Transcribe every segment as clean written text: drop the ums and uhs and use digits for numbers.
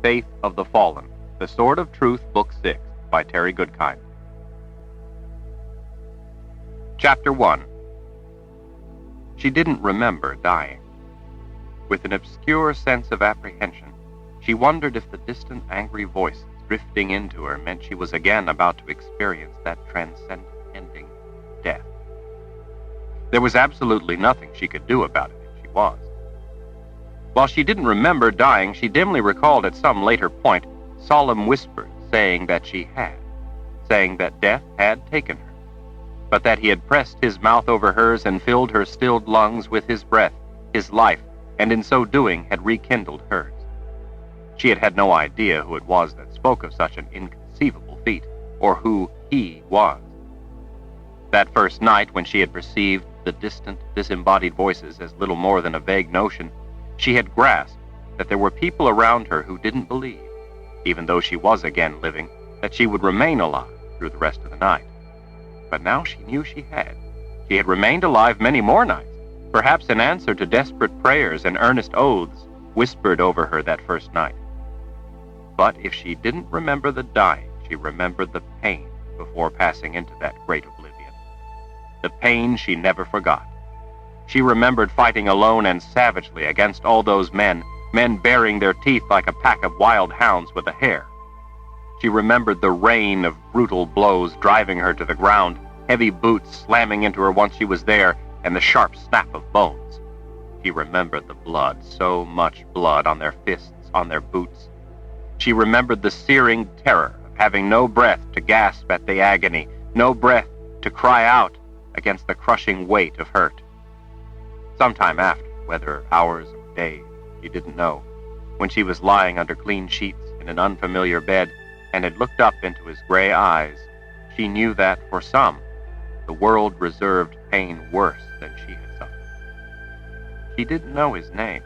Faith of the Fallen, The Sword of Truth, Book 6, by Terry Goodkind. Chapter 1. She didn't remember dying. With an obscure sense of apprehension, she wondered if the distant, angry voices drifting into her meant she was again about to experience that transcendent ending, death. There was absolutely nothing she could do about it if she was. While she didn't remember dying, she dimly recalled at some later point solemn whispers saying that she had, saying that death had taken her, but that he had pressed his mouth over hers and filled her stilled lungs with his breath, his life, and in so doing had rekindled hers. She had had no idea who it was that spoke of such an inconceivable feat, or who he was. That first night, when she had perceived the distant, disembodied voices as little more than a vague notion, she had grasped that there were people around her who didn't believe, even though she was again living, that she would remain alive through the rest of the night. But now she knew she had. She had remained alive many more nights, perhaps in answer to desperate prayers and earnest oaths whispered over her that first night. But if she didn't remember the dying, she remembered the pain before passing into that great oblivion. The pain she never forgot. She remembered fighting alone and savagely against all those men baring their teeth like a pack of wild hounds with a hare. She remembered the rain of brutal blows driving her to the ground, heavy boots slamming into her once she was there, and the sharp snap of bones. She remembered the blood, so much blood on their fists, on their boots. She remembered the searing terror of having no breath to gasp at the agony, no breath to cry out against the crushing weight of hurt. Sometime after, whether hours or days, she didn't know, when she was lying under clean sheets in an unfamiliar bed and had looked up into his gray eyes, she knew that, for some, the world reserved pain worse than she had suffered. She didn't know his name.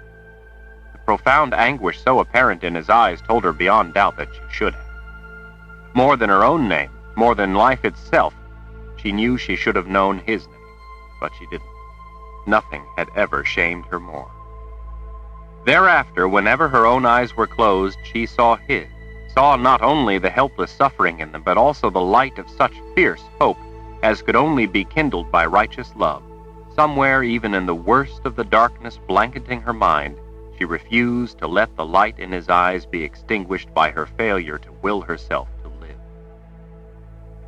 The profound anguish so apparent in his eyes told her beyond doubt that she should have. More than her own name, more than life itself, she knew she should have known his name, but she didn't. Nothing had ever shamed her more. Thereafter, whenever her own eyes were closed, she saw his, saw not only the helpless suffering in them, but also the light of such fierce hope as could only be kindled by righteous love. Somewhere, even in the worst of the darkness blanketing her mind, she refused to let the light in his eyes be extinguished by her failure to will herself to live.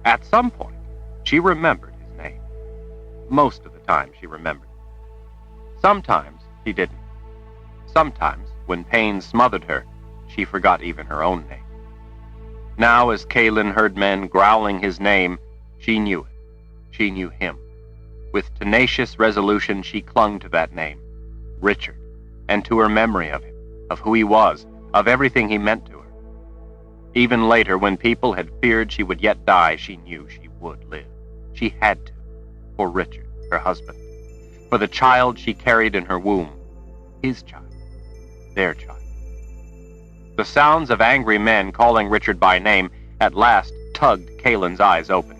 At some point, she remembered his name. Most of the time she remembered. Sometimes she didn't. Sometimes, when pain smothered her, she forgot even her own name. Now, as Kalin heard men growling his name, she knew it. She knew him. With tenacious resolution, she clung to that name, Richard, and to her memory of him, of who he was, of everything he meant to her. Even later, when people had feared she would yet die, she knew she would live. She had to, for Richard, her husband, for the child she carried in her womb, his child, their child. The sounds of angry men calling Richard by name at last tugged Kalen's eyes open.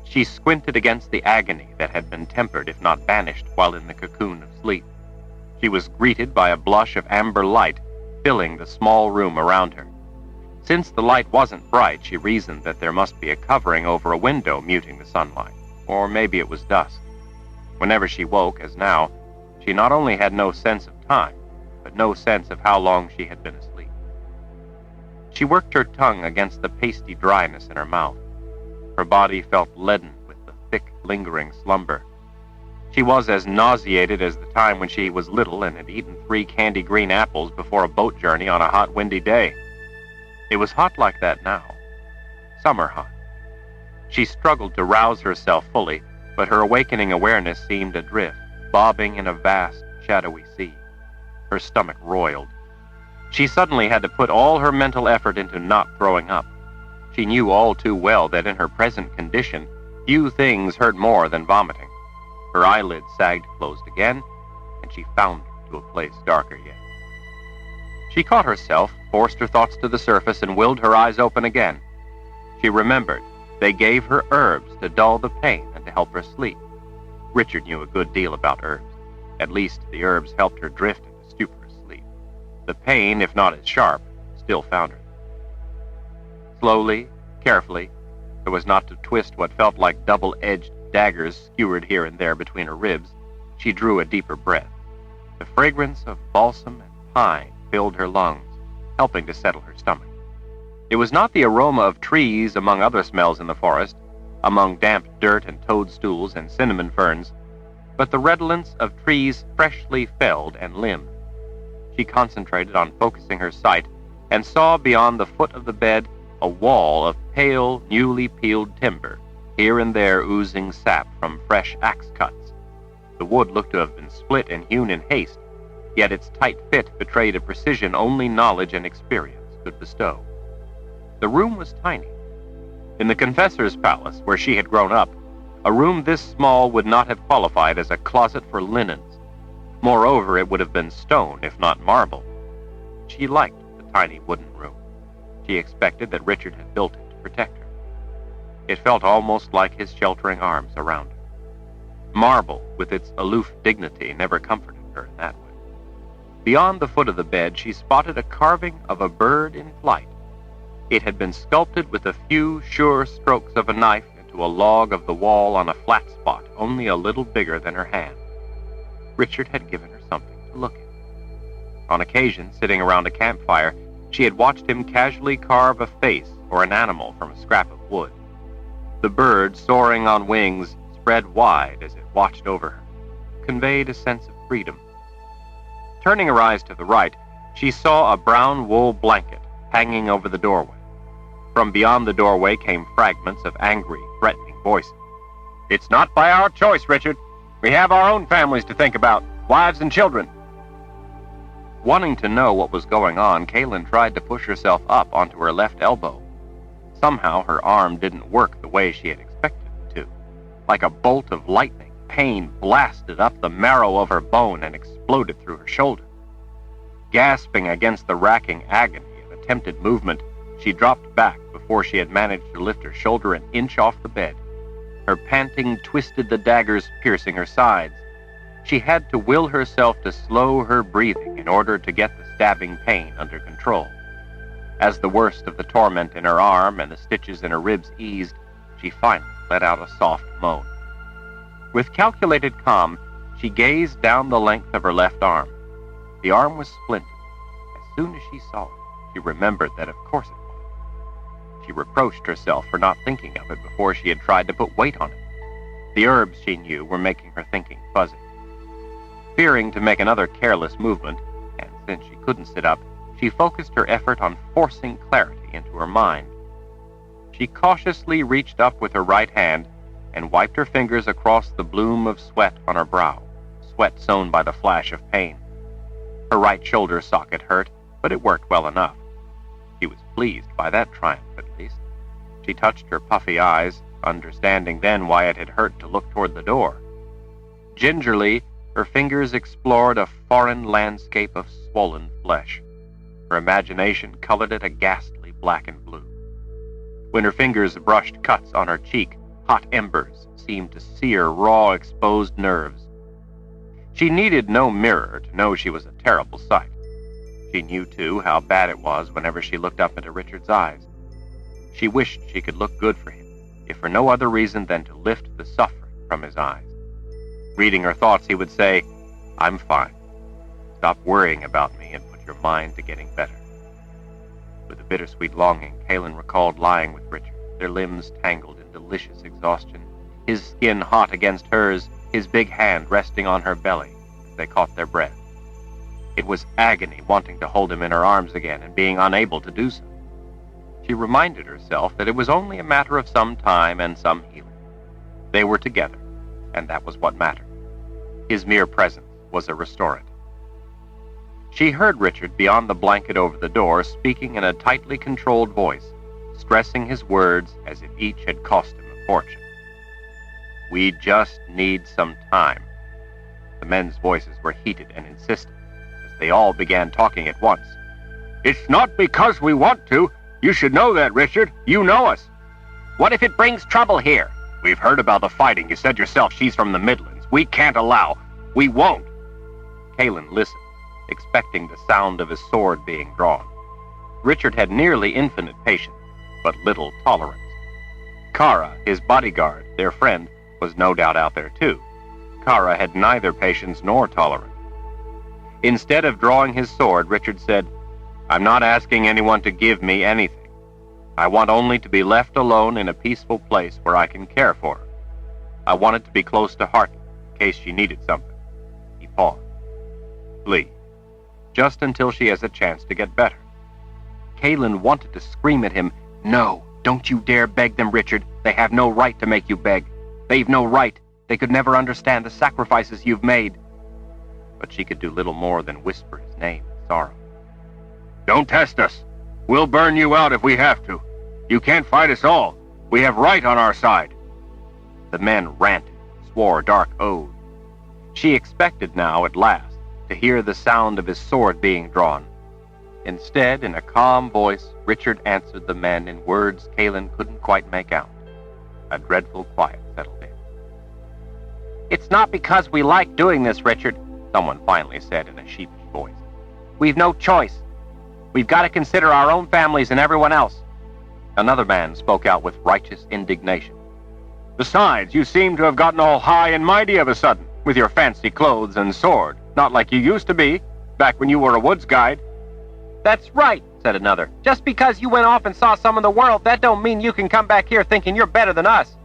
She squinted against the agony that had been tempered, if not banished, while in the cocoon of sleep. She was greeted by a blush of amber light filling the small room around her. Since the light wasn't bright, she reasoned that there must be a covering over a window muting the sunlight, or maybe it was dusk. Whenever she woke, as now, she not only had no sense of time, but no sense of how long she had been asleep. She worked her tongue against the pasty dryness in her mouth. Her body felt leaden with the thick, lingering slumber. She was as nauseated as the time when she was little and had eaten 3 candy green apples before a boat journey on a hot, windy day. It was hot like that now. Summer hot. She struggled to rouse herself fully, but her awakening awareness seemed adrift, bobbing in a vast, shadowy sea. Her stomach roiled. She suddenly had to put all her mental effort into not throwing up. She knew all too well that in her present condition, few things hurt more than vomiting. Her eyelids sagged closed again, and she foundered to a place darker yet. She caught herself, forced her thoughts to the surface, and willed her eyes open again. She remembered they gave her herbs to dull the pain and to help her sleep. Richard knew a good deal about herbs. At least the herbs helped her drift into stuporous sleep. The pain, if not as sharp, still found her. Slowly, carefully, so as not to twist what felt like double-edged daggers skewered here and there between her ribs, she drew a deeper breath. The fragrance of balsam and pine filled her lungs, helping to settle her stomach. It was not the aroma of trees among other smells in the forest, among damp dirt and toadstools and cinnamon ferns, but the redolence of trees freshly felled and limbed. She concentrated on focusing her sight and saw beyond the foot of the bed a wall of pale, newly peeled timber, here and there oozing sap from fresh axe cuts. The wood looked to have been split and hewn in haste, yet its tight fit betrayed a precision only knowledge and experience could bestow. The room was tiny. In the confessor's palace, where she had grown up, a room this small would not have qualified as a closet for linens. Moreover, it would have been stone, if not marble. She liked the tiny wooden room. She expected that Richard had built it to protect her. It felt almost like his sheltering arms around her. Marble, with its aloof dignity, never comforted her in that way. Beyond the foot of the bed, she spotted a carving of a bird in flight. It had been sculpted with a few sure strokes of a knife into a log of the wall on a flat spot only a little bigger than her hand. Richard had given her something to look at. On occasion, sitting around a campfire, she had watched him casually carve a face or an animal from a scrap of wood. The bird, soaring on wings, spread wide as it watched over her, conveyed a sense of freedom. Turning her eyes to the right, she saw a brown wool blanket hanging over the doorway. From beyond the doorway came fragments of angry, threatening voices. "It's not by our choice, Richard. We have our own families to think about, wives and children." Wanting to know what was going on, Kaylin tried to push herself up onto her left elbow. Somehow her arm didn't work the way she had expected it to. Like a bolt of lightning, pain blasted up the marrow of her bone and exploded through her shoulder. Gasping against the racking agony of attempted movement, she dropped back before she had managed to lift her shoulder an inch off the bed. Her panting twisted the daggers piercing her sides. She had to will herself to slow her breathing in order to get the stabbing pain under control. As the worst of the torment in her arm and the stitches in her ribs eased, she finally let out a soft moan. With calculated calm, she gazed down the length of her left arm. The arm was splintered. As soon as she saw it, she remembered that of course it was. She reproached herself for not thinking of it before she had tried to put weight on it. The herbs, she knew, were making her thinking fuzzy. Fearing to make another careless movement, and since she couldn't sit up, she focused her effort on forcing clarity into her mind. She cautiously reached up with her right hand and wiped her fingers across the bloom of sweat on her brow, sweat sown by the flash of pain. Her right shoulder socket hurt, but it worked well enough. She was pleased by that triumph, at least. She touched her puffy eyes, understanding then why it had hurt to look toward the door. Gingerly, her fingers explored a foreign landscape of swollen flesh. Her imagination colored it a ghastly black and blue. When her fingers brushed cuts on her cheek, hot embers seemed to sear raw, exposed nerves. She needed no mirror to know she was a terrible sight. She knew, too, how bad it was whenever she looked up into Richard's eyes. She wished she could look good for him, if for no other reason than to lift the suffering from his eyes. Reading her thoughts, he would say, "I'm fine. Stop worrying about me and put your mind to getting better." With a bittersweet longing, Kaylin recalled lying with Richard, their limbs tangled in delicious exhaustion, his skin hot against hers, his big hand resting on her belly as they caught their breath. It was agony wanting to hold him in her arms again and being unable to do so. She reminded herself that it was only a matter of some time and some healing. They were together, and that was what mattered. His mere presence was a restorant. She heard Richard beyond the blanket over the door speaking in a tightly controlled voice, stressing his words as if each had cost him a fortune. "We just need some time." The men's voices were heated and insistent as they all began talking at once. "It's not because we want to. You should know that, Richard. You know us." "What if it brings trouble here?" "We've heard about the fighting. You said yourself she's from the Midlands. We can't allow. We won't." Kaylin listened, expecting the sound of his sword being drawn. Richard had nearly infinite patience, but little tolerance. Kara, his bodyguard, their friend, was no doubt out there too. Kara had neither patience nor tolerance. Instead of drawing his sword, Richard said, "I'm not asking anyone to give me anything. I want only to be left alone in a peaceful place where I can care for her. I want it to be close to Hartley, in case she needed something." He paused. "Please, just until she has a chance to get better." Kaylin wanted to scream at him, "No, don't you dare beg them, Richard. They have no right to make you beg. They've no right. They could never understand the sacrifices you've made." But she could do little more than whisper his name in sorrow. "Don't test us. We'll burn you out if we have to. You can't fight us all. We have right on our side." The men ranted, swore dark oaths. She expected now, at last, to hear the sound of his sword being drawn. Instead, in a calm voice, Richard answered the men in words Kaylin couldn't quite make out. A dreadful quiet settled in. "It's not because we like doing this, Richard," someone finally said in a sheepish voice. "We've no choice. We've got to consider our own families and everyone else." Another man spoke out with righteous indignation. "Besides, you seem to have gotten all high and mighty of a sudden, with your fancy clothes and sword, not like you used to be, back when you were a woods guide." "That's right," said another. "Just because you went off and saw some of the world, that don't mean you can come back here thinking you're better than us."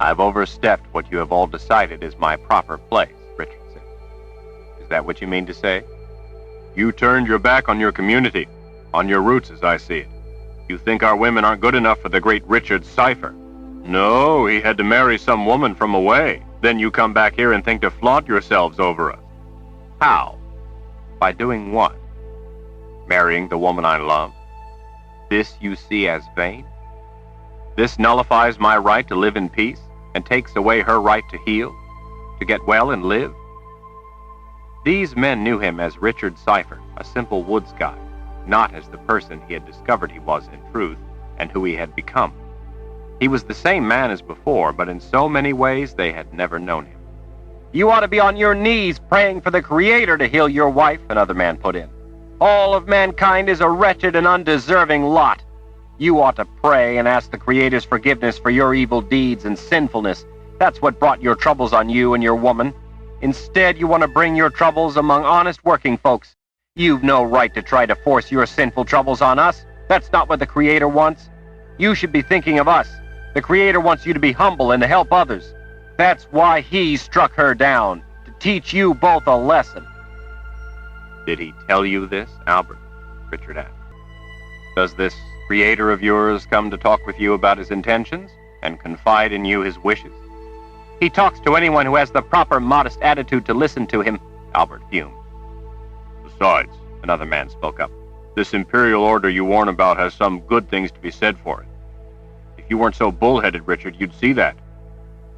"I've overstepped what you have all decided is my proper place," Richard said. "Is that what you mean to say?" "You turned your back on your community, on your roots as I see it. You think our women aren't good enough for the great Richard Cipher. No, he had to marry some woman from away. Then you come back here and think to flaunt yourselves over us." "How? By doing what? Marrying the woman I love? This you see as vain? This nullifies my right to live in peace and takes away her right to heal, to get well and live?" These men knew him as Richard Cipher, a simple woods guide, not as the person he had discovered he was in truth and who he had become. He was the same man as before, but in so many ways they had never known him. "You ought to be on your knees praying for the Creator to heal your wife," another man put in. "All of mankind is a wretched and undeserving lot. You ought to pray and ask the Creator's forgiveness for your evil deeds and sinfulness. That's what brought your troubles on you and your woman. Instead, you want to bring your troubles among honest working folks. You've no right to try to force your sinful troubles on us. That's not what the Creator wants. You should be thinking of us. The Creator wants you to be humble and to help others. That's why he struck her down, to teach you both a lesson." "Did he tell you this, Albert?" Richard asked. "Does this Creator of yours come to talk with you about his intentions and confide in you his wishes?" "He talks to anyone who has the proper modest attitude to listen to him," Albert fumed. "Besides," another man spoke up, "this imperial order you warn about has some good things to be said for it. If you weren't so bullheaded, Richard, you'd see that.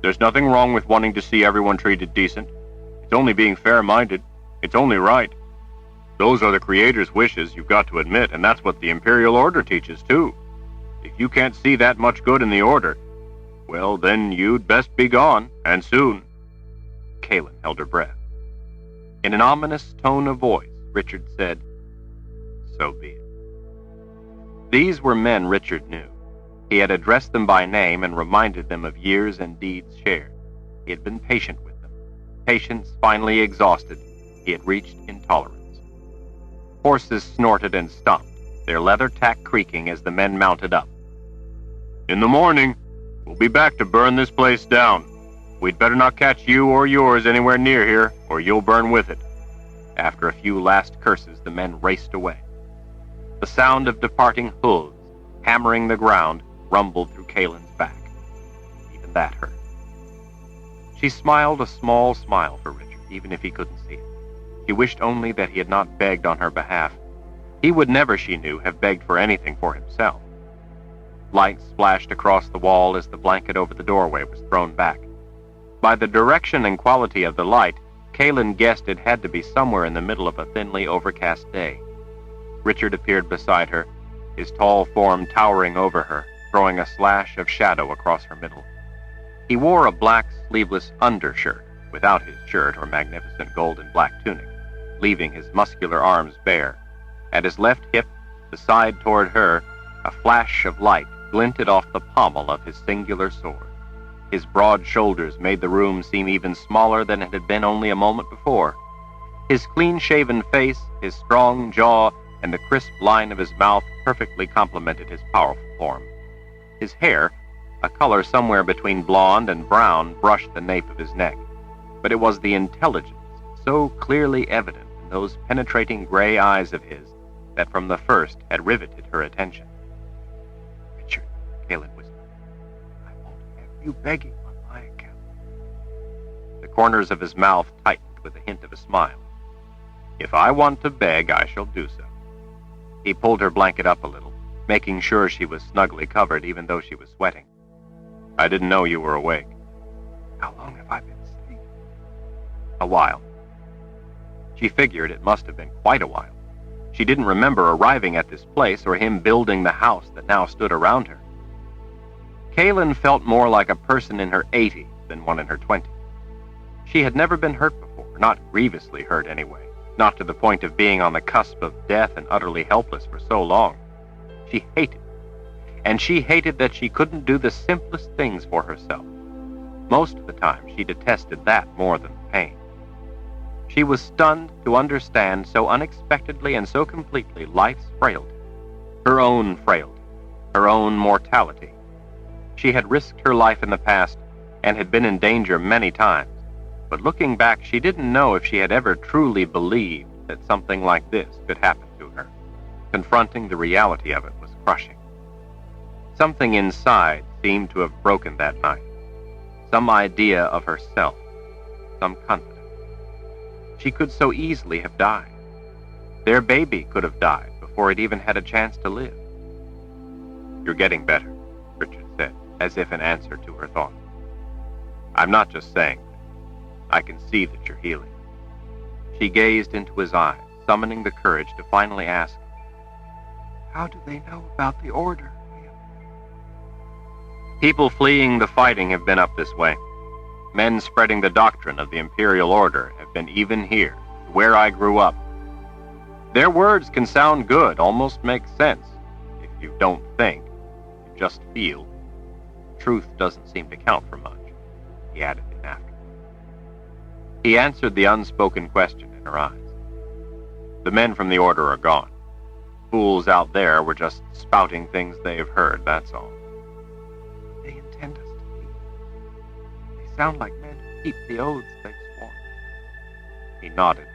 There's nothing wrong with wanting to see everyone treated decent. It's only being fair-minded. It's only right. Those are the Creator's wishes, you've got to admit, and that's what the imperial order teaches, too. If you can't see that much good in the order, well, then you'd best be gone, and soon." Kaylin held her breath. In an ominous tone of voice, Richard said, "So be it." These were men Richard knew. He had addressed them by name and reminded them of years and deeds shared. He had been patient with them. Patience finally exhausted, he had reached intolerance. Horses snorted and stomped, their leather tack creaking as the men mounted up. "In the morning, we'll be back to burn this place down. We'd better not catch you or yours anywhere near here, or you'll burn with it." After a few last curses, the men raced away. The sound of departing hooves, hammering the ground, rumbled through Kaylin's back. Even that hurt. She smiled a small smile for Richard, even if he couldn't see it. She wished only that he had not begged on her behalf. He would never, she knew, have begged for anything for himself. Light splashed across the wall as the blanket over the doorway was thrown back. By the direction and quality of the light, Kaylin guessed it had to be somewhere in the middle of a thinly overcast day. Richard appeared beside her, his tall form towering over her, throwing a slash of shadow across her middle. He wore a black, sleeveless undershirt, without his shirt or magnificent gold and black tunic, leaving his muscular arms bare. At his left hip, the side toward her, a flash of light glinted off the pommel of his singular sword. His broad shoulders made the room seem even smaller than it had been only a moment before. His clean-shaven face, his strong jaw, and the crisp line of his mouth perfectly complemented his powerful form. His hair, a color somewhere between blonde and brown, brushed the nape of his neck, but it was the intelligence so clearly evident in those penetrating gray eyes of his that from the first had riveted her attention. "Richard," Caleb whispered, "I won't have you begging on my account." The corners of his mouth tightened with a hint of a smile. "If I want to beg, I shall do so." He pulled her blanket up a little, making sure she was snugly covered even though she was sweating. "I didn't know you were awake." "How long have I been asleep?" "A while." She figured it must have been quite a while. She didn't remember arriving at this place or him building the house that now stood around her. Kaylin felt more like a person in her 80s than one in her 20s. She had never been hurt before, not grievously hurt anyway, not to the point of being on the cusp of death and utterly helpless for so long. She hated it, and she hated that she couldn't do the simplest things for herself. Most of the time, she detested that more than the pain. She was stunned to understand so unexpectedly and so completely life's frailty, her own frailty, her own mortality. She had risked her life in the past and had been in danger many times, but looking back, she didn't know if she had ever truly believed that something like this could happen to her. Confronting the reality of it was crushing. Something inside seemed to have broken that night. Some idea of herself, some confidence. She could so easily have died. Their baby could have died before it even had a chance to live. "You're getting better," Richard said, as if in answer to her thought. "I'm not just saying that. I can see that you're healing." She gazed into his eyes, summoning the courage to finally ask, "How do they know about the order?" "People fleeing the fighting have been up this way. Men spreading the doctrine of the Imperial Order have been even here, where I grew up. Their words can sound good, almost make sense. If you don't think, you just feel. Truth doesn't seem to count for much," he added in after. He answered the unspoken question in her eyes. "The men from the Order are gone. Fools out there were just spouting things they've heard, that's all." "They intend us to leave. They sound like men who keep the oaths they've sworn." He nodded,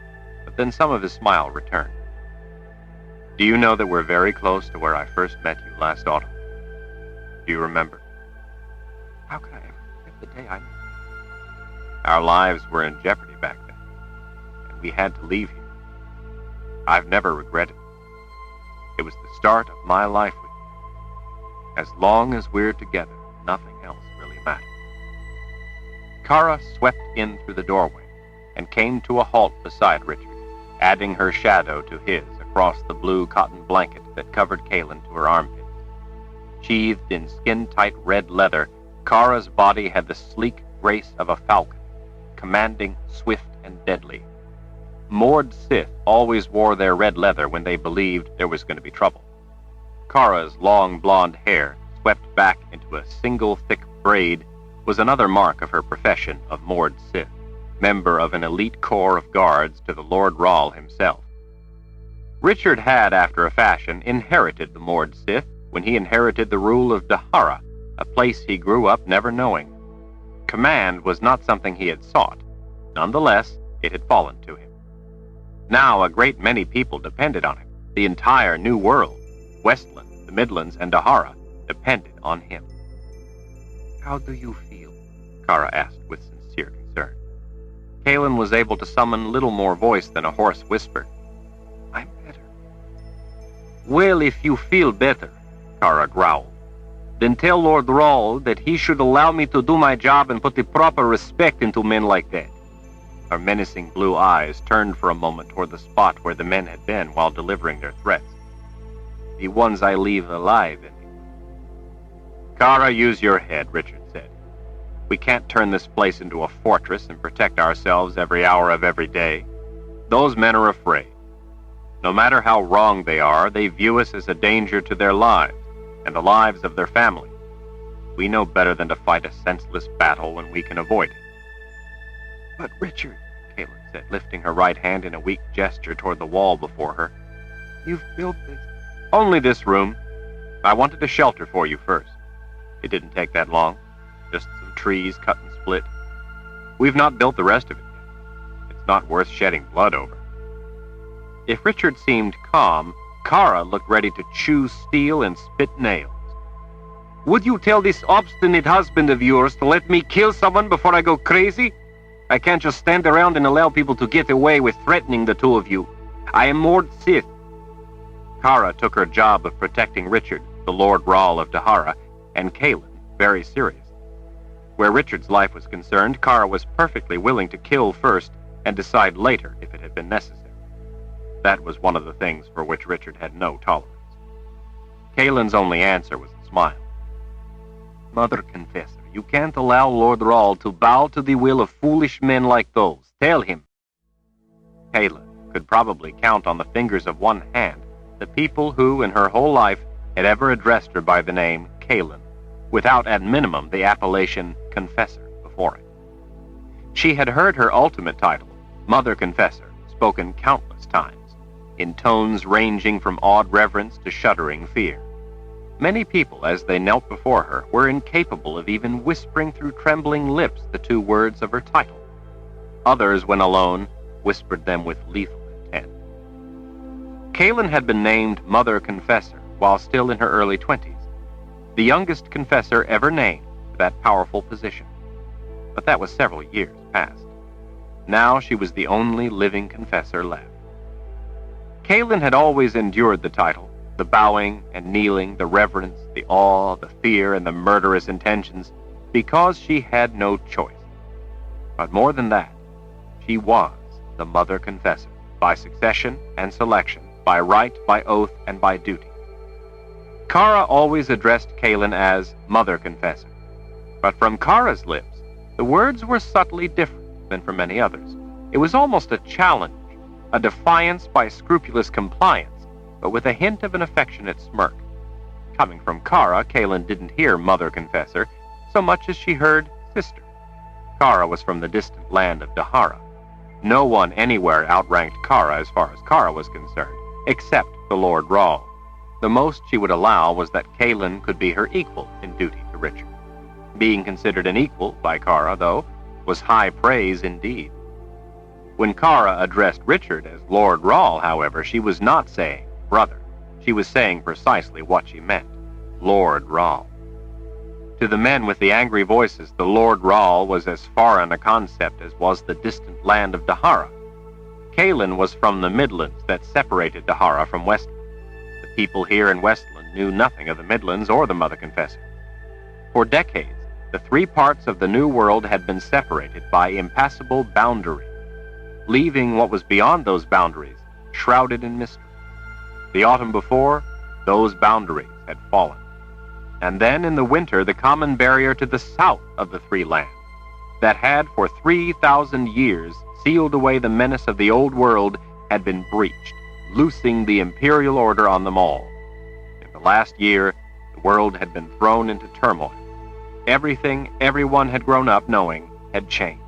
but then some of his smile returned. "Do you know that we're very close to where I first met you last autumn? Do you remember?" "How could I ever forget the day I met you?" "Our lives were in jeopardy back then, and we had to leave here. I've never regretted it. It was the start of my life with you. As long as we're together, nothing else really matters." Kara swept in through the doorway and came to a halt beside Richard, adding her shadow to his across the blue cotton blanket that covered Kaylin to her armpits. Sheathed in skin-tight red leather, Kara's body had the sleek grace of a falcon, commanding, swift, and deadly. Mord Sith always wore their red leather when they believed there was going to be trouble. Kara's long blonde hair, swept back into a single thick braid, was another mark of her profession of Mord Sith, member of an elite corps of guards to the Lord Rahl himself. Richard had, after a fashion, inherited the Mord Sith when he inherited the rule of Dahara, a place he grew up never knowing. Command was not something he had sought. Nonetheless, it had fallen to him. Now a great many people depended on him. The entire New World, Westland, the Midlands, and Dahara, depended on him. "How do you feel?" Kara asked with sincere concern. Kaylin was able to summon little more voice than a hoarse whisper. "I'm better." "Well, if you feel better," Kara growled, "then tell Lord Rahl that he should allow me to do my job and put the proper respect into men like that." Her menacing blue eyes turned for a moment toward the spot where the men had been while delivering their threats. "The ones I leave alive, anyway." "Kara, use your head," Richard said. "We can't turn this place into a fortress and protect ourselves every hour of every day. Those men are afraid. No matter how wrong they are, they view us as a danger to their lives and the lives of their family. We know better than to fight a senseless battle when we can avoid it. But Richard, Caitlin said, lifting her right hand in a weak gesture toward the wall before her, you've built this. Only this room. I wanted a shelter for you first. It didn't take that long. Just some trees cut and split. We've not built the rest of it yet. It's not worth shedding blood over. If Richard seemed calm, Kara looked ready to chew steel and spit nails. Would you tell this obstinate husband of yours to let me kill someone before I go crazy? I can't just stand around and allow people to get away with threatening the two of you. I am Mord Sith. Kara took her job of protecting Richard, the Lord Rahl of Dahara, and Caitlin very serious. Where Richard's life was concerned, Kara was perfectly willing to kill first and decide later if it had been necessary. That was one of the things for which Richard had no tolerance. Caitlin's only answer was a smile. Mother Confessor, you can't allow Lord Rahl to bow to the will of foolish men like those. Tell him. Caitlin could probably count on the fingers of one hand the people who, in her whole life, had ever addressed her by the name Caitlin, without at minimum the appellation Confessor before it. She had heard her ultimate title, Mother Confessor, spoken countless times, in tones ranging from awed reverence to shuddering fear. Many people, as they knelt before her, were incapable of even whispering through trembling lips the two words of her title. Others, when alone, whispered them with lethal intent. Caitlin had been named Mother Confessor while still in her early 20s, the youngest confessor ever named for that powerful position. But that was several years past. Now she was the only living confessor left. Caitlin had always endured the title, the bowing and kneeling, the reverence, the awe, the fear, and the murderous intentions, because she had no choice. But more than that, she was the Mother Confessor, by succession and selection, by right, by oath, and by duty. Kara always addressed Caitlin as Mother Confessor, but from Kara's lips, the words were subtly different than from many others. It was almost a challenge, a defiance by scrupulous compliance, but with a hint of an affectionate smirk. Coming from Kara, Caitlin didn't hear Mother Confessor so much as she heard Sister. Kara was from the distant land of Dahara. No one anywhere outranked Kara as far as Kara was concerned, except the Lord Rahl. The most she would allow was that Caitlin could be her equal in duty to Richard. Being considered an equal by Kara, though, was high praise indeed. When Kara addressed Richard as Lord Rahl, however, she was not saying brother. She was saying precisely what she meant, Lord Rahl. To the men with the angry voices, the Lord Rahl was as foreign a concept as was the distant land of Dahara. Caitlin was from the Midlands that separated Dahara from Westland. The people here in Westland knew nothing of the Midlands or the Mother Confessor. For decades, the three parts of the New World had been separated by impassable boundaries, leaving what was beyond those boundaries shrouded in mystery. The autumn before, those boundaries had fallen. And then in the winter, the common barrier to the south of the three lands, that had for 3,000 years sealed away the menace of the old world, had been breached, loosing the imperial order on them all. In the last year, the world had been thrown into turmoil. Everything everyone had grown up knowing had changed.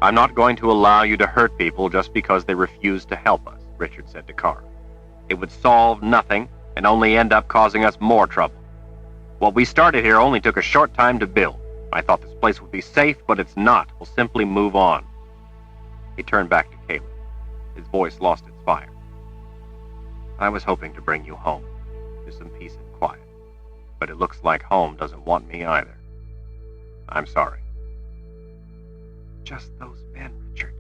I'm not going to allow you to hurt people just because they refuse to help us, Richard said to Kara. It would solve nothing and only end up causing us more trouble. What we started here only took a short time to build. I thought this place would be safe, but it's not. We'll simply move on. He turned back to Caitlin. His voice lost its fire. I was hoping to bring you home, to some peace and quiet, but it looks like home doesn't want me either. I'm sorry. Just those men, Richard.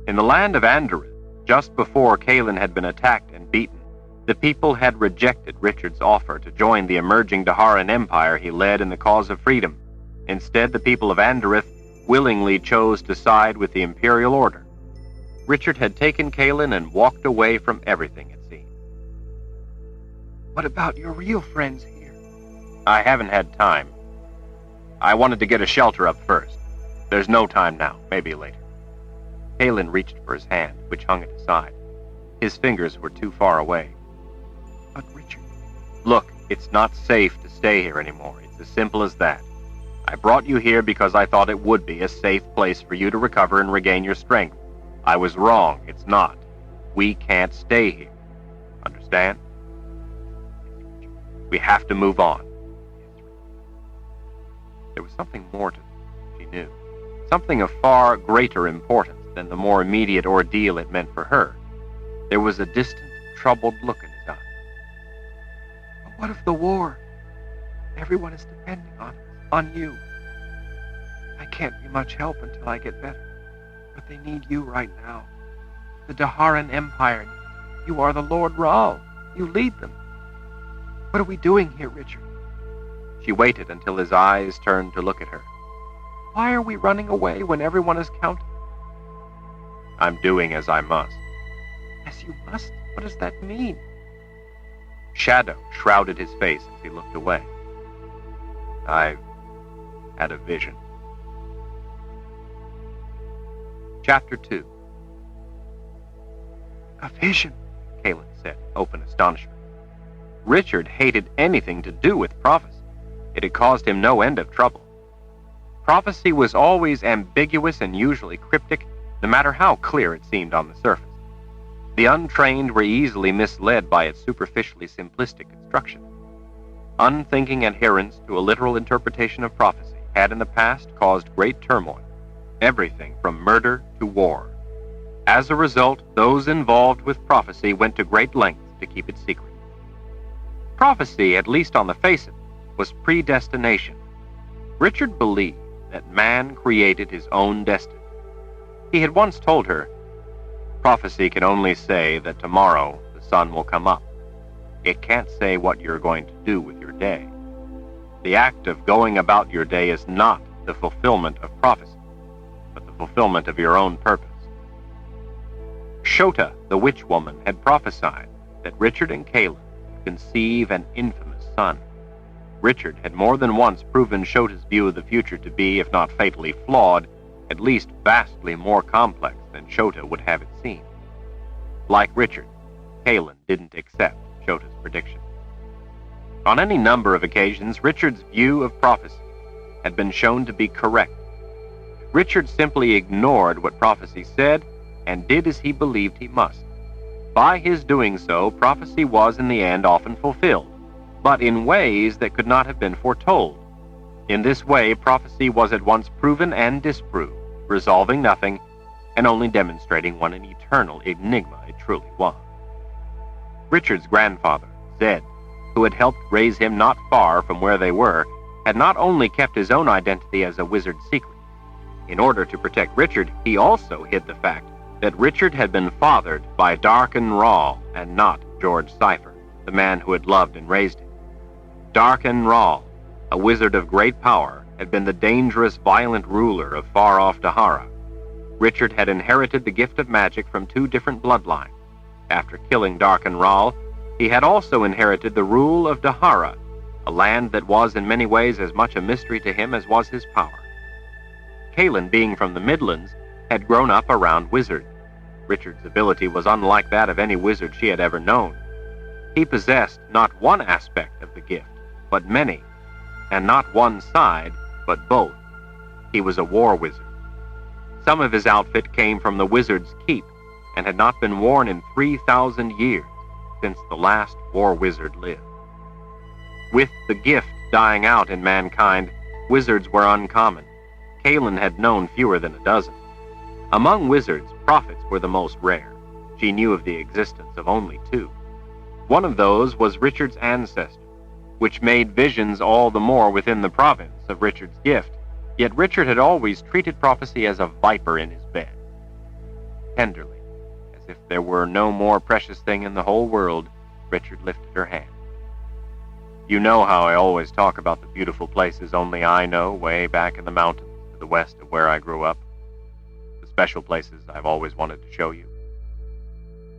In the land of Andorith, just before Caitlin had been attacked and beaten, the people had rejected Richard's offer to join the emerging Daharan Empire he led in the cause of freedom. Instead, the people of Andorith willingly chose to side with the Imperial Order. Richard had taken Caitlin and walked away from everything, it seemed. What about your real friends here? I haven't had time. I wanted to get a shelter up first. There's no time now, maybe later. Caitlin reached for his hand, which hung at his side. His fingers were too far away. But Richard... Look, it's not safe to stay here anymore. It's as simple as that. I brought you here because I thought it would be a safe place for you to recover and regain your strength. I was wrong. It's not. We can't stay here. Understand? We have to move on. There was something more to this, she knew. Something of far greater importance than the more immediate ordeal it meant for her. There was a distant, troubled look in his eyes. But what of the war? Everyone is depending on you. I can't be much help until I get better, but they need you right now. The Daharan Empire needs you. You are the Lord Raal. You lead them. What are we doing here, Richard? She waited until his eyes turned to look at her. Why are we running away when everyone is counting? I'm doing as I must. As you must? What does that mean? Shadow shrouded his face as he looked away. I had a vision. Chapter 2. A vision, Kaelin said, open astonishment. Richard hated anything to do with prophecy. It had caused him no end of trouble. Prophecy was always ambiguous and usually cryptic, no matter how clear it seemed on the surface. The untrained were easily misled by its superficially simplistic construction. Unthinking adherence to a literal interpretation of prophecy had in the past caused great turmoil, everything from murder to war. As a result, those involved with prophecy went to great lengths to keep it secret. Prophecy, at least on the face of it, was predestination. Richard believed that man created his own destiny. He had once told her, prophecy can only say that tomorrow the sun will come up. It can't say what you're going to do with your day. The act of going about your day is not the fulfillment of prophecy, but the fulfillment of your own purpose. Shota, the witch woman, had prophesied that Richard and Kaelin would conceive an infamous son. Richard had more than once proven Shota's view of the future to be, if not fatally flawed, at least vastly more complex than Shota would have it seem. Like Richard, Kaelin didn't accept Shota's prediction. On any number of occasions, Richard's view of prophecy had been shown to be correct. Richard simply ignored what prophecy said and did as he believed he must. By his doing so, prophecy was in the end often fulfilled, but in ways that could not have been foretold. In this way, prophecy was at once proven and disproved, resolving nothing and only demonstrating what an eternal enigma it truly was. Richard's grandfather, Zed, who had helped raise him not far from where they were, had not only kept his own identity as a wizard secret. In order to protect Richard, he also hid the fact that Richard had been fathered by Darken Raal and not George Cypher, the man who had loved and raised him. Darken Raal, a wizard of great power, had been the dangerous, violent ruler of far-off Dahara. Richard had inherited the gift of magic from two different bloodlines. After killing Darken Raal, he had also inherited the rule of Dahara, a land that was in many ways as much a mystery to him as was his power. Kaelin, being from the Midlands, had grown up around wizards. Richard's ability was unlike that of any wizard she had ever known. He possessed not one aspect of the gift, but many, and not one side, but both. He was a war wizard. Some of his outfit came from the wizard's keep and had not been worn in 3,000 years, since the last war wizard lived. With the gift dying out in mankind, wizards were uncommon. Kaelin had known fewer than a dozen. Among wizards, prophets were the most rare. She knew of the existence of only two. One of those was Richard's ancestor, which made visions all the more within the province of Richard's gift, yet Richard had always treated prophecy as a viper in his bed. Tenderly, as if there were no more precious thing in the whole world, Richard lifted her hand. You know how I always talk about the beautiful places only I know way back in the mountains to the west of where I grew up? The special places I've always wanted to show you.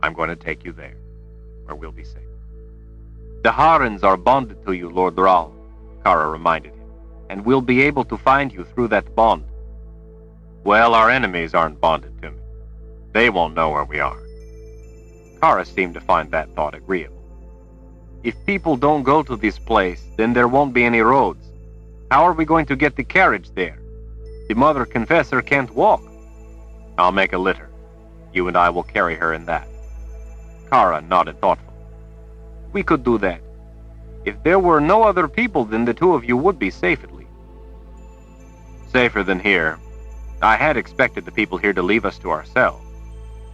I'm going to take you there, where we'll be safe. The Harans are bonded to you, Lord Raal, Kara reminded him, and we'll be able to find you through that bond. Well, our enemies aren't bonded to me. They won't know where we are. Kara seemed to find that thought agreeable. If people don't go to this place, then there won't be any roads. How are we going to get the carriage there? The Mother Confessor can't walk. I'll make a litter. You and I will carry her in that. Kara nodded thoughtfully. We could do that. If there were no other people, then the two of you would be safe at least. Safer than here. I had expected the people here to leave us to ourselves.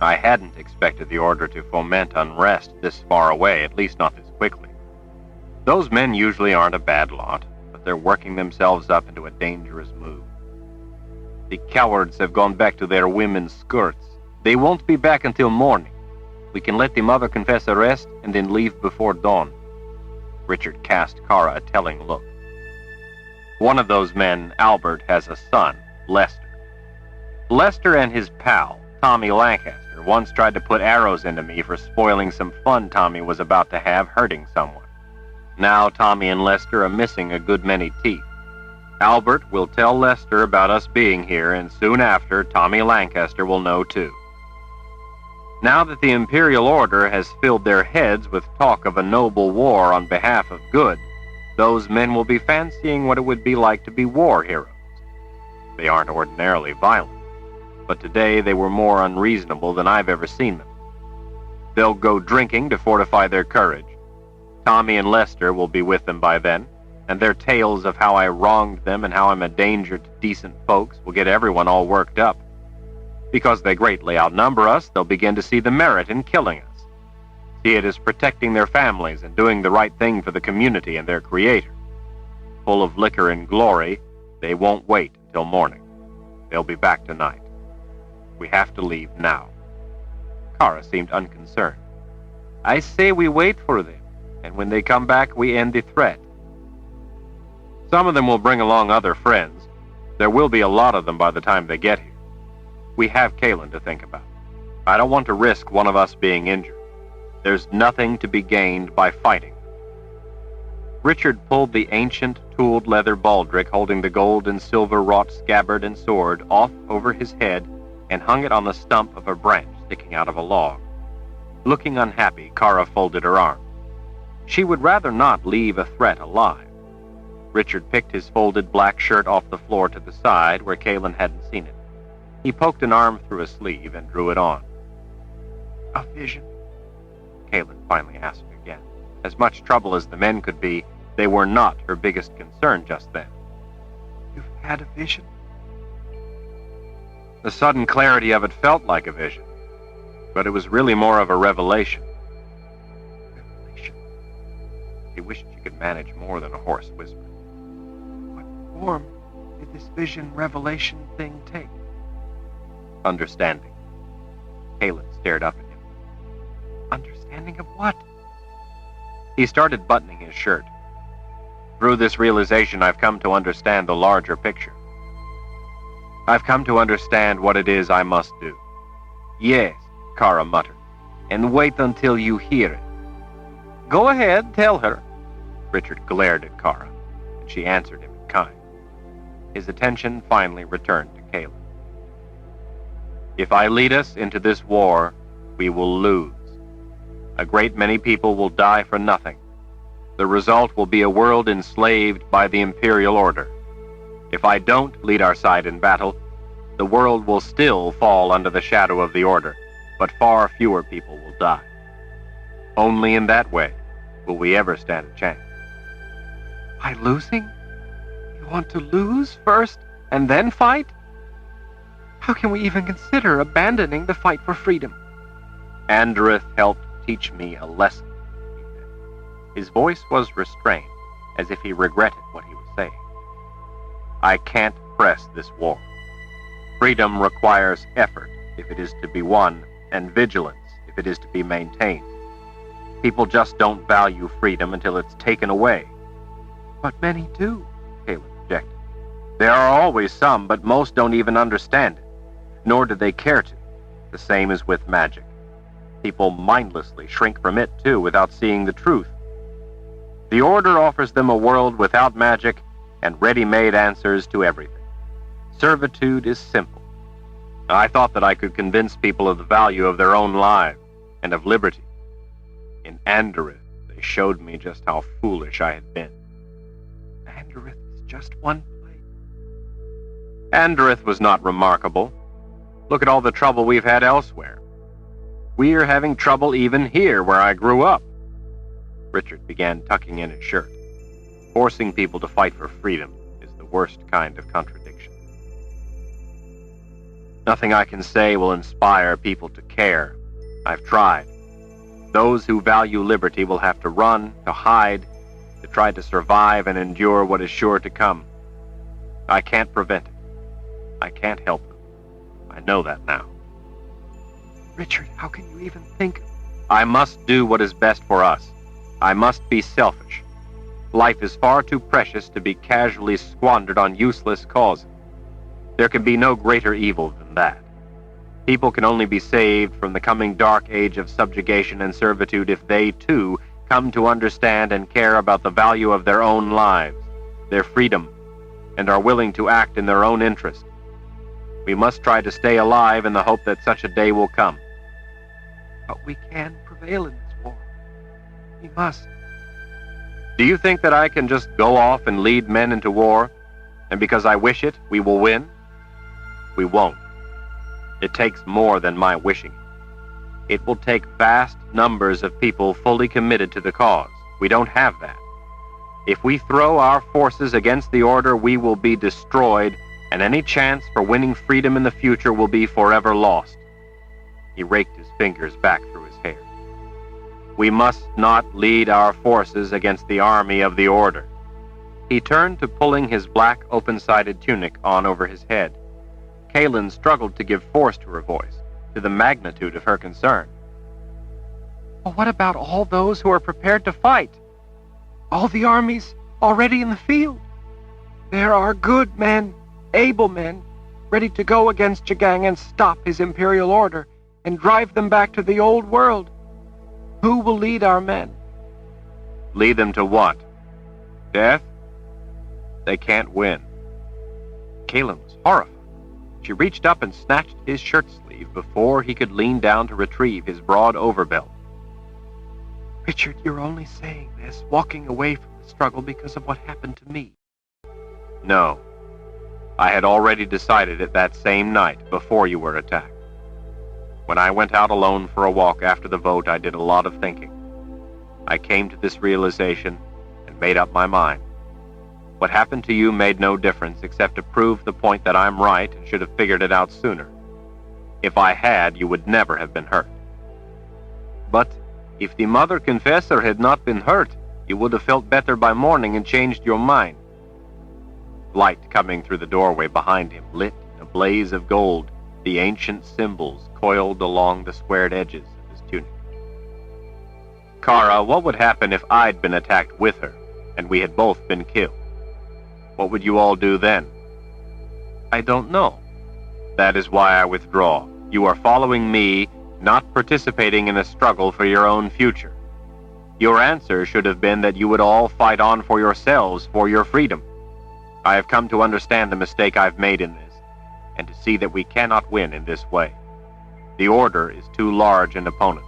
I hadn't expected the order to foment unrest this far away, at least not this quickly. Those men usually aren't a bad lot, but they're working themselves up into a dangerous move. The cowards have gone back to their women's skirts. They won't be back until morning. We can let the Mother Confessor rest and then leave before dawn. Richard cast Kara a telling look. One of those men, Albert, has a son, Lester. Lester and his pal, Tommy Lancaster, once tried to put arrows into me for spoiling some fun Tommy was about to have hurting someone. Now Tommy and Lester are missing a good many teeth. Albert will tell Lester about us being here, and soon after, Tommy Lancaster will know too. Now that the Imperial Order has filled their heads with talk of a noble war on behalf of good, those men will be fancying what it would be like to be war heroes. They aren't ordinarily violent, but today they were more unreasonable than I've ever seen them. They'll go drinking to fortify their courage. Tommy and Lester will be with them by then, and their tales of how I wronged them and how I'm a danger to decent folks will get everyone all worked up. Because they greatly outnumber us, they'll begin to see the merit in killing us. See it as protecting their families and doing the right thing for the community and their creator. Full of liquor and glory, they won't wait till morning. They'll be back tonight. We have to leave now. Kara seemed unconcerned. I say we wait for them, and when they come back, we end the threat. Some of them will bring along other friends. There will be a lot of them by the time they get here. We have Kalen to think about. I don't want to risk one of us being injured. There's nothing to be gained by fighting. Richard pulled the ancient tooled leather baldric holding the gold and silver wrought scabbard and sword off over his head and hung it on the stump of a branch sticking out of a log. Looking unhappy, Kara folded her arms. She would rather not leave a threat alive. Richard picked his folded black shirt off the floor to the side where Kalen hadn't seen it. He poked an arm through a sleeve and drew it on. A vision? Kalen finally asked again. As much trouble as the men could be, they were not her biggest concern just then. You've had a vision? The sudden clarity of it felt like a vision, but it was really more of a revelation. Revelation? She wished she could manage more than a hoarse whisper. What form did this vision revelation thing take? Understanding. Kalen stared up at him. Understanding of what? He started buttoning his shirt. Through this realization, I've come to understand the larger picture. I've come to understand what it is I must do. Yes, Kara muttered, and wait until you hear it. Go ahead, tell her. Richard glared at Kara, and she answered him in kind. His attention finally returned to Kalen. If I lead us into this war, we will lose. A great many people will die for nothing. The result will be a world enslaved by the Imperial Order. If I don't lead our side in battle, the world will still fall under the shadow of the Order, but far fewer people will die. Only in that way will we ever stand a chance. By losing? You want to lose first and then fight? How can we even consider abandoning the fight for freedom? Andreth helped teach me a lesson, he said. His voice was restrained, as if he regretted what he was saying. I can't press this war. Freedom requires effort if it is to be won, and vigilance if it is to be maintained. People just don't value freedom until it's taken away. But many do, Kalen objected. There are always some, but most don't even understand it, nor do they care to. The same is with magic. People mindlessly shrink from it, too, without seeing the truth. The Order offers them a world without magic and ready-made answers to everything. Servitude is simple. I thought that I could convince people of the value of their own lives and of liberty. In Anderith, they showed me just how foolish I had been. Anderith is just one place. Anderith was not remarkable. Look at all the trouble we've had elsewhere. We're having trouble even here where I grew up. Richard began tucking in his shirt. Forcing people to fight for freedom is the worst kind of contradiction. Nothing I can say will inspire people to care. I've tried. Those who value liberty will have to run, to hide, to try to survive and endure what is sure to come. I can't prevent it. I can't help them. I know that now. Richard, how can you even think? I must do what is best for us. I must be selfish. Life is far too precious to be casually squandered on useless causes. There can be no greater evil than that. People can only be saved from the coming dark age of subjugation and servitude if they, too, come to understand and care about the value of their own lives, their freedom, and are willing to act in their own interest. We must try to stay alive in the hope that such a day will come. But we can prevail in this war. We must. Do you think that I can just go off and lead men into war, and because I wish it, we will win? We won't. It takes more than my wishing it. It will take vast numbers of people fully committed to the cause. We don't have that. If we throw our forces against the order, we will be destroyed, and any chance for winning freedom in the future will be forever lost. He raked his fingers back through his hair. We must not lead our forces against the army of the order. He turned to pulling his black, open-sided tunic on over his head. Kaylin struggled to give force to her voice, to the magnitude of her concern. Well, what about all those who are prepared to fight? All the armies already in the field? There are good men, able men, ready to go against Jagang and stop his imperial order and drive them back to the old world. Who will lead our men? Lead them to what? Death? They can't win. Kaylin was horrified. She reached up and snatched his shirt sleeve before he could lean down to retrieve his broad overbelt. Richard, you're only saying this, walking away from the struggle because of what happened to me. No. I had already decided it that same night, before you were attacked. When I went out alone for a walk after the vote, I did a lot of thinking. I came to this realization and made up my mind. What happened to you made no difference except to prove the point that I'm right and should have figured it out sooner. If I had, you would never have been hurt. But if the Mother Confessor had not been hurt, you would have felt better by morning and changed your mind. Light coming through the doorway behind him lit in a blaze of gold the ancient symbols coiled along the squared edges of his tunic. Kara, what would happen if I'd been attacked with her, and we had both been killed? What would you all do then? I don't know. That is why I withdraw. You are following me, not participating in a struggle for your own future. Your answer should have been that you would all fight on for yourselves, for your freedom. I have come to understand the mistake I've made in this, and to see that we cannot win in this way. The Order is too large an opponent.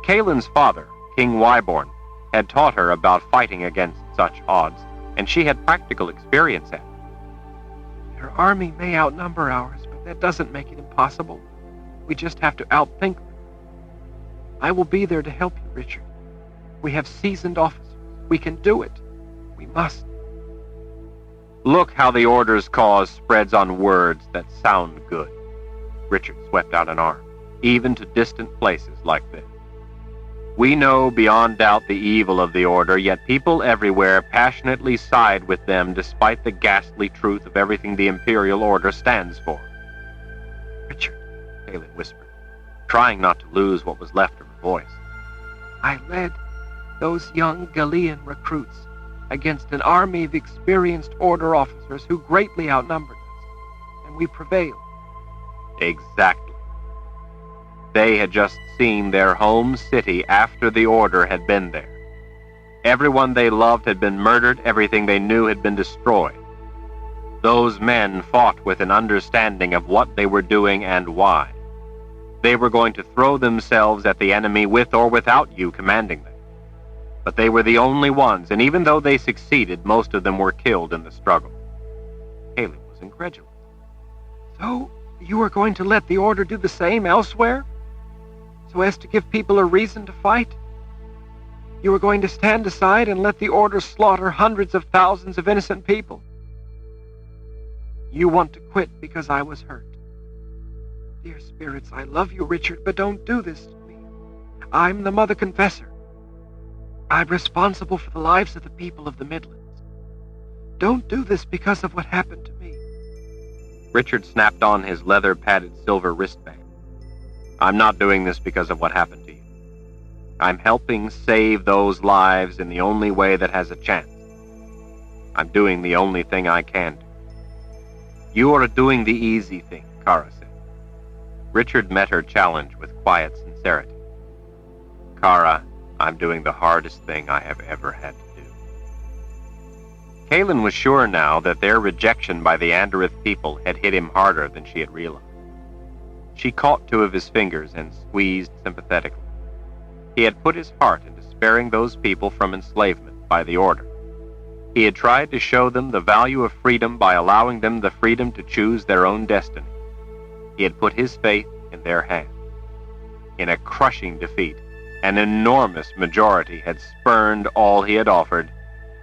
Kaylin's father, King Wyborn, had taught her about fighting against such odds, and she had practical experience at it. Their army may outnumber ours, but that doesn't make it impossible. We just have to outthink them. I will be there to help you, Richard. We have seasoned officers. We can do it. We must. Look how the Order's cause spreads on words that sound good. Richard swept out an arm, even to distant places like this. We know beyond doubt the evil of the Order, yet people everywhere passionately side with them despite the ghastly truth of everything the Imperial Order stands for. Richard, Kaylin whispered, trying not to lose what was left of her voice. I led those young Galilean recruits against an army of experienced Order officers who greatly outnumbered us, and we prevailed. Exactly. They had just seen their home city after the Order had been there. Everyone they loved had been murdered, everything they knew had been destroyed. Those men fought with an understanding of what they were doing and why. They were going to throw themselves at the enemy with or without you commanding them. But they were the only ones, and even though they succeeded, most of them were killed in the struggle. Caleb was incredulous. So, you are going to let the order do the same elsewhere? So as to give people a reason to fight? You are going to stand aside and let the order slaughter hundreds of thousands of innocent people? You want to quit because I was hurt. Dear spirits, I love you, Richard, but don't do this to me. I'm the Mother Confessor. I'm responsible for the lives of the people of the Midlands. Don't do this because of what happened to me. Richard snapped on his leather-padded silver wristband. I'm not doing this because of what happened to you. I'm helping save those lives in the only way that has a chance. I'm doing the only thing I can do. You are doing the easy thing, Kara said. Richard met her challenge with quiet sincerity. Kara, I'm doing the hardest thing I have ever had to do. Kaelin was sure now that their rejection by the Anderith people had hit him harder than she had realized. She caught two of his fingers and squeezed sympathetically. He had put his heart into sparing those people from enslavement by the order. He had tried to show them the value of freedom by allowing them the freedom to choose their own destiny. He had put his faith in their hands. In a crushing defeat, an enormous majority had spurned all he had offered,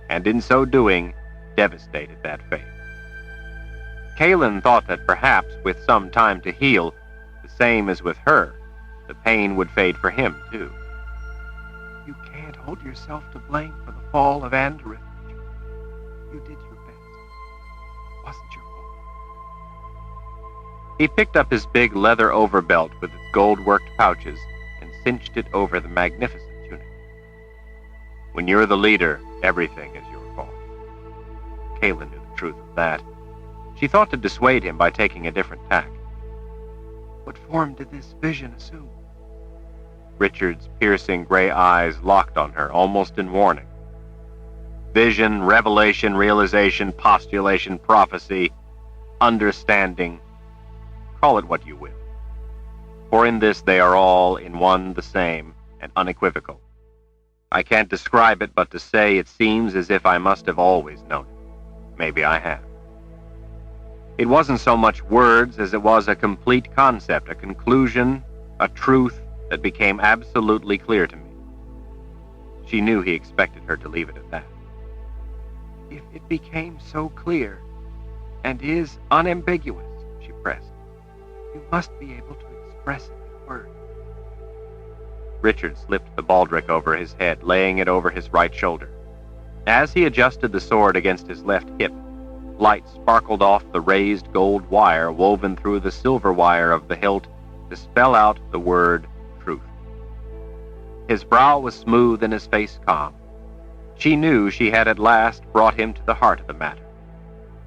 and in so doing, devastated that faith. Kaelin thought that perhaps, with some time to heal, the same as with her, the pain would fade for him, too. You can't hold yourself to blame for the fall of Anderith. You did your best. It wasn't your fault. He picked up his big leather overbelt with its gold-worked pouches and cinched it over the magnificent tunic. When you're the leader, everything is your fault. Kaelin knew the truth of that. She thought to dissuade him by taking a different tack. What form did this vision assume? Richard's piercing gray eyes locked on her, almost in warning. Vision, revelation, realization, postulation, prophecy, understanding, call it what you will. For in this they are all in one the same and unequivocal. I can't describe it, but to say it seems as if I must have always known it. Maybe I have. It wasn't so much words as it was a complete concept, a conclusion, a truth that became absolutely clear to me. She knew he expected her to leave it at that. If it became so clear, and is unambiguous, she pressed, you must be able to express it in words. Richard slipped the baldric over his head, laying it over his right shoulder. As he adjusted the sword against his left hip, light sparkled off the raised gold wire woven through the silver wire of the hilt to spell out the word truth. His brow was smooth and his face calm. She knew she had at last brought him to the heart of the matter.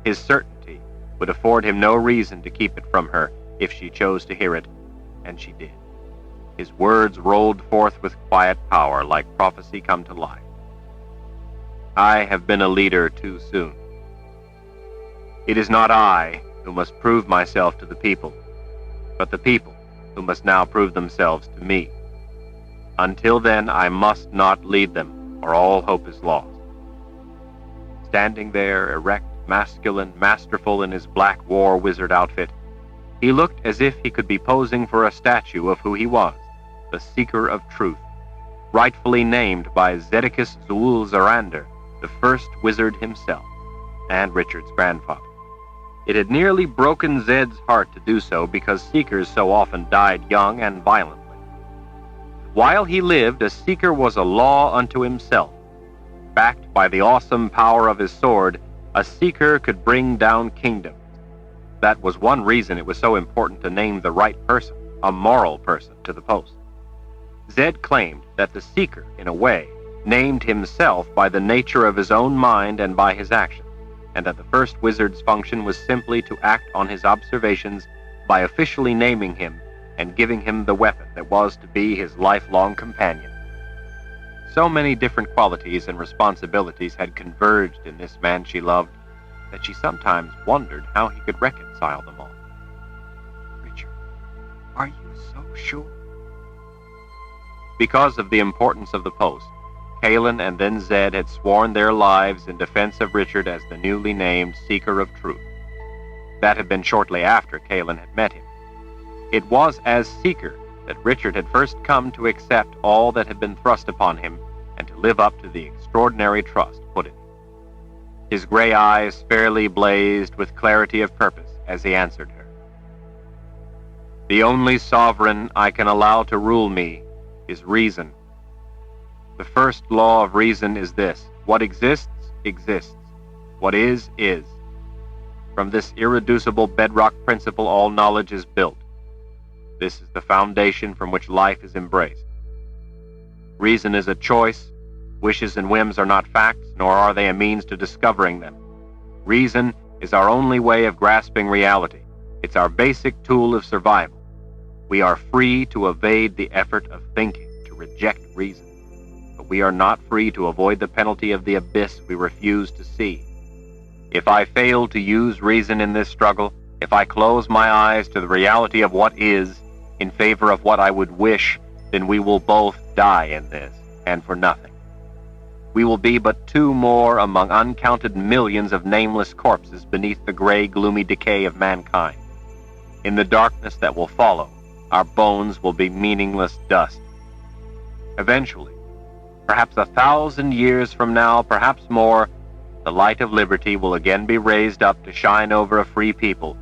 His certainty would afford him no reason to keep it from her if she chose to hear it, and she did. His words rolled forth with quiet power, like prophecy come to life. I have been a leader too soon. It is not I who must prove myself to the people, but the people who must now prove themselves to me. Until then, I must not lead them, or all hope is lost. Standing there, erect, masculine, masterful in his black war wizard outfit, he looked as if he could be posing for a statue of who he was, the seeker of truth, rightfully named by Zedekis Zuul-Zarander, the first wizard himself, and Richard's grandfather. It had nearly broken Zed's heart to do so because seekers so often died young and violently. While he lived, a seeker was a law unto himself. Backed by the awesome power of his sword, a seeker could bring down kingdoms. That was one reason it was so important to name the right person, a moral person, to the post. Zed claimed that the seeker, in a way, named himself by the nature of his own mind and by his actions, and that the first wizard's function was simply to act on his observations by officially naming him and giving him the weapon that was to be his lifelong companion. So many different qualities and responsibilities had converged in this man she loved that she sometimes wondered how he could reconcile them all. Richard, are you so sure. Because of the importance of the post, Kalin and then Zed had sworn their lives in defense of Richard as the newly named Seeker of Truth. That had been shortly after Kalin had met him. It was as Seeker that Richard had first come to accept all that had been thrust upon him and to live up to the extraordinary trust put in him. His gray eyes fairly blazed with clarity of purpose as he answered her. The only sovereign I can allow to rule me is reason. The first law of reason is this: what exists, exists. What is. From this irreducible bedrock principle all knowledge is built. This is the foundation from which life is embraced. Reason is a choice. Wishes and whims are not facts, nor are they a means to discovering them. Reason is our only way of grasping reality. It's our basic tool of survival. We are free to evade the effort of thinking, to reject reason. But we are not free to avoid the penalty of the abyss we refuse to see. If I fail to use reason in this struggle, if I close my eyes to the reality of what is in favor of what I would wish, then we will both die in this, and for nothing. We will be but two more among uncounted millions of nameless corpses beneath the gray, gloomy decay of mankind. In the darkness that will follow, our bones will be meaningless dust. Eventually, perhaps 1,000 years from now, perhaps more, the light of liberty will again be raised up to shine over a free people.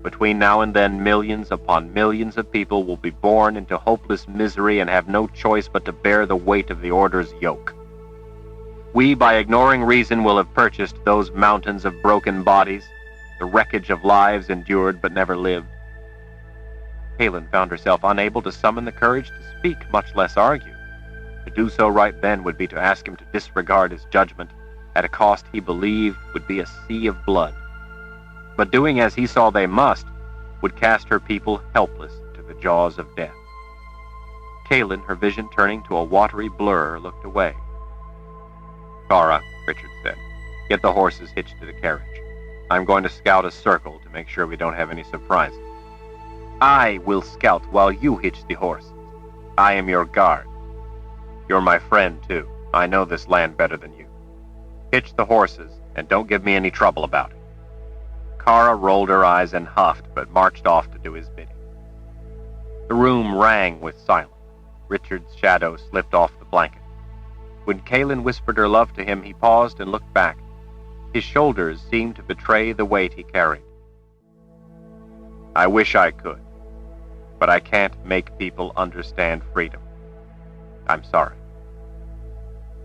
Between now and then, millions upon millions of people will be born into hopeless misery and have no choice but to bear the weight of the order's yoke. We, by ignoring reason, will have purchased those mountains of broken bodies, the wreckage of lives endured but never lived. Kalin found herself unable to summon the courage to speak, much less argue. To do so right then would be to ask him to disregard his judgment at a cost he believed would be a sea of blood. But doing as he saw they must would cast her people helpless to the jaws of death. Kalin, her vision turning to a watery blur, looked away. Kara, Richard said, get the horses hitched to the carriage. I'm going to scout a circle to make sure we don't have any surprises. I will scout while you hitch the horses. I am your guard. You're my friend, too. I know this land better than you. Hitch the horses, and don't give me any trouble about it. Kara rolled her eyes and huffed, but marched off to do his bidding. The room rang with silence. Richard's shadow slipped off the blanket. When Kalin whispered her love to him, he paused and looked back. His shoulders seemed to betray the weight he carried. I wish I could, but I can't make people understand freedom. I'm sorry.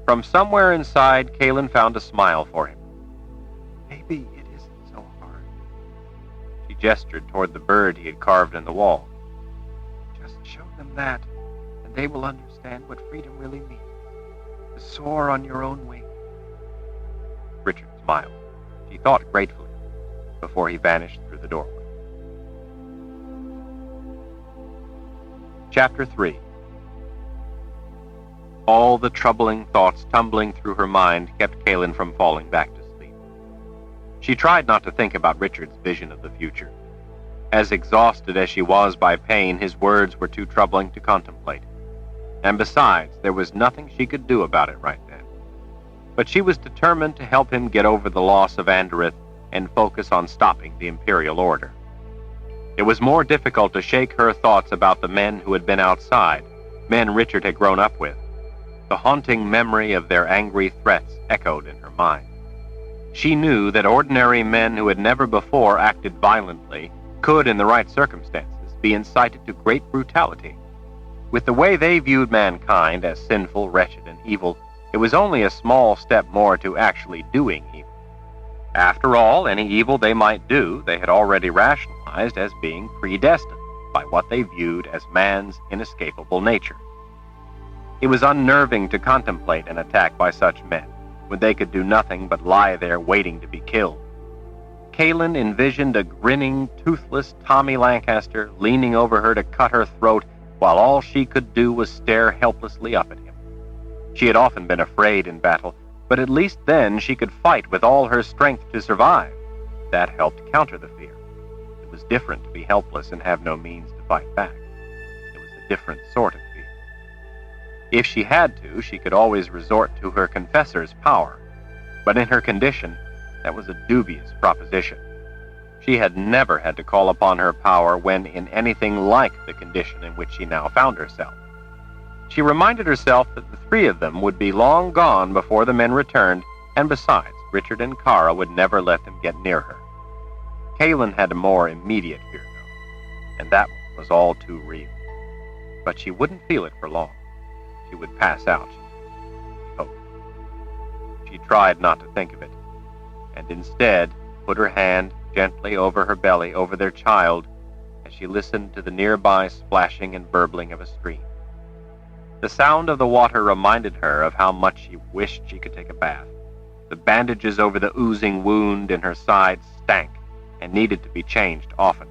From somewhere inside, Kalin found a smile for him. Maybe it isn't so hard. She gestured toward the bird he had carved in the wall. Just show them that, and they will understand what freedom really means. To soar on your own wing. Richard smiled. She thought gratefully, before he vanished through the doorway. Chapter 3. All the troubling thoughts tumbling through her mind kept Kalin from falling back to sleep. She tried not to think about Richard's vision of the future. As exhausted as she was by pain, his words were too troubling to contemplate. And besides, there was nothing she could do about it right then. But she was determined to help him get over the loss of Anderith and focus on stopping the Imperial Order. It was more difficult to shake her thoughts about the men who had been outside, men Richard had grown up with. The haunting memory of their angry threats echoed in her mind. She knew that ordinary men who had never before acted violently could, in the right circumstances, be incited to great brutality. With the way they viewed mankind as sinful, wretched, and evil, it was only a small step more to actually doing evil. After all, any evil they might do, they had already rationalized as being predestined by what they viewed as man's inescapable nature. It was unnerving to contemplate an attack by such men, when they could do nothing but lie there waiting to be killed. Kalin envisioned a grinning, toothless Tommy Lancaster leaning over her to cut her throat, while all she could do was stare helplessly up at him. She had often been afraid in battle, but at least then she could fight with all her strength to survive. That helped counter the fear. It was different to be helpless and have no means to fight back. a different sort of fear. If she had to, she could always resort to her confessor's power, but in her condition, that was a dubious proposition. She had never had to call upon her power when in anything like the condition in which she now found herself. She reminded herself that the three of them would be long gone before the men returned, and besides, Richard and Kara would never let them get near her. Kaylin had a more immediate fear, though, and that one was all too real. But she wouldn't feel it for long. She would pass out, she hoped. She tried not to think of it, and instead put her hand gently over her belly over their child as she listened to the nearby splashing and burbling of a stream. The sound of the water reminded her of how much she wished she could take a bath. The bandages over the oozing wound in her side stank and needed to be changed often.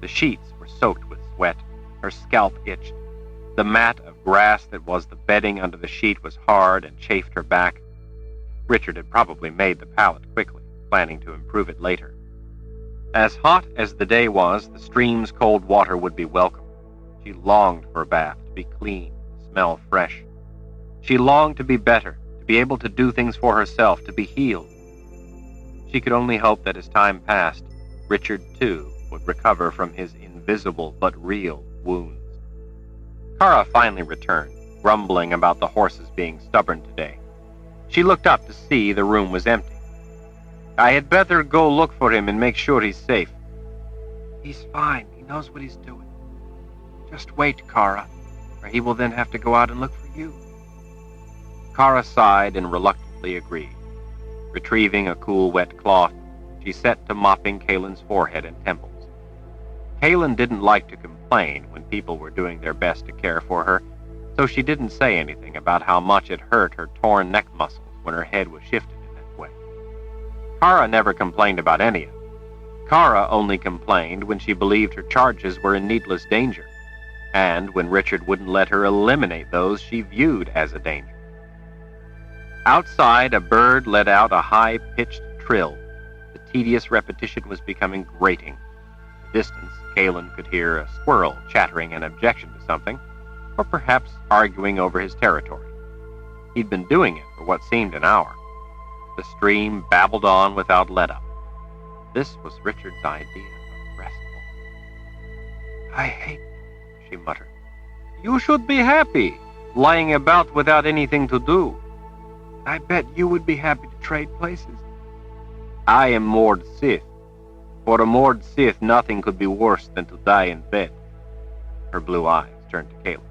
The sheets were soaked with sweat. Her scalp itched. The mat of grass that was the bedding under the sheet was hard and chafed her back. Richard had probably made the pallet quickly, planning to improve it later. As hot as the day was, the stream's cold water would be welcome. She longed for a bath, to be clean, to smell fresh. She longed to be better, to be able to do things for herself, to be healed. She could only hope that as time passed, Richard, too, would recover from his invisible but real wounds. Kara finally returned, grumbling about the horses being stubborn today. She looked up to see the room was empty. "I had better go look for him and make sure he's safe." He's fine. He knows what he's doing. Just wait, Kara, or he will then have to go out and look for you. Kara sighed and reluctantly agreed. Retrieving a cool, wet cloth, she set to mopping Kaylin's forehead and temples. Kaylin didn't like to complain when people were doing their best to care for her, so she didn't say anything about how much it hurt her torn neck muscles when her head was shifted in that way. Kara never complained about any of it. Kara only complained when she believed her charges were in needless danger, and when Richard wouldn't let her eliminate those she viewed as a danger. Outside, a bird let out a high-pitched trill. The tedious repetition was becoming grating. In the distance, Kaylin could hear a squirrel chattering an objection to something, or perhaps arguing over his territory. He'd been doing it for what seemed an hour. The stream babbled on without let-up. This was Richard's idea of restful. I hate you, she muttered. "You should be happy, lying about without anything to do." I bet you would be happy to trade places. "I am Mord Sith. For a Mord Sith, nothing could be worse than to die in bed." Her blue eyes turned to Kaylin.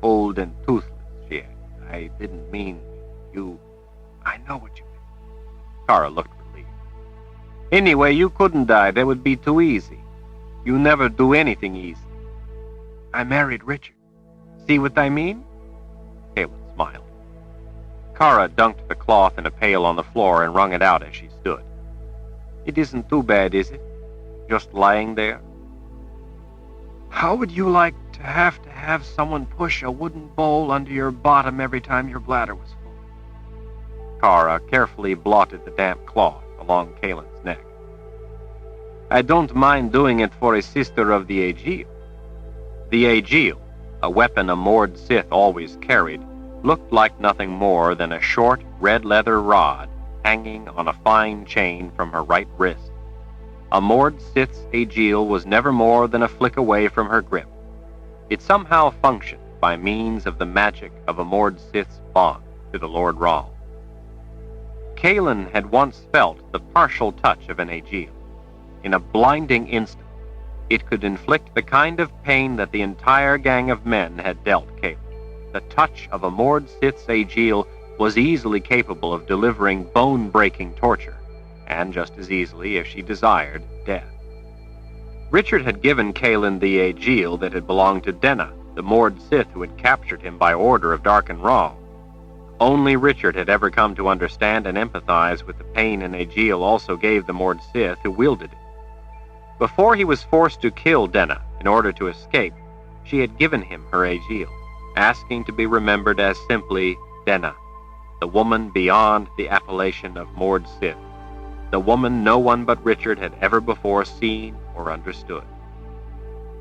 "Old and toothless," she added. "I didn't mean you." I know what you mean. Kara looked relieved. "Anyway, you couldn't die. That would be too easy. You never do anything easy." I married Richard. "See what I mean?" Kaylin smiled. Kara dunked the cloth in a pail on the floor and wrung it out as she stood. "It isn't too bad, is it? Just lying there?" How would you like to have someone push a wooden bowl under your bottom every time your bladder was full? Kara carefully blotted the damp cloth along Kaylin's neck. "I don't mind doing it for a sister of the Aegil." The Aegil, a weapon a Mord Sith always carried, looked like nothing more than a short red leather rod hanging on a fine chain from her right wrist. A Mord Sith's Aegil was never more than a flick away from her grip. It somehow functioned by means of the magic of a Mord Sith's bond to the Lord Rahl. Kaylin had once felt the partial touch of an Aegil. In a blinding instant, it could inflict the kind of pain that the entire gang of men had dealt Kaylin. The touch of a Mord Sith's Aegil was easily capable of delivering bone-breaking torture, and just as easily, if she desired, death. Richard had given Kaylin the Aegil that had belonged to Denna, the Mord Sith who had captured him by order of Darken Rahl. Only Richard had ever come to understand and empathize with the pain an Aegil also gave the Mord Sith who wielded it. Before he was forced to kill Denna in order to escape, she had given him her Aegil, asking to be remembered as simply Denna, the woman beyond the appellation of Mord Sith, the woman no one but Richard had ever before seen or understood.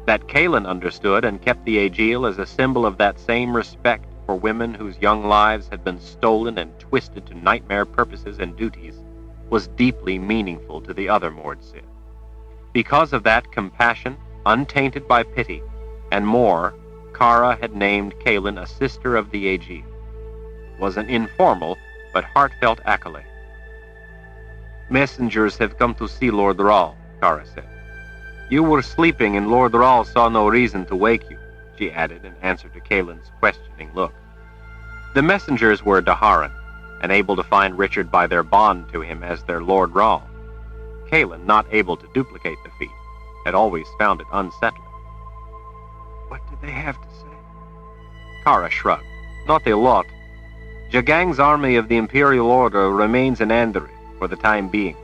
That Kaelin understood and kept the Aegil as a symbol of that same respect for women whose young lives had been stolen and twisted to nightmare purposes and duties was deeply meaningful to the other Mordsid. Because of that compassion, untainted by pity, and more, Kara had named Kaelin a sister of the Aegil. It was an informal but heartfelt accolade. "Messengers have come to see Lord Rahl," Kara said. "You were sleeping and Lord Rahl saw no reason to wake you," she added in answer to Kaelin's questioning look. The messengers were Daharan, and able to find Richard by their bond to him as their Lord Rahl. Kaelin, not able to duplicate the feat, had always found it unsettling. What did they have to say? Kara shrugged. "Not a lot. Jagang's army of the Imperial Order remains in Anderith for the time being,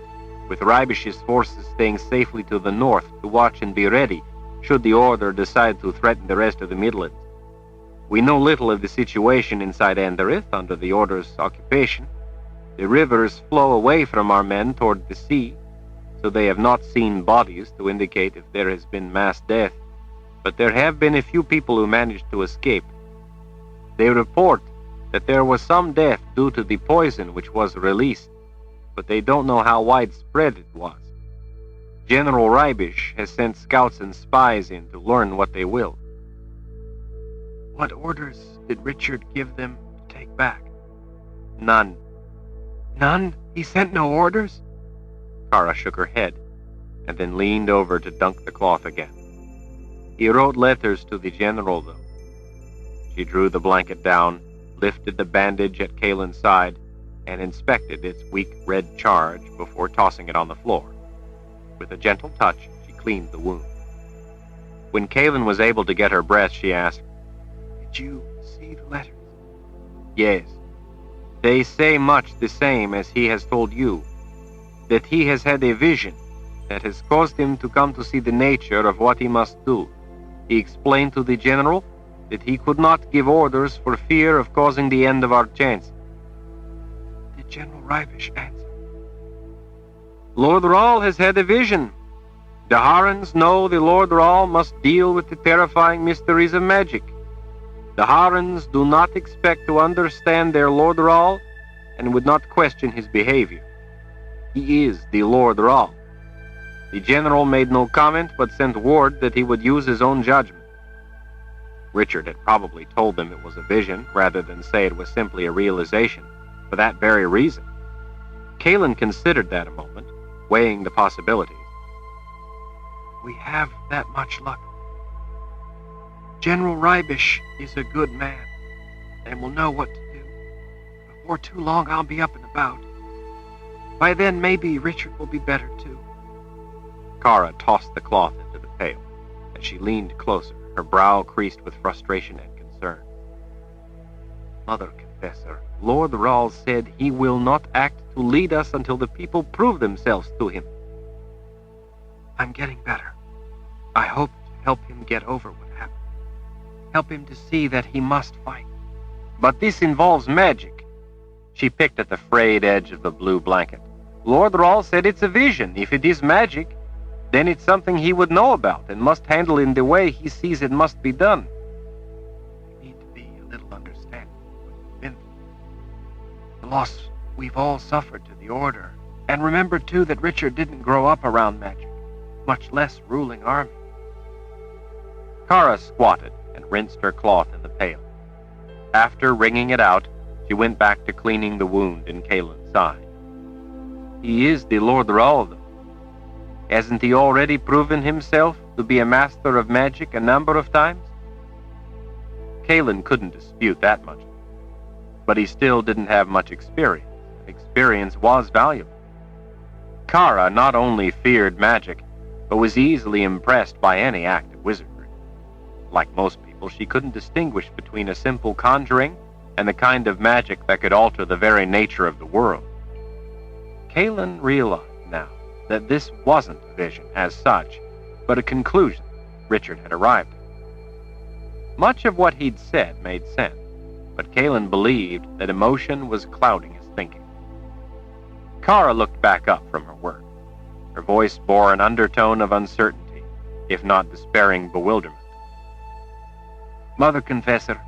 with Rybish's forces staying safely to the north to watch and be ready should the Order decide to threaten the rest of the Midlands. We know little of the situation inside Anderith under the Order's occupation. The rivers flow away from our men toward the sea, so they have not seen bodies to indicate if there has been mass death, but there have been a few people who managed to escape. They report that there was some death due to the poison which was released, but they don't know how widespread it was. General Rybish has sent scouts and spies in to learn what they will." What orders did Richard give them to take back? "None." None? He sent no orders? Kara shook her head, and then leaned over to dunk the cloth again. "He wrote letters to the general, though." She drew the blanket down, lifted the bandage at Kaelin's side, and inspected its weak red charge before tossing it on the floor. With a gentle touch, she cleaned the wound. When Kaelin was able to get her breath, she asked, Did you see the letters? "Yes. They say much the same as he has told you, that he has had a vision that has caused him to come to see the nature of what he must do. He explained to the general that he could not give orders for fear of causing the end of our chance." Did General Rybish answer? "Lord Rahl has had a vision. The Harans know the Lord Rahl must deal with the terrifying mysteries of magic. The Harans do not expect to understand their Lord Rahl and would not question his behavior. He is the Lord Rahl. The general made no comment but sent word that he would use his own judgment." Richard had probably told them it was a vision rather than say it was simply a realization, for that very reason. Kaelin considered that a moment, weighing the possibilities. We have that much luck. General Rybish is a good man and will know what to do. Before too long, I'll be up and about. By then, maybe Richard will be better, too. Kara tossed the cloth into the pail as she leaned closer, her brow creased with frustration and concern. "Mother Confessor, Lord Rahl said he will not act to lead us until the people prove themselves to him." I'm getting better. I hope to help him get over what happened. Help him to see that he must fight. "But this involves magic." She picked at the frayed edge of the blue blanket. "Lord Rahl said it's a vision. If it is magic, then it's something he would know about and must handle in the way he sees it must be done." We need to be a little understanding of what we've been through. The loss we've all suffered to the Order. And remember, too, that Richard didn't grow up around magic, much less ruling army. Kara squatted and rinsed her cloth in the pail. After wringing it out, she went back to cleaning the wound in Kaelin's side. "He is the Lord Rahl, though. Hasn't he already proven himself to be a master of magic a number of times?" Kaelin couldn't dispute that much, but he still didn't have much experience. Experience was valuable. Kara not only feared magic, but was easily impressed by any act of wizardry. Like most people, she couldn't distinguish between a simple conjuring and the kind of magic that could alter the very nature of the world. Kaelin realized now that this wasn't a vision as such, but a conclusion Richard had arrived at. Much of what he'd said made sense, but Kaelin believed that emotion was clouding his thinking. Kara looked back up from her work. Her voice bore an undertone of uncertainty, if not despairing bewilderment. Mother Confessor,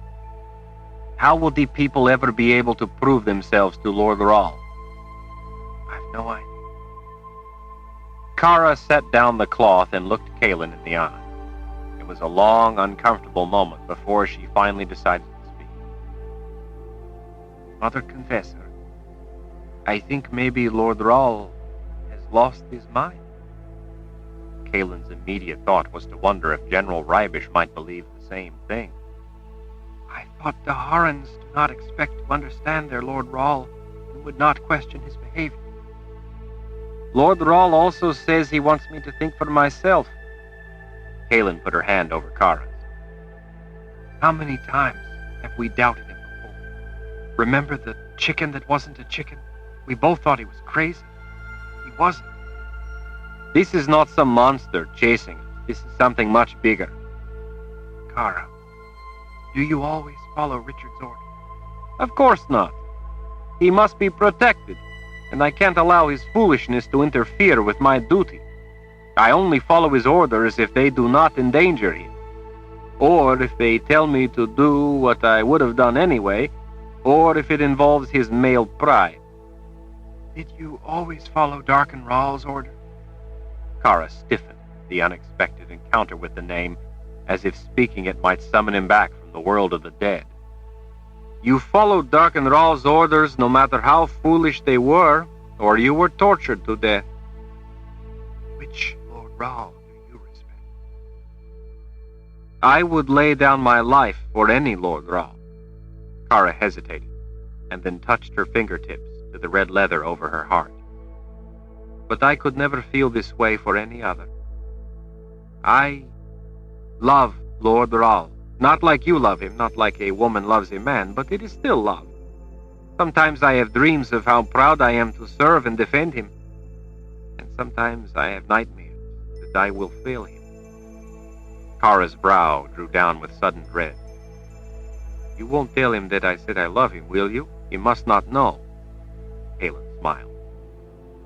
how will the people ever be able to prove themselves to Lord Rahl? I've no idea. Kara set down the cloth and looked Kaelin in the eye. It was a long, uncomfortable moment before she finally decided to speak. Mother Confessor, I think maybe Lord Rahl has lost his mind. Kaelin's immediate thought was to wonder if General Rybish might believe the same thing. I thought the Harans do not expect to understand their Lord Rahl and would not question his behavior. Lord Rahl also says he wants me to think for myself. Kaelin put her hand over Kara's. How many times have we doubted him before? Remember the chicken that wasn't a chicken? We both thought he was crazy. He wasn't. This is not some monster chasing us. This is something much bigger. Kara, do you always follow Richard's orders? Of course not. He must be protected, and I can't allow his foolishness to interfere with my duty. I only follow his orders if they do not endanger him, or if they tell me to do what I would have done anyway, or if it involves his male pride. Did you always follow Darken Rahl's order? Kara stiffened at the unexpected encounter with the name, as if speaking it might summon him back from the world of the dead. You followed Darken Rahl's orders no matter how foolish they were, or you were tortured to death. Which Lord Rahl do you respect? I would lay down my life for any Lord Rahl. Kara hesitated, and then touched her fingertips to the red leather over her heart. But I could never feel this way for any other. I love Lord Rahl. Not like you love him, not like a woman loves a man, but it is still love. Sometimes I have dreams of how proud I am to serve and defend him, and sometimes I have nightmares that I will fail him. Kara's brow drew down with sudden dread. You won't tell him that I said I love him, will you? He must not know. Kaelin smiled.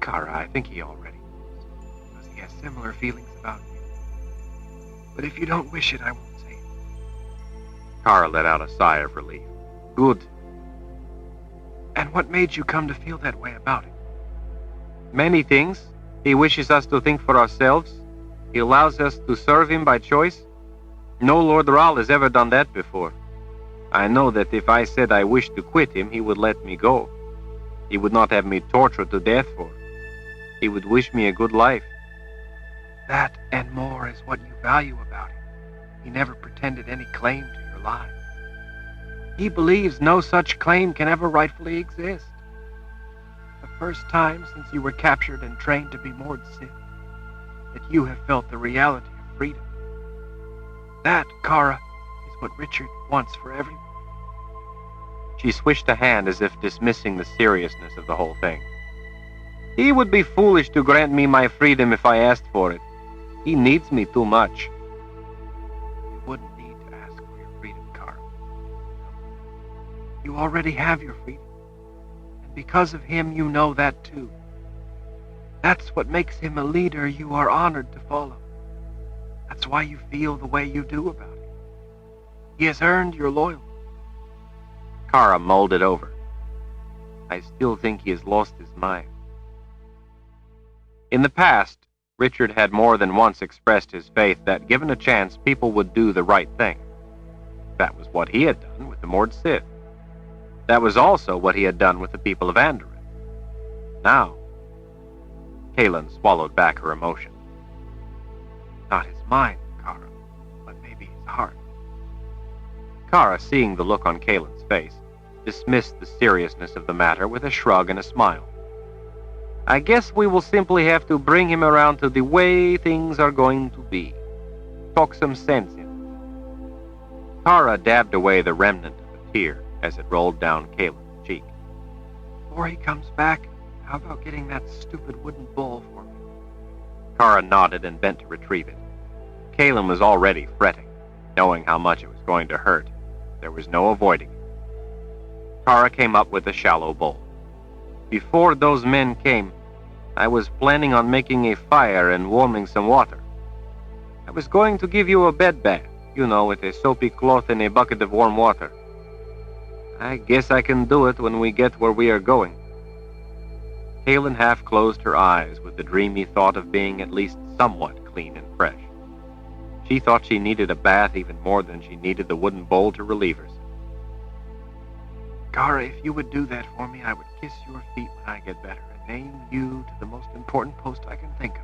Kara, I think he already knows, because he has similar feelings about you. But if you don't wish it, I won't say it. Kara let out a sigh of relief. Good. And what made you come to feel that way about him? Many things. He wishes us to think for ourselves. He allows us to serve him by choice. No Lord Rahl has ever done that before. I know that if I said I wished to quit him, he would let me go. He would not have me tortured to death for it. He would wish me a good life. That and more is what you value about him. He never pretended any claim to your life. He believes no such claim can ever rightfully exist. The first time since you were captured and trained to be Mord Sith, that you have felt the reality of freedom. That, Kara, is what Richard wants for everyone. She swished a hand as if dismissing the seriousness of the whole thing. He would be foolish to grant me my freedom if I asked for it. He needs me too much. You wouldn't need to ask for your freedom, Kara. You already have your freedom. And because of him, you know that too. That's what makes him a leader you are honored to follow. That's why you feel the way you do about him. He has earned your loyalty. Kara mulled it over. I still think he has lost his mind. In the past, Richard had more than once expressed his faith that, given a chance, people would do the right thing. That was what he had done with the Mord Sith. That was also what he had done with the people of Andoran. Now, Kaelin swallowed back her emotion. Not his mind, Kara, but maybe his heart. Kara, seeing the look on Kaelin's face, dismissed the seriousness of the matter with a shrug and a smile. I guess we will simply have to bring him around to the way things are going to be. Talk some sense in him. Kara dabbed away the remnant of a tear as it rolled down Kaelin's cheek. Before he comes back, how about getting that stupid wooden bowl for me? Kara nodded and bent to retrieve it. Kaelin was already fretting, knowing how much it was going to hurt. There was no avoiding it. Kara came up with a shallow bowl. Before those men came, I was planning on making a fire and warming some water. I was going to give you a bed bath, with a soapy cloth and a bucket of warm water. I guess I can do it when we get where we are going. Kaylin half closed her eyes with the dreamy thought of being at least somewhat clean and fresh. She thought she needed a bath even more than she needed the wooden bowl to relieve herself. Kara, if you would do that for me, I would kiss your feet when I get better and name you to the most important post I can think of.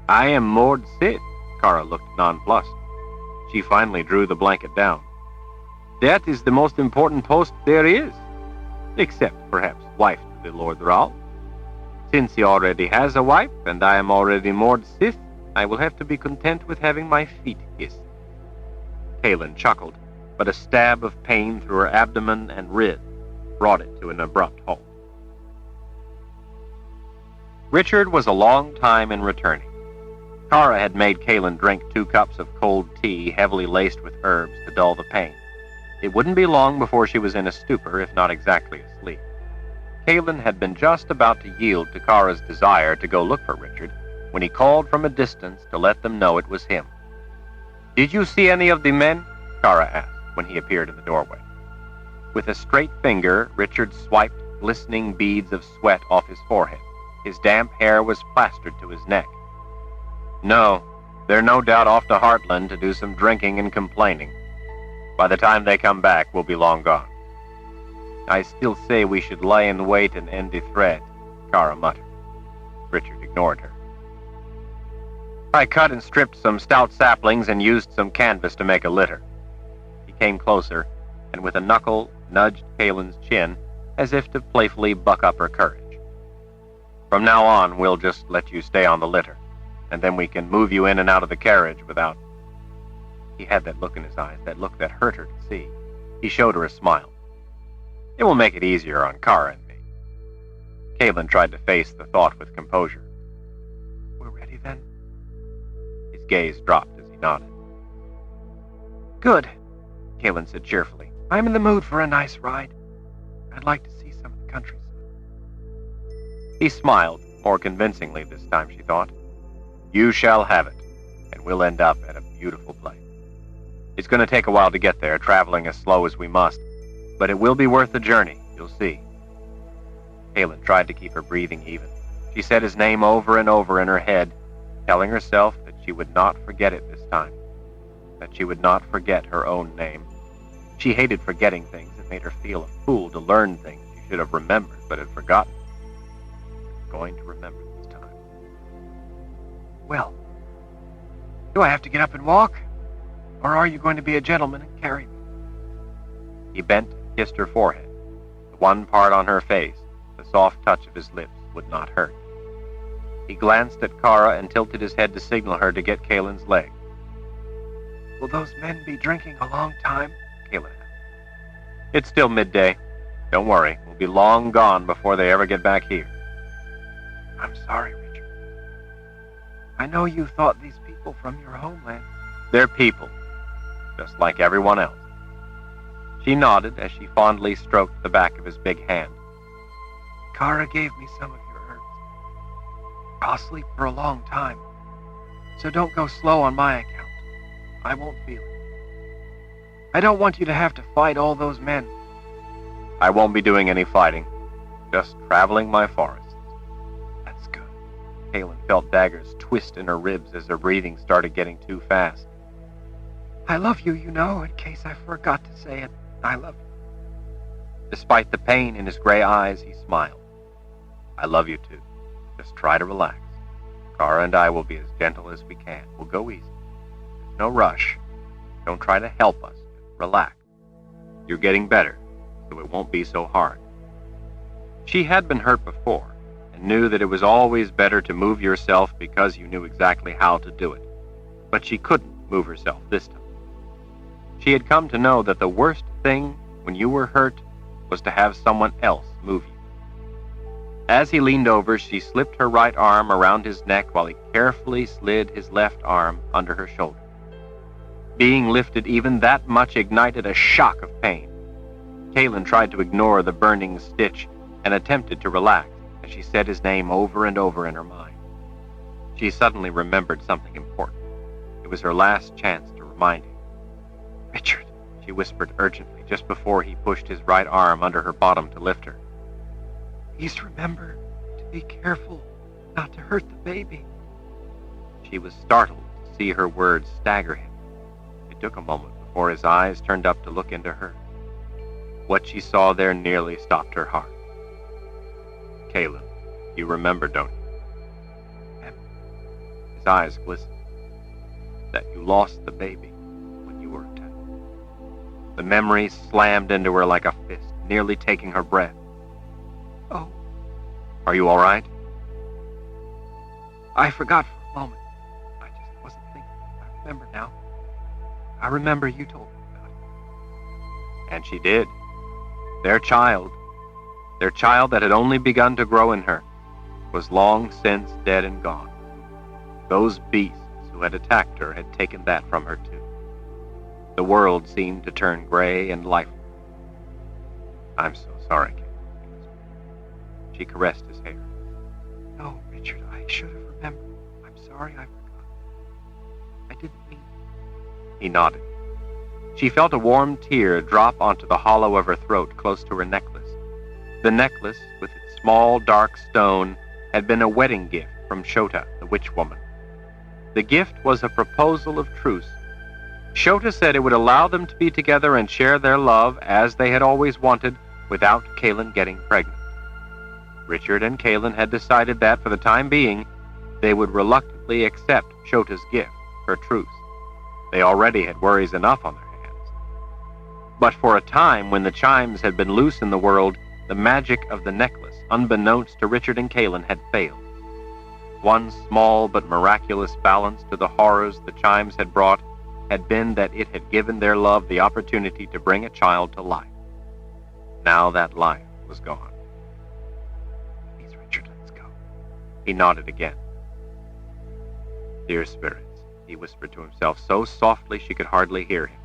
I am Maud Sid. Kara looked nonplussed. She finally drew the blanket down. That is the most important post there is, except perhaps wife to the Lord Raoul. Since he already has a wife, and I am already Maud Sith, I will have to be content with having my feet kissed. Kaylin chuckled, but a stab of pain through her abdomen and ribs brought it to an abrupt halt. Richard was a long time in returning. Kara had made Kaylin drink 2 cups of cold tea heavily laced with herbs to dull the pain. It wouldn't be long before she was in a stupor, if not exactly asleep. Kaylin had been just about to yield to Kara's desire to go look for Richard when he called from a distance to let them know it was him. "Did you see any of the men?" Kara asked when he appeared in the doorway. With a straight finger, Richard swiped glistening beads of sweat off his forehead. His damp hair was plastered to his neck. "No, they're no doubt off to Heartland to do some drinking and complaining. By the time they come back, we'll be long gone." "I still say we should lie in wait and end the threat," Kara muttered. Richard ignored her. "I cut and stripped some stout saplings and used some canvas to make a litter." He came closer, and with a knuckle nudged Kaylin's chin as if to playfully buck up her courage. "From now on, we'll just let you stay on the litter, and then we can move you in and out of the carriage without—" He had that look in his eyes, that look that hurt her to see. He showed her a smile. "It will make it easier on Kara and me." Kaylin tried to face the thought with composure. "We're ready then?" His gaze dropped as he nodded. "Good," Kaylin said cheerfully. "I'm in the mood for a nice ride. I'd like to see some of the countryside." He smiled, more convincingly this time, she thought. "You shall have it, and we'll end up at a beautiful place. It's going to take a while to get there, traveling as slow as we must, but it will be worth the journey, you'll see." Kaylin tried to keep her breathing even. She said his name over and over in her head, telling herself that she would not forget it this time, that she would not forget her own name. She hated forgetting things. It made her feel a fool to learn things she should have remembered but had forgotten. She was going to remember this time. "Well, do I have to get up and walk? Or are you going to be a gentleman and carry me?" He bent and kissed her forehead. The one part on her face, the soft touch of his lips, would not hurt. He glanced at Kara and tilted his head to signal her to get Kaylin's leg. "Will those men be drinking a long time?" Kaylin asked. "It's still midday. Don't worry, we'll be long gone before they ever get back here." "I'm sorry, Richard. I know you thought these people from your homeland—" "They're people, just like everyone else." She nodded as she fondly stroked the back of his big hand. "Kara gave me some of your herbs. I'll sleep for a long time, so don't go slow on my account. I won't feel it. I don't want you to have to fight all those men." "I won't be doing any fighting, just traveling my forests." "That's good." Kaylin felt daggers twist in her ribs as her breathing started getting too fast. "I love you, in case I forgot to say it. I love you." Despite the pain in his gray eyes, he smiled. "I love you too. Just try to relax. Kara and I will be as gentle as we can. We'll go easy. There's no rush. Don't try to help us. Relax. You're getting better, so it won't be so hard." She had been hurt before, and knew that it was always better to move yourself because you knew exactly how to do it. But she couldn't move herself this time. She had come to know that the worst thing when you were hurt was to have someone else move you. As he leaned over, she slipped her right arm around his neck while he carefully slid his left arm under her shoulder. Being lifted even that much ignited a shock of pain. Kaylin tried to ignore the burning stitch and attempted to relax as she said his name over and over in her mind. She suddenly remembered something important. It was her last chance to remind him. Richard, She whispered urgently just before he pushed his right arm under her bottom to lift her. please remember to be careful not to hurt the baby. She was startled to see her words stagger him. It took a moment before his eyes turned up to look into her. What she saw there nearly stopped her heart. Caleb, you remember, don't you? His eyes glistened. That you lost the baby when you were attacked. The memory slammed into her like a fist, nearly taking her breath. Oh, Are you all right? I forgot for a moment. I just wasn't thinking. I remember now. I remember you told me about it. And she did. Their child that had only begun to grow in her, was long since dead and gone. Those beasts who had attacked her had taken that from her too. The world seemed to turn gray and lifeless. I'm so sorry, Kate. She caressed his hair. No, Richard, I should have remembered. I'm sorry I forgot. I didn't mean it. He nodded. She felt a warm tear drop onto the hollow of her throat close to her necklace. The necklace, with its small dark stone, had been a wedding gift from Shota, the witch woman. The gift was a proposal of truce. Shota said it would allow them to be together and share their love as they had always wanted, without Kaylin getting pregnant. Richard and Kaylin had decided that, for the time being, they would reluctantly accept Shota's gift, her truce. They already had worries enough on their hands. But for a time, when the chimes had been loose in the world, the magic of the necklace, unbeknownst to Richard and Kaylin, had failed. One small but miraculous balance to the horrors the chimes had brought had been that it had given their love the opportunity to bring a child to life. Now that life was gone. Please, Richard, let's go. He nodded again. Dear spirits, he whispered to himself so softly she could hardly hear him.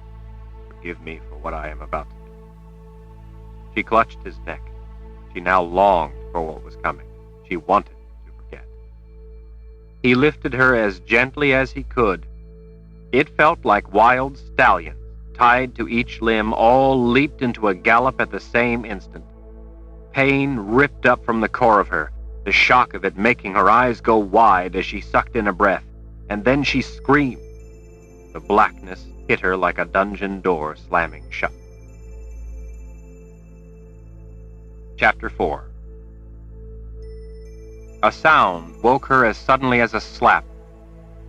Forgive me for what I am about to do. She clutched his neck. She now longed for what was coming. She wanted to forget. He lifted her as gently as he could. It felt like wild stallions, tied to each limb, all leaped into a gallop at the same instant. Pain ripped up from the core of her, the shock of it making her eyes go wide as she sucked in a breath, and then she screamed. The blackness hit her like a dungeon door slamming shut. Chapter 4. A sound woke her as suddenly as a slap.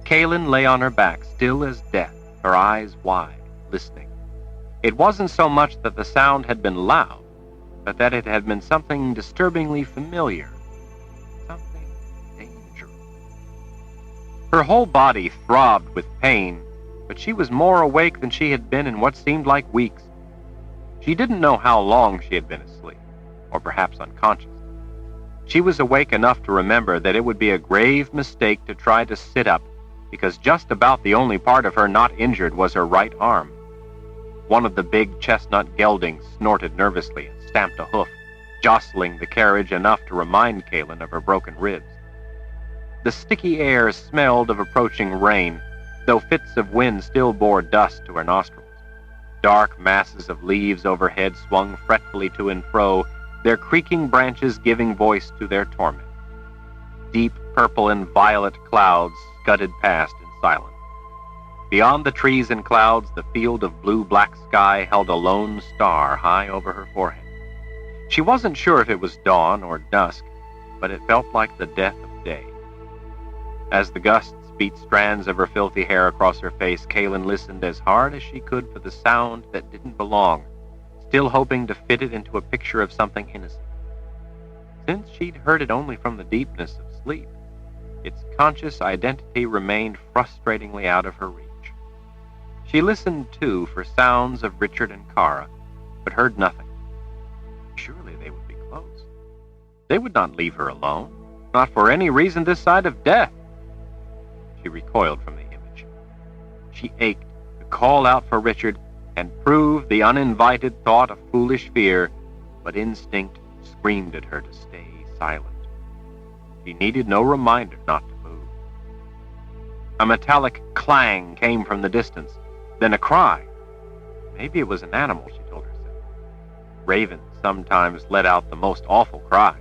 Kaylin lay on her back, still as death, her eyes wide, listening. It wasn't so much that the sound had been loud, but that it had been something disturbingly familiar, something dangerous. Her whole body throbbed with pain, but she was more awake than she had been in what seemed like weeks. She didn't know how long she had been asleep, or perhaps unconscious. She was awake enough to remember that it would be a grave mistake to try to sit up, because just about the only part of her not injured was her right arm. One of the big chestnut geldings snorted nervously and stamped a hoof, jostling the carriage enough to remind Kaylin of her broken ribs. The sticky air smelled of approaching rain, though fits of wind still bore dust to her nostrils. Dark masses of leaves overhead swung fretfully to and fro, their creaking branches giving voice to their torment. Deep purple and violet clouds scudded past in silence. Beyond the trees and clouds, the field of blue-black sky held a lone star high over her forehead. She wasn't sure if it was dawn or dusk, but it felt like the death of day. As the gusts beat strands of her filthy hair across her face, Kaylin listened as hard as she could for the sound that didn't belong, still hoping to fit it into a picture of something innocent. Since she'd heard it only from the deepness of sleep, its conscious identity remained frustratingly out of her reach. She listened, too, for sounds of Richard and Kara, but heard nothing. Surely they would be close. They would not leave her alone, not for any reason this side of death. She recoiled from the image. She ached to call out for Richard and prove the uninvited thought a foolish fear, but instinct screamed at her to stay silent. She needed no reminder not to move. A metallic clang came from the distance, then a cry. Maybe it was an animal, she told herself. Ravens sometimes let out the most awful cry.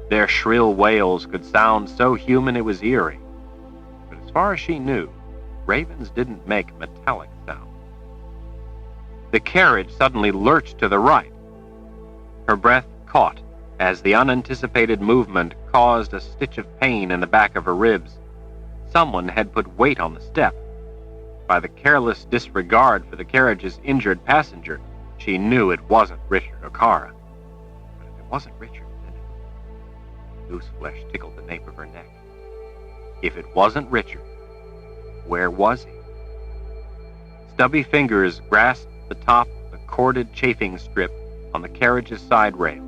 Their shrill wails could sound so human it was eerie. But as far as she knew, ravens didn't make metallic sounds. The carriage suddenly lurched to the right. Her breath caught as the unanticipated movement caused a stitch of pain in the back of her ribs. Someone had put weight on the step. By the careless disregard for the carriage's injured passenger, she knew it wasn't Richard O'Cara. But if it wasn't Richard, then loose flesh tickled the nape of her neck. If it wasn't Richard, where was he? Stubby fingers grasped the top of the corded chafing strip on the carriage's side rail.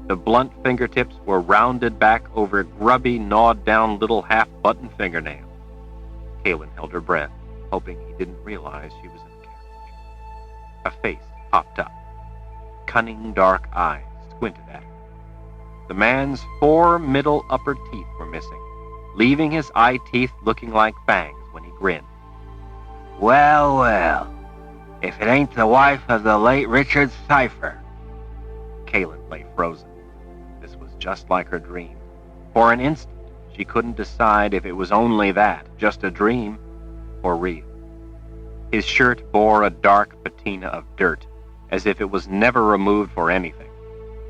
The blunt fingertips were rounded back over grubby, gnawed-down little half-button fingernails. Kaylin held her breath, hoping he didn't realize she was in the carriage. A face popped up. Cunning dark eyes squinted at her. The man's 4 middle upper teeth were missing, leaving his eye teeth looking like fangs when he grinned. Well, well, if it ain't the wife of the late Richard Cipher. Kaylin lay frozen. This was just like her dream. For an instant, she couldn't decide if it was only that, just a dream, or real. His shirt bore a dark patina of dirt, as if it was never removed for anything.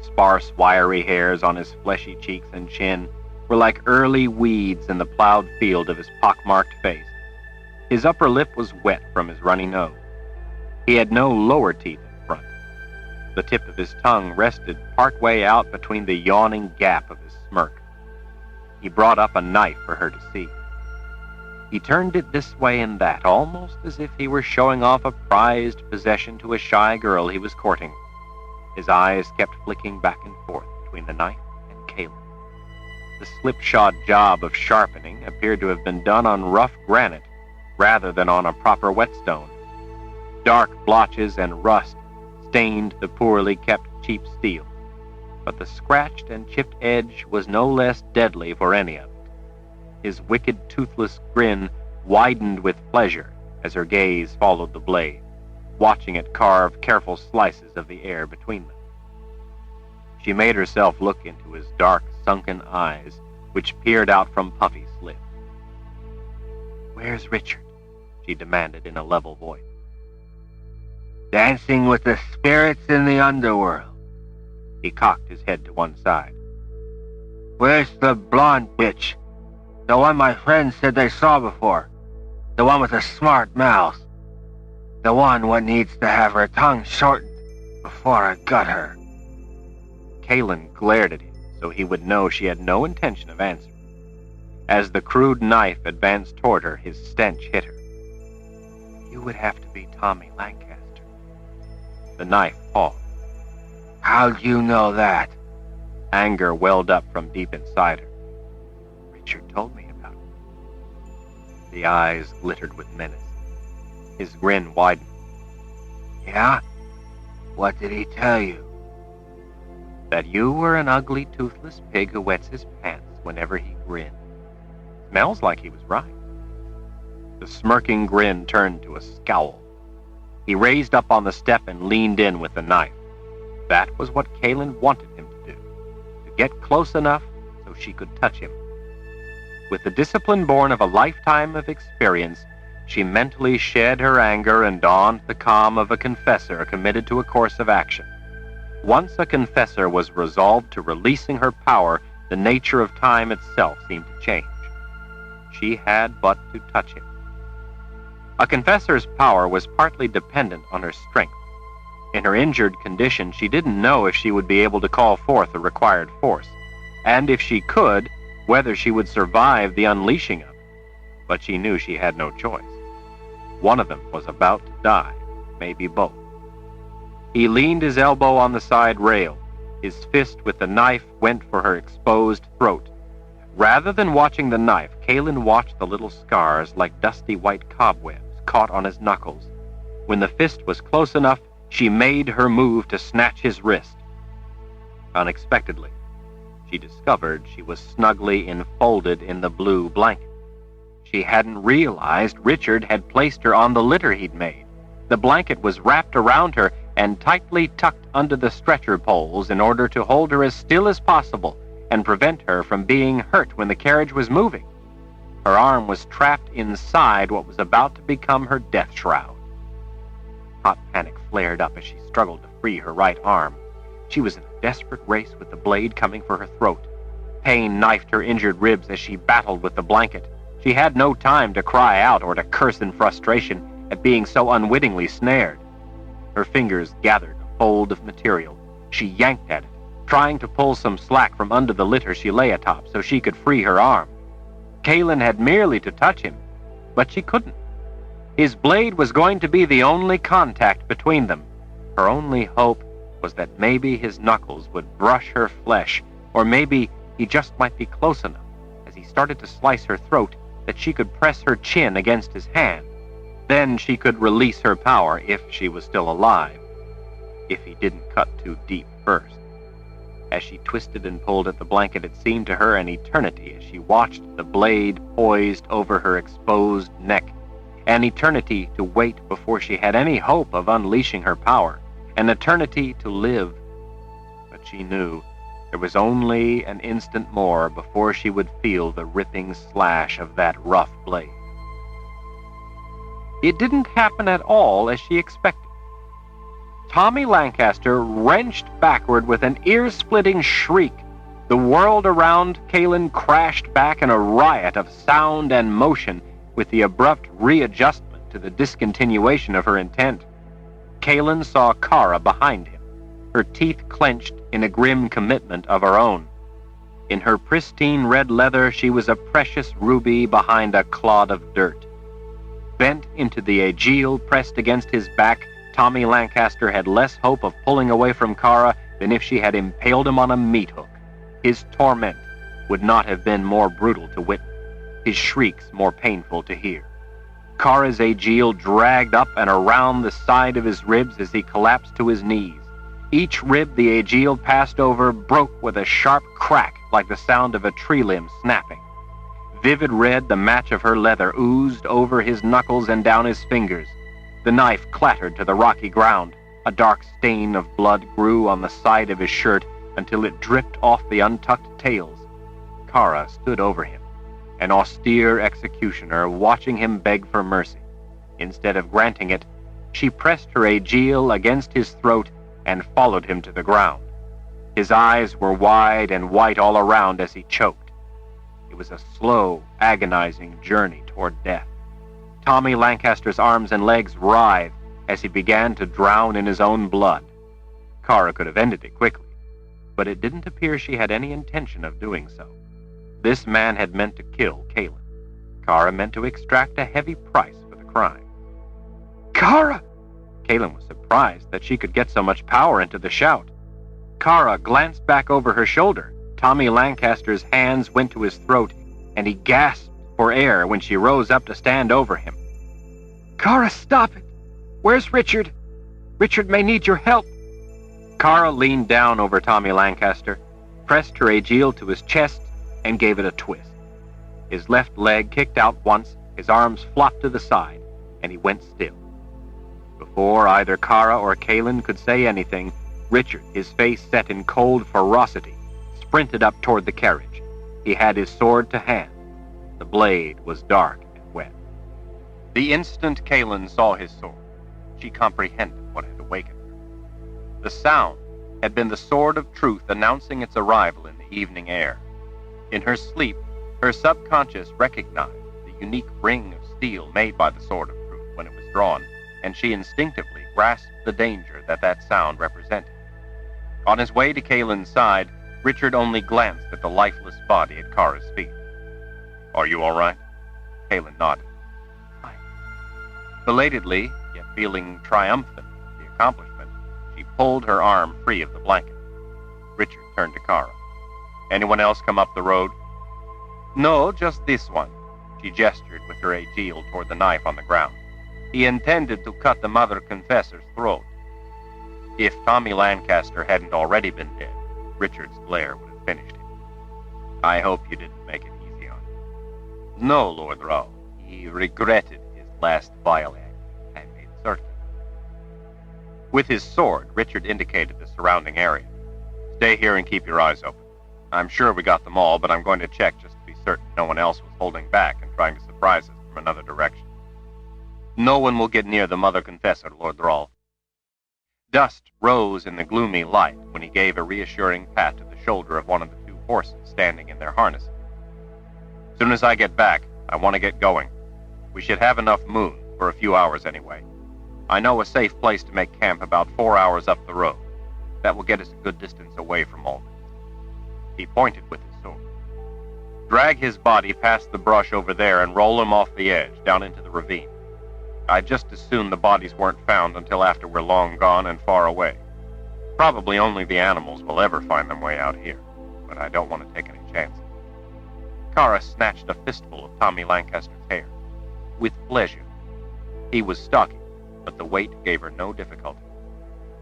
Sparse, wiry hairs on his fleshy cheeks and chin were like early weeds in the plowed field of his pockmarked face. His upper lip was wet from his runny nose. He had no lower teeth in front. The tip of his tongue rested partway out between the yawning gap of his smirk. He brought up a knife for her to see. He turned it this way and that, almost as if he were showing off a prized possession to a shy girl he was courting. His eyes kept flicking back and forth between the knife and Kaylin. The slipshod job of sharpening appeared to have been done on rough granite rather than on a proper whetstone. Dark blotches and rust stained the poorly kept cheap steel, but the scratched and chipped edge was no less deadly for any of it. His wicked, toothless grin widened with pleasure as her gaze followed the blade, watching it carve careful slices of the air between them. She made herself look into his dark, sunken eyes, which peered out from Puffy's lips. "Where's Richard?" she demanded in a level voice. Dancing with the spirits in the underworld. He cocked his head to one side. Where's the blonde bitch? The one my friends said they saw before. The one with the smart mouth. The one what needs to have her tongue shortened before I gut her. Kaylin glared at him so he would know she had no intention of answering. As the crude knife advanced toward her, his stench hit her. "You would have to be Tommy Lancaster." The knife paused. How'd you know that? Anger welled up from deep inside her. Richard told me about it. The eyes glittered with menace. His grin widened. Yeah? What did he tell you? That you were an ugly, toothless pig who wets his pants whenever he grins. Smells like he was right. The smirking grin turned to a scowl. He raised up on the step and leaned in with the knife. That was what Kaylin wanted him to do, to get close enough so she could touch him. With the discipline born of a lifetime of experience, she mentally shed her anger and donned the calm of a confessor committed to a course of action. Once a confessor was resolved to releasing her power, the nature of time itself seemed to change. She had but to touch him. A confessor's power was partly dependent on her strength. In her injured condition, she didn't know if she would be able to call forth the required force, and if she could, whether she would survive the unleashing of it. But she knew she had no choice. One of them was about to die, maybe both. He leaned his elbow on the side rail. His fist with the knife went for her exposed throat. Rather than watching the knife, Kaylin watched the little scars like dusty white cobwebs caught on his knuckles. When the fist was close enough, she made her move to snatch his wrist. Unexpectedly, she discovered she was snugly enfolded in the blue blanket. She hadn't realized Richard had placed her on the litter he'd made. The blanket was wrapped around her and tightly tucked under the stretcher poles in order to hold her as still as possible and prevent her from being hurt when the carriage was moving. Her arm was trapped inside what was about to become her death shroud. Hot panic flared up as she struggled to free her right arm. She was in a desperate race with the blade coming for her throat. Pain knifed her injured ribs as she battled with the blanket. She had no time to cry out or to curse in frustration at being so unwittingly snared. Her fingers gathered a fold of material. She yanked at it, trying to pull some slack from under the litter she lay atop so she could free her arm. Kaelin had merely to touch him, but she couldn't. His blade was going to be the only contact between them. Her only hope was that maybe his knuckles would brush her flesh, or maybe he just might be close enough, as he started to slice her throat, that she could press her chin against his hand. Then she could release her power if she was still alive, if he didn't cut too deep first. As she twisted and pulled at the blanket, it seemed to her an eternity as she watched the blade poised over her exposed neck. An eternity to wait before she had any hope of unleashing her power. An eternity to live. But she knew there was only an instant more before she would feel the ripping slash of that rough blade. It didn't happen at all as she expected. Tommy Lancaster wrenched backward with an ear-splitting shriek. The world around Kaelin crashed back in a riot of sound and motion with the abrupt readjustment to the discontinuation of her intent. Kaelin saw Kara behind him, her teeth clenched in a grim commitment of her own. In her pristine red leather, she was a precious ruby behind a clod of dirt. Bent into the aegile pressed against his back, Tommy Lancaster had less hope of pulling away from Kara than if she had impaled him on a meat hook. His torment would not have been more brutal to witness, his shrieks more painful to hear. Kara's aegile dragged up and around the side of his ribs as he collapsed to his knees. Each rib the aegile passed over broke with a sharp crack like the sound of a tree limb snapping. Vivid red, the match of her leather, oozed over his knuckles and down his fingers. The knife clattered to the rocky ground. A dark stain of blood grew on the side of his shirt until it dripped off the untucked tails. Kara stood over him, an austere executioner, watching him beg for mercy. Instead of granting it, she pressed her aegile against his throat and followed him to the ground. His eyes were wide and white all around as he choked. It was a slow, agonizing journey toward death. Tommy Lancaster's arms and legs writhed as he began to drown in his own blood. Kara could have ended it quickly, but it didn't appear she had any intention of doing so. This man had meant to kill Kaelin. Kara meant to extract a heavy price for the crime. Kara! Kaelin was surprised that she could get so much power into the shout. Kara glanced back over her shoulder. Tommy Lancaster's hands went to his throat, and he gasped for air when she rose up to stand over him. Kara, stop it! Where's Richard? Richard may need your help. Kara leaned down over Tommy Lancaster, pressed her aegile to his chest, and gave it a twist. His left leg kicked out once, his arms flopped to the side, and he went still. Before either Kara or Kaelin could say anything, Richard, his face set in cold ferocity, sprinted up toward the carriage. He had his sword to hand. The blade was dark and wet. The instant Kaelin saw his sword, she comprehended what had awakened her. The sound had been the sword of truth announcing its arrival in the evening air. In her sleep, her subconscious recognized the unique ring of steel made by the sword of truth when it was drawn, and she instinctively grasped the danger that that sound represented. On his way to Kaelin's side, Richard only glanced at the lifeless body at Kara's feet. "Are you all right?" Kaelin nodded. "Fine." Belatedly, yet feeling triumphant at the accomplishment, she pulled her arm free of the blanket. Richard turned to Kara. "Anyone else come up the road?" "No, just this one." She gestured with her aegile toward the knife on the ground. "He intended to cut the mother confessor's throat." If Tommy Lancaster hadn't already been dead, Richard's glare would have finished him. "I hope you didn't make it easy on him." "No, Lord Raoul. he regretted his last vile act, I made certain. With his sword, Richard indicated the surrounding area. Stay here and keep your eyes open. I'm sure we got them all, but I'm going to check just to be certain no one else was holding back and trying to surprise us from another direction. No one will get near the Mother Confessor, Lord Thrall. Dust rose in the gloomy light when he gave a reassuring pat to the shoulder of one of the two horses standing in their harnesses. As soon as I get back, I want to get going. We should have enough moon, for a few hours anyway. I know a safe place to make camp about 4 hours up the road. That will get us a good distance away from all this. He pointed with his sword. Drag his body past the brush over there and roll him off the edge, down into the ravine. I'd just as soon the bodies weren't found until after we're long gone and far away. Probably only the animals will ever find their way out here, but I don't want to take any chances. Kara snatched a fistful of Tommy Lancaster's hair. With pleasure. He was stocky, but the weight gave her no difficulty.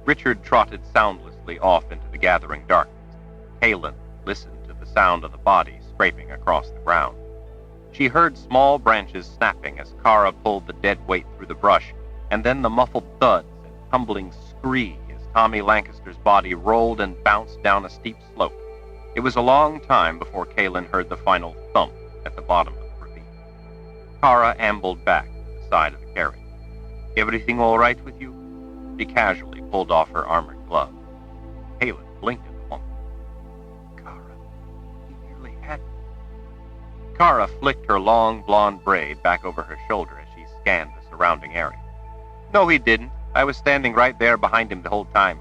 Richard trotted soundlessly off into the gathering darkness. Kaelin listened to the sound of the body scraping across the ground. She heard small branches snapping as Kara pulled the dead weight through the brush, and then the muffled thuds and tumbling scree as Tommy Lancaster's body rolled and bounced down a steep slope. It was a long time before Kaelin heard the final thump at the bottom of the ravine. Kara ambled back to the side of the carriage. "Everything all right with you?" She casually pulled off her armored glove. Kaelin blinked at the woman. Kara, he nearly had me. Kara flicked her long blonde braid back over her shoulder as she scanned the surrounding area. "No, he didn't. I was standing right there behind him the whole time.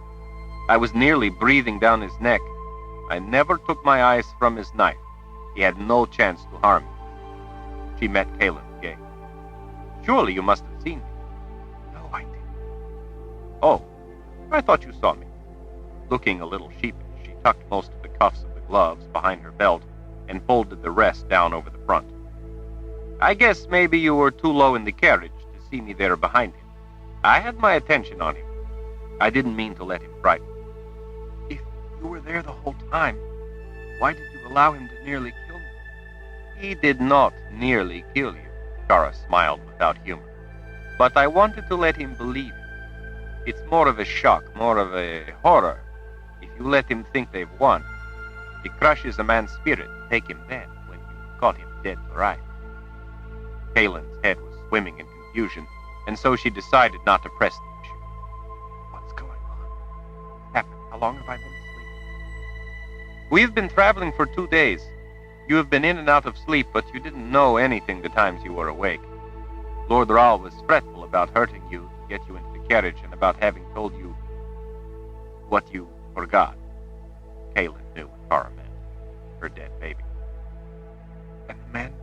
I was nearly breathing down his neck. I never took my eyes from his knife. He had no chance to harm me." She met Kaelin's gaze. "Surely you must have seen me." No, I didn't. "Oh, I thought you saw me." Looking a little sheepish, she tucked most of the cuffs of the gloves behind her belt and folded the rest down over the front. "I guess maybe you were too low in the carriage to see me there behind him. I had my attention on him. I didn't mean to let him frighten me." If you were there the whole time, why did you allow him to nearly kill me? "He did not nearly kill you," Kara smiled without humor. "But I wanted to let him believe it. It's more of a shock, more of a horror. If you let him think they've won, it crushes a man's spirit to take him then, when you got him dead to rights." Kaelin's head was swimming in confusion, and so she decided not to press the issue. What's going on? Happened? How long have I been asleep? "We've been traveling for 2 days. You have been in and out of sleep, but you didn't know anything the times you were awake. Lord Thrall was fretful about hurting you to get you into the carriage and about having told you what you forgot." Kaelin knew what Kara meant. Her dead baby. And the men?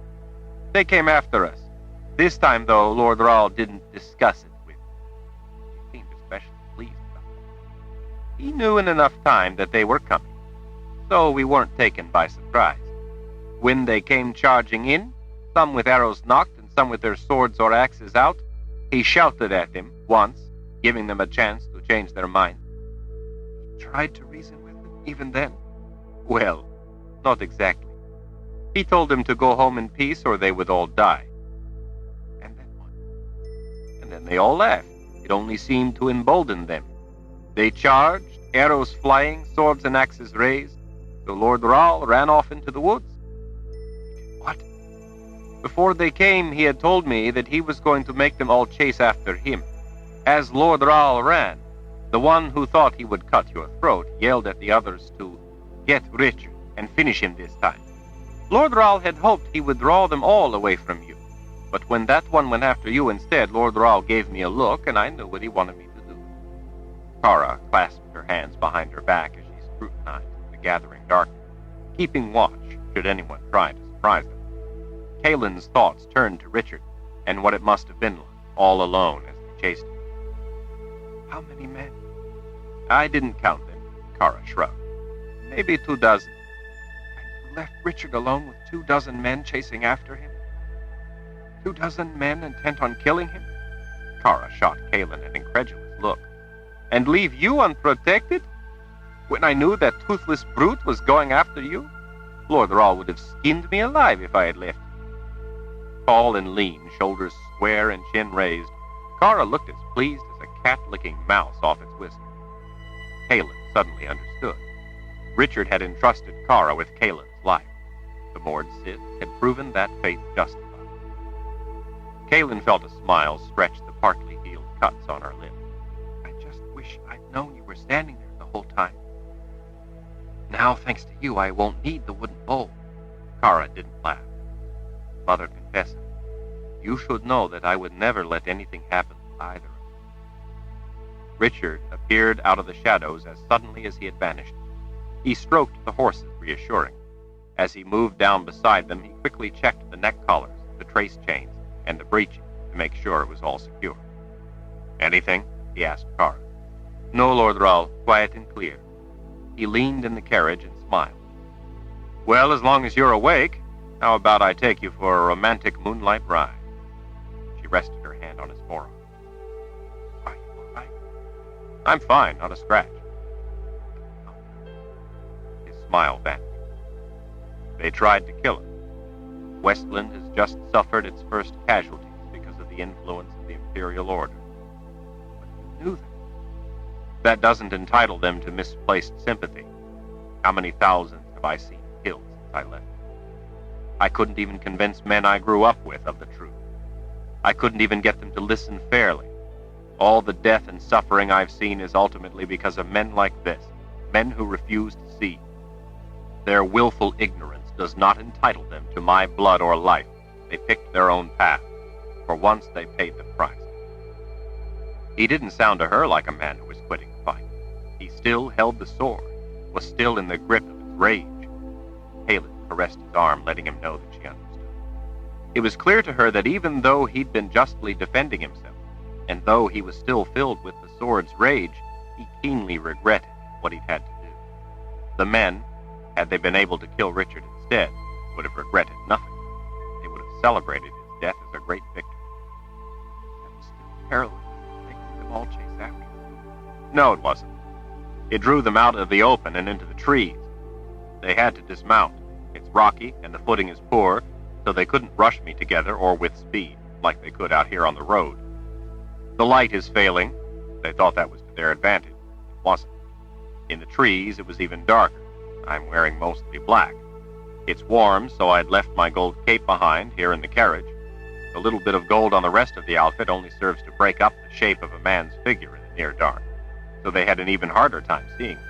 "They came after us. This time, though, Lord Thrall didn't discuss it with me. He seemed especially pleased about it. He knew in enough time that they were coming, so we weren't taken by surprise. When they came charging in, some with arrows knocked and some with their swords or axes out, he shouted at them once, giving them a chance to change their mind." He tried to reason with them, even then? "Well, not exactly. He told them to go home in peace or they would all die. And then what? And then they all laughed. It only seemed to embolden them. They charged, arrows flying, swords and axes raised, so Lord Thrall ran off into the woods." What? "Before they came, he had told me that he was going to make them all chase after him. As Lord Thrall ran, the one who thought he would cut your throat yelled at the others to get Richard and finish him this time. Lord Thrall had hoped he would draw them all away from you, but when that one went after you instead, Lord Thrall gave me a look, and I knew what he wanted me to do." Kara clasped her hands behind her back as she scrutinized the gathering darkness, keeping watch should anyone try to surprise them. Kaelin's thoughts turned to Richard and what it must have been like, all alone as they chased him. How many men? "I didn't count them," Kara shrugged. "Maybe 24. And you left Richard alone with 24 men chasing after him? 24 men intent on killing him? Kara shot Kaelin an incredulous look. "And leave you unprotected? When I knew that toothless brute was going after you? Lord Thrall would have skinned me alive if I had left. Tall and lean, shoulders square and chin raised, Kara looked as pleased as a cat licking mouse off its whisker. Kalin suddenly understood. Richard had entrusted Kara with Kalin's life. The moored Sith had proven that faith justified. Kalin felt a smile stretch the partly healed cuts on her lip. I just wish I'd known you were standing there the whole time. Now, thanks to you, I won't need the wooden bowl. Kara didn't laugh. Mother confessed, you should know that I would never let anything happen to either of us. Richard appeared out of the shadows as suddenly as he had vanished. He stroked the horses, reassuring. As he moved down beside them, he quickly checked the neck collars, the trace chains, and the breeching to make sure it was all secure. Anything? He asked Kara. No, Lord Raoul, quiet and clear. He leaned in the carriage and smiled. Well, as long as you're awake, how about I take you for a romantic moonlight ride? She rested her hand on his forearm. Are you all right? I'm fine, not a scratch. His smile vanished. They tried to kill him. Westland has just suffered its first casualties because of the influence of the Imperial Order. But you knew that. That doesn't entitle them to misplaced sympathy. How many thousands have I seen killed since I left? I couldn't even convince men I grew up with of the truth. I couldn't even get them to listen fairly. All the death and suffering I've seen is ultimately because of men like this, men who refuse to see. Their willful ignorance does not entitle them to my blood or life. They picked their own path. For once they paid the price. He didn't sound to her like a man who was quitting the fight. He still held the sword, was still in the grip of its rage. Kalin caressed his arm, letting him know that she understood. It was clear to her that even though he'd been justly defending himself, and though he was still filled with the sword's rage, he keenly regretted what he'd had to do. The men, had they been able to kill Richard instead, would have regretted nothing. They would have celebrated his death as a great victory. That was still perilous, making them all chase after him. No, it wasn't. It drew them out of the open and into the trees. They had to dismount. It's rocky, and the footing is poor, so they couldn't rush me together or with speed, like they could out here on the road. The light is failing. They thought that was to their advantage. It wasn't. In the trees, it was even darker. I'm wearing mostly black. It's warm, so I'd left my gold cape behind here in the carriage. The little bit of gold on the rest of the outfit only serves to break up the shape of a man's figure in the near dark, so they had an even harder time seeing me.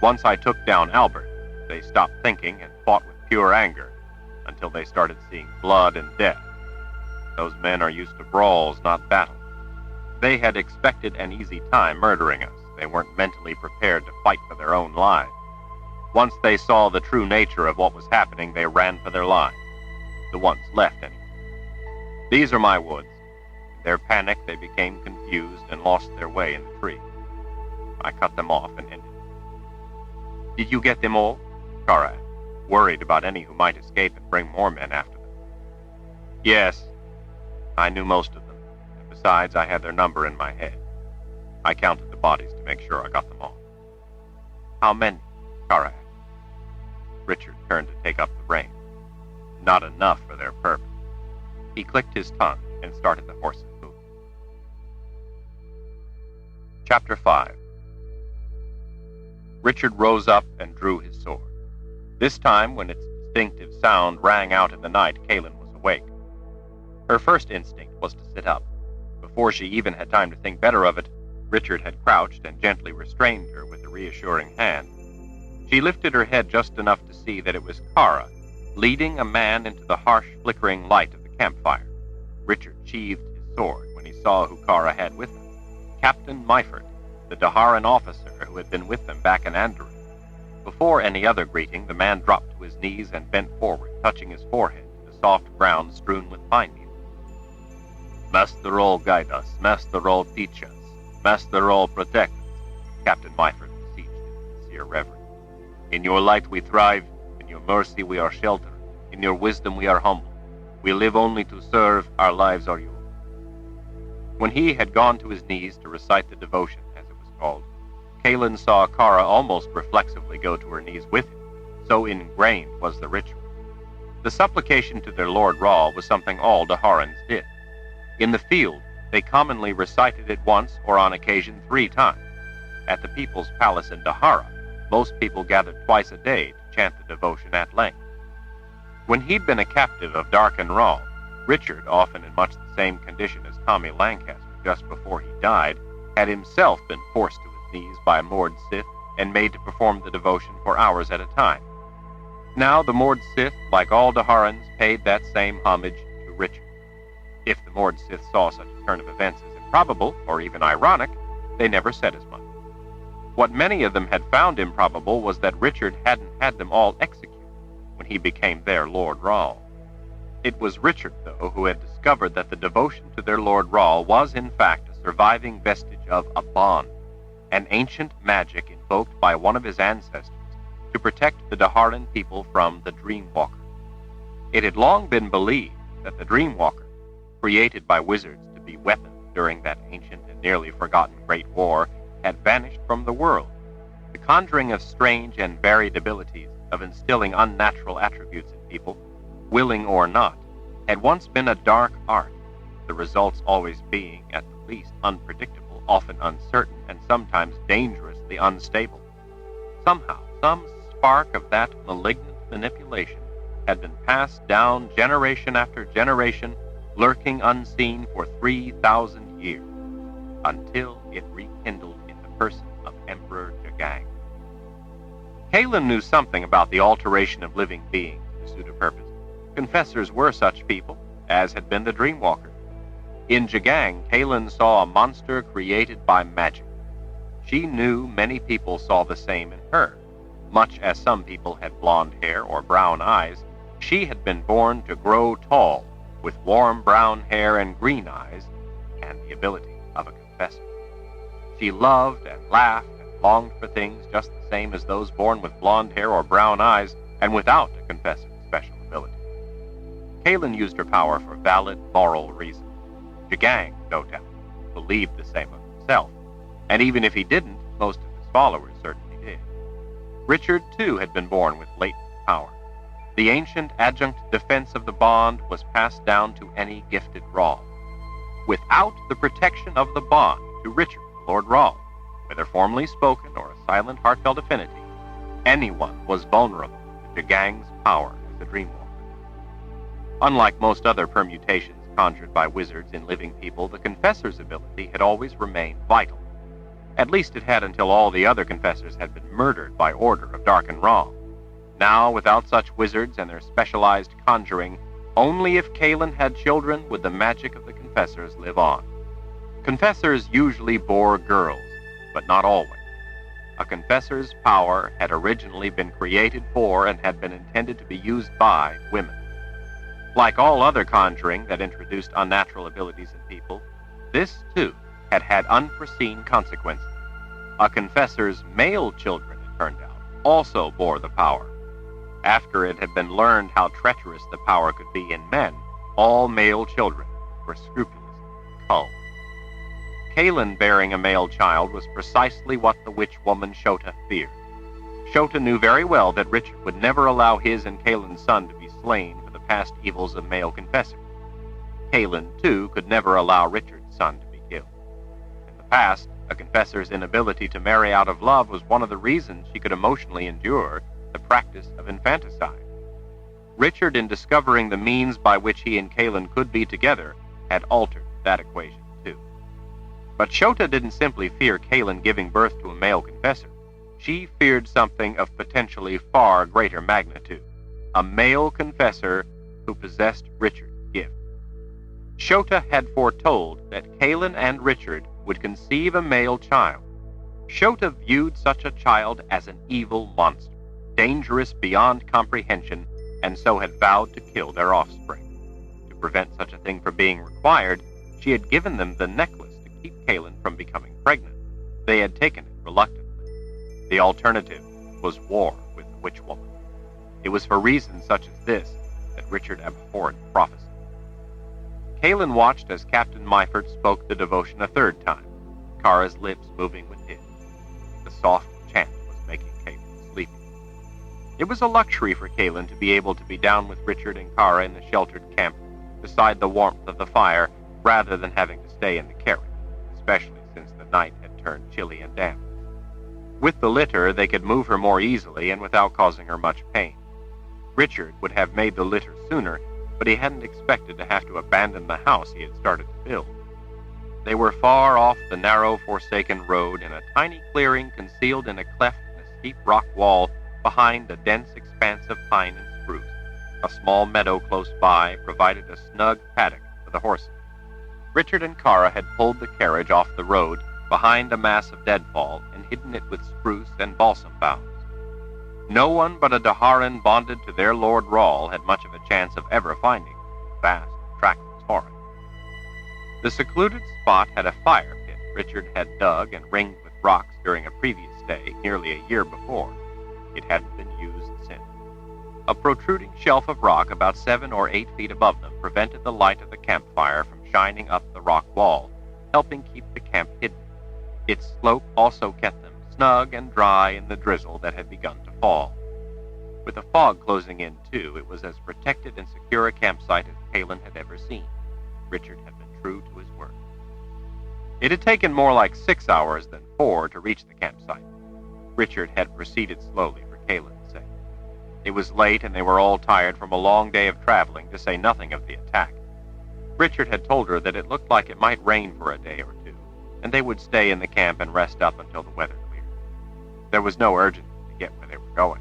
Once I took down Albert, they stopped thinking and fought with pure anger until they started seeing blood and death. Those men are used to brawls, not battles. They had expected an easy time murdering us. They weren't mentally prepared to fight for their own lives. Once they saw the true nature of what was happening, they ran for their lives. The ones left, anyway. These are my woods. In their panic, they became confused and lost their way in the tree. I cut them off and ended it. Did you get them all? Kara asked, worried about any who might escape and bring more men after them. Yes, I knew most of them. And besides, I had their number in my head. I counted the bodies to make sure I got them all. How many? Kara asked. Richard turned to take up the reins. Not enough for their purpose. He clicked his tongue and started the horses moving. Chapter 5. Richard rose up and drew his sword. This time, when its distinctive sound rang out in the night, Kalin was awake. Her first instinct was to sit up. Before she even had time to think better of it, Richard had crouched and gently restrained her with a reassuring hand. She lifted her head just enough to see that it was Kara, leading a man into the harsh, flickering light of the campfire. Richard sheathed his sword when he saw who Kara had with him. Captain Myford, the Daharan officer who had been with them back in Andoran. Before any other greeting, the man dropped to his knees and bent forward, touching his forehead to the soft ground strewn with pine needles. Master Roll guide us, Master Roll teach us, Master Roll protect us, Captain Myford beseeched in sincere reverence. In your light we thrive, in your mercy we are sheltered, in your wisdom we are humble. We live only to serve, our lives are yours. When he had gone to his knees to recite the devotion, as it was called, Kalin saw Kara almost reflexively go to her knees with him, so ingrained was the ritual. The supplication to their Lord Ra was something all Daharans did. In the field, they commonly recited it once or on occasion 3 times. At the people's palace in Dahara, most people gathered twice a day to chant the devotion at length. When he'd been a captive of Dark and Ra, Richard, often in much the same condition as Tommy Lancaster just before he died, had himself been forced to his knees by Mord Sith and made to perform the devotion for hours at a time. Now the Mord Sith, like all Daharans, paid that same homage to Richard. If the Mord Sith saw such a turn of events as improbable, or even ironic, they never said as much. What many of them had found improbable was that Richard hadn't had them all executed when he became their Lord Ra. It was Richard, though, who had discovered that the devotion to their Lord Ra was in fact a surviving vestige of a bond, an ancient magic invoked by one of his ancestors to protect the Daharan people from the Dreamwalker. It had long been believed that the Dreamwalker, created by wizards to be weaponed during that ancient and nearly forgotten Great War, had vanished from the world. The conjuring of strange and varied abilities, of instilling unnatural attributes in people, willing or not, had once been a dark art, the results always being, at the least, unpredictable, often uncertain, and sometimes dangerously unstable. Somehow, some spark of that malignant manipulation had been passed down generation after generation, lurking unseen for 3,000 years, until it rekindled in the person of Emperor Jagang. Kalen knew something about the alteration of living beings to suit a purpose. Confessors were such people, as had been the Dreamwalker. In Jagang, Kalen saw a monster created by magic. She knew many people saw the same in her. Much as some people had blonde hair or brown eyes, she had been born to grow tall, with warm brown hair and green eyes, and the ability of a confessor. She loved and laughed and longed for things just the same as those born with blonde hair or brown eyes and without a confessor's special ability. Kalen used her power for valid moral reasons. Jagang, no doubt, believed the same of himself, and even if he didn't, most of his followers certainly did. Richard, too, had been born with latent power. The ancient adjunct defense of the bond was passed down to any gifted Ra. Without the protection of the bond to Richard, Lord Ra, whether formally spoken or a silent, heartfelt affinity, anyone was vulnerable to Jagang's power as a Dreamwalker. Unlike most other permutations conjured by wizards in living people, the confessor's ability had always remained vital. At least it had until all the other confessors had been murdered by order of Dark and Ra. Now, without such wizards and their specialized conjuring, only if Kalen had children would the magic of the confessors live on. Confessors usually bore girls, but not always. A confessor's power had originally been created for and had been intended to be used by women. Like all other conjuring that introduced unnatural abilities in people, this, too, had had unforeseen consequences. A confessor's male children, it turned out, also bore the power. After it had been learned how treacherous the power could be in men, all male children were scrupulously culled. Kalen bearing a male child was precisely what the witch woman Shota feared. Shota knew very well that Richard would never allow his and Kalen's son to be slain for the past evils of male confessors. Kalen, too, could never allow Richard's son to be killed. In the past, a confessor's inability to marry out of love was one of the reasons she could emotionally endure the practice of infanticide. Richard, in discovering the means by which he and Kalen could be together, had altered that equation, too. But Shota didn't simply fear Kalen giving birth to a male confessor. She feared something of potentially far greater magnitude, a male confessor who possessed Richard's gift. Shota had foretold that Kalen and Richard would conceive a male child. Shota viewed such a child as an evil monster, dangerous beyond comprehension, and so had vowed to kill their offspring. To prevent such a thing from being required, she had given them the necklace to keep Kalen from becoming pregnant. They had taken it reluctantly. The alternative was war with the witch woman. It was for reasons such as this that Richard abhorred prophecy. Kalen watched as Captain Myford spoke the devotion a third time, Kara's lips moving with his. The soft chant was making Kalen sleepy. It was a luxury for Kalin to be able to be down with Richard and Kara in the sheltered camp, beside the warmth of the fire, rather than having to stay in the carriage, especially since the night had turned chilly and damp. With the litter, they could move her more easily and without causing her much pain. Richard would have made the litter sooner, but he hadn't expected to have to abandon the house he had started to build. They were far off the narrow, forsaken road in a tiny clearing concealed in a cleft in a steep rock wall behind a dense expanse of pine and spruce. A small meadow close by provided a snug paddock for the horses. Richard and Kara had pulled the carriage off the road behind a mass of deadfall and hidden it with spruce and balsam boughs. No one but a Daharan bonded to their Lord Rahl had much of a chance of ever finding the vast, trackless forest. The secluded spot had a fire pit Richard had dug and ringed with rocks during a previous day nearly a year before. It hadn't been used since. A protruding shelf of rock about 7 or 8 feet above them prevented the light of the campfire from shining up the rock wall, helping keep the camp hidden. Its slope also kept them snug and dry in the drizzle that had begun to fall. With the fog closing in, too, it was as protected and secure a campsite as Kalin had ever seen. Richard had been true to his word. It had taken more like 6 hours than 4 to reach the campsite. Richard had proceeded slowly for Kalin's sake. It was late, and they were all tired from a long day of traveling, to say nothing of the attack. Richard had told her that it looked like it might rain for a day or two, and they would stay in the camp and rest up until the weather cleared. There was no urgency to get where they were going.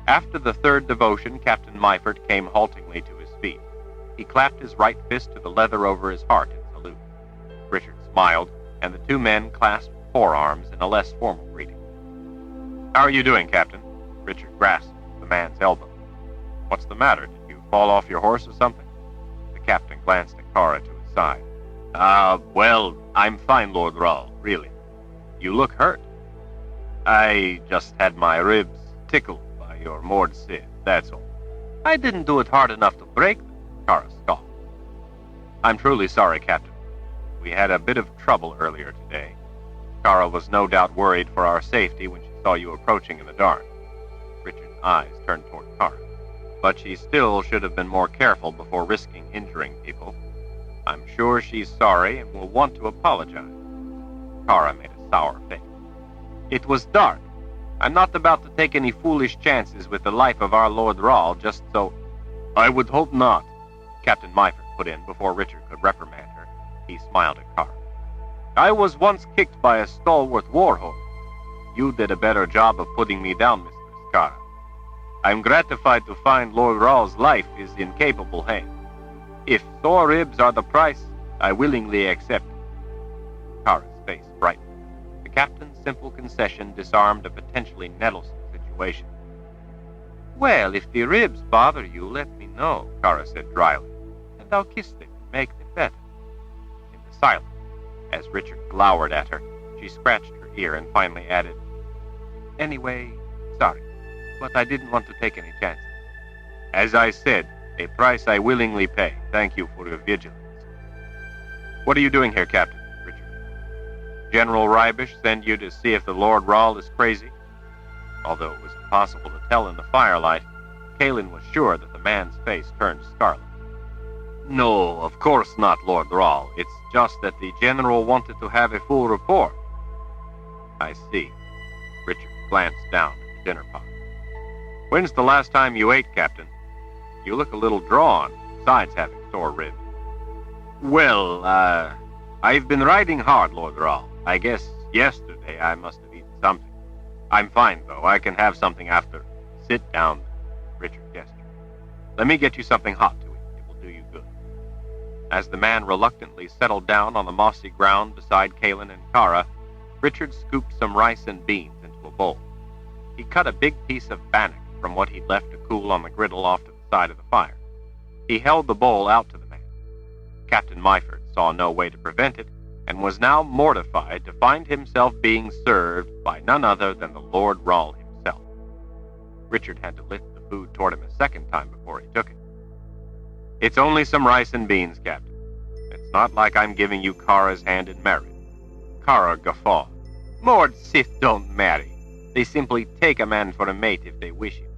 After the third devotion, Captain Myford came haltingly to his feet. He clapped his right fist to the leather over his heart in salute. Richard smiled, and the two men clasped forearms in a less formal greeting. "How are you doing, Captain?" Richard grasped the man's elbow. "What's the matter? Did you fall off your horse or something?" The captain glanced at Kara to his side. Well, I'm fine, Lord Rahl, really. You look hurt." "I just had my ribs tickled by your moored Sith, that's all. I didn't do it hard enough to break them," Kara scoffed. "I'm truly sorry, Captain. We had a bit of trouble earlier today." Kara was no doubt worried for our safety when she saw you approaching in the dark. Richard's eyes turned toward Kara. "But she still should have been more careful before risking injuring people. I'm sure she's sorry and will want to apologize." Kara made a sour face. "It was dark. I'm not about to take any foolish chances with the life of our Lord Rahl just so—" "I would hope not," Captain Myford put in before Richard could reprimand her. He smiled at Kara. "I was once kicked by a stalwart warhorse. You did a better job of putting me down, Mistress Kara. I'm gratified to find Lord Rahl's life is in capable hands. If sore ribs are the price, I willingly accept it." Kara's face brightened. The captain's simple concession disarmed a potentially nettlesome situation. "Well, if the ribs bother you, let me know," Kara said dryly, "and I'll kiss them and make them better." In the silence, as Richard glowered at her, she scratched her ear and finally added, "Anyway, sorry, but I didn't want to take any chances." "As I said, a price I willingly pay. Thank you for your vigilance." "What are you doing here, Captain?" Richard. "General Rybish sent you to see if the Lord Rahl is crazy?" Although it was impossible to tell in the firelight, Kalin was sure that the man's face turned scarlet. "No, of course not, Lord Rahl. It's just that the General wanted to have a full report." "I see." Richard glanced down at the dinner pot. "When's the last time you ate, Captain? You look a little drawn, besides having sore ribs." "Well, I've been riding hard, Lord Rahl. I guess yesterday I must have eaten something. I'm fine, though. I can have something after." "Sit down," Richard gestured. "Let me get you something hot to eat. It will do you good." As the man reluctantly settled down on the mossy ground beside Kalin and Kara, Richard scooped some rice and beans into a bowl. He cut a big piece of bannock from what he'd left to cool on the griddle off to the side of the fire. He held the bowl out to the man. Captain Myford saw no way to prevent it, and was now mortified to find himself being served by none other than the Lord Rahl himself. Richard had to lift the food toward him a second time before he took it. "It's only some rice and beans, Captain. It's not like I'm giving you Kara's hand in marriage." Kara guffawed. "Lord Sith don't marry. They simply take a man for a mate if they wish him.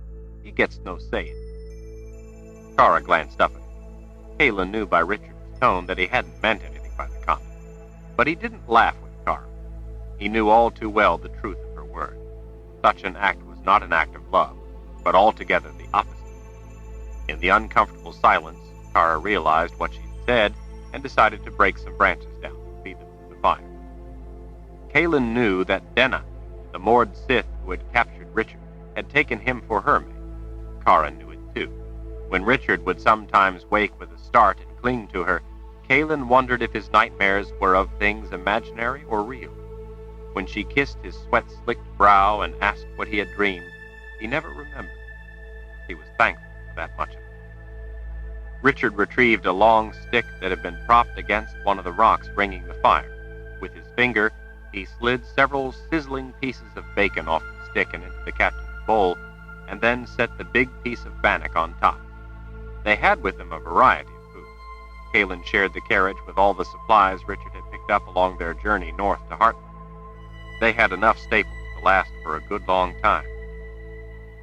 He gets no say in it. Kara glanced up at him. Kayla knew by Richard's tone that he hadn't meant anything by the comment. But he didn't laugh with Kara. He knew all too well the truth of her words. Such an act was not an act of love, but altogether the opposite. In the uncomfortable silence, Kara realized what she'd said and decided to break some branches down and feed them to the fire. Kaylin knew that Denna, the moored Sith who had captured Richard, had taken him for her mate. Kara knew it too. When Richard would sometimes wake with a start and cling to her, Kaylin wondered if his nightmares were of things imaginary or real. When she kissed his sweat-slicked brow and asked what he had dreamed, he never remembered. He was thankful for that much of it. Richard retrieved a long stick that had been propped against one of the rocks ringing the fire. With his finger, he slid several sizzling pieces of bacon off the stick and into the captain's bowl, and then set the big piece of bannock on top. They had with them a variety of food. Kaylin shared the carriage with all the supplies Richard had picked up along their journey north to Heartland. They had enough staples to last for a good long time.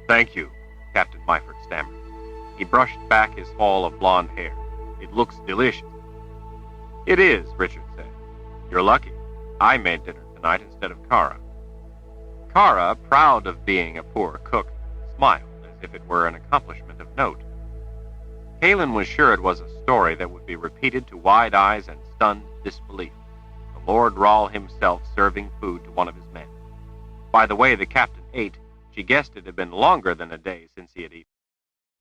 "Thank you," Captain Myford stammered. He brushed back his fall of blonde hair. "It looks delicious." "It is," Richard said. "You're lucky. I made dinner tonight instead of Kara." Kara, proud of being a poor cook, smiled as if it were an accomplishment of note. Kaylin was sure it was a story that would be repeated to wide eyes and stunned disbelief. The Lord Rahl himself serving food to one of his men. By the way the captain ate, she guessed it had been longer than a day since he had eaten.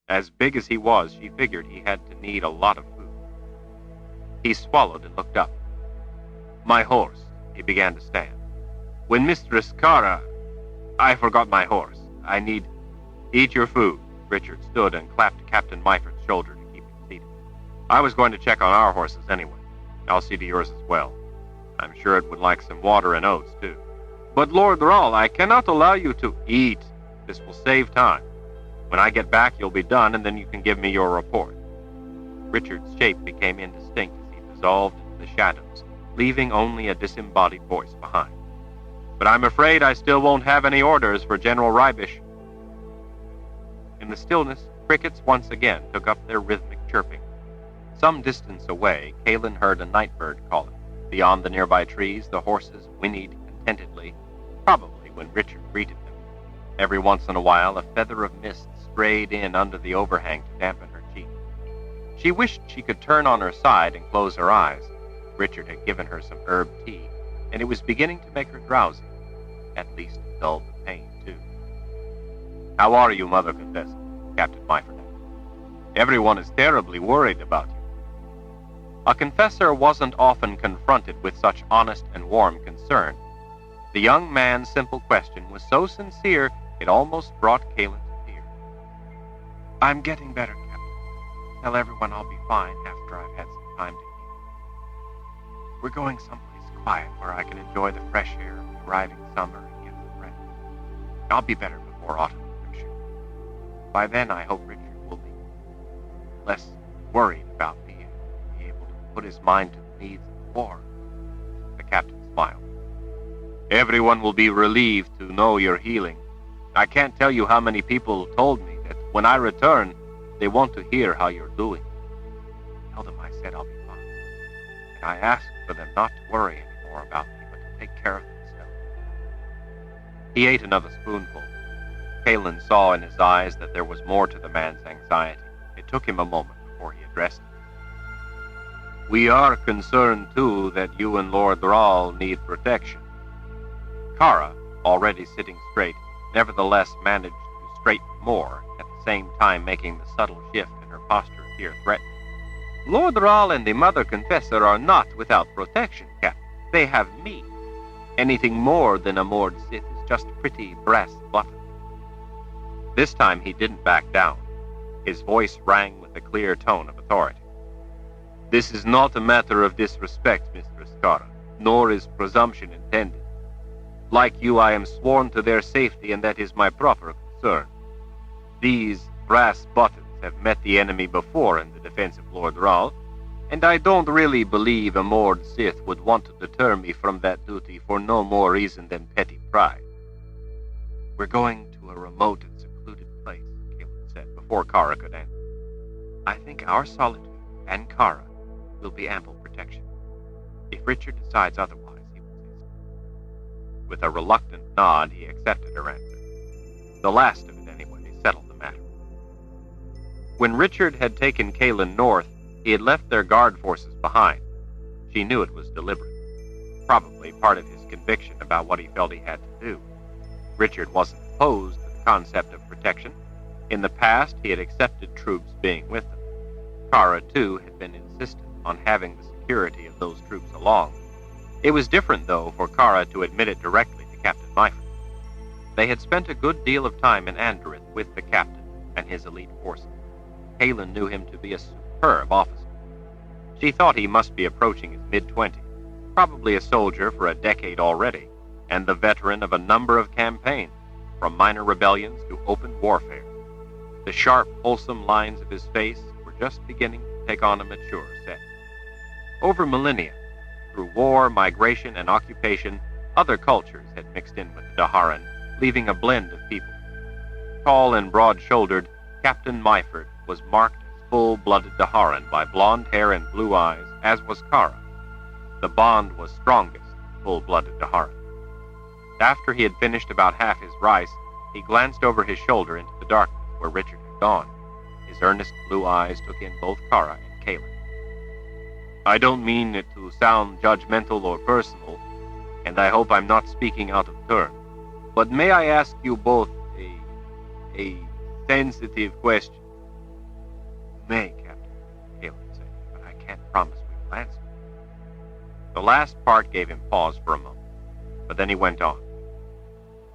As big as he was, she figured he had to need a lot of food. He swallowed and looked up. "My horse," he began to stand. "When Mistress Kara... I forgot my horse. I need... Eat your food." Richard stood and clapped Captain Myford's shoulder to keep him seated. "I was going to check on our horses anyway. I'll see to yours as well. I'm sure it would like some water and oats, too." "But Lord Rahl, I cannot allow you to..." "Eat. This will save time. When I get back, you'll be done, and then you can give me your report." Richard's shape became indistinct as he dissolved into the shadows, leaving only a disembodied voice behind. "But I'm afraid I still won't have any orders for General Rybish." In the stillness, crickets once again took up their rhythmic chirping. Some distance away, Kaylin heard a nightbird calling. Beyond the nearby trees, the horses whinnied contentedly, probably when Richard greeted them. Every once in a while, a feather of mist strayed in under the overhang to dampen her cheek. She wished she could turn on her side and close her eyes. Richard had given her some herb tea, and it was beginning to make her drowsy. At least it dulled the pain, too. "How are you, Mother Confessor?" Captain Myford asked. "Everyone is terribly worried about you." A confessor wasn't often confronted with such honest and warm concern. The young man's simple question was so sincere, it almost brought Kaylin to tears. "I'm getting better, Captain. Tell everyone I'll be fine after I've had some time to heal. We're going someplace quiet where I can enjoy the fresh air of the arriving summer and get some rest. I'll be better before autumn, I'm sure. By then, I hope Richard will be less worried about me and be able to put his mind to the needs of the war." The captain smiled. "Everyone will be relieved to know you're healing. I can't tell you how many people told me that when I return, they want to hear how you're doing. Tell them I said I'll be fine. And I asked for them not to worry anymore about me, but to take care of themselves." He ate another spoonful. Kaylin saw in his eyes that there was more to the man's anxiety. It took him a moment before he addressed him. "We are concerned, too, that you and Lord Rahl need protection." Kara, already sitting straight, nevertheless managed to straighten more, at the same time making the subtle shift in her posture appear threatening. "Lord Rahl and the Mother Confessor are not without protection, Captain. They have me. Anything more than a moored Sith is just pretty brass button." This time he didn't back down. His voice rang with a clear tone of authority. "This is not a matter of disrespect, Mistress Kara, nor is presumption intended. Like you, I am sworn to their safety, and that is my proper concern. These brass buttons have met the enemy before in the defense of Lord Rahl, and I don't really believe a moored Sith would want to deter me from that duty for no more reason than petty pride." We're going to a remote and secluded place, Caleb said, before Kara could answer. I think our solitude and Kara will be ample protection. If Richard decides otherwise, he will say so. With a reluctant nod, he accepted her answer. The last of it, anyway, settled the matter. When Richard had taken Kaelin north, he had left their guard forces behind. She knew it was deliberate, probably part of his conviction about what he felt he had to do. Richard wasn't opposed to the concept of protection. In the past, he had accepted troops being with them. Kara, too, had been insistent on having the security of those troops along. It was different, though, for Kara to admit it directly to Captain Myford. They had spent a good deal of time in Anderith with the captain and his elite forces. Kaelin knew him to be a superb officer. She thought he must be approaching his mid-20s, probably a soldier for a decade already, and the veteran of a number of campaigns, from minor rebellions to open warfare. The sharp, wholesome lines of his face were just beginning to take on a mature set. Over millennia, through war, migration, and occupation, other cultures had mixed in with the Daharan, leaving a blend of people. Tall and broad-shouldered, Captain Myford was marked as full-blooded Daharan by blonde hair and blue eyes, as was Kara. The bond was strongest in full-blooded Daharan. After he had finished about half his rice, he glanced over his shoulder into the darkness where Richard had gone. His earnest blue eyes took in both Kara and Kaelin. I don't mean it to sound judgmental or personal, and I hope I'm not speaking out of turn, but may I ask you both a sensitive question? You may, Captain, Kaelin said, but I can't promise we will answer. The last part gave him pause for a moment, but then he went on.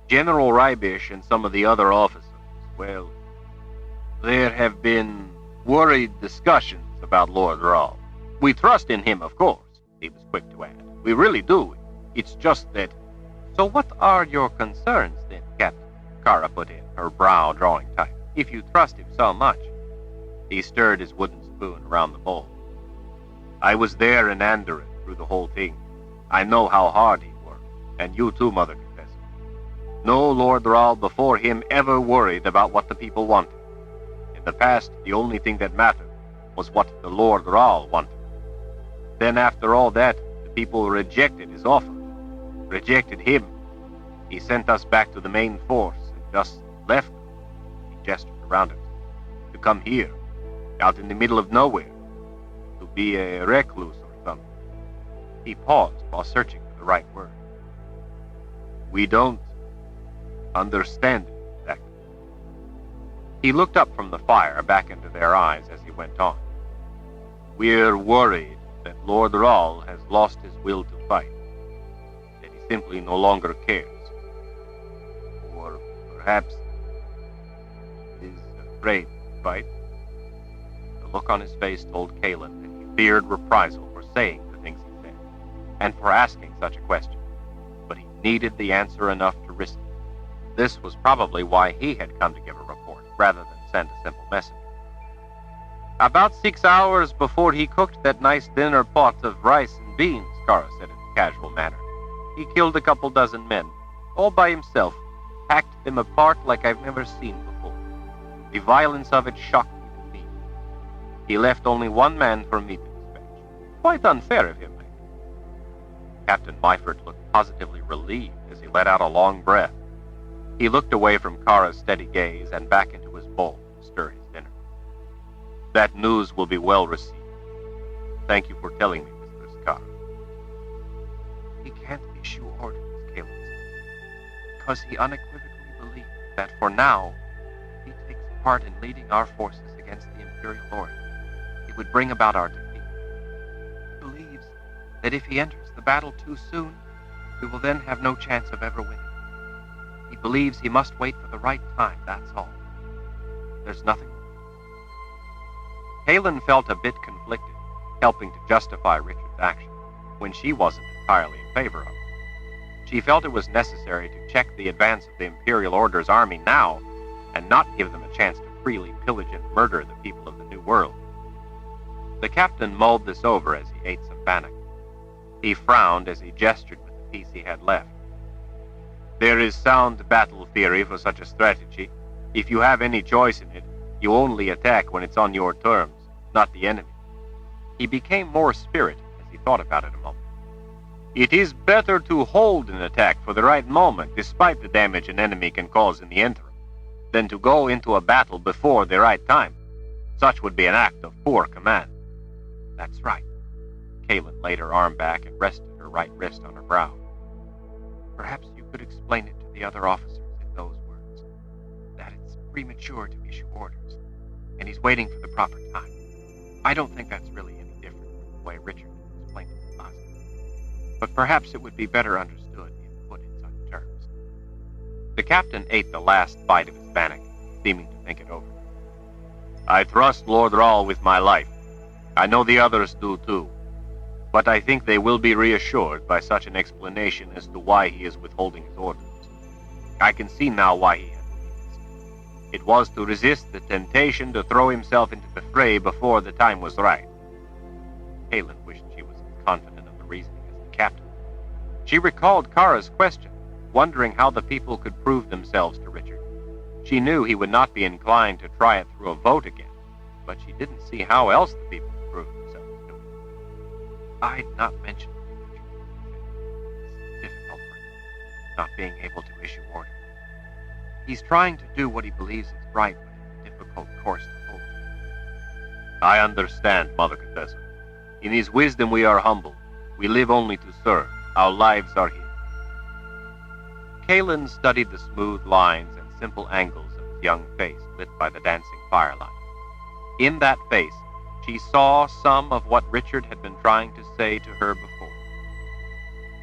General Rybish and some of the other officers, well, there have been worried discussions about Lord Rahl. We trust in him, of course, he was quick to add. We really do. It's just that... So what are your concerns, then, Captain? Kara put in, her brow drawing tight. If you trust him so much. He stirred his wooden spoon around the bowl. I was there in Anderith through the whole thing. I know how hard he worked, and you too, Mother Confessor. No Lord Rahl before him ever worried about what the people wanted. In the past, the only thing that mattered was what the Lord Rahl wanted. Then after all that, the people rejected his offer, rejected him. He sent us back to the main force and just left. He gestured around us. To come here, out in the middle of nowhere, to be a recluse or something. He paused while searching for the right word. We don't understand it exactly. He looked up from the fire back into their eyes as he went on. We're worried that Lord Rahl has lost his will to fight, that he simply no longer cares. Or perhaps is afraid to fight. The look on his face told Kaelin that he feared reprisal for saying the things he said, and for asking such a question, but he needed the answer enough to risk it. This was probably why he had come to give a report, rather than send a simple messenger. About 6 hours before he cooked that nice dinner pot of rice and beans, Kara said in a casual manner, he killed a couple dozen men, all by himself, hacked them apart like I've never seen before. The violence of it shocked me to me. He left only one man for me to dispatch. Quite unfair of him, I think. Captain Myford looked positively relieved as he let out a long breath. He looked away from Kara's steady gaze and back into his bowl to stir his dinner. That news will be well received. Thank you for telling me, Mistress Kara. He can't issue orders, Kaelin said, because he unequivocally believes that for now, if he takes part in leading our forces against the Imperial Order, it would bring about our defeat. He believes that if he enters the battle too soon, we will then have no chance of ever winning. He believes he must wait for the right time, that's all. There's nothing. Kaelin felt a bit conflicted, helping to justify Richard's action, when she wasn't entirely in favor of it. She felt it was necessary to check the advance of the Imperial Order's army now, and not give them a chance to freely pillage and murder the people of the New World. The captain mulled this over as he ate some bannock. He frowned as he gestured with the piece he had left. There is sound battle theory for such a strategy. If you have any choice in it, you only attack when it's on your terms, not the enemy. He became more spirited as he thought about it a moment. It is better to hold an attack for the right moment, despite the damage an enemy can cause in the interim, than to go into a battle before the right time. Such would be an act of poor command. That's right. Kaelin laid her arm back and rested her right wrist on her brow. Perhaps you could explain it to the other officers in those words, that it's premature to issue orders, and he's waiting for the proper time. I don't think that's really any different from the way Richard explained it to us. But perhaps it would be better understood if put in such terms. The captain ate the last bite of his bannock, seeming to think it over. I trust Lord Rahl with my life. I know the others do too. But I think they will be reassured by such an explanation as to why he is withholding his orders. I can see now why he had refused. It was to resist the temptation to throw himself into the fray before the time was right. Kaelin wished she was as confident of the reasoning as the captain. She recalled Kara's question, wondering how the people could prove themselves to Richard. She knew he would not be inclined to try it through a vote again, but she didn't see how else the people could prove themselves to him. I'd not mentioned it. It's difficult for him, not being able to issue orders. He's trying to do what he believes is right, but it's a difficult course to hold to. I understand, Mother Confessor. In his wisdom we are humble. We live only to serve. Our lives are his. Kaelin studied the smooth lines and simple angles of his young face lit by the dancing firelight. In that face, she saw some of what Richard had been trying to say to her before.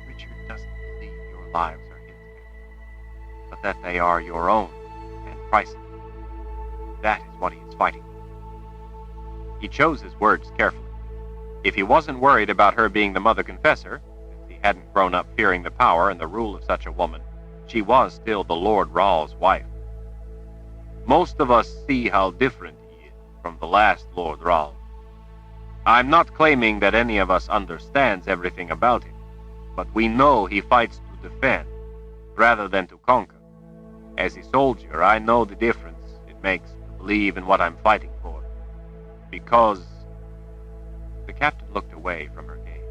Richard doesn't believe your lives are his, but that they are your own and priceless. That is what he is fighting for. He chose his words carefully. If he wasn't worried about her being the Mother Confessor, since he hadn't grown up fearing the power and the rule of such a woman, she was still the Lord Rahl's wife. Most of us see how different he is from the last Lord Rahl. I'm not claiming that any of us understands everything about him, but we know he fights to defend, rather than to conquer. As a soldier, I know the difference it makes to believe in what I'm fighting for. Because... The captain looked away from her gaze.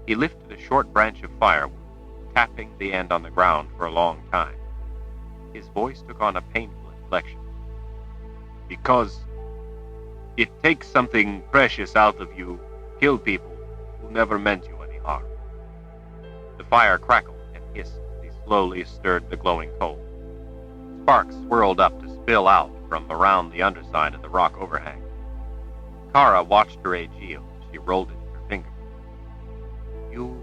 He lifted a short branch of firewood, tapping the end on the ground for a long time. His voice took on a painful inflection. Because it takes something precious out of you to kill people who never meant you any harm. The fire crackled and hissed as he slowly stirred the glowing coal. Sparks swirled up to spill out from around the underside of the rock overhang. Kara watched her Aegeo as she rolled it in her fingers. You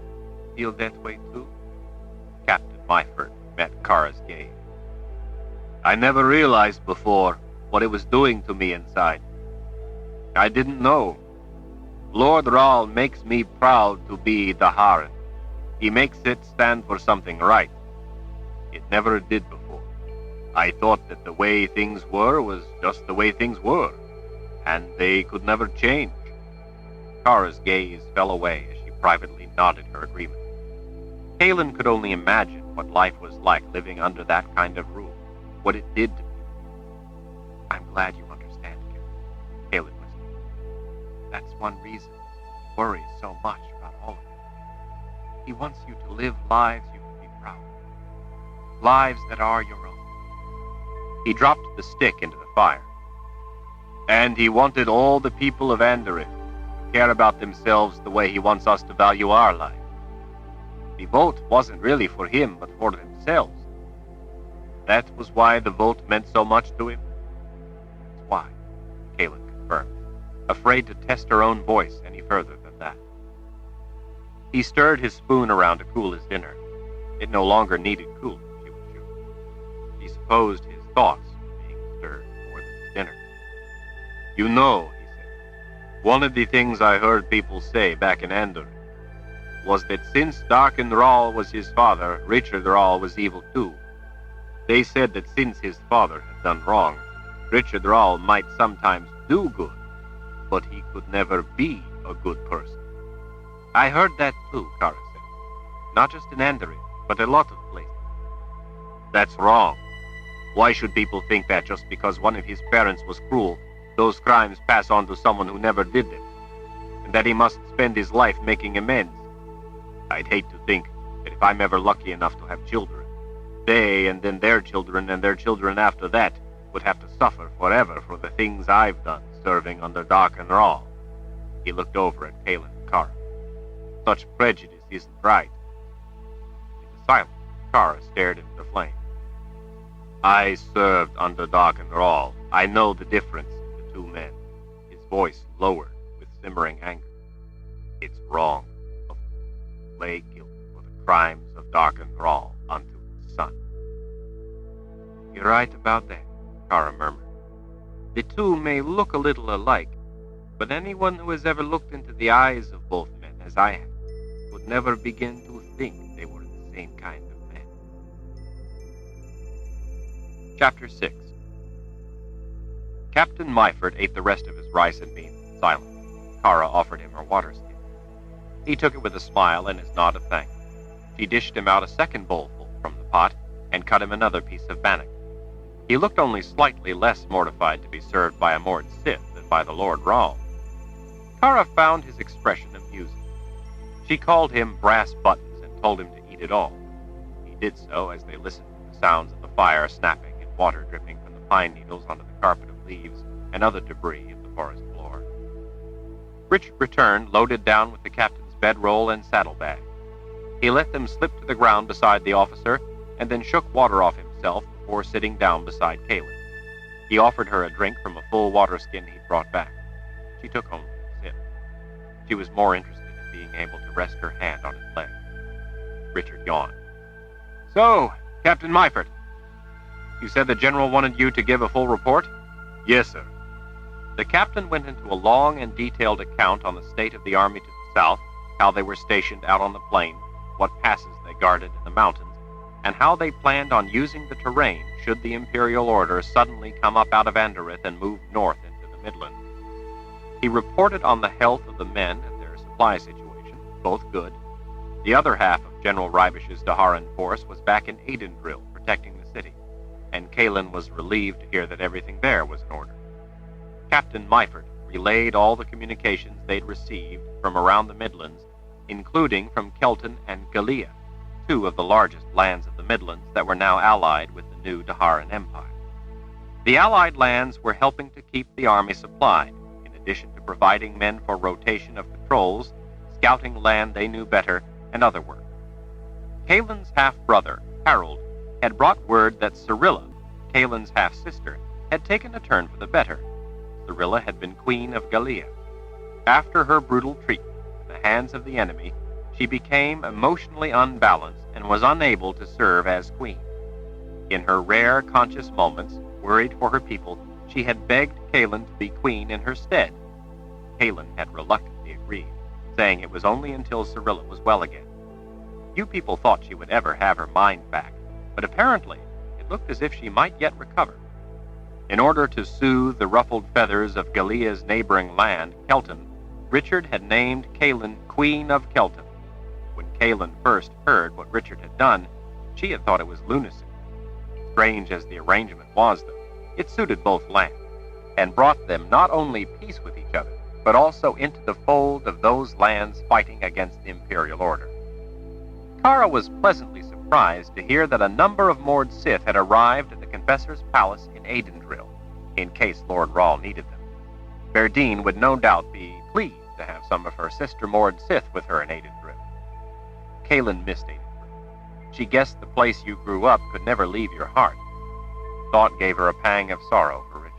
feel that way too? Captain Myford met Kara's gaze. I never realized before what it was doing to me inside. I didn't know. Lord Rahl makes me proud to be the Harren. He makes it stand for something right. It never did before. I thought that the way things were was just the way things were, and they could never change. Kara's gaze fell away as she privately nodded her agreement. Kaelin could only imagine what life was like living under that kind of rule, what it did to people. I'm glad you understand, Kaelin whispered. That's one reason he worries so much about all of it. He wants you to live lives you can be proud of, lives that are your own. He dropped the stick into the fire. And he wanted all the people of Andorin to care about themselves the way he wants us to value our lives. The vote wasn't really for him, but for themselves. That was why the vote meant so much to him? That's why, Kaelin confirmed, afraid to test her own voice any further than that. He stirred his spoon around to cool his dinner. It no longer needed cooling, she was sure. He supposed his thoughts were being stirred more than his dinner. You know, he said, one of the things I heard people say back in Andorin was that since Darken Rahl was his father, Richard Rahl was evil too. They said that since his father had done wrong, Richard Rahl might sometimes do good, but he could never be a good person. I heard that too, Kara said. Not just in Andorin, but a lot of places. That's wrong. Why should people think that just because one of his parents was cruel, those crimes pass on to someone who never did them, and that he must spend his life making amends? I'd hate to think that if I'm ever lucky enough to have children, they and then their children and their children after that would have to suffer forever for the things I've done serving under Doc and Rawl. He looked over at Kalen and Kara. Such prejudice isn't right. In the silence, Kara stared into the flame. I served under Doc and Rawl. I know the difference in the two men. His voice lowered with simmering anger. It's wrong. Lay guilt for the crimes of Doc and Rawl unto his son. You're right about that, Kara murmured. The two may look a little alike, but anyone who has ever looked into the eyes of both men, as I have, would never begin to think they were the same kind of men. Chapter 6. Captain Myford ate the rest of his rice and beans in silence. Kara offered him her water skin. He took it with a smile and his nod of thanks. She dished him out a second bowlful from the pot and cut him another piece of bannock. He looked only slightly less mortified to be served by a Mord Sith than by the Lord Rawl. Kara found his expression amusing. She called him Brass Buttons and told him to eat it all. He did so as they listened to the sounds of the fire snapping and water dripping from the pine needles onto the carpet of leaves and other debris of the forest floor. Richard returned, loaded down with the captain's bedroll and saddlebag. He let them slip to the ground beside the officer and then shook water off himself before sitting down beside Kalen. He offered her a drink from a full water skin he'd brought back. She took only a sip. She was more interested in being able to rest her hand on his leg. Richard yawned. So, Captain Myford, you said the general wanted you to give a full report? Yes, sir. The captain went into a long and detailed account on the state of the army to the south, how they were stationed out on the plain, what passes they guarded in the mountains, and how they planned on using the terrain should the Imperial Order suddenly come up out of Anderith and move north into the Midlands. He reported on the health of the men and their supply situation, both good. The other half of General Rybish's Daharan force was back in Aidendrill protecting the city, and Kalen was relieved to hear that everything there was in order. Captain Myford relayed all the communications they'd received from around the Midlands, including from Kelton and Gallia, two of the largest lands of the Midlands that were now allied with the new Daharan Empire. The allied lands were helping to keep the army supplied, in addition to providing men for rotation of patrols, scouting land they knew better, and other work. Kalen's half-brother, Harold, had brought word that Cyrilla, Kalen's half-sister, had taken a turn for the better. Cyrilla had been queen of Gallia. After her brutal treatment in the hands of the enemy, she became emotionally unbalanced and was unable to serve as queen. In her rare conscious moments, worried for her people, she had begged Kalen to be queen in her stead. Kalen had reluctantly agreed, saying it was only until Cyrilla was well again. Few people thought she would ever have her mind back, but apparently it looked as if she might yet recover. In order to soothe the ruffled feathers of Gallia's neighboring land, Kelton, Richard had named Kalen Queen of Kelton. When Kalen first heard what Richard had done, she had thought it was lunacy. Strange as the arrangement was, though, it suited both lands, and brought them not only peace with each other, but also into the fold of those lands fighting against the Imperial Order. Kara was pleasantly surprised to hear that a number of Mord Sith had arrived at the Confessor's Palace in Aidendrill, in case Lord Rawl needed them. Verdine would no doubt be pleased to have some of her sister Mord Sith with her in Aidendrill. Kalen missed Aidendrill. She guessed the place you grew up could never leave your heart. Thought gave her a pang of sorrow for Richard.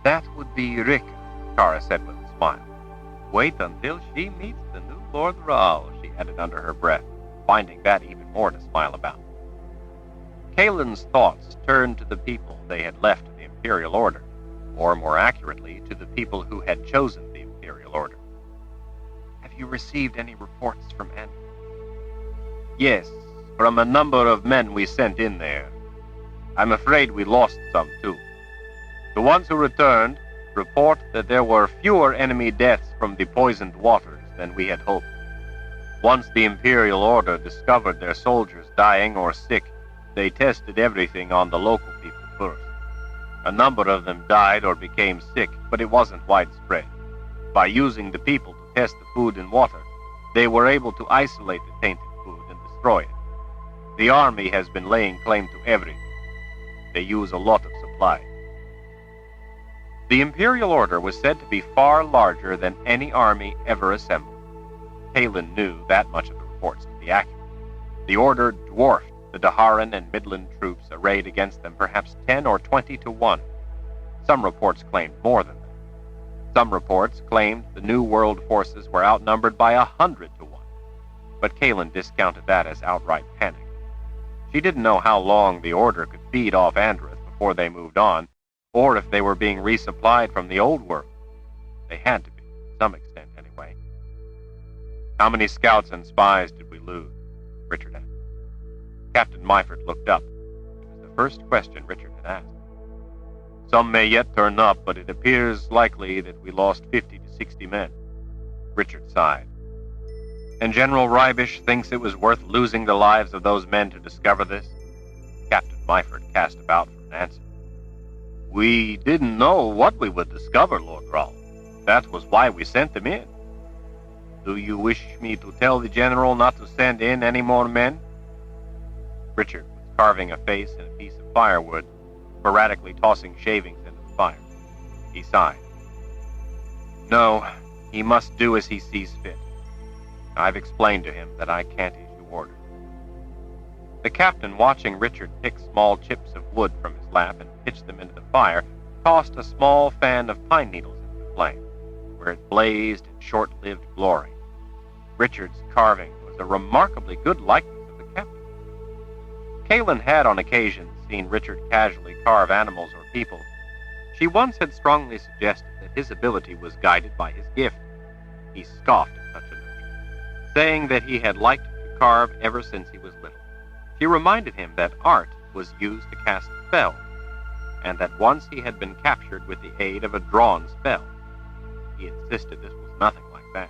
That would be Rick, Kara said with a smile. Wait until she meets the new Lord Rawl, she added under her breath, finding that even more to smile about. Kalen's thoughts turned to the people they had left in the Imperial Order, or more accurately, to the people who had chosen the Imperial Order. Have you received any reports from Anderith? Yes, from a number of men we sent in there. I'm afraid we lost some, too. The ones who returned report that there were fewer enemy deaths from the poisoned waters than we had hoped. Once the Imperial Order discovered their soldiers dying or sick, They tested everything on the local people first. A number of them died or became sick, but it wasn't widespread. By using the people to test the food and water, they were able to isolate the tainted food and destroy it. The army has been laying claim to everything. They use a lot of supply. The Imperial Order was said to be far larger than any army ever assembled. Palin knew that much of the reports to be accurate. The Order dwarfed the Daharan and Midland troops arrayed against them perhaps 10 or 20 to 1. Some reports claimed more than that. Some reports claimed the New World forces were outnumbered by 100 to 1. But Kalin discounted that as outright panic. She didn't know how long the Order could feed off Andreth before they moved on, or if they were being resupplied from the Old World. They had to be, to some extent anyway. How many scouts and spies did we lose? Richard asked. Captain Myford looked up. It was the first question Richard had asked. Some may yet turn up, but it appears likely that we lost 50 to 60 men. Richard sighed. And General Rybish thinks it was worth losing the lives of those men to discover this? Captain Myford cast about for an answer. We didn't know what we would discover, Lord Rahl. That was why we sent them in. Do you wish me to tell the General not to send in any more men? Richard was carving a face in a piece of firewood, sporadically tossing shavings into the fire. He sighed. No, he must do as he sees fit. I've explained to him that I can't issue orders. The captain, watching Richard pick small chips of wood from his lap and pitch them into the fire, tossed a small fan of pine needles into the flame, where it blazed in short-lived glory. Richard's carving was a remarkably good likeness of the captain. Kalin had on occasion seen Richard casually carve animals or people. She once had strongly suggested that his ability was guided by his gift. He scoffed at such a notion, saying that he had liked to carve ever since he was little. She reminded him that art was used to cast spells, and that once he had been captured with the aid of a drawn spell. He insisted this was nothing like that.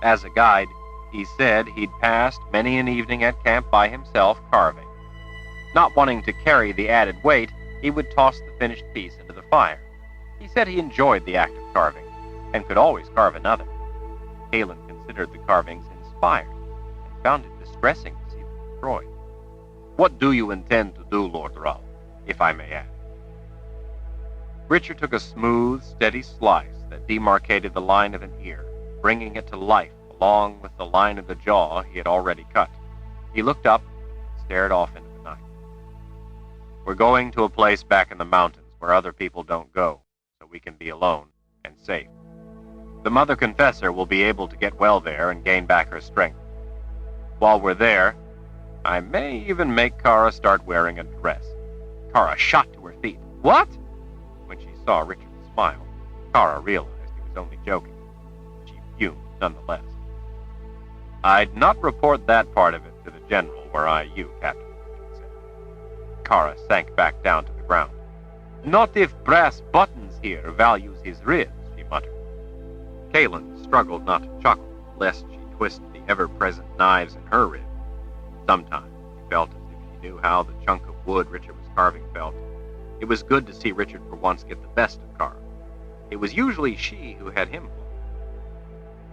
As a guide, he said he'd passed many an evening at camp by himself carving. Not wanting to carry the added weight, he would toss the finished piece into the fire. He said he enjoyed the act of carving, and could always carve another. Kalin considered the carvings inspired, and found it distressing to see them destroyed. What do you intend to do, Lord Rahl, if I may ask? Richard took a smooth, steady slice that demarcated the line of an ear, bringing it to life along with the line of the jaw he had already cut. He looked up and stared off into the night. We're going to a place back in the mountains where other people don't go, so we can be alone and safe. The Mother Confessor will be able to get well there and gain back her strength. While we're there, I may even make Kara start wearing a dress. Kara shot to her feet. What? When she saw Richard's smile, Kara realized he was only joking. She fumed nonetheless. I'd not report that part of it to the General were I you, Captain, Richard said. Kara sank back down to the ground. Not if Brass Buttons here values his ribs, she muttered. Kalin struggled not to chuckle, lest she twist the ever-present knives in her ribs. Sometimes she felt as if she knew how the chunk of wood Richard was carving felt. It was good to see Richard for once get the best of Kara. It was usually she who had him fooled.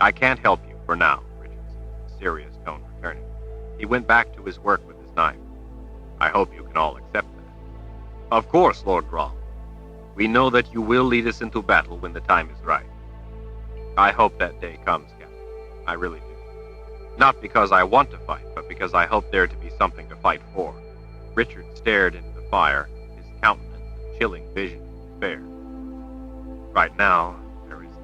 I can't help you for now, Richard said, his serious tone returning. He went back to his work with his knife. I hope you can all accept that. Of course, Lord Rahl. We know that you will lead us into battle when the time is right. I hope that day comes, Captain. I really do. Not because I want to fight, but because I hope there to be something to fight for. Richard stared into the fire, his countenance a chilling vision of despair. Right now, there isn't.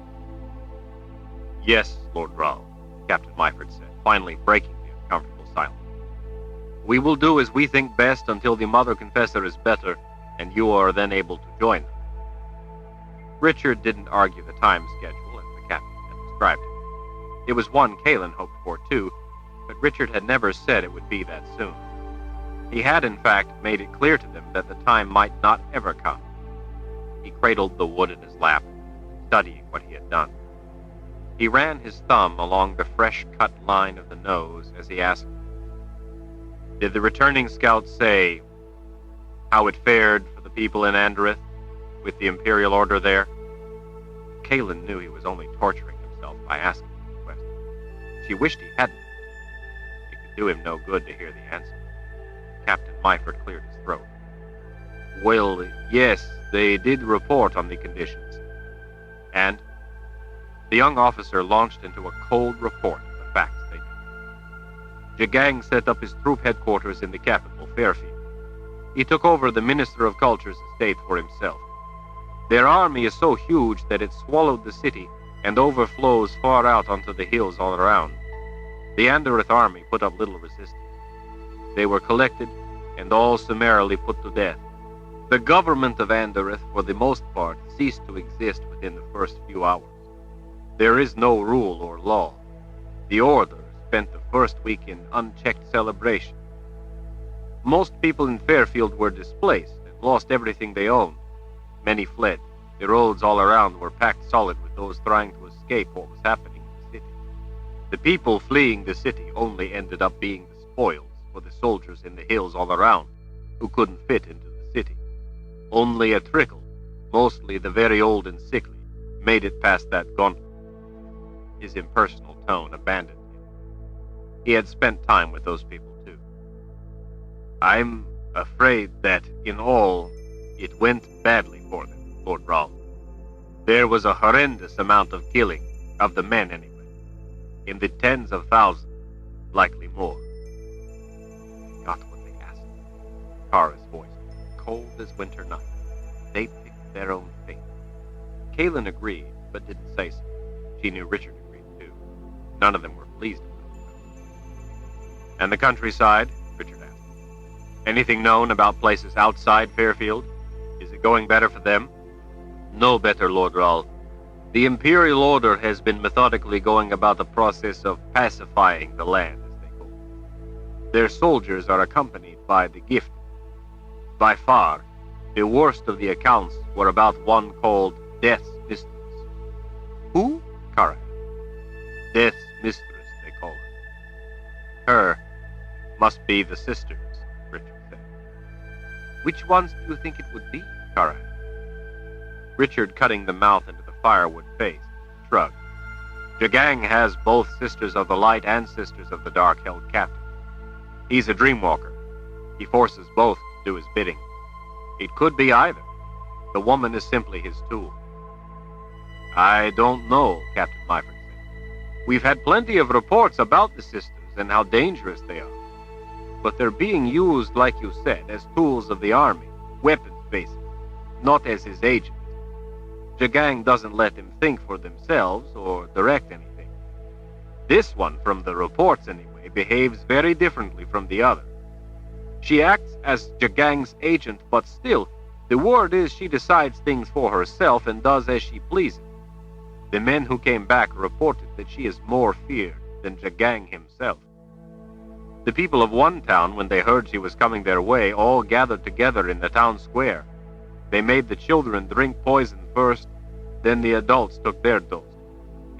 Yes, Lord Rahl, Captain Myford said, finally breaking the uncomfortable silence. We will do as we think best until the Mother Confessor is better, and you are then able to join them. Richard didn't argue the time schedule as the captain had described it. It was one Kalin hoped for, too, but Richard had never said it would be that soon. He had, in fact, made it clear to them that the time might not ever come. He cradled the wood in his lap, studying what he had done. He ran his thumb along the fresh-cut line of the nose as he asked, Did the returning scouts say how it fared for the people in Andereth, with the Imperial Order there? Kalen knew he was only torturing himself by asking the question. She wished he hadn't. It could do him no good to hear the answer. Captain Myford cleared his throat. Well, yes, they did report on the conditions. And the young officer launched into a cold report of the facts they knew. Jagang set up his troop headquarters in the capital, Fairfield. He took over the Minister of Culture's estate for himself. Their army is so huge that it swallowed the city and overflows far out onto the hills all around. The Andereth army put up little resistance. They were collected and all summarily put to death. The government of Andereth, for the most part, ceased to exist within the first few hours. There is no rule or law. The Order spent the first week in unchecked celebration. Most people in Fairfield were displaced and lost everything they owned. Many fled. The roads all around were packed solid with those trying to escape what was happening in the city. The people fleeing the city only ended up being the spoils for the soldiers in the hills all around, who couldn't fit into the city. Only a trickle, mostly the very old and sickly, made it past that gauntlet. His impersonal tone abandoned him. He had spent time with those people, too. I'm afraid that, in all, it went badly for them, Lord Rahl. There was a horrendous amount of killing, of the men anyway. In the tens of thousands, likely more. They got what they asked. Kara's voice was cold as winter night. They picked their own fate. Kalen agreed, but didn't say so. She knew Richard agreed too. None of them were pleased about it. And the countryside? Richard asked. Anything known about places outside Fairfield? Is it going better for them? No better, Lord Rahl. The Imperial Order has been methodically going about the process of pacifying the land, as they call it. Their soldiers are accompanied by the Gifted. By far, the worst of the accounts were about one called Death's Mistress. Who? Kara. Death's Mistress, they call her. Her must be the sisters, Richard said. Which ones do you think it would be, Kara? Richard, cutting the mouth into the firewood face, shrugged. Jagang has both Sisters of the Light and Sisters of the Dark held captive. He's a dreamwalker. He forces both to do his bidding. It could be either. The woman is simply his tool. I don't know, Captain Myford said. We've had plenty of reports about the sisters and how dangerous they are. But they're being used, like you said, as tools of the army, weapons, basically, not as his agents. Jagang doesn't let them think for themselves or direct anything. This one, from the reports anyway, behaves very differently from the other. She acts as Jagang's agent, but still, the word is she decides things for herself and does as she pleases. The men who came back reported that she is more feared than Jagang himself. The people of one town, when they heard she was coming their way, all gathered together in the town square. They made the children drink poison first, then the adults took their dose.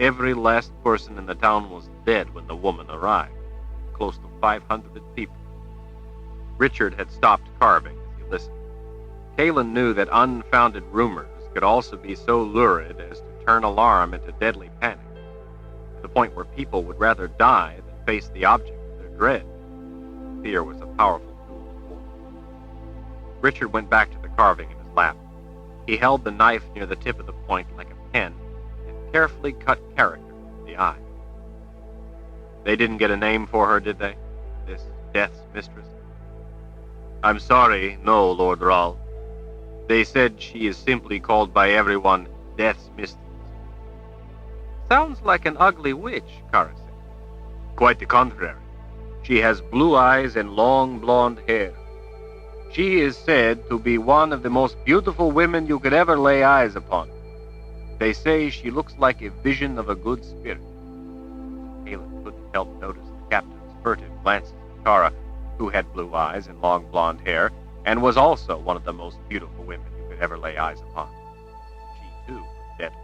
Every last person in the town was dead when the woman arrived. Close to 500 people. Richard had stopped carving as he listened. Kalen knew that unfounded rumors could also be so lurid as to turn alarm into deadly panic, to the point where people would rather die than face the object of their dread. Fear was a powerful tool of war. Richard went back to the carving in his lap. He held the knife near the tip of the point like a pen and carefully cut character in the eye. They didn't get a name for her, did they? This Death's Mistress? I'm sorry, no, Lord Rahl. They said she is simply called by everyone Death's Mistress. Sounds like an ugly witch, Kara said. Quite the contrary. She has blue eyes and long blonde hair. She is said to be one of the most beautiful women you could ever lay eyes upon. They say she looks like a vision of a good spirit. Kalen couldn't help notice the captain's furtive glances at Kara, who had blue eyes and long blonde hair, and was also one of the most beautiful women you could ever lay eyes upon. She, too, was deadly.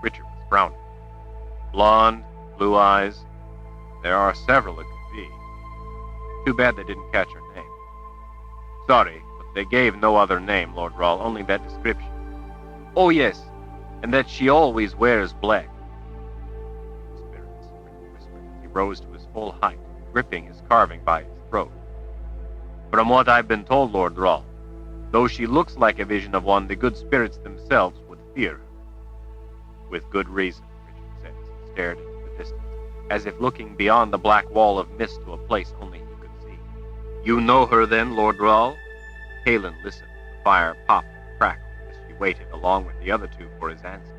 Richard was frowning. Blonde, blue eyes. There are several it could be. Too bad they didn't catch her name. Sorry, but They gave no other name, Lord Rawl, only that description. Oh, yes, and that she always wears black. The spirit whispered as he rose to his full height, gripping his carving by his throat. From what I've been told, Lord Rawl, though she looks like a vision of one, the good spirits themselves would fear her. With good reason, Richard said as he stared into the distance, as if looking beyond the black wall of mist to a place only he could see. You know her then, Lord Rawl? Halen listened. The fire popped and crackled as she waited along with the other two for his answer.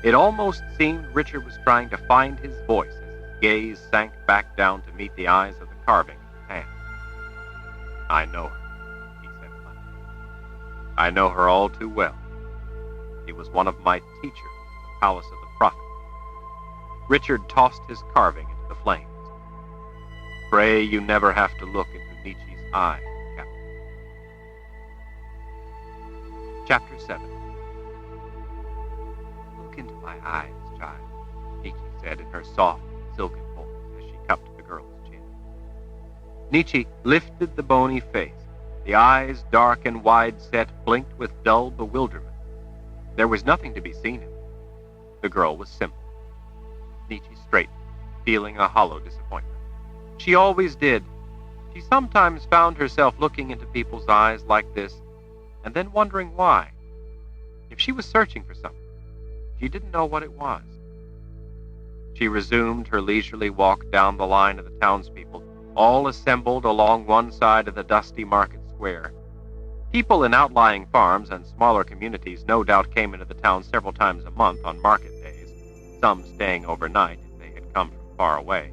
It almost seemed Richard was trying to find his voice as his gaze sank back down to meet the eyes of the carving in his hand. I know her, he said flatly. I know her all too well. She was one of my teachers in the Palace of the Prophet. Richard tossed his carving into the flames. Pray you never have to look into Nietzsche's eye, Captain. Chapter 7. Look into my eyes, child, Nietzsche said in her soft, silken voice as she cupped the girl's chin. Nietzsche lifted the bony face. The eyes, dark and wide-set, blinked with dull bewilderment. There was nothing to be seen in it. The girl was simple. Nietzsche straightened, feeling a hollow disappointment. She always did. She sometimes found herself looking into people's eyes like this, and then wondering why. If she was searching for something, she didn't know what it was. She resumed her leisurely walk down the line of the townspeople, all assembled along one side of the dusty market square. People in outlying farms and smaller communities no doubt came into the town several times a month on market days, some staying overnight if they had come from far away.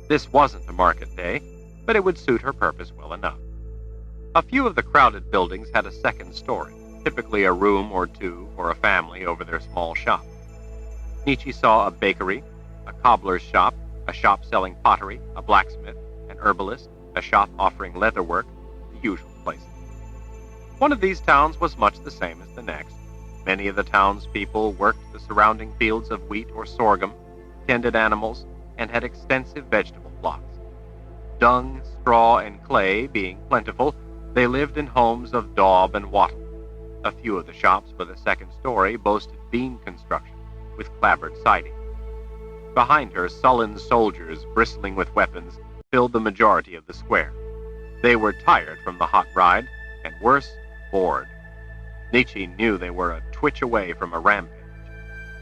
This wasn't a market day, but it would suit her purpose well enough. A few of the crowded buildings had a second story, typically a room or two for a family over their small shop. Nietzsche saw a bakery, a cobbler's shop, a shop selling pottery, a blacksmith, an herbalist, a shop offering leatherwork, the usual places. One of these towns was much the same as the next. Many of the townspeople worked the surrounding fields of wheat or sorghum, tended animals, and had extensive vegetable plots. Dung, straw, and clay being plentiful, they lived in homes of daub and wattle. A few of the shops for the second story boasted beam construction with clapboard siding. Behind her, sullen soldiers bristling with weapons filled the majority of the square. They were tired from the hot ride, and worse, bored. Nietzsche knew they were a twitch away from a rampage.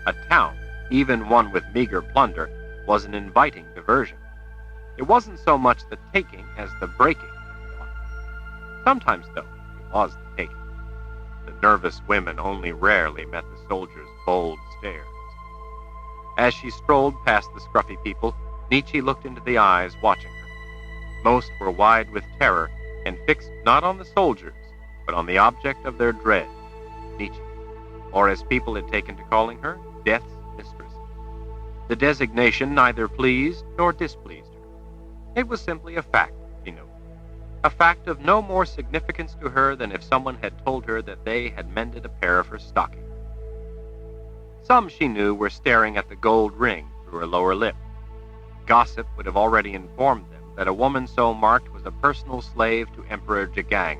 A town, even one with meager plunder, was an inviting diversion. It wasn't so much the taking as the breaking. Sometimes, though, it was the taking. The nervous women only rarely met the soldiers' bold stares. As she strolled past the scruffy people, Nietzsche looked into the eyes watching her. Most were wide with terror and fixed not on the soldiers, but on the object of their dread, Nietzsche, or as people had taken to calling her, Death's Mistress. The designation neither pleased nor displeased her. It was simply a fact, she knew. A fact of no more significance to her than if someone had told her that they had mended a pair of her stockings. Some, she knew, were staring at the gold ring through her lower lip. Gossip would have already informed them that a woman so marked was a personal slave to Emperor Jagang,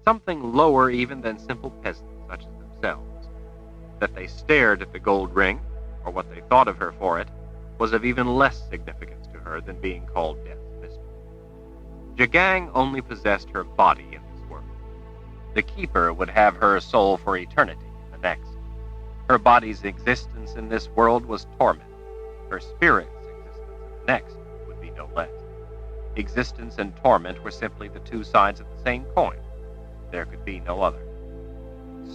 something lower even than simple peasants such as themselves. That they stared at the gold ring, or what they thought of her for it, was of even less significance to her than being called Death's Mistress. Jagang only possessed her body in this world. The keeper would have her soul for eternity in the next. Her body's existence in this world was torment. Her spirit's existence in the next would be no less. Existence and torment were simply the two sides of the same coin. There could be no other.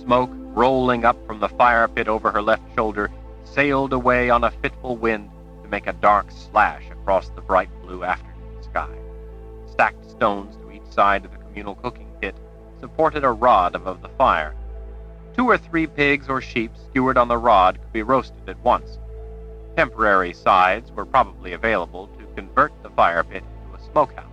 Smoke, rolling up from the fire pit over her left shoulder, sailed away on a fitful wind to make a dark slash across the bright blue afternoon sky. Stacked stones to each side of the communal cooking pit supported a rod above the fire. 2 or 3 pigs or sheep skewered on the rod could be roasted at once. Temporary sides were probably available to convert the fire pit into a smokehouse.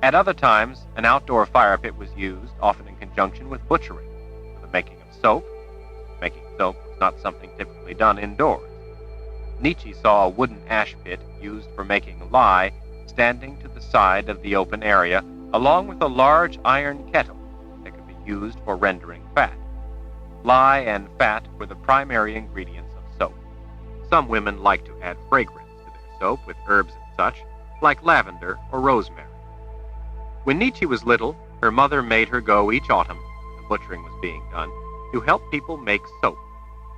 At other times, an outdoor fire pit was used, often in conjunction with butchery, for the making of soap. Making soap was not something typically done indoors. Nietzsche saw a wooden ash pit used for making lye standing to the side of the open area, along with a large iron kettle that could be used for rendering fat. Lye and fat were the primary ingredients of soap. Some women like to add fragrance to their soap with herbs and such, like lavender or rosemary. When Nietzsche was little, her mother made her go each autumn, the butchering was being done, to help people make soap.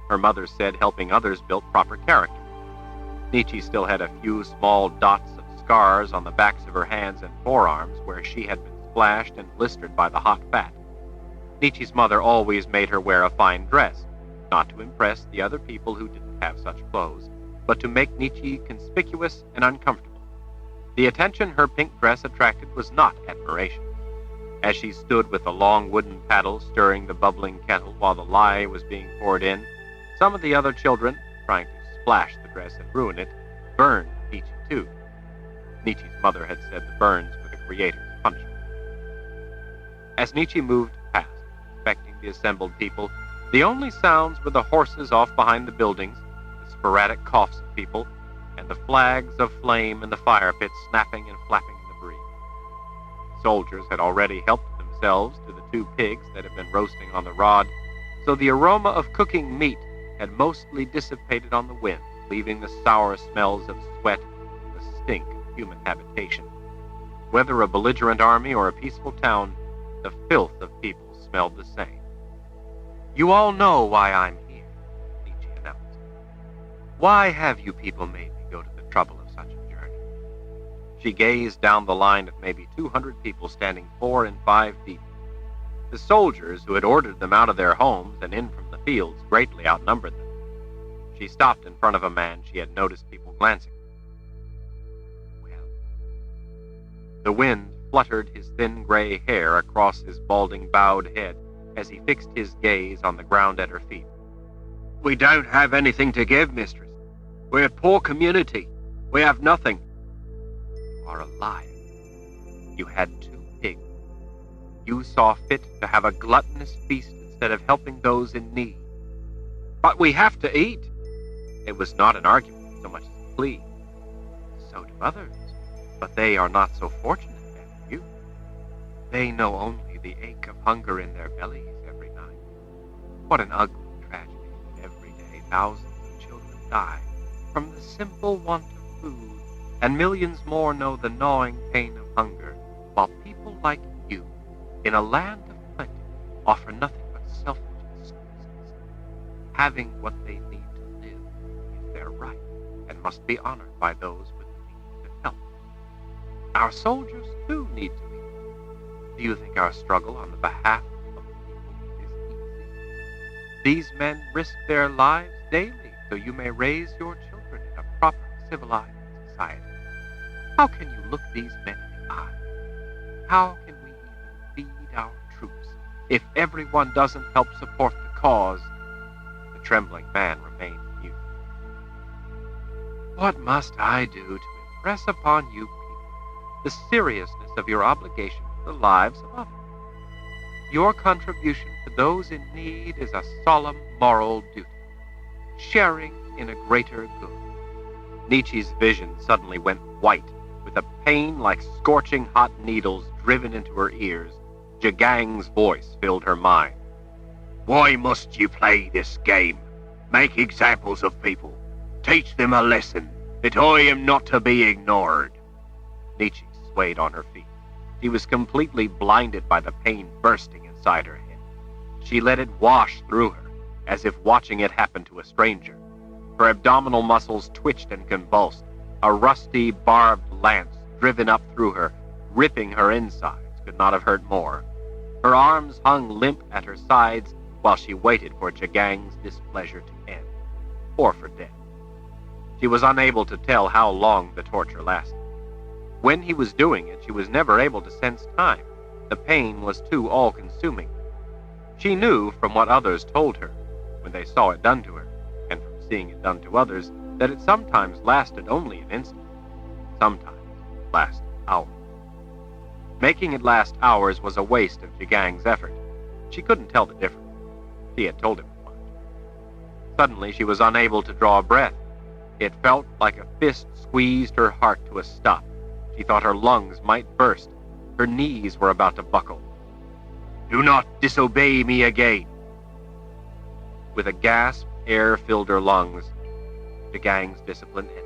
Her mother said helping others built proper character. Nietzsche still had a few small dots of scars on the backs of her hands and forearms where she had been splashed and blistered by the hot fat. Nietzsche's mother always made her wear a fine dress, not to impress the other people who didn't have such clothes, but to make Nietzsche conspicuous and uncomfortable. The attention her pink dress attracted was not admiration. As she stood with a long wooden paddle stirring the bubbling kettle while the lye was being poured in, some of the other children, trying to splash the dress and ruin it, burned Nietzsche too. Nietzsche's mother had said the burns were the creator's punishment. As Nietzsche moved past, inspecting the assembled people, the only sounds were the horses off behind the buildings, the sporadic coughs of people, and the flags of flame in the fire pits snapping and flapping in the breeze. Soldiers had already helped themselves to the 2 pigs that had been roasting on the rod, so the aroma of cooking meat had mostly dissipated on the wind, leaving the sour smells of sweat and the stink of human habitation. Whether a belligerent army or a peaceful town, the filth of people smelled the same. "You all know why I'm here," Nietzsche announced. "Why have you people made me go to the trouble of such a journey?" She gazed down the line of maybe 200 people standing 4 and 5 deep. The soldiers who had ordered them out of their homes and in from the fields greatly outnumbered them. She stopped in front of a man she had noticed people glancing. Well, the wind fluttered his thin gray hair across his balding bowed head as he fixed his gaze on the ground at her feet. "We don't have anything to give, mistress. We're a poor community. We have nothing." "You are a liar. You had 2 pigs. You saw fit to have a gluttonous feast instead of helping those in need." "But we have to eat." It was not an argument so much as a plea. "So do others, but they are not so fortunate as you. They know only the ache of hunger in their bellies every night. What an ugly tragedy that every day thousands of children die from the simple want of food, and millions more know the gnawing pain of hunger, while people like you, in a land of plenty, offer nothing but selfish excuses. Having what they need to live is their right, and must be honored by those with the means to help. Our soldiers, too, need to eat. Do you think our struggle on the behalf of the people is easy? These men risk their lives daily so you may raise your children in a proper, civilized society. How can you look these men in the eye? How can we even feed our troops if everyone doesn't help support the cause?" The trembling man remained mute. "What must I do to impress upon you people the seriousness of your obligation to the lives of others? Your contribution to those in need is a solemn moral duty, sharing in a greater good." Nietzsche's vision suddenly went white, with a pain like scorching hot needles driven into her ears. Jagang's voice filled her mind. Why must you play this game? Make examples of people. Teach them a lesson, that I am not to be ignored. Nietzsche swayed on her feet. She was completely blinded by the pain bursting inside her head. She let it wash through her, as if watching it happen to a stranger. Her abdominal muscles twitched and convulsed. A rusty, barbed lance driven up through her, ripping her insides, could not have hurt more. Her arms hung limp at her sides while she waited for Jagang's displeasure to end, or for death. She was unable to tell how long the torture lasted. When he was doing it, she was never able to sense time. The pain was too all-consuming. She knew from what others told her, when they saw it done to her, and from seeing it done to others, that it sometimes lasted only an instant, sometimes lasted hours. Making it last hours was a waste of Jagang's effort. She couldn't tell the difference. She had told him as much. Suddenly she was unable to draw a breath. It felt like a fist squeezed her heart to a stop. She thought her lungs might burst. Her knees were about to buckle. "Do not disobey me again." With a gasp, air filled her lungs. The gang's discipline ended,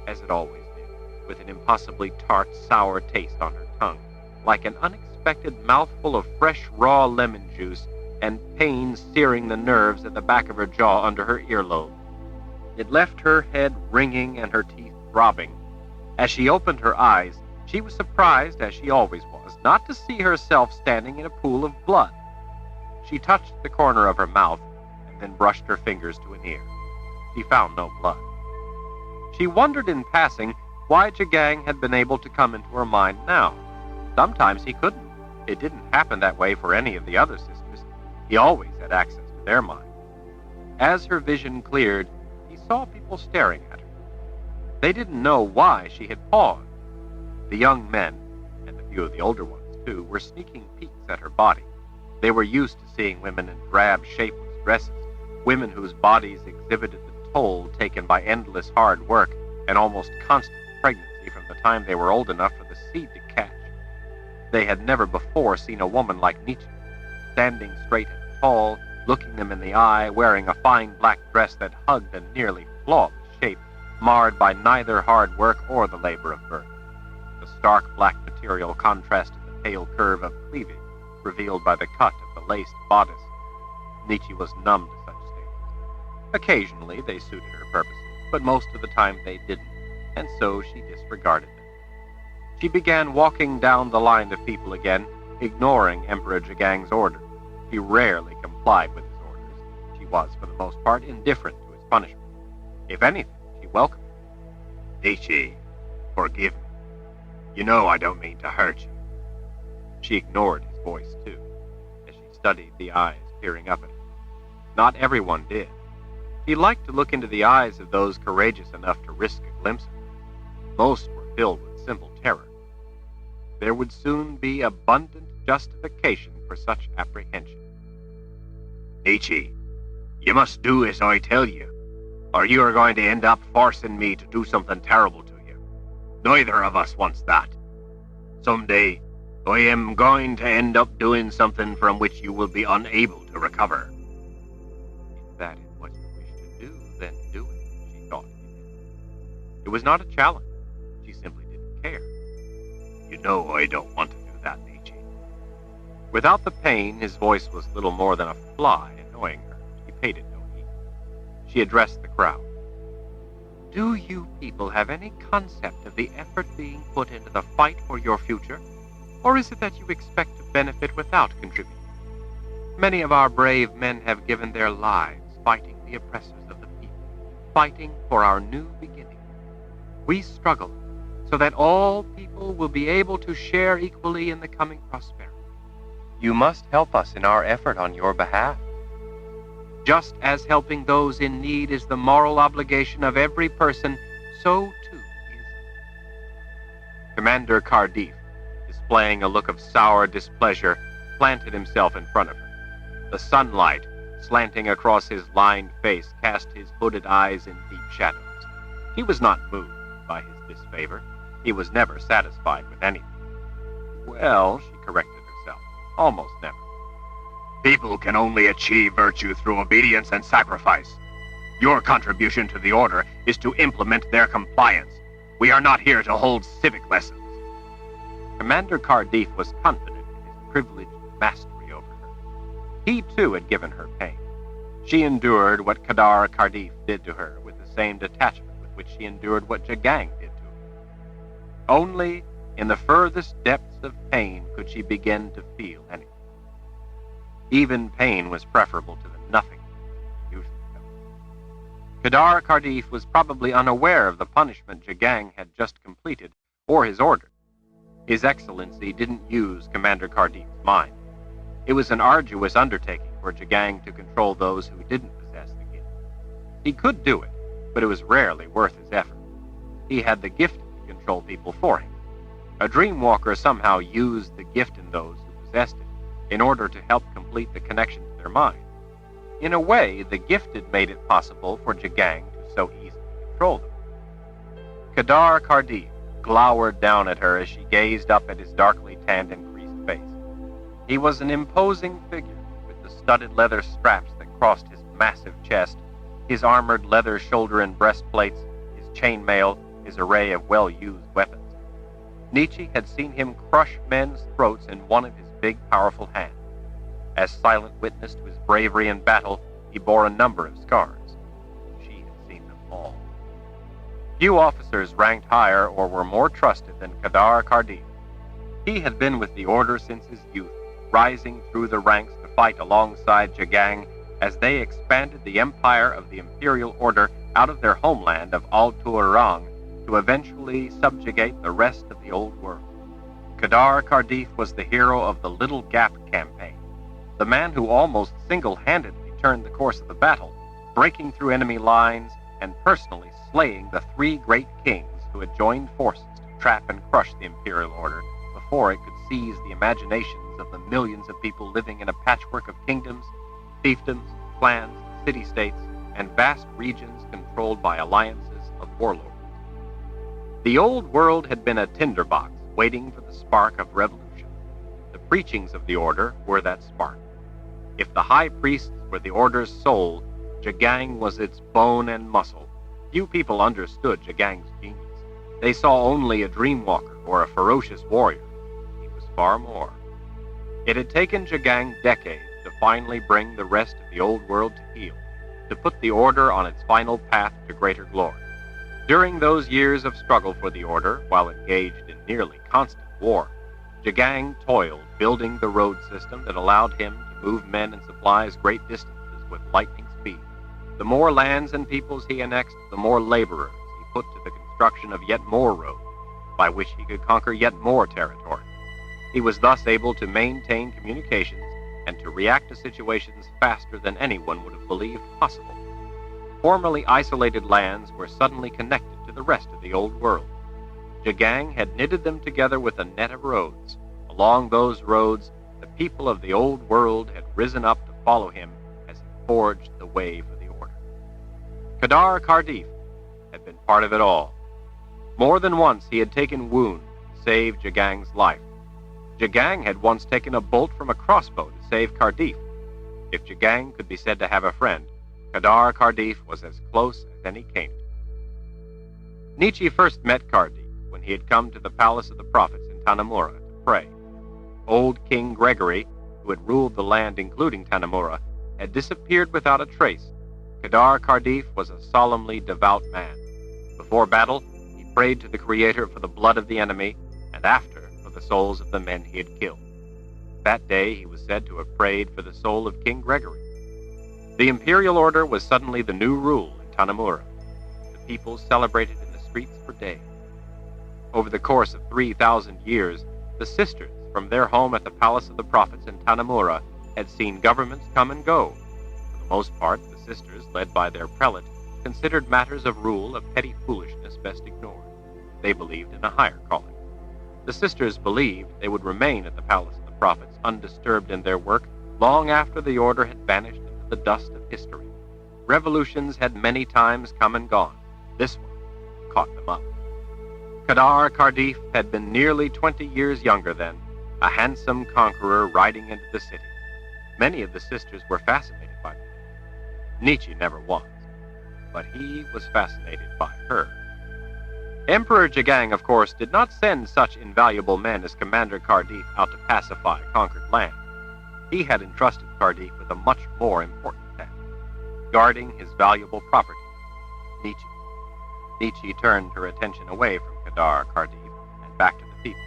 as it always did, with an impossibly tart, sour taste on her tongue, like an unexpected mouthful of fresh, raw lemon juice, and pain searing the nerves at the back of her jaw under her earlobe. It left her head ringing and her teeth throbbing. As she opened her eyes, she was surprised, as she always was, not to see herself standing in a pool of blood. She touched the corner of her mouth and then brushed her fingers to an ear. She found no blood. She wondered in passing why Jagang had been able to come into her mind now. Sometimes he couldn't. It didn't happen that way for any of the other sisters. He always had access to their mind. As her vision cleared, he saw people staring at her. They didn't know why she had paused. The young men, and a few of the older ones too, were sneaking peeks at her body. They were used to seeing women in drab, shapeless dresses, women whose bodies exhibited the toll taken by endless hard work and almost constant pregnancy from the time they were old enough for the seed to catch. They had never before seen a woman like Nietzsche, standing straight and tall, looking them in the eye, wearing a fine black dress that hugged a nearly flawless shape, marred by neither hard work or the labor of birth. The stark black material contrasted the pale curve of cleavage revealed by the cut of the laced bodice. Nietzsche was numb to such statements. Occasionally they suited her purposes, but most of the time they didn't, and so she disregarded them. She began walking down the line of people again, ignoring Emperor Jagang's orders. She rarely complied with his orders. She was, for the most part, indifferent to his punishment. If anything, she welcomed it. "Nietzsche, forgive me. You know I don't mean to hurt you." She ignored his voice, too, as she studied the eyes peering up at her. Not everyone did. She liked to look into the eyes of those courageous enough to risk a glimpse of her. Most were filled with simple terror. There would soon be abundant justification for such apprehension. "Nietzsche, you must do as I tell you, or you are going to end up forcing me to do something terrible to you. Neither of us wants that. Someday, I am going to end up doing something from which you will be unable to recover." If that is what you wish to do, then do it, she thought. It was not a challenge. She simply didn't care. "You know I don't want to do that, Nietzsche." Without the pain, his voice was little more than a fly, annoying her. She paid it no heed. She addressed the crowd. "Do you people have any concept of the effort being put into the fight for your future? Or is it that you expect to benefit without contributing? Many of our brave men have given their lives fighting the oppressors of the people, fighting for our new beginning. We struggle so that all people will be able to share equally in the coming prosperity. You must help us in our effort on your behalf. Just as helping those in need is the moral obligation of every person, so too is Commander Cardiff, displaying a look of sour displeasure, planted himself in front of her. The sunlight, slanting across his lined face, cast his hooded eyes in deep shadows. He was not moved by his disfavor. He was never satisfied with anything. Well, she corrected herself, almost never. "People can only achieve virtue through obedience and sacrifice. Your contribution to the order is to implement their compliance. We are not here to hold civic lessons." Commander Cardiff was confident in his privileged mastery over her. He, too, had given her pain. She endured what Kedar Cardiff did to her with the same detachment with which she endured what Jagang did to her. Only in the furthest depths of pain could she begin to feel anything. Even pain was preferable to the nothing she usually felt. Kedar Cardiff was probably unaware of the punishment Jagang had just completed, or his order. His Excellency didn't use Commander Cardiff's mind. It was an arduous undertaking for Jagang to control those who didn't possess the gift. He could do it, but it was rarely worth his effort. He had the gift to control people for him. A dreamwalker somehow used the gift in those who possessed it in order to help complete the connection to their mind. In a way, the gift had made it possible for Jagang to so easily control them. Kedar Cardiff glowered down at her as she gazed up at his darkly tanned and creased face. He was an imposing figure, with the studded leather straps that crossed his massive chest, his armored leather shoulder and breastplates, his chainmail, his array of well-used weapons. Nietzsche had seen him crush men's throats in one of his big, powerful hands. As silent witness to his bravery in battle, he bore a number of scars. She had seen them all. Few officers ranked higher or were more trusted than Kedar Kardif. He had been with the Order since his youth, rising through the ranks to fight alongside Jagang as they expanded the empire of the Imperial Order out of their homeland of Al-Tuarang to eventually subjugate the rest of the Old World. Kedar Kardif was the hero of the Little Gap campaign, the man who almost single-handedly turned the course of the battle, breaking through enemy lines and personally slaying the 3 great kings who had joined forces to trap and crush the Imperial Order before it could seize the imaginations of the millions of people living in a patchwork of kingdoms, fiefdoms, clans, city-states, and vast regions controlled by alliances of warlords. The Old World had been a tinderbox waiting for the spark of revolution. The preachings of the Order were that spark. If the high priests were the Order's soul, Jagang was its bone and muscle. Few people understood Jagang's genius. They saw only a dreamwalker or a ferocious warrior. He was far more. It had taken Jagang decades to finally bring the rest of the Old World to heel, to put the Order on its final path to greater glory. During those years of struggle for the Order, while engaged in nearly constant war, Jagang toiled building the road system that allowed him to move men and supplies great distances with lightning speed. The more lands and peoples he annexed, the more laborers he put to the construction of yet more roads, by which he could conquer yet more territory. He was thus able to maintain communications and to react to situations faster than anyone would have believed possible. Formerly isolated lands were suddenly connected to the rest of the Old World. Jagang had knitted them together with a net of roads. Along those roads, the people of the Old World had risen up to follow him as he forged the way for the Order. Kedar Kardif had been part of it all. More than once he had taken wound to save Jagang's life. Jagang had once taken a bolt from a crossbow to save Kardif. If Jagang could be said to have a friend, Kedar Kardif was as close as any came to. Nietzsche first met Kardif when he had come to the Palace of the Prophets in Tanamura to pray. Old King Gregory, who had ruled the land including Tanamura, had disappeared without a trace. Kedar Kardif was a solemnly devout man. Before battle, he prayed to the Creator for the blood of the enemy, and after, for the souls of the men he had killed. That day he was said to have prayed for the soul of King Gregory. The Imperial Order was suddenly the new rule in Tanamura. The people celebrated in the streets for days. Over the course of 3,000 years, the sisters from their home at the Palace of the Prophets in Tanamura had seen governments come and go. For the most part, the sisters, led by their prelate, considered matters of rule of petty foolishness best ignored. They believed in a higher calling. The sisters believed they would remain at the Palace of the Prophets undisturbed in their work long after the Order had vanished into the dust of history. Revolutions had many times come and gone. This one caught them up. Kedar Kardif had been nearly 20 years younger then, a handsome conqueror riding into the city. Many of the sisters were fascinated by him. Nietzsche never was, but he was fascinated by her. Emperor Jagang, of course, did not send such invaluable men as Commander Kardif out to pacify conquered land. He had entrusted Kardif with a much more important task, guarding his valuable property, Nietzsche. Nietzsche turned her attention away from Kedar Kardif and back to the people.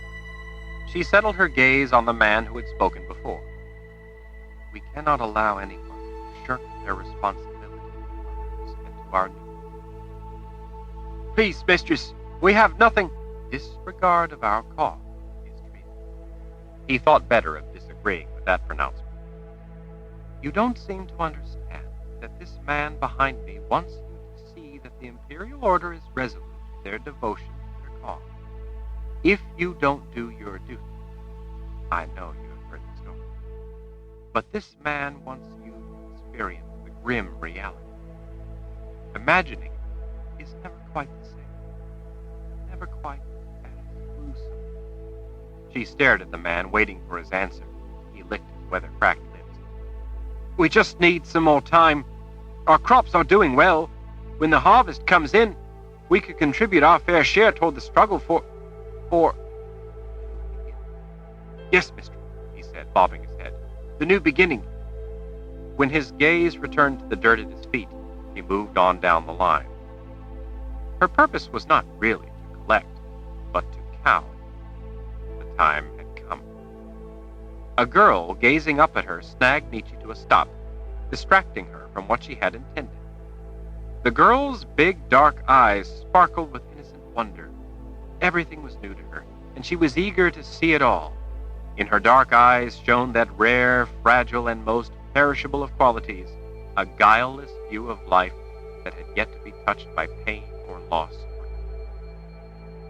She settled her gaze on the man who had spoken before. We cannot allow anyone to shirk their responsibility to others and to our needs. Please, mistress, we have nothing. Disregard of our cause is treason. He thought better of disagreeing with that pronouncement. You don't seem to understand that this man behind me wants you to see that the Imperial Order is resolute in their devotion to their cause. If you don't do your duty, I know you have heard the story, but this man wants you to experience the grim reality. Imagining it is never quite the same, never quite as She stared at the man, waiting for his answer. He licked his weather-cracked lips. We just need some more time. Our crops are doing well. When the harvest comes in, we could contribute our fair share toward the struggle for... Yes, mistress, he said, bobbing his head. The new beginning. When his gaze returned to the dirt at his feet, he moved on down the line. Her purpose was not really to collect, but to cow. The time had come. A girl gazing up at her snagged Nietzsche to a stop, distracting her from what she had intended. The girl's big, dark eyes sparkled with innocent wonder. Everything was new to her, and she was eager to see it all. In her dark eyes shone that rare, fragile, and most perishable of qualities, a guileless view of life that had yet to be touched by pain or loss.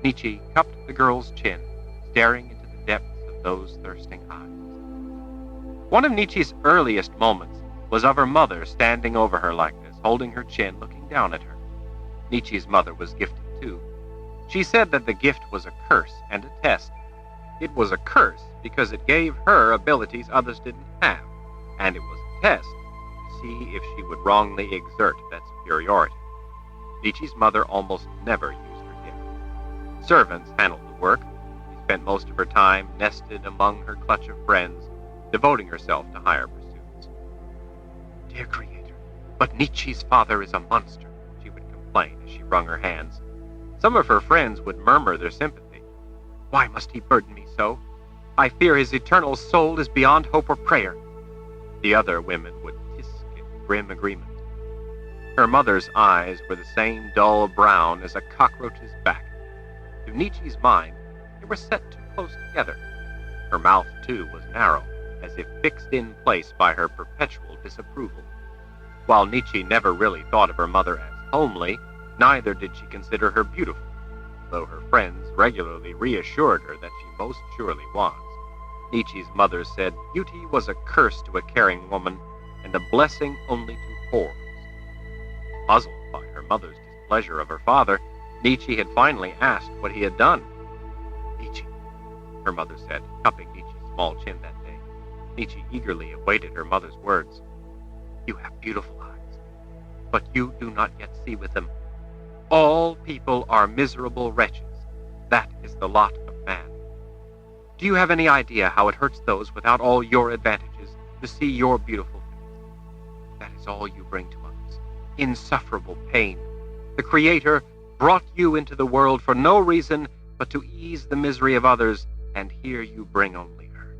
Nietzsche cupped the girl's chin, staring into the depths of those thirsting eyes. One of Nietzsche's earliest moments was of her mother standing over her like this, holding her chin, looking down at her. Nietzsche's mother was gifted too. She said that the gift was a curse and a test. It was a curse because it gave her abilities others didn't have, and it was a test to see if she would wrongly exert that superiority. Nietzsche's mother almost never used her gift. Servants handled the work. She spent most of her time nested among her clutch of friends, devoting herself to higher pursuits. Dear Creator, but Nietzsche's father is a monster, she would complain as she wrung her hands. Some of her friends would murmur their sympathy. Why must he burden me so? I fear his eternal soul is beyond hope or prayer. The other women would tisk in grim agreement. Her mother's eyes were the same dull brown as a cockroach's back. To Nietzsche's mind, they were set too close together. Her mouth, too, was narrow, as if fixed in place by her perpetual disapproval. While Nietzsche never really thought of her mother as homely, neither did she consider her beautiful, though her friends regularly reassured her that she most surely was. Nietzsche's mother said beauty was a curse to a caring woman and a blessing only to whores. Puzzled by her mother's displeasure of her father, Nietzsche had finally asked what he had done. Nietzsche, her mother said, cupping Nietzsche's small chin that day. Nietzsche eagerly awaited her mother's words. You have beautiful eyes, but you do not yet see with them. All people are miserable wretches. That is the lot of man. Do you have any idea how it hurts those without all your advantages to see your beautiful face? That is all you bring to others. Insufferable pain. The Creator brought you into the world for no reason but to ease the misery of others, and here you bring only hurt.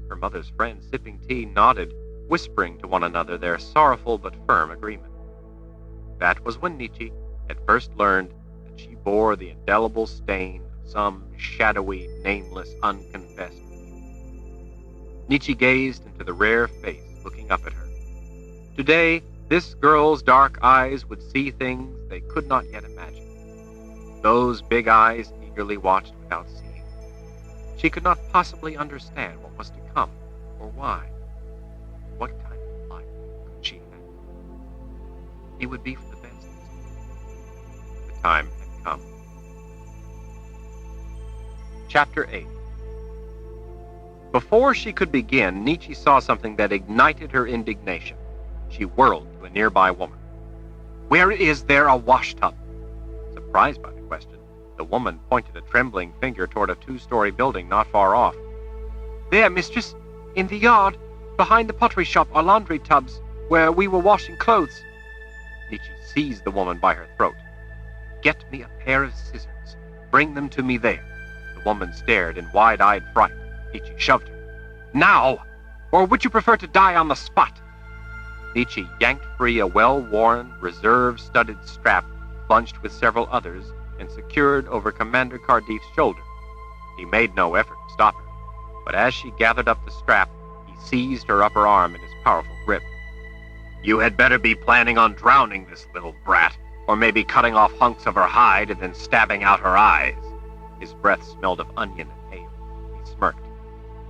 Her mother's friends, sipping tea, nodded, whispering to one another their sorrowful but firm agreement. That was when Nietzsche had first learned that she bore the indelible stain of some shadowy, nameless, unconfessed evil. Nietzsche gazed into the rare face looking up at her. Today, this girl's dark eyes would see things they could not yet imagine. Those big eyes eagerly watched without seeing. She could not possibly understand what was to come, or why. What kind of life could she have? It would be for the best. The time had come. Chapter 8. Before she could begin, Nietzsche saw something that ignited her indignation. She whirled to a nearby woman. Where is there a washtub? Surprised by the question, the woman pointed a trembling finger toward a two-story building not far off. There, mistress, in the yard, behind the pottery shop are laundry tubs, where we were washing clothes. Nietzsche seized the woman by her throat. Get me a pair of scissors. Bring them to me there. The woman stared in wide-eyed fright. Nietzsche shoved her. Now! Or would you prefer to die on the spot? Nietzsche yanked free a well-worn, reserve-studded strap bunched with several others and secured over Commander Cardiff's shoulder. He made no effort to stop her, but as she gathered up the strap, he seized her upper arm in his powerful grip. You had better be planning on drowning this little brat, or maybe cutting off hunks of her hide and then stabbing out her eyes. His breath smelled of onion and ale. He smirked.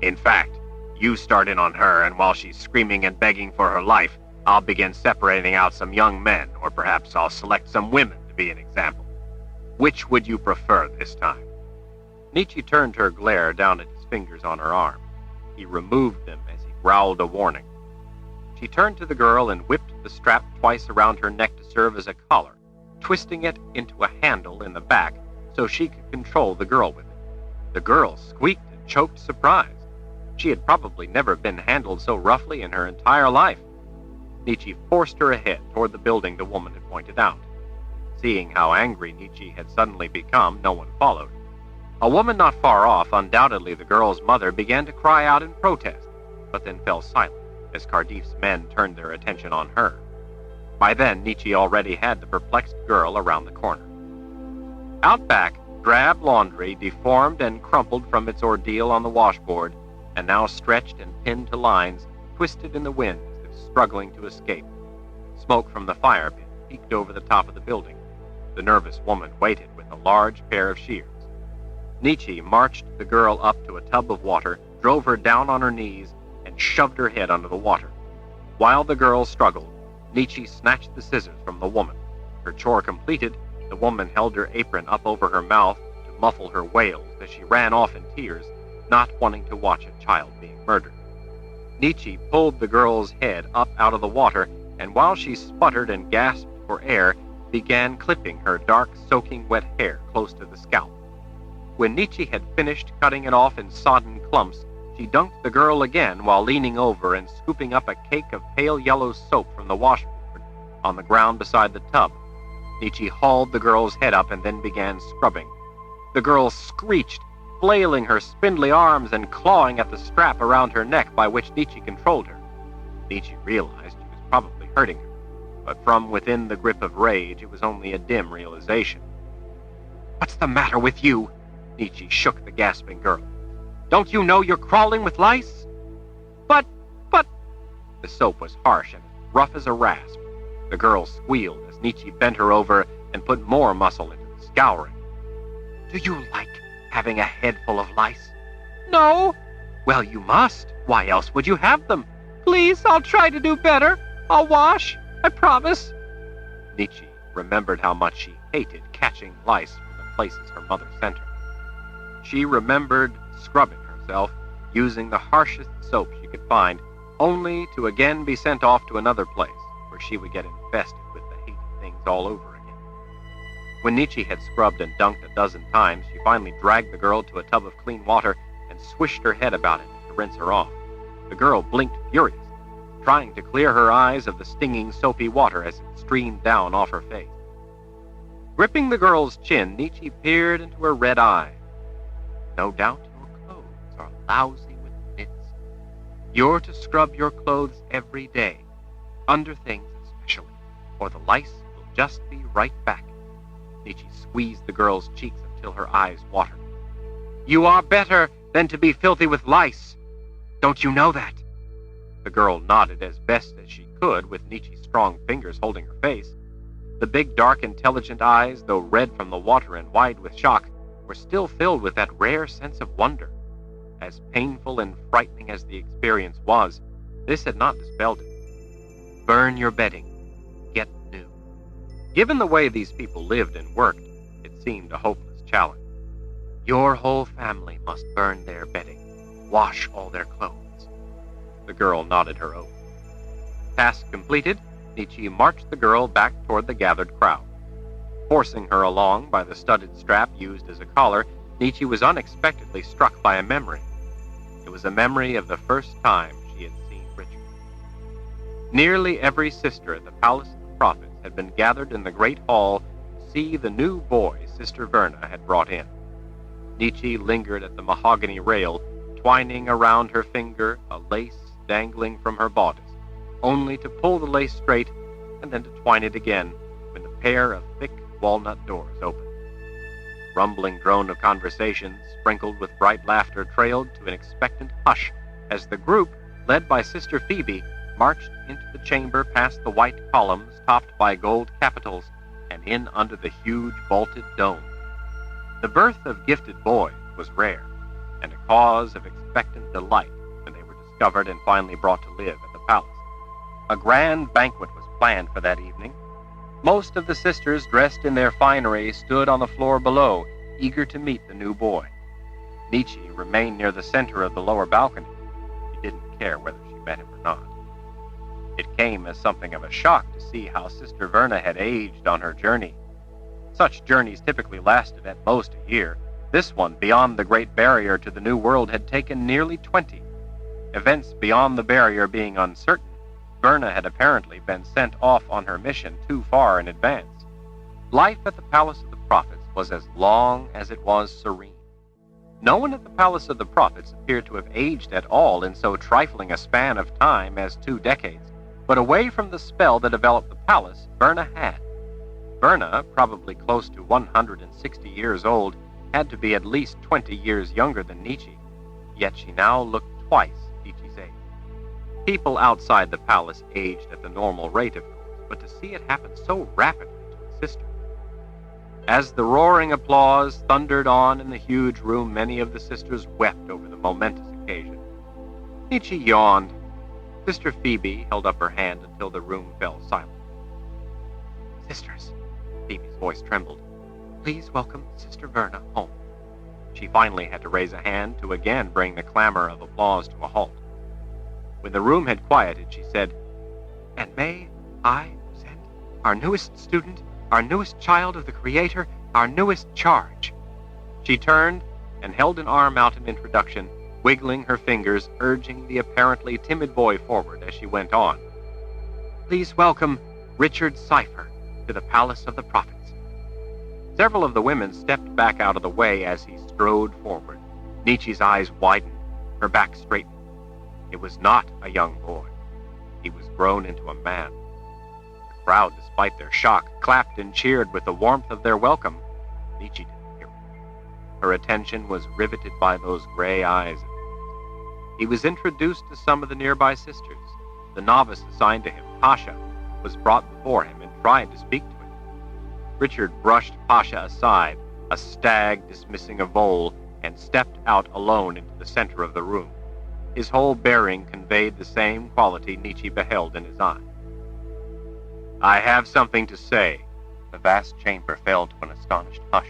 In fact, you start in on her, and while she's screaming and begging for her life, I'll begin separating out some young men, or perhaps I'll select some women to be an example. Which would you prefer this time? Nietzsche turned her glare down at his fingers on her arm. He removed them as he growled a warning. She turned to the girl and whipped the strap twice around her neck to serve as a collar, twisting it into a handle in the back so she could control the girl with it. The girl squeaked and choked surprise. She had probably never been handled so roughly in her entire life. Nietzsche forced her ahead toward the building the woman had pointed out. Seeing how angry Nietzsche had suddenly become, no one followed. A woman not far off, undoubtedly the girl's mother, began to cry out in protest, but then fell silent as Cardiff's men turned their attention on her. By then, Nietzsche already had the perplexed girl around the corner. Out back, drab laundry, deformed and crumpled from its ordeal on the washboard, and now stretched and pinned to lines, twisted in the wind as if struggling to escape. Smoke from the fire pit peeked over the top of the building. The nervous woman waited with a large pair of shears. Nietzsche marched the girl up to a tub of water, drove her down on her knees, and shoved her head under the water. While the girl struggled, Nietzsche snatched the scissors from the woman. Her chore completed, the woman held her apron up over her mouth to muffle her wails as she ran off in tears, not wanting to watch a child being murdered. Nietzsche pulled the girl's head up out of the water, and while she sputtered and gasped for air, began clipping her dark, soaking wet hair close to the scalp. When Nietzsche had finished cutting it off in sodden clumps, she dunked the girl again while leaning over and scooping up a cake of pale yellow soap from the washboard on the ground beside the tub. Nietzsche hauled the girl's head up and then began scrubbing. The girl screeched, flailing her spindly arms and clawing at the strap around her neck by which Nietzsche controlled her. Nietzsche realized she was probably hurting her, but from within the grip of rage it was only a dim realization. "What's the matter with you?" Nietzsche shook the gasping girl. "Don't you know you're crawling with lice?" But... The soap was harsh and rough as a rasp. The girl squealed as Nietzsche bent her over and put more muscle into the scouring. "Do you like having a head full of lice?" "No." "Well, you must. Why else would you have them?" "Please, I'll try to do better. I'll wash. I promise." Nietzsche remembered how much she hated catching lice from the places her mother sent her. She remembered scrubbing herself, using the harshest soap she could find, only to again be sent off to another place where she would get infested with the hated things all over again. When Nietzsche had scrubbed and dunked a dozen times, she finally dragged the girl to a tub of clean water and swished her head about in it to rinse her off. The girl blinked furiously, trying to clear her eyes of the stinging, soapy water as it streamed down off her face. Gripping the girl's chin, Nietzsche peered into her red eye. "No doubt your clothes are lousy with nits. You're to scrub your clothes every day, under things especially, or the lice will just be right back." Nietzsche squeezed the girl's cheeks until her eyes watered. "You are better than to be filthy with lice. Don't you know that?" The girl nodded as best as she could, with Nietzsche's strong fingers holding her face. The big, dark, intelligent eyes, though red from the water and wide with shock, were still filled with that rare sense of wonder. As painful and frightening as the experience was, this had not dispelled it. Burn your bedding. Get new. Given the way these people lived and worked, it seemed a hopeless challenge. Your whole family must burn their bedding, wash all their clothes. The girl nodded her oath. Task completed, Nietzsche marched the girl back toward the gathered crowd. Forcing her along by the studded strap used as a collar, Nietzsche was unexpectedly struck by a memory. It was a memory of the first time she had seen Richard. Nearly every sister at the Palace of the Prophets had been gathered in the great hall to see the new boy Sister Verna had brought in. Nietzsche lingered at the mahogany rail, twining around her finger a lace dangling from her bodice, only to pull the lace straight and then to twine it again when the pair of thick walnut doors opened. Rumbling drone of conversation, sprinkled with bright laughter, trailed to an expectant hush as the group, led by Sister Phoebe, marched into the chamber past the white columns topped by gold capitals and in under the huge vaulted dome. The birth of gifted boys was rare, and a cause of expectant delight when they were discovered and finally brought to live at the palace. A grand banquet was planned for that evening. Most of the sisters, dressed in their finery, stood on the floor below, eager to meet the new boy. Nietzsche remained near the center of the lower balcony. She didn't care whether she met him or not. It came as something of a shock to see how Sister Verna had aged on her journey. Such journeys typically lasted at most a year. This one, beyond the Great Barrier to the New World, had taken nearly 20. Events beyond the barrier being uncertain, Verna had apparently been sent off on her mission too far in advance. Life at the Palace of the Prophets was as long as it was serene. No one at the Palace of the Prophets appeared to have aged at all in so trifling a span of time as 2 decades, but away from the spell that enveloped the palace, Verna had. Verna, probably close to 160 years old, had to be at least 20 years younger than Nietzsche, yet she now looked twice Nietzsche's age. People outside the palace aged at the normal rate, of course, but to see it happen so rapidly to a sister. As the roaring applause thundered on in the huge room, many of the sisters wept over the momentous occasion. Nietzsche yawned. Sister Phoebe held up her hand until the room fell silent. "Sisters," Phoebe's voice trembled, "please welcome Sister Verna home." She finally had to raise a hand to again bring the clamor of applause to a halt. When the room had quieted, she said, "And may I present our newest student, our newest child of the Creator, our newest charge." She turned and held an arm out in introduction, wiggling her fingers, urging the apparently timid boy forward as she went on. "Please welcome Richard Cypher to the Palace of the Prophets." Several of the women stepped back out of the way as he strode forward. Nietzsche's eyes widened, her back straightened. It was not a young boy. He was grown into a man. The crowd, despite their shock, clapped and cheered with the warmth of their welcome. Nietzsche didn't hear it. Her attention was riveted by those gray eyes. He was introduced to some of the nearby sisters. The novice assigned to him, Pasha, was brought before him and tried to speak to him. Richard brushed Pasha aside, a stag dismissing a vole, and stepped out alone into the center of the room. His whole bearing conveyed the same quality Nietzsche beheld in his eye. "I have something to say." The vast chamber fell to an astonished hush.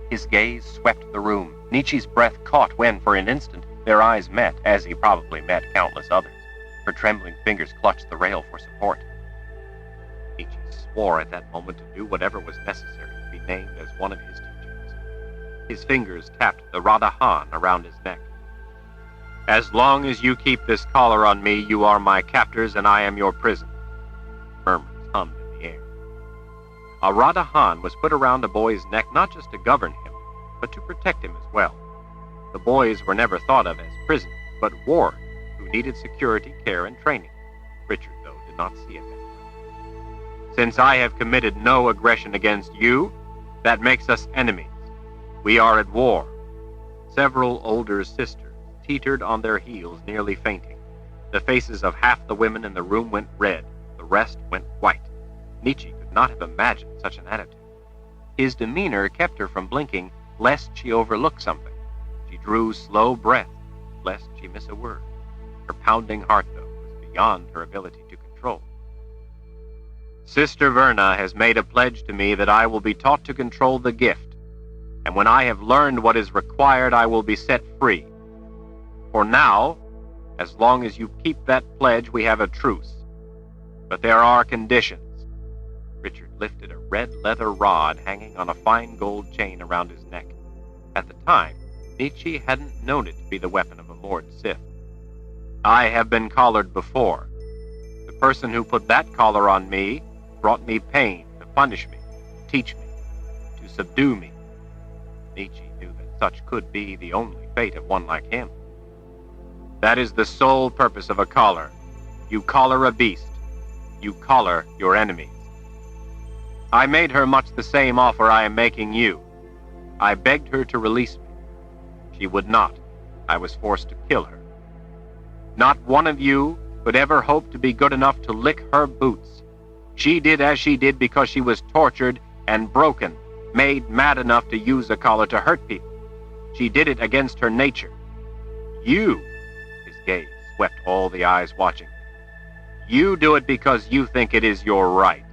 His gaze swept the room. Nietzsche's breath caught when, for an instant, their eyes met, as he probably met countless others. Her trembling fingers clutched the rail for support. Nietzsche swore at that moment to do whatever was necessary to be named as one of his teachers. His fingers tapped the Radahan around his neck. "As long as you keep this collar on me, you are my captors and I am your prison." Murmurs hummed in the air. A Radahan was put around a boy's neck not just to govern him, but to protect him as well. The boys were never thought of as prisoners, but wards who needed security, care, and training. Richard, though, did not see it that way. "Since I have committed no aggression against you, that makes us enemies. We are at war." Several older sisters teetered on their heels, nearly fainting. The faces of half the women in the room went red, the rest went white. Nietzsche could not have imagined such an attitude. His demeanor kept her from blinking, lest she overlook something. She drew slow breath, lest she miss a word. Her pounding heart, though, was beyond her ability to control. "Sister Verna has made a pledge to me that I will be taught to control the gift, and when I have learned what is required, I will be set free. For now, as long as you keep that pledge, we have a truce. But there are conditions." Richard lifted a red leather rod hanging on a fine gold chain around his neck. At the time, Nietzsche hadn't known it to be the weapon of a moored Sith. "I have been collared before. The person who put that collar on me brought me pain to punish me, to teach me, to subdue me." Nietzsche knew that such could be the only fate of one like him. "That is the sole purpose of a collar. You collar a beast. You collar your enemies. I made her much the same offer I am making you. I begged her to release me. She would not. I was forced to kill her. Not one of you could ever hope to be good enough to lick her boots. She did as she did because she was tortured and broken, made mad enough to use a collar to hurt people. She did it against her nature. You," his gaze swept all the eyes watching, "you do it because you think it is your right.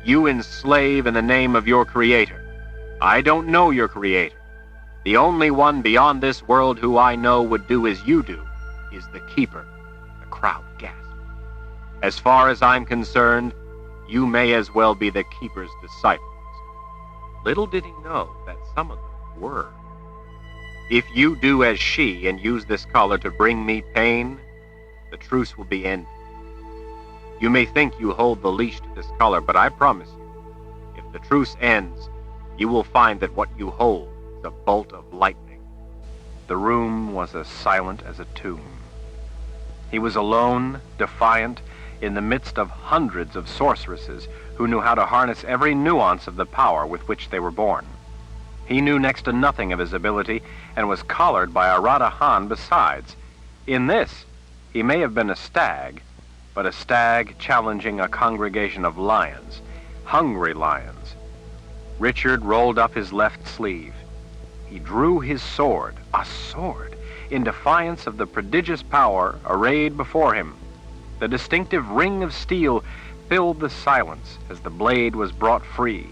You enslave in the name of your Creator. I don't know your Creator. The only one beyond this world who I know would do as you do is the Keeper. The crowd gasped. As far as I'm concerned, you may as well be the Keeper's disciples. Little did he know that some of them were. If you do as she and use this collar to bring me pain, the truce will be ended. You may think you hold the leash to this collar, but I promise you, if the truce ends, you will find that what you hold is a bolt of lightning. The room was as silent as a tomb. He was alone, defiant, in the midst of hundreds of sorceresses who knew how to harness every nuance of the power with which they were born. He knew next to nothing of his ability and was collared by a Radahan besides. In this, he may have been a stag, but a stag challenging a congregation of lions, hungry lions. Richard rolled up his left sleeve. He drew his sword, a sword, in defiance of the prodigious power arrayed before him. The distinctive ring of steel filled the silence as the blade was brought free.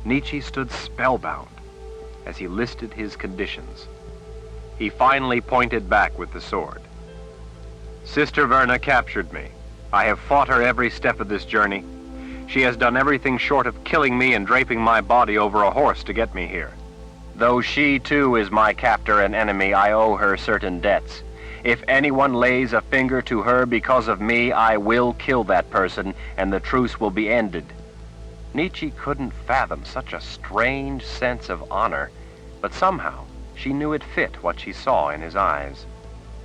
Nietzsche stood spellbound as he listed his conditions. He finally pointed back with the sword. Sister Verna captured me. I have fought her every step of this journey. She has done everything short of killing me and draping my body over a horse to get me here. Though she, too, is my captor and enemy, I owe her certain debts. If anyone lays a finger to her because of me, I will kill that person, and the truce will be ended. Nietzsche couldn't fathom such a strange sense of honor, but somehow she knew it fit what she saw in his eyes.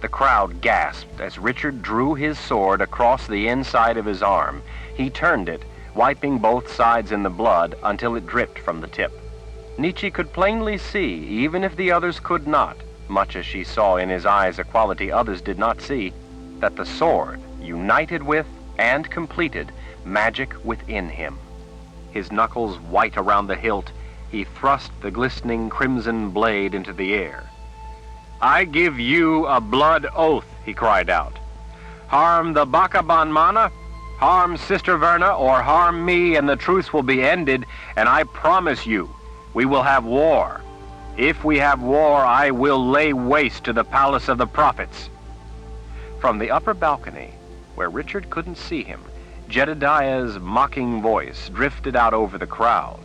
The crowd gasped as Richard drew his sword across the inside of his arm. He turned it, wiping both sides in the blood until it dripped from the tip. Nietzsche could plainly see, even if the others could not, much as she saw in his eyes a quality others did not see, that the sword united with and completed magic within him. His knuckles white around the hilt, he thrust the glistening crimson blade into the air. I give you a blood oath, he cried out. Harm the Bakaban Mana, harm Sister Verna, or harm me, and the truce will be ended, and I promise you, we will have war. If we have war, I will lay waste to the palace of the prophets. From the upper balcony, where Richard couldn't see him, Jedediah's mocking voice drifted out over the crowd.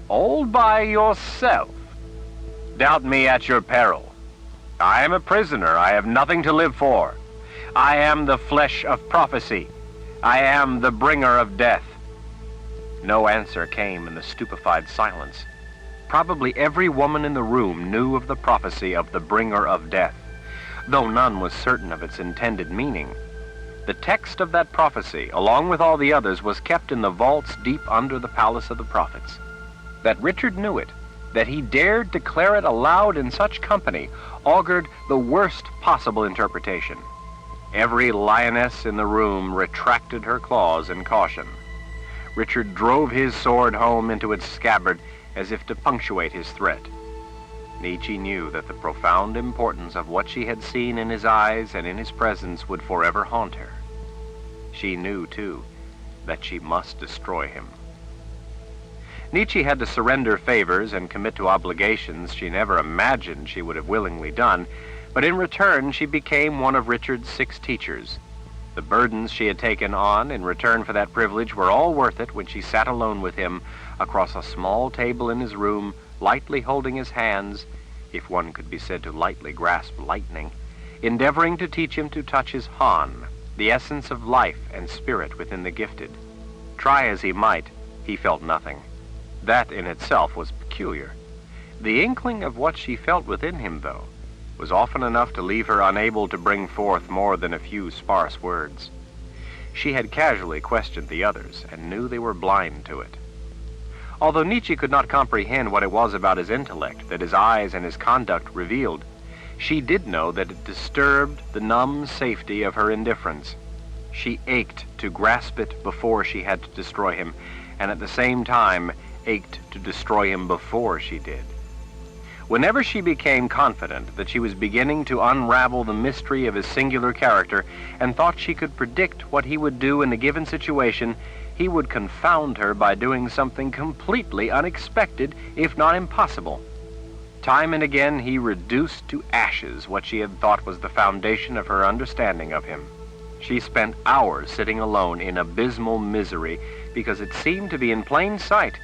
All by yourself? Doubt me at your peril. I am a prisoner. I have nothing to live for. I am the flesh of prophecy. I am the bringer of death. No answer came in the stupefied silence. Probably every woman in the room knew of the prophecy of the bringer of death, though none was certain of its intended meaning. The text of that prophecy, along with all the others, was kept in the vaults deep under the palace of the prophets. That Richard knew it, that he dared declare it aloud in such company, augured the worst possible interpretation. Every lioness in the room retracted her claws in caution. Richard drove his sword home into its scabbard as if to punctuate his threat. Nietzsche knew that the profound importance of what she had seen in his eyes and in his presence would forever haunt her. She knew, too, that she must destroy him. Nietzsche had to surrender favors and commit to obligations she never imagined she would have willingly done, but in return she became one of Richard's 6 teachers. The burdens she had taken on in return for that privilege were all worth it when she sat alone with him across a small table in his room, lightly holding his hands, if one could be said to lightly grasp lightning, endeavoring to teach him to touch his Han, the essence of life and spirit within the gifted. Try as he might, he felt nothing. That in itself was peculiar. The inkling of what she felt within him, though, was often enough to leave her unable to bring forth more than a few sparse words. She had casually questioned the others and knew they were blind to it. Although Nietzsche could not comprehend what it was about his intellect that his eyes and his conduct revealed, she did know that it disturbed the numb safety of her indifference. She ached to grasp it before she had to destroy him, and at the same time ached to destroy him before she did. Whenever she became confident that she was beginning to unravel the mystery of his singular character and thought she could predict what he would do in a given situation, he would confound her by doing something completely unexpected, if not impossible. Time and again he reduced to ashes what she had thought was the foundation of her understanding of him. She spent hours sitting alone in abysmal misery because it seemed to be in plain sight,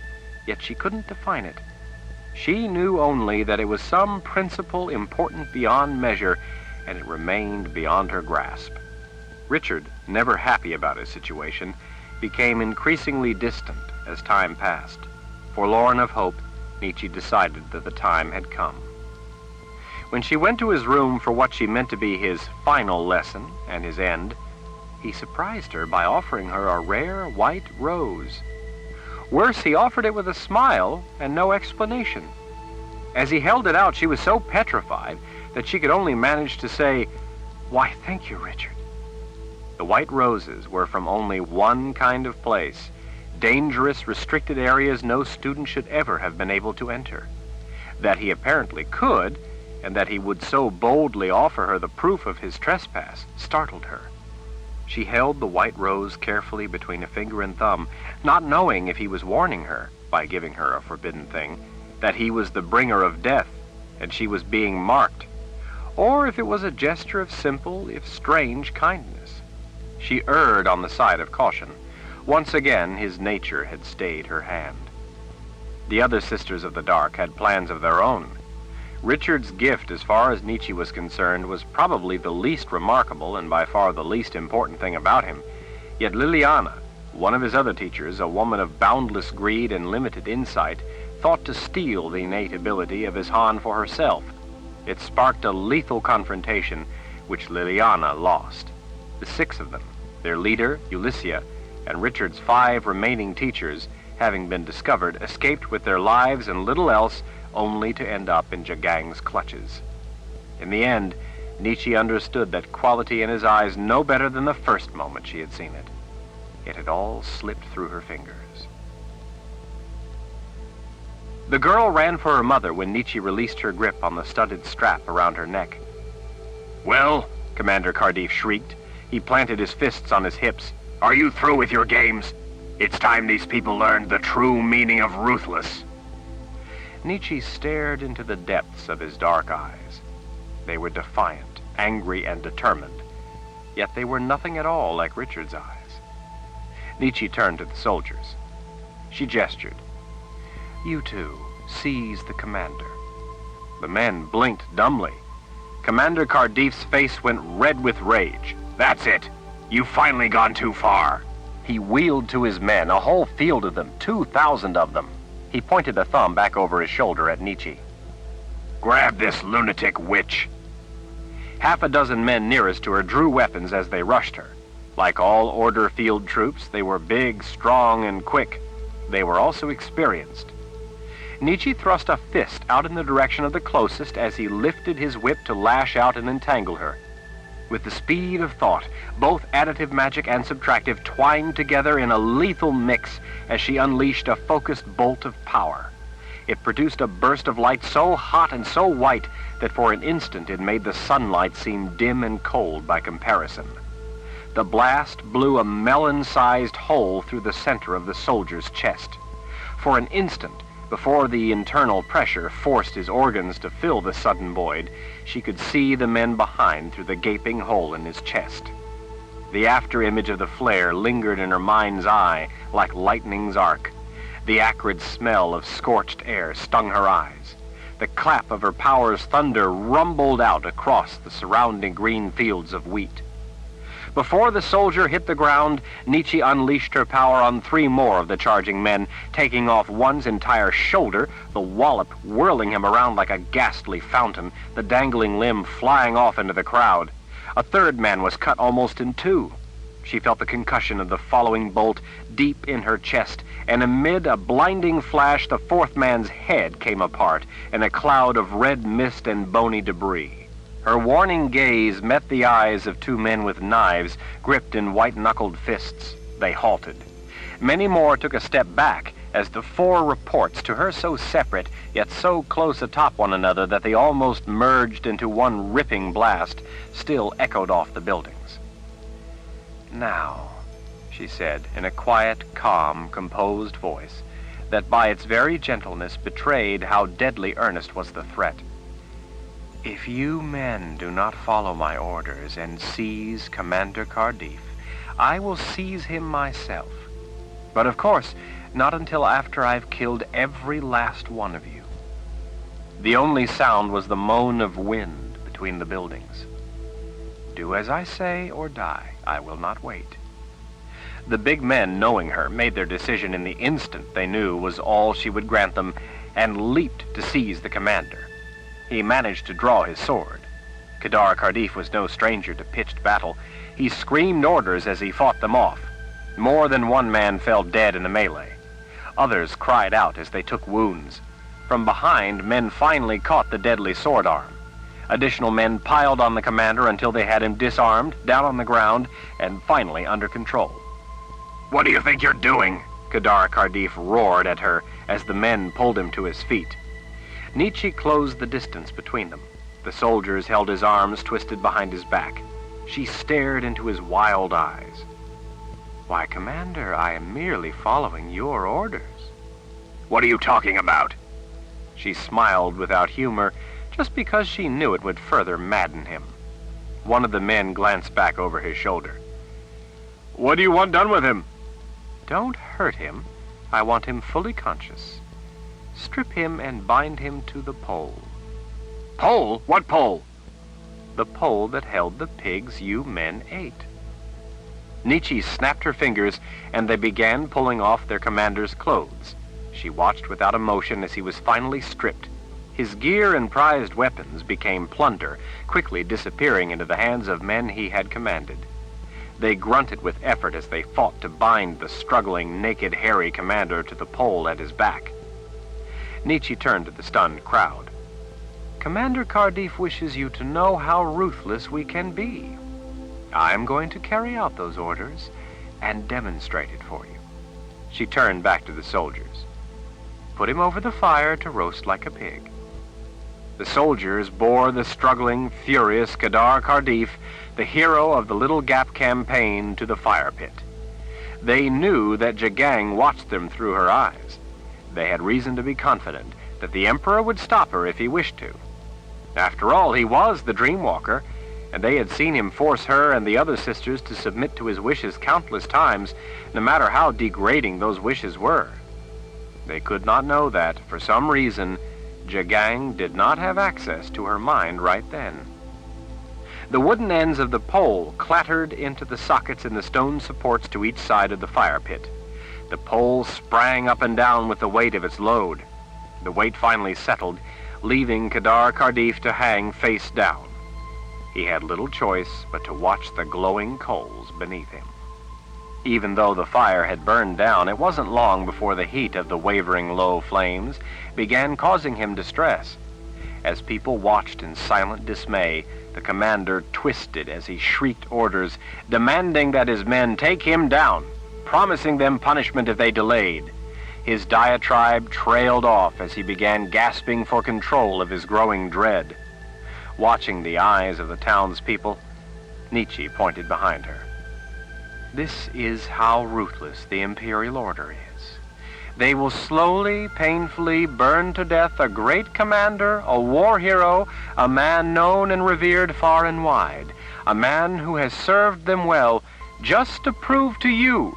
yet she couldn't define it. She knew only that it was some principle important beyond measure, and it remained beyond her grasp. Richard, never happy about his situation, became increasingly distant as time passed. Forlorn of hope, Nietzsche decided that the time had come. When she went to his room for what she meant to be his final lesson and his end, he surprised her by offering her a rare white rose. Worse, he offered it with a smile and no explanation. As he held it out, she was so petrified that she could only manage to say, "Why, thank you, Richard." The white roses were from only one kind of place, dangerous, restricted areas no student should ever have been able to enter. That he apparently could, and that he would so boldly offer her the proof of his trespass, startled her. She held the white rose carefully between a finger and thumb, not knowing if he was warning her, by giving her a forbidden thing, that he was the bringer of death, and she was being marked, or if it was a gesture of simple, if strange, kindness. She erred on the side of caution. Once again, his nature had stayed her hand. The other Sisters of the Dark had plans of their own. Richard's gift, as far as Nietzsche was concerned, was probably the least remarkable and by far the least important thing about him. Yet Liliana, one of his other teachers, a woman of boundless greed and limited insight, thought to steal the innate ability of his Han for herself. It sparked a lethal confrontation, which Liliana lost. The 6 of them, their leader, Ulyssia, and Richard's 5 remaining teachers, having been discovered, escaped with their lives and little else, only to end up in Jagang's clutches. In the end, Nietzsche understood that quality in his eyes no better than the first moment she had seen it. It had all slipped through her fingers. The girl ran for her mother when Nietzsche released her grip on the studded strap around her neck. "Well," Commander Cardiff shrieked. He planted his fists on his hips. "Are you through with your games? It's time these people learned the true meaning of ruthless." Nietzsche stared into the depths of his dark eyes. They were defiant, angry, and determined, yet they were nothing at all like Richard's eyes. Nietzsche turned to the soldiers. She gestured. "You two, seize the commander." The men blinked dumbly. Commander Cardiff's face went red with rage. "That's it. You've finally gone too far." He wheeled to his men, a whole field of them, 2,000 of them. He pointed a thumb back over his shoulder at Nietzsche. "Grab this lunatic witch." Half a dozen men nearest to her drew weapons as they rushed her. Like all order field troops, they were big, strong, and quick. They were also experienced. Nietzsche thrust a fist out in the direction of the closest as he lifted his whip to lash out and entangle her. With the speed of thought, both additive magic and subtractive twined together in a lethal mix as she unleashed a focused bolt of power. It produced a burst of light so hot and so white that for an instant it made the sunlight seem dim and cold by comparison. The blast blew a melon-sized hole through the center of the soldier's chest. For an instant, before the internal pressure forced his organs to fill the sudden void, she could see the men behind through the gaping hole in his chest. The after-image of the flare lingered in her mind's eye like lightning's arc. The acrid smell of scorched air stung her eyes. The clap of her power's thunder rumbled out across the surrounding green fields of wheat. Before the soldier hit the ground, Nietzsche unleashed her power on 3 more of the charging men, taking off one's entire shoulder, the wallop whirling him around like a ghastly fountain, the dangling limb flying off into the crowd. A 3rd man was cut almost in 2. She felt the concussion of the following bolt deep in her chest, and amid a blinding flash, the 4th man's head came apart in a cloud of red mist and bony debris. Her warning gaze met the eyes of 2 men with knives gripped in white-knuckled fists. They halted. Many more took a step back as the 4 reports, to her so separate, yet so close atop one another that they almost merged into one ripping blast, still echoed off the buildings. "Now," she said in a quiet, calm, composed voice, that by its very gentleness betrayed how deadly earnest was the threat. "If you men do not follow my orders and seize Commander Cardiff, I will seize him myself. But of course, not until after I've killed every last one of you." The only sound was the moan of wind between the buildings. "Do as I say or die. I will not wait." The big men, knowing her, made their decision in the instant they knew was all she would grant them, and leaped to seize the commander. He managed to draw his sword. Kedar Cardiff was no stranger to pitched battle. He screamed orders as he fought them off. More than one man fell dead in the melee. Others cried out as they took wounds. From behind, men finally caught the deadly sword arm. Additional men piled on the commander until they had him disarmed, down on the ground, and finally under control. "What do you think you're doing?" Kedar Cardiff roared at her as the men pulled him to his feet. Nietzsche closed the distance between them. The soldiers held his arms twisted behind his back. She stared into his wild eyes. "Why, Commander, I am merely following your orders." "What are you talking about?" She smiled without humor, just because she knew it would further madden him. One of the men glanced back over his shoulder. "What do you want done with him?" "Don't hurt him. I want him fully conscious. Strip him and bind him to the pole." "Pole? What pole?" "The pole that held the pigs you men ate." Nietzsche snapped her fingers, and they began pulling off their commander's clothes. She watched without emotion as he was finally stripped. His gear and prized weapons became plunder, quickly disappearing into the hands of men he had commanded. They grunted with effort as they fought to bind the struggling, naked, hairy commander to the pole at his back. Nietzsche turned to the stunned crowd. "Commander Cardiff wishes you to know how ruthless we can be. I'm going to carry out those orders and demonstrate it for you." She turned back to the soldiers. "Put him over the fire to roast like a pig." The soldiers bore the struggling, furious Kedar Cardiff, the hero of the Little Gap campaign, to the fire pit. They knew that Jagang watched them through her eyes. They had reason to be confident that the Emperor would stop her if he wished to. After all, he was the Dreamwalker, and they had seen him force her and the other sisters to submit to his wishes countless times, no matter how degrading those wishes were. They could not know that, for some reason, Jagang did not have access to her mind right then. The wooden ends of the pole clattered into the sockets in the stone supports to each side of the fire pit. The pole sprang up and down with the weight of its load. The weight finally settled, leaving Kedar Cardiff to hang face down. He had little choice but to watch the glowing coals beneath him. Even though the fire had burned down, it wasn't long before the heat of the wavering low flames began causing him distress. As people watched in silent dismay, the commander twisted as he shrieked orders, demanding that his men take him down, promising them punishment if they delayed. His diatribe trailed off as he began gasping for control of his growing dread. Watching the eyes of the townspeople, Nietzsche pointed behind her. "This is how ruthless the Imperial Order is. They will slowly, painfully burn to death a great commander, a war hero, a man known and revered far and wide, a man who has served them well, just to prove to you,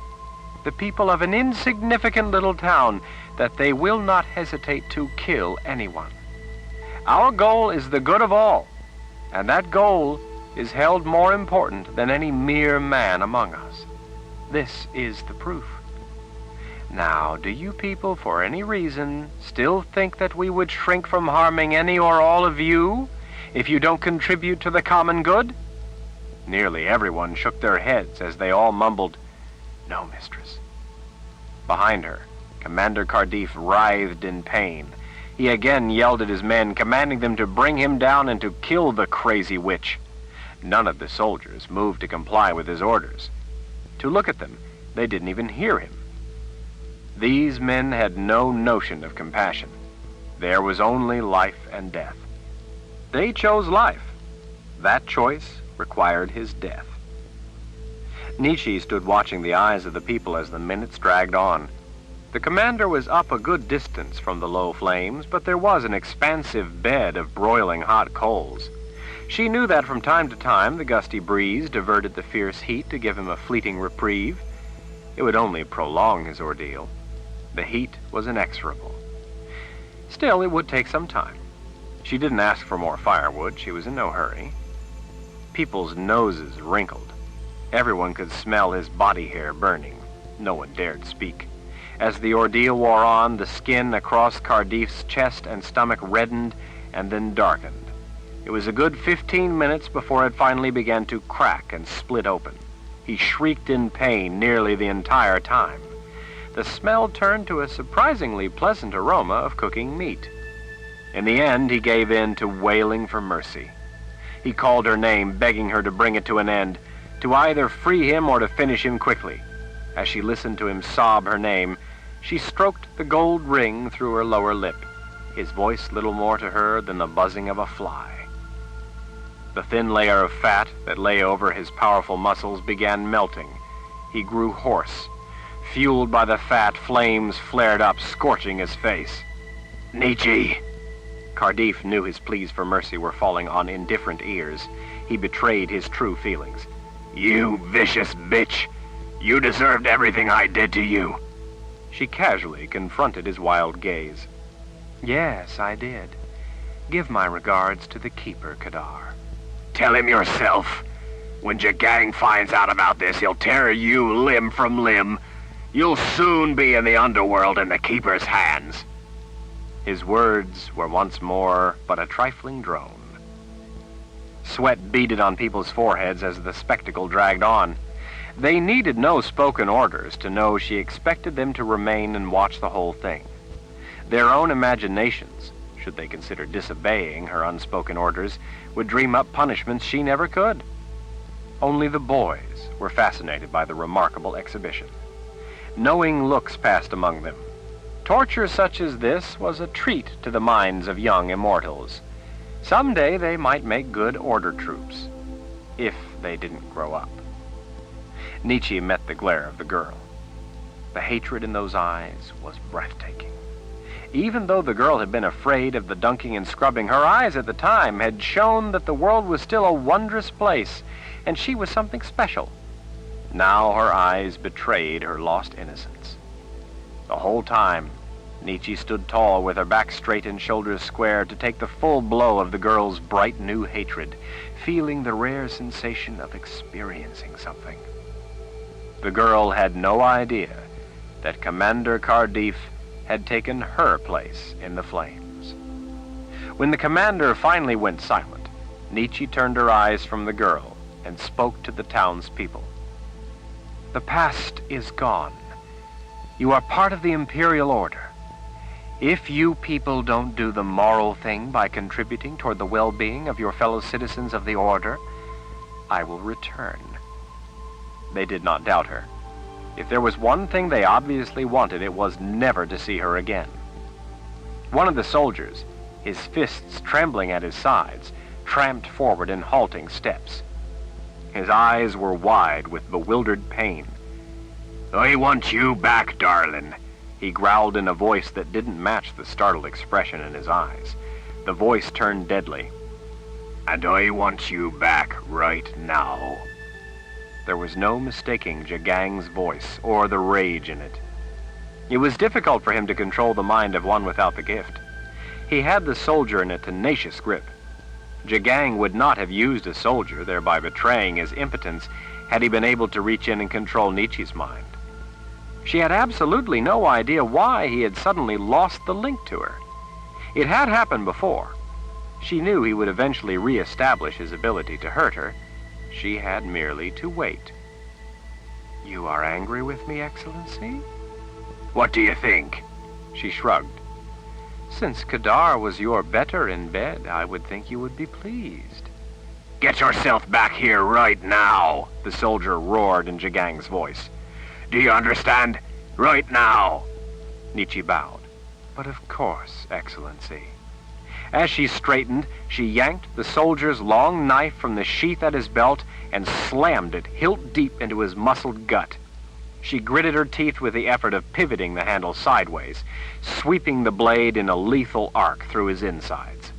the people of an insignificant little town, that they will not hesitate to kill anyone. Our goal is the good of all, and that goal is held more important than any mere man among us. This is the proof. Now, do you people, for any reason, still think that we would shrink from harming any or all of you if you don't contribute to the common good?" Nearly everyone shook their heads as they all mumbled, "No, mistress." Behind her, Commander Cardiff writhed in pain. He again yelled at his men, commanding them to bring him down and to kill the crazy witch. None of the soldiers moved to comply with his orders. To look at them, they didn't even hear him. These men had no notion of compassion. There was only life and death. They chose life. That choice required his death. Nietzsche stood watching the eyes of the people as the minutes dragged on. The commander was up a good distance from the low flames, but there was an expansive bed of broiling hot coals. She knew that from time to time the gusty breeze diverted the fierce heat to give him a fleeting reprieve. It would only prolong his ordeal. The heat was inexorable. Still, it would take some time. She didn't ask for more firewood. She was in no hurry. People's noses wrinkled. Everyone could smell his body hair burning. No one dared speak. As the ordeal wore on, the skin across Cardiff's chest and stomach reddened and then darkened. It was a good 15 minutes before it finally began to crack and split open. He shrieked in pain nearly the entire time. The smell turned to a surprisingly pleasant aroma of cooking meat. In the end, he gave in to wailing for mercy. He called her name, begging her to bring it to an end, to either free him or to finish him quickly. As she listened to him sob her name, she stroked the gold ring through her lower lip, his voice little more to her than the buzzing of a fly. The thin layer of fat that lay over his powerful muscles began melting. He grew hoarse. Fueled by the fat, flames flared up, scorching his face. "Nietzsche!" Cardiff knew his pleas for mercy were falling on indifferent ears. He betrayed his true feelings. "You vicious bitch! You deserved everything I did to you!" She casually confronted his wild gaze. "Yes, I did. Give my regards to the keeper, Kadar." "Tell him yourself. When Jagang finds out about this, he'll tear you limb from limb. You'll soon be in the underworld in the keeper's hands." His words were once more but a trifling drone. Sweat beaded on people's foreheads as the spectacle dragged on. They needed no spoken orders to know she expected them to remain and watch the whole thing. Their own imaginations, should they consider disobeying her unspoken orders, would dream up punishments she never could. Only the boys were fascinated by the remarkable exhibition. Knowing looks passed among them. Torture such as this was a treat to the minds of young immortals. Someday they might make good order troops, if they didn't grow up. Nietzsche met the glare of the girl. The hatred in those eyes was breathtaking. Even though the girl had been afraid of the dunking and scrubbing, her eyes at the time had shown that the world was still a wondrous place, and she was something special. Now her eyes betrayed her lost innocence. The whole time, Nietzsche stood tall with her back straight and shoulders square to take the full blow of the girl's bright new hatred, feeling the rare sensation of experiencing something. The girl had no idea that Commander Cardiff had taken her place in the flames. When the commander finally went silent, Nietzsche turned her eyes from the girl and spoke to the townspeople. "The past is gone. You are part of the Imperial Order. If you people don't do the moral thing by contributing toward the well-being of your fellow citizens of the Order, I will return." They did not doubt her. If there was one thing they obviously wanted, it was never to see her again. One of the soldiers, his fists trembling at his sides, tramped forward in halting steps. His eyes were wide with bewildered pain. "I want you back, darling," he growled in a voice that didn't match the startled expression in his eyes. The voice turned deadly. "And I want you back right now." There was no mistaking Jagang's voice or the rage in it. It was difficult for him to control the mind of one without the gift. He had the soldier in a tenacious grip. Jagang would not have used a soldier, thereby betraying his impotence, had he been able to reach in and control Nietzsche's mind. She had absolutely no idea why he had suddenly lost the link to her. It had happened before. She knew he would eventually re-establish his ability to hurt her. She had merely to wait. "You are angry with me, Excellency?" "What do you think?" She shrugged. "Since Kadar was your better in bed, I would think you would be pleased." "Get yourself back here right now," the soldier roared in Jagang's voice. "Do you understand? Right now." Nietzsche bowed. "But of course, Excellency." As she straightened, she yanked the soldier's long knife from the sheath at his belt and slammed it hilt deep into his muscled gut. She gritted her teeth with the effort of pivoting the handle sideways, sweeping the blade in a lethal arc through his insides.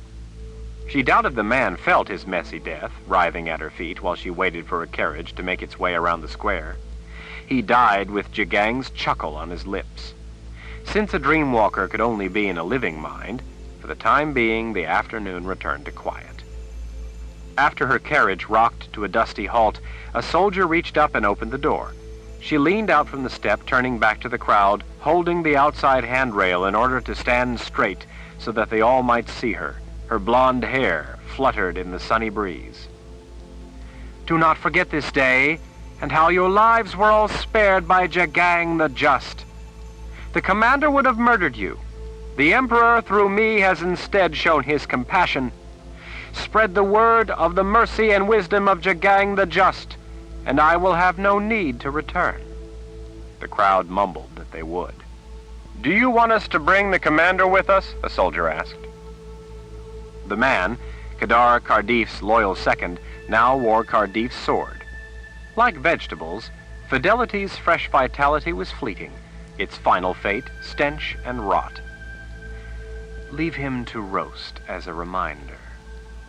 She doubted the man felt his messy death, writhing at her feet while she waited for a carriage to make its way around the square. He died with Jagang's chuckle on his lips. Since a dreamwalker could only be in a living mind, for the time being the afternoon returned to quiet. After her carriage rocked to a dusty halt, a soldier reached up and opened the door. She leaned out from the step, turning back to the crowd, holding the outside handrail in order to stand straight so that they all might see her. Her blonde hair fluttered in the sunny breeze. "Do not forget this day, and how your lives were all spared by Jagang the Just. The commander would have murdered you. The Emperor, through me, has instead shown his compassion. Spread the word of the mercy and wisdom of Jagang the Just, and I will have no need to return." The crowd mumbled that they would. "Do you want us to bring the commander with us?" a soldier asked. The man, Kadar Cardiff's loyal second, now wore Cardiff's sword. Like vegetables, Fidelity's fresh vitality was fleeting, its final fate stench and rot. "Leave him to roast as a reminder.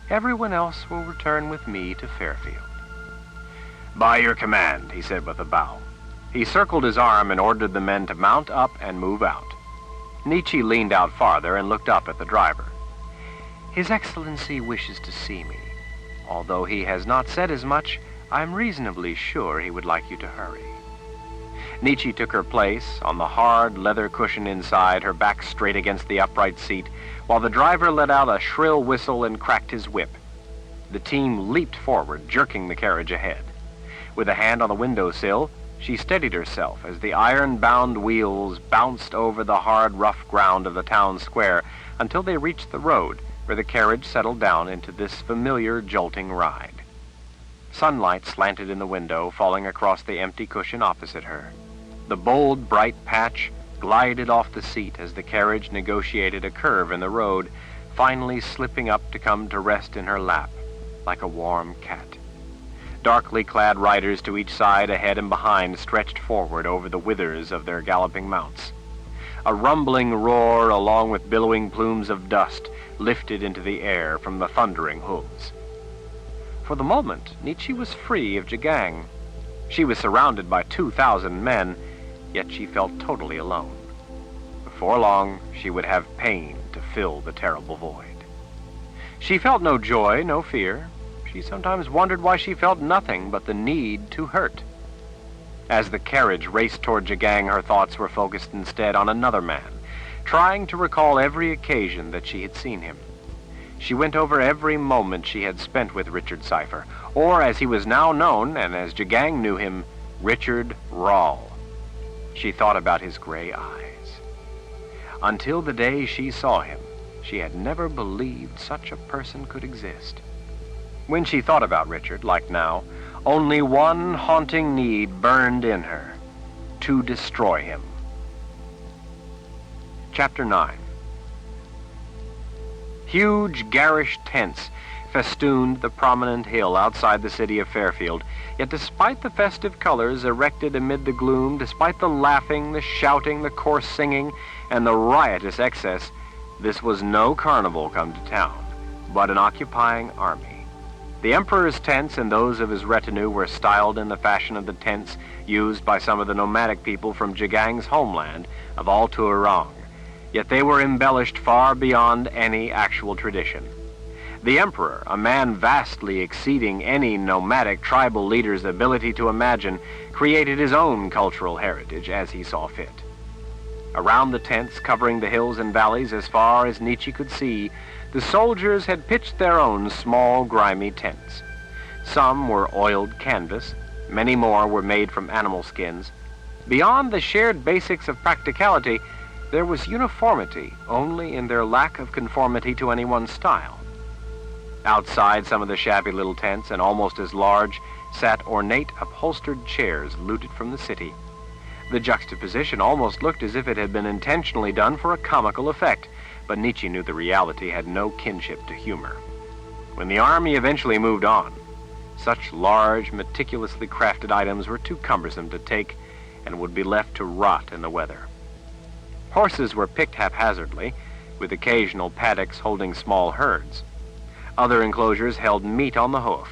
Everyone else will return with me to Fairfield." "By your command," he said with a bow. He circled his arm and ordered the men to mount up and move out. Nietzsche leaned out farther and looked up at the driver. "His Excellency wishes to see me. Although he has not said as much, I'm reasonably sure he would like you to hurry." Nietzsche took her place on the hard leather cushion inside, her back straight against the upright seat, while the driver let out a shrill whistle and cracked his whip. The team leaped forward, jerking the carriage ahead. With a hand on the windowsill, she steadied herself as the iron-bound wheels bounced over the hard, rough ground of the town square until they reached the road, where the carriage settled down into this familiar, jolting ride. Sunlight slanted in the window, falling across the empty cushion opposite her. The bold, bright patch glided off the seat as the carriage negotiated a curve in the road, finally slipping up to come to rest in her lap, like a warm cat. Darkly clad riders to each side, ahead and behind, stretched forward over the withers of their galloping mounts. A rumbling roar, along with billowing plumes of dust, lifted into the air from the thundering hooves. For the moment, Nietzsche was free of Jagang. She was surrounded by 2,000 men, yet she felt totally alone. Before long, she would have pain to fill the terrible void. She felt no joy, no fear. She sometimes wondered why she felt nothing but the need to hurt. As the carriage raced toward Jagang, her thoughts were focused instead on another man, trying to recall every occasion that she had seen him. She went over every moment she had spent with Richard Cypher, or as he was now known, and as Jagang knew him, Richard Rahl. She thought about his gray eyes. Until the day she saw him, she had never believed such a person could exist. When she thought about Richard, like now, only one haunting need burned in her: to destroy him. Chapter 9. Huge, garish tents festooned the prominent hill outside the city of Fairfield, yet despite the festive colors erected amid the gloom, despite the laughing, the shouting, the coarse singing, and the riotous excess, this was no carnival come to town, but an occupying army. The Emperor's tents and those of his retinue were styled in the fashion of the tents used by some of the nomadic people from Jagang's homeland of Al Tuarang, yet they were embellished far beyond any actual tradition. The Emperor, a man vastly exceeding any nomadic tribal leader's ability to imagine, created his own cultural heritage as he saw fit. Around the tents, covering the hills and valleys as far as Nietzsche could see, the soldiers had pitched their own small, grimy tents. Some were oiled canvas, many more were made from animal skins. Beyond the shared basics of practicality, there was uniformity only in their lack of conformity to any one style. Outside some of the shabby little tents, and almost as large, sat ornate upholstered chairs looted from the city. The juxtaposition almost looked as if it had been intentionally done for a comical effect, but Nietzsche knew the reality had no kinship to humor. When the army eventually moved on, such large, meticulously crafted items were too cumbersome to take, and would be left to rot in the weather. Horses were picked haphazardly, with occasional paddocks holding small herds. Other enclosures held meat on the hoof.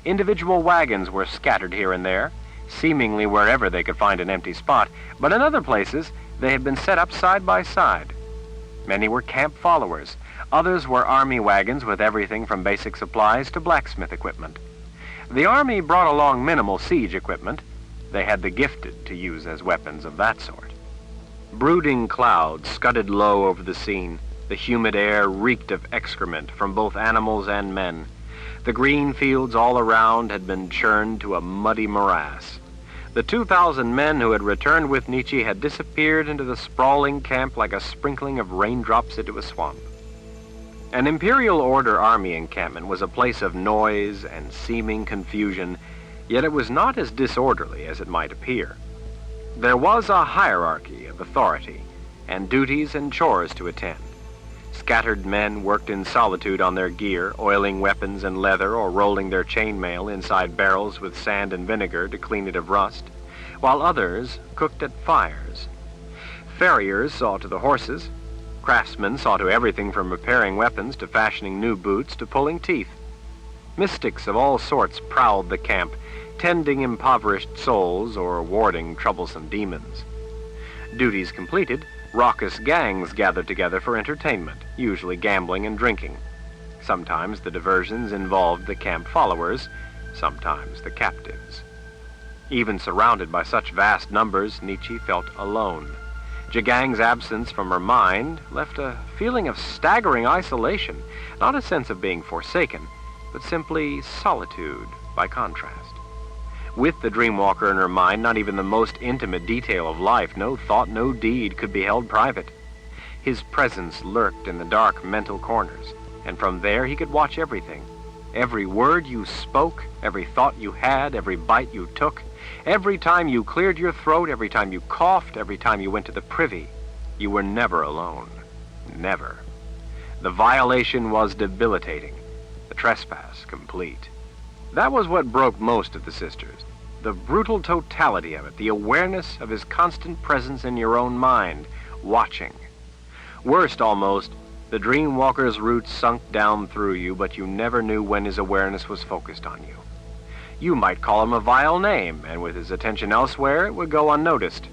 Individual wagons were scattered here and there, seemingly wherever they could find an empty spot, but in other places they had been set up side by side. Many were camp followers. Others were army wagons with everything from basic supplies to blacksmith equipment. The army brought along minimal siege equipment. They had the gifted to use as weapons of that sort. Brooding clouds scudded low over the scene. The humid air reeked of excrement from both animals and men. The green fields all around had been churned to a muddy morass. The 2,000 men who had returned with Nietzsche had disappeared into the sprawling camp like a sprinkling of raindrops into a swamp. An Imperial Order army encampment was a place of noise and seeming confusion, yet it was not as disorderly as it might appear. There was a hierarchy of authority, and duties and chores to attend. Scattered men worked in solitude on their gear, oiling weapons and leather or rolling their chainmail inside barrels with sand and vinegar to clean it of rust, while others cooked at fires. Farriers saw to the horses. Craftsmen saw to everything from repairing weapons to fashioning new boots to pulling teeth. Mystics of all sorts prowled the camp, tending impoverished souls or warding troublesome demons. Duties completed, raucous gangs gathered together for entertainment, usually gambling and drinking. Sometimes the diversions involved the camp followers, sometimes the captives. Even surrounded by such vast numbers, Nietzsche felt alone. Jagang's absence from her mind left a feeling of staggering isolation, not a sense of being forsaken, but simply solitude by contrast. With the dreamwalker in her mind, not even the most intimate detail of life, no thought, no deed, could be held private. His presence lurked in the dark mental corners, and from there he could watch everything. Every word you spoke, every thought you had, every bite you took, every time you cleared your throat, every time you coughed, every time you went to the privy, you were never alone. Never. The violation was debilitating, the trespass complete. That was what broke most of the sisters. The brutal totality of it, the awareness of his constant presence in your own mind, watching. Worst almost, the dreamwalker's roots sunk down through you, but you never knew when his awareness was focused on you. You might call him a vile name, and with his attention elsewhere, it would go unnoticed.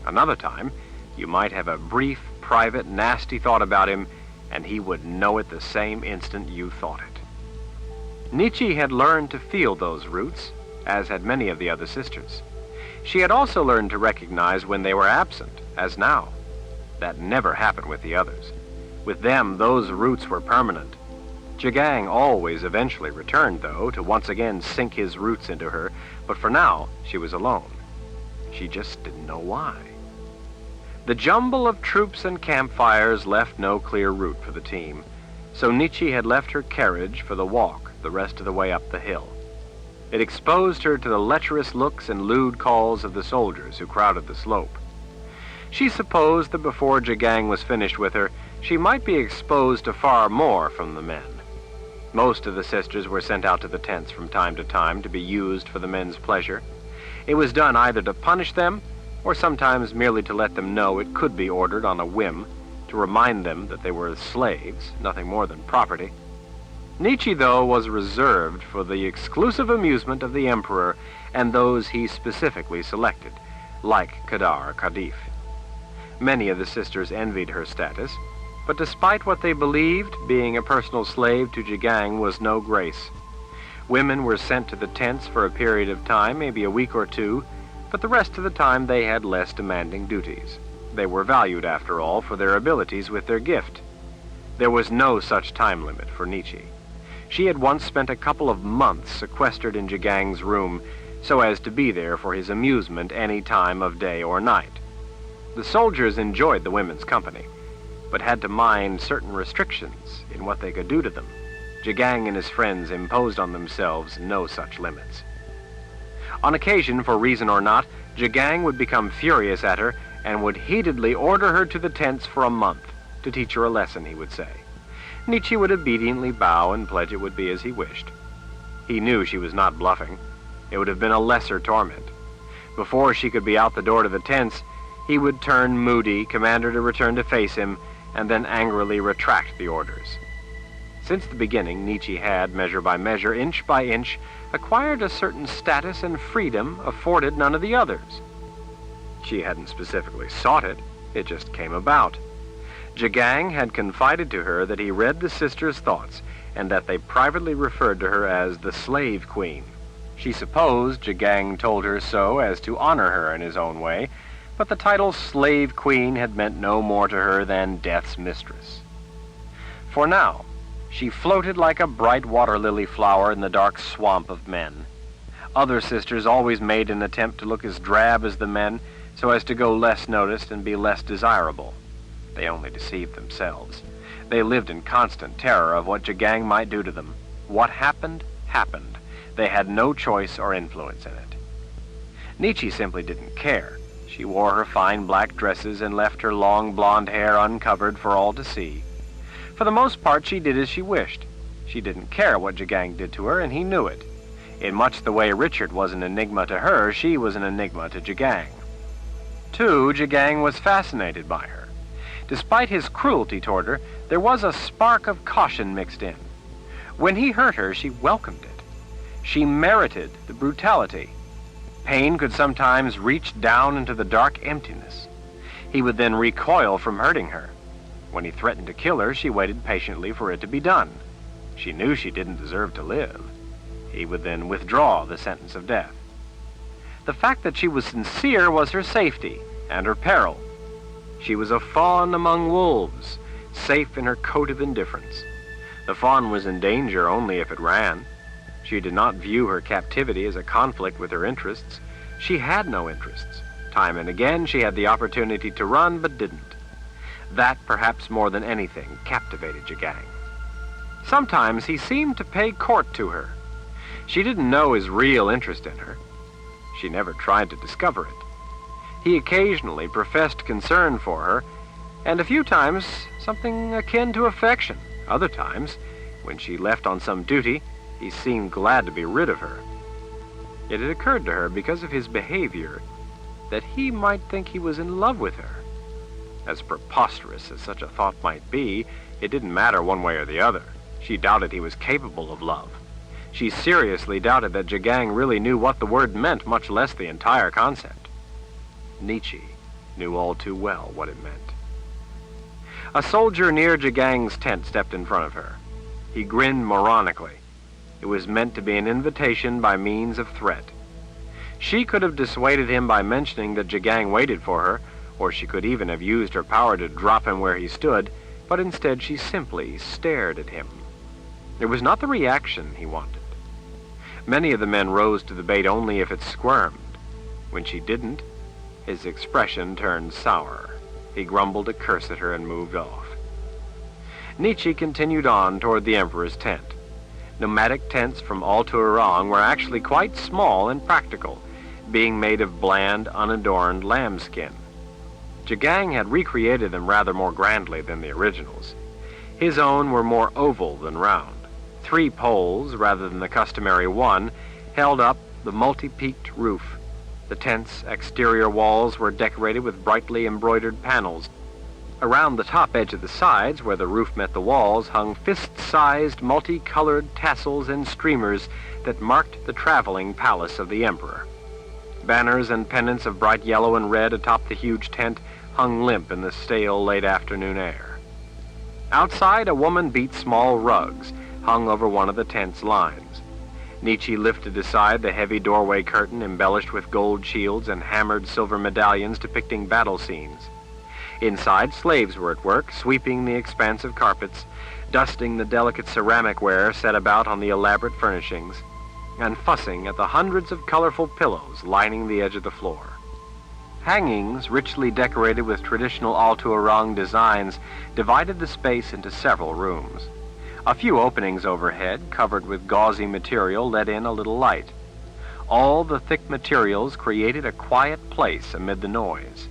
Another time, you might have a brief, private, nasty thought about him, and he would know it the same instant you thought it. Nietzsche had learned to feel those roots, as had many of the other sisters. She had also learned to recognize when they were absent, as now. That never happened with the others. With them, those roots were permanent. Jagang always eventually returned, though, to once again sink his roots into her, but for now, she was alone. She just didn't know why. The jumble of troops and campfires left no clear route for the team, so Nietzsche had left her carriage for the walk the rest of the way up the hill. It exposed her to the lecherous looks and lewd calls of the soldiers who crowded the slope. She supposed that before Jagang was finished with her, she might be exposed to far more from the men. Most of the sisters were sent out to the tents from time to time to be used for the men's pleasure. It was done either to punish them, or sometimes merely to let them know it could be ordered on a whim, to remind them that they were slaves, nothing more than property. Nietzsche, though, was reserved for the exclusive amusement of the emperor and those he specifically selected, like Kadar Kadif. Many of the sisters envied her status, but despite what they believed, being a personal slave to Jagang was no grace. Women were sent to the tents for a period of time, maybe a week or two, but the rest of the time they had less demanding duties. They were valued, after all, for their abilities with their gift. There was no such time limit for Nietzsche. She had once spent a couple of months sequestered in Jagang's room, so as to be there for his amusement any time of day or night. The soldiers enjoyed the women's company, but had to mind certain restrictions in what they could do to them. Jagang and his friends imposed on themselves no such limits. On occasion, for reason or not, Jagang would become furious at her and would heatedly order her to the tents for a month, to teach her a lesson, he would say. Nietzsche would obediently bow and pledge it would be as he wished. He knew she was not bluffing. It would have been a lesser torment. Before she could be out the door to the tents, he would turn moody, command her to return to face him, and then angrily retract the orders. Since the beginning, Nietzsche had, measure by measure, inch by inch, acquired a certain status and freedom afforded none of the others. She hadn't specifically sought it, it just came about. Jagang had confided to her that he read the sisters' thoughts, and that they privately referred to her as the Slave Queen. She supposed Jagang told her so as to honor her in his own way, but the title Slave Queen had meant no more to her than Death's mistress. For now, she floated like a bright water lily flower in the dark swamp of men. Other sisters always made an attempt to look as drab as the men, so as to go less noticed and be less desirable. They only deceived themselves. They lived in constant terror of what Jagang might do to them. What happened, happened. They had no choice or influence in it. Nietzsche simply didn't care. She wore her fine black dresses and left her long blonde hair uncovered for all to see. For the most part, she did as she wished. She didn't care what Jagang did to her, and he knew it. In much the way Richard was an enigma to her, she was an enigma to Jagang. Too, Jagang was fascinated by her. Despite his cruelty toward her, there was a spark of caution mixed in. When he hurt her, she welcomed it. She merited the brutality. Pain could sometimes reach down into the dark emptiness. He would then recoil from hurting her. When he threatened to kill her, she waited patiently for it to be done. She knew she didn't deserve to live. He would then withdraw the sentence of death. The fact that she was sincere was her safety and her peril. She was a fawn among wolves, safe in her coat of indifference. The fawn was in danger only if it ran. She did not view her captivity as a conflict with her interests. She had no interests. Time and again she had the opportunity to run, but didn't. That, perhaps more than anything, captivated Jagang. Sometimes he seemed to pay court to her. She didn't know his real interest in her. She never tried to discover it. He occasionally professed concern for her, and a few times something akin to affection. Other times, when she left on some duty, he seemed glad to be rid of her. It had occurred to her, because of his behavior, that he might think he was in love with her. As preposterous as such a thought might be, it didn't matter one way or the other. She doubted he was capable of love. She seriously doubted that Jagang really knew what the word meant, much less the entire concept. Nietzsche knew all too well what it meant. A soldier near Jagang's tent stepped in front of her. He grinned moronically. It was meant to be an invitation by means of threat. She could have dissuaded him by mentioning that Jagang waited for her, or she could even have used her power to drop him where he stood, but instead she simply stared at him. It was not the reaction he wanted. Many of the men rose to the bait only if it squirmed. When she didn't, his expression turned sour. He grumbled a curse at her and moved off. Nietzsche continued on toward the Emperor's tent. Nomadic tents from all to Orang were actually quite small and practical, being made of bland, unadorned lambskin. Jagang had recreated them rather more grandly than the originals. His own were more oval than round. 3 poles, rather than the customary one, held up the multi-peaked roof. The tent's exterior walls were decorated with brightly embroidered panels. Around the top edge of the sides, where the roof met the walls, hung fist-sized, multicolored tassels and streamers that marked the traveling palace of the Emperor. Banners and pennants of bright yellow and red atop the huge tent hung limp in the stale late afternoon air. Outside, a woman beat small rugs, hung over one of the tent's lines. Nietzsche lifted aside the heavy doorway curtain embellished with gold shields and hammered silver medallions depicting battle scenes. Inside, slaves were at work, sweeping the expansive carpets, dusting the delicate ceramic ware set about on the elaborate furnishings, and fussing at the hundreds of colorful pillows lining the edge of the floor. Hangings, richly decorated with traditional all-to-Orang designs, divided the space into several rooms. A few openings overhead, covered with gauzy material, let in a little light. All the thick materials created a quiet place amid the noise.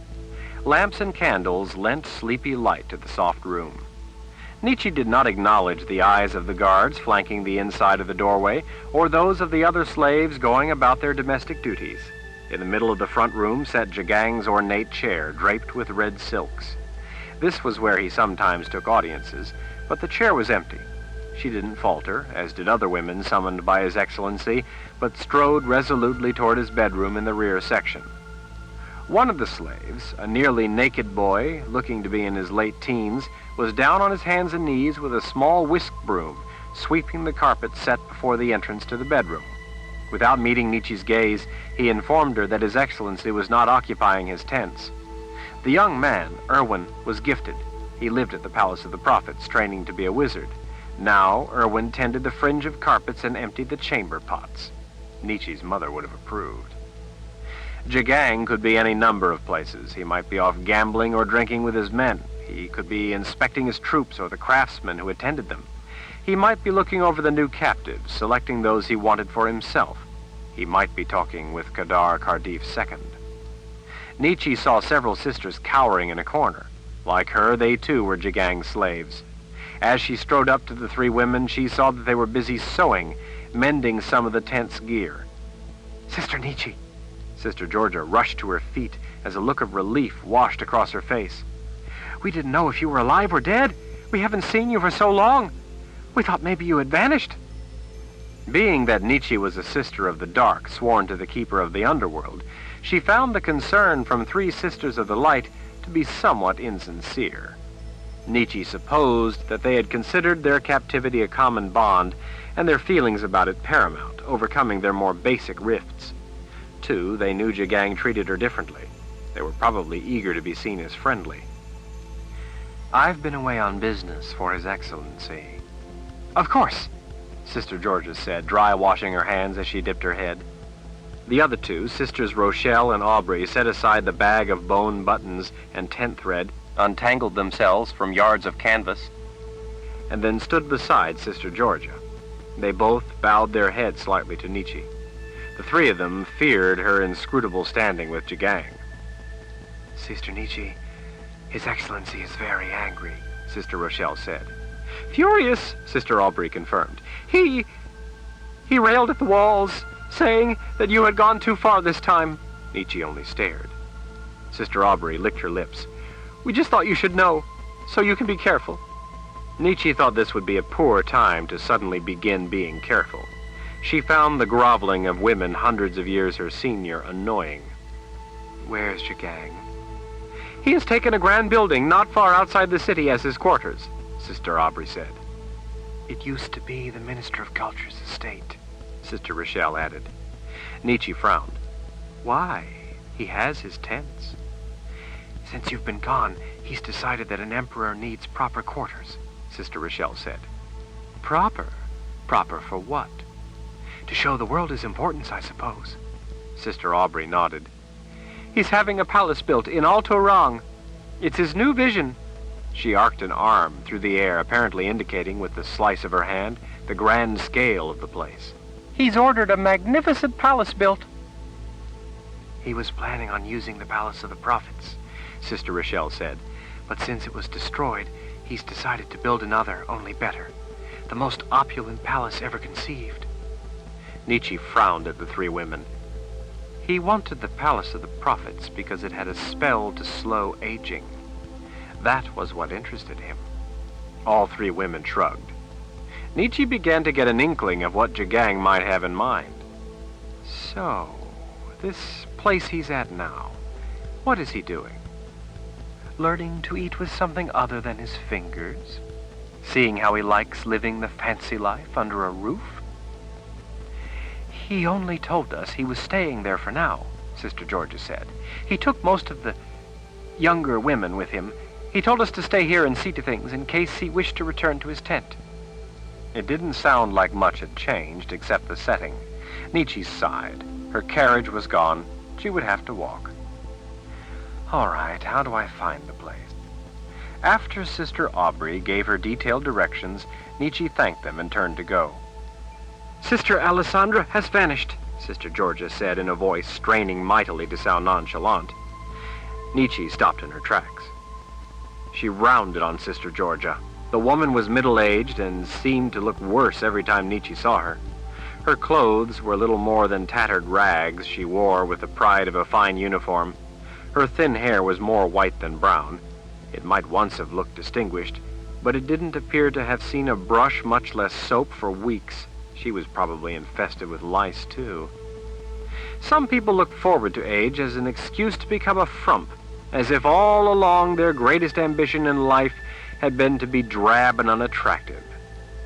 Lamps and candles lent sleepy light to the soft room. Nietzsche did not acknowledge the eyes of the guards flanking the inside of the doorway, or those of the other slaves going about their domestic duties. In the middle of the front room sat Jagang's ornate chair, draped with red silks. This was where he sometimes took audiences, but the chair was empty. She didn't falter, as did other women summoned by His Excellency, but strode resolutely toward his bedroom in the rear section. One of the slaves, a nearly naked boy, looking to be in his late teens, was down on his hands and knees with a small whisk broom, sweeping the carpet set before the entrance to the bedroom. Without meeting Nietzsche's gaze, he informed her that His Excellency was not occupying his tents. The young man, Irwin, was gifted. He lived at the Palace of the Prophets, training to be a wizard. Now, Irwin tended the fringe of carpets and emptied the chamber pots. Nietzsche's mother would have approved. Jagang could be any number of places. He might be off gambling or drinking with his men. He could be inspecting his troops or the craftsmen who attended them. He might be looking over the new captives, selecting those he wanted for himself. He might be talking with Kadar Kardif II. Nietzsche saw several sisters cowering in a corner. Like her, they too were Jagang's slaves. As she strode up to the three women, she saw that they were busy sewing, mending some of the tent's gear. Sister Nietzsche. Sister Georgia rushed to her feet as a look of relief washed across her face. We didn't know if you were alive or dead. We haven't seen you for so long. We thought maybe you had vanished. Being that Nietzsche was a sister of the dark, sworn to the keeper of the underworld, she found the concern from three sisters of the light to be somewhat insincere. Nietzsche supposed that they had considered their captivity a common bond and their feelings about it paramount, overcoming their more basic rifts. Too, they knew Jagang treated her differently. They were probably eager to be seen as friendly. I've been away on business for His Excellency. Of course, Sister Georgia said, dry washing her hands as she dipped her head. The other two, Sisters Rochelle and Aubrey, set aside the bag of bone buttons and tent thread, untangled themselves from yards of canvas, and then stood beside Sister Georgia. They both bowed their heads slightly to Nietzsche. The three of them feared her inscrutable standing with Jagang. Sister Nietzsche, His Excellency is very angry, Sister Rochelle said. Furious, Sister Aubrey confirmed. He railed at the walls, saying that you had gone too far this time. Nietzsche only stared. Sister Aubrey licked her lips. We just thought you should know, so you can be careful. Nietzsche thought this would be a poor time to suddenly begin being careful. She found the groveling of women hundreds of years her senior annoying. Where's Jagang? He has taken a grand building not far outside the city as his quarters, Sister Aubrey said. It used to be the Minister of Culture's estate, Sister Rochelle added. Nietzsche frowned. Why? He has his tents. Since you've been gone, he's decided that an emperor needs proper quarters, Sister Rochelle said. Proper? Proper for what? To show the world his importance, I suppose. Sister Aubrey nodded. He's having a palace built in Alto Rang. It's his new vision. She arced an arm through the air, apparently indicating with the slice of her hand the grand scale of the place. He's ordered a magnificent palace built. He was planning on using the Palace of the Prophets, Sister Rochelle said, but since it was destroyed, he's decided to build another, only better. The most opulent palace ever conceived. Nietzsche frowned at the three women. He wanted the Palace of the Prophets because it had a spell to slow aging. That was what interested him. All three women shrugged. Nietzsche began to get an inkling of what Jagang might have in mind. So, this place he's at now, what is he doing? Learning to eat with something other than his fingers? Seeing how he likes living the fancy life under a roof? He only told us he was staying there for now, Sister Georgia said. He took most of the younger women with him. He told us to stay here and see to things in case he wished to return to his tent. It didn't sound like much had changed except the setting. Nietzsche sighed. Her carriage was gone. She would have to walk. All right, how do I find the place? After Sister Aubrey gave her detailed directions, Nietzsche thanked them and turned to go. Sister Alessandra has vanished, Sister Georgia said in a voice straining mightily to sound nonchalant. Nietzsche stopped in her tracks. She rounded on Sister Georgia. The woman was middle-aged and seemed to look worse every time Nietzsche saw her. Her clothes were little more than tattered rags she wore with the pride of a fine uniform. Her thin hair was more white than brown. It might once have looked distinguished, but it didn't appear to have seen a brush, much less soap, for weeks. She was probably infested with lice, too. Some people looked forward to age as an excuse to become a frump, as if all along their greatest ambition in life had been to be drab and unattractive.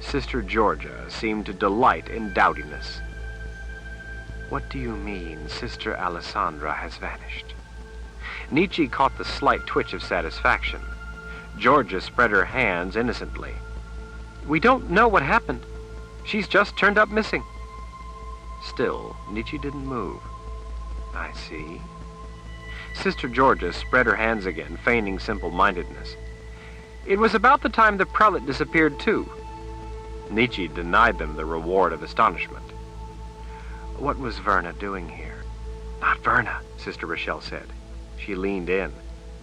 Sister Georgia seemed to delight in dowdiness. "What do you mean, Sister Alessandra has vanished?" Nietzsche caught the slight twitch of satisfaction. Georgia spread her hands innocently. "We don't know what happened. She's just turned up missing." Still, Nietzsche didn't move. "I see." Sister Georgia spread her hands again, feigning simple-mindedness. "It was about the time the prelate disappeared, too." Nietzsche denied them the reward of astonishment. "What was Verna doing here?" "Not Verna," Sister Rochelle said. She leaned in.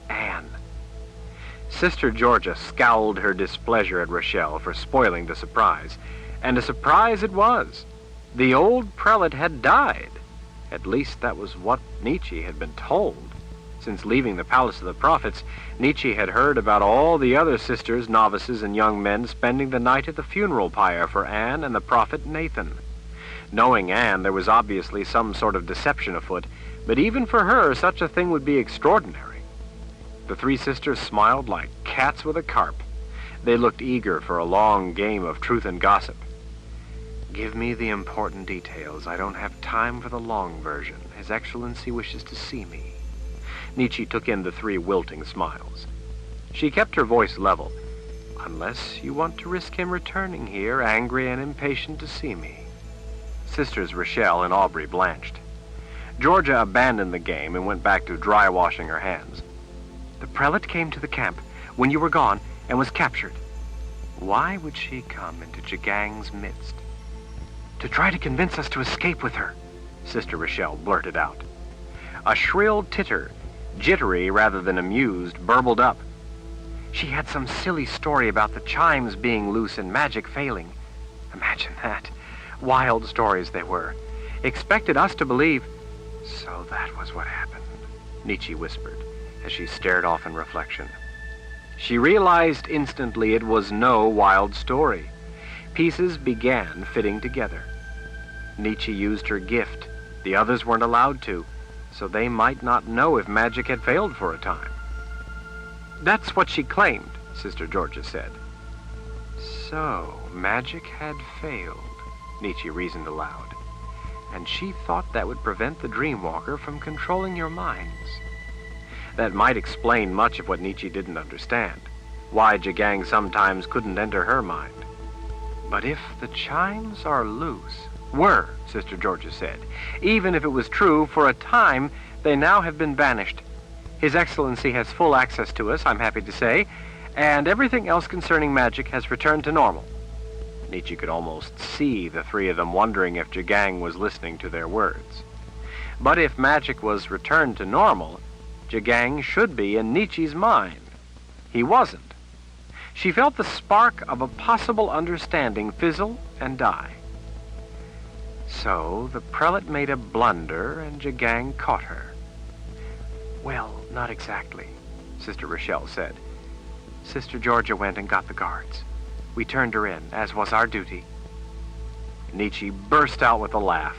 "Anne." Sister Georgia scowled her displeasure at Rochelle for spoiling the surprise, and a surprise it was. The old prelate had died. At least that was what Nietzsche had been told. Since leaving the Palace of the Prophets, Nietzsche had heard about all the other sisters, novices, and young men spending the night at the funeral pyre for Anne and the prophet Nathan. Knowing Anne, there was obviously some sort of deception afoot, but even for her, such a thing would be extraordinary. The three sisters smiled like cats with a carp. They looked eager for a long game of truth and gossip. "Give me the important details. I don't have time for the long version. His Excellency wishes to see me." Nietzsche took in the three wilting smiles. She kept her voice level. "Unless you want to risk him returning here, angry and impatient to see me." Sisters Rochelle and Aubrey blanched. Georgia abandoned the game and went back to dry washing her hands. "The prelate came to the camp when you were gone and was captured." "Why would she come into Jagang's midst?" "To try to convince us to escape with her," Sister Rochelle blurted out. A shrill titter, jittery rather than amused, burbled up. "She had some silly story about the chimes being loose and magic failing. Imagine that. Wild stories they were. Expected us to believe." "So that was what happened," Nietzsche whispered, as she stared off in reflection. She realized instantly it was no wild story. Pieces began fitting together. Nietzsche used her gift. The others weren't allowed to, so they might not know if magic had failed for a time. "That's what she claimed," Sister Georgia said. "So, magic had failed," Nietzsche reasoned aloud. "And she thought that would prevent the Dreamwalker from controlling your minds." That might explain much of what Nietzsche didn't understand, why Jagang sometimes couldn't enter her mind. "But if the chimes are loose—" "Were," Sister Georgia said. "Even if it was true, for a time, they now have been banished. His Excellency has full access to us, I'm happy to say, and everything else concerning magic has returned to normal." Nietzsche could almost see the three of them wondering if Jagang was listening to their words. But if magic was returned to normal, Jagang should be in Nietzsche's mind. He wasn't. She felt the spark of a possible understanding fizzle and die. So the prelate made a blunder and Jagang caught her. "Well, not exactly," Sister Rochelle said. "Sister Georgia went and got the guards. We turned her in, as was our duty." Nietzsche burst out with a laugh.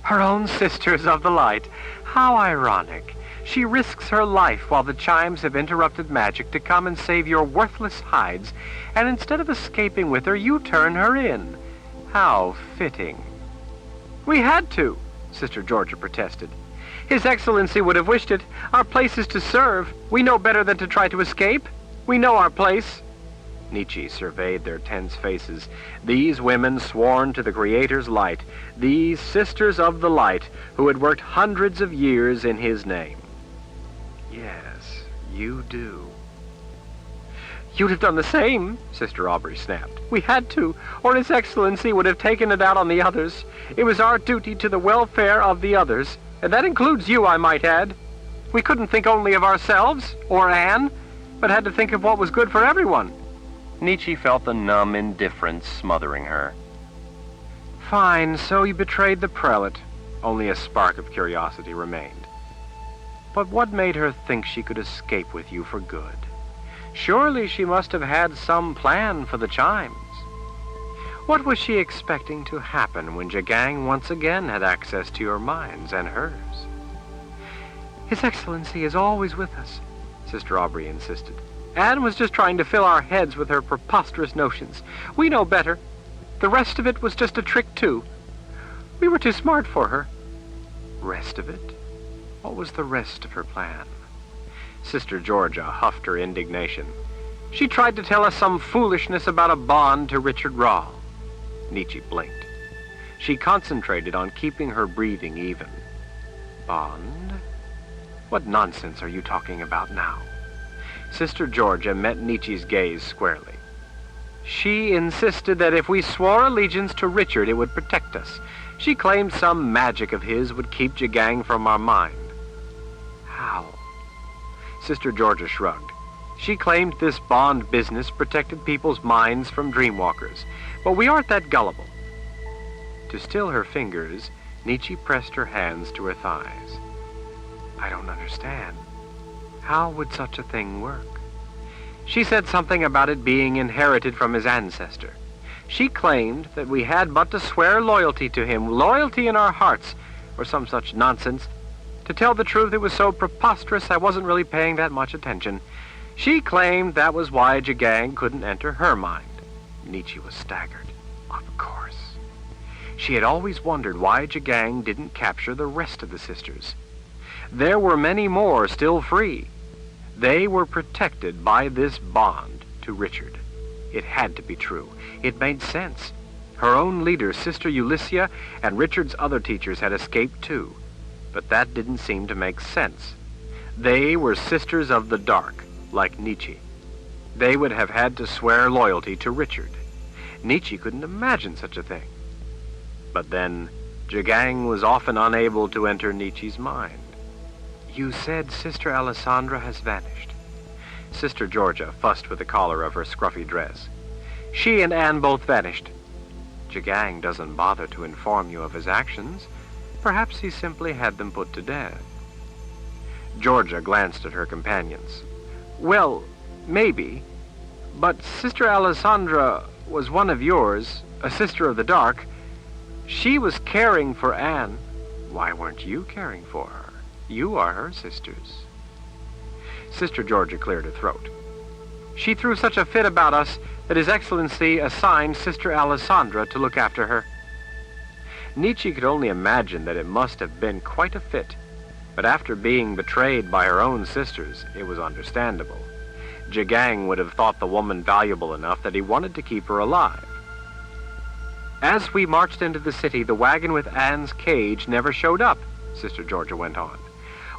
"Her own sisters of the light! How ironic! She risks her life while the chimes have interrupted magic to come and save your worthless hides, and instead of escaping with her, you turn her in. How fitting." "We had to," Sister Georgia protested. "His Excellency would have wished it. Our place is to serve. We know better than to try to escape. We know our place." Nietzsche surveyed their tense faces. These women sworn to the Creator's light, these sisters of the light, who had worked hundreds of years in his name. "Yes, you do." "You'd have done the same," Sister Aubrey snapped. "We had to, or His Excellency would have taken it out on the others. It was our duty to the welfare of the others, and that includes you, I might add. We couldn't think only of ourselves, or Anne, but had to think of what was good for everyone." Nietzsche felt the numb indifference smothering her. Fine, so you betrayed the prelate. Only a spark of curiosity remained. But what made her think she could escape with you for good? Surely she must have had some plan for the chimes. What was she expecting to happen when Jagang once again had access to your minds and hers? His Excellency is always with us, Sister Aubrey insisted. Anne was just trying to fill our heads with her preposterous notions. We know better. The rest of it was just a trick, too. We were too smart for her. Rest of it? What was the rest of her plan? Sister Georgia huffed her indignation. She tried to tell us some foolishness about a bond to Richard Rahl. Nietzsche blinked. She concentrated on keeping her breathing even. Bond? What nonsense are you talking about now? Sister Georgia met Nietzsche's gaze squarely. She insisted that if we swore allegiance to Richard, it would protect us. She claimed some magic of his would keep Jagang from our mind. How? Sister Georgia shrugged. She claimed this bond business protected people's minds from dreamwalkers, but we aren't that gullible. To still her fingers, Nietzsche pressed her hands to her thighs. I don't understand. How would such a thing work? She said something about it being inherited from his ancestor. She claimed that we had but to swear loyalty to him, loyalty in our hearts, or some such nonsense. To tell the truth, it was so preposterous I wasn't really paying that much attention. She claimed that was why Jagang couldn't enter her mind. Nietzsche was staggered. Of course. She had always wondered why Jagang didn't capture the rest of the sisters. There were many more still free. They were protected by this bond to Richard. It had to be true. It made sense. Her own leader, Sister Ulyssia, and Richard's other teachers had escaped too. But that didn't seem to make sense. They were sisters of the dark, like Nietzsche. They would have had to swear loyalty to Richard. Nietzsche couldn't imagine such a thing. But then, Jagang was often unable to enter Nietzsche's mind. You said Sister Alessandra has vanished. Sister Georgia fussed with the collar of her scruffy dress. She and Anne both vanished. Jagang doesn't bother to inform you of his actions. Perhaps he simply had them put to death. Georgia glanced at her companions. Well, maybe. But Sister Alessandra was one of yours, a sister of the dark. She was caring for Anne. Why weren't you caring for her? You are her sisters. Sister Georgia cleared her throat. She threw such a fit about us that His Excellency assigned Sister Alessandra to look after her. Nietzsche could only imagine that it must have been quite a fit, but after being betrayed by her own sisters, it was understandable. Jagang would have thought the woman valuable enough that he wanted to keep her alive. As we marched into the city, the wagon with Anne's cage never showed up, Sister Georgia went on.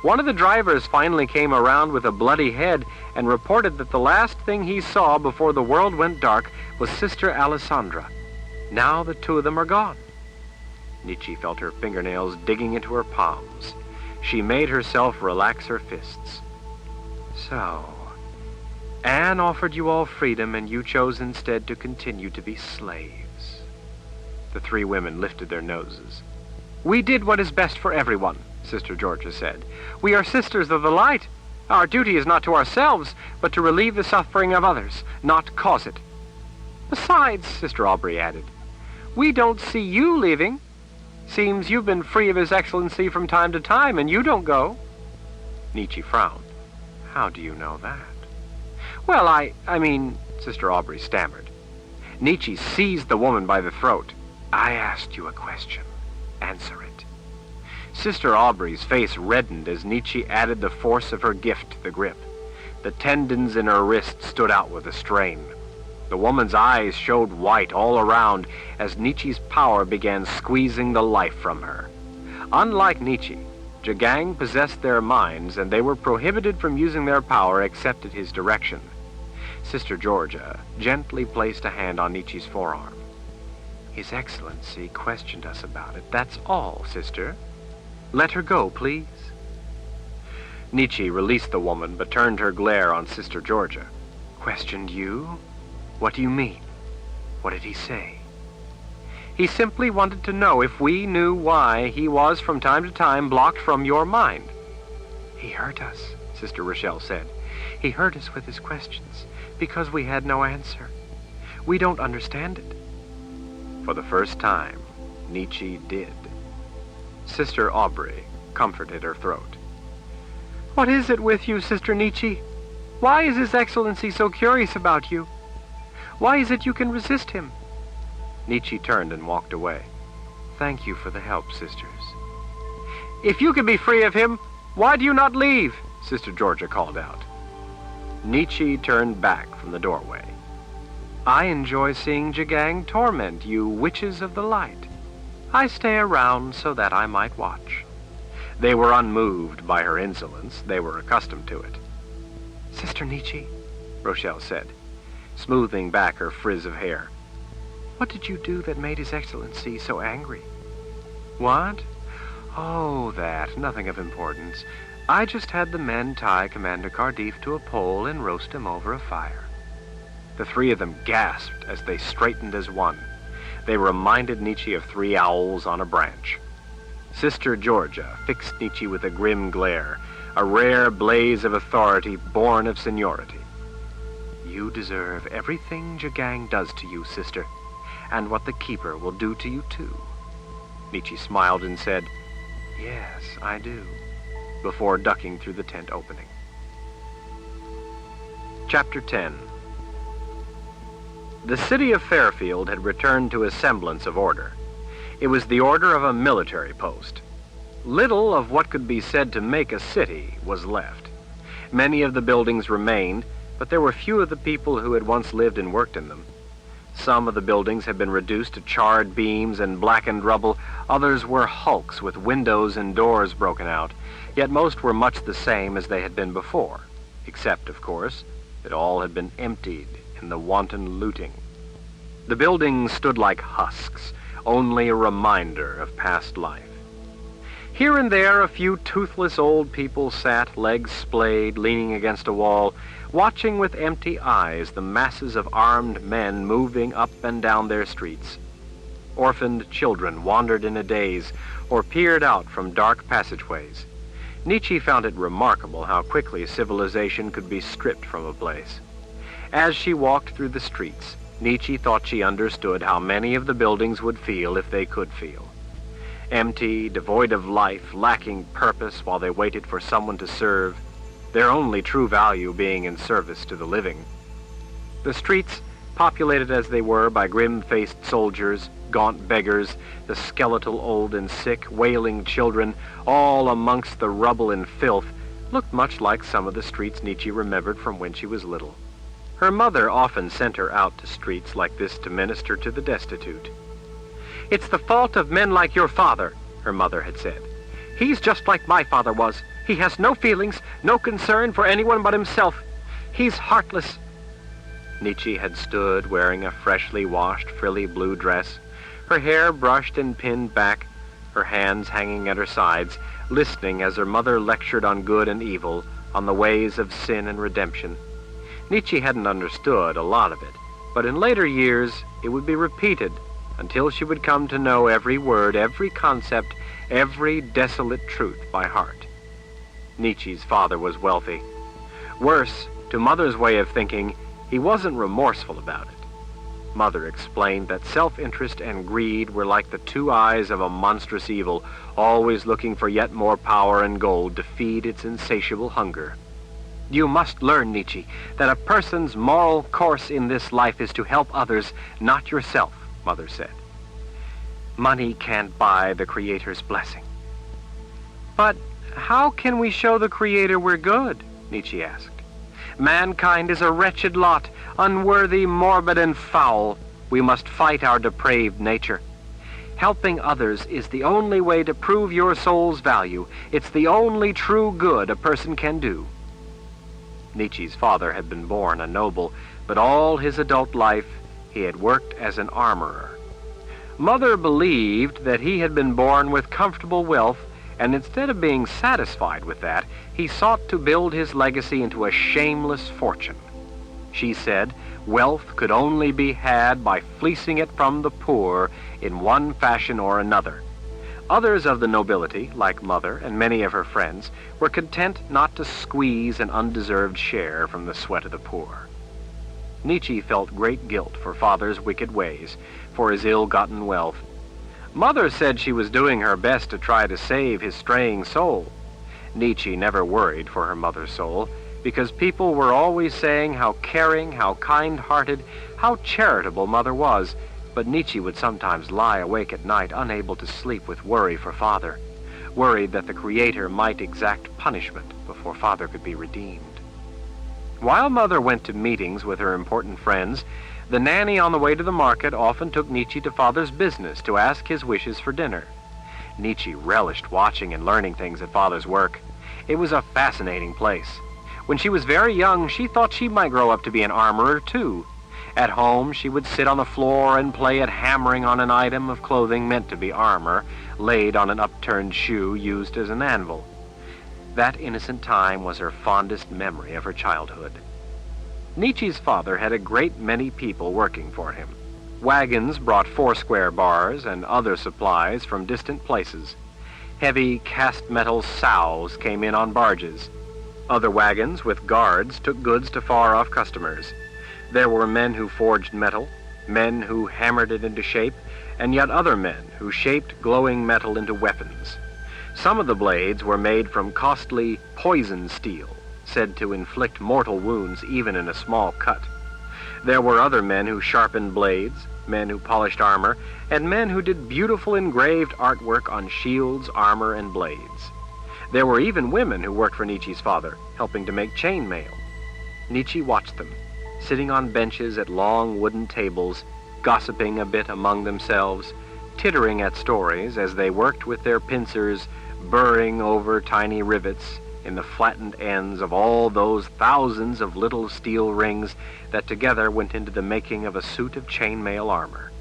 One of the drivers finally came around with a bloody head and reported that the last thing he saw before the world went dark was Sister Alessandra. Now the two of them are gone. Nietzsche felt her fingernails digging into her palms. She made herself relax her fists. So, Anne offered you all freedom and you chose instead to continue to be slaves. The three women lifted their noses. We did what is best for everyone, Sister Georgia said. We are sisters of the light. Our duty is not to ourselves, but to relieve the suffering of others, not cause it. Besides, Sister Aubrey added, we don't see you leaving. Seems you've been free of His Excellency from time to time, and you don't go. Nietzsche frowned. How do you know that? Well, I mean, Sister Aubrey stammered. Nietzsche seized the woman by the throat. I asked you a question. Answer it. Sister Aubrey's face reddened as Nietzsche added the force of her gift to the grip. The tendons in her wrist stood out with a strain. The woman's eyes showed white all around as Nietzsche's power began squeezing the life from her. Unlike Nietzsche, Jagang possessed their minds, and they were prohibited from using their power except at his direction. Sister Georgia gently placed a hand on Nietzsche's forearm. His Excellency questioned us about it. That's all, sister. Let her go, please. Nietzsche released the woman, but turned her glare on Sister Georgia. Questioned you? What do you mean? What did he say? He simply wanted to know if we knew why he was from time to time blocked from your mind. He hurt us, Sister Rochelle said. He hurt us with his questions because we had no answer. We don't understand it. For the first time, Nietzsche did. Sister Aubrey comforted her throat. What is it with you, Sister Nietzsche? Why is His Excellency so curious about you? Why is it you can resist him? Nietzsche turned and walked away. Thank you for the help, sisters. If you can be free of him, why do you not leave? Sister Georgia called out. Nietzsche turned back from the doorway. I enjoy seeing Jagang torment you witches of the light. I stay around so that I might watch. They were unmoved by her insolence. They were accustomed to it. Sister Nietzsche, Rochelle said, smoothing back her frizz of hair. What did you do that made His Excellency so angry? What? Oh, that. Nothing of importance. I just had the men tie Commander Cardiff to a pole and roast him over a fire. The three of them gasped as they straightened as one. They reminded Nietzsche of three owls on a branch. Sister Georgia fixed Nietzsche with a grim glare, a rare blaze of authority born of seniority. You deserve everything Jagang does to you, sister, and what the Keeper will do to you, too. Nietzsche smiled and said, Yes, I do, before ducking through the tent opening. Chapter 10. The city of Fairfield had returned to a semblance of order. It was the order of a military post. Little of what could be said to make a city was left. Many of the buildings remained, but there were few of the people who had once lived and worked in them. Some of the buildings had been reduced to charred beams and blackened rubble. Others were hulks with windows and doors broken out, yet most were much the same as they had been before, except, of course, that all had been emptied in the wanton looting. The buildings stood like husks, only a reminder of past life. Here and there a few toothless old people sat, legs splayed, leaning against a wall, watching with empty eyes the masses of armed men moving up and down their streets. Orphaned children wandered in a daze or peered out from dark passageways. Nietzsche found it remarkable how quickly civilization could be stripped from a place. As she walked through the streets, Nietzsche thought she understood how many of the buildings would feel if they could feel. Empty, devoid of life, lacking purpose while they waited for someone to serve, their only true value being in service to the living. The streets, populated as they were by grim-faced soldiers, gaunt beggars, the skeletal old and sick, wailing children, all amongst the rubble and filth, looked much like some of the streets Nietzsche remembered from when she was little. Her mother often sent her out to streets like this to minister to the destitute. It's the fault of men like your father, her mother had said. He's just like my father was. He has no feelings, no concern for anyone but himself. He's heartless. Nietzsche had stood wearing a freshly washed frilly blue dress, her hair brushed and pinned back, her hands hanging at her sides, listening as her mother lectured on good and evil, on the ways of sin and redemption. Nietzsche hadn't understood a lot of it, but in later years it would be repeated until she would come to know every word, every concept, every desolate truth by heart. Nietzsche's father was wealthy. Worse, to Mother's way of thinking, he wasn't remorseful about it. Mother explained that self-interest and greed were like the two eyes of a monstrous evil, always looking for yet more power and gold to feed its insatiable hunger. You must learn, Nietzsche, that a person's moral course in this life is to help others, not yourself, Mother said. Money can't buy the Creator's blessing. But how can we show the Creator we're good? Nietzsche asked. Mankind is a wretched lot, unworthy, morbid, and foul. We must fight our depraved nature. Helping others is the only way to prove your soul's value. It's the only true good a person can do. Nietzsche's father had been born a noble, but all his adult life he had worked as an armorer. Mother believed that he had been born with comfortable wealth, and instead of being satisfied with that, he sought to build his legacy into a shameless fortune. She said wealth could only be had by fleecing it from the poor in one fashion or another. Others of the nobility, like Mother and many of her friends, were content not to squeeze an undeserved share from the sweat of the poor. Nietzsche felt great guilt for Father's wicked ways, for his ill-gotten wealth. Mother said she was doing her best to try to save his straying soul. Nietzsche never worried for her mother's soul, because people were always saying how caring, how kind-hearted, how charitable Mother was, but Nietzsche would sometimes lie awake at night unable to sleep with worry for Father, worried that the Creator might exact punishment before Father could be redeemed. While Mother went to meetings with her important friends, the nanny on the way to the market often took Nietzsche to Father's business to ask his wishes for dinner. Nietzsche relished watching and learning things at Father's work. It was a fascinating place. When she was very young, she thought she might grow up to be an armorer, too. At home, she would sit on the floor and play at hammering on an item of clothing meant to be armor, laid on an upturned shoe used as an anvil. That innocent time was her fondest memory of her childhood. Nietzsche's father had a great many people working for him. Wagons brought foursquare bars and other supplies from distant places. Heavy cast metal sows came in on barges. Other wagons with guards took goods to far-off customers. There were men who forged metal, men who hammered it into shape, and yet other men who shaped glowing metal into weapons. Some of the blades were made from costly poison steel, said to inflict mortal wounds even in a small cut. There were other men who sharpened blades, men who polished armor, and men who did beautiful engraved artwork on shields, armor, and blades. There were even women who worked for Nietzsche's father, helping to make chainmail. Nietzsche watched them, sitting on benches at long wooden tables, gossiping a bit among themselves, tittering at stories as they worked with their pincers, burring over tiny rivets in the flattened ends of all those thousands of little steel rings that together went into the making of a suit of chainmail armor.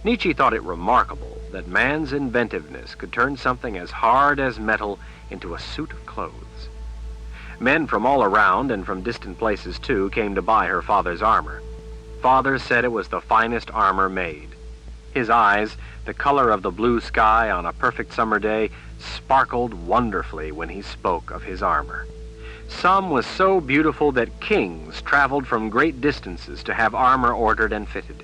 Nietzsche thought it remarkable that man's inventiveness could turn something as hard as metal into a suit of clothes. Men from all around, and from distant places too, came to buy her father's armor. Father said it was the finest armor made. His eyes, the color of the blue sky on a perfect summer day, sparkled wonderfully when he spoke of his armor. Some was so beautiful that kings traveled from great distances to have armor ordered and fitted.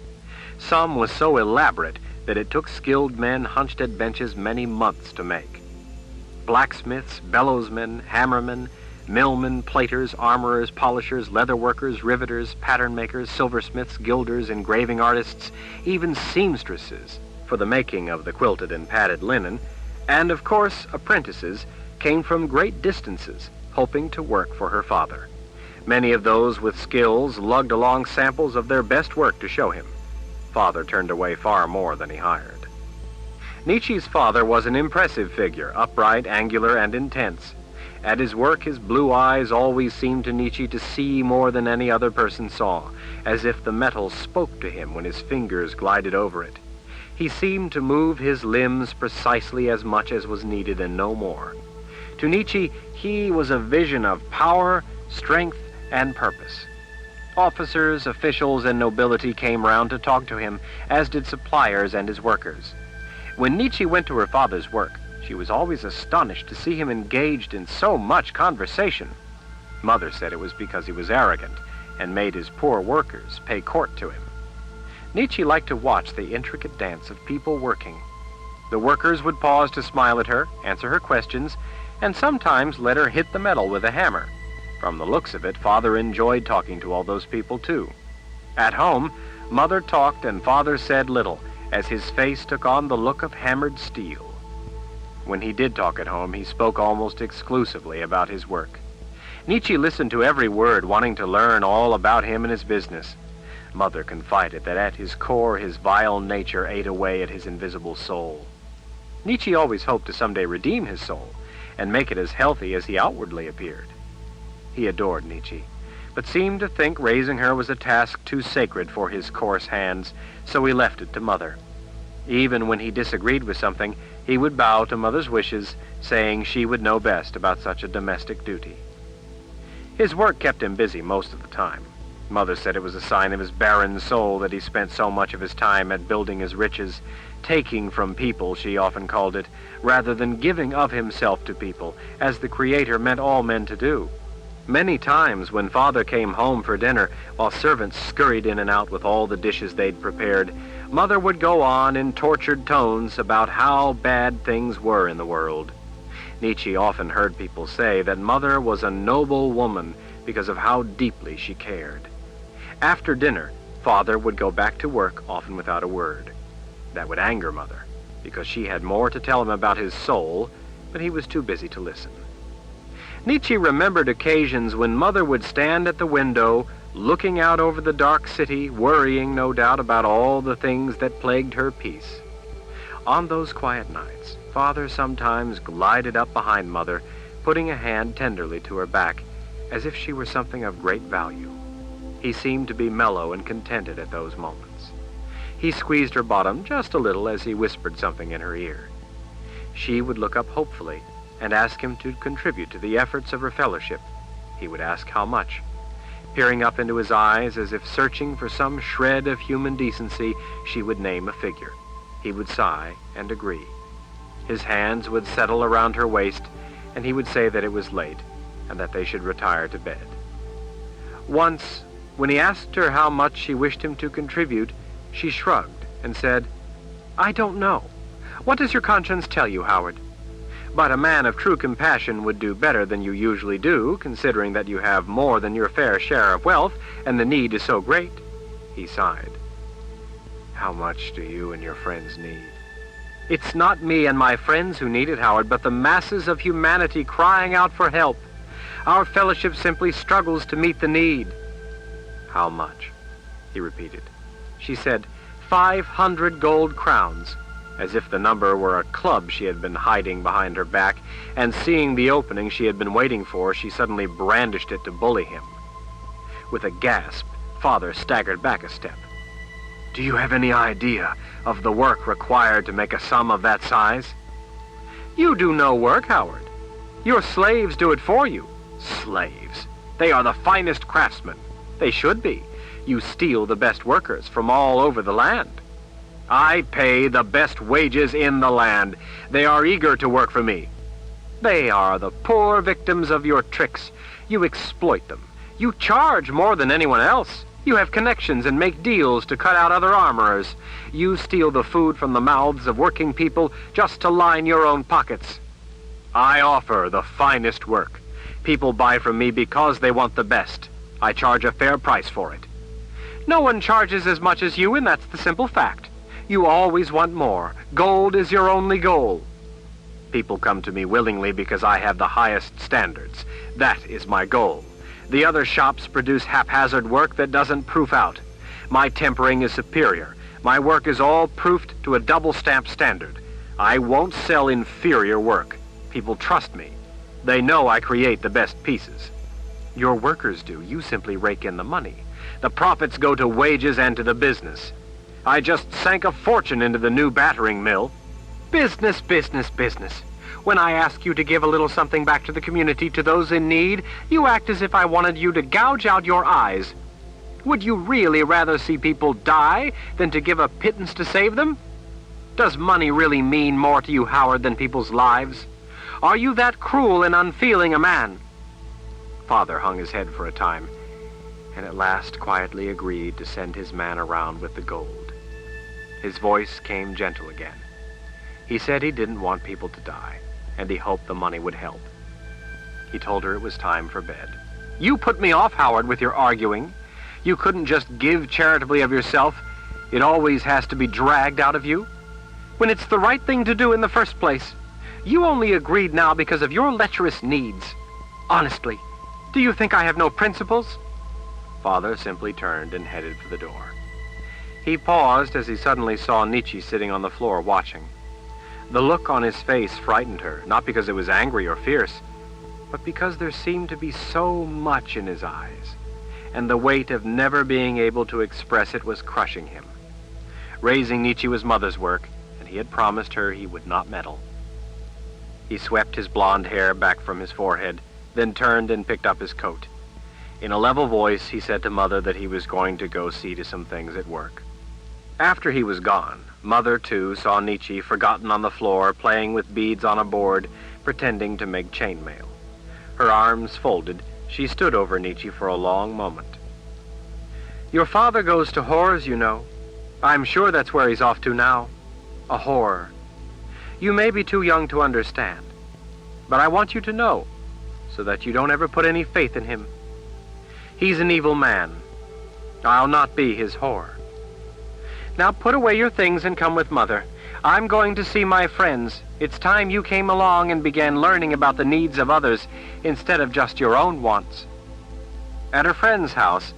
Some was so elaborate that it took skilled men hunched at benches many months to make. Blacksmiths, bellowsmen, hammermen, millmen, platers, armorers, polishers, leatherworkers, riveters, pattern makers, silversmiths, gilders, engraving artists, even seamstresses for the making of the quilted and padded linen, and of course apprentices, came from great distances, hoping to work for her father. Many of those with skills lugged along samples of their best work to show him. Father turned away far more than he hired. Nietzsche's father was an impressive figure, upright, angular, and intense. At his work, his blue eyes always seemed to Nietzsche to see more than any other person saw, as if the metal spoke to him when his fingers glided over it. He seemed to move his limbs precisely as much as was needed and no more. To Nietzsche, he was a vision of power, strength, and purpose. Officers, officials, and nobility came round to talk to him, as did suppliers and his workers. When Nietzsche went to her father's work, she was always astonished to see him engaged in so much conversation. Mother said it was because he was arrogant and made his poor workers pay court to him. Nietzsche liked to watch the intricate dance of people working. The workers would pause to smile at her, answer her questions, and sometimes let her hit the metal with a hammer. From the looks of it, Father enjoyed talking to all those people, too. At home, Mother talked and Father said little, as his face took on the look of hammered steel. When he did talk at home, he spoke almost exclusively about his work. Nietzsche listened to every word, wanting to learn all about him and his business. Mother confided that at his core, his vile nature ate away at his invisible soul. Nietzsche always hoped to someday redeem his soul and make it as healthy as he outwardly appeared. He adored Nietzsche, but seemed to think raising her was a task too sacred for his coarse hands, so he left it to Mother. Even when he disagreed with something, he would bow to Mother's wishes, saying she would know best about such a domestic duty. His work kept him busy most of the time. Mother said it was a sign of his barren soul that he spent so much of his time at building his riches, taking from people, she often called it, rather than giving of himself to people, as the Creator meant all men to do. Many times when Father came home for dinner, while servants scurried in and out with all the dishes they'd prepared, Mother would go on in tortured tones about how bad things were in the world. Nietzsche often heard people say that Mother was a noble woman because of how deeply she cared. After dinner, Father would go back to work, often without a word. That would anger Mother, because she had more to tell him about his soul, but he was too busy to listen. Nietzsche remembered occasions when Mother would stand at the window, looking out over the dark city, worrying, no doubt, about all the things that plagued her peace. On those quiet nights, Father sometimes glided up behind Mother, putting a hand tenderly to her back, as if she were something of great value. He seemed to be mellow and contented at those moments. He squeezed her bottom just a little as he whispered something in her ear. She would look up hopefully and ask him to contribute to the efforts of her fellowship. He would ask how much. Peering up into his eyes as if searching for some shred of human decency, she would name a figure. He would sigh and agree. His hands would settle around her waist, and he would say that it was late and that they should retire to bed. Once, when he asked her how much she wished him to contribute, she shrugged and said, "I don't know. What does your conscience tell you, Howard? But a man of true compassion would do better than you usually do, considering that you have more than your fair share of wealth, and the need is so great." He sighed. "How much do you and your friends need?" "It's not me and my friends who need it, Howard, but the masses of humanity crying out for help. Our fellowship simply struggles to meet the need." "How much?" he repeated. She said, 500 gold crowns, as if the number were a club she had been hiding behind her back, and seeing the opening she had been waiting for, she suddenly brandished it to bully him. With a gasp, Father staggered back a step. "Do you have any idea of the work required to make a sum of that size?" "You do no work, Howard. Your slaves do it for you." "Slaves? They are the finest craftsmen." "They should be. You steal the best workers from all over the land." "I pay the best wages in the land. They are eager to work for me." "They are the poor victims of your tricks. You exploit them. You charge more than anyone else. You have connections and make deals to cut out other armorers. You steal the food from the mouths of working people just to line your own pockets." "I offer the finest work. People buy from me because they want the best. I charge a fair price for it." "No one charges as much as you, and that's the simple fact. You always want more. Gold is your only goal." "People come to me willingly because I have the highest standards. That is my goal. The other shops produce haphazard work that doesn't proof out. My tempering is superior. My work is all proofed to a double-stamp standard. I won't sell inferior work. People trust me. They know I create the best pieces." "Your workers do. You simply rake in the money. The profits go to wages and to the business. I just sank a fortune into the new battering mill." "Business, business, business. When I ask you to give a little something back to the community, to those in need, you act as if I wanted you to gouge out your eyes. Would you really rather see people die than to give a pittance to save them? Does money really mean more to you, Howard, than people's lives? Are you that cruel and unfeeling a man?" Father hung his head for a time, and at last quietly agreed to send his man around with the gold. His voice came gentle again. He said he didn't want people to die, and he hoped the money would help. He told her it was time for bed. "You put me off, Howard, with your arguing. You couldn't just give charitably of yourself. It always has to be dragged out of you. When it's the right thing to do in the first place. You only agreed now because of your lecherous needs. Honestly, do you think I have no principles?" Father simply turned and headed for the door. He paused as he suddenly saw Nietzsche sitting on the floor watching. The look on his face frightened her, not because it was angry or fierce, but because there seemed to be so much in his eyes, and the weight of never being able to express it was crushing him. Raising Nietzsche was Mother's work, and he had promised her he would not meddle. He swept his blonde hair back from his forehead, then turned and picked up his coat. In a level voice, he said to Mother that he was going to go see to some things at work. After he was gone, Mother, too, saw Nietzsche forgotten on the floor, playing with beads on a board, pretending to make chainmail. Her arms folded, she stood over Nietzsche for a long moment. "Your father goes to whores, you know. I'm sure that's where he's off to now. A whore. You may be too young to understand, but I want you to know, so that you don't ever put any faith in him. He's an evil man. I'll not be his whore. Now put away your things and come with Mother. I'm going to see my friends. It's time you came along and began learning about the needs of others instead of just your own wants." At her friend's house,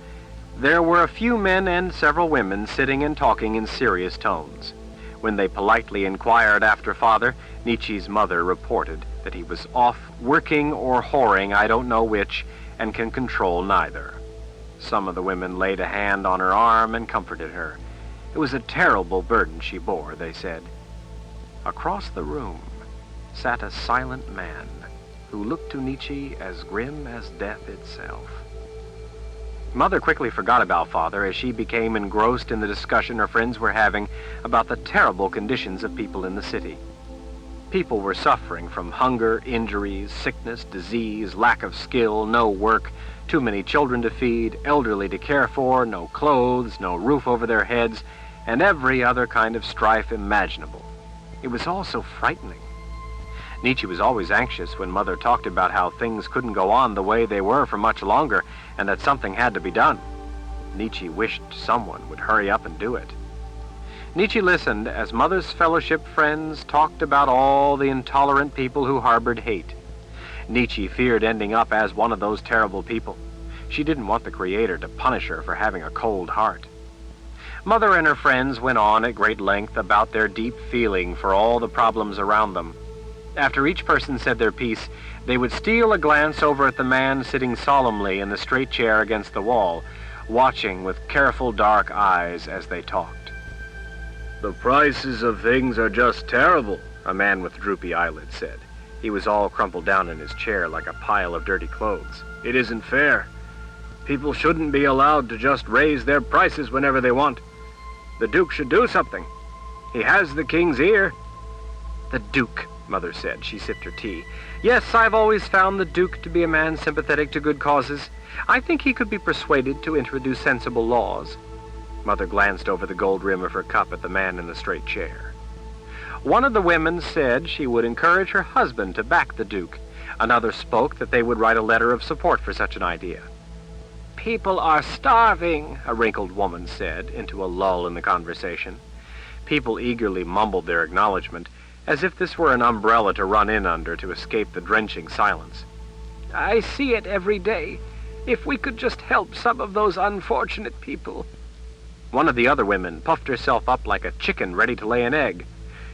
there were a few men and several women sitting and talking in serious tones. When they politely inquired after Father, Nietzsche's mother reported that he was off working or whoring, I don't know which, and can control neither. Some of the women laid a hand on her arm and comforted her. It was a terrible burden she bore, they said. Across the room sat a silent man who looked to Nietzsche as grim as death itself. Mother quickly forgot about Father as she became engrossed in the discussion her friends were having about the terrible conditions of people in the city. People were suffering from hunger, injuries, sickness, disease, lack of skill, no work, too many children to feed, elderly to care for, no clothes, no roof over their heads, and every other kind of strife imaginable. It was all so frightening. Nietzsche was always anxious when Mother talked about how things couldn't go on the way they were for much longer and that something had to be done. Nietzsche wished someone would hurry up and do it. Nietzsche listened as Mother's fellowship friends talked about all the intolerant people who harbored hate. Nietzsche feared ending up as one of those terrible people. She didn't want the Creator to punish her for having a cold heart. Mother and her friends went on at great length about their deep feeling for all the problems around them. After each person said their piece, they would steal a glance over at the man sitting solemnly in the straight chair against the wall, watching with careful dark eyes as they talked. "The prices of things are just terrible," a man with droopy eyelids said. He was all crumpled down in his chair like a pile of dirty clothes. "It isn't fair. People shouldn't be allowed to just raise their prices whenever they want. The Duke should do something. He has the king's ear." "The Duke," Mother said. She sipped her tea. "Yes, I've always found the Duke to be a man sympathetic to good causes. I think he could be persuaded to introduce sensible laws." Mother glanced over the gold rim of her cup at the man in the straight chair. One of the women said she would encourage her husband to back the Duke. Another spoke that they would write a letter of support for such an idea. "People are starving," a wrinkled woman said into a lull in the conversation. People eagerly mumbled their acknowledgement, as if this were an umbrella to run in under to escape the drenching silence. "I see it every day. If we could just help some of those unfortunate people." One of the other women puffed herself up like a chicken ready to lay an egg.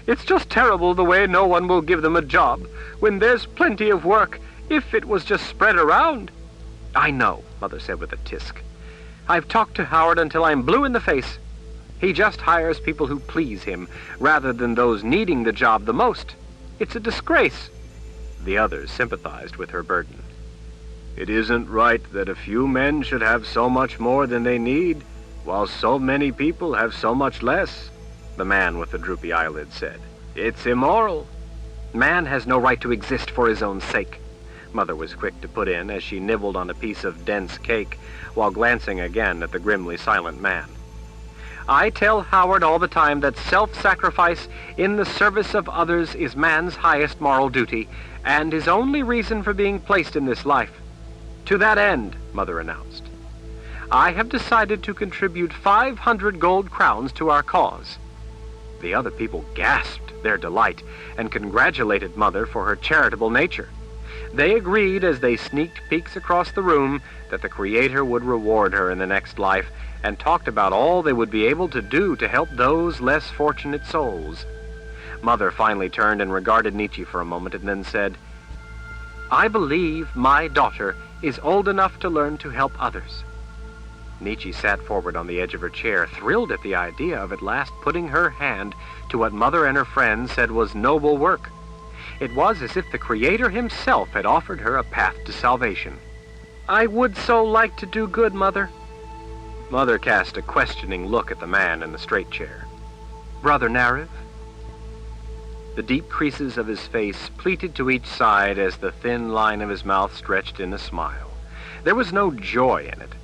"It's just terrible the way no one will give them a job, when there's plenty of work, if it was just spread around." "I know," Mother said with a tisk. "I've talked to Howard until I'm blue in the face. He just hires people who please him, rather than those needing the job the most. It's a disgrace." The others sympathized with her burden. "It isn't right that a few men should have so much more than they need, while so many people have so much less," the man with the droopy eyelids said. "It's immoral." "Man has no right to exist for his own sake," Mother was quick to put in as she nibbled on a piece of dense cake while glancing again at the grimly silent man. "I tell Howard all the time that self-sacrifice in the service of others is man's highest moral duty, and his only reason for being placed in this life. To that end," Mother announced, "I have decided to contribute 500 gold crowns to our cause." The other people gasped their delight and congratulated Mother for her charitable nature. They agreed as they sneaked peeks across the room that the Creator would reward her in the next life, and talked about all they would be able to do to help those less fortunate souls. Mother finally turned and regarded Nietzsche for a moment and then said, "I believe my daughter is old enough to learn to help others." Nietzsche sat forward on the edge of her chair, thrilled at the idea of at last putting her hand to what Mother and her friends said was noble work. It was as if the Creator himself had offered her a path to salvation. I would so like to do good, Mother. Mother cast a questioning look at the man in the straight chair. Brother Nariv? The deep creases of his face pleated to each side as the thin line of his mouth stretched in a smile. There was no joy in it,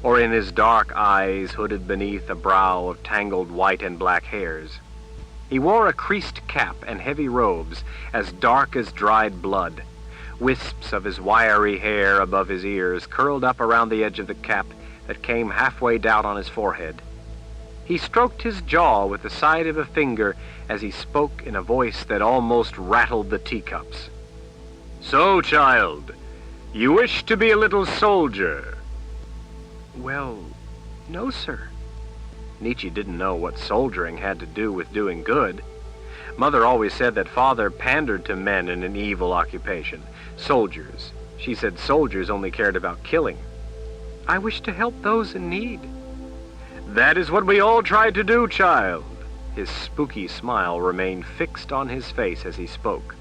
or in his dark eyes hooded beneath a brow of tangled white and black hairs. He wore a creased cap and heavy robes as dark as dried blood. Wisps of his wiry hair above his ears curled up around the edge of the cap that came halfway down on his forehead. He stroked his jaw with the side of a finger as he spoke in a voice that almost rattled the teacups. So, child, you wish to be a little soldier? Well, no, sir. Nietzsche didn't know what soldiering had to do with doing good. Mother always said that Father pandered to men in an evil occupation. Soldiers. She said soldiers only cared about killing. I wish to help those in need. That is what we all tried to do, child. His spooky smile remained fixed on his face as he spoke.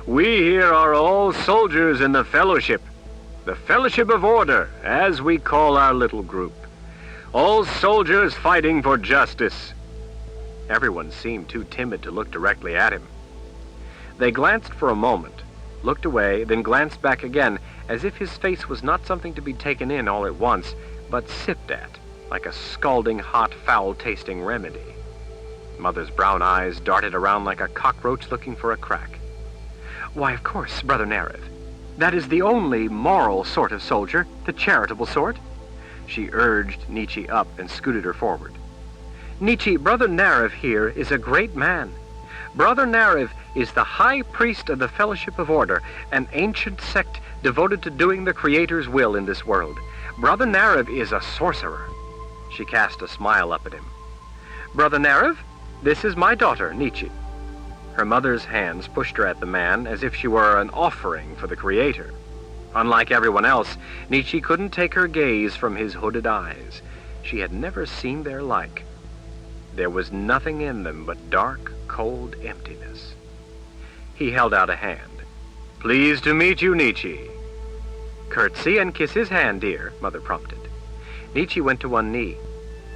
We here are all soldiers in the Fellowship of Order, as we call our little group. All soldiers fighting for justice. Everyone seemed too timid to look directly at him. They glanced for a moment, looked away, then glanced back again, as if his face was not something to be taken in all at once, but sipped at, like a scalding hot, foul-tasting remedy. Mother's brown eyes darted around like a cockroach looking for a crack. Why, of course, Brother Nariv. That is the only moral sort of soldier, the charitable sort. She urged Nietzsche up and scooted her forward. Nietzsche, Brother Nariv here is a great man. Brother Nariv is the high priest of the Fellowship of Order, an ancient sect devoted to doing the Creator's will in this world. Brother Nariv is a sorcerer. She cast a smile up at him. Brother Nariv, this is my daughter, Nietzsche. Her mother's hands pushed her at the man as if she were an offering for the Creator. Unlike everyone else, Nietzsche couldn't take her gaze from his hooded eyes. She had never seen their like. There was nothing in them but dark, cold emptiness. He held out a hand. Pleased to meet you, Nietzsche. Curtsy and kiss his hand, dear, Mother prompted. Nietzsche went to one knee.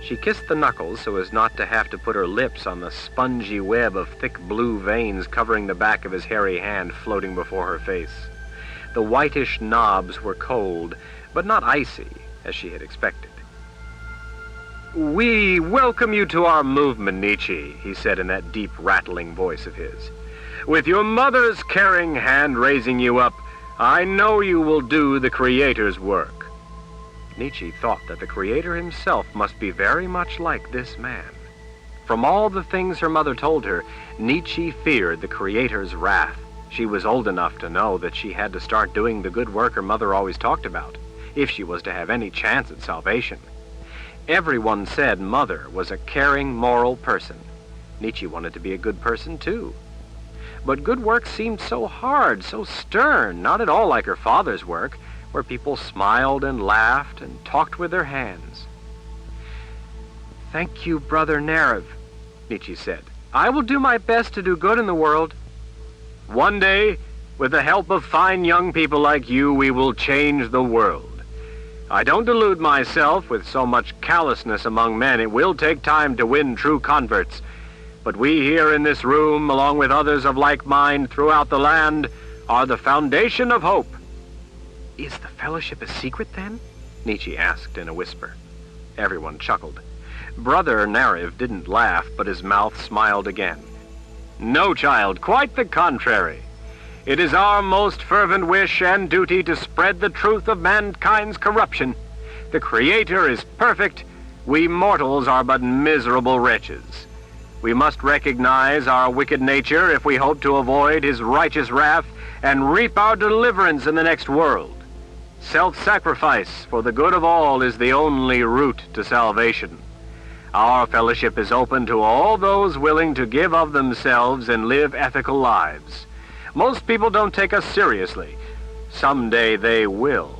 She kissed the knuckles so as not to have to put her lips on the spongy web of thick blue veins covering the back of his hairy hand floating before her face. The whitish knobs were cold, but not icy, as she had expected. We welcome you to our movement, Nietzsche, he said in that deep, rattling voice of his. With your mother's caring hand raising you up, I know you will do the Creator's work. Nietzsche thought that the Creator himself must be very much like this man. From all the things her mother told her, Nietzsche feared the Creator's wrath. She was old enough to know that she had to start doing the good work her mother always talked about, if she was to have any chance at salvation. Everyone said Mother was a caring, moral person. Nietzsche wanted to be a good person, too. But good work seemed so hard, so stern, not at all like her father's work, where people smiled and laughed and talked with their hands. Thank you, Brother Nariv, Nietzsche said. I will do my best to do good in the world. One day, with the help of fine young people like you, we will change the world. I don't delude myself with so much callousness among men. It will take time to win true converts. But we here in this room, along with others of like mind throughout the land, are the foundation of hope. Is the Fellowship a secret, then? Nietzsche asked in a whisper. Everyone chuckled. Brother Nariv didn't laugh, but his mouth smiled again. No, child, quite the contrary. It is our most fervent wish and duty to spread the truth of mankind's corruption. The Creator is perfect. We mortals are but miserable wretches. We must recognize our wicked nature if we hope to avoid his righteous wrath and reap our deliverance in the next world. Self-sacrifice for the good of all is the only route to salvation. Our fellowship is open to all those willing to give of themselves and live ethical lives. Most people don't take us seriously. Someday they will.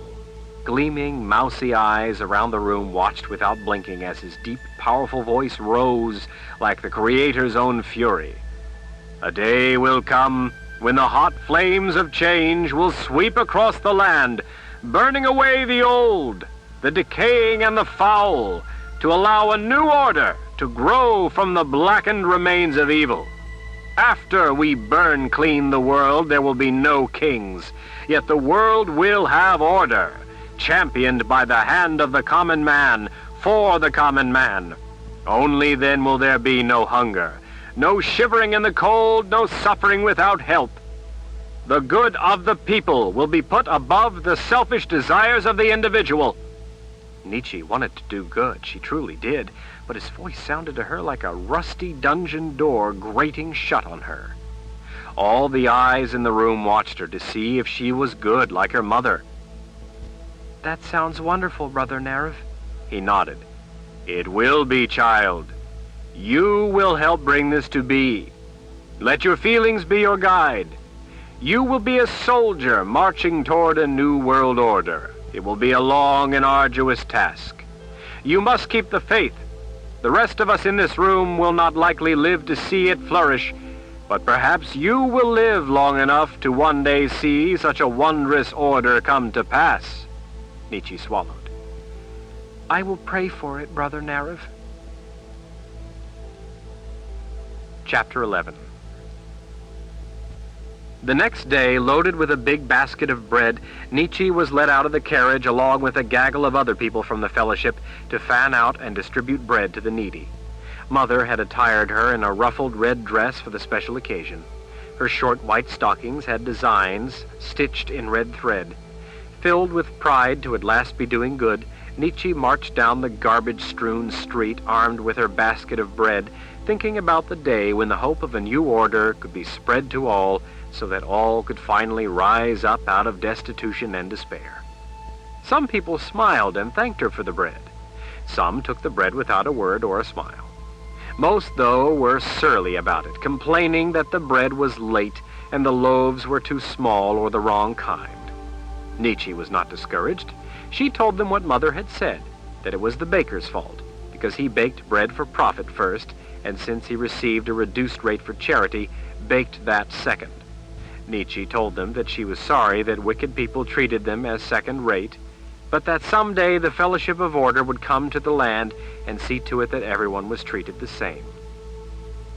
Gleaming, mousy eyes around the room watched without blinking as his deep, powerful voice rose like the Creator's own fury. A day will come when the hot flames of change will sweep across the land. burning away the old, the decaying and the foul, to allow a new order to grow from the blackened remains of evil. After we burn clean the world, there will be no kings, yet the world will have order, championed by the hand of the common man, for the common man. Only then will there be no hunger, no shivering in the cold, no suffering without help. The good of the people will be put above the selfish desires of the individual. Nietzsche wanted to do good, she truly did, but his voice sounded to her like a rusty dungeon door grating shut on her. All the eyes in the room watched her to see if she was good like her mother. That sounds wonderful, Brother Nerv. He nodded. It will be, child. You will help bring this to be. Let your feelings be your guide. You will be a soldier marching toward a new world order. It will be a long and arduous task. You must keep the faith. The rest of us in this room will not likely live to see it flourish, but perhaps you will live long enough to one day see such a wondrous order come to pass. Nietzsche swallowed. I will pray for it, Brother Nerv. Chapter 11. The next day, loaded with a big basket of bread, Nietzsche was let out of the carriage along with a gaggle of other people from the fellowship to fan out and distribute bread to the needy. Mother had attired her in a ruffled red dress for the special occasion. Her short white stockings had designs stitched in red thread. Filled with pride to at last be doing good, Nietzsche marched down the garbage-strewn street armed with her basket of bread, thinking about the day when the hope of a new order could be spread to all, so that all could finally rise up out of destitution and despair. Some people smiled and thanked her for the bread. Some took the bread without a word or a smile. Most, though, were surly about it, complaining that the bread was late and the loaves were too small or the wrong kind. Nietzsche was not discouraged. She told them what Mother had said, that it was the baker's fault, because he baked bread for profit first, and since he received a reduced rate for charity, baked that second. Nietzsche told them that she was sorry that wicked people treated them as second-rate, but that someday the Fellowship of Order would come to the land and see to it that everyone was treated the same.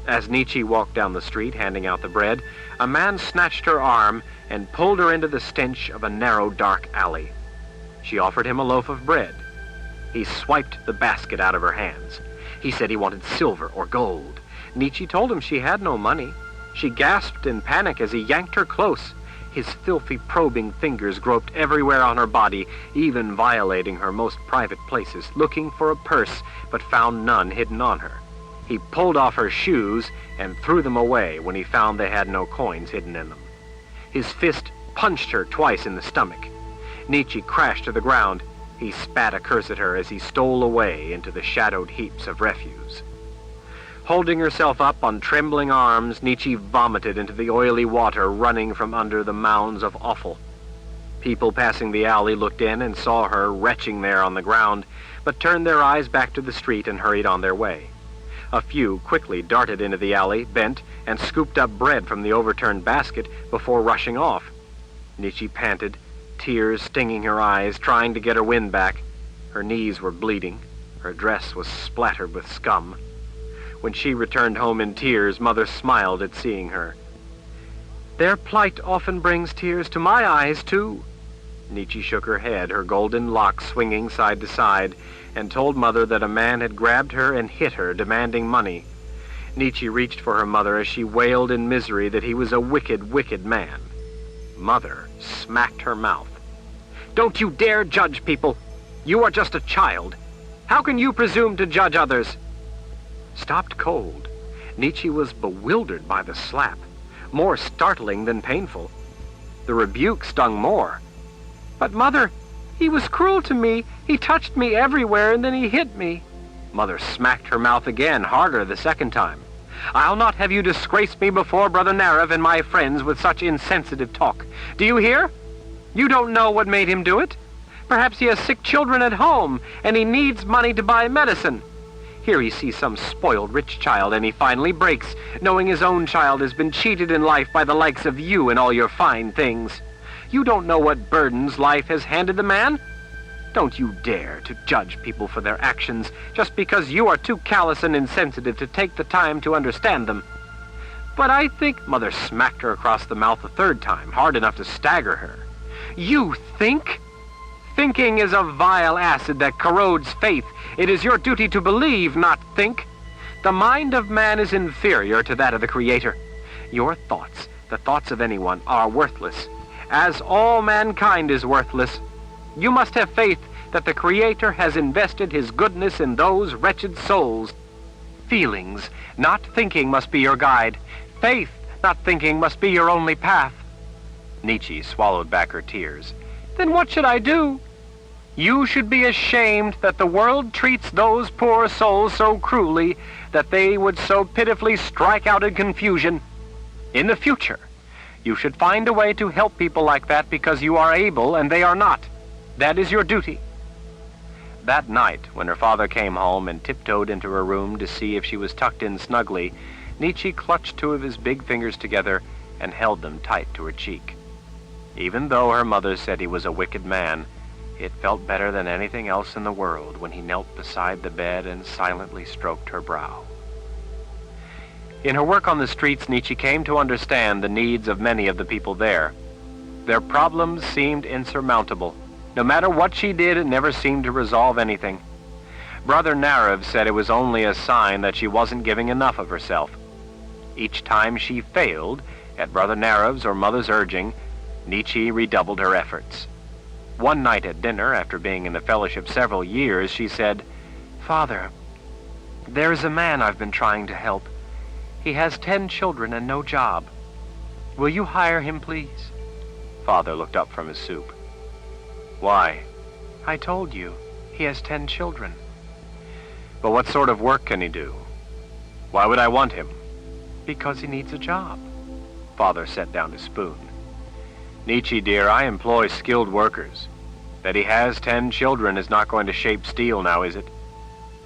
As Nietzsche walked down the street handing out the bread, a man snatched her arm and pulled her into the stench of a narrow, dark alley. She offered him a loaf of bread. He swiped the basket out of her hands. He said he wanted silver or gold. Nietzsche told him she had no money. She gasped in panic as he yanked her close. His filthy, probing fingers groped everywhere on her body, even violating her most private places, looking for a purse, but found none hidden on her. He pulled off her shoes and threw them away when he found they had no coins hidden in them. His fist punched her twice in the stomach. Nietzsche crashed to the ground. He spat a curse at her as he stole away into the shadowed heaps of refuse. Holding herself up on trembling arms, Nietzsche vomited into the oily water running from under the mounds of offal. People passing the alley looked in and saw her retching there on the ground, but turned their eyes back to the street and hurried on their way. A few quickly darted into the alley, bent, and scooped up bread from the overturned basket before rushing off. Nietzsche panted, tears stinging her eyes, trying to get her wind back. Her knees were bleeding. Her dress was splattered with scum. When she returned home in tears, Mother smiled at seeing her. "Their plight often brings tears to my eyes, too." Nietzsche shook her head, her golden locks swinging side to side, and told Mother that a man had grabbed her and hit her, demanding money. Nietzsche reached for her mother as she wailed in misery that he was a wicked, wicked man. Mother smacked her mouth. "Don't you dare judge people! You are just a child. How can you presume to judge others?" Stopped cold, Nietzsche was bewildered by the slap, more startling than painful. The rebuke stung more. "But Mother, he was cruel to me. He touched me everywhere and then he hit me." Mother smacked her mouth again, harder the second time. "I'll not have you disgrace me before Brother Nerv and my friends with such insensitive talk. Do you hear? You don't know what made him do it. Perhaps he has sick children at home and he needs money to buy medicine. Here he sees some spoiled rich child and he finally breaks, knowing his own child has been cheated in life by the likes of you and all your fine things. You don't know what burdens life has handed the man. Don't you dare to judge people for their actions just because you are too callous and insensitive to take the time to understand them. But I think... Mother smacked her across the mouth a third time, hard enough to stagger her. You think? Thinking is a vile acid that corrodes faith. It is your duty to believe, not think. The mind of man is inferior to that of the Creator. Your thoughts, the thoughts of anyone, are worthless, as all mankind is worthless. You must have faith that the Creator has invested his goodness in those wretched souls. Feelings, not thinking, must be your guide. Faith, not thinking, must be your only path. Nietzsche swallowed back her tears. Then what should I do? You should be ashamed that the world treats those poor souls so cruelly, that they would so pitifully strike out in confusion. In the future, you should find a way to help people like that because you are able and they are not. That is your duty. That night, when her father came home and tiptoed into her room to see if she was tucked in snugly, Nietzsche clutched two of his big fingers together and held them tight to her cheek. Even though her mother said he was a wicked man, it felt better than anything else in the world when he knelt beside the bed and silently stroked her brow. In her work on the streets, Nietzsche came to understand the needs of many of the people there. Their problems seemed insurmountable. No matter what she did, it never seemed to resolve anything. Brother Narev said it was only a sign that she wasn't giving enough of herself. Each time she failed, at Brother Narev's or Mother's urging, Nietzsche redoubled her efforts. One night at dinner, after being in the fellowship several years, she said, "Father, there is a man I've been trying to help. He has 10 children and no job. Will you hire him, please?" Father looked up from his soup. "Why?" "I told you, he has 10 children." "But what sort of work can he do? Why would I want him?" "Because he needs a job." Father set down his spoon. "Nietzsche, dear, I employ skilled workers. That he has 10 children is not going to shape steel now, is it?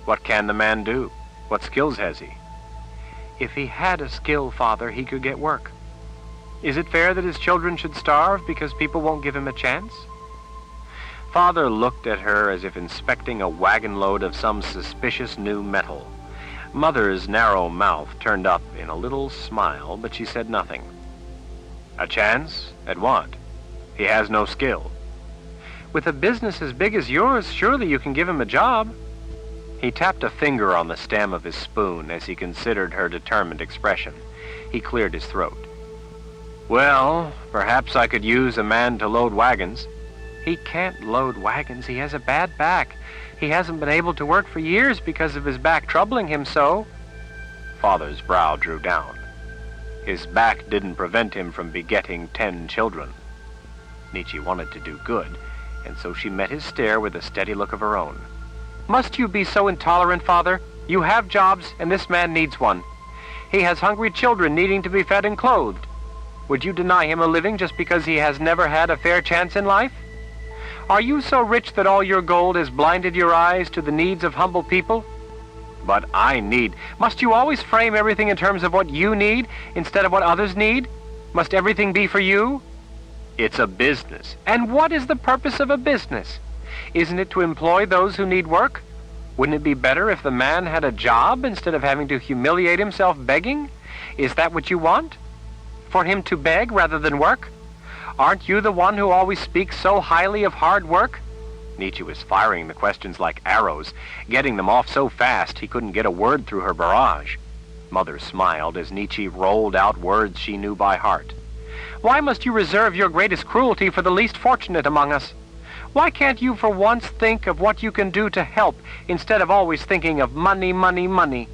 What can the man do? What skills has he?" "If he had a skill, Father, he could get work. Is it fair that his children should starve because people won't give him a chance?" Father looked at her as if inspecting a wagon load of some suspicious new metal. Mother's narrow mouth turned up in a little smile, but she said nothing. "A chance? At what? He has no skill." "With a business as big as yours, surely you can give him a job." He tapped a finger on the stem of his spoon as he considered her determined expression. He cleared his throat. "Well, perhaps I could use a man to load wagons." "He can't load wagons. He has a bad back. He hasn't been able to work for years because of his back troubling him so." Father's brow drew down. His back didn't prevent him from begetting 10 children. Nietzsche wanted to do good, and so she met his stare with a steady look of her own. "Must you be so intolerant, Father? You have jobs, and this man needs one. He has hungry children needing to be fed and clothed. Would you deny him a living just because he has never had a fair chance in life? Are you so rich that all your gold has blinded your eyes to the needs of humble people?" "But I need..." "Must you always frame everything in terms of what you need instead of what others need? Must everything be for you?" "It's a business." "And what is the purpose of a business? Isn't it to employ those who need work? Wouldn't it be better if the man had a job instead of having to humiliate himself begging? Is that what you want? For him to beg rather than work? Aren't you the one who always speaks so highly of hard work?" Nietzsche was firing the questions like arrows, getting them off so fast he couldn't get a word through her barrage. Mother smiled as Nietzsche rolled out words she knew by heart. "Why must you reserve your greatest cruelty for the least fortunate among us? Why can't you for once think of what you can do to help instead of always thinking of money, money, money?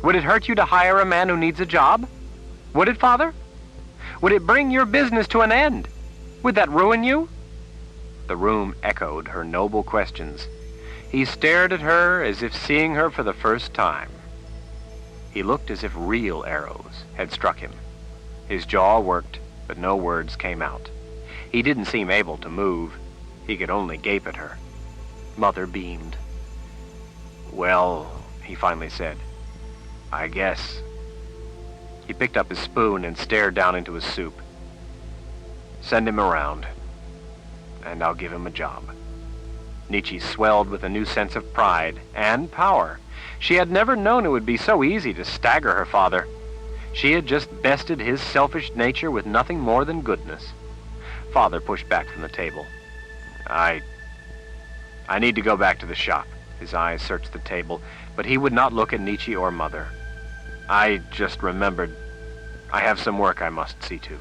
Would it hurt you to hire a man who needs a job? Would it, Father? Would it bring your business to an end? Would that ruin you?" The room echoed her noble questions. He stared at her as if seeing her for the first time. He looked as if real arrows had struck him. His jaw worked, but no words came out. He didn't seem able to move. He could only gape at her. Mother beamed. "Well," he finally said, "I guess." He picked up his spoon and stared down into his soup. "Send him around. and I'll give him a job. Nietzsche swelled with a new sense of pride and power. She had never known it would be so easy to stagger her father. She had just bested his selfish nature with nothing more than goodness. Father pushed back from the table. I need to go back to the shop. His eyes searched the table, but he would not look at Nietzsche or Mother. I just remembered I have some work I must see to.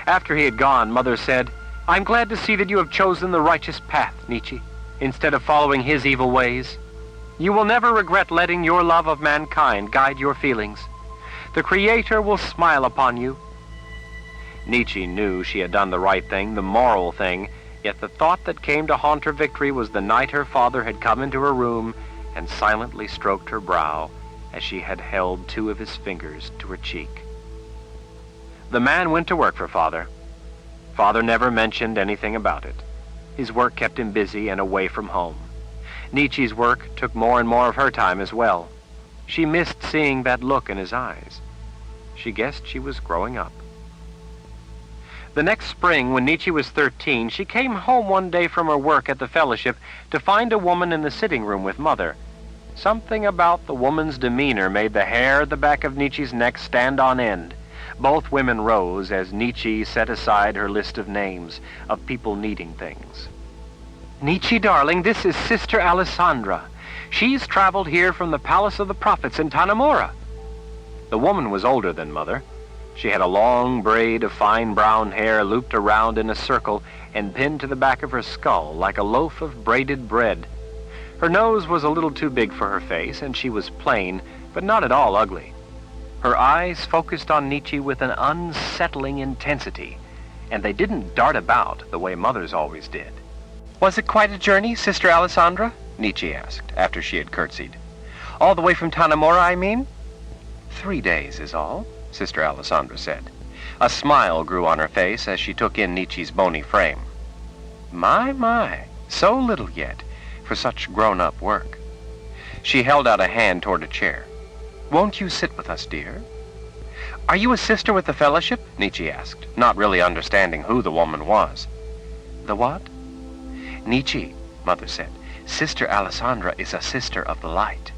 After he had gone, Mother said, I'm glad to see that you have chosen the righteous path, Nietzsche, instead of following his evil ways. You will never regret letting your love of mankind guide your feelings. The Creator will smile upon you. Nietzsche knew she had done the right thing, the moral thing, yet the thought that came to haunt her victory was the night her father had come into her room and silently stroked her brow as she had held two of his fingers to her cheek. The man went to work for Father. Father never mentioned anything about it. His work kept him busy and away from home. Nietzsche's work took more and more of her time as well. She missed seeing that look in his eyes. She guessed she was growing up. The next spring, when Nietzsche was 13, she came home one day from her work at the fellowship to find a woman in the sitting room with Mother. Something about the woman's demeanor made the hair at the back of Nietzsche's neck stand on end. Both women rose as Nietzsche set aside her list of names of people needing things. Nietzsche, darling, this is Sister Alessandra. She's traveled here from the Palace of the Prophets in Tanamora. The woman was older than Mother. She had a long braid of fine brown hair looped around in a circle and pinned to the back of her skull like a loaf of braided bread. Her nose was a little too big for her face, and she was plain, but not at all ugly. Her eyes focused on Nietzsche with an unsettling intensity, and they didn't dart about the way Mother's always did. Was it quite a journey, Sister Alessandra? Nietzsche asked, after she had curtsied. All the way from Tanamora, I mean? 3 days is all, Sister Alessandra said. A smile grew on her face as she took in Nietzsche's bony frame. My, so little yet for such grown-up work. She held out a hand toward a chair. Won't you sit with us, dear? Are you a sister with the fellowship? Nietzsche asked, not really understanding who the woman was. The what? Nietzsche, Mother said. Sister Alessandra is a sister of the light.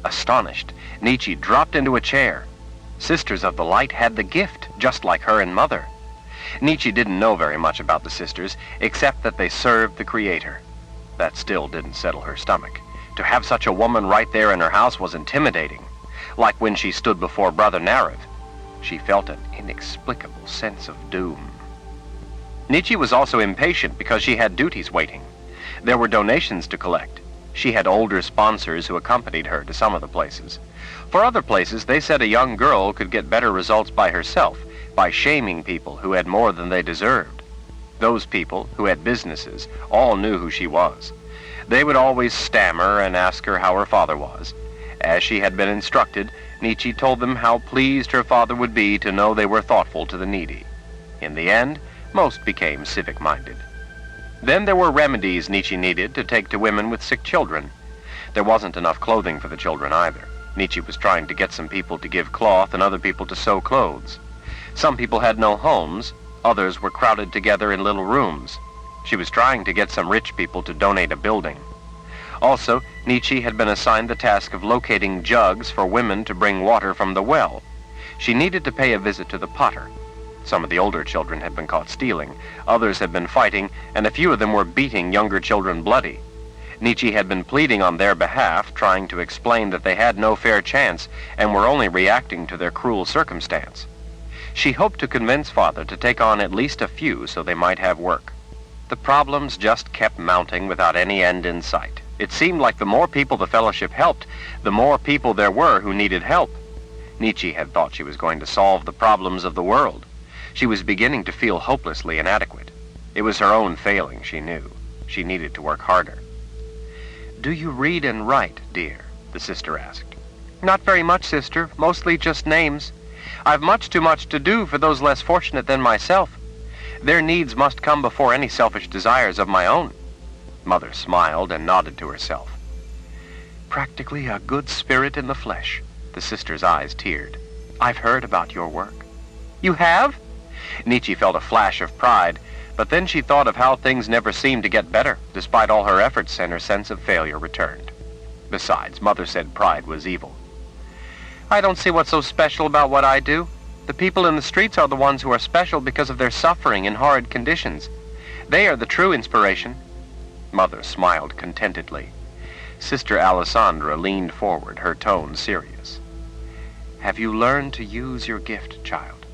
Astonished, Nietzsche dropped into a chair. Sisters of the light had the gift, just like her and Mother. Nietzsche didn't know very much about the sisters, except that they served the Creator. That still didn't settle her stomach. To have such a woman right there in her house was intimidating. Like when she stood before Brother Narav, she felt an inexplicable sense of doom. Nietzsche was also impatient because she had duties waiting. There were donations to collect. She had older sponsors who accompanied her to some of the places. For other places, they said a young girl could get better results by herself, by shaming people who had more than they deserved. Those people, who had businesses, all knew who she was. They would always stammer and ask her how her father was. As she had been instructed, Nietzsche told them how pleased her father would be to know they were thoughtful to the needy. In the end, most became civic-minded. Then there were remedies Nietzsche needed to take to women with sick children. There wasn't enough clothing for the children either. Nietzsche was trying to get some people to give cloth and other people to sew clothes. Some people had no homes. Others were crowded together in little rooms. She was trying to get some rich people to donate a building. Also, Nietzsche had been assigned the task of locating jugs for women to bring water from the well. She needed to pay a visit to the potter. Some of the older children had been caught stealing. Others had been fighting, and a few of them were beating younger children bloody. Nietzsche had been pleading on their behalf, trying to explain that they had no fair chance and were only reacting to their cruel circumstance. She hoped to convince Father to take on at least a few so they might have work. The problems just kept mounting without any end in sight. It seemed like the more people the fellowship helped, the more people there were who needed help. Nietzsche had thought she was going to solve the problems of the world. She was beginning to feel hopelessly inadequate. It was her own failing, she knew. She needed to work harder. Do you read and write, dear? The sister asked. Not very much, sister. Mostly just names. I've much too much to do for those less fortunate than myself. Their needs must come before any selfish desires of my own. Mother smiled and nodded to herself. Practically a good spirit in the flesh. The sister's eyes teared. I've heard about your work. You have? Nietzsche felt a flash of pride, but then she thought of how things never seemed to get better, despite all her efforts, and her sense of failure returned. Besides, Mother said pride was evil. I don't see what's so special about what I do. The people in the streets are the ones who are special because of their suffering in horrid conditions. They are the true inspiration. Mother smiled contentedly. Sister Alessandra leaned forward, her tone serious. Have you learned to use your gift, child?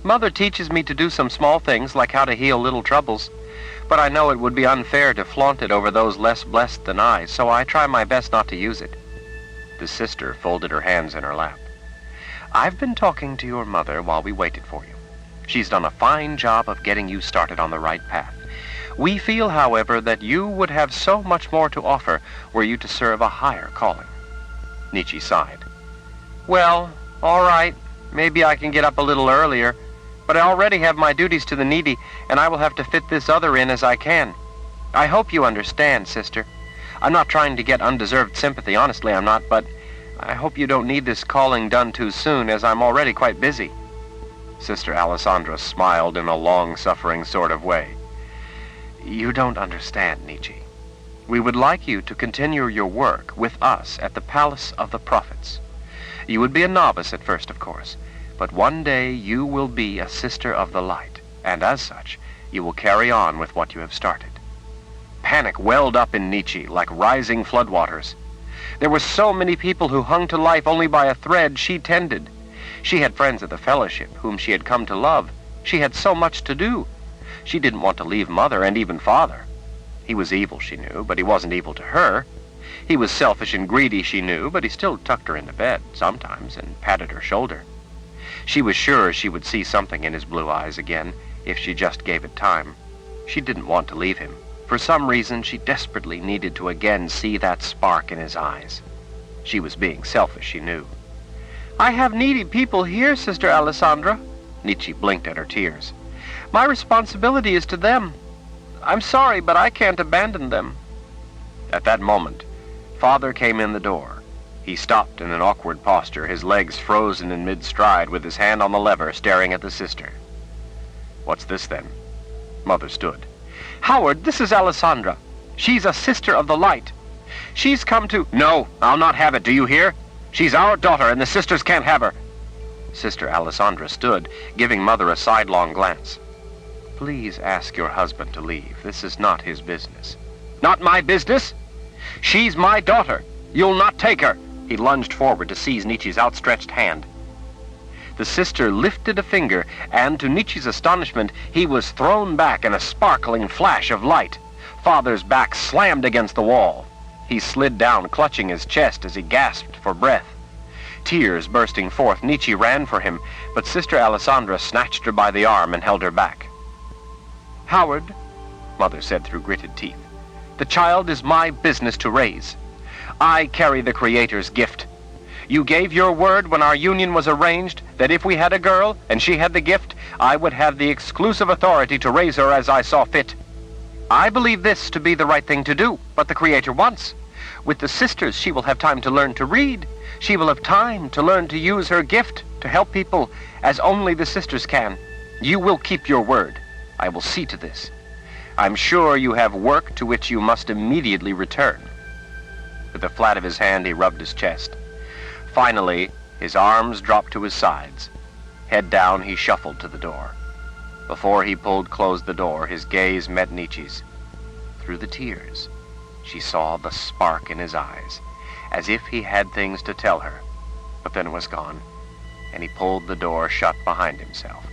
Mother teaches me to do some small things, like how to heal little troubles. But I know it would be unfair to flaunt it over those less blessed than I, so I try my best not to use it. The sister folded her hands in her lap. I've been talking to your mother while we waited for you. She's done a fine job of getting you started on the right path. We feel, however, that you would have so much more to offer were you to serve a higher calling. Nietzsche sighed. Well, all right. Maybe I can get up a little earlier. But I already have my duties to the needy, and I will have to fit this other in as I can. I hope you understand, sister. I'm not trying to get undeserved sympathy, honestly I'm not, but I hope you don't need this calling done too soon, as I'm already quite busy. Sister Alessandra smiled in a long-suffering sort of way. You don't understand, Nietzsche. We would like you to continue your work with us at the Palace of the Prophets. You would be a novice at first, of course, but one day you will be a sister of the light, and as such, you will carry on with what you have started. Panic welled up in Nietzsche like rising floodwaters. There were so many people who hung to life only by a thread she tended. She had friends at the fellowship whom she had come to love. She had so much to do. She didn't want to leave Mother and even Father. He was evil, she knew, but he wasn't evil to her. He was selfish and greedy, she knew, but he still tucked her into bed sometimes and patted her shoulder. She was sure she would see something in his blue eyes again if she just gave it time. She didn't want to leave him. For some reason, she desperately needed to again see that spark in his eyes. She was being selfish, she knew. I have needy people here, Sister Alessandra. Nietzsche blinked at her tears. My responsibility is to them. I'm sorry, but I can't abandon them. At that moment, Father came in the door. He stopped in an awkward posture, his legs frozen in mid-stride, with his hand on the lever, staring at the sister. What's this, then? Mother stood. Howard, this is Alessandra. She's a sister of the light. She's come to... No, I'll not have it, do you hear? She's our daughter, and the sisters can't have her. Sister Alessandra stood, giving Mother a sidelong glance. Please ask your husband to leave. This is not his business. Not my business? She's my daughter. You'll not take her. He lunged forward to seize Nietzsche's outstretched hand. The sister lifted a finger, and to Nietzsche's astonishment, he was thrown back in a sparkling flash of light. Father's back slammed against the wall. He slid down, clutching his chest as he gasped for breath. Tears bursting forth, Nietzsche ran for him, but Sister Alessandra snatched her by the arm and held her back. Howard, Mother said through gritted teeth, the child is my business to raise. I carry the Creator's gift. You gave your word when our union was arranged that if we had a girl and she had the gift, I would have the exclusive authority to raise her as I saw fit. I believe this to be the right thing to do, but the Creator wants. With the sisters, she will have time to learn to read. She will have time to learn to use her gift to help people as only the sisters can. You will keep your word. I will see to this. I'm sure you have work to which you must immediately return. With the flat of his hand, he rubbed his chest. Finally, his arms dropped to his sides. Head down, he shuffled to the door. Before he pulled close the door, his gaze met Nietzsche's. Through the tears, she saw the spark in his eyes, as if he had things to tell her. But then it was gone, and he pulled the door shut behind himself.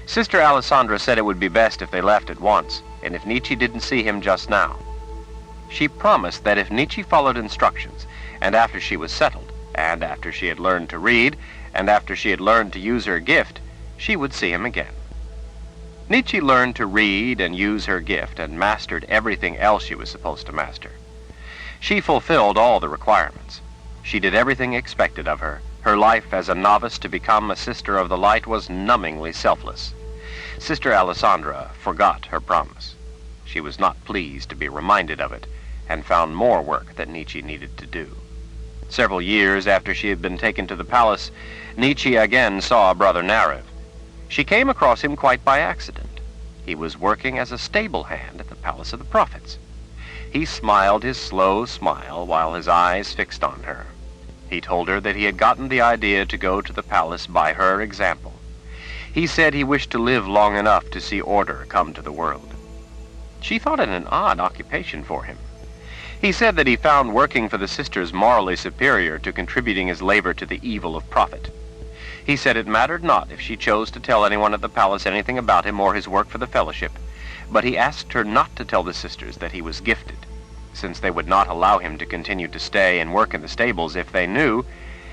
Sister Alessandra said it would be best if they left at once, and if Nietzsche didn't see him just now. She promised that if Nietzsche followed instructions, and after she was settled, and after she had learned to read, and after she had learned to use her gift, she would see him again. Nietzsche learned to read and use her gift and mastered everything else she was supposed to master. She fulfilled all the requirements. She did everything expected of her. Her life as a novice to become a sister of the light was numbingly selfless. Sister Alessandra forgot her promise. She was not pleased to be reminded of it, and found more work that Nietzsche needed to do. Several years after she had been taken to the palace, Nietzsche again saw Brother Narev. She came across him quite by accident. He was working as a stable hand at the Palace of the Prophets. He smiled his slow smile while his eyes fixed on her. He told her that he had gotten the idea to go to the palace by her example. He said he wished to live long enough to see order come to the world. She thought it an odd occupation for him. He said that he found working for the sisters morally superior to contributing his labor to the evil of profit. He said it mattered not if she chose to tell anyone at the palace anything about him or his work for the fellowship, but he asked her not to tell the sisters that he was gifted, since they would not allow him to continue to stay and work in the stables if they knew,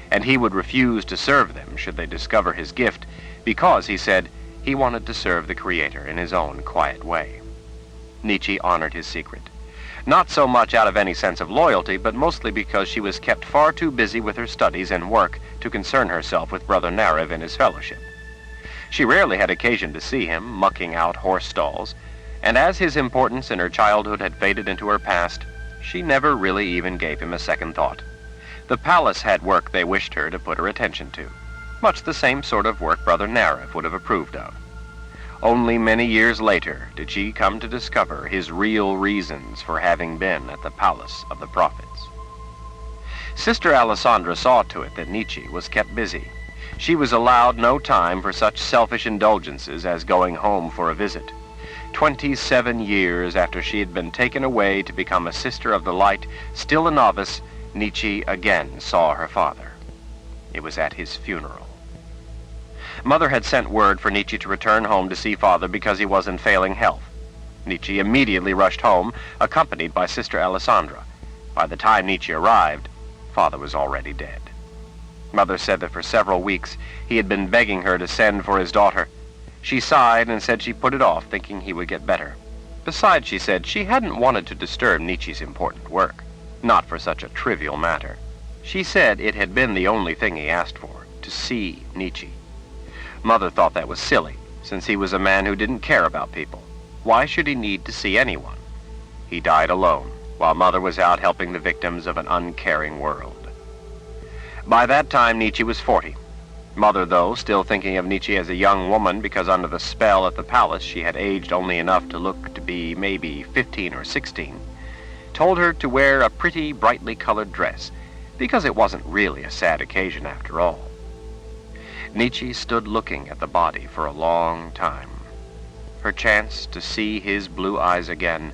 and he would refuse to serve them should they discover his gift, because, he said, he wanted to serve the Creator in his own quiet way. Nietzsche honored his secret, not so much out of any sense of loyalty, but mostly because she was kept far too busy with her studies and work to concern herself with Brother Narev and his fellowship. She rarely had occasion to see him mucking out horse stalls, and as his importance in her childhood had faded into her past, she never really even gave him a second thought. The palace had work they wished her to put her attention to, much the same sort of work Brother Narev would have approved of. Only many years later did she come to discover his real reasons for having been at the Palace of the Prophets. Sister Alessandra saw to it that Nietzsche was kept busy. She was allowed no time for such selfish indulgences as going home for a visit. 27 years after she had been taken away to become a Sister of the Light, still a novice, Nietzsche again saw her father. It was at his funeral. Mother had sent word for Nietzsche to return home to see Father because he was in failing health. Nietzsche immediately rushed home, accompanied by Sister Alessandra. By the time Nietzsche arrived, Father was already dead. Mother said that for several weeks he had been begging her to send for his daughter. She sighed and said she put it off, thinking he would get better. Besides, she said, she hadn't wanted to disturb Nietzsche's important work, not for such a trivial matter. She said it had been the only thing he asked for, to see Nietzsche. Mother thought that was silly, since he was a man who didn't care about people. Why should he need to see anyone? He died alone, while Mother was out helping the victims of an uncaring world. By that time, Nietzsche was 40. Mother, though, still thinking of Nietzsche as a young woman because under the spell at the palace she had aged only enough to look to be maybe 15 or 16, told her to wear a pretty, brightly colored dress, because it wasn't really a sad occasion after all. Nietzsche stood looking at the body for a long time. Her chance to see his blue eyes again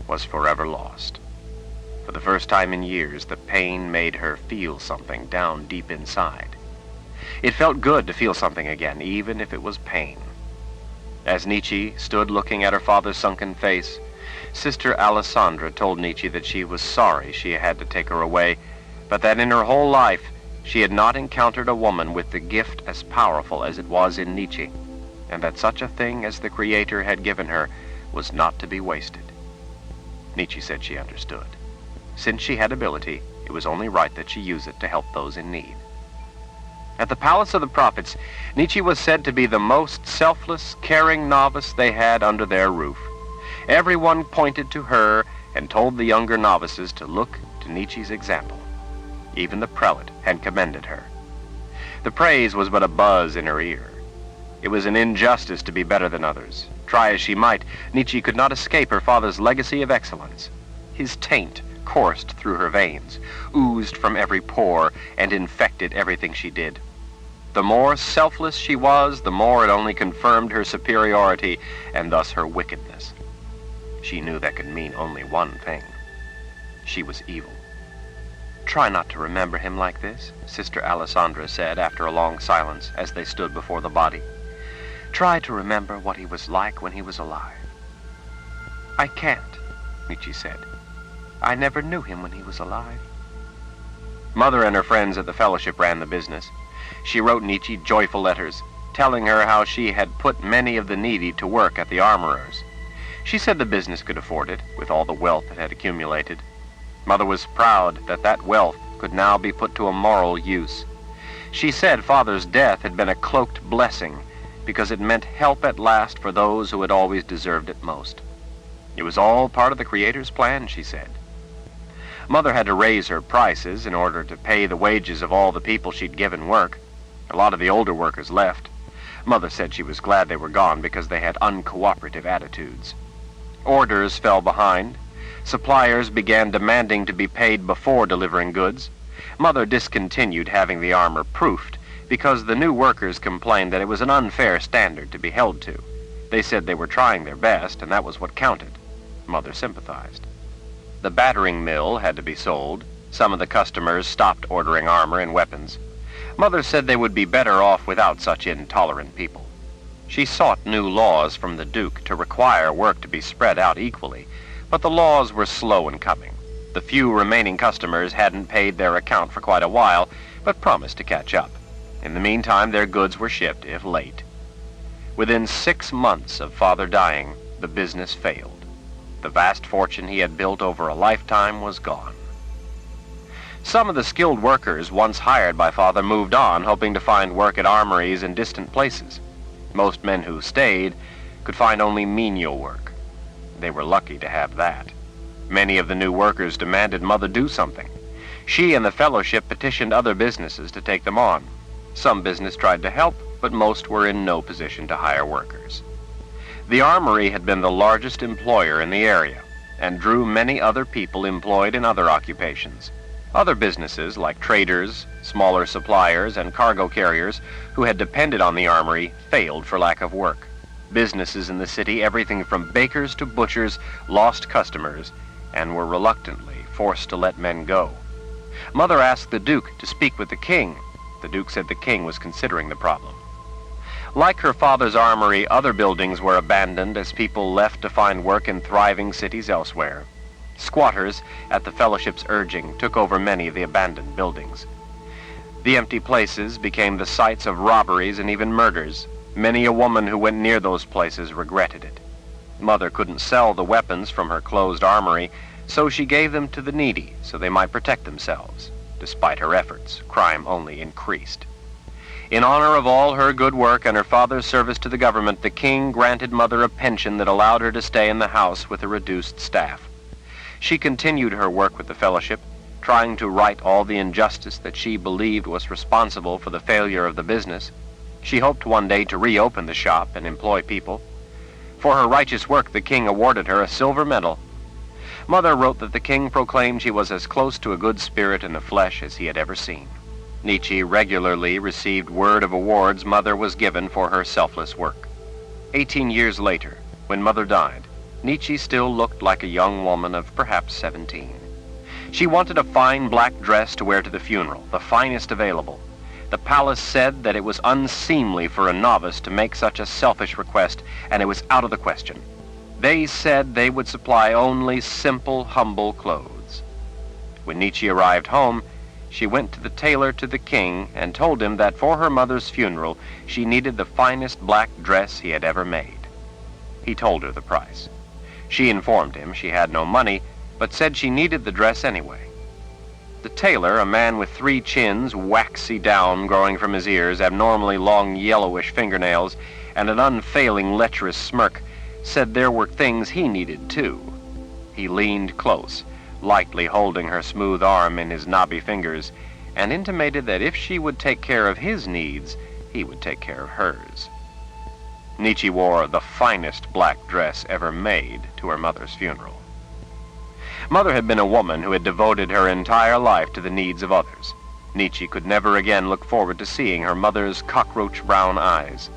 was forever lost. For the first time in years, the pain made her feel something down deep inside. It felt good to feel something again, even if it was pain. As Nietzsche stood looking at her father's sunken face, Sister Alessandra told Nietzsche that she was sorry she had to take her away, but that in her whole life she had not encountered a woman with the gift as powerful as it was in Nietzsche, and that such a thing as the Creator had given her was not to be wasted. Nietzsche said she understood. Since she had ability, it was only right that she use it to help those in need. At the Palace of the Prophets, Nietzsche was said to be the most selfless, caring novice they had under their roof. Everyone pointed to her and told the younger novices to look to Nietzsche's example. Even the prelate had commended her. The praise was but a buzz in her ear. It was an injustice to be better than others. Try as she might, Nietzsche could not escape her father's legacy of excellence. His taint coursed through her veins, oozed from every pore, and infected everything she did. The more selfless she was, the more it only confirmed her superiority and thus her wickedness. She knew that could mean only one thing. She was evil. Try not to remember him like this, Sister Alessandra said after a long silence as they stood before the body. Try to remember what he was like when he was alive. I can't, Nietzsche said. I never knew him when he was alive. Mother and her friends at the fellowship ran the business. She wrote Nietzsche joyful letters, telling her how she had put many of the needy to work at the armorers. She said the business could afford it, with all the wealth it had accumulated. Mother was proud that that wealth could now be put to a moral use. She said Father's death had been a cloaked blessing because it meant help at last for those who had always deserved it most. It was all part of the Creator's plan, she said. Mother had to raise her prices in order to pay the wages of all the people she'd given work. A lot of the older workers left. Mother said she was glad they were gone because they had uncooperative attitudes. Orders fell behind. Suppliers began demanding to be paid before delivering goods. Mother discontinued having the armor proofed because the new workers complained that it was an unfair standard to be held to. They said they were trying their best, and that was what counted. Mother sympathized. The battering mill had to be sold. Some of the customers stopped ordering armor and weapons. Mother said they would be better off without such intolerant people. She sought new laws from the Duke to require work to be spread out equally, but the laws were slow in coming. The few remaining customers hadn't paid their account for quite a while, but promised to catch up. In the meantime, their goods were shipped, if late. Within 6 months of Father dying, the business failed. The vast fortune he had built over a lifetime was gone. Some of the skilled workers once hired by Father moved on, hoping to find work at armories in distant places. Most men who stayed could find only menial work. They were lucky to have that. Many of the new workers demanded Mother do something. She and the fellowship petitioned other businesses to take them on. Some business tried to help, but most were in no position to hire workers. The armory had been the largest employer in the area and drew many other people employed in other occupations. Other businesses, like traders, smaller suppliers, and cargo carriers who had depended on the armory, failed for lack of work. Businesses in the city, everything from bakers to butchers, lost customers and were reluctantly forced to let men go. Mother asked the Duke to speak with the king. The Duke said the king was considering the problem. Like her father's armory, other buildings were abandoned as people left to find work in thriving cities elsewhere. Squatters, at the fellowship's urging, took over many of the abandoned buildings. The empty places became the sites of robberies and even murders. Many a woman who went near those places regretted it. Mother couldn't sell the weapons from her closed armory, so she gave them to the needy so they might protect themselves. Despite her efforts, crime only increased. In honor of all her good work and her father's service to the government, the king granted Mother a pension that allowed her to stay in the house with a reduced staff. She continued her work with the fellowship, trying to right all the injustice that she believed was responsible for the failure of the business. She hoped one day to reopen the shop and employ people. For her righteous work, the king awarded her a silver medal. Mother wrote that the king proclaimed she was as close to a good spirit in the flesh as he had ever seen. Nietzsche regularly received word of awards Mother was given for her selfless work. 18 years later, when Mother died, Nietzsche still looked like a young woman of perhaps 17. She wanted a fine black dress to wear to the funeral, the finest available. The palace said that it was unseemly for a novice to make such a selfish request, and it was out of the question. They said they would supply only simple, humble clothes. When Nietzsche arrived home, she went to the tailor to the king and told him that for her mother's funeral, she needed the finest black dress he had ever made. He told her the price. She informed him she had no money, but said she needed the dress anyway. The tailor, a man with 3 chins, waxy down growing from his ears, abnormally long yellowish fingernails, and an unfailing lecherous smirk, said there were things he needed too. He leaned close, lightly holding her smooth arm in his knobby fingers, and intimated that if she would take care of his needs, he would take care of hers. Nietzsche wore the finest black dress ever made to her mother's funeral. Mother had been a woman who had devoted her entire life to the needs of others. Nietzsche could never again look forward to seeing her mother's cockroach-brown eyes.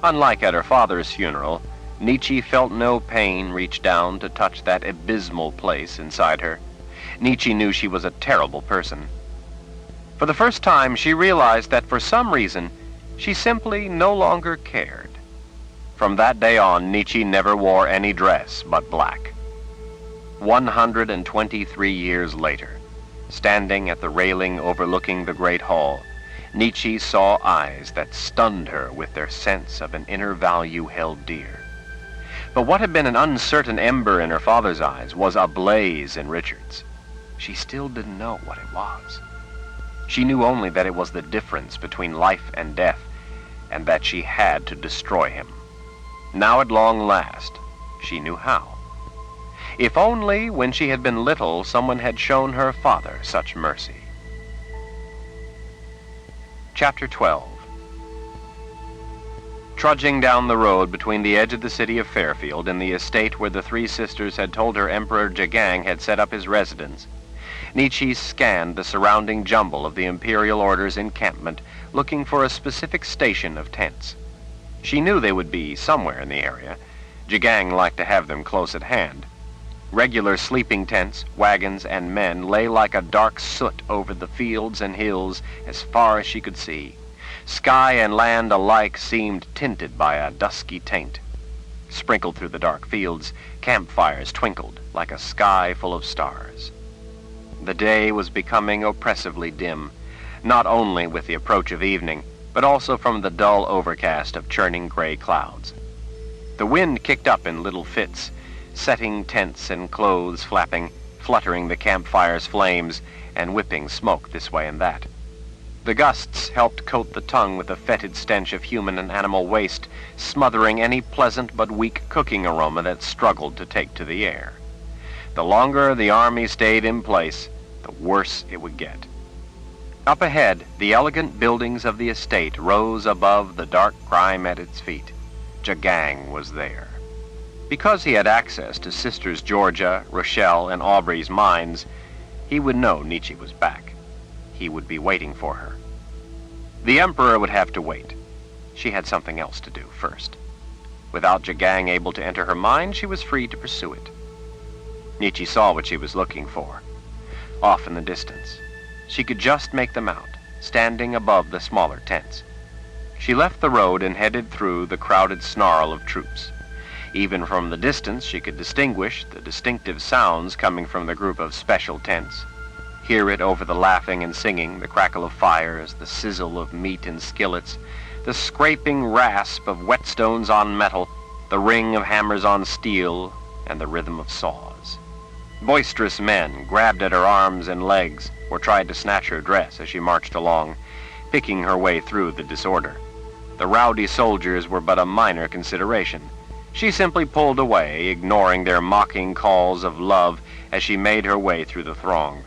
Unlike at her father's funeral, Nietzsche felt no pain reach down to touch that abysmal place inside her. Nietzsche knew she was a terrible person. For the first time, she realized that for some reason, she simply no longer cared. From that day on, Nietzsche never wore any dress but black. 123 years later, standing at the railing overlooking the great hall, Nietzsche saw eyes that stunned her with their sense of an inner value held dear. But what had been an uncertain ember in her father's eyes was ablaze in Richard's. She still didn't know what it was. She knew only that it was the difference between life and death, and that she had to destroy him. Now at long last, she knew how. If only when she had been little someone had shown her father such mercy. Chapter 12. Trudging down the road between the edge of the city of Fairfield and the estate where the three sisters had told her Emperor Jagang had set up his residence, Nietzsche scanned the surrounding jumble of the Imperial Order's encampment, looking for a specific station of tents. She knew they would be somewhere in the area. Jagang liked to have them close at hand. Regular sleeping tents, wagons, and men lay like a dark soot over the fields and hills as far as she could see. Sky and land alike seemed tinted by a dusky taint. Sprinkled through the dark fields, campfires twinkled like a sky full of stars. The day was becoming oppressively dim, not only with the approach of evening, but also from the dull overcast of churning gray clouds. The wind kicked up in little fits, setting tents and clothes flapping, fluttering the campfire's flames, and whipping smoke this way and that. The gusts helped coat the tongue with a fetid stench of human and animal waste, smothering any pleasant but weak cooking aroma that struggled to take to the air. The longer the army stayed in place, the worse it would get. Up ahead, the elegant buildings of the estate rose above the dark grime at its feet. Jagang was there. Because he had access to Sisters Georgia, Rochelle, and Aubrey's minds, he would know Nietzsche was back. He would be waiting for her. The Emperor would have to wait. She had something else to do first. Without Jagang able to enter her mind, she was free to pursue it. Nietzsche saw what she was looking for. Off in the distance. She could just make them out, standing above the smaller tents. She left the road and headed through the crowded snarl of troops. Even from the distance, she could distinguish the distinctive sounds coming from the group of special tents. Hear it over the laughing and singing, the crackle of fires, the sizzle of meat in skillets, the scraping rasp of whetstones on metal, the ring of hammers on steel, and the rhythm of saws. Boisterous men grabbed at her arms and legs or tried to snatch her dress as she marched along, picking her way through the disorder. The rowdy soldiers were but a minor consideration. She simply pulled away, ignoring their mocking calls of love as she made her way through the throng.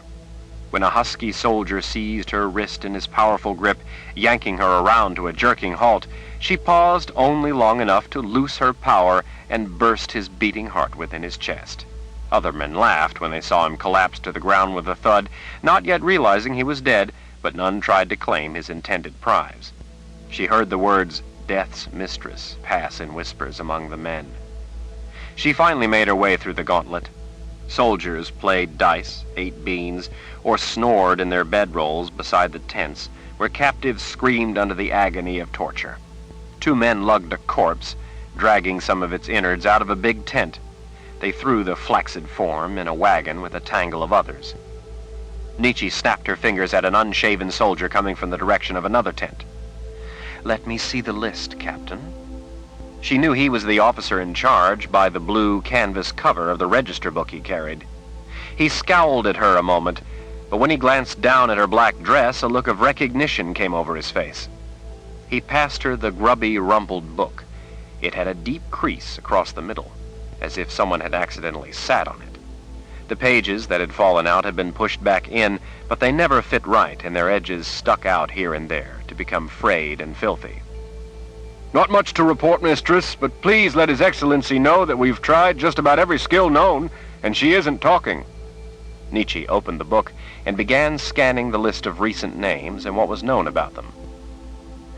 When a husky soldier seized her wrist in his powerful grip, yanking her around to a jerking halt, she paused only long enough to loose her power and burst his beating heart within his chest. Other men laughed when they saw him collapse to the ground with a thud, not yet realizing he was dead, but none tried to claim his intended prize. She heard the words, "Death's mistress," pass in whispers among the men. She finally made her way through the gauntlet. Soldiers played dice, ate beans, or snored in their bedrolls beside the tents, where captives screamed under the agony of torture. Two men lugged a corpse, dragging some of its innards out of a big tent. They threw the flaccid form in a wagon with a tangle of others. Nietzsche snapped her fingers at an unshaven soldier coming from the direction of another tent. "Let me see the list, Captain." She knew he was the officer in charge by the blue canvas cover of the register book he carried. He scowled at her a moment, but when he glanced down at her black dress, a look of recognition came over his face. He passed her the grubby, rumpled book. It had a deep crease across the middle, as if someone had accidentally sat on it. The pages that had fallen out had been pushed back in, but they never fit right, and their edges stuck out here and there to become frayed and filthy. "Not much to report, mistress, but please let His Excellency know that we've tried just about every skill known, and she isn't talking." Nietzsche opened the book and began scanning the list of recent names and what was known about them.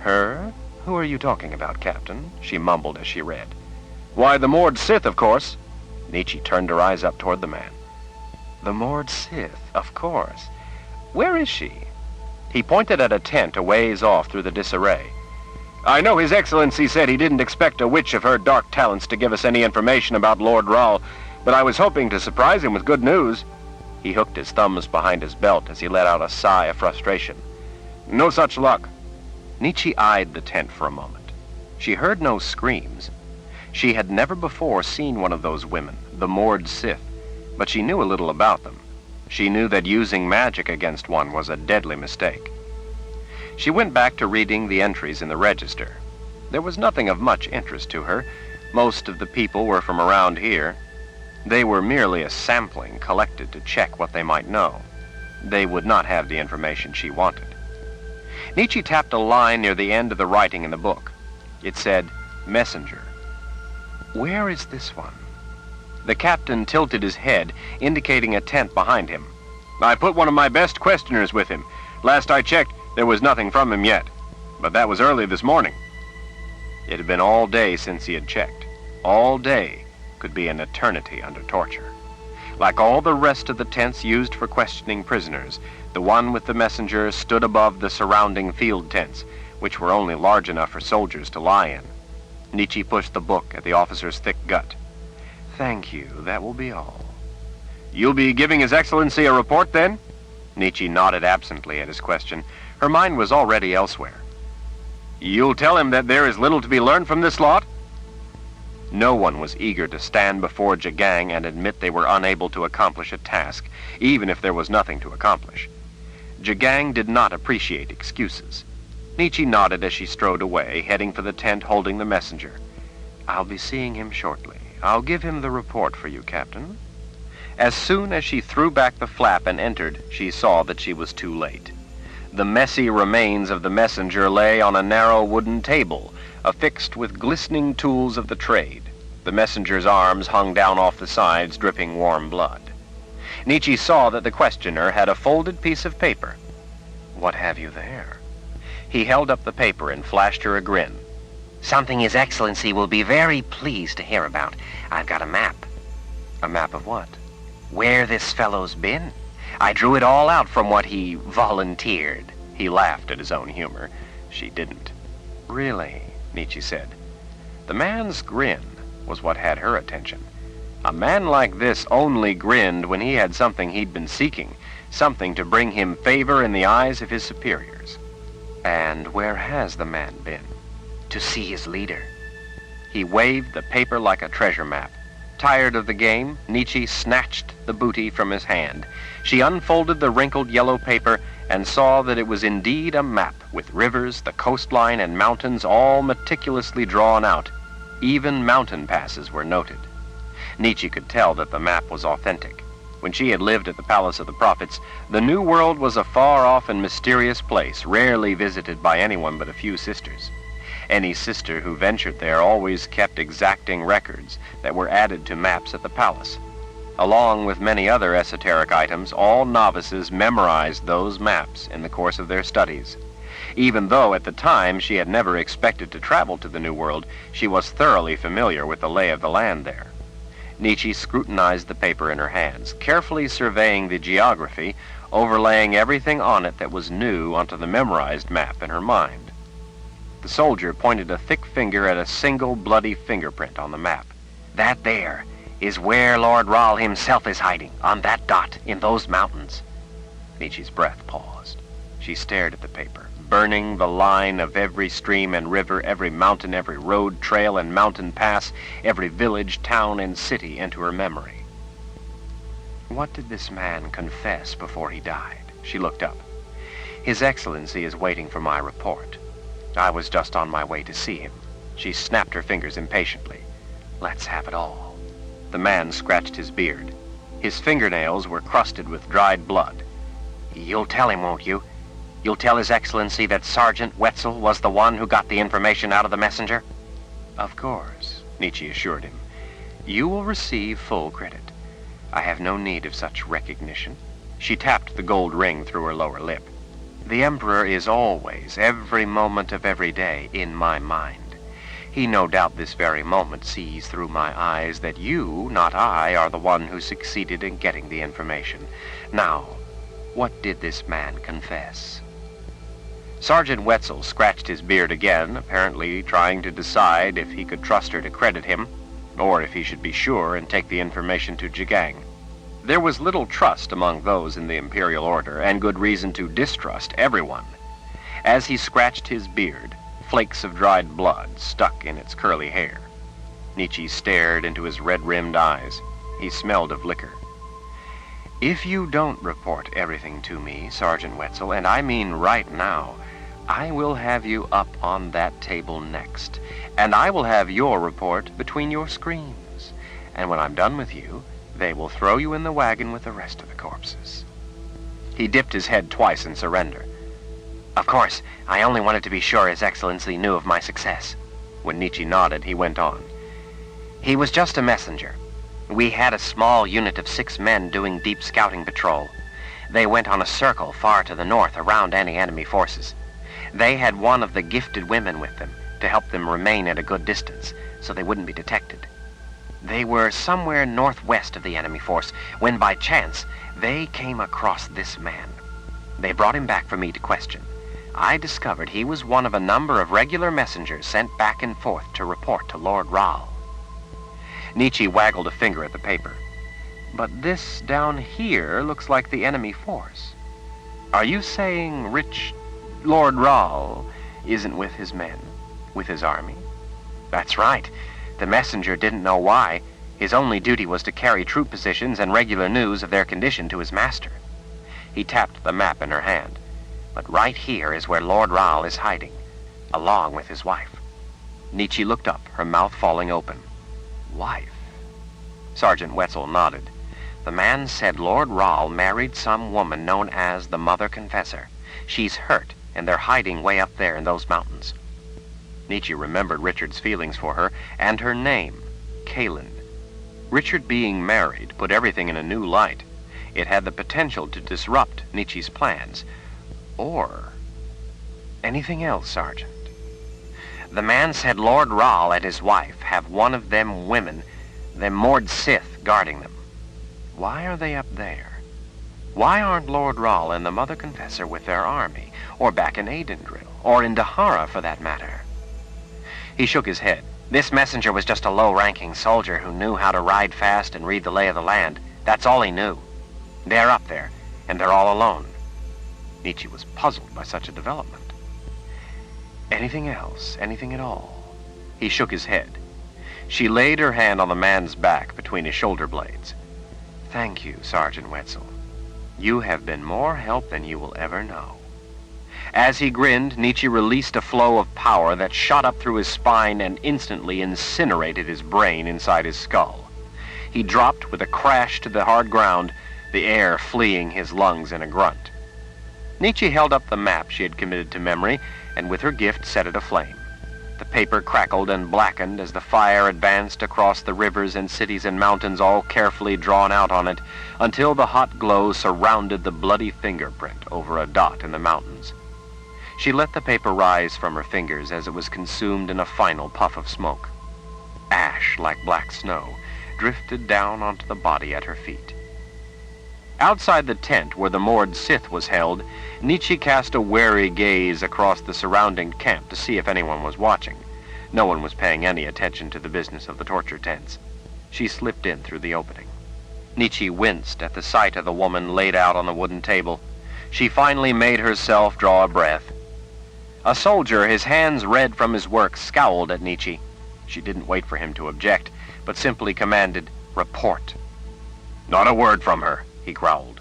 "Her? Who are you talking about, Captain?" she mumbled as she read. "Why, the Mord Sith, of course." Nietzsche turned her eyes up toward the man. "The Mord Sith, of course. Where is she?" He pointed at a tent a ways off through the disarray. "I know His Excellency said he didn't expect a witch of her dark talents to give us any information about Lord Rahl, but I was hoping to surprise him with good news." He hooked his thumbs behind his belt as he let out a sigh of frustration. "No such luck." Nietzsche eyed the tent for a moment. She heard no screams. She had never before seen one of those women, the Mord Sith, but she knew a little about them. She knew that using magic against one was a deadly mistake. She went back to reading the entries in the register. There was nothing of much interest to her. Most of the people were from around here. They were merely a sampling collected to check what they might know. They would not have the information she wanted. Nietzsche tapped a line near the end of the writing in the book. It said, messenger. Where is this one? The captain tilted his head, indicating a tent behind him. I put one of my best questioners with him. Last I checked, there was nothing from him yet. But that was early this morning. It had been all day since he had checked. All day could be an eternity under torture. Like all the rest of the tents used for questioning prisoners, the one with the messenger stood above the surrounding field tents, which were only large enough for soldiers to lie in. Nietzsche pushed the book at the officer's thick gut. Thank you, that will be all. You'll be giving His Excellency a report, then? Nietzsche nodded absently at his question. Her mind was already elsewhere. You'll tell him that there is little to be learned from this lot? No one was eager to stand before Jagang and admit they were unable to accomplish a task, even if there was nothing to accomplish. Jagang did not appreciate excuses. Nietzsche nodded as she strode away, heading for the tent holding the messenger. I'll be seeing him shortly. I'll give him the report for you, Captain. As soon as she threw back the flap and entered, she saw that she was too late. The messy remains of the messenger lay on a narrow wooden table, affixed with glistening tools of the trade. The messenger's arms hung down off the sides, dripping warm blood. Nietzsche saw that the questioner had a folded piece of paper. What have you there? He held up the paper and flashed her a grin. Something His Excellency will be very pleased to hear about. I've got a map. A map of what? Where this fellow's been. I drew it all out from what he volunteered. He laughed at his own humor. She didn't. Really, Nietzsche said. The man's grin was what had her attention. A man like this only grinned when he had something he'd been seeking, something to bring him favor in the eyes of his superiors. And where has the man been? To see his leader. He waved the paper like a treasure map. Tired of the game, Nietzsche snatched the booty from his hand. She unfolded the wrinkled yellow paper and saw that it was indeed a map with rivers, the coastline, and mountains all meticulously drawn out. Even mountain passes were noted. Nietzsche could tell that the map was authentic. When she had lived at the Palace of the Prophets, the New World was a far-off and mysterious place, rarely visited by anyone but a few sisters. Any sister who ventured there always kept exacting records that were added to maps at the palace. Along with many other esoteric items, all novices memorized those maps in the course of their studies. Even though at the time she had never expected to travel to the New World, she was thoroughly familiar with the lay of the land there. Nietzsche scrutinized the paper in her hands, carefully surveying the geography, overlaying everything on it that was new onto the memorized map in her mind. The soldier pointed a thick finger at a single bloody fingerprint on the map. That there is where Lord Rahl himself is hiding, on that dot in those mountains. Nietzsche's breath paused. She stared at the paper, burning the line of every stream and river, every mountain, every road, trail, and mountain pass, every village, town, and city into her memory. What did this man confess before he died? She looked up. His Excellency is waiting for my report. I was just on my way to see him. She snapped her fingers impatiently. Let's have it all. The man scratched his beard. His fingernails were crusted with dried blood. You'll tell him, won't you? You'll tell His Excellency that Sergeant Wetzel was the one who got the information out of the messenger? Of course, Nietzsche assured him. You will receive full credit. I have no need of such recognition. She tapped the gold ring through her lower lip. The Emperor is always, every moment of every day, in my mind. He no doubt this very moment sees through my eyes that you, not I, are the one who succeeded in getting the information. Now, what did this man confess? Sergeant Wetzel scratched his beard again, apparently trying to decide if he could trust her to credit him, or if he should be sure and take the information to Jagang. There was little trust among those in the Imperial Order, and good reason to distrust everyone. As he scratched his beard, flakes of dried blood stuck in its curly hair. Nietzsche stared into his red-rimmed eyes. He smelled of liquor. If you don't report everything to me, Sergeant Wetzel, and I mean right now, I will have you up on that table next, and I will have your report between your screams. And when I'm done with you, they will throw you in the wagon with the rest of the corpses. He dipped his head twice in surrender. Of course, I only wanted to be sure His Excellency knew of my success. When Nietzsche nodded, he went on. He was just a messenger. We had a small unit of 6 men doing deep scouting patrol. They went on a circle far to the north around any enemy forces. They had one of the gifted women with them to help them remain at a good distance so they wouldn't be detected. They were somewhere northwest of the enemy force when by chance they came across this man. They brought him back for me to question. I discovered he was one of a number of regular messengers sent back and forth to report to Lord Rahl. Nietzsche waggled a finger at the paper. But this down here looks like the enemy force. Are you saying Lord Rahl isn't with his men, with his army? That's right. The messenger didn't know why. His only duty was to carry troop positions and regular news of their condition to his master. He tapped the map in her hand. But right here is where Lord Rahl is hiding, along with his wife. Nietzsche looked up, her mouth falling open. Wife? Sergeant Wetzel nodded. The man said Lord Rahl married some woman known as the Mother Confessor. She's hurt, and they're hiding way up there in those mountains. Nietzsche remembered Richard's feelings for her, and her name, Kaylin. Richard being married put everything in a new light. It had the potential to disrupt Nietzsche's plans. Or anything else, Sergeant. The man said Lord Rahl and his wife have one of them women, them Mord Sith, guarding them. Why are they up there? Why aren't Lord Rahl and the Mother Confessor with their army, or back in Aidendrill, or in Dahara for that matter? He shook his head. This messenger was just a low-ranking soldier who knew how to ride fast and read the lay of the land. That's all he knew. They're up there, and they're all alone. Nietzsche was puzzled by such a development. Anything else? Anything at all? He shook his head. She laid her hand on the man's back between his shoulder blades. Thank you, Sergeant Wetzel. You have been more help than you will ever know. As he grinned, Nietzsche released a flow of power that shot up through his spine and instantly incinerated his brain inside his skull. He dropped with a crash to the hard ground, the air fleeing his lungs in a grunt. Nietzsche held up the map she had committed to memory, and with her gift set it aflame. The paper crackled and blackened as the fire advanced across the rivers and cities and mountains all carefully drawn out on it, until the hot glow surrounded the bloody fingerprint over a dot in the mountains. She let the paper rise from her fingers as it was consumed in a final puff of smoke. Ash, like black snow, drifted down onto the body at her feet. Outside the tent where the Mord Sith was held, Nietzsche cast a wary gaze across the surrounding camp to see if anyone was watching. No one was paying any attention to the business of the torture tents. She slipped in through the opening. Nietzsche winced at the sight of the woman laid out on the wooden table. She finally made herself draw a breath. A soldier, his hands red from his work, scowled at Nietzsche. She didn't wait for him to object, but simply commanded, "Report." "Not a word from her," he growled.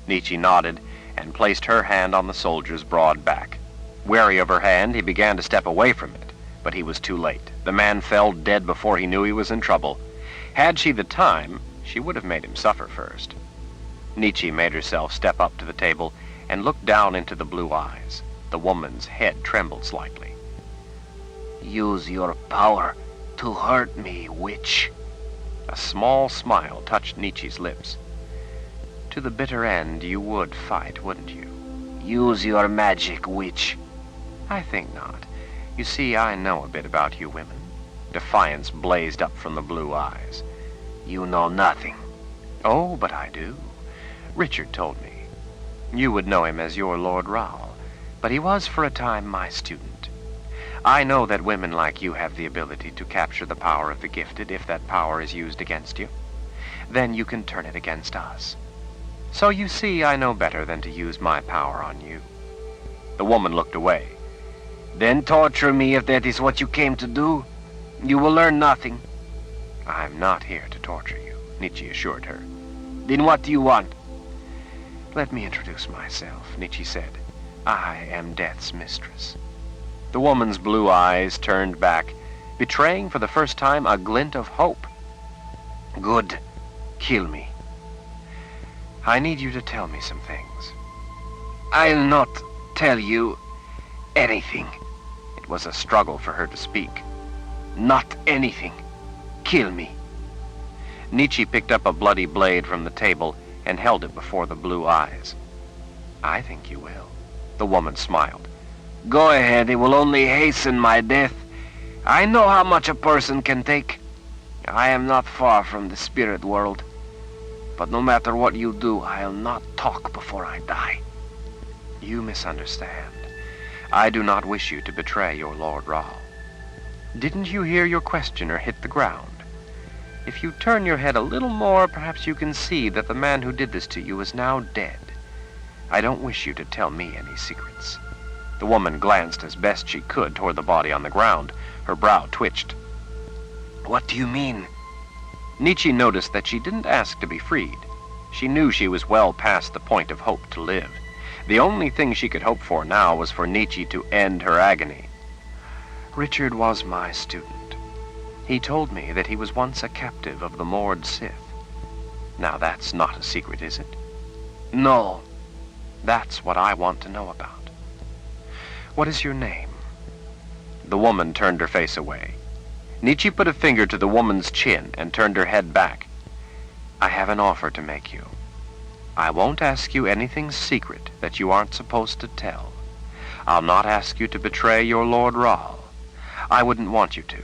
Nietzsche nodded and placed her hand on the soldier's broad back. Wary of her hand, he began to step away from it, but he was too late. The man fell dead before he knew he was in trouble. Had she the time, she would have made him suffer first. Nietzsche made herself step up to the table and looked down into the blue eyes. The woman's head trembled slightly. Use your power to hurt me, witch. A small smile touched Nietzsche's lips. To the bitter end, you would fight, wouldn't you? Use your magic, witch. I think not. You see, I know a bit about you women. Defiance blazed up from the blue eyes. You know nothing. Oh, but I do. Richard told me. You would know him as your Lord Rahl, but he was for a time my student. I know that women like you have the ability to capture the power of the gifted if that power is used against you. Then you can turn it against us. So you see, I know better than to use my power on you. The woman looked away. Then torture me if that is what you came to do. You will learn nothing. I'm not here to torture you, Nietzsche assured her. Then what do you want? Let me introduce myself, Nietzsche said. I am Death's mistress. The woman's blue eyes turned back, betraying for the first time a glint of hope. Good. Kill me. I need you to tell me some things. I'll not tell you anything. It was a struggle for her to speak. Not anything. Kill me. Nietzsche picked up a bloody blade from the table and held it before the blue eyes. I think you will. The woman smiled. Go ahead, it will only hasten my death. I know how much a person can take. I am not far from the spirit world. But no matter what you do, I'll not talk before I die. You misunderstand. I do not wish you to betray your Lord Rahl. Didn't you hear your questioner hit the ground? If you turn your head a little more, perhaps you can see that the man who did this to you is now dead. I don't wish you to tell me any secrets. The woman glanced as best she could toward the body on the ground. Her brow twitched. What do you mean? Nietzsche noticed that she didn't ask to be freed. She knew she was well past the point of hope to live. The only thing she could hope for now was for Nietzsche to end her agony. Richard was my student. He told me that he was once a captive of the Mord Sith. Now that's not a secret, is it? No. That's what I want to know about. What is your name? The woman turned her face away. Nietzsche put a finger to the woman's chin and turned her head back. I have an offer to make you. I won't ask you anything secret that you aren't supposed to tell. I'll not ask you to betray your Lord Rahl. I wouldn't want you to.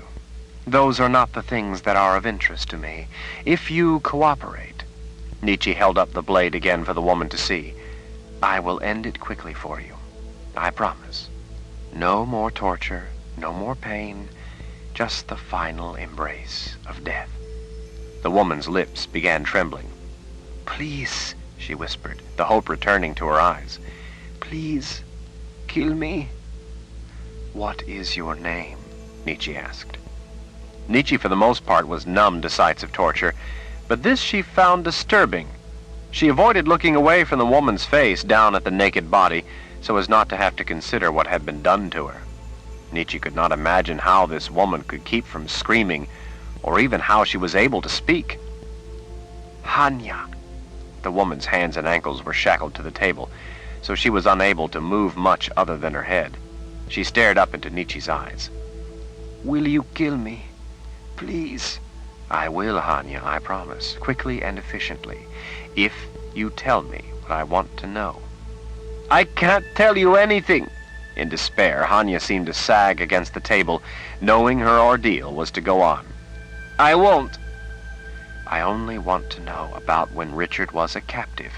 Those are not the things that are of interest to me. If you cooperate, Nietzsche held up the blade again for the woman to see, I will end it quickly for you. I promise. No more torture, no more pain, just the final embrace of death. The woman's lips began trembling. Please, she whispered, the hope returning to her eyes. Please, kill me. What is your name? Nietzsche asked. Nietzsche, for the most part, was numb to sights of torture, but this she found disturbing. She avoided looking away from the woman's face down at the naked body so as not to have to consider what had been done to her. Nietzsche could not imagine how this woman could keep from screaming, or even how she was able to speak. Hanya. The woman's hands and ankles were shackled to the table, so she was unable to move much other than her head. She stared up into Nietzsche's eyes. Will you kill me? Please. I will, Hanya, I promise, quickly and efficiently, if you tell me what I want to know. I can't tell you anything. In despair, Hanya seemed to sag against the table, knowing her ordeal was to go on. I won't. I only want to know about when Richard was a captive.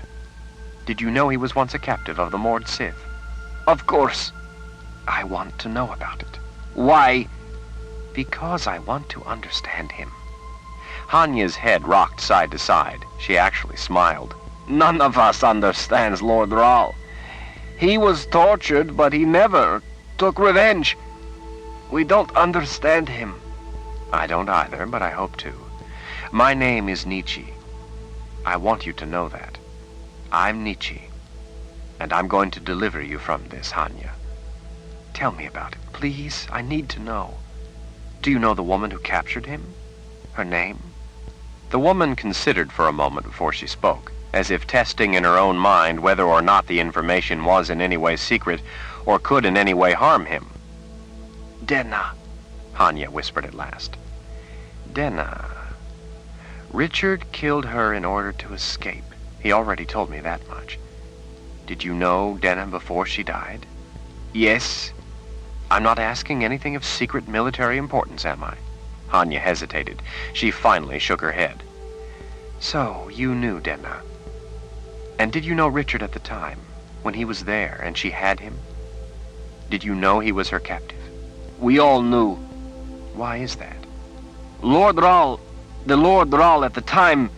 Did you know he was once a captive of the Mord Sith? Of course. I want to know about it. Why? Because I want to understand him. Hanya's head rocked side to side. She actually smiled. None of us understands Lord Rahl. He was tortured, but he never took revenge. We don't understand him. I don't either, but I hope to. My name is Nietzsche. I want you to know that. I'm Nietzsche, and I'm going to deliver you from this, Hanya. Tell me about it, please. I need to know. Do you know the woman who captured him? Her name? The woman considered for a moment before she spoke, as if testing in her own mind whether or not the information was in any way secret or could in any way harm him. Denna, Hanya whispered at last. Denna. Richard killed her in order to escape. He already told me that much. Did you know Denna before she died? Yes. I'm not asking anything of secret military importance, am I? Hanya hesitated. She finally shook her head. So, you knew Denna. And did you know Richard at the time, when he was there and she had him? Did you know he was her captive? We all knew. Why is that? The Lord Rahl at the time,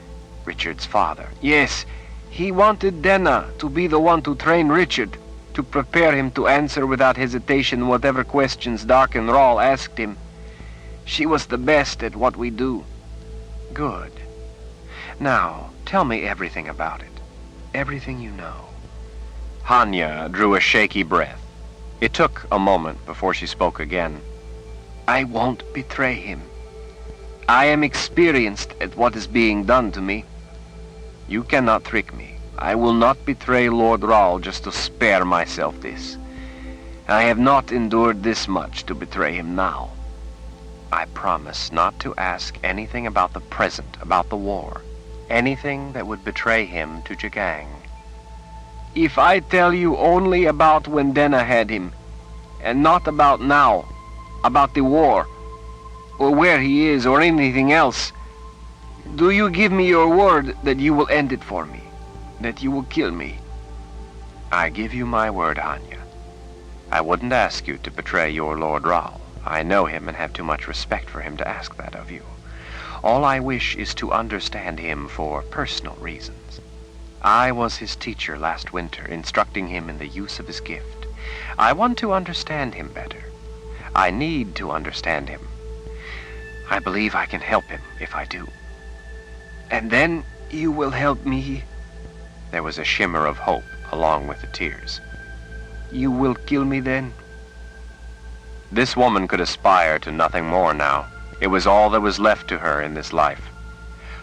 Richard's father. Yes, he wanted Denna to be the one to train Richard, to prepare him to answer without hesitation whatever questions Dark and Rahl asked him. She was the best at what we do. Good. Now, tell me everything about it. Everything you know. Hanya drew a shaky breath. It took a moment before she spoke again. I won't betray him. I am experienced at what is being done to me. You cannot trick me. I will not betray Lord Rahl just to spare myself this. I have not endured this much to betray him now. I promise not to ask anything about the present, about the war. Anything that would betray him to Jagang. If I tell you only about when Denna had him, and not about now, about the war, or where he is, or anything else, do you give me your word that you will end it for me, that you will kill me? I give you my word, Hanya. I wouldn't ask you to betray your Lord Rahl. I know him and have too much respect for him to ask that of you. All I wish is to understand him for personal reasons. I was his teacher last winter, instructing him in the use of his gift. I want to understand him better. I need to understand him. I believe I can help him if I do. And then you will help me? There was a shimmer of hope along with the tears. You will kill me then? This woman could aspire to nothing more now. It was all that was left to her in this life.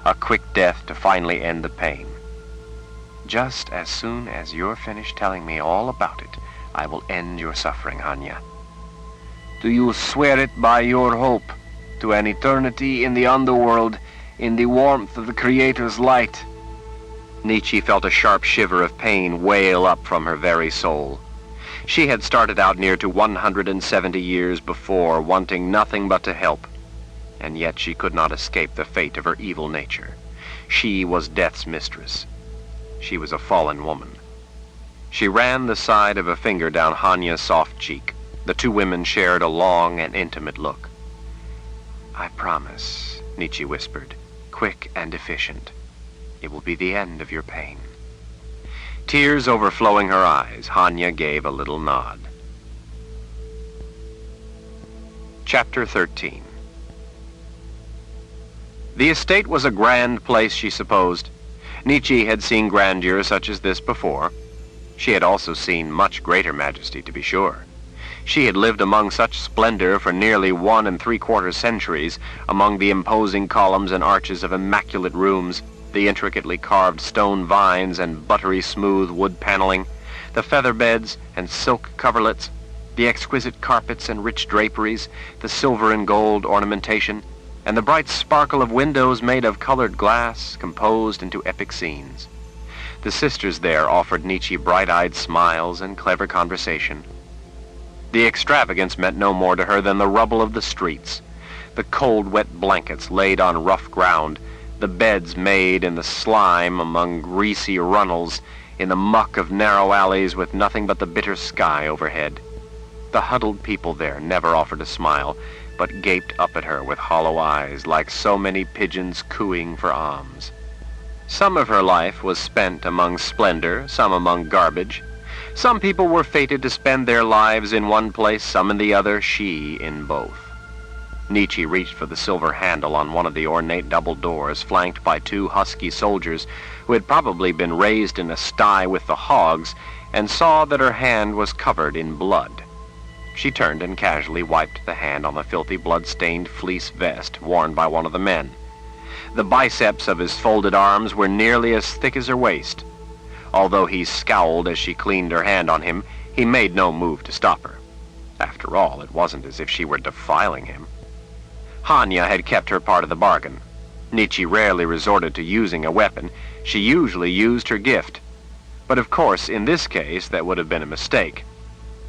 A quick death to finally end the pain. Just as soon as you're finished telling me all about it, I will end your suffering, Hanya. Do you swear it by your hope to an eternity in the underworld, in the warmth of the Creator's light? Nietzsche felt a sharp shiver of pain wail up from her very soul. She had started out near to 170 years before, wanting nothing but to help. And yet she could not escape the fate of her evil nature. She was death's mistress. She was a fallen woman. She ran the side of a finger down Hanya's soft cheek. The two women shared a long and intimate look. I promise, Nietzsche whispered, quick and efficient. It will be the end of your pain. Tears overflowing her eyes, Hanya gave a little nod. Chapter 13. The estate was a grand place, she supposed. Nietzsche had seen grandeur such as this before. She had also seen much greater majesty, to be sure. She had lived among such splendor for nearly 1 3/4 centuries, among the imposing columns and arches of immaculate rooms, the intricately carved stone vines and buttery smooth wood paneling, the feather beds and silk coverlets, the exquisite carpets and rich draperies, the silver and gold ornamentation, and the bright sparkle of windows made of colored glass composed into epic scenes. The sisters there offered Nietzsche bright-eyed smiles and clever conversation. The extravagance meant no more to her than the rubble of the streets, the cold, wet blankets laid on rough ground, the beds made in the slime among greasy runnels, in the muck of narrow alleys with nothing but the bitter sky overhead. The huddled people there never offered a smile, but gaped up at her with hollow eyes, like so many pigeons cooing for alms. Some of her life was spent among splendor, some among garbage. Some people were fated to spend their lives in one place, some in the other, she in both. Nietzsche reached for the silver handle on one of the ornate double doors, flanked by 2 husky soldiers who had probably been raised in a sty with the hogs, and saw that her hand was covered in blood. She turned and casually wiped the hand on the filthy blood-stained fleece vest worn by one of the men. The biceps of his folded arms were nearly as thick as her waist. Although he scowled as she cleaned her hand on him, he made no move to stop her. After all, it wasn't as if she were defiling him. Hanya had kept her part of the bargain. Nietzsche rarely resorted to using a weapon. She usually used her gift. But of course, in this case, that would have been a mistake.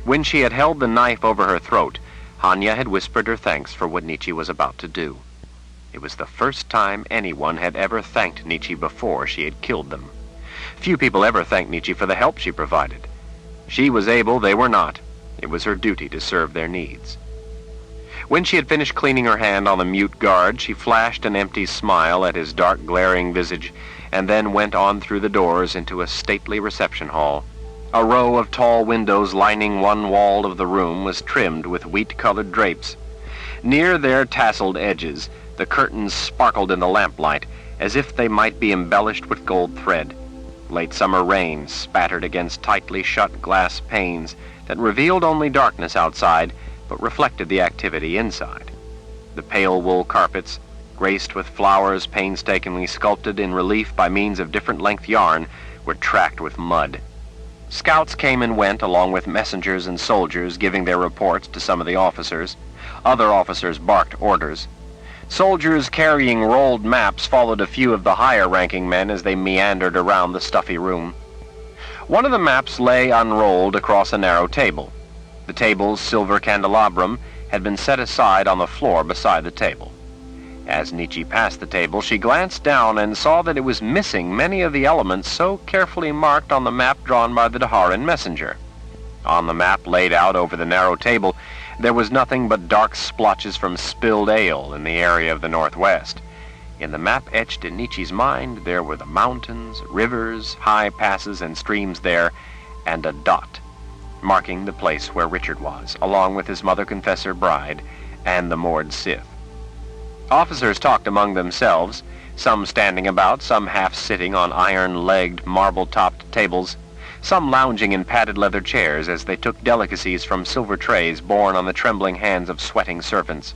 When she had held the knife over her throat, Hanya had whispered her thanks for what Nietzsche was about to do. It was the first time anyone had ever thanked Nietzsche before she had killed them. Few people ever thanked Nietzsche for the help she provided. She was able, they were not. It was her duty to serve their needs. When she had finished cleaning her hand on the mute guard, she flashed an empty smile at his dark, glaring visage, and then went on through the doors into a stately reception hall. A row of tall windows lining one wall of the room was trimmed with wheat-colored drapes. Near their tasseled edges, the curtains sparkled in the lamplight, as if they might be embellished with gold thread. Late summer rain spattered against tightly shut glass panes that revealed only darkness outside, but reflected the activity inside. The pale wool carpets, graced with flowers painstakingly sculpted in relief by means of different length yarn, were tracked with mud. Scouts came and went along with messengers and soldiers giving their reports to some of the officers. Other officers barked orders. Soldiers carrying rolled maps followed a few of the higher-ranking men as they meandered around the stuffy room. One of the maps lay unrolled across a narrow table. The table's silver candelabrum had been set aside on the floor beside the table. As Nietzsche passed the table, she glanced down and saw that it was missing many of the elements so carefully marked on the map drawn by the Daharan messenger. On the map laid out over the narrow table, there was nothing but dark splotches from spilled ale in the area of the northwest. In the map etched in Nietzsche's mind, there were the mountains, rivers, high passes, and streams there, and a dot, marking the place where Richard was, along with his mother-confessor bride and the moored Sith. Officers talked among themselves, some standing about, some half-sitting on iron-legged, marble-topped tables, some lounging in padded leather chairs as they took delicacies from silver trays borne on the trembling hands of sweating servants.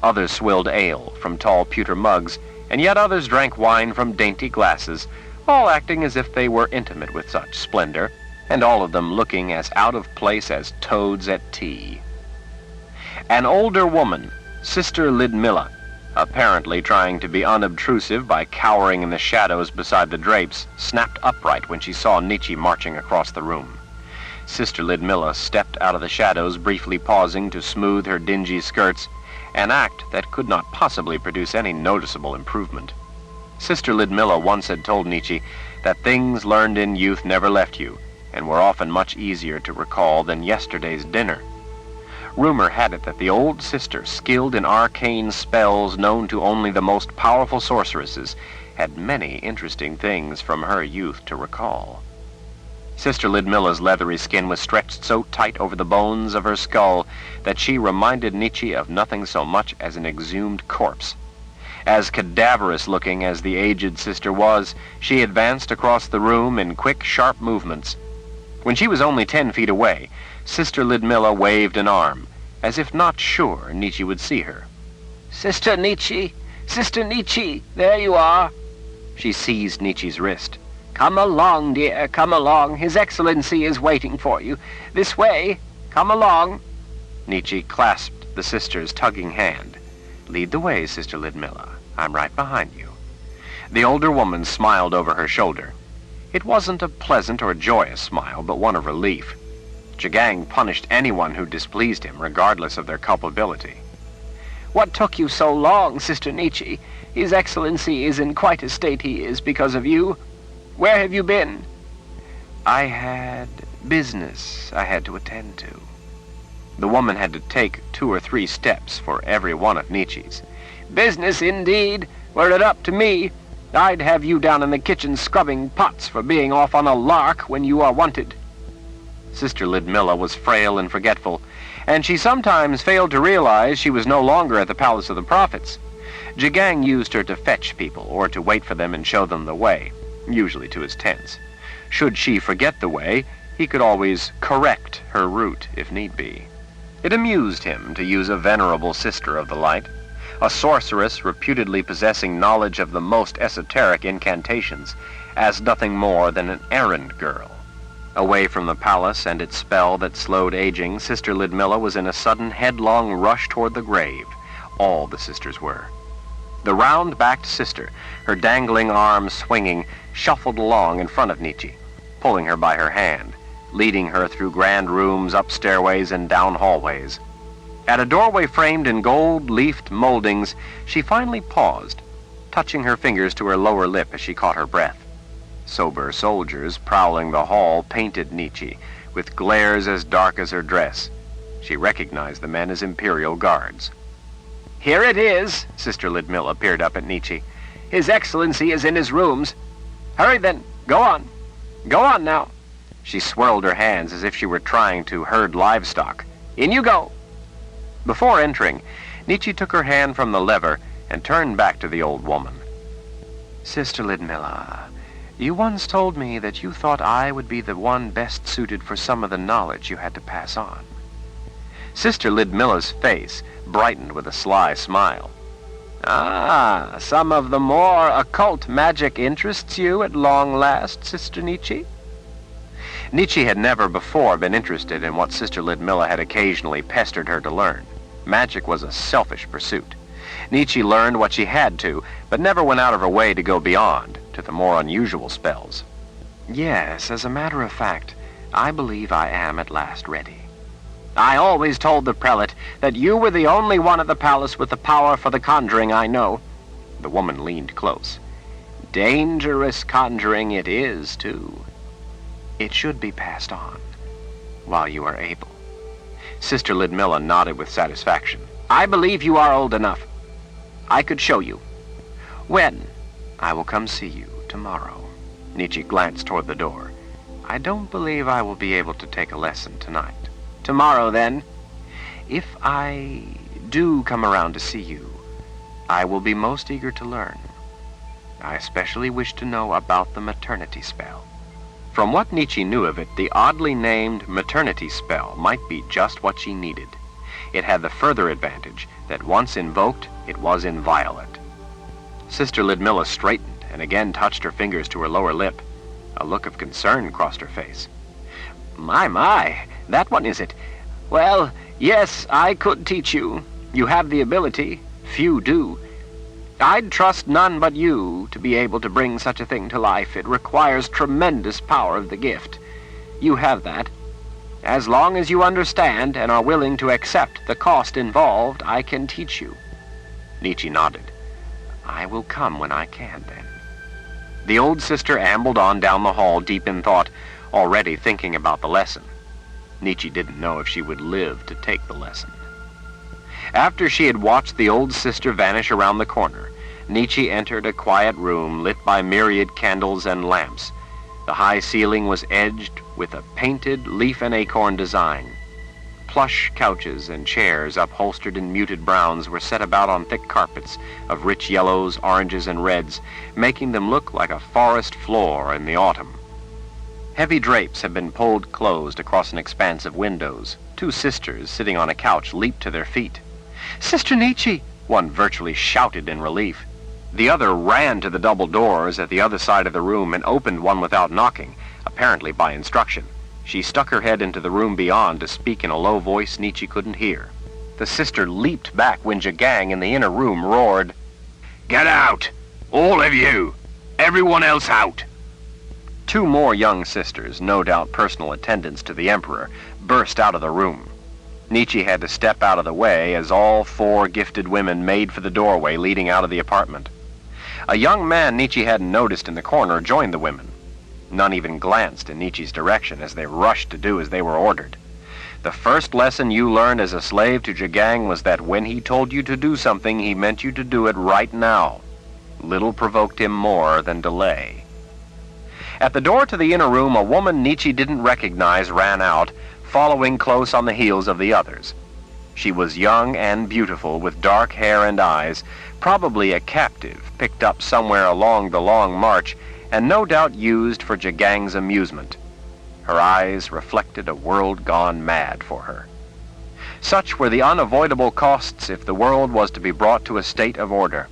Others swilled ale from tall pewter mugs, and yet others drank wine from dainty glasses, all acting as if they were intimate with such splendor, and all of them looking as out of place as toads at tea. An older woman, Sister Lidmilla, apparently trying to be unobtrusive by cowering in the shadows beside the drapes, snapped upright when she saw Nietzsche marching across the room. Sister Lidmilla stepped out of the shadows, briefly pausing to smooth her dingy skirts, an act that could not possibly produce any noticeable improvement. Sister Lidmilla once had told Nietzsche that things learned in youth never left you, and were often much easier to recall than yesterday's dinner. Rumor had it that the old sister, skilled in arcane spells known to only the most powerful sorceresses, had many interesting things from her youth to recall. Sister Lidmilla's leathery skin was stretched so tight over the bones of her skull that she reminded Nietzsche of nothing so much as an exhumed corpse. As cadaverous-looking as the aged sister was, she advanced across the room in quick, sharp movements. When she was only 10 feet away, Sister Lidmilla waved an arm, as if not sure Nietzsche would see her. Sister Nietzsche! Sister Nietzsche! There you are! She seized Nietzsche's wrist. Come along, dear, come along. His Excellency is waiting for you. This way. Come along. Nietzsche clasped the sister's tugging hand. Lead the way, Sister Lidmilla. I'm right behind you. The older woman smiled over her shoulder. It wasn't a pleasant or joyous smile, but one of relief. Jagang punished anyone who displeased him, regardless of their culpability. What took you so long, Sister Nietzsche? His Excellency is in quite a state he is because of you. Where have you been? I had business I had to attend to. The woman had to take 2 or 3 steps for every one of Nietzsche's. Business, indeed. Were it up to me, I'd have you down in the kitchen scrubbing pots for being off on a lark when you are wanted. Sister Lidmilla was frail and forgetful, and she sometimes failed to realize she was no longer at the Palace of the Prophets. Jagang used her to fetch people or to wait for them and show them the way, usually to his tents. Should she forget the way, he could always correct her route if need be. It amused him to use a venerable sister of the light, a sorceress reputedly possessing knowledge of the most esoteric incantations, as nothing more than an errand girl. Away from the palace and its spell that slowed aging, Sister Lidmilla was in a sudden headlong rush toward the grave. All the sisters were. The round-backed sister, her dangling arms swinging, shuffled along in front of Nietzsche, pulling her by her hand, leading her through grand rooms, up stairways, and down hallways. At a doorway framed in gold-leafed moldings, she finally paused, touching her fingers to her lower lip as she caught her breath. Sober soldiers prowling the hall painted Nietzsche, with glares as dark as her dress. She recognized the men as Imperial guards. Here it is, Sister Lidmilla peered up at Nietzsche. His Excellency is in his rooms. Hurry then, go on. Go on now. She swirled her hands as if she were trying to herd livestock. In you go. Before entering, Nietzsche took her hand from the lever and turned back to the old woman. Sister Lidmilla, you once told me that you thought I would be the one best suited for some of the knowledge you had to pass on. Sister Lidmilla's face brightened with a sly smile. Ah, some of the more occult magic interests you at long last, Sister Nietzsche? Nietzsche had never before been interested in what Sister Ludmilla had occasionally pestered her to learn. Magic was a selfish pursuit. Nietzsche learned what she had to, but never went out of her way to go beyond, to the more unusual spells. Yes, as a matter of fact, I believe I am at last ready. I always told the prelate that you were the only one at the palace with the power for the conjuring I know. The woman leaned close. Dangerous conjuring it is, too. It should be passed on, while you are able. Sister Ludmilla nodded with satisfaction. I believe you are old enough. I could show you. When? I will come see you tomorrow. Nietzsche glanced toward the door. I don't believe I will be able to take a lesson tonight. Tomorrow, then. If I do come around to see you, I will be most eager to learn. I especially wish to know about the maternity spell. From what Nietzsche knew of it, the oddly named maternity spell might be just what she needed. It had the further advantage that once invoked, it was inviolate. Sister Ludmilla straightened and again touched her fingers to her lower lip. A look of concern crossed her face. My, that one is it? Well, yes, I could teach you. You have the ability. Few do. I'd trust none but you to be able to bring such a thing to life. It requires tremendous power of the gift. You have that. As long as you understand and are willing to accept the cost involved, I can teach you. Nietzsche nodded. I will come when I can, then. The old sister ambled on down the hall, deep in thought, already thinking about the lesson. Nietzsche didn't know if she would live to take the lesson. After she had watched the old sister vanish around the corner, Nietzsche entered a quiet room lit by myriad candles and lamps. The high ceiling was edged with a painted leaf and acorn design. Plush couches and chairs upholstered in muted browns were set about on thick carpets of rich yellows, oranges, and reds, making them look like a forest floor in the autumn. Heavy drapes had been pulled closed across an expanse of windows. Two sisters sitting on a couch leaped to their feet. Sister Nietzsche! One virtually shouted in relief. The other ran to the double doors at the other side of the room and opened one without knocking, apparently by instruction. She stuck her head into the room beyond to speak in a low voice Nietzsche couldn't hear. The sister leaped back when Jagang in the inner room roared, Get out! All of you! Everyone else out! Two more young sisters, no doubt personal attendants to the emperor, burst out of the room. Nietzsche had to step out of the way as all four gifted women made for the doorway leading out of the apartment. A young man Nietzsche hadn't noticed in the corner joined the women. None even glanced in Nietzsche's direction as they rushed to do as they were ordered. The first lesson you learned as a slave to Jagang was that when he told you to do something, he meant you to do it right now. Little provoked him more than delay. At the door to the inner room, a woman Nietzsche didn't recognize ran out, following close on the heels of the others. She was young and beautiful, with dark hair and eyes, probably a captive picked up somewhere along the long march, and no doubt used for Jagang's amusement. Her eyes reflected a world gone mad for her. Such were the unavoidable costs if the world was to be brought to a state of order.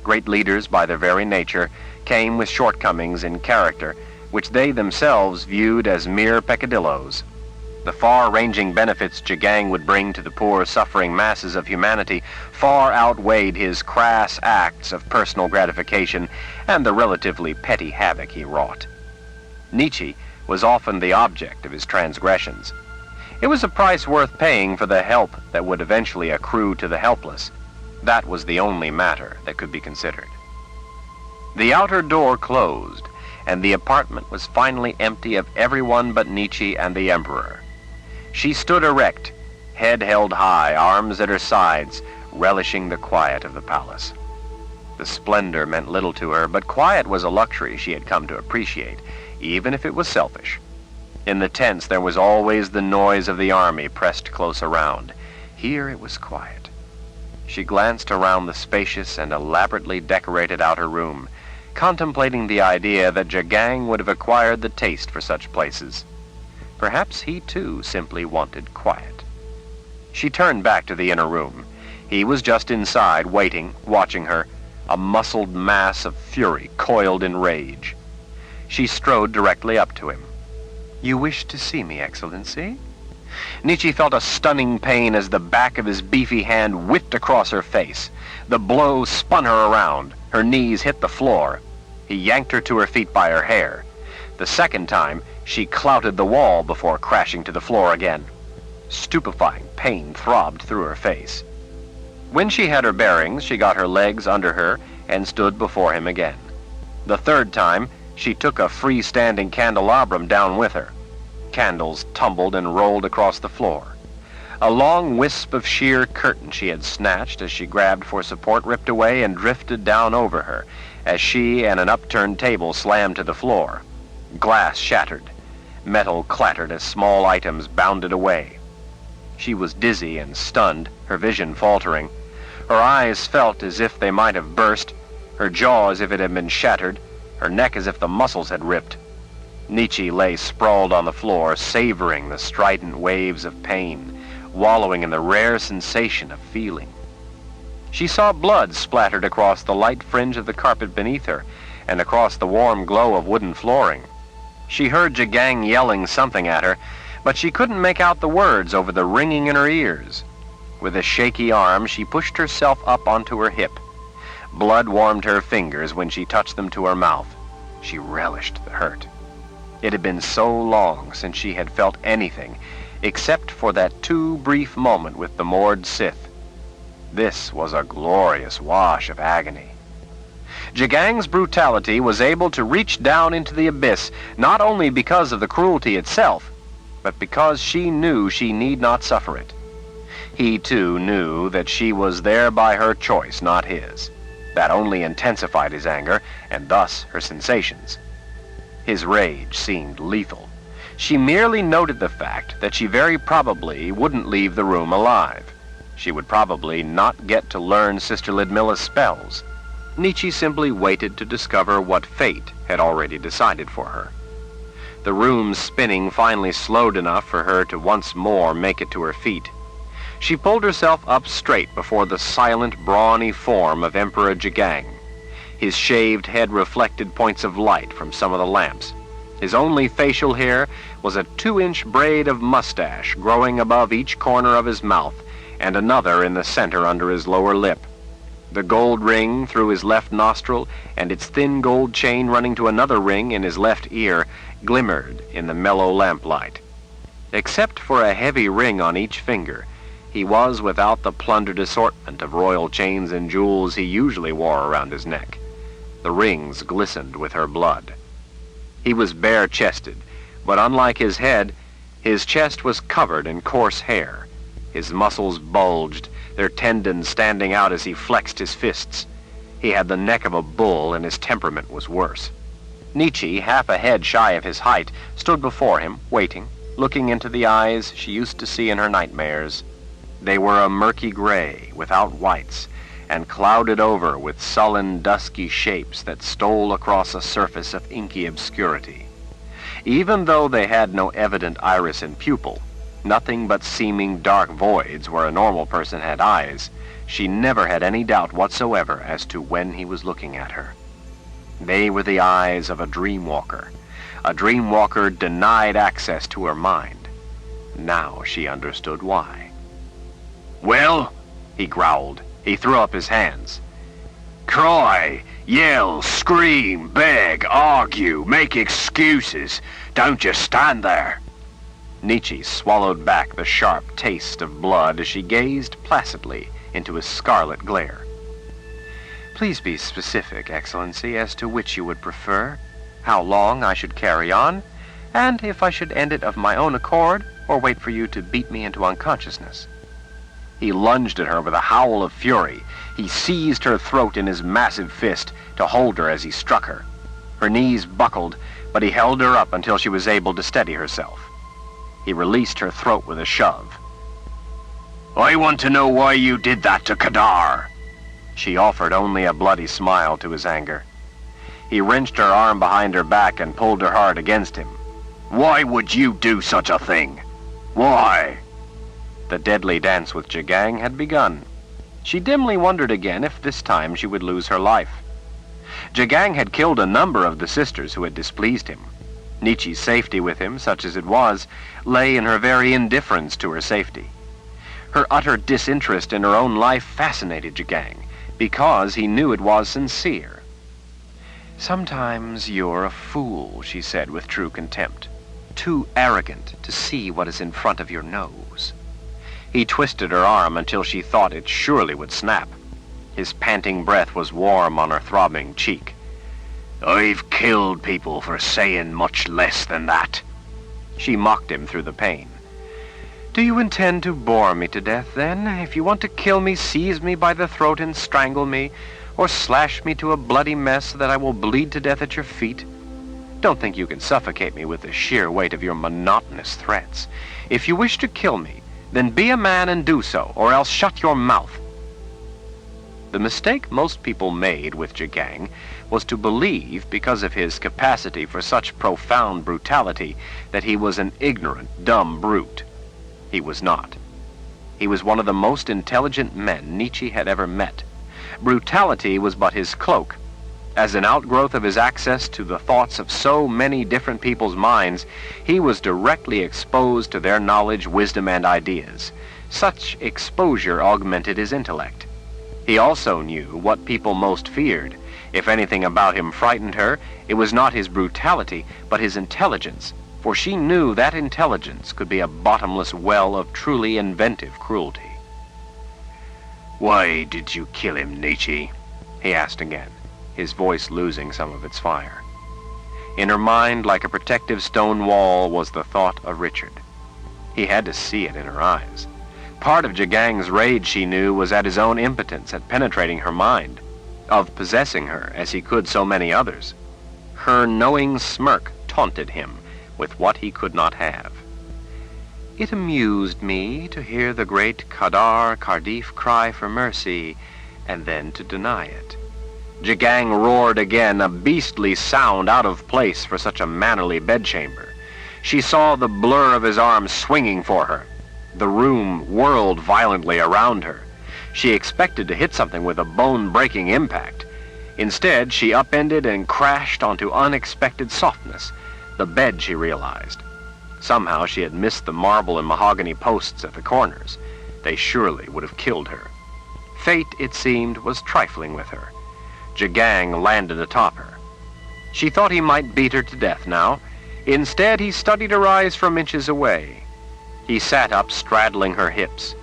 Great leaders, by their very nature, came with shortcomings in character, which they themselves viewed as mere peccadillos. The far-ranging benefits Jagang would bring to the poor, suffering masses of humanity far outweighed his crass acts of personal gratification and the relatively petty havoc he wrought. Nietzsche was often the object of his transgressions. It was a price worth paying for the help that would eventually accrue to the helpless. That was the only matter that could be considered. The outer door closed, and the apartment was finally empty of everyone but Nietzsche and the Emperor. She stood erect, head held high, arms at her sides, relishing the quiet of the palace. The splendor meant little to her, but quiet was a luxury she had come to appreciate, even if it was selfish. In the tents there was always the noise of the army pressed close around. Here it was quiet. She glanced around the spacious and elaborately decorated outer room, contemplating the idea that Jagang would have acquired the taste for such places. Perhaps he, too, simply wanted quiet. She turned back to the inner room. He was just inside, waiting, watching her, a muscled mass of fury coiled in rage. She strode directly up to him. You wish to see me, Excellency? Nietzsche felt a stunning pain as the back of his beefy hand whipped across her face. The blow spun her around. Her knees hit the floor. He yanked her to her feet by her hair. The second time, she clouted the wall before crashing to the floor again. Stupefying pain throbbed through her face. When she had her bearings, she got her legs under her and stood before him again. The third time, she took a freestanding candelabrum down with her. Candles tumbled and rolled across the floor. A long wisp of sheer curtain she had snatched as she grabbed for support ripped away and drifted down over her as she and an upturned table slammed to the floor. Glass shattered. Metal clattered as small items bounded away. She was dizzy and stunned, her vision faltering. Her eyes felt as if they might have burst, her jaw as if it had been shattered, her neck as if the muscles had ripped. Nietzsche lay sprawled on the floor, savoring the strident waves of pain, wallowing in the rare sensation of feeling. She saw blood splattered across the light fringe of the carpet beneath her and across the warm glow of wooden flooring. She heard Jagang yelling something at her, but she couldn't make out the words over the ringing in her ears. With a shaky arm, she pushed herself up onto her hip. Blood warmed her fingers when she touched them to her mouth. She relished the hurt. It had been so long since she had felt anything, except for that too brief moment with the moored Sith. This was a glorious wash of agony. Jagang's brutality was able to reach down into the abyss, not only because of the cruelty itself, but because she knew she need not suffer it. He, too, knew that she was there by her choice, not his. That only intensified his anger, and thus her sensations. His rage seemed lethal. She merely noted the fact that she very probably wouldn't leave the room alive. She would probably not get to learn Sister Lidmilla's spells. Nietzsche simply waited to discover what fate had already decided for her. The room's spinning finally slowed enough for her to once more make it to her feet. She pulled herself up straight before the silent, brawny form of Emperor Jagang. His shaved head reflected points of light from some of the lamps. His only facial hair was a 2-inch braid of mustache growing above each corner of his mouth and another in the center under his lower lip. The gold ring through his left nostril and its thin gold chain running to another ring in his left ear glimmered in the mellow lamplight. Except for a heavy ring on each finger, he was without the plundered assortment of royal chains and jewels he usually wore around his neck. The rings glistened with her blood. He was bare-chested, but unlike his head, his chest was covered in coarse hair. His muscles bulged, their tendons standing out as he flexed his fists. He had the neck of a bull, and his temperament was worse. Nietzsche, half a head shy of his height, stood before him, waiting, looking into the eyes she used to see in her nightmares. They were a murky gray, without whites, and clouded over with sullen, dusky shapes that stole across a surface of inky obscurity. Even though they had no evident iris and pupil, nothing but seeming dark voids where a normal person had eyes, she never had any doubt whatsoever as to when he was looking at her. They were the eyes of a dreamwalker denied access to her mind. Now she understood why. Well, he growled. He threw up his hands. Cry, yell, scream, beg, argue, make excuses. Don't just stand there. Nietzsche swallowed back the sharp taste of blood as she gazed placidly into his scarlet glare. Please be specific, Excellency, as to which you would prefer, how long I should carry on, and if I should end it of my own accord or wait for you to beat me into unconsciousness. He lunged at her with a howl of fury. He seized her throat in his massive fist to hold her as he struck her. Her knees buckled, but he held her up until she was able to steady herself. He released her throat with a shove. I want to know why you did that to Kadar. She offered only a bloody smile to his anger. He wrenched her arm behind her back and pulled her hard against him. Why would you do such a thing? Why? The deadly dance with Jagang had begun. She dimly wondered again if this time she would lose her life. Jagang had killed a number of the sisters who had displeased him. Nietzsche's safety with him, such as it was, lay in her very indifference to her safety. Her utter disinterest in her own life fascinated Jagang, because he knew it was sincere. "Sometimes you're a fool," she said with true contempt. "Too arrogant to see what is in front of your nose." He twisted her arm until she thought it surely would snap. His panting breath was warm on her throbbing cheek. "I've killed people for saying much less than that." She mocked him through the pain. "Do you intend to bore me to death, then? If you want to kill me, seize me by the throat and strangle me, or slash me to a bloody mess so that I will bleed to death at your feet. Don't think you can suffocate me with the sheer weight of your monotonous threats. If you wish to kill me, then be a man and do so, or else shut your mouth." The mistake most people made with Jagang was to believe, because of his capacity for such profound brutality, that he was an ignorant, dumb brute. He was not. He was one of the most intelligent men Nietzsche had ever met. Brutality was but his cloak. As an outgrowth of his access to the thoughts of so many different people's minds, he was directly exposed to their knowledge, wisdom, and ideas. Such exposure augmented his intellect. He also knew what people most feared. If anything about him frightened her, it was not his brutality, but his intelligence, for she knew that intelligence could be a bottomless well of truly inventive cruelty. "Why did you kill him, Nietzsche?" he asked again, his voice losing some of its fire. In her mind, like a protective stone wall, was the thought of Richard. He had to see it in her eyes. Part of Jagang's rage, she knew, was at his own impotence at penetrating her mind, of possessing her as he could so many others. Her knowing smirk taunted him with what he could not have. "It amused me to hear the great Kadar Kardif cry for mercy, and then to deny it." Jagang roared again, a beastly sound out of place for such a mannerly bedchamber. She saw the blur of his arms swinging for her. The room whirled violently around her. She expected to hit something with a bone-breaking impact. Instead, she upended and crashed onto unexpected softness. The bed, she realized. Somehow she had missed the marble and mahogany posts at the corners. They surely would have killed her. Fate, it seemed, was trifling with her. Jagang landed atop her. She thought he might beat her to death now. Instead, he studied her eyes from inches away. He sat up, straddling her hips.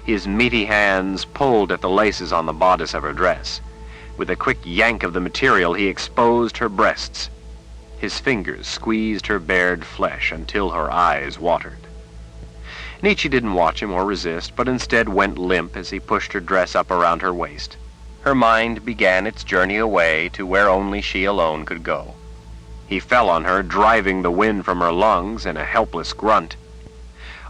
His meaty hands pulled at the laces on the bodice of her dress. With a quick yank of the material, he exposed her breasts. His fingers squeezed her bared flesh until her eyes watered. Nietzsche didn't watch him or resist, but instead went limp as he pushed her dress up around her waist. Her mind began its journey away to where only she alone could go. He fell on her, driving the wind from her lungs in a helpless grunt.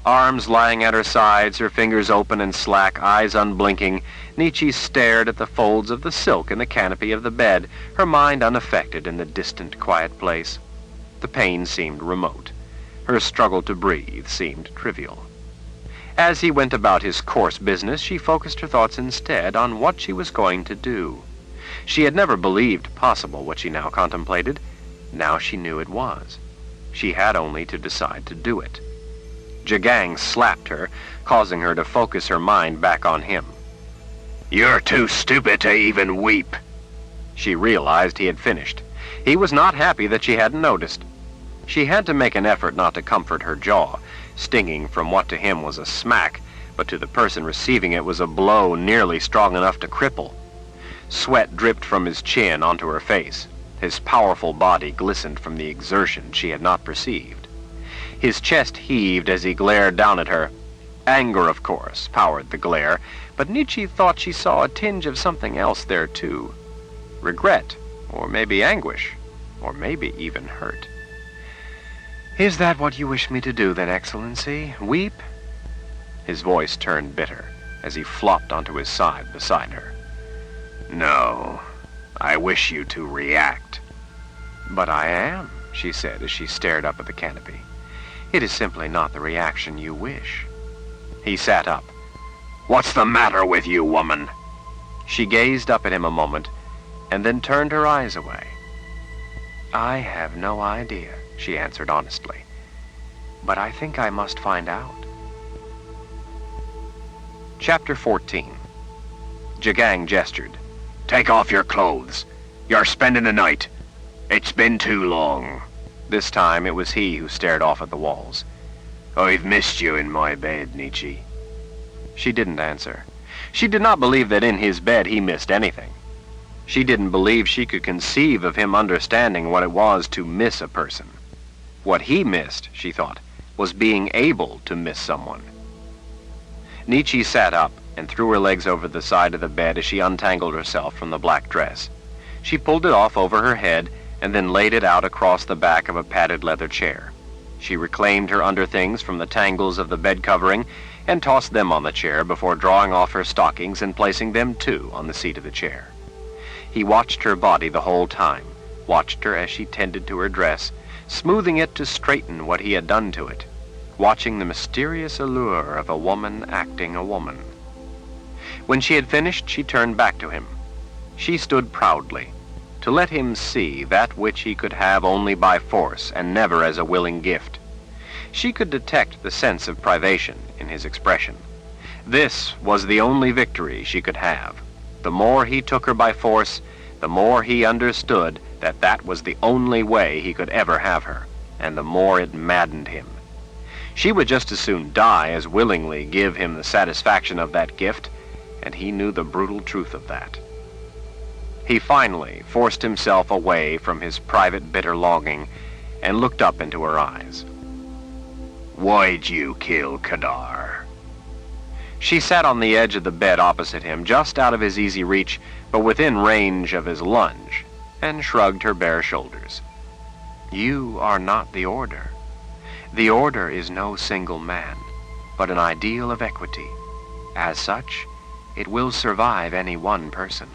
Arms lying at her sides, her fingers open and slack, eyes unblinking, Nietzsche stared at the folds of the silk in the canopy of the bed, her mind unaffected in the distant, quiet place. The pain seemed remote. Her struggle to breathe seemed trivial. As he went about his coarse business, she focused her thoughts instead on what she was going to do. She had never believed possible what she now contemplated. Now she knew it was. She had only to decide to do it. Jagang slapped her, causing her to focus her mind back on him. "You're too stupid to even weep." She realized he had finished. He was not happy that she hadn't noticed. She had to make an effort not to comfort her jaw, stinging from what to him was a smack, but to the person receiving it was a blow nearly strong enough to cripple. Sweat dripped from his chin onto her face. His powerful body glistened from the exertion she had not perceived. His chest heaved as he glared down at her. Anger, of course, powered the glare, but Nietzsche thought she saw a tinge of something else there, too. Regret, or maybe anguish, or maybe even hurt. "Is that what you wish me to do, then, Excellency? Weep?" His voice turned bitter as he flopped onto his side beside her. "No, I wish you to react." "But I am," she said as she stared up at the canopy. "It is simply not the reaction you wish." He sat up. "What's the matter with you, woman?" She gazed up at him a moment, and then turned her eyes away. "I have no idea," she answered honestly. "But I think I must find out." Chapter 14. Jagang gestured. "Take off your clothes. You're spending the night. It's been too long." This time it was he who stared off at the walls. "I've missed you in my bed, Nietzsche." She didn't answer. She did not believe that in his bed he missed anything. She didn't believe she could conceive of him understanding what it was to miss a person. What he missed, she thought, was being able to miss someone. Nietzsche sat up and threw her legs over the side of the bed as she untangled herself from the black dress. She pulled it off over her head and then laid it out across the back of a padded leather chair. She reclaimed her underthings from the tangles of the bed covering and tossed them on the chair before drawing off her stockings and placing them too on the seat of the chair. He watched her body the whole time, watched her as she tended to her dress, smoothing it to straighten what he had done to it, watching the mysterious allure of a woman acting a woman. When she had finished, she turned back to him. She stood proudly, to let him see that which he could have only by force and never as a willing gift. She could detect the sense of privation in his expression. This was the only victory she could have. The more he took her by force, the more he understood that that was the only way he could ever have her, and the more it maddened him. She would just as soon die as willingly give him the satisfaction of that gift, and he knew the brutal truth of that. He finally forced himself away from his private bitter longing and looked up into her eyes. "Why'd you kill Kadar?" She sat on the edge of the bed opposite him, just out of his easy reach, but within range of his lunge, and shrugged her bare shoulders. "You are not the Order. The Order is no single man, but an ideal of equity. As such, it will survive any one person.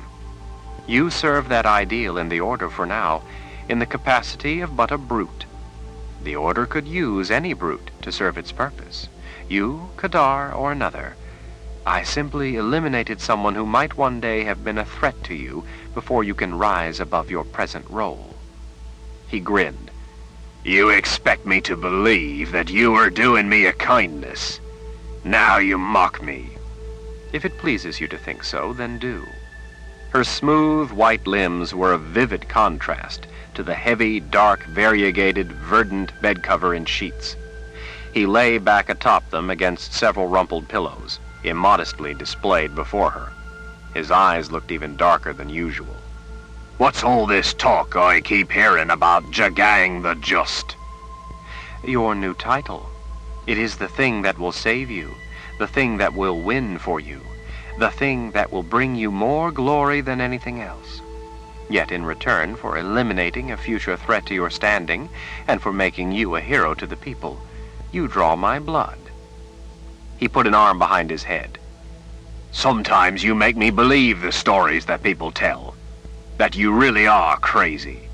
You serve that ideal in the Order for now, in the capacity of but a brute. The Order could use any brute to serve its purpose. You, Kadar, or another. I simply eliminated someone who might one day have been a threat to you before you can rise above your present role." He grinned. "You expect me to believe that you are doing me a kindness. Now you mock me." "If it pleases you to think so, then do." Her smooth white limbs were a vivid contrast to the heavy, dark, variegated, verdant bed cover and sheets. He lay back atop them against several rumpled pillows, immodestly displayed before her. His eyes looked even darker than usual. "What's all this talk I keep hearing about Jagang the Just?" "Your new title. It is the thing that will save you, the thing that will win for you, the thing that will bring you more glory than anything else. Yet in return for eliminating a future threat to your standing and for making you a hero to the people, you draw my blood." He put an arm behind his head. "Sometimes you make me believe the stories that people tell, that you really are crazy."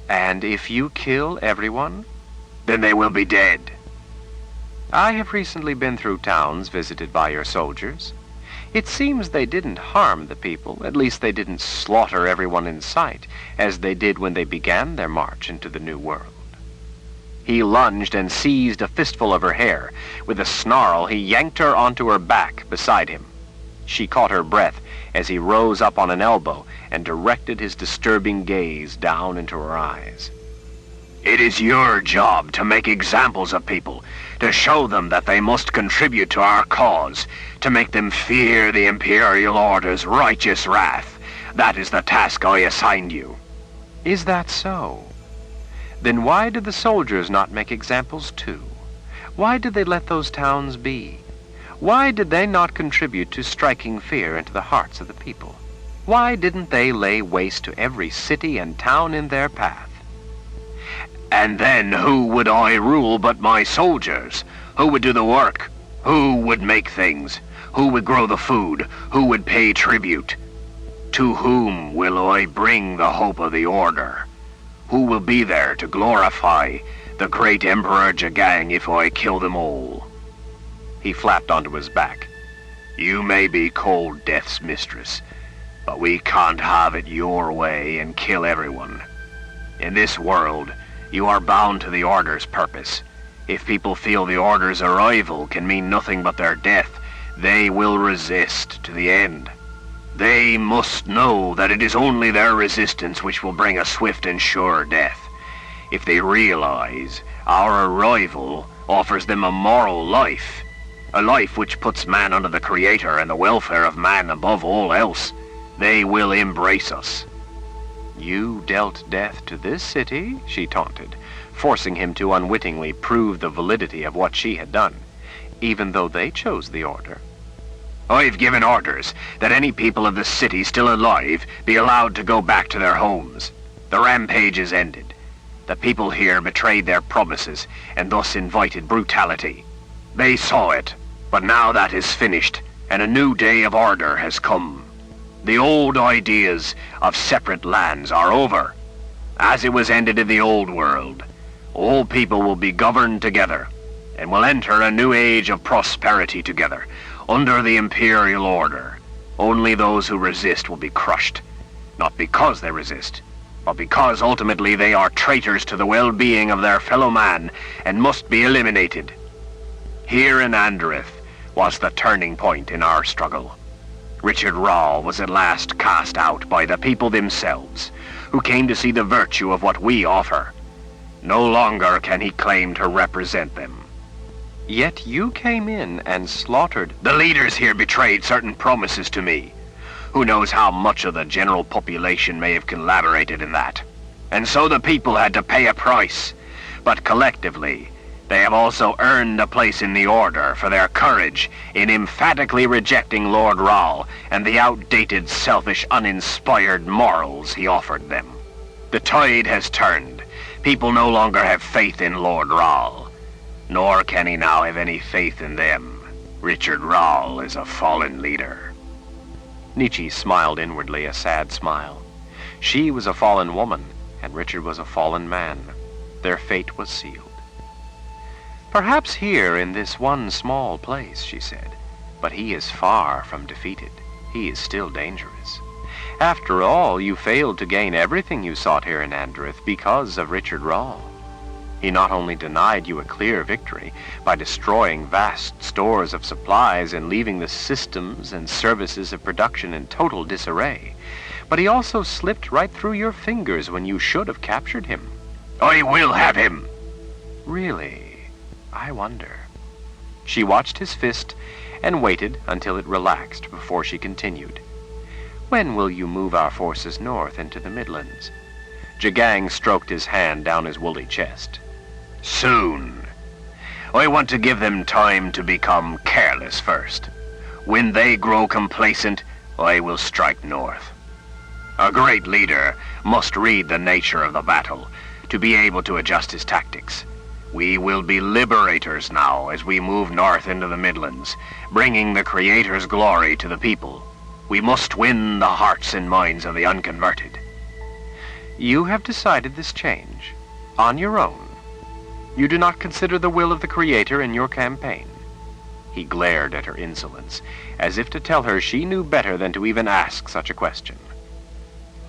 "And if you kill everyone?" "Then they will be dead." "I have recently been through towns visited by your soldiers. It seems they didn't harm the people, at least they didn't slaughter everyone in sight, as they did when they began their march into the New World." He lunged and seized a fistful of her hair. With a snarl, he yanked her onto her back beside him. She caught her breath as he rose up on an elbow and directed his disturbing gaze down into her eyes. "It is your job to make examples of people, to show them that they must contribute to our cause, to make them fear the Imperial Order's righteous wrath. That is the task I assigned you." "Is that so? Then why did the soldiers not make examples too? Why did they let those towns be? Why did they not contribute to striking fear into the hearts of the people? Why didn't they lay waste to every city and town in their path?" "And then who would I rule but my soldiers? Who would do the work? Who would make things? Who would grow the food? Who would pay tribute? To whom will I bring the hope of the Order? Who will be there to glorify the great Emperor Jagang if I kill them all?" He flapped onto his back. "You may be Cold Death's mistress, but we can't have it your way and kill everyone. In this world, You are bound to the Order's purpose. If people feel the Order's arrival can mean nothing but their death, they will resist to the end. They must know that it is only their resistance which will bring a swift and sure death. If they realize our arrival offers them a moral life, a life which puts man under the Creator and the welfare of man above all else, they will embrace us. You dealt death to this city, she taunted, forcing him to unwittingly prove the validity of what she had done, even though they chose the Order. I've given orders that any people of the city still alive be allowed to go back to their homes. The rampage is ended. The people here betrayed their promises and thus invited brutality. They saw it, but now that is finished, and a new day of order has come. The old ideas of separate lands are over. As it was ended in the old world, all people will be governed together, and will enter a new age of prosperity together, under the Imperial Order. Only those who resist will be crushed, not because they resist, but because ultimately they are traitors to the well-being of their fellow man and must be eliminated. Here in Andorith was the turning point in our struggle. Richard Rahl was at last cast out by the people themselves, who came to see the virtue of what we offer. No longer can he claim to represent them. Yet you came in and slaughtered. The leaders here betrayed certain promises to me. Who knows how much of the general population may have collaborated in that. And so the people had to pay a price. But collectively, they have also earned a place in the Order for their courage in emphatically rejecting Lord Rahl and the outdated, selfish, uninspired morals he offered them. The tide has turned. People no longer have faith in Lord Rahl. Nor can he now have any faith in them. Richard Rahl is a fallen leader. Nietzsche smiled inwardly, a sad smile. She was a fallen woman, and Richard was a fallen man. Their fate was sealed. Perhaps here in this one small place, she said, but he is far from defeated. He is still dangerous. After all, you failed to gain everything you sought here in Andorith because of Richard Rahl. He not only denied you a clear victory by destroying vast stores of supplies and leaving the systems and services of production in total disarray, but he also slipped right through your fingers when you should have captured him. I will have him! Really? I wonder. She watched his fist and waited until it relaxed before she continued. When will you move our forces north into the Midlands? Jagang stroked his hand down his woolly chest. Soon. I want to give them time to become careless first. When they grow complacent, I will strike north. A great leader must read the nature of the battle to be able to adjust his tactics. We will be liberators now as we move north into the Midlands, bringing the Creator's glory to the people. We must win the hearts and minds of the unconverted. You have decided this change on your own. You do not consider the will of the Creator in your campaign. He glared at her insolence, as if to tell her she knew better than to even ask such a question.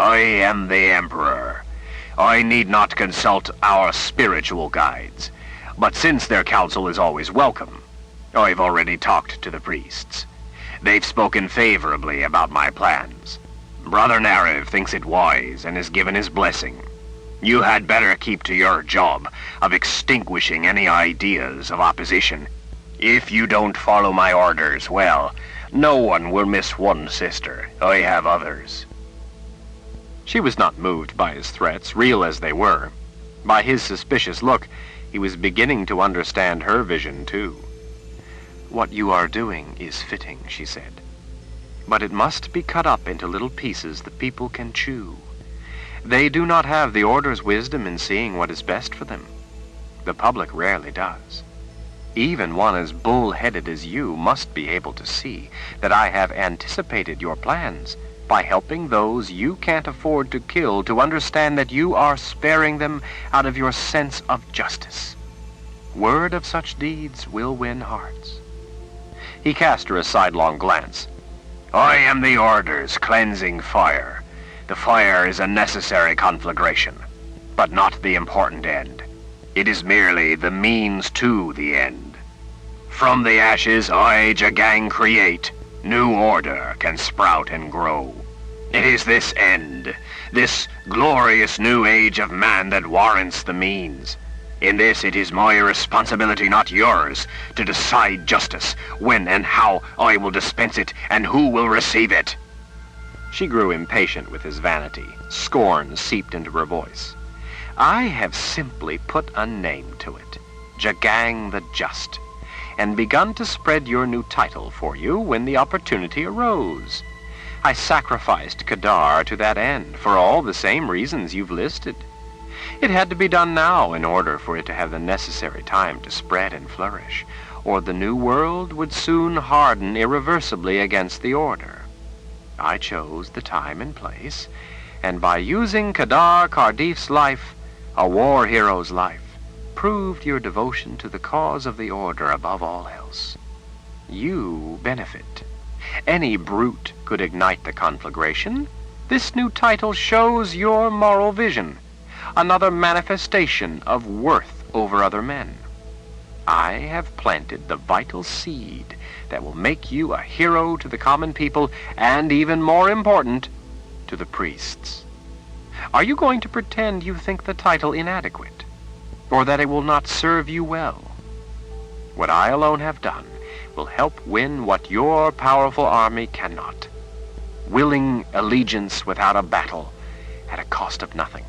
I am the Emperor. I need not consult our spiritual guides, but since their counsel is always welcome, I've already talked to the priests. They've spoken favorably about my plans. Brother Narev thinks it wise and has given his blessing. You had better keep to your job of extinguishing any ideas of opposition. If you don't follow my orders, well, no one will miss one sister. I have others. She was not moved by his threats, real as they were. By his suspicious look, he was beginning to understand her vision, too. What you are doing is fitting, she said. But it must be cut up into little pieces the people can chew. They do not have the Order's wisdom in seeing what is best for them. The public rarely does. Even one as bull-headed as you must be able to see that I have anticipated your plans by helping those you can't afford to kill to understand that you are sparing them out of your sense of justice. Word of such deeds will win hearts. He cast her a sidelong glance. I am the Order's cleansing fire. The fire is a necessary conflagration. but not the important end. It is merely the means to the end. From the ashes I, Jagang, create, new order can sprout and grow. It is this end, this glorious new age of man that warrants the means. In this it is my responsibility, not yours, to decide justice, when and how I will dispense it, and who will receive it. She grew impatient with his vanity. Scorn seeped into her voice. I have simply put a name to it, Jagang the Just, and begun to spread your new title for you when the opportunity arose. I sacrificed Kadar to that end for all the same reasons you've listed. It had to be done now in order for it to have the necessary time to spread and flourish, or the new world would soon harden irreversibly against the order. I chose the time and place, and by using Kadar Kardif's life, a war hero's life, proved your devotion to the cause of the order above all else. You benefit. Any brute could ignite the conflagration. This new title shows your moral vision, another manifestation of worth over other men. I have planted the vital seed that will make you a hero to the common people, and even more important, to the priests. Are you going to pretend you think the title inadequate, or that it will not serve you well? What I alone have done will help win what your powerful army cannot. Willing allegiance without a battle at a cost of nothing.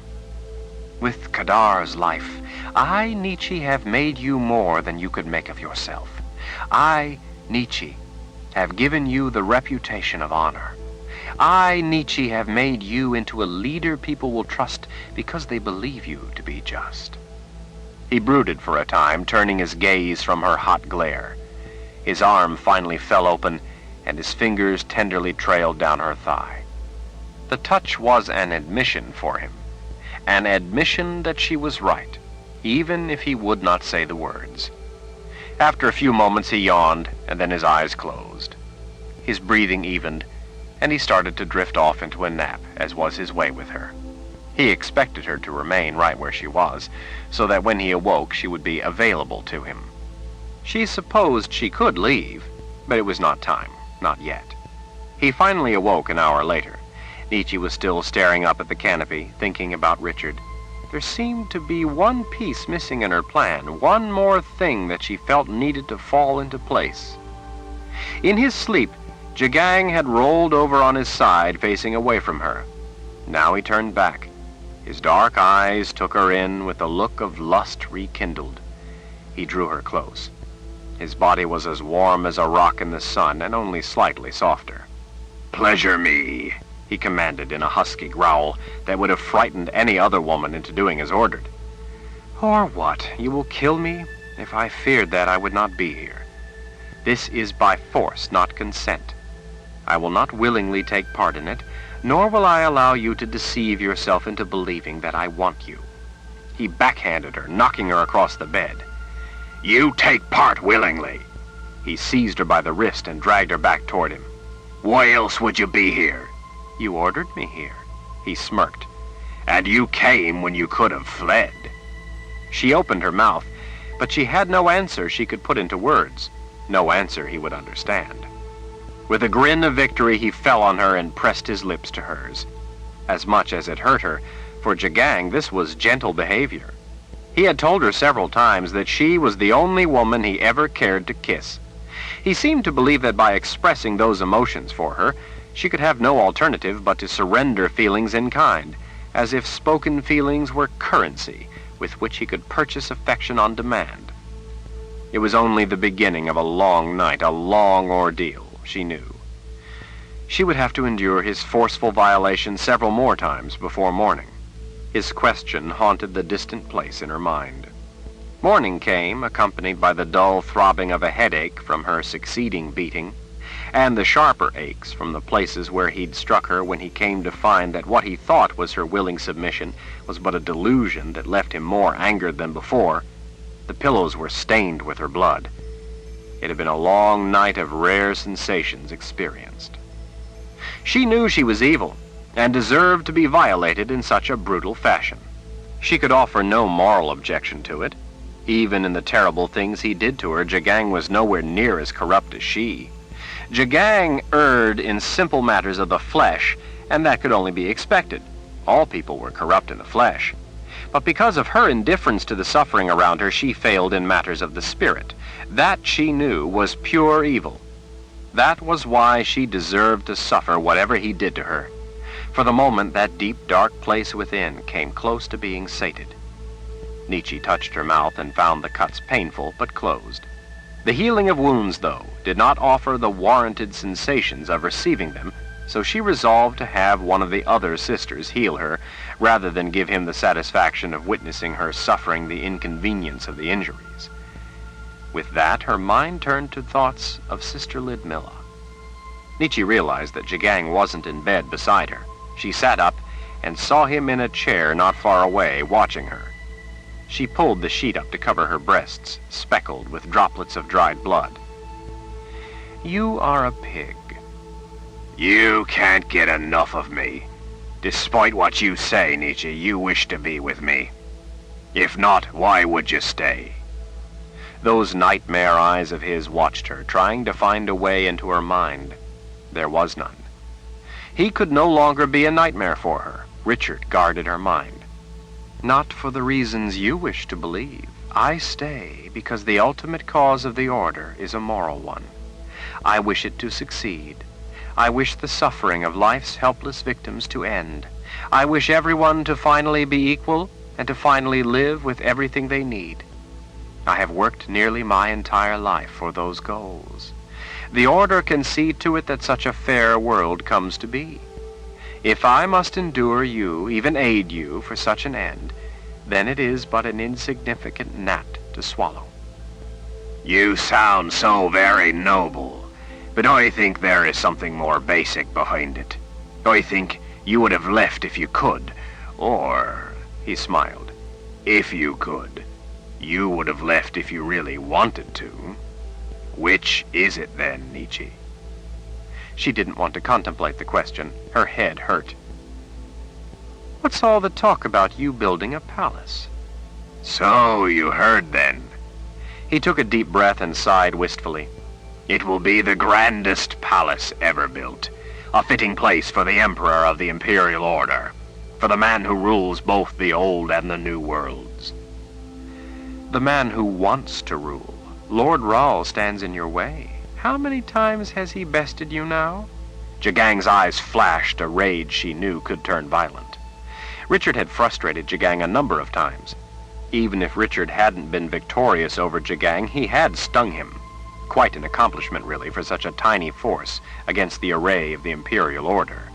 With Kadar's life, I, Nietzsche, have made you more than you could make of yourself. I, Nietzsche, have given you the reputation of honor. I, Nietzsche, have made you into a leader people will trust because they believe you to be just. He brooded for a time, turning his gaze from her hot glare. His arm finally fell open, and his fingers tenderly trailed down her thigh. The touch was an admission for him, an admission that she was right, even if he would not say the words. After a few moments he yawned, and then his eyes closed. His breathing evened, and he started to drift off into a nap, as was his way with her. He expected her to remain right where she was, so that when he awoke she would be available to him. She supposed she could leave, but it was not time, not yet. He finally awoke an hour later. Nietzsche was still staring up at the canopy, thinking about Richard. There seemed to be one piece missing in her plan, one more thing that she felt needed to fall into place. In his sleep, Jagang had rolled over on his side, facing away from her. Now he turned back. His dark eyes took her in with a look of lust rekindled. He drew her close. His body was as warm as a rock in the sun, and only slightly softer. Pleasure me, he commanded in a husky growl that would have frightened any other woman into doing as ordered. Or what? You will kill me? If I feared that, I would not be here. This is by force, not consent. I will not willingly take part in it, nor will I allow you to deceive yourself into believing that I want you. He backhanded her, knocking her across the bed. You take part willingly. He seized her by the wrist and dragged her back toward him. Why else would you be here? You ordered me here. He smirked. And you came when you could have fled. She opened her mouth, but she had no answer she could put into words. No answer he would understand. With a grin of victory, he fell on her and pressed his lips to hers. As much as it hurt her, for Jagang this was gentle behavior. He had told her several times that she was the only woman he ever cared to kiss. He seemed to believe that by expressing those emotions for her, she could have no alternative but to surrender feelings in kind, as if spoken feelings were currency with which he could purchase affection on demand. It was only the beginning of a long night, a long ordeal, she knew. She would have to endure his forceful violation several more times before morning. His question haunted the distant place in her mind. Morning came, accompanied by the dull throbbing of a headache from her succeeding beating, and the sharper aches from the places where he'd struck her when he came to find that what he thought was her willing submission was but a delusion that left him more angered than before. The pillows were stained with her blood. It had been a long night of rare sensations experienced. She knew she was evil, and deserved to be violated in such a brutal fashion. She could offer no moral objection to it. Even in the terrible things he did to her, Jagang was nowhere near as corrupt as she. Jagang erred in simple matters of the flesh, and that could only be expected. All people were corrupt in the flesh. But because of her indifference to the suffering around her, she failed in matters of the spirit. That, she knew, was pure evil. That was why she deserved to suffer whatever he did to her. For the moment, that deep, dark place within came close to being sated. Nietzsche touched her mouth and found the cuts painful but closed. The healing of wounds, though, did not offer the warranted sensations of receiving them, so she resolved to have one of the other sisters heal her, rather than give him the satisfaction of witnessing her suffering the inconvenience of the injuries. With that, her mind turned to thoughts of Sister Lidmilla. Nietzsche realized that Jagang wasn't in bed beside her. She sat up and saw him in a chair not far away, watching her. She pulled the sheet up to cover her breasts, speckled with droplets of dried blood. "You are a pig." You can't get enough of me. Despite what you say, Nietzsche, you wish to be with me. If not, why would you stay? Those nightmare eyes of his watched her, trying to find a way into her mind. There was none. He could no longer be a nightmare for her. Richard guarded her mind. "Not for the reasons you wish to believe. I stay because the ultimate cause of the order is a moral one. I wish it to succeed. I wish the suffering of life's helpless victims to end. I wish everyone to finally be equal and to finally live with everything they need. I have worked nearly my entire life for those goals. The order can see to it that such a fair world comes to be. If I must endure you, even aid you, for such an end, then it is but an insignificant gnat to swallow." You sound so very noble, but I think there is something more basic behind it. I think you would have left if you could, or, he smiled, if you could. You would have left if you really wanted to. Which is it then, Nietzsche? She didn't want to contemplate the question. Her head hurt. "What's all the talk about you building a palace?" So you heard then. He took a deep breath and sighed wistfully. It will be the grandest palace ever built, a fitting place for the Emperor of the Imperial Order, for the man who rules both the old and the new worlds. "The man who wants to rule. Lord Rahl stands in your way. How many times has he bested you now?" Jagang's eyes flashed a rage she knew could turn violent. Richard had frustrated Jagang a number of times. Even if Richard hadn't been victorious over Jagang, he had stung him. Quite an accomplishment, really, for such a tiny force against the array of the Imperial Order.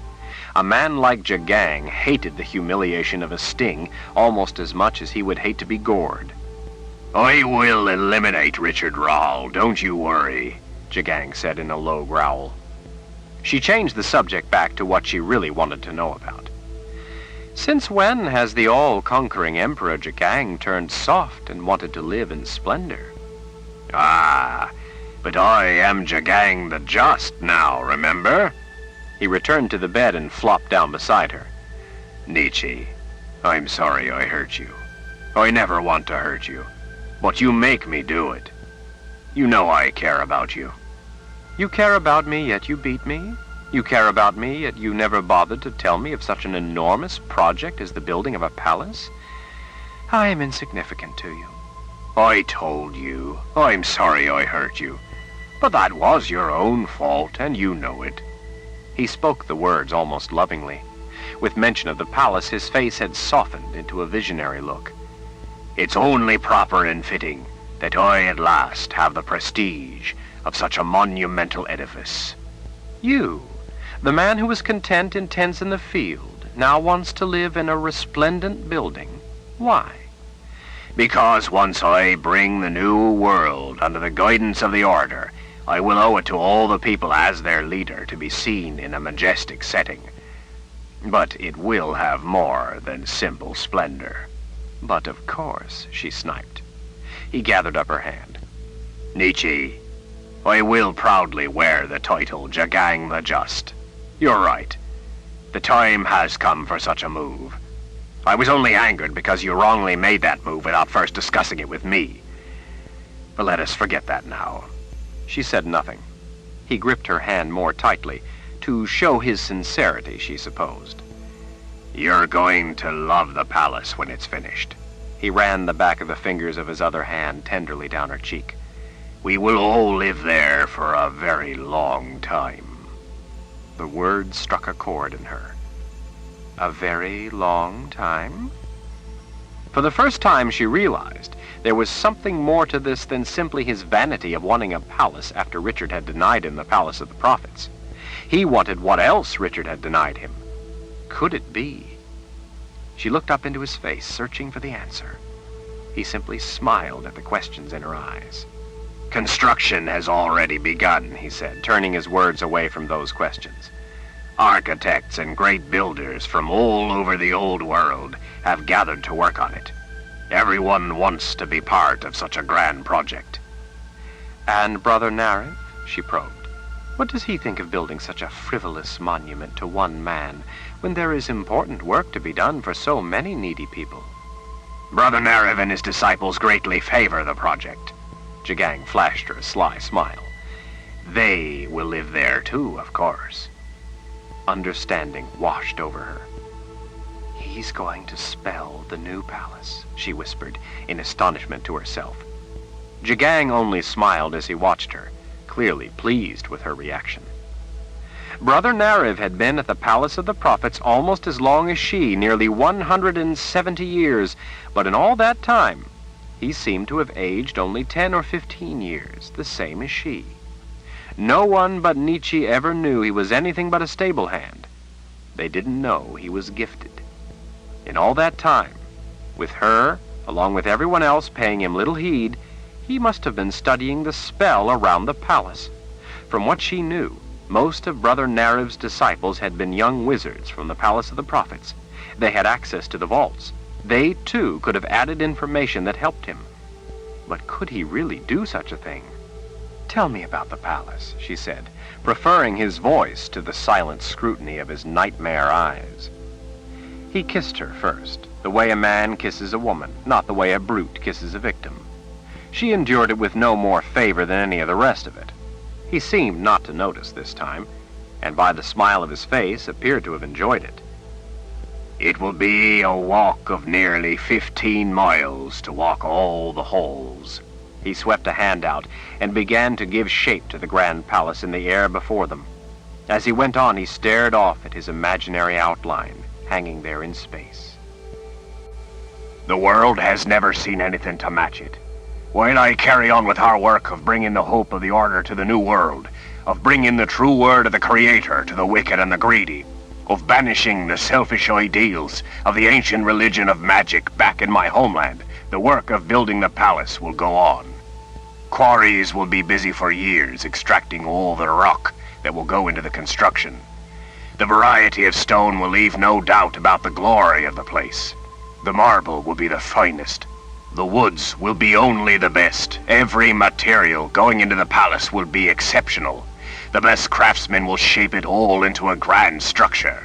A man like Jagang hated the humiliation of a sting almost as much as he would hate to be gored. I will eliminate Richard Rahl, don't you worry, Jagang said in a low growl. She changed the subject back to what she really wanted to know about. "Since when has the all-conquering Emperor Jagang turned soft and wanted to live in splendor?" "Ah, but I am Jagang the Just now, remember?" He returned to the bed and flopped down beside her. "Nietzsche, I'm sorry I hurt you. I never want to hurt you, but you make me do it. You know I care about you." "You care about me, yet you beat me? You care about me, yet you never bothered to tell me of such an enormous project as the building of a palace? I am insignificant to you." "I told you. I'm sorry I hurt you. But that was your own fault, and you know it." He spoke the words almost lovingly. With mention of the palace, his face had softened into a visionary look. "It's only proper and fitting that I at last have the prestige of such a monumental edifice." You, the man who was content in tents in the field, now wants to live in a resplendent building. Why? "Because once I bring the new world under the guidance of the Order, I will owe it to all the people as their leader to be seen in a majestic setting. But it will have more than simple splendor." "But of course," she sniped. He gathered up her hand. "Nietzsche, I will proudly wear the title Jagang the Just. You're right. The time has come for such a move. I was only angered because you wrongly made that move without first discussing it with me. But let us forget that now. She said nothing. He gripped her hand more tightly, to show his sincerity, she supposed. You're going to love the palace when it's finished. He ran the back of the fingers of his other hand tenderly down her cheek. We will all live there for a very long time. The words struck a chord in her. A very long time? For the first time she realized there was something more to this than simply his vanity of wanting a palace after Richard had denied him the palace of the prophets. He wanted what else Richard had denied him. Could it be? She looked up into his face, searching for the answer. He simply smiled at the questions in her eyes. Construction has already begun, he said, turning his words away from those questions. Architects and great builders from all over the old world have gathered to work on it. Everyone wants to be part of such a grand project. And Brother Nariv? She probed. What does he think of building such a frivolous monument to one man, when there is important work to be done for so many needy people? Brother Nariv and his disciples greatly favor the project. Jagang flashed her a sly smile. They will live there too, of course. Understanding washed over her. He's going to spell the new palace, she whispered in astonishment to herself. Jagang only smiled as he watched her, clearly pleased with her reaction. Brother Nariv had been at the Palace of the Prophets almost as long as she, nearly 170 years, but in all that time, he seemed to have aged only 10 or 15 years, the same as she. No one but Nietzsche ever knew he was anything but a stable hand. They didn't know he was gifted. In all that time, with her, along with everyone else paying him little heed, he must have been studying the spell around the palace. From what she knew, most of Brother Nariv's disciples had been young wizards from the Palace of the Prophets. They had access to the vaults. They, too, could have added information that helped him. But could he really do such a thing? Tell me about the palace, she said, preferring his voice to the silent scrutiny of his nightmare eyes. He kissed her first, the way a man kisses a woman, not the way a brute kisses a victim. She endured it with no more favor than any of the rest of it. He seemed not to notice this time, and by the smile of his face appeared to have enjoyed it. It will be a walk of nearly 15 miles to walk all the halls. He swept a hand out and began to give shape to the grand palace in the air before them. As he went on, he stared off at his imaginary outline, hanging there in space. The world has never seen anything to match it. While I carry on with our work of bringing the hope of the order to the new world, of bringing the true word of the Creator to the wicked and the greedy, of banishing the selfish ideals of the ancient religion of magic back in my homeland, the work of building the palace will go on. Quarries will be busy for years extracting all the rock that will go into the construction. The variety of stone will leave no doubt about the glory of the place. The marble will be the finest. The woods will be only the best. Every material going into the palace will be exceptional. The best craftsmen will shape it all into a grand structure.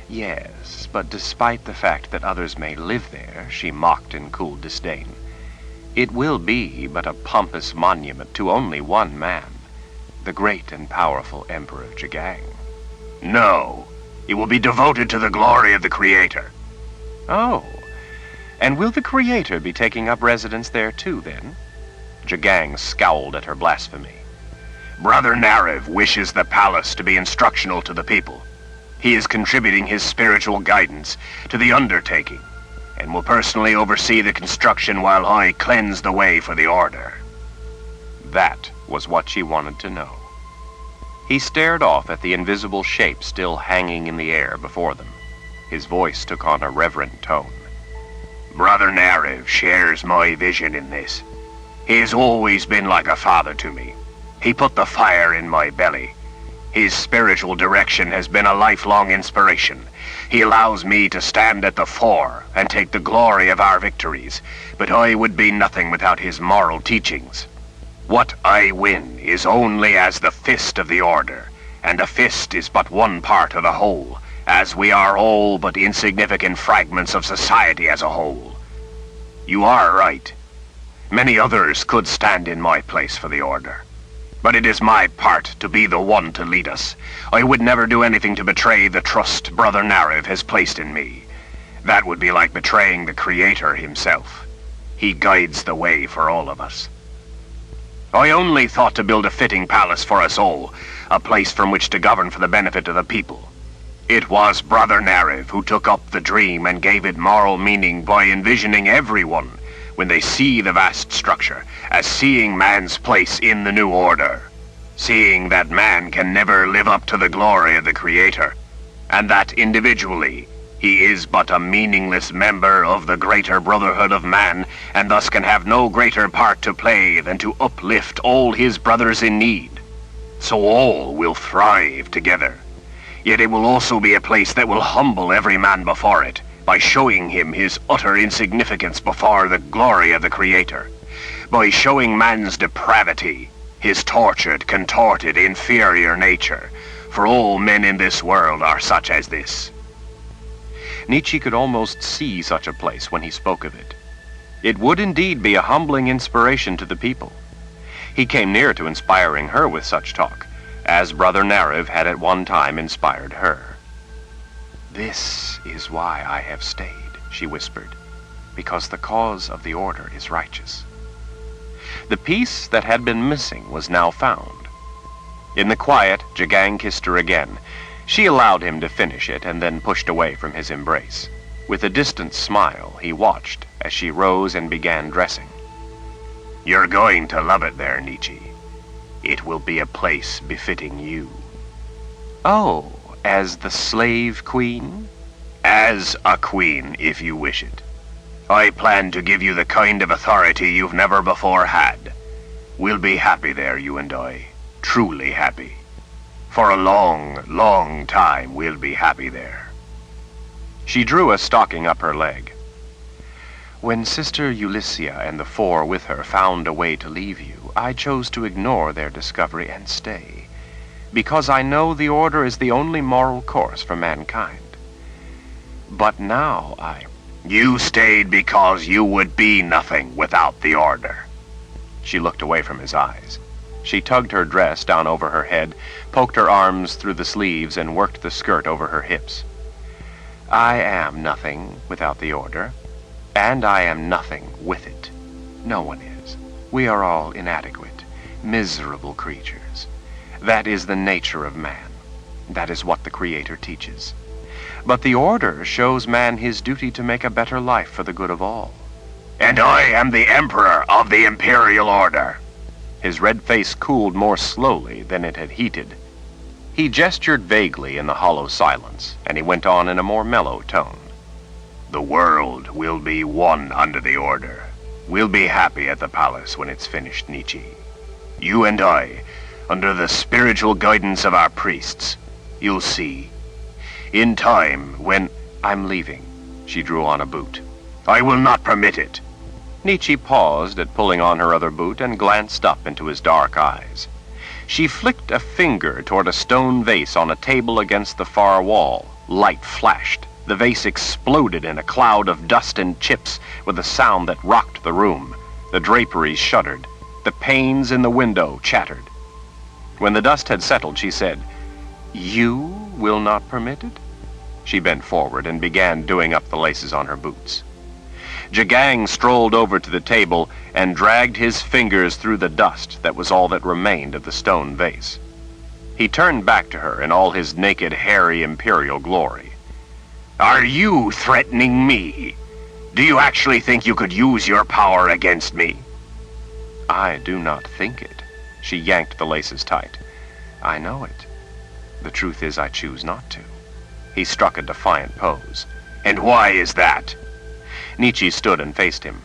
Yes, but despite the fact that others may live there, she mocked in cool disdain, it will be but a pompous monument to only one man, the great and powerful Emperor Jagang. No, it will be devoted to the glory of the Creator. Oh, and will the Creator be taking up residence there too, then? Jagang scowled at her blasphemy. Brother Nariv wishes the palace to be instructional to the people. He is contributing his spiritual guidance to the undertaking, and will personally oversee the construction while I cleanse the way for the order. That was what she wanted to know. He stared off at the invisible shape still hanging in the air before them. His voice took on a reverent tone. Brother Nariv shares my vision in this. He has always been like a father to me. He put the fire in my belly. His spiritual direction has been a lifelong inspiration. He allows me to stand at the fore and take the glory of our victories, but I would be nothing without his moral teachings. What I win is only as the fist of the order, and a fist is but one part of the whole, as we are all but insignificant fragments of society as a whole. You are right. Many others could stand in my place for the Order. But it is my part to be the one to lead us. I would never do anything to betray the trust Brother Nariv has placed in me. That would be like betraying the Creator himself. He guides the way for all of us. I only thought to build a fitting palace for us all, a place from which to govern for the benefit of the people. It was Brother Nariv who took up the dream and gave it moral meaning by envisioning everyone, when they see the vast structure, as seeing man's place in the new order, seeing that man can never live up to the glory of the Creator, and that individually he is but a meaningless member of the greater brotherhood of man, and thus can have no greater part to play than to uplift all his brothers in need. So all will thrive together. Yet it will also be a place that will humble every man before it, by showing him his utter insignificance before the glory of the Creator, by showing man's depravity, his tortured, contorted, inferior nature, for all men in this world are such as this. Nietzsche could almost see such a place when he spoke of it. It would indeed be a humbling inspiration to the people. He came near to inspiring her with such talk, as Brother Nariv had at one time inspired her. "This is why I have stayed," she whispered, "because the cause of the Order is righteous." The piece that had been missing was now found. In the quiet, Jagang kissed her again. She allowed him to finish it and then pushed away from his embrace. With a distant smile, he watched as she rose and began dressing. "You're going to love it there, Nietzsche. It will be a place befitting you." "Oh, as the slave queen?" "As a queen, if you wish it. I plan to give you the kind of authority you've never before had. We'll be happy there, you and I. Truly happy. For a long, long time, we'll be happy there." She drew a stocking up her leg. "When Sister Ulyssia and the four with her found a way to leave you, I chose to ignore their discovery and stay, because I know the Order is the only moral course for mankind. But now You stayed because you would be nothing without the Order." She looked away from his eyes. She tugged her dress down over her head, poked her arms through the sleeves, and worked the skirt over her hips. "I am nothing without the Order, and I am nothing with it. No one is. We are all inadequate, miserable creatures. That is the nature of man. That is what the Creator teaches. But the Order shows man his duty to make a better life for the good of all." "And I am the Emperor of the Imperial Order." His red face cooled more slowly than it had heated. He gestured vaguely in the hollow silence, and he went on in a more mellow tone. "The world will be one under the Order. We'll be happy at the palace when it's finished, Nietzsche. You and I, under the spiritual guidance of our priests. You'll see. In time, when I'm leaving." She drew on a boot. "I will not permit it." Nietzsche paused at pulling on her other boot and glanced up into his dark eyes. She flicked a finger toward a stone vase on a table against the far wall. Light flashed. The vase exploded in a cloud of dust and chips with a sound that rocked the room. The draperies shuddered. The panes in the window chattered. When the dust had settled, she said, "You will not permit it?" She bent forward and began doing up the laces on her boots. Jagang strolled over to the table and dragged his fingers through the dust that was all that remained of the stone vase. He turned back to her in all his naked, hairy imperial glory. "Are you threatening me? Do you actually think you could use your power against me?" "I do not think it." She yanked the laces tight. "I know it. The truth is I choose not to." He struck a defiant pose. "And why is that?" Nietzsche stood and faced him.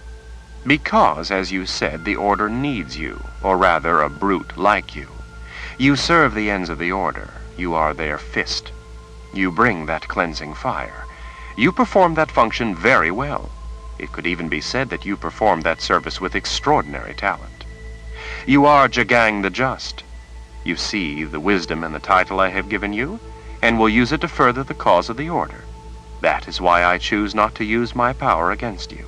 "Because, as you said, the Order needs you, or rather a brute like you. You serve the ends of the Order. You are their fist. You bring that cleansing fire. You perform that function very well. It could even be said that you perform that service with extraordinary talent. You are Jagang the Just. You see the wisdom in the title I have given you? and will use it to further the cause of the Order. That is why I choose not to use my power against you.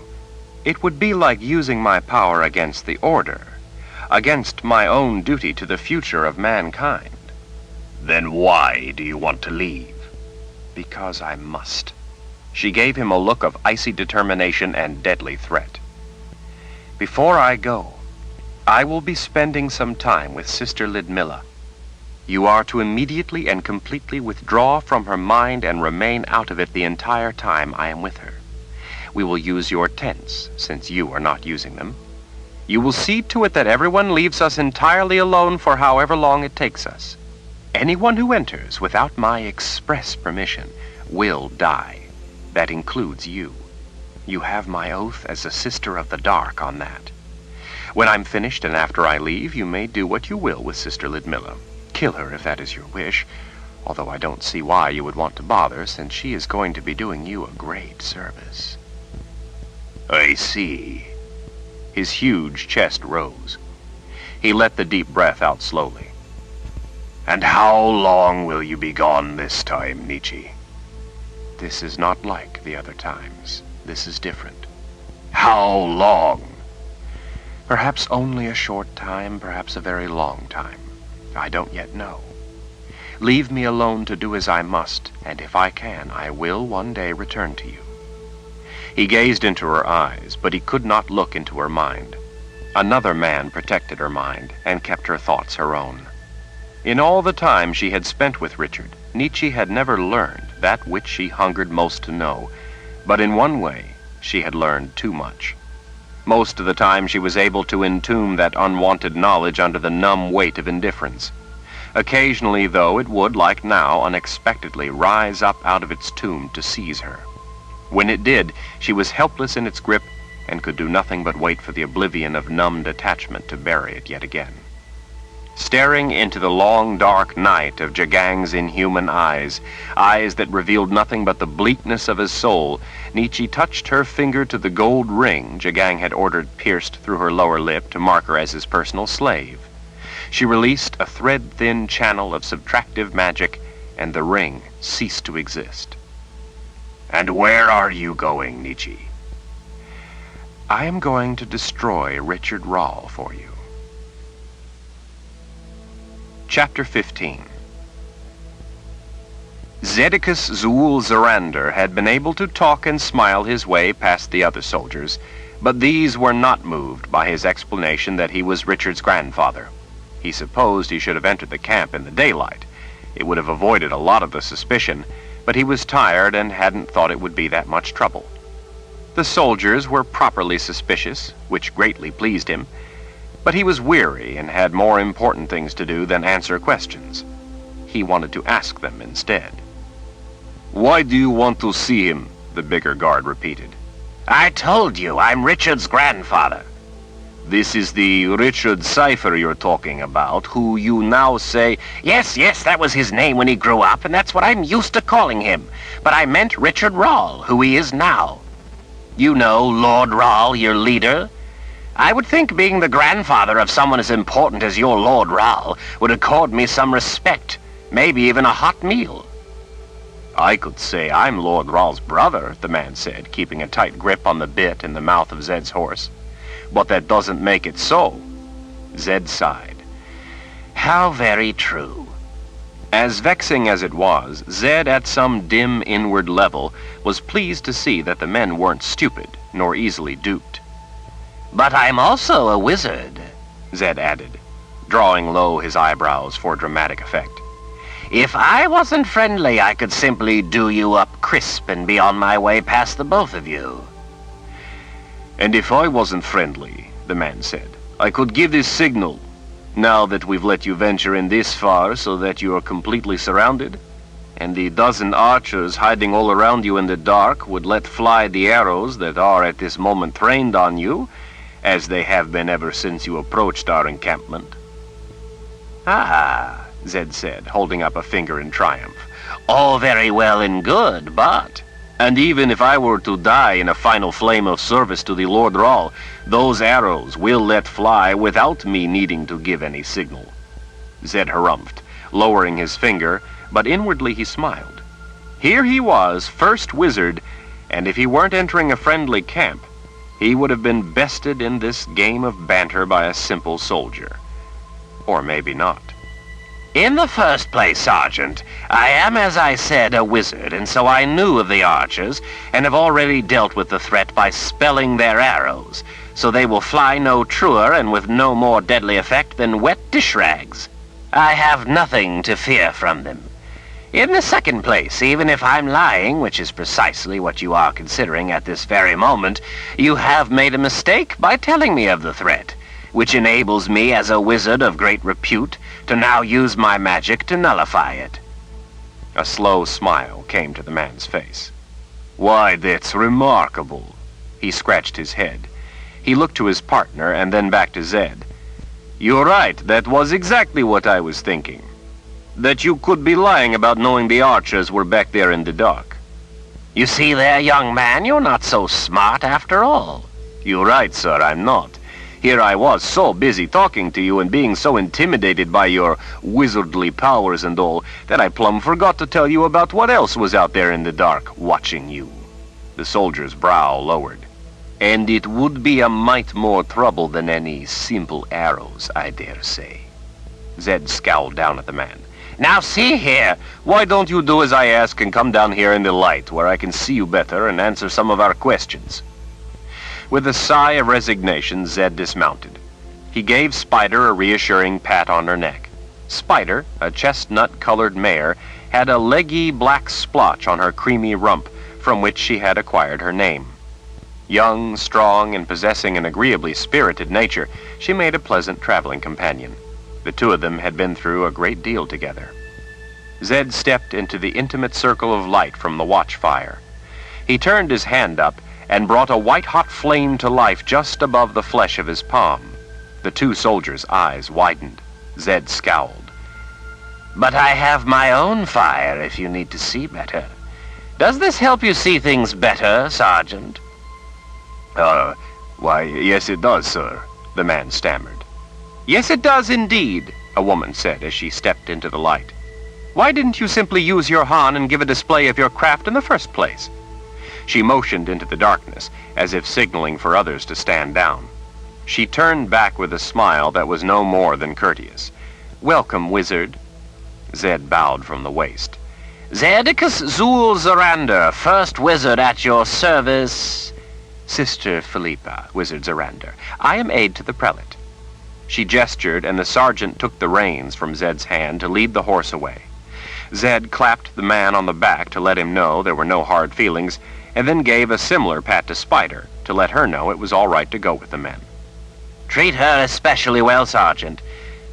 It would be like using my power against the Order, against my own duty to the future of mankind. Then why do you want to leave? Because I must. She gave him a look of icy determination and deadly threat. Before I go, I will be spending some time with Sister Lidmilla. You are to immediately and completely withdraw from her mind and remain out of it the entire time I am with her. We will use your tents, since you are not using them. You will see to it that everyone leaves us entirely alone for however long it takes us. Anyone who enters without my express permission will die. That includes you. You have my oath as a Sister of the Dark on that. When I'm finished and after I leave, you may do what you will with Sister Lidmilla. Kill her if that is your wish, although I don't see why you would want to bother, since she is going to be doing you a great service. I see. His huge chest rose. He let the deep breath out slowly. And how long will you be gone this time, Nietzsche? This is not like the other times. This is different. How long? Perhaps only a short time, perhaps a very long time. I don't yet know. Leave me alone to do as I must, and if I can, I will one day return to you. He gazed into her eyes, but he could not look into her mind. Another man protected her mind and kept her thoughts her own. In all the time she had spent with Richard, Nietzsche had never learned that which she hungered most to know, but in one way she had learned too much. Most of the time she was able to entomb that unwanted knowledge under the numb weight of indifference. Occasionally, though, it would, like now, unexpectedly rise up out of its tomb to seize her. When it did, she was helpless in its grip and could do nothing but wait for the oblivion of numbed attachment to bury it yet again. Staring into the long, dark night of Jagang's inhuman eyes, eyes that revealed nothing but the bleakness of his soul, Nietzsche touched her finger to the gold ring Jagang had ordered pierced through her lower lip to mark her as his personal slave. She released a thread-thin channel of subtractive magic, and the ring ceased to exist. And where are you going, Nietzsche? I am going to destroy Richard Rahl for you. Chapter 15. Zedicus Zuul Zarander had been able to talk and smile his way past the other soldiers, but these were not moved by his explanation that he was Richard's grandfather. He supposed he should have entered the camp in the daylight. It would have avoided a lot of the suspicion, but he was tired and hadn't thought it would be that much trouble. The soldiers were properly suspicious, which greatly pleased him, but he was weary and had more important things to do than answer questions. He wanted to ask them instead. Why do you want to see him? The bigger guard repeated. I told you, I'm Richard's grandfather. This is the Richard Cypher you're talking about, who you now say... Yes, that was his name when he grew up, and that's what I'm used to calling him. But I meant Richard Rahl, who he is now. You know Lord Rahl, your leader? I would think being the grandfather of someone as important as your Lord Rahl would accord me some respect, maybe even a hot meal. I could say I'm Lord Rahl's brother, the man said, keeping a tight grip on the bit in the mouth of Zed's horse. But that doesn't make it so. Zed sighed. How very true. As vexing as it was, Zed, at some dim inward level, was pleased to see that the men weren't stupid, nor easily duped. But I'm also a wizard, Zed added, drawing low his eyebrows for dramatic effect. If I wasn't friendly, I could simply do you up crisp and be on my way past the both of you. And if I wasn't friendly, the man said, I could give this signal, now that we've let you venture in this far so that you are completely surrounded, and the dozen archers hiding all around you in the dark would let fly the arrows that are at this moment trained on you, as they have been ever since you approached our encampment. Ah, Zed said, holding up a finger in triumph. All very well and good, but... And even if I were to die in a final flame of service to the Lord Rahl, those arrows will let fly without me needing to give any signal. Zed harumphed, lowering his finger, but inwardly he smiled. Here he was, first wizard, and if he weren't entering a friendly camp, he would have been bested in this game of banter by a simple soldier. Or maybe not. In the first place, Sergeant, I am, as I said, a wizard, and so I knew of the archers, and have already dealt with the threat by spelling their arrows, so they will fly no truer and with no more deadly effect than wet dish rags. I have nothing to fear from them. In the second place, even if I'm lying, which is precisely what you are considering at this very moment, you have made a mistake by telling me of the threat, which enables me, as a wizard of great repute, to now use my magic to nullify it. A slow smile came to the man's face. Why, that's remarkable. He scratched his head. He looked to his partner and then back to Zed. You're right, that was exactly what I was thinking. That you could be lying about knowing the archers were back there in the dark. You see there, young man, you're not so smart after all. You're right, sir, I'm not. Here I was so busy talking to you and being so intimidated by your wizardly powers and all that I plumb forgot to tell you about what else was out there in the dark watching you. The soldier's brow lowered. And it would be a mite more trouble than any simple arrows, I dare say. Zed scowled down at the man. Now see here, Why don't you do as I ask and come down here in the light where I can see you better and answer some of our questions? With a sigh of resignation, Zed dismounted. He gave Spider a reassuring pat on her neck. Spider, a chestnut-colored mare, had a leggy black splotch on her creamy rump, from which she had acquired her name. Young, strong, and possessing an agreeably spirited nature, she made a pleasant traveling companion. The two of them had been through a great deal together. Zed stepped into the intimate circle of light from the watchfire. He turned his hand up and brought a white-hot flame to life just above the flesh of his palm. The two soldiers' eyes widened. Zed scowled. But I have my own fire if you need to see better. Does this help you see things better, Sergeant? Why, yes it does, sir, the man stammered. Yes, it does indeed, a woman said as she stepped into the light. Why didn't you simply use your Han and give a display of your craft in the first place? She motioned into the darkness, as if signaling for others to stand down. She turned back with a smile that was no more than courteous. Welcome, wizard. Zed bowed from the waist. Zedicus Zul Zorander, first wizard at your service. Sister Philippa, wizard Zorander. I am aide to the prelate. She gestured, and the sergeant took the reins from Zed's hand to lead the horse away. Zed clapped the man on the back to let him know there were no hard feelings, and then gave a similar pat to Spider to let her know it was all right to go with the men. Treat her especially well, Sergeant.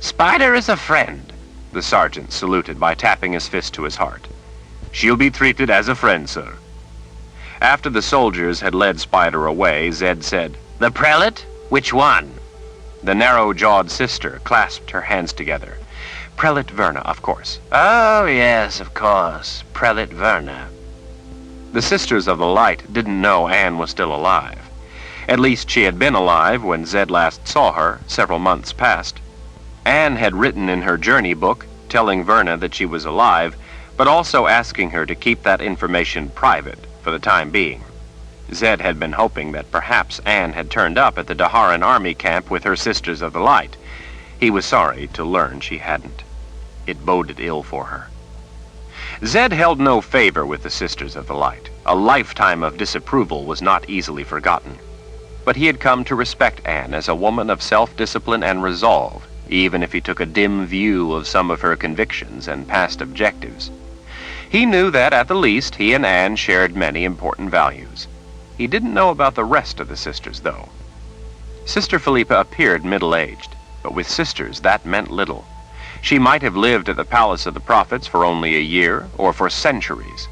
Spider is a friend. The sergeant saluted by tapping his fist to his heart. She'll be treated as a friend, sir. After the soldiers had led Spider away, Zed said, The prelate? Which one? The narrow-jawed sister clasped her hands together. Prelate Verna, of course. Oh, yes, of course. Prelate Verna. The Sisters of the Light didn't know Anne was still alive. At least she had been alive when Zed last saw her, several months past. Anne had written in her journey book, telling Verna that she was alive, but also asking her to keep that information private for the time being. Zed had been hoping that perhaps Anne had turned up at the Daharan army camp with her Sisters of the Light. He was sorry to learn she hadn't. It boded ill for her. Zed held no favor with the Sisters of the Light. A lifetime of disapproval was not easily forgotten. But he had come to respect Anne as a woman of self-discipline and resolve, even if he took a dim view of some of her convictions and past objectives. He knew that, at the least, he and Anne shared many important values. He didn't know about the rest of the sisters, though. Sister Philippa appeared middle-aged, but with sisters that meant little. She might have lived at the Palace of the Prophets for only a year, or for centuries.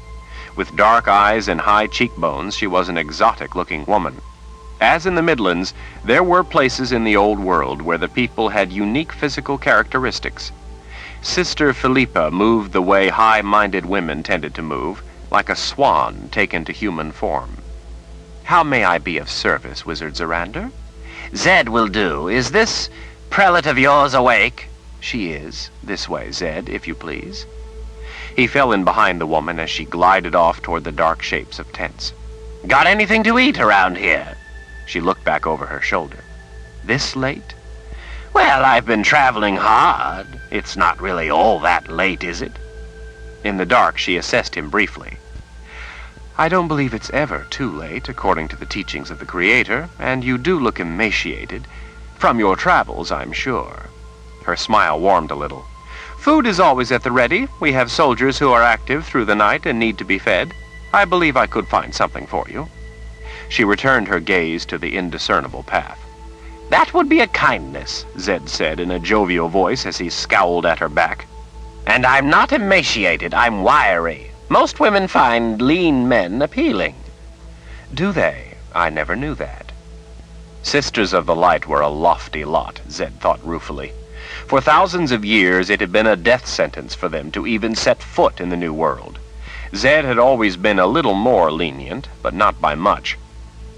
With dark eyes and high cheekbones, she was an exotic-looking woman. As in the Midlands, there were places in the Old World where the people had unique physical characteristics. Sister Philippa moved the way high-minded women tended to move, like a swan taken to human form. How may I be of service, Wizard Zorander? Zed will do. Is this prelate of yours awake? She is. This way, Zed, if you please. He fell in behind the woman as she glided off toward the dark shapes of tents. Got anything to eat around here? She looked back over her shoulder. This late? Well, I've been traveling hard. It's not really all that late, is it? In the dark, she assessed him briefly. I don't believe it's ever too late, according to the teachings of the Creator, and you do look emaciated. From your travels, I'm sure. Her smile warmed a little. Food is always at the ready. We have soldiers who are active through the night and need to be fed. I believe I could find something for you. She returned her gaze to the indiscernible path. That would be a kindness, Zed said in a jovial voice as he scowled at her back. And I'm not emaciated, I'm wiry. Most women find lean men appealing. Do they? I never knew that. Sisters of the Light were a lofty lot, Zed thought ruefully. For thousands of years it had been a death sentence for them to even set foot in the New World. Zed had always been a little more lenient, but not by much.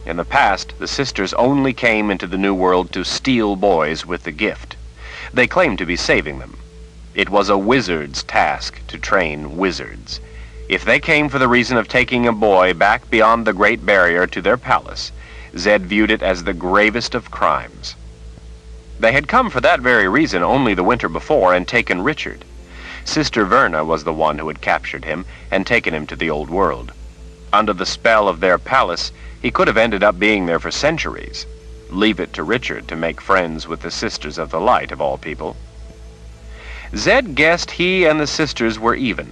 In the past, the sisters only came into the New World to steal boys with the gift. They claimed to be saving them. It was a wizard's task to train wizards. If they came for the reason of taking a boy back beyond the Great Barrier to their palace, Zed viewed it as the gravest of crimes. They had come for that very reason only the winter before and taken Richard. Sister Verna was the one who had captured him and taken him to the Old World. Under the spell of their palace, he could have ended up being there for centuries. Leave it to Richard to make friends with the Sisters of the Light, of all people. Zed guessed he and the sisters were even,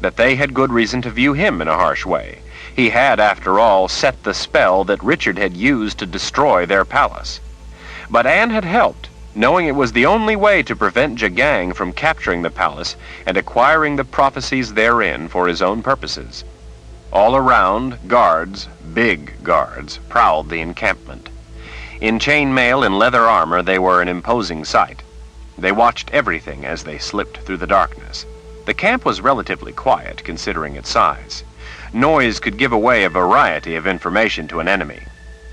that they had good reason to view him in a harsh way. He had, after all, set the spell that Richard had used to destroy their palace. But Anne had helped, knowing it was the only way to prevent Jagang from capturing the palace and acquiring the prophecies therein for his own purposes. All around, guards, big guards, prowled the encampment. In chainmail and leather armor, they were an imposing sight. They watched everything as they slipped through the darkness. The camp was relatively quiet, considering its size. Noise could give away a variety of information to an enemy.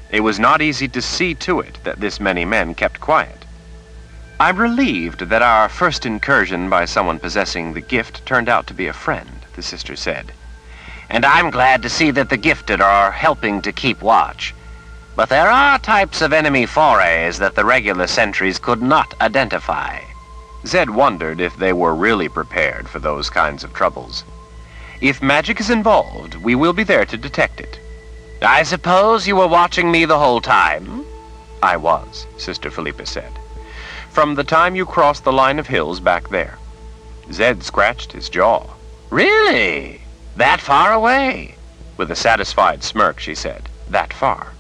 It was not easy to see to it that this many men kept quiet. I'm relieved that our first incursion by someone possessing the gift turned out to be a friend, the sister said. And I'm glad to see that the gifted are helping to keep watch. But there are types of enemy forays that the regular sentries could not identify. Zed wondered if they were really prepared for those kinds of troubles. If magic is involved, we will be there to detect it. I suppose you were watching me the whole time? I was, Sister Philippa said. From the time you crossed the line of hills back there. Zed scratched his jaw. Really? That far away? With a satisfied smirk, she said, that far.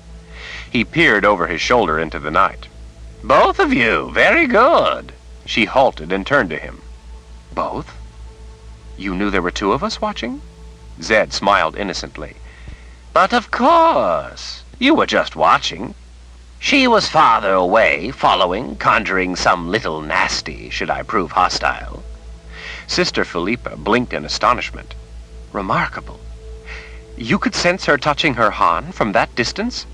He peered over his shoulder into the night. Both of you, very good. She halted and turned to him. Both? You knew there were two of us watching? Zed smiled innocently. But of course, you were just watching. She was farther away, following, conjuring some little nasty, should I prove hostile. Sister Philippa blinked in astonishment. Remarkable. You could sense her touching her Han from that distance?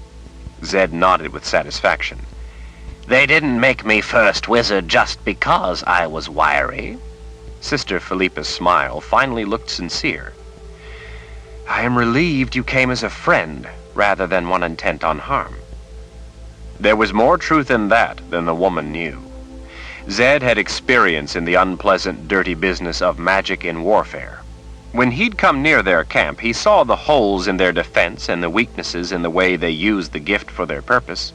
Zed nodded with satisfaction. They didn't make me first wizard just because I was wiry. Sister Philippa's smile finally looked sincere. I am relieved you came as a friend, rather than one intent on harm. There was more truth in that than the woman knew. Zed had experience in the unpleasant, dirty business of magic in warfare. When he'd come near their camp, he saw the holes in their defense and the weaknesses in the way they used the gift for their purpose.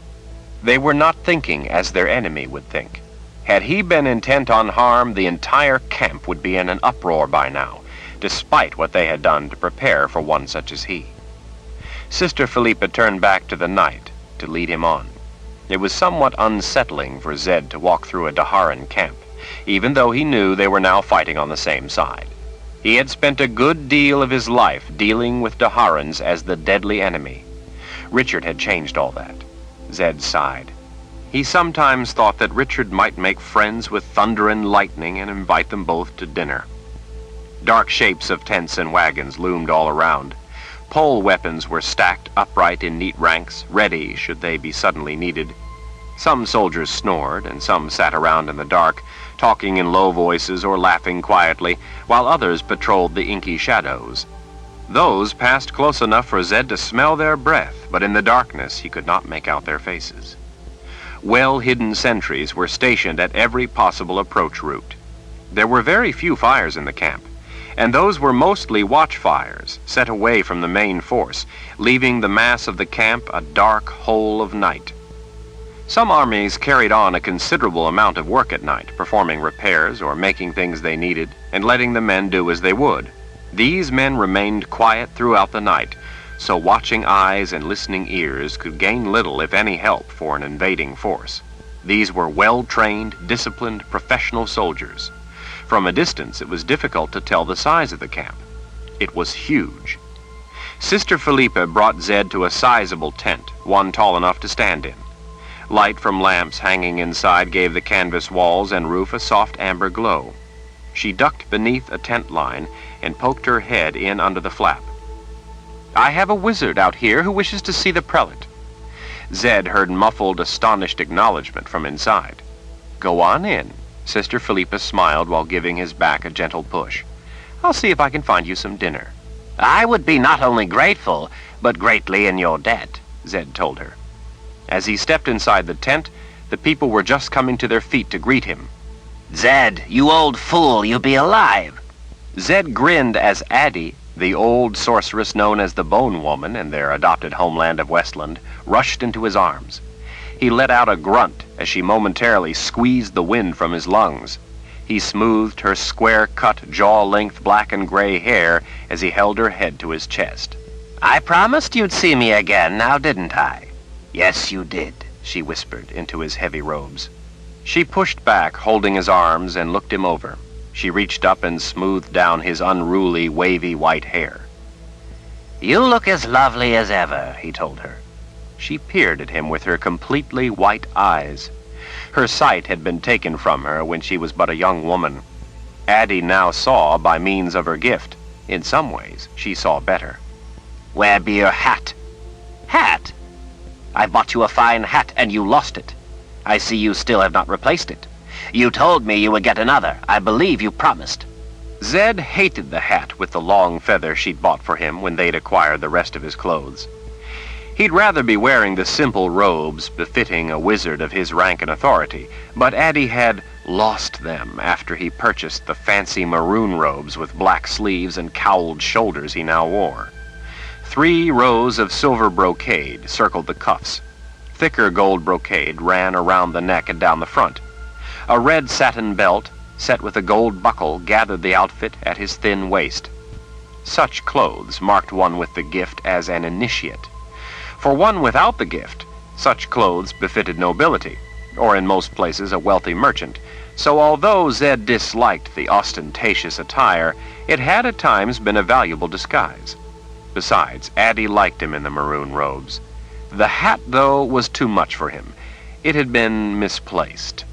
They were not thinking as their enemy would think. Had he been intent on harm, the entire camp would be in an uproar by now, despite what they had done to prepare for one such as he. Sister Philippa turned back to the night to lead him on. It was somewhat unsettling for Zed to walk through a Daharan camp, even though he knew they were now fighting on the same side. He had spent a good deal of his life dealing with Daharans as the deadly enemy. Richard had changed all that. Zed sighed. He sometimes thought that Richard might make friends with thunder and lightning and invite them both to dinner. Dark shapes of tents and wagons loomed all around. Pole weapons were stacked upright in neat ranks, ready should they be suddenly needed. Some soldiers snored, and some sat around in the dark, talking in low voices or laughing quietly, while others patrolled the inky shadows. Those passed close enough for Zed to smell their breath, but in the darkness he could not make out their faces. Well-hidden sentries were stationed at every possible approach route. There were very few fires in the camp, and those were mostly watch fires, set away from the main force, leaving the mass of the camp a dark hole of night. Some armies carried on a considerable amount of work at night, performing repairs or making things they needed, and letting the men do as they would. These men remained quiet throughout the night, so watching eyes and listening ears could gain little, if any, help for an invading force. These were well-trained, disciplined, professional soldiers. From a distance, it was difficult to tell the size of the camp. It was huge. Sister Philippa brought Zed to a sizable tent, one tall enough to stand in. Light from lamps hanging inside gave the canvas walls and roof a soft amber glow. She ducked beneath a tent line and poked her head in under the flap. "I have a wizard out here who wishes to see the prelate." Zed heard muffled, astonished acknowledgement from inside. "Go on in." Sister Philippa smiled while giving his back a gentle push. "I'll see if I can find you some dinner." I would be not only grateful, but greatly in your debt, Zed told her. As he stepped inside the tent, the people were just coming to their feet to greet him. Zed, you old fool, you be alive. Zed grinned as Addie, the old sorceress known as the Bone Woman in their adopted homeland of Westland, rushed into his arms. He let out a grunt as she momentarily squeezed the wind from his lungs. He smoothed her square-cut, jaw-length black and gray hair as he held her head to his chest. I promised you'd see me again, now didn't I? Yes, you did, she whispered into his heavy robes. She pushed back, holding his arms, and looked him over. She reached up and smoothed down his unruly, wavy white hair. You look as lovely as ever, he told her. She peered at him with her completely white eyes. Her sight had been taken from her when she was but a young woman. Addie now saw by means of her gift. In some ways, she saw better. Where be your hat? Hat? I bought you a fine hat and you lost it. I see you still have not replaced it. You told me you would get another. I believe you promised. Zed hated the hat with the long feather she'd bought for him when they'd acquired the rest of his clothes. He'd rather be wearing the simple robes befitting a wizard of his rank and authority, but Addie had lost them after he purchased the fancy maroon robes with black sleeves and cowled shoulders he now wore. 3 rows of silver brocade circled the cuffs. Thicker gold brocade ran around the neck and down the front. A red satin belt, set with a gold buckle, gathered the outfit at his thin waist. Such clothes marked one with the gift as an initiate. For one without the gift, such clothes befitted nobility, or in most places a wealthy merchant. So although Zed disliked the ostentatious attire, it had at times been a valuable disguise. Besides, Addie liked him in the maroon robes. The hat, though, was too much for him. It had been misplaced.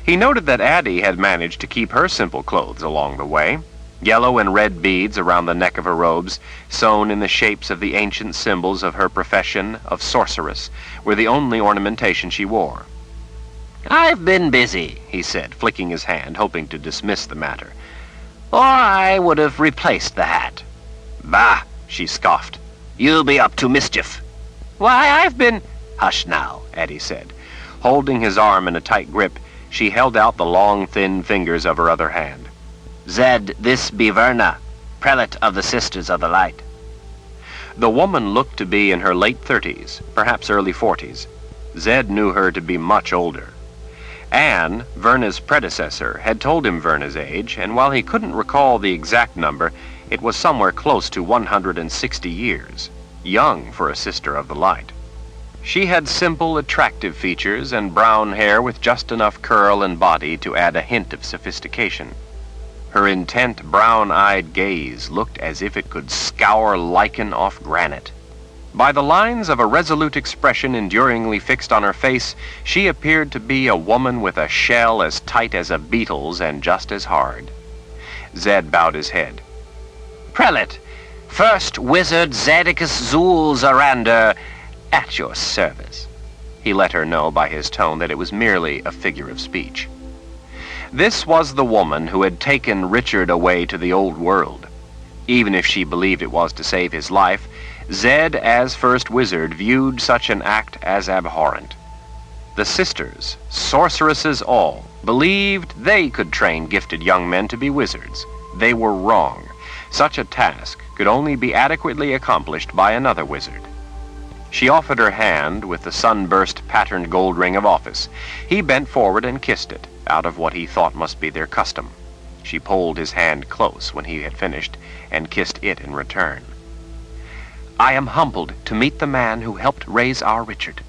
He noted that Addie had managed to keep her simple clothes along the way. Yellow and red beads around the neck of her robes, sewn in the shapes of the ancient symbols of her profession of sorceress, were the only ornamentation she wore. I've been busy, he said, flicking his hand, hoping to dismiss the matter. Or I would have replaced the hat. Bah, she scoffed. You'll be up to mischief. Why, I've been... Hush now, Addie said. Holding his arm in a tight grip, she held out the long, thin fingers of her other hand. Zed, this be Verna, prelate of the Sisters of the Light. The woman looked to be in her late 30s, perhaps early 40s. Zed knew her to be much older. Anne, Verna's predecessor, had told him Verna's age, and while he couldn't recall the exact number, it was somewhere close to 160 years, young for a Sister of the Light. She had simple, attractive features and brown hair with just enough curl and body to add a hint of sophistication. Her intent, brown-eyed gaze looked as if it could scour lichen off granite. By the lines of a resolute expression enduringly fixed on her face, she appeared to be a woman with a shell as tight as a beetle's and just as hard. Zed bowed his head. Prelate, First Wizard Zadicus Zool Zorander, at your service. He let her know by his tone that it was merely a figure of speech. This was the woman who had taken Richard away to the old world. Even if she believed it was to save his life, Zed, as first wizard, viewed such an act as abhorrent. The sisters, sorceresses all, believed they could train gifted young men to be wizards. They were wrong. Such a task could only be adequately accomplished by another wizard. She offered her hand with the sunburst patterned gold ring of office. He bent forward and kissed it, out of what he thought must be their custom. She pulled his hand close when he had finished, and kissed it in return. "I am humbled to meet the man who helped raise our Richard.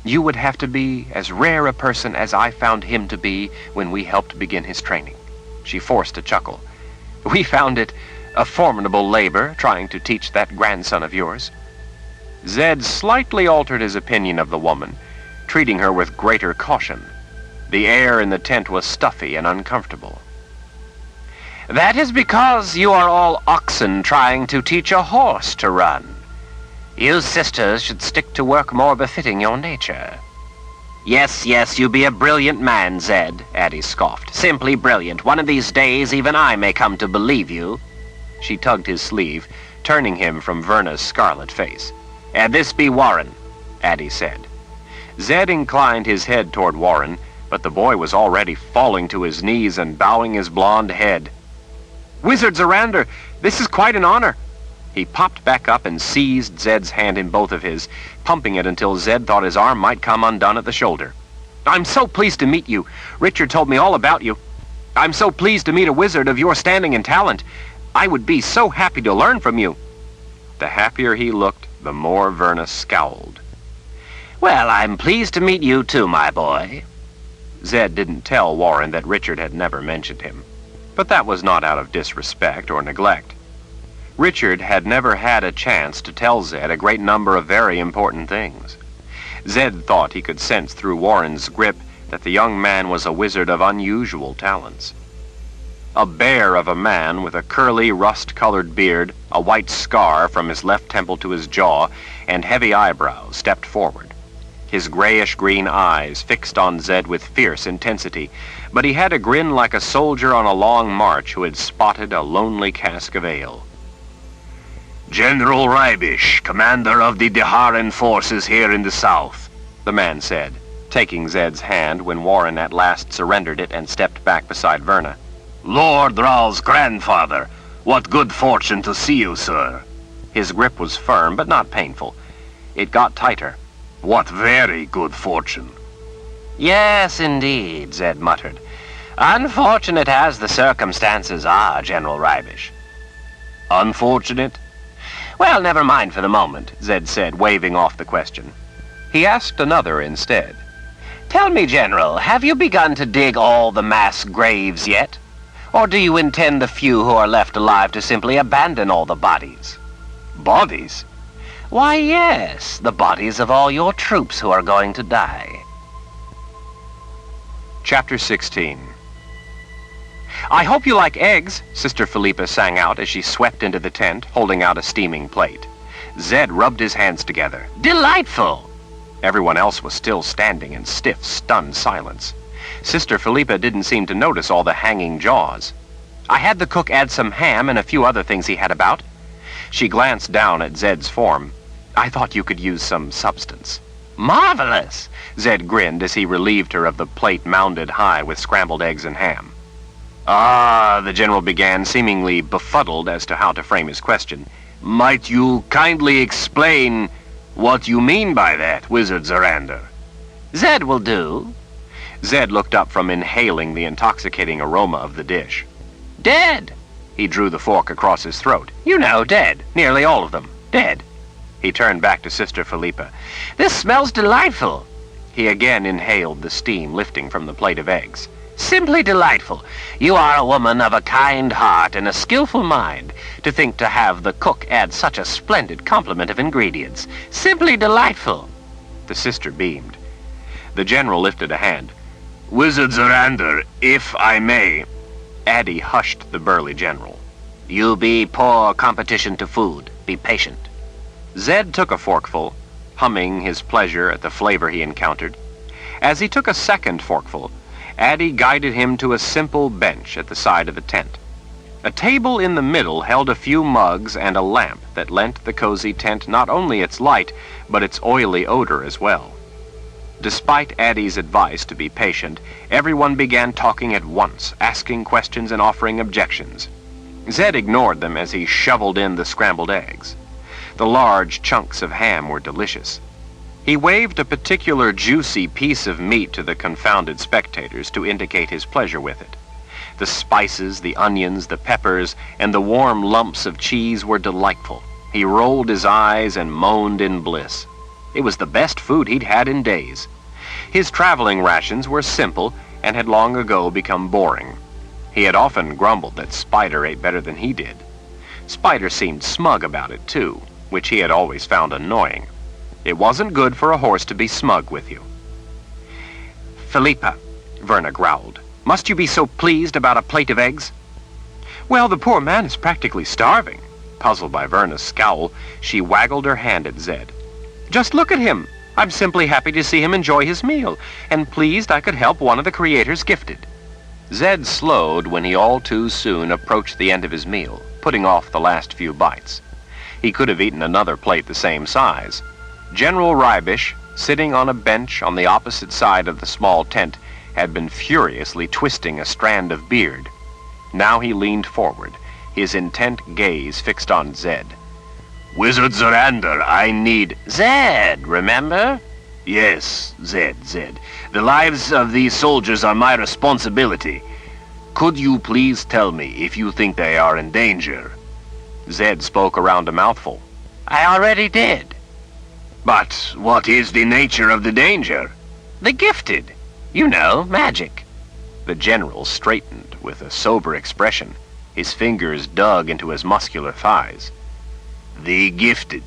You would have to be as rare a person as I found him to be when we helped begin his training." She forced a chuckle. "We found it a formidable labor trying to teach that grandson of yours." Zed slightly altered his opinion of the woman, treating her with greater caution. The air in the tent was stuffy and uncomfortable. "That is because you are all oxen trying to teach a horse to run. You sisters should stick to work more befitting your nature." "Yes, you be a brilliant man, Zed," Addie scoffed. "Simply brilliant. One of these days even I may come to believe you." She tugged his sleeve, turning him from Verna's scarlet face. "And this be Warren," Addie said. Zed inclined his head toward Warren, but the boy was already falling to his knees and bowing his blond head. "Wizard Zorander, this is quite an honor." He popped back up and seized Zed's hand in both of his, pumping it until Zed thought his arm might come undone at the shoulder. "I'm so pleased to meet you. Richard told me all about you. I'm so pleased to meet a wizard of your standing and talent. I would be so happy to learn from you." The happier he looked, the more Verna scowled. "Well, I'm pleased to meet you too, my boy." Zed didn't tell Warren that Richard had never mentioned him, but that was not out of disrespect or neglect. Richard had never had a chance to tell Zed a great number of very important things. Zed thought he could sense through Warren's grip that the young man was a wizard of unusual talents. A bear of a man with a curly, rust-colored beard, a white scar from his left temple to his jaw, and heavy eyebrows stepped forward. His grayish-green eyes fixed on Zed with fierce intensity, but he had a grin like a soldier on a long march who had spotted a lonely cask of ale. "General Rybish, commander of the Deharan forces here in the south," the man said, taking Zed's hand when Warren at last surrendered it and stepped back beside Verna. "Lord Thrall's grandfather. What good fortune to see you, sir." His grip was firm, but not painful. It got tighter. "What very good fortune." "Yes, indeed," Zed muttered. "Unfortunate as the circumstances are, General Rybish." "Unfortunate?" "Well, never mind for the moment," Zed said, waving off the question. He asked another instead. "Tell me, General, have you begun to dig all the mass graves yet? Or do you intend the few who are left alive to simply abandon all the bodies?" "Bodies?" "Why, yes, the bodies of all your troops who are going to die." Chapter 16. "I hope you like eggs," Sister Philippa sang out as she swept into the tent, holding out a steaming plate. Zed rubbed his hands together. "Delightful!" Everyone else was still standing in stiff, stunned silence. Sister Philippa didn't seem to notice all the hanging jaws. "I had the cook add some ham and a few other things he had about." She glanced down at Zed's form. "I thought you could use some substance." "Marvelous!" Zed grinned as he relieved her of the plate mounded high with scrambled eggs and ham. "Ah," The general began, seemingly befuddled as to how to frame his question. "Might you kindly explain what you mean by that, Wizard Zorander?" "Zed will do." Zed looked up from inhaling the intoxicating aroma of the dish. "Dead." He drew the fork across his throat. "You know, dead. Nearly all of them. Dead." He turned back to Sister Philippa. "This smells delightful." He again inhaled the steam lifting from the plate of eggs. "Simply delightful. You are a woman of a kind heart and a skillful mind. To think to have the cook add such a splendid complement of ingredients. Simply delightful." The sister beamed. The general lifted a hand. "Wizard Zorander, if I may." Addie hushed the burly general. "You be poor competition to food. Be patient." Zed took a forkful, humming his pleasure at the flavor he encountered. As he took a second forkful, Addie guided him to a simple bench at the side of the tent. A table in the middle held a few mugs and a lamp that lent the cozy tent not only its light, but its oily odor as well. Despite Addie's advice to be patient, everyone began talking at once, asking questions and offering objections. Zed ignored them as he shoveled in the scrambled eggs. The large chunks of ham were delicious. He waved a particular juicy piece of meat to the confounded spectators to indicate his pleasure with it. The spices, the onions, the peppers, and the warm lumps of cheese were delightful. He rolled his eyes and moaned in bliss. It was the best food he'd had in days. His traveling rations were simple and had long ago become boring. He had often grumbled that Spider ate better than he did. Spider seemed smug about it, too, which he had always found annoying. It wasn't good for a horse to be smug with you. "Philippa," Verna growled, "must you be so pleased about a plate of eggs?" "Well, the poor man is practically starving." Puzzled by Verna's scowl, she waggled her hand at Zed. "Just look at him. I'm simply happy to see him enjoy his meal, and pleased I could help one of the Creator's gifted." Zed slowed when he all too soon approached the end of his meal, putting off the last few bites. He could have eaten another plate the same size. General Rybish, sitting on a bench on the opposite side of the small tent, had been furiously twisting a strand of beard. Now he leaned forward, his intent gaze fixed on Zed. "Wizard Zorander, I need..." Zed, remember? "Yes, Zed. The lives of these soldiers are my responsibility. Could you please tell me if you think they are in danger?" Zed spoke around a mouthful. I already did. "But what is the nature of the danger?" The gifted. You know, magic." The general straightened with a sober expression. His fingers dug into his muscular thighs. "The gifted."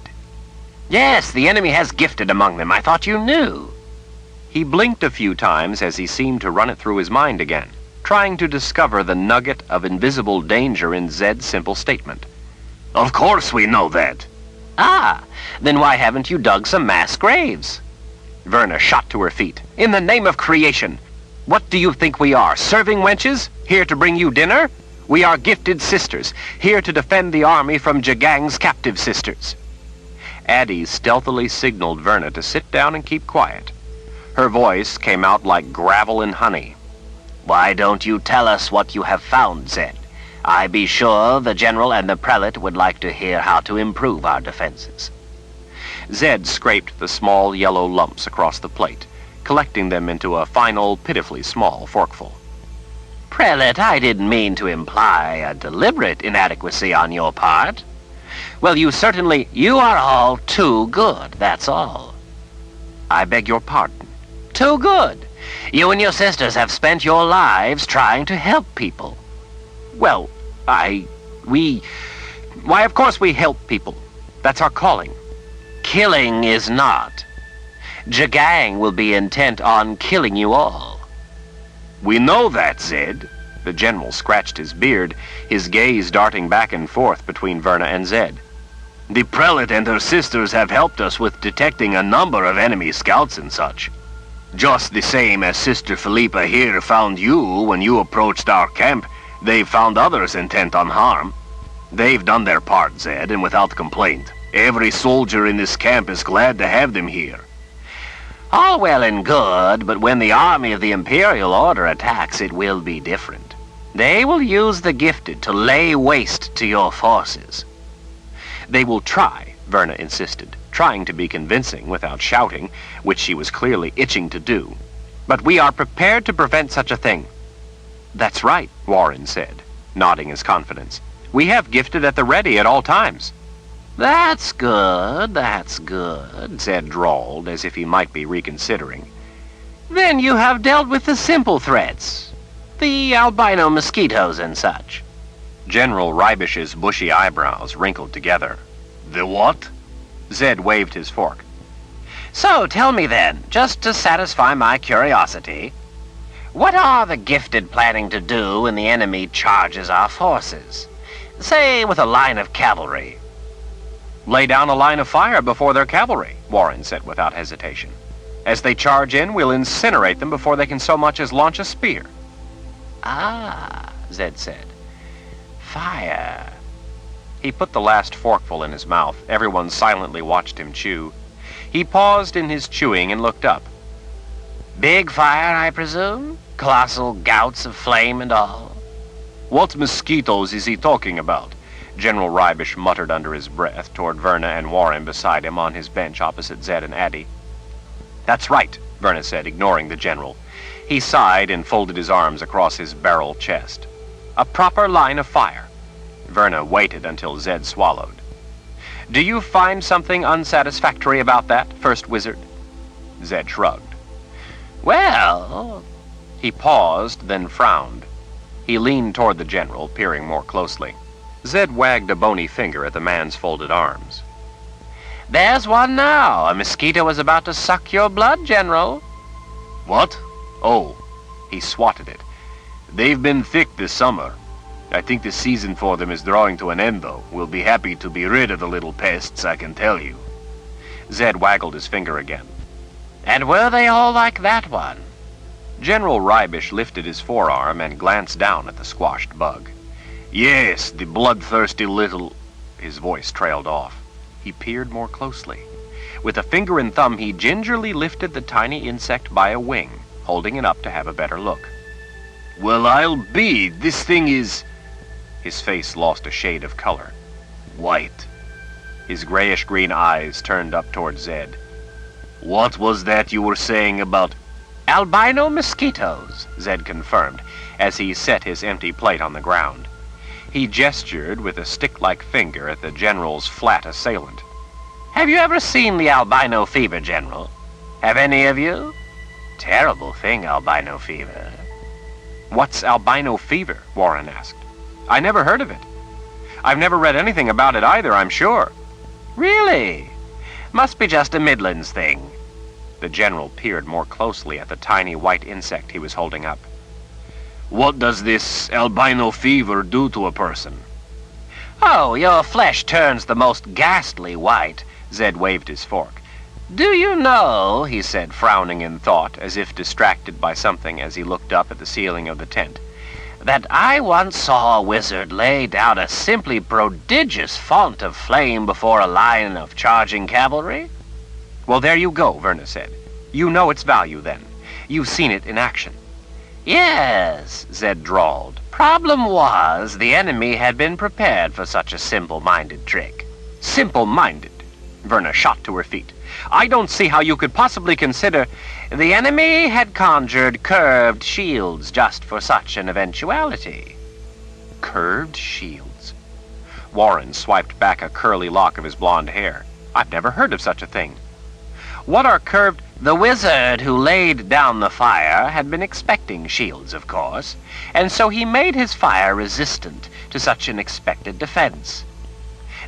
Yes, the enemy has gifted among them. I thought you knew. He blinked a few times as he seemed to run it through his mind again, trying to discover the nugget of invisible danger in Zed's simple statement. "Of course we know that." Ah, then why haven't you dug some mass graves? Verna shot to her feet. "In the name of creation! What do you think we are, serving wenches? Here to bring you dinner? We are gifted sisters, here to defend the army from Jagang's captive sisters." Addie stealthily signaled Verna to sit down and keep quiet. Her voice came out like gravel and honey. Why don't you tell us what you have found, Zed? I be sure the general and the prelate would like to hear how to improve our defenses. Zed scraped the small yellow lumps across the plate, collecting them into a final, pitifully small forkful. Prelate, I didn't mean to imply a deliberate inadequacy on your part. Well, you are all too good, that's all. I beg your pardon. Too good. You and your sisters have spent your lives trying to help people. Well, why, of course we help people. That's our calling. Killing is not. Jagang will be intent on killing you all. "We know that, Zed." The general scratched his beard, his gaze darting back and forth between Verna and Zed. "The prelate and her sisters have helped us with detecting a number of enemy scouts and such. Just the same as Sister Philippa here found you when you approached our camp, they've found others intent on harm. They've done their part, Zed, and without complaint. Every soldier in this camp is glad to have them here." All well and good, but when the army of the Imperial Order attacks, it will be different. They will use the gifted to lay waste to your forces. They will try, Verna insisted, trying to be convincing without shouting, which she was clearly itching to do. But we are prepared to prevent such a thing. That's right, Warren said, nodding his confidence. We have gifted at the ready at all times. That's good, Zed drawled, as if he might be reconsidering. Then you have dealt with the simple threats. The albino mosquitoes and such. General Rybish's bushy eyebrows wrinkled together. "The what?" Zed waved his fork. So tell me then, just to satisfy my curiosity, what are the gifted planning to do when the enemy charges our forces? Say, with a line of cavalry. Lay down a line of fire before their cavalry, Warren said without hesitation. As they charge in, we'll incinerate them before they can so much as launch a spear. Ah, Zed said. Fire. He put the last forkful in his mouth. Everyone silently watched him chew. He paused in his chewing and looked up. Big fire, I presume? Colossal gouts of flame and all? What mosquitoes is he talking about? General Rybish muttered under his breath toward Verna and Warren beside him on his bench opposite Zed and Addie. That's right, Verna said, ignoring the general. He sighed and folded his arms across his barrel chest. A proper line of fire. Verna waited until Zed swallowed. Do you find something unsatisfactory about that, First Wizard? Zed shrugged. Well... He paused, then frowned. He leaned toward the general, peering more closely. Zed wagged a bony finger at the man's folded arms. There's one now. A mosquito is about to suck your blood, General. What? Oh, he swatted it. They've been thick this summer. I think the season for them is drawing to an end, though. We'll be happy to be rid of the little pests, I can tell you. Zed waggled his finger again. And were they all like that one? General Rybish lifted his forearm and glanced down at the squashed bug. Yes, the bloodthirsty little... His voice trailed off. He peered more closely. With a finger and thumb, he gingerly lifted the tiny insect by a wing, holding it up to have a better look. Well, I'll be. This thing is... His face lost a shade of color. White. His grayish-green eyes turned up toward Zed. What was that you were saying about... Albino mosquitoes, Zed confirmed, as he set his empty plate on the ground. He gestured with a stick-like finger at the general's flat assailant. Have you ever seen the albino fever, General? Have any of you? Terrible thing, albino fever. What's albino fever? Warren asked. I never heard of it. I've never read anything about it either, I'm sure. Really? Must be just a Midlands thing. The general peered more closely at the tiny white insect he was holding up. What does this albino fever do to a person? Oh, your flesh turns the most ghastly white. Zed waved his fork. Do you know, he said, frowning in thought, as if distracted by something as he looked up at the ceiling of the tent, that I once saw a wizard lay down a simply prodigious font of flame before a line of charging cavalry? Well, there you go, Verna said. You know its value, then. You've seen it in action. Yes, Zed drawled. Problem was, the enemy had been prepared for such a simple-minded trick. Simple-minded? Verna shot to her feet. I don't see how you could possibly consider... The enemy had conjured curved shields just for such an eventuality. Curved shields? Warren swiped back a curly lock of his blonde hair. I've never heard of such a thing. What are curved... The wizard who laid down the fire had been expecting shields, of course, and so he made his fire resistant to such an expected defense.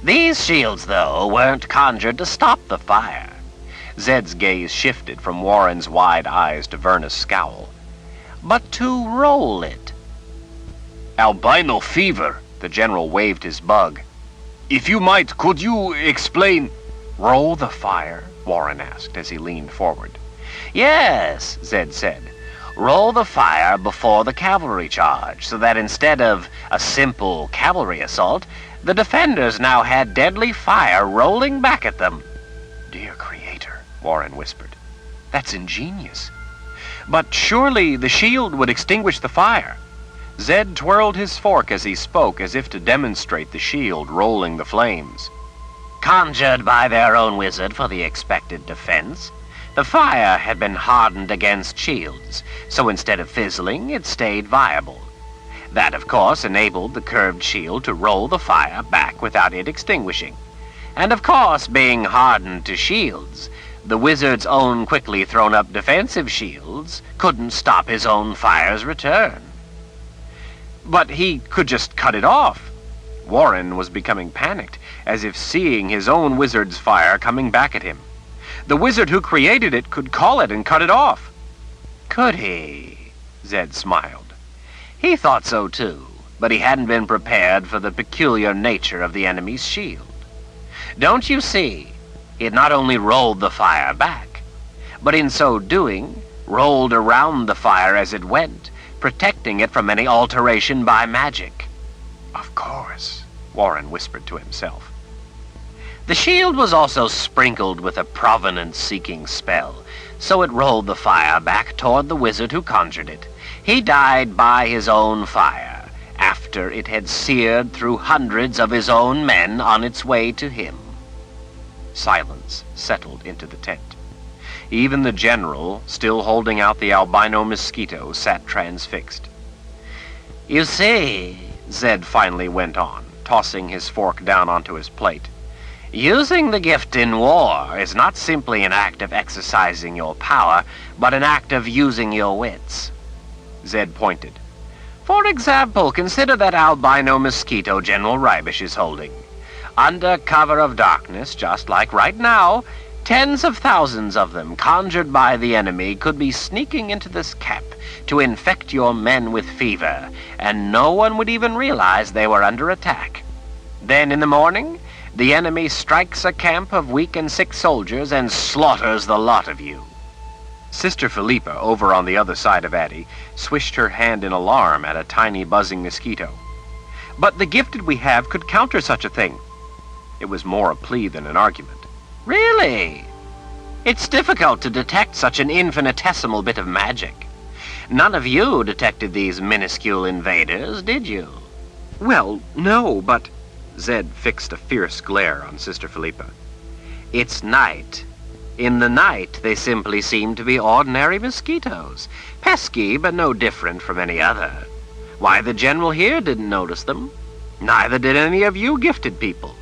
These shields, though, weren't conjured to stop the fire. Zed's gaze shifted from Warren's wide eyes to Verna's scowl. But to roll it. Albino fever, the general waved his bug. If you might, could you explain... Roll the fire? Warren asked as he leaned forward. Yes, Zed said. Roll the fire before the cavalry charge, so that instead of a simple cavalry assault, the defenders now had deadly fire rolling back at them. Dear Creator, Warren whispered. That's ingenious. But surely the shield would extinguish the fire. Zed twirled his fork as he spoke, as if to demonstrate the shield rolling the flames. Conjured by their own wizard for the expected defense, the fire had been hardened against shields, so instead of fizzling, it stayed viable. That, of course, enabled the curved shield to roll the fire back without it extinguishing. And, of course, being hardened to shields, the wizard's own quickly thrown-up defensive shields couldn't stop his own fire's return. But he could just cut it off. Warren was becoming panicked, as if seeing his own wizard's fire coming back at him. The wizard who created it could call it and cut it off. Could he? Zed smiled. He thought so too, but he hadn't been prepared for the peculiar nature of the enemy's shield. Don't you see? He had not only rolled the fire back, but in so doing, rolled around the fire as it went, protecting it from any alteration by magic. Of course, Warren whispered to himself. The shield was also sprinkled with a provenance-seeking spell, so it rolled the fire back toward the wizard who conjured it. He died by his own fire, after it had seared through hundreds of his own men on its way to him. Silence settled into the tent. Even the general, still holding out the albino mosquito, sat transfixed. You see, Zed finally went on, tossing his fork down onto his plate, using the gift in war is not simply an act of exercising your power, but an act of using your wits. Zed pointed. For example, consider that albino mosquito General Rybish is holding. Under cover of darkness, just like right now, tens of thousands of them, conjured by the enemy, could be sneaking into this camp to infect your men with fever, and no one would even realize they were under attack. Then in the morning, the enemy strikes a camp of weak and sick soldiers and slaughters the lot of you. Sister Philippa, over on the other side of Addie, swished her hand in alarm at a tiny buzzing mosquito. But the gifted we have could counter such a thing. It was more a plea than an argument. Really? It's difficult to detect such an infinitesimal bit of magic. None of you detected these minuscule invaders, did you? Well, no, but... Zed fixed a fierce glare on Sister Philippa. It's night. In the night, they simply seem to be ordinary mosquitoes. Pesky, but no different from any other. Why, the general here didn't notice them. Neither did any of you gifted people.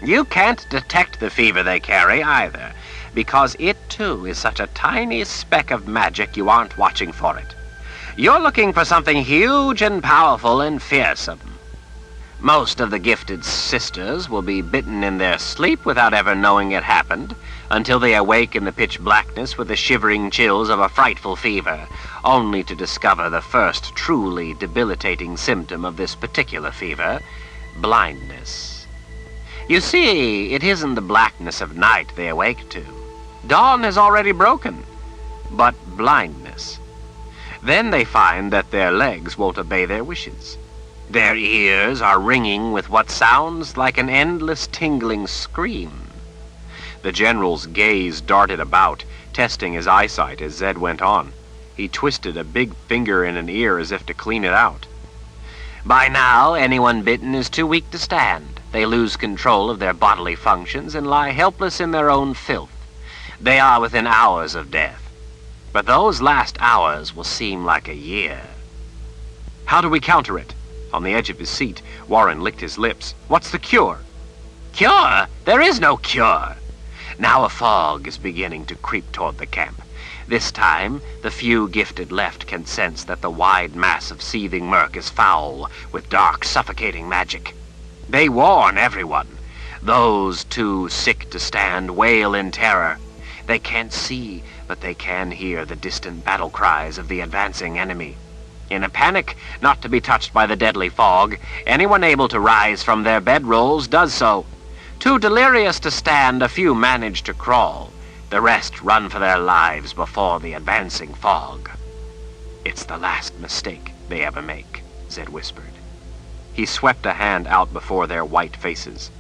You can't detect the fever they carry either, because it too is such a tiny speck of magic you aren't watching for it. You're looking for something huge and powerful and fearsome. Most of the gifted sisters will be bitten in their sleep without ever knowing it happened, until they awake in the pitch blackness with the shivering chills of a frightful fever, only to discover the first truly debilitating symptom of this particular fever, blindness. You see, it isn't the blackness of night they awake to. Dawn has already broken, but blindness. Then they find that their legs won't obey their wishes. Their ears are ringing with what sounds like an endless tingling scream. The general's gaze darted about, testing his eyesight as Zed went on. He twisted a big finger in an ear as if to clean it out. By now, anyone bitten is too weak to stand. They lose control of their bodily functions and lie helpless in their own filth. They are within hours of death. But those last hours will seem like a year. How do we counter it? On the edge of his seat, Warren licked his lips. What's the cure? Cure? There is no cure. Now a fog is beginning to creep toward the camp. This time, the few gifted left can sense that the wide mass of seething murk is foul with dark, suffocating magic. They warn everyone. Those too sick to stand wail in terror. They can't see, but they can hear the distant battle cries of the advancing enemy. In a panic not to be touched by the deadly fog, anyone able to rise from their bedrolls does so. Too delirious to stand, a few manage to crawl. The rest run for their lives before the advancing fog. It's the last mistake they ever make, Zed whispered. He swept a hand out before their white faces.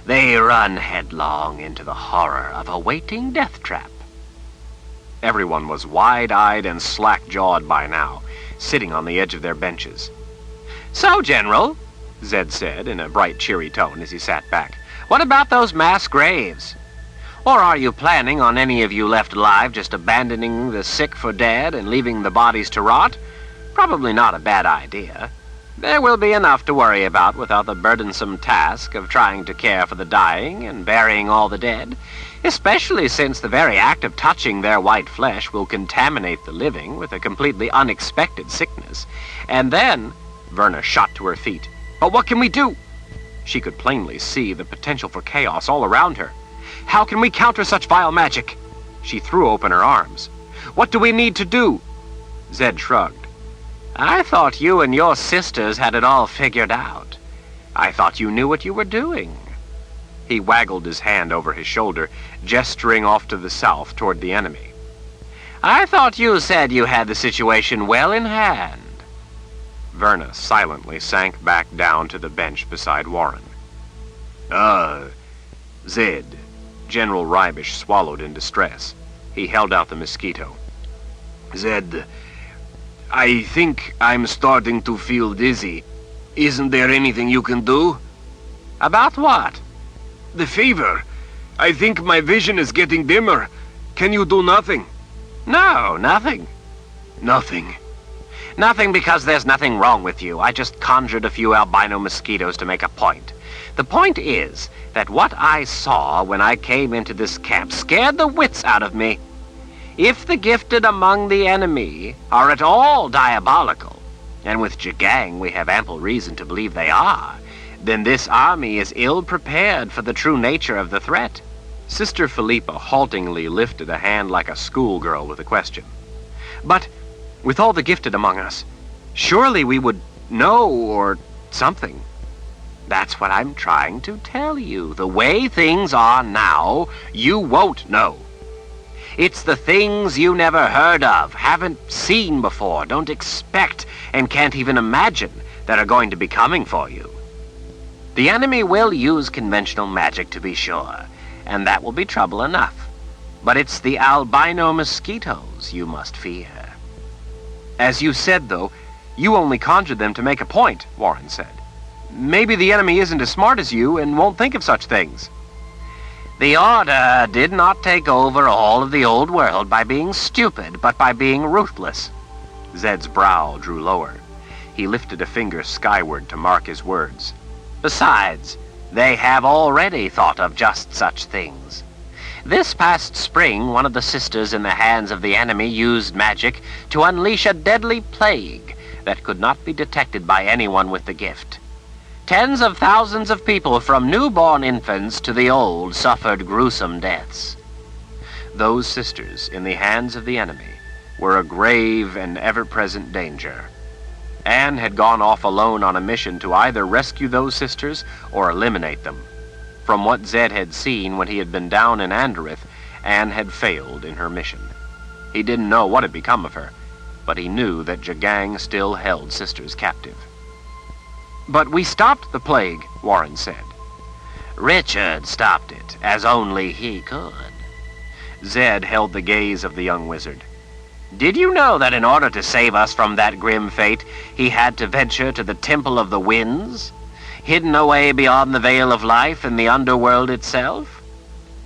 They run headlong into the horror of a waiting death trap. Everyone was wide-eyed and slack-jawed by now, sitting on the edge of their benches. So, General, Zed said in a bright, cheery tone as he sat back, what about those mass graves? Or are you planning on any of you left alive just abandoning the sick for dead and leaving the bodies to rot? Probably not a bad idea. There will be enough to worry about without the burdensome task of trying to care for the dying and burying all the dead, especially since the very act of touching their white flesh will contaminate the living with a completely unexpected sickness. And then... Verna shot to her feet. But what can we do? She could plainly see the potential for chaos all around her. How can we counter such vile magic? She threw open her arms. What do we need to do? Zed shrugged. I thought you and your sisters had it all figured out. I thought you knew what you were doing. He waggled his hand over his shoulder, gesturing off to the south toward the enemy. I thought you said you had the situation well in hand. Verna silently sank back down to the bench beside Warren. Zed. General Rybish swallowed in distress. He held out the mosquito. Zed, I think I'm starting to feel dizzy. Isn't there anything you can do? About what? The fever. I think my vision is getting dimmer. Can you do nothing? No, nothing. Nothing. Nothing because there's nothing wrong with you. I just conjured a few albino mosquitoes to make a point. The point is that what I saw when I came into this camp scared the wits out of me. If the gifted among the enemy are at all diabolical, and with Jagang we have ample reason to believe they are, then this army is ill-prepared for the true nature of the threat. Sister Philippa haltingly lifted a hand like a schoolgirl with a question. But with all the gifted among us, surely we would know or something. That's what I'm trying to tell you. The way things are now, you won't know. It's the things you never heard of, haven't seen before, don't expect, and can't even imagine that are going to be coming for you. The enemy will use conventional magic, to be sure, and that will be trouble enough. But it's the albino mosquitoes you must fear. As you said, though, you only conjured them to make a point, Warren said. Maybe the enemy isn't as smart as you and won't think of such things. The Order did not take over all of the old world by being stupid, but by being ruthless. Zed's brow drew lower. He lifted a finger skyward to mark his words. Besides, they have already thought of just such things. This past spring, one of the sisters in the hands of the enemy used magic to unleash a deadly plague that could not be detected by anyone with the gift. Tens of thousands of people, from newborn infants to the old, suffered gruesome deaths. Those sisters in the hands of the enemy were a grave and ever-present danger. Anne had gone off alone on a mission to either rescue those sisters or eliminate them. From what Zed had seen when he had been down in Anderith, Anne had failed in her mission. He didn't know what had become of her, but he knew that Jagang still held sisters captive. But we stopped the plague, Warren said. Richard stopped it, as only he could. Zed held the gaze of the young wizard. Did you know that in order to save us from that grim fate, he had to venture to the Temple of the Winds, hidden away beyond the Veil of Life in the underworld itself?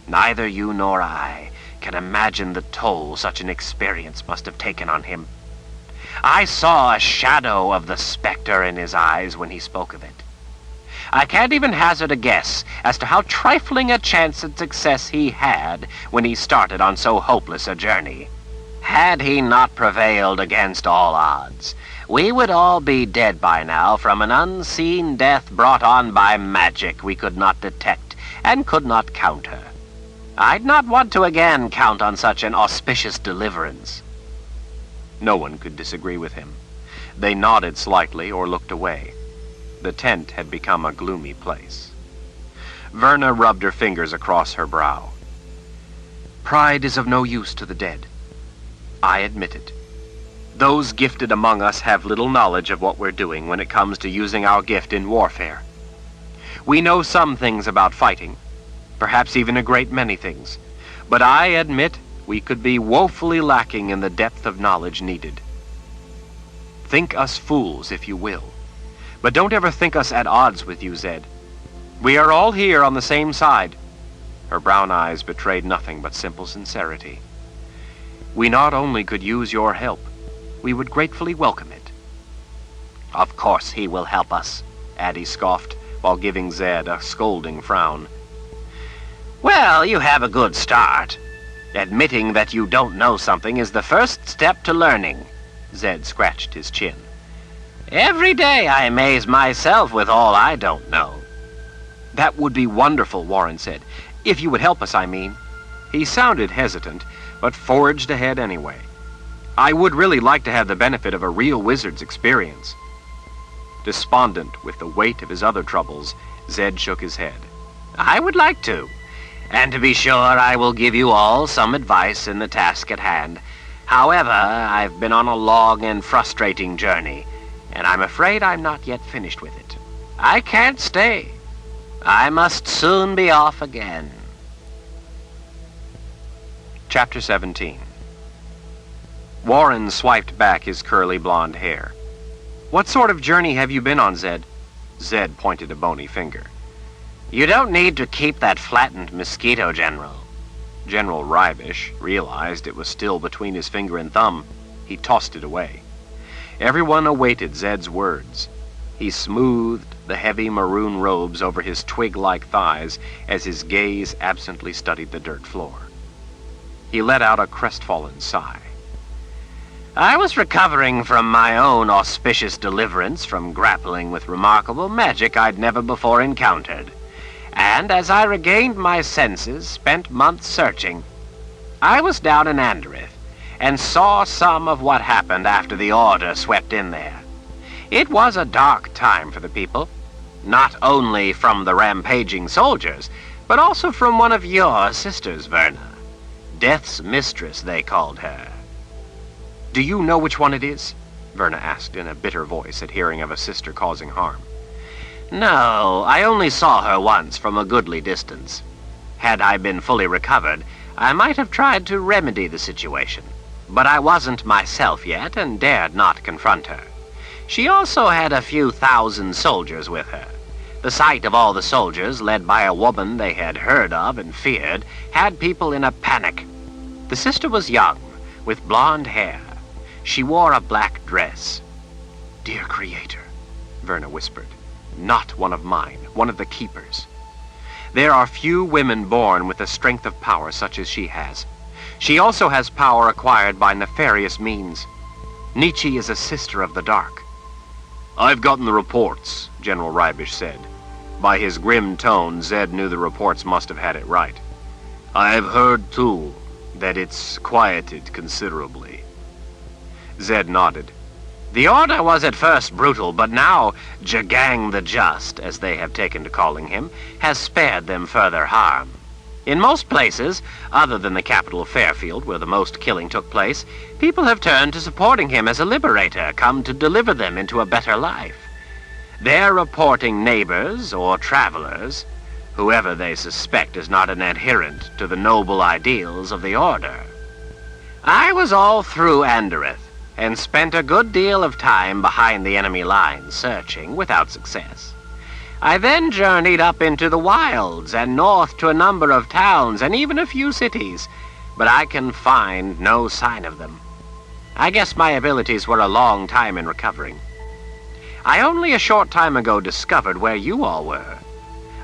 Neither you nor I can imagine the toll such an experience must have taken on him. I saw a shadow of the specter in his eyes when he spoke of it. I can't even hazard a guess as to how trifling a chance at success he had when he started on so hopeless a journey. Had he not prevailed against all odds, we would all be dead by now from an unseen death brought on by magic we could not detect and could not counter. I'd not want to again count on such an auspicious deliverance. No one could disagree with him. They nodded slightly or looked away. The tent had become a gloomy place. Verna rubbed her fingers across her brow. Pride is of no use to the dead. I admit it. Those gifted among us have little knowledge of what we're doing when it comes to using our gift in warfare. We know some things about fighting, perhaps even a great many things, but I admit we could be woefully lacking in the depth of knowledge needed. Think us fools, if you will, but don't ever think us at odds with you, Zed. We are all here on the same side. Her brown eyes betrayed nothing but simple sincerity. We not only could use your help, we would gratefully welcome it. Of course he will help us, Addie scoffed, while giving Zed a scolding frown. Well, you have a good start. Admitting that you don't know something is the first step to learning. Zed scratched his chin. Every day I amaze myself with all I don't know. That would be wonderful, Warren said. If you would help us, I mean. He sounded hesitant, but forged ahead anyway. I would really like to have the benefit of a real wizard's experience. Despondent with the weight of his other troubles, Zed shook his head. I would like to. And to be sure, I will give you all some advice in the task at hand. However, I've been on a long and frustrating journey, and I'm afraid I'm not yet finished with it. I can't stay. I must soon be off again. Chapter 17. Warren swiped back his curly blonde hair. What sort of journey have you been on, Zed? Zed pointed a bony finger. You don't need to keep that flattened mosquito, General. General Rybish realized it was still between his finger and thumb. He tossed it away. Everyone awaited Zed's words. He smoothed the heavy maroon robes over his twig-like thighs as his gaze absently studied the dirt floor. He let out a crestfallen sigh. I was recovering from my own auspicious deliverance from grappling with remarkable magic I'd never before encountered. And as I regained my senses, spent months searching. I was down in Anderith and saw some of what happened after the Order swept in there. It was a dark time for the people, not only from the rampaging soldiers, but also from one of your sisters, Verna. Death's mistress, they called her. Do you know which one it is? Verna asked in a bitter voice at hearing of a sister causing harm. No, I only saw her once from a goodly distance. Had I been fully recovered, I might have tried to remedy the situation. But I wasn't myself yet and dared not confront her. She also had a few thousand soldiers with her. The sight of all the soldiers, led by a woman they had heard of and feared, had people in a panic. The sister was young, with blonde hair. She wore a black dress. Dear Creator, Verna whispered. Not one of mine, one of the Keepers. There are few women born with the strength of power such as she has. She also has power acquired by nefarious means. Nietzsche is a sister of the dark. I've gotten the reports, General Rybish said. By his grim tone, Zed knew the reports must have had it right. I've heard, too, that it's quieted considerably. Zed nodded. The Order was at first brutal, but now Jagang the Just, as they have taken to calling him, has spared them further harm. In most places, other than the capital Fairfield, where the most killing took place, people have turned to supporting him as a liberator, come to deliver them into a better life. They're reporting neighbors or travelers, whoever they suspect is not an adherent to the noble ideals of the Order. I was all through Anderith, and spent a good deal of time behind the enemy lines searching without success. I then journeyed up into the wilds and north to a number of towns and even a few cities, but I can find no sign of them. I guess my abilities were a long time in recovering. I only a short time ago discovered where you all were.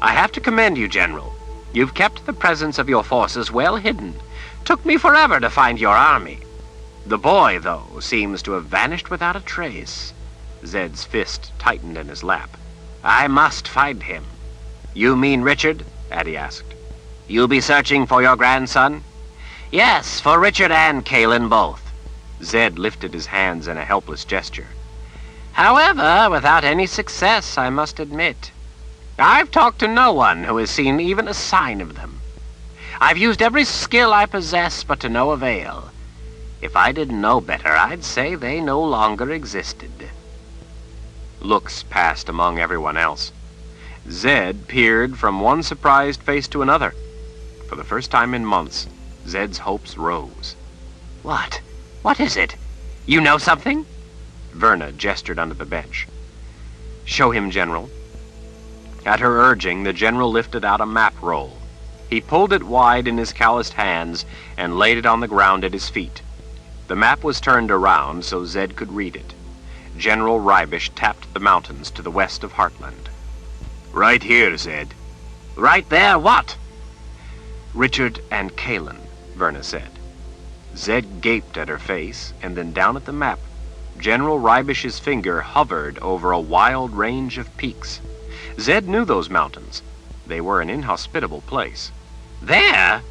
I have to commend you, General. You've kept the presence of your forces well hidden. Took me forever to find your army. The boy, though, seems to have vanished without a trace. Zed's fist tightened in his lap. I must find him. You mean Richard? Addie asked. You'll be searching for your grandson? Yes, for Richard and Kalen both. Zed lifted his hands in a helpless gesture. However, without any success, I must admit. I've talked to no one who has seen even a sign of them. I've used every skill I possess, but to no avail. If I didn't know better, I'd say they no longer existed. Looks passed among everyone else. Zed peered from one surprised face to another. For the first time in months, Zed's hopes rose. What? What is it? You know something? Verna gestured under the bench. Show him, General. At her urging, the General lifted out a map roll. He pulled it wide in his calloused hands and laid it on the ground at his feet. The map was turned around so Zed could read it. General Rybish tapped the mountains to the west of Heartland. Right here, Zed. Right there, what? Richard and Kalen, Verna said. Zed gaped at her face and then down at the map. General Rybish's finger hovered over a wild range of peaks. Zed knew those mountains. They were an inhospitable place. There?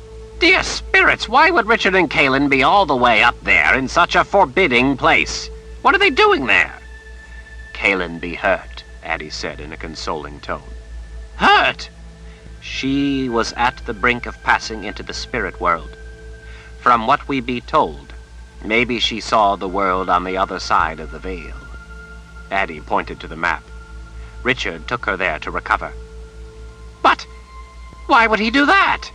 Dear spirits, why would Richard and Kalen be all the way up there in such a forbidding place? What are they doing there? Kalen be hurt, Addie said in a consoling tone. Hurt? She was at the brink of passing into the spirit world. From what we be told, Maybe she saw the world on the other side of the veil. Addie pointed to the map. Richard took her there to recover. But why would he do that?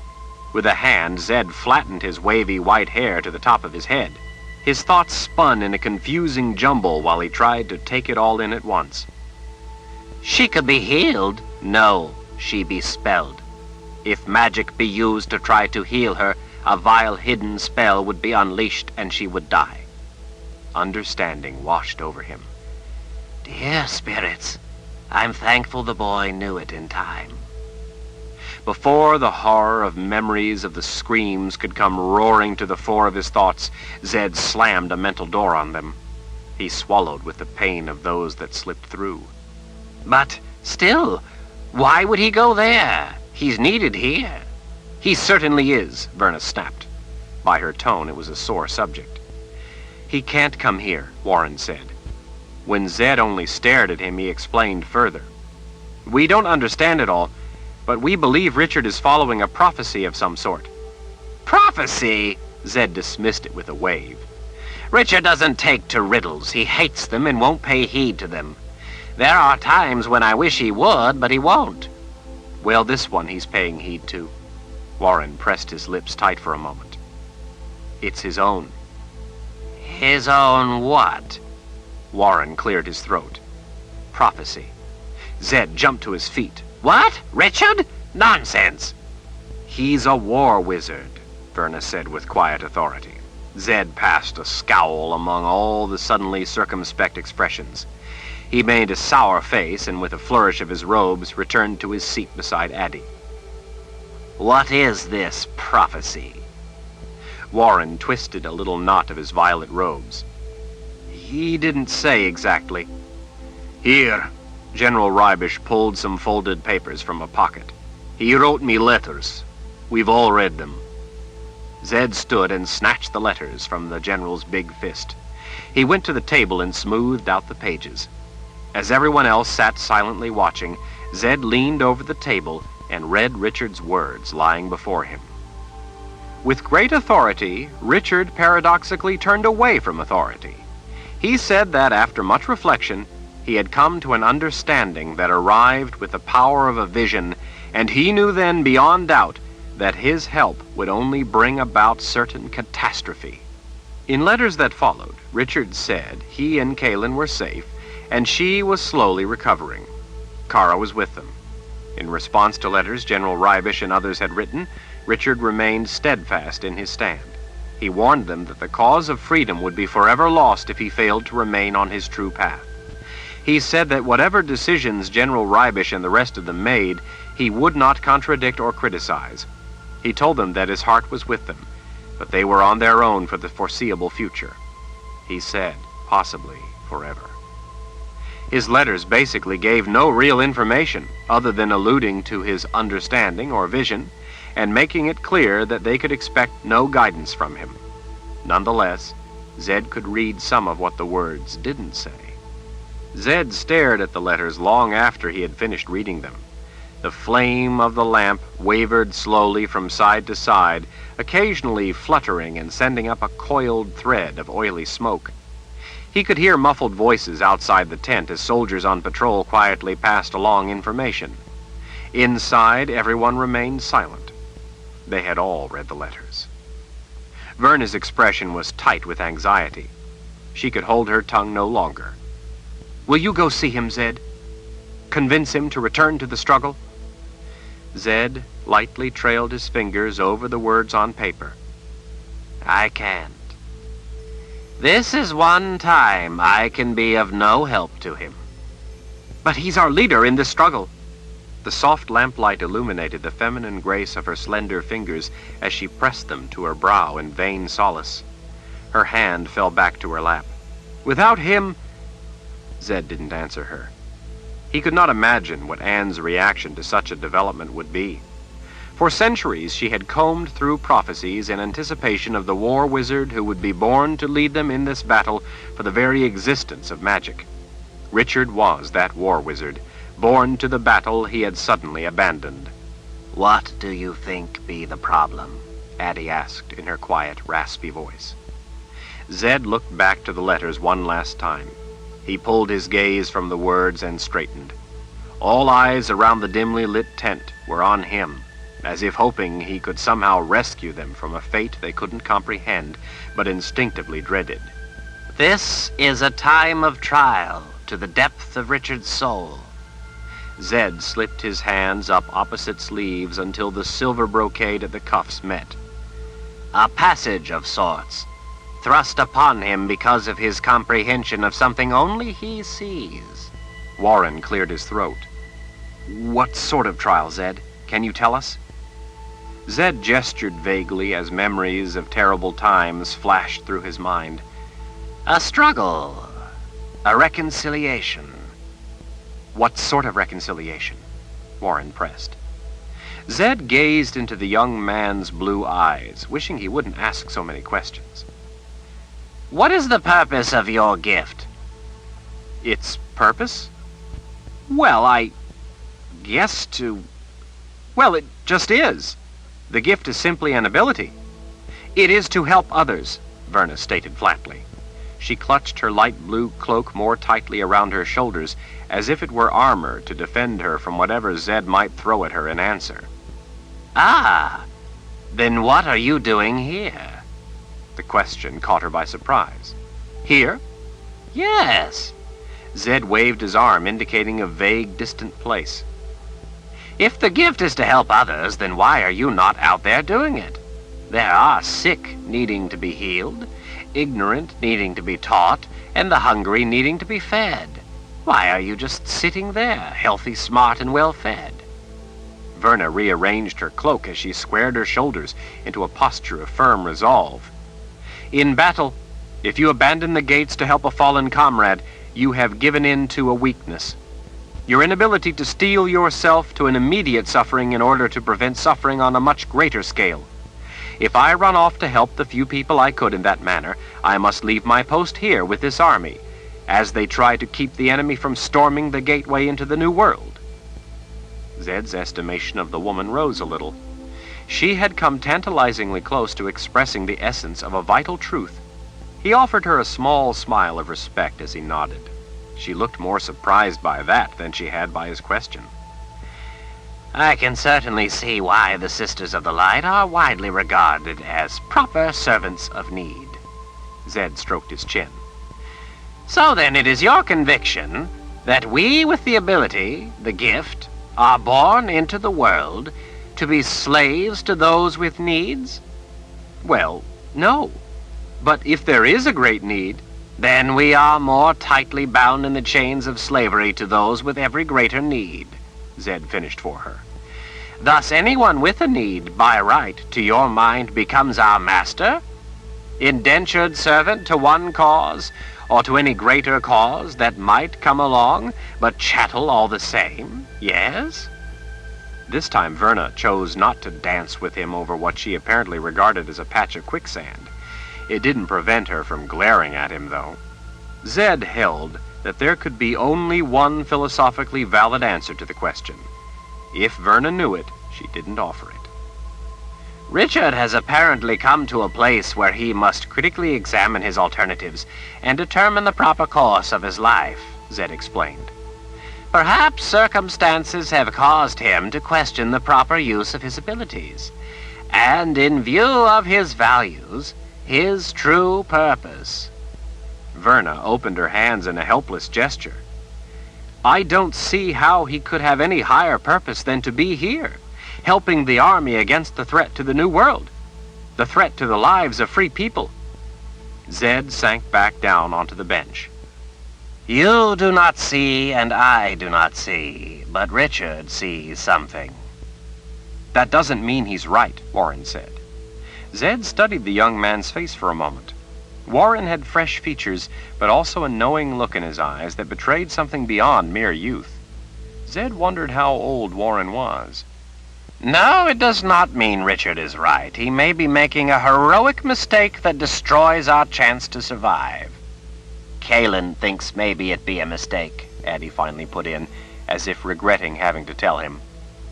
With a hand, Zed flattened his wavy white hair to the top of his head. His thoughts spun in a confusing jumble while he tried to take it all in at once. She could be healed. No, she be spelled. If magic be used to try to heal her, a vile hidden spell would be unleashed and she would die. Understanding washed over him. Dear spirits, I'm thankful the boy knew it in time. Before the horror of memories of the screams could come roaring to the fore of his thoughts, Zed slammed a mental door on them. He swallowed with the pain of those that slipped through. But still, why would he go there? He's needed here. He certainly is, Verna snapped. By her tone, it was a sore subject. He can't come here, Warren said. When Zed only stared at him, he explained further. We don't understand it all, but we believe Richard is following a prophecy of some sort. Prophecy? Zed dismissed it with a wave. Richard doesn't take to riddles. He hates them and won't pay heed to them. There are times when I wish he would, but he won't. Well, this one he's paying heed to. Warren pressed his lips tight for a moment. It's his own. His own what? Warren cleared his throat. Prophecy. Zed jumped to his feet. What? Richard? Nonsense. He's a war wizard, Verna said with quiet authority. Zed passed a scowl among all the suddenly circumspect expressions. He made a sour face and with a flourish of his robes returned to his seat beside Addie. What is this prophecy? Warren twisted a little knot of his violet robes. He didn't say exactly. Here, General Rybish pulled some folded papers from a pocket. he wrote me letters. We've all read them. Zed stood and snatched the letters from the general's big fist. He went to the table and smoothed out the pages. As everyone else sat silently watching, Zed leaned over the table and read Richard's words lying before him. With great authority, Richard paradoxically turned away from authority. He said that after much reflection, he had come to an understanding that arrived with the power of a vision, and he knew then beyond doubt that his help would only bring about certain catastrophe. In letters that followed, Richard said he and Kaylin were safe, and she was slowly recovering. Kara was with them. In response to letters General Rybish and others had written, Richard remained steadfast in his stand. He warned them that the cause of freedom would be forever lost if he failed to remain on his true path. He said that whatever decisions General Rybish and the rest of them made, he would not contradict or criticize. He told them that his heart was with them, but they were on their own for the foreseeable future. He said, possibly forever. His letters basically gave no real information other than alluding to his understanding or vision and making it clear that they could expect no guidance from him. Nonetheless, Zed could read some of what the words didn't say. Zed stared at the letters long after he had finished reading them. The flame of the lamp wavered slowly from side to side, occasionally fluttering and sending up a coiled thread of oily smoke. He could hear muffled voices outside the tent as soldiers on patrol quietly passed along information. Inside, everyone remained silent. They had all read the letters. Verna's expression was tight with anxiety. She could hold her tongue no longer. Will you go see him, Zed? Convince him to return to the struggle? Zed lightly trailed his fingers over the words on paper. I can't. This is one time I can be of no help to him. But he's our leader in this struggle. The soft lamplight illuminated the feminine grace of her slender fingers as she pressed them to her brow in vain solace. Her hand fell back to her lap. Without him... Zed didn't answer her. He could not imagine what Anne's reaction to such a development would be. For centuries she had combed through prophecies in anticipation of the war wizard who would be born to lead them in this battle for the very existence of magic. Richard was that war wizard, born to the battle he had suddenly abandoned. What do you think be the problem? Addie asked in her quiet, raspy voice. Zed looked back to the letters one last time. He pulled his gaze from the words and straightened. All eyes around the dimly lit tent were on him, as if hoping he could somehow rescue them from a fate they couldn't comprehend, but instinctively dreaded. This is a time of trial to the depth of Richard's soul. Zed slipped his hands up opposite sleeves until the silver brocade at the cuffs met. A passage of sorts, thrust upon him because of his comprehension of something only he sees. Warren cleared his throat. What sort of trial, Zed? Can you tell us? Zed gestured vaguely as memories of terrible times flashed through his mind. A struggle. A reconciliation. What sort of reconciliation? Warren pressed. Zed gazed into the young man's blue eyes, wishing he wouldn't ask so many questions. What is the purpose of your gift? Its purpose? Well, I guess well, it just is. The gift is simply an ability. It is to help others, Verna stated flatly. She clutched her light blue cloak more tightly around her shoulders, as if it were armor to defend her from whatever Zed might throw at her in answer. Ah, then what are you doing here? The question caught her by surprise. Here? Yes. Zed waved his arm, indicating a vague, distant place. If the gift is to help others, then why are you not out there doing it? There are sick needing to be healed, ignorant needing to be taught, and the hungry needing to be fed. Why are you just sitting there, healthy, smart, and well-fed? Verna rearranged her cloak as she squared her shoulders into a posture of firm resolve. In battle, if you abandon the gates to help a fallen comrade, you have given in to a weakness. Your inability to steel yourself to an immediate suffering in order to prevent suffering on a much greater scale. If I run off to help the few people I could in that manner, I must leave my post here with this army, as they try to keep the enemy from storming the gateway into the New World. Zed's estimation of the woman rose a little. She had come tantalizingly close to expressing the essence of a vital truth. He offered her a small smile of respect as he nodded. She looked more surprised by that than she had by his question. I can certainly see why the Sisters of the Light are widely regarded as proper servants of need. Zed stroked his chin. So then it is your conviction that we with the ability, the gift, are born into the world to be slaves to those with needs? Well, no. But if there is a great need, then we are more tightly bound in the chains of slavery to those with every greater need, Zed finished for her. Thus anyone with a need, by right, to your mind, becomes our master? Indentured servant to one cause, or to any greater cause that might come along, but chattel all the same, yes? This time Verna chose not to dance with him over what she apparently regarded as a patch of quicksand. It didn't prevent her from glaring at him, though. Zed held that there could be only one philosophically valid answer to the question. If Verna knew it, she didn't offer it. Richard has apparently come to a place where he must critically examine his alternatives and determine the proper course of his life, Zed explained. Perhaps circumstances have caused him to question the proper use of his abilities, and in view of his values, his true purpose. Verna opened her hands in a helpless gesture. I don't see how he could have any higher purpose than to be here, helping the army against the threat to the New World, the threat to the lives of free people. Zed sank back down onto the bench. You do not see, and I do not see, but Richard sees something. That doesn't mean he's right, Warren said. Zed studied the young man's face for a moment. Warren had fresh features, but also a knowing look in his eyes that betrayed something beyond mere youth. Zed wondered how old Warren was. No, it does not mean Richard is right. He may be making a heroic mistake that destroys our chance to survive. Kaelin thinks maybe it be a mistake, Addie finally put in, as if regretting having to tell him.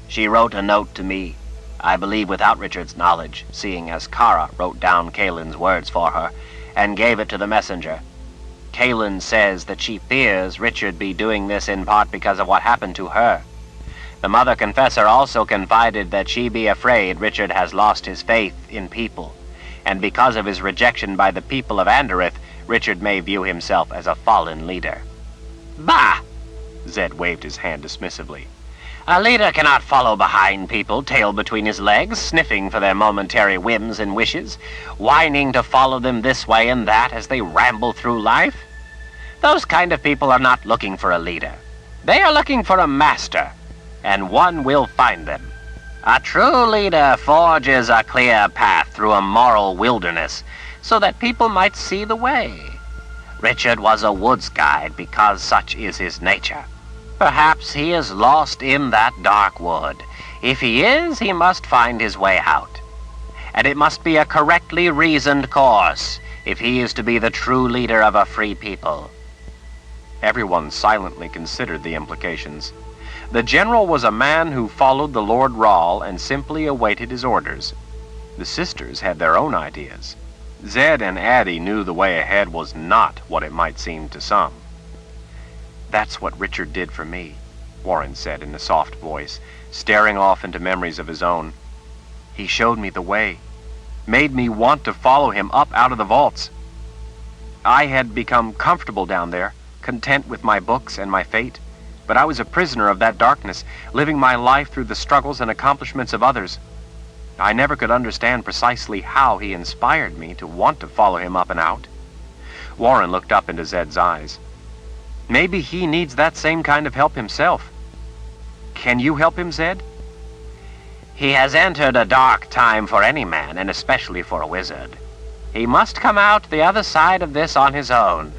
She wrote a note to me, I believe without Richard's knowledge, seeing as Kara wrote down Kaelin's words for her, and gave it to the messenger. Kaylin says that she fears Richard be doing this in part because of what happened to her. The Mother Confessor also confided that she be afraid Richard has lost his faith in people, and because of his rejection by the people of Anderith, Richard may view himself as a fallen leader. Bah! Zed waved his hand dismissively. A leader cannot follow behind people, tail between his legs, sniffing for their momentary whims and wishes, whining to follow them this way and that as they ramble through life. Those kind of people are not looking for a leader. They are looking for a master, and one will find them. A true leader forges a clear path through a moral wilderness so that people might see the way. Richard was a woods guide because such is his nature. Perhaps he is lost in that dark wood. If he is, he must find his way out. And it must be a correctly reasoned course if he is to be the true leader of a free people. Everyone silently considered the implications. The general was a man who followed the Lord Rahl and simply awaited his orders. The sisters had their own ideas. Zed and Addie knew the way ahead was not what it might seem to some. That's what Richard did for me, Warren said in a soft voice, staring off into memories of his own. He showed me the way, made me want to follow him up out of the vaults. I had become comfortable down there, content with my books and my fate, but I was a prisoner of that darkness, living my life through the struggles and accomplishments of others. I never could understand precisely how he inspired me to want to follow him up and out. Warren looked up into Zed's eyes. Maybe he needs that same kind of help himself. Can you help him, Zed? He has entered a dark time for any man, and especially for a wizard. He must come out the other side of this on his own.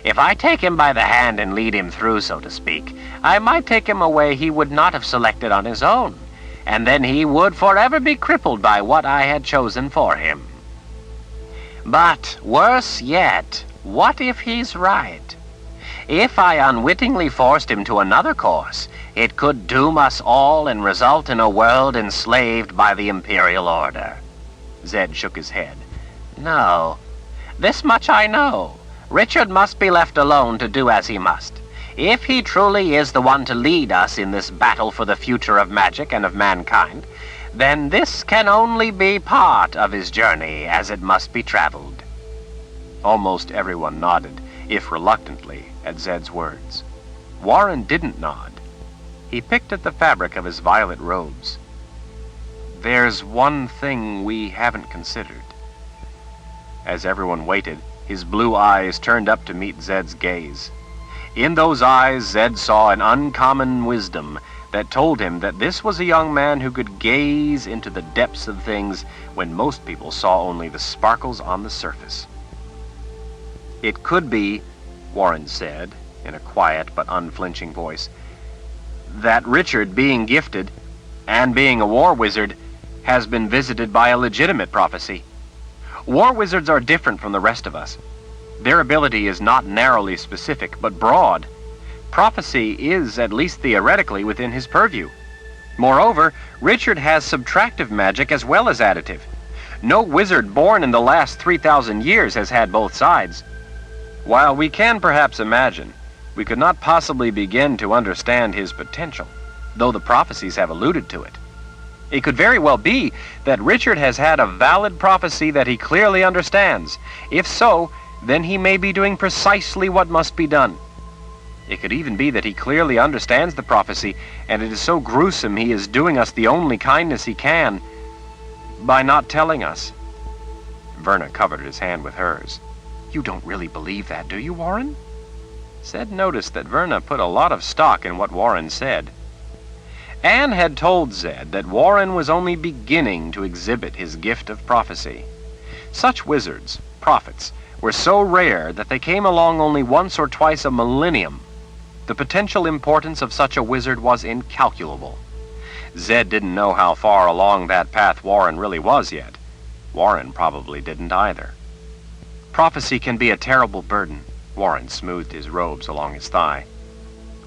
If I take him by the hand and lead him through, so to speak, I might take him a way he would not have selected on his own, and then he would forever be crippled by what I had chosen for him. But worse yet, what if he's right? If I unwittingly forced him to another course, it could doom us all and result in a world enslaved by the Imperial Order. Zed shook his head. No, this much I know. Richard must be left alone to do as he must. If he truly is the one to lead us in this battle for the future of magic and of mankind, then this can only be part of his journey as it must be traveled. Almost everyone nodded, if reluctantly, at Zed's words. Warren didn't nod. He picked at the fabric of his violet robes. There's one thing we haven't considered. As everyone waited, his blue eyes turned up to meet Zed's gaze. In those eyes, Zed saw an uncommon wisdom that told him that this was a young man who could gaze into the depths of things when most people saw only the sparkles on the surface. It could be, Warren said, in a quiet but unflinching voice, that Richard, being gifted, and being a war wizard, has been visited by a legitimate prophecy. War wizards are different from the rest of us. Their ability is not narrowly specific, but broad. Prophecy is, at least theoretically, within his purview. Moreover, Richard has subtractive magic as well as additive. No wizard born in the last 3,000 years has had both sides. While we can perhaps imagine, we could not possibly begin to understand his potential, though the prophecies have alluded to it. It could very well be that Richard has had a valid prophecy that he clearly understands. If so, then he may be doing precisely what must be done. It could even be that he clearly understands the prophecy, and it is so gruesome he is doing us the only kindness he can by not telling us. Verna covered his hand with hers. You don't really believe that, do you, Warren? Zed noticed that Verna put a lot of stock in what Warren said. Anne had told Zed that Warren was only beginning to exhibit his gift of prophecy. Such wizards, prophets, were so rare that they came along only once or twice a millennium. The potential importance of such a wizard was incalculable. Zed didn't know how far along that path Warren really was yet. Warren probably didn't either. Prophecy can be a terrible burden. Warren smoothed his robes along his thigh.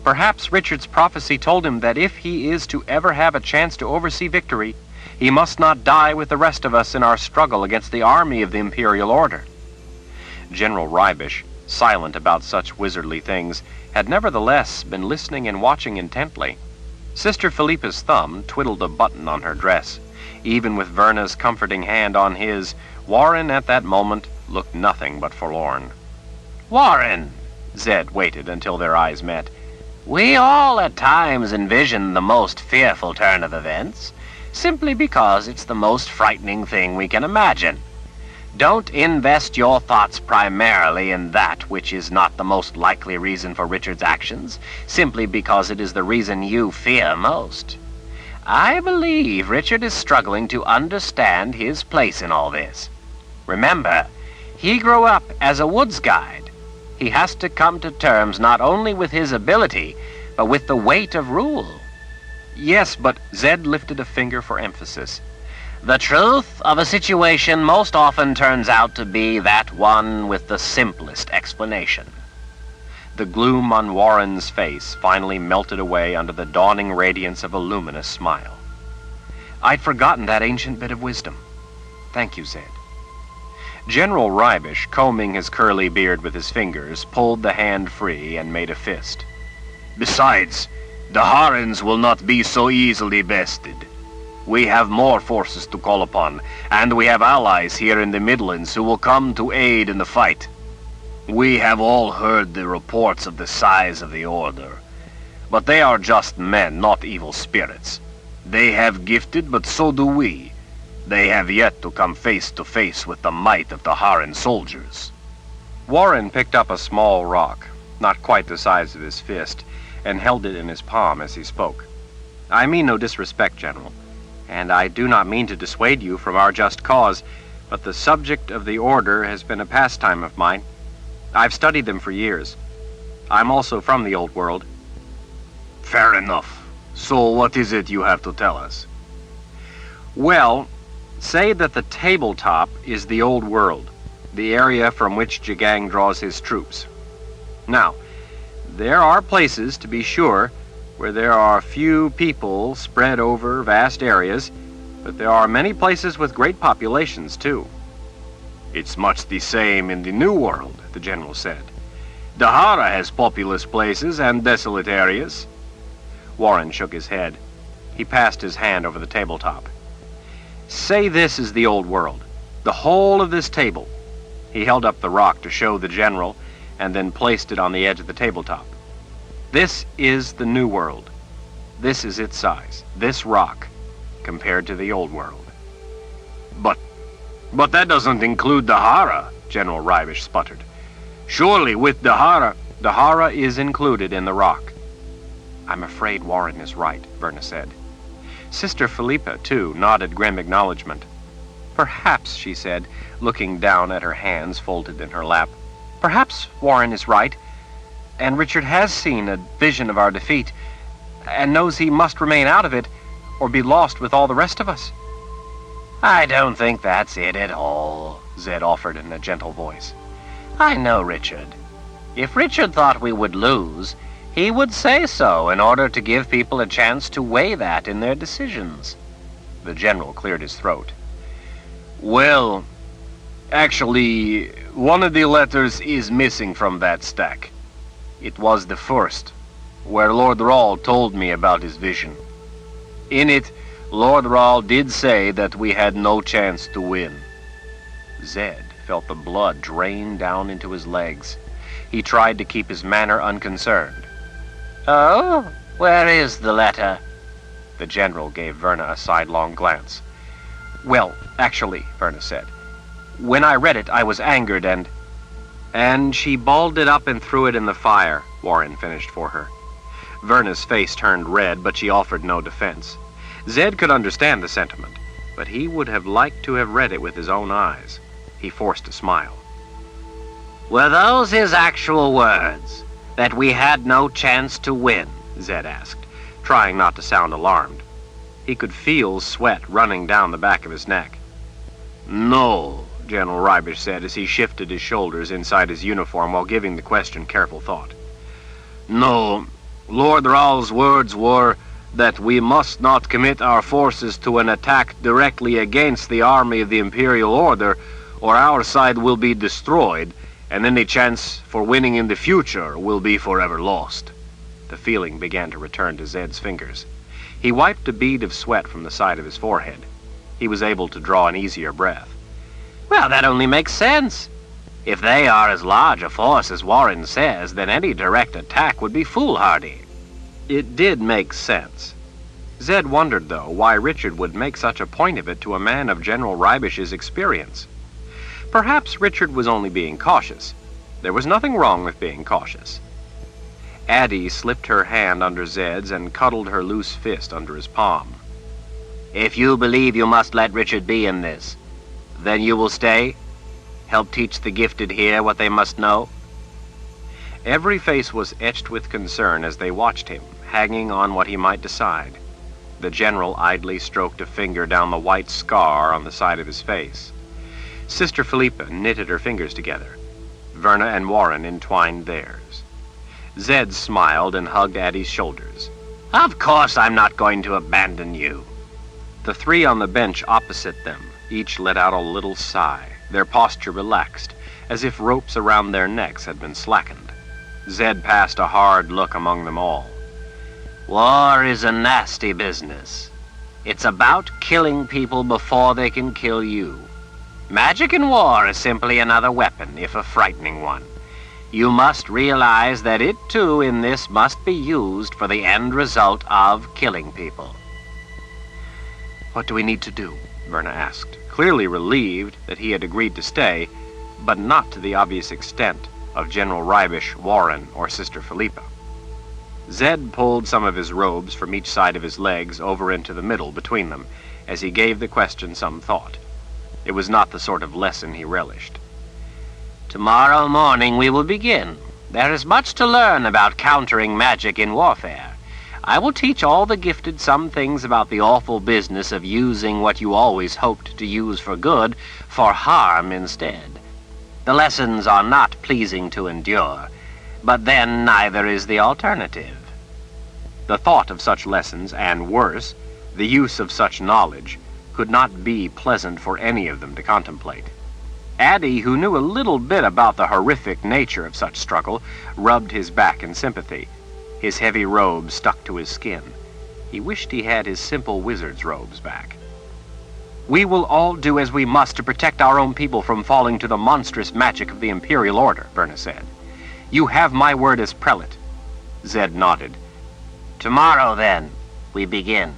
Perhaps Richard's prophecy told him that if he is to ever have a chance to oversee victory, he must not die with the rest of us in our struggle against the army of the Imperial Order. General Rybish, silent about such wizardly things, had nevertheless been listening and watching intently. Sister Philippa's thumb twiddled a button on her dress. Even with Verna's comforting hand on his, Warren at that moment looked nothing but forlorn. Warren, Zed waited until their eyes met. we all at times envision the most fearful turn of events, simply because it's the most frightening thing we can imagine. Don't invest your thoughts primarily in that which is not the most likely reason for Richard's actions, simply because it is the reason you fear most. I believe Richard is struggling to understand his place in all this. Remember, he grew up as a woods guide. He has to come to terms not only with his ability, but with the weight of rule. Yes, but Zed lifted a finger for emphasis. The truth of a situation most often turns out to be that one with the simplest explanation. The gloom on Warren's face finally melted away under the dawning radiance of a luminous smile. I'd forgotten that ancient bit of wisdom. Thank you, Zed. General Rybish, combing his curly beard with his fingers, pulled the hand free and made a fist. Besides, the Harans will not be so easily bested. We have more forces to call upon, and we have allies here in the Midlands who will come to aid in the fight. We have all heard the reports of the size of the Order, but they are just men, not evil spirits. They have gifted, but so do we. They have yet to come face to face with the might of the Haran soldiers. Warren picked up a small rock, not quite the size of his fist, and held it in his palm as he spoke. I mean no disrespect, General, and I do not mean to dissuade you from our just cause, but the subject of the Order has been a pastime of mine. I've studied them for years. I'm also from the Old World. Fair enough. So what is it you have to tell us? Well, say that the tabletop is the Old World, the area from which Jagang draws his troops. Now, there are places, to be sure, where there are few people spread over vast areas, but there are many places with great populations, too. It's much the same in the New World, the General said. Dahara has populous places and desolate areas. Warren shook his head. He passed his hand over the tabletop. Say this is the Old World, the whole of this table. He held up the rock to show the General, and then placed it on the edge of the tabletop. This is the New World. This is its size, this rock, compared to the Old World. But that doesn't include Dahara, General Rybish sputtered. Surely with Dahara... Dahara is included in the rock. I'm afraid Warren is right, Verna said. Sister Philippa, too, nodded grim acknowledgement. Perhaps, she said, looking down at her hands folded in her lap, perhaps Warren is right, and Richard has seen a vision of our defeat, and knows he must remain out of it, or be lost with all the rest of us. I don't think that's it at all, Zed offered in a gentle voice. I know Richard. If Richard thought we would lose, he would say so in order to give people a chance to weigh that in their decisions. The General cleared his throat. Well, actually, one of the letters is missing from that stack. It was the first, where Lord Rahl told me about his vision. In it, Lord Rahl did say that we had no chance to win. Zed felt the blood drain down into his legs. He tried to keep his manner unconcerned. Oh? Where is the letter? The General gave Verna a sidelong glance. Well, actually, Verna said, when I read it, I was angered and she balled it up and threw it in the fire, Warren finished for her. Verna's face turned red, but she offered no defense. Zed could understand the sentiment, but he would have liked to have read it with his own eyes. He forced a smile. Were those his actual words? That we had no chance to win? Zed asked, trying not to sound alarmed. He could feel sweat running down the back of his neck. No, General Rybish said as he shifted his shoulders inside his uniform while giving the question careful thought. No, Lord Rahl's words were that we must not commit our forces to an attack directly against the army of the Imperial Order, or our side will be destroyed, and any chance for winning in the future will be forever lost. The feeling began to return to Zed's fingers. He wiped a bead of sweat from the side of his forehead. He was able to draw an easier breath. Well, that only makes sense. If they are as large a force as Warren says, then any direct attack would be foolhardy. It did make sense. Zed wondered, though, why Richard would make such a point of it to a man of General Reibish's experience. Perhaps Richard was only being cautious. There was nothing wrong with being cautious. Addie slipped her hand under Zed's and cuddled her loose fist under his palm. If you believe you must let Richard be in this, then you will stay? Help teach the gifted here what they must know? Every face was etched with concern as they watched him, hanging on what he might decide. The general idly stroked a finger down the white scar on the side of his face. Sister Philippa knitted her fingers together. Verna and Warren entwined theirs. Zed smiled and hugged Addie's shoulders. Of course I'm not going to abandon you. The three on the bench opposite them each let out a little sigh, their posture relaxed, as if ropes around their necks had been slackened. Zed passed a hard look among them all. War is a nasty business. It's about killing people before they can kill you. Magic in war is simply another weapon, if a frightening one. You must realize that it, too, in this must be used for the end result of killing people. What do we need to do? Verna asked, clearly relieved that he had agreed to stay, but not to the obvious extent of General Reibish, Warren, or Sister Philippa. Zed pulled some of his robes from each side of his legs over into the middle between them, as he gave the question some thought. It was not the sort of lesson he relished. Tomorrow morning we will begin. There is much to learn about countering magic in warfare. I will teach all the gifted some things about the awful business of using what you always hoped to use for good for harm instead. The lessons are not pleasing to endure, but then neither is the alternative. The thought of such lessons, and worse, the use of such knowledge, could not be pleasant for any of them to contemplate. Addie, who knew a little bit about the horrific nature of such struggle, rubbed his back in sympathy. His heavy robes stuck to his skin. He wished he had his simple wizard's robes back. We will all do as we must to protect our own people from falling to the monstrous magic of the Imperial Order, Verna said. You have my word as prelate. Zed nodded. Tomorrow, then, we begin.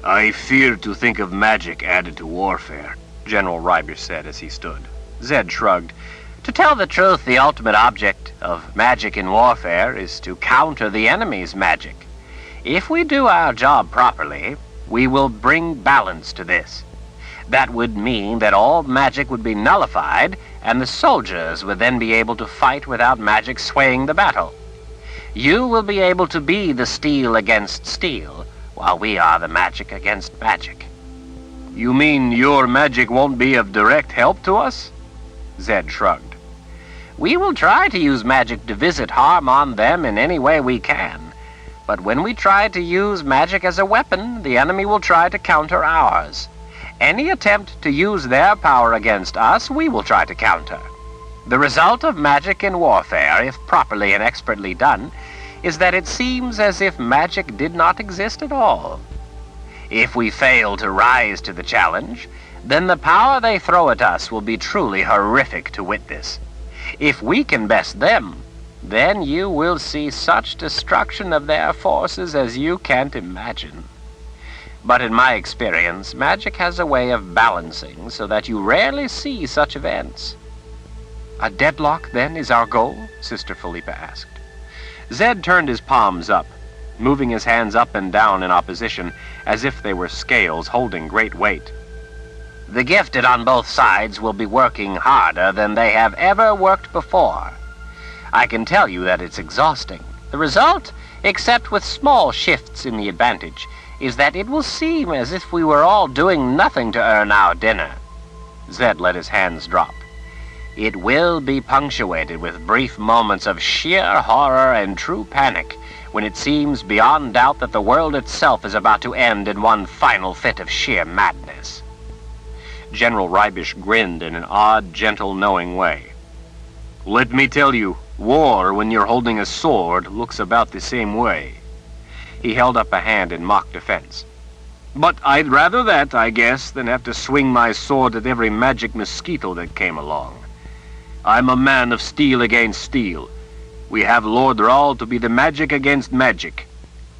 I fear to think of magic added to warfare, General Reibish said as he stood. Zed shrugged. To tell the truth, the ultimate object of magic in warfare is to counter the enemy's magic. If we do our job properly, we will bring balance to this. That would mean that all magic would be nullified, and the soldiers would then be able to fight without magic swaying the battle. You will be able to be the steel against steel, while we are the magic against magic. You mean your magic won't be of direct help to us? Zed shrugged. We will try to use magic to visit harm on them in any way we can. But when we try to use magic as a weapon, the enemy will try to counter ours. Any attempt to use their power against us, we will try to counter. The result of magic in warfare, if properly and expertly done, is that it seems as if magic did not exist at all. If we fail to rise to the challenge, then the power they throw at us will be truly horrific to witness. If we can best them, then you will see such destruction of their forces as you can't imagine. But in my experience, magic has a way of balancing so that you rarely see such events. A deadlock, then, is our goal? Sister Philippa asked. Zed turned his palms up, moving his hands up and down in opposition, as if they were scales holding great weight. The gifted on both sides will be working harder than they have ever worked before. I can tell you that it's exhausting. The result, except with small shifts in the advantage, is that it will seem as if we were all doing nothing to earn our dinner. Zed let his hands drop. It will be punctuated with brief moments of sheer horror and true panic, when it seems beyond doubt that the world itself is about to end in one final fit of sheer madness. General Reibish grinned in an odd, gentle, knowing way. Let me tell you, war, when you're holding a sword, looks about the same way. He held up a hand in mock defense. But I'd rather that, I guess, than have to swing my sword at every magic mosquito that came along. I'm a man of steel against steel. We have Lord Rahl to be the magic against magic.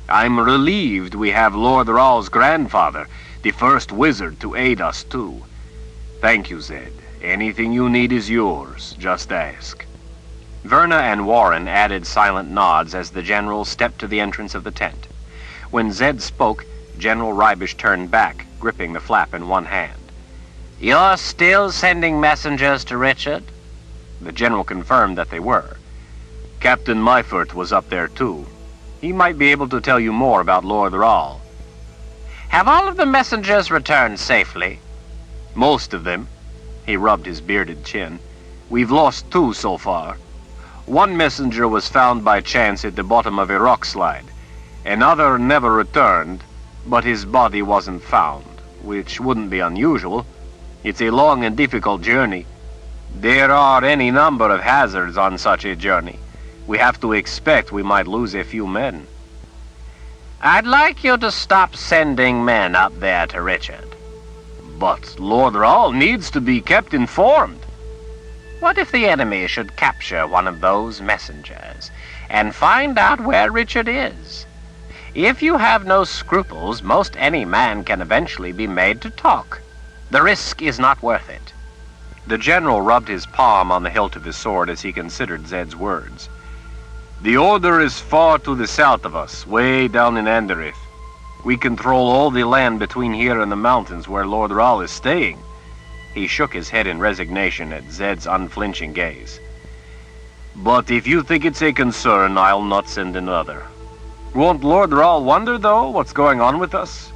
I'm relieved we have Lord Rahl's grandfather, the first wizard, to aid us too. Thank you, Zed. Anything you need is yours. Just ask. Verna and Warren added silent nods as the general stepped to the entrance of the tent. When Zed spoke, General Rybish turned back, gripping the flap in one hand. You're still sending messengers to Richard? The general confirmed that they were. Captain Meifert was up there too. He might be able to tell you more about Lord Rahl. Have all of the messengers returned safely? Most of them. He rubbed his bearded chin. We've lost 2 so far. One messenger was found by chance at the bottom of a rock slide. Another never returned, but his body wasn't found, which wouldn't be unusual. It's a long and difficult journey. There are any number of hazards on such a journey. We have to expect we might lose a few men. I'd like you to stop sending men up there to Richard. But Lord Rahl needs to be kept informed. What if the enemy should capture one of those messengers and find out where Richard is? If you have no scruples, most any man can eventually be made to talk. The risk is not worth it. The general rubbed his palm on the hilt of his sword as he considered Zed's words. The Order is far to the south of us, way down in Anderith. We control all the land between here and the mountains where Lord Rahl is staying. He shook his head in resignation at Zed's unflinching gaze. But if you think it's a concern, I'll not send another. Won't Lord Rahl wonder, though, what's going on with us?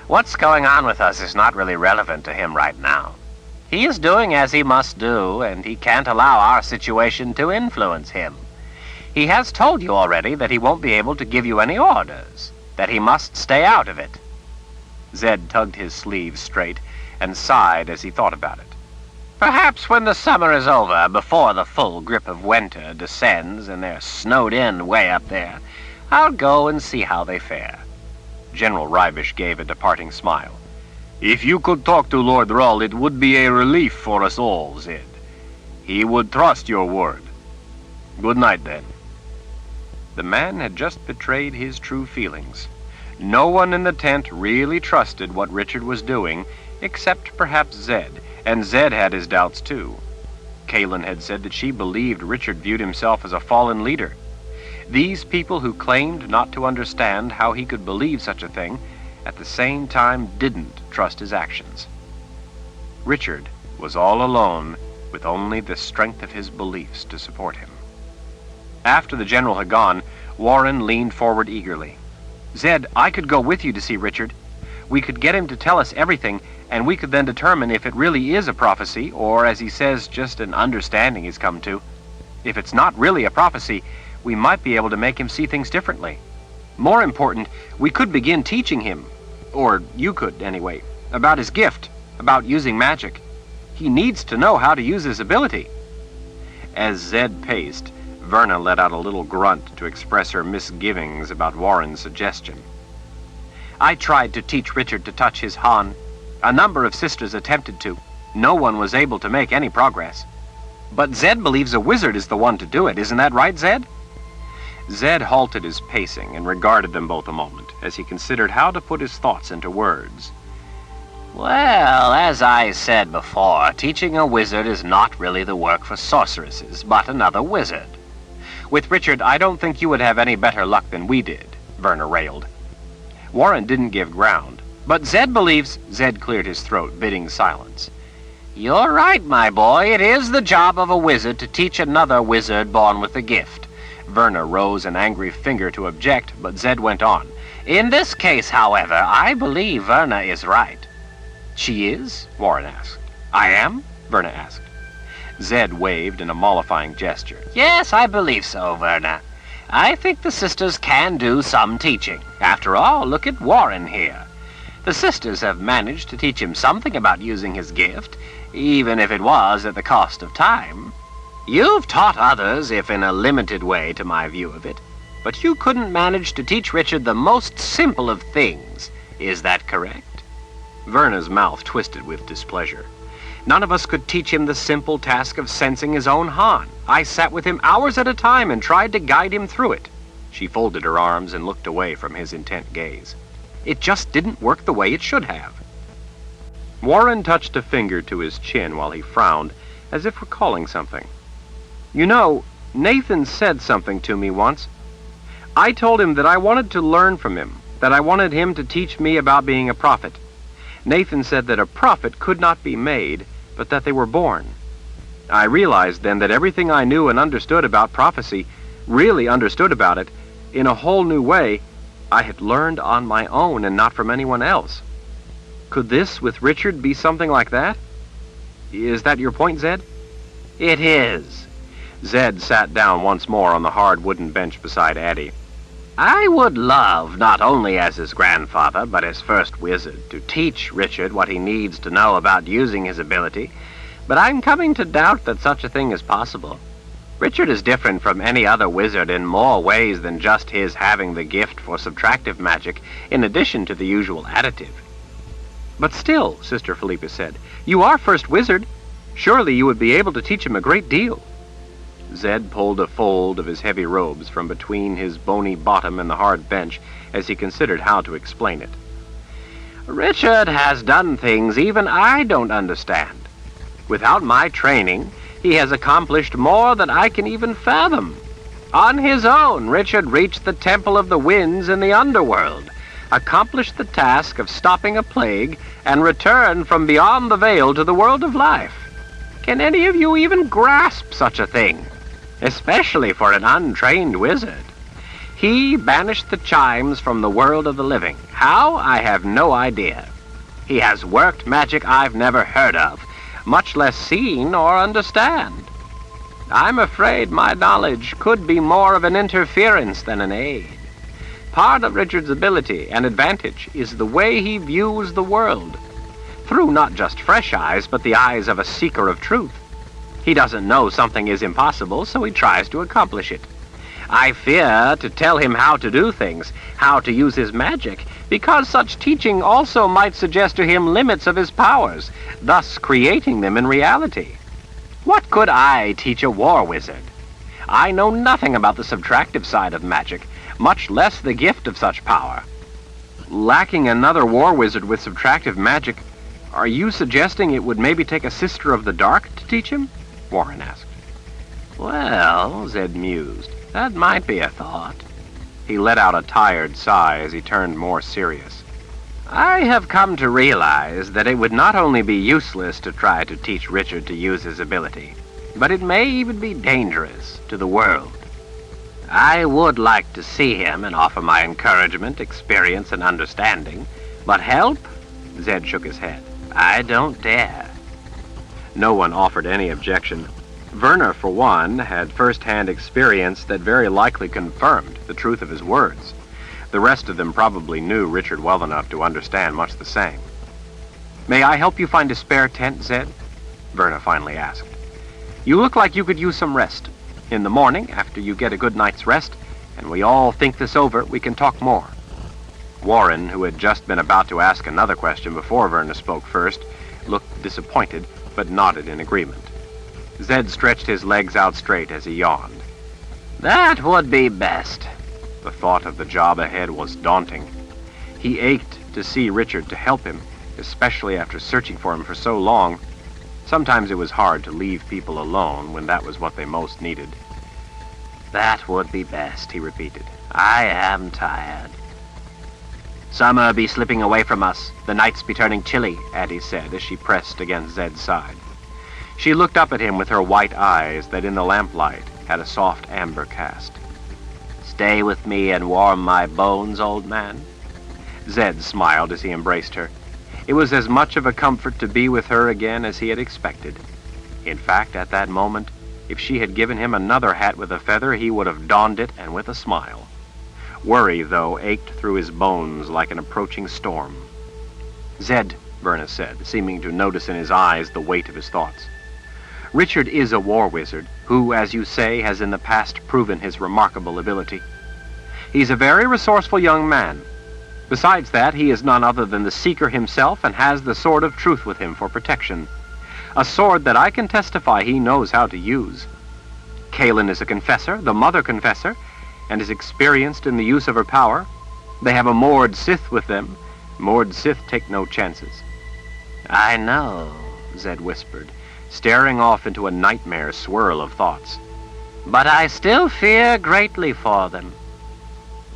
What's going on with us is not really relevant to him right now. He is doing as he must do, and he can't allow our situation to influence him. He has told you already that he won't be able to give you any orders, that he must stay out of it. Zed tugged his sleeves straight and sighed as he thought about it. Perhaps when the summer is over, before the full grip of winter descends and they're snowed in way up there, I'll go and see how they fare. General Rybish gave a departing smile. If you could talk to Lord Rahl, it would be a relief for us all, Zed. He would trust your word. Good night, then. The man had just betrayed his true feelings. No one in the tent really trusted what Richard was doing, except perhaps Zed, and Zed had his doubts too. Kaelin had said that she believed Richard viewed himself as a fallen leader. These people who claimed not to understand how he could believe such a thing, at the same time didn't trust his actions. Richard was all alone, with only the strength of his beliefs to support him. After the general had gone, Warren leaned forward eagerly. Zed, I could go with you to see Richard. We could get him to tell us everything, and we could then determine if it really is a prophecy, or, as he says, just an understanding he's come to. If it's not really a prophecy, we might be able to make him see things differently. More important, we could begin teaching him, or you could anyway, about his gift, about using magic. He needs to know how to use his ability. As Zed paced, Verna let out a little grunt to express her misgivings about Warren's suggestion. I tried to teach Richard to touch his Han. A number of sisters attempted to. No one was able to make any progress. But Zed believes a wizard is the one to do it. Isn't that right, Zed? Zed halted his pacing and regarded them both a moment as he considered how to put his thoughts into words. Well, as I said before, teaching a wizard is not really the work for sorceresses, but another wizard. With Richard, I don't think you would have any better luck than we did, Verna railed. Warren didn't give ground, but Zed believes... Zed cleared his throat, bidding silence. You're right, my boy. It is the job of a wizard to teach another wizard born with a gift. Verna rose an angry finger to object, but Zed went on. In this case, however, I believe Verna is right. She is? Warren asked. I am? Verna asked. Zed waved in a mollifying gesture. Yes, I believe so, Verna. I think the sisters can do some teaching. After all, look at Warren here. The sisters have managed to teach him something about using his gift, even if it was at the cost of time. You've taught others, if in a limited way to my view of it, but you couldn't manage to teach Richard the most simple of things. Is that correct?" Verna's mouth twisted with displeasure. "None of us could teach him the simple task of sensing his own Han. I sat with him hours at a time and tried to guide him through it." She folded her arms and looked away from his intent gaze. "It just didn't work the way it should have." Warren touched a finger to his chin while he frowned, as if recalling something. "You know, Nathan said something to me once. I told him that I wanted to learn from him, that I wanted him to teach me about being a prophet. Nathan said that a prophet could not be made, but that they were born. I realized then that everything I knew and understood about prophecy, really understood about it, in a whole new way, I had learned on my own and not from anyone else. Could this, with Richard, be something like that? Is that your point, Zed?" It is. Zed sat down once more on the hard wooden bench beside Addie. I would love, not only as his grandfather, but as first wizard, to teach Richard what he needs to know about using his ability, but I'm coming to doubt that such a thing is possible. Richard is different from any other wizard in more ways than just his having the gift for subtractive magic, in addition to the usual additive. "But still," Sister Philippa said, "you are first wizard. Surely you would be able to teach him a great deal." Zed pulled a fold of his heavy robes from between his bony bottom and the hard bench as he considered how to explain it. Richard has done things even I don't understand. Without my training, he has accomplished more than I can even fathom. On his own, Richard reached the Temple of the Winds in the underworld, accomplished the task of stopping a plague, and returned from beyond the veil to the world of life. Can any of you even grasp such a thing? Especially for an untrained wizard. He banished the chimes from the world of the living. How? I have no idea. He has worked magic I've never heard of, much less seen or understand. I'm afraid my knowledge could be more of an interference than an aid. Part of Richard's ability and advantage is the way he views the world, through not just fresh eyes, but the eyes of a seeker of truth. He doesn't know something is impossible, so he tries to accomplish it. I fear to tell him how to do things, how to use his magic, because such teaching also might suggest to him limits of his powers, thus creating them in reality. What could I teach a war wizard? I know nothing about the subtractive side of magic, much less the gift of such power. Lacking another war wizard with subtractive magic, are you suggesting it would maybe take a Sister of the Dark to teach him? Warren asked. Well, Zed mused, that might be a thought. He let out a tired sigh as he turned more serious. I have come to realize that it would not only be useless to try to teach Richard to use his ability, but it may even be dangerous to the world. I would like to see him and offer my encouragement, experience, and understanding, but help? Zed shook his head. I don't dare. No one offered any objection. Werner, for one, had first-hand experience that very likely confirmed the truth of his words. The rest of them probably knew Richard well enough to understand much the same. "May I help you find a spare tent, Zed?" Werner finally asked. "You look like you could use some rest. In the morning, after you get a good night's rest, and we all think this over, we can talk more." Warren, who had just been about to ask another question before Werner spoke first, looked disappointed, but nodded in agreement. Zed stretched his legs out straight as he yawned. That would be best. The thought of the job ahead was daunting. He ached to see Richard, to help him, especially after searching for him for so long. Sometimes it was hard to leave people alone when that was what they most needed. That would be best, he repeated. I am tired. Summer be slipping away from us. The nights be turning chilly, Addie said as she pressed against Zed's side. She looked up at him with her white eyes that in the lamplight had a soft amber cast. Stay with me and warm my bones, old man? Zed smiled as he embraced her. It was as much of a comfort to be with her again as he had expected. In fact, at that moment, if she had given him another hat with a feather, he would have donned it and with a smile. Worry, though, ached through his bones like an approaching storm. "Zed," Verna said, seeming to notice in his eyes the weight of his thoughts. Richard is a war wizard who, as you say, has in the past proven his remarkable ability. He's a very resourceful young man. Besides that, he is none other than the Seeker himself and has the Sword of Truth with him for protection. A sword that I can testify he knows how to use. Kaelin is a confessor, the Mother Confessor, and is experienced in the use of her power. They have a Mord Sith with them. Mord Sith take no chances. I know, Zed whispered, staring off into a nightmare swirl of thoughts. but I still fear greatly for them.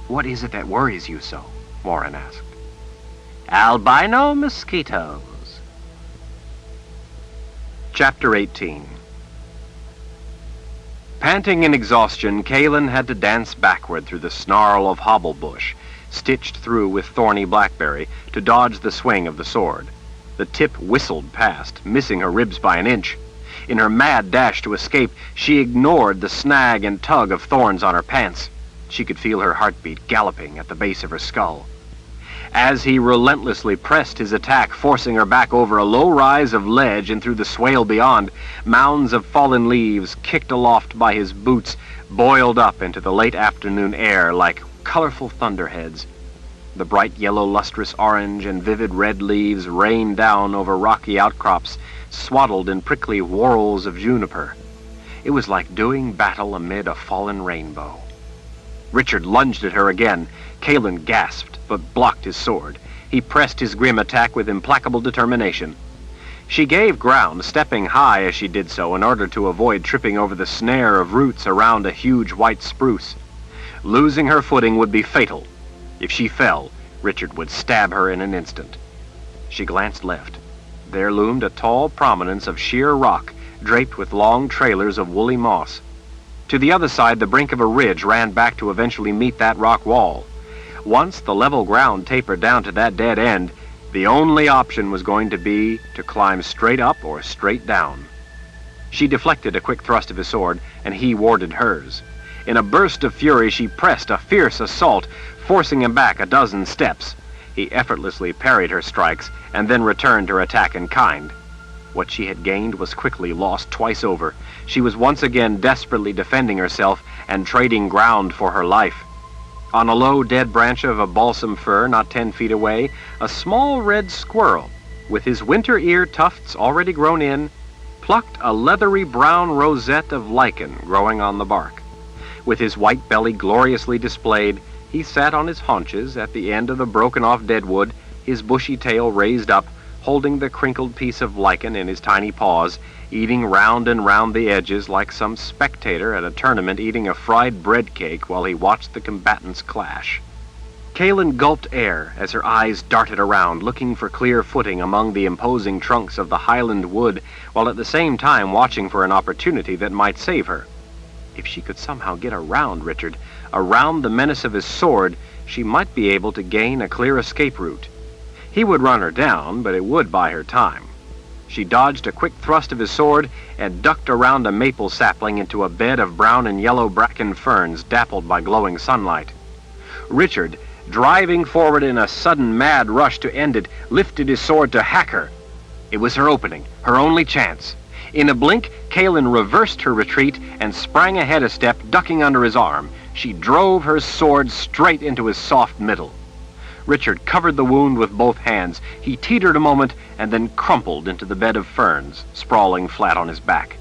What is it that worries you so? Warren asked. Albino mosquitoes. Chapter 18. Panting in exhaustion, Kaelin had to dance backward through the snarl of hobblebush, stitched through with thorny blackberry, to dodge the swing of the sword. The tip whistled past, missing her ribs by an inch. In her mad dash to escape, she ignored the snag and tug of thorns on her pants. She could feel her heartbeat galloping at the base of her skull. As he relentlessly pressed his attack, forcing her back over a low rise of ledge and through the swale beyond, mounds of fallen leaves, kicked aloft by his boots, boiled up into the late afternoon air like colorful thunderheads. The bright yellow, lustrous orange, and vivid red leaves rained down over rocky outcrops, swaddled in prickly whorls of juniper. It was like doing battle amid a fallen rainbow. Richard lunged at her again. Kaelin gasped, but blocked his sword. He pressed his grim attack with implacable determination. She gave ground, stepping high as she did so in order to avoid tripping over the snare of roots around a huge white spruce. Losing her footing would be fatal. If she fell, Richard would stab her in an instant. She glanced left. There loomed a tall prominence of sheer rock, draped with long trailers of woolly moss. To the other side, the brink of a ridge ran back to eventually meet that rock wall. Once the level ground tapered down to that dead end, the only option was going to be to climb straight up or straight down. She deflected a quick thrust of his sword, and he warded hers. In a burst of fury, she pressed a fierce assault, forcing him back a dozen steps. He effortlessly parried her strikes, and then returned her attack in kind. What she had gained was quickly lost twice over. She was once again desperately defending herself and trading ground for her life. On a low dead branch of a balsam fir not 10 feet away, a small red squirrel, with his winter ear tufts already grown in, plucked a leathery brown rosette of lichen growing on the bark. With his white belly gloriously displayed, he sat on his haunches at the end of the broken-off deadwood, his bushy tail raised up, holding the crinkled piece of lichen in his tiny paws, eating round and round the edges like some spectator at a tournament eating a fried bread cake while he watched the combatants clash. Kaelin gulped air as her eyes darted around, looking for clear footing among the imposing trunks of the highland wood, while at the same time watching for an opportunity that might save her. If she could somehow get around Richard, around the menace of his sword, she might be able to gain a clear escape route. He would run her down, but it would buy her time. She dodged a quick thrust of his sword and ducked around a maple sapling into a bed of brown and yellow bracken ferns dappled by glowing sunlight. Richard, driving forward in a sudden mad rush to end it, lifted his sword to hack her. It was her opening, her only chance. In a blink, Kaelin reversed her retreat and sprang ahead a step, ducking under his arm. She drove her sword straight into his soft middle. Richard covered the wound with both hands. He teetered a moment and then crumpled into the bed of ferns, sprawling flat on his back.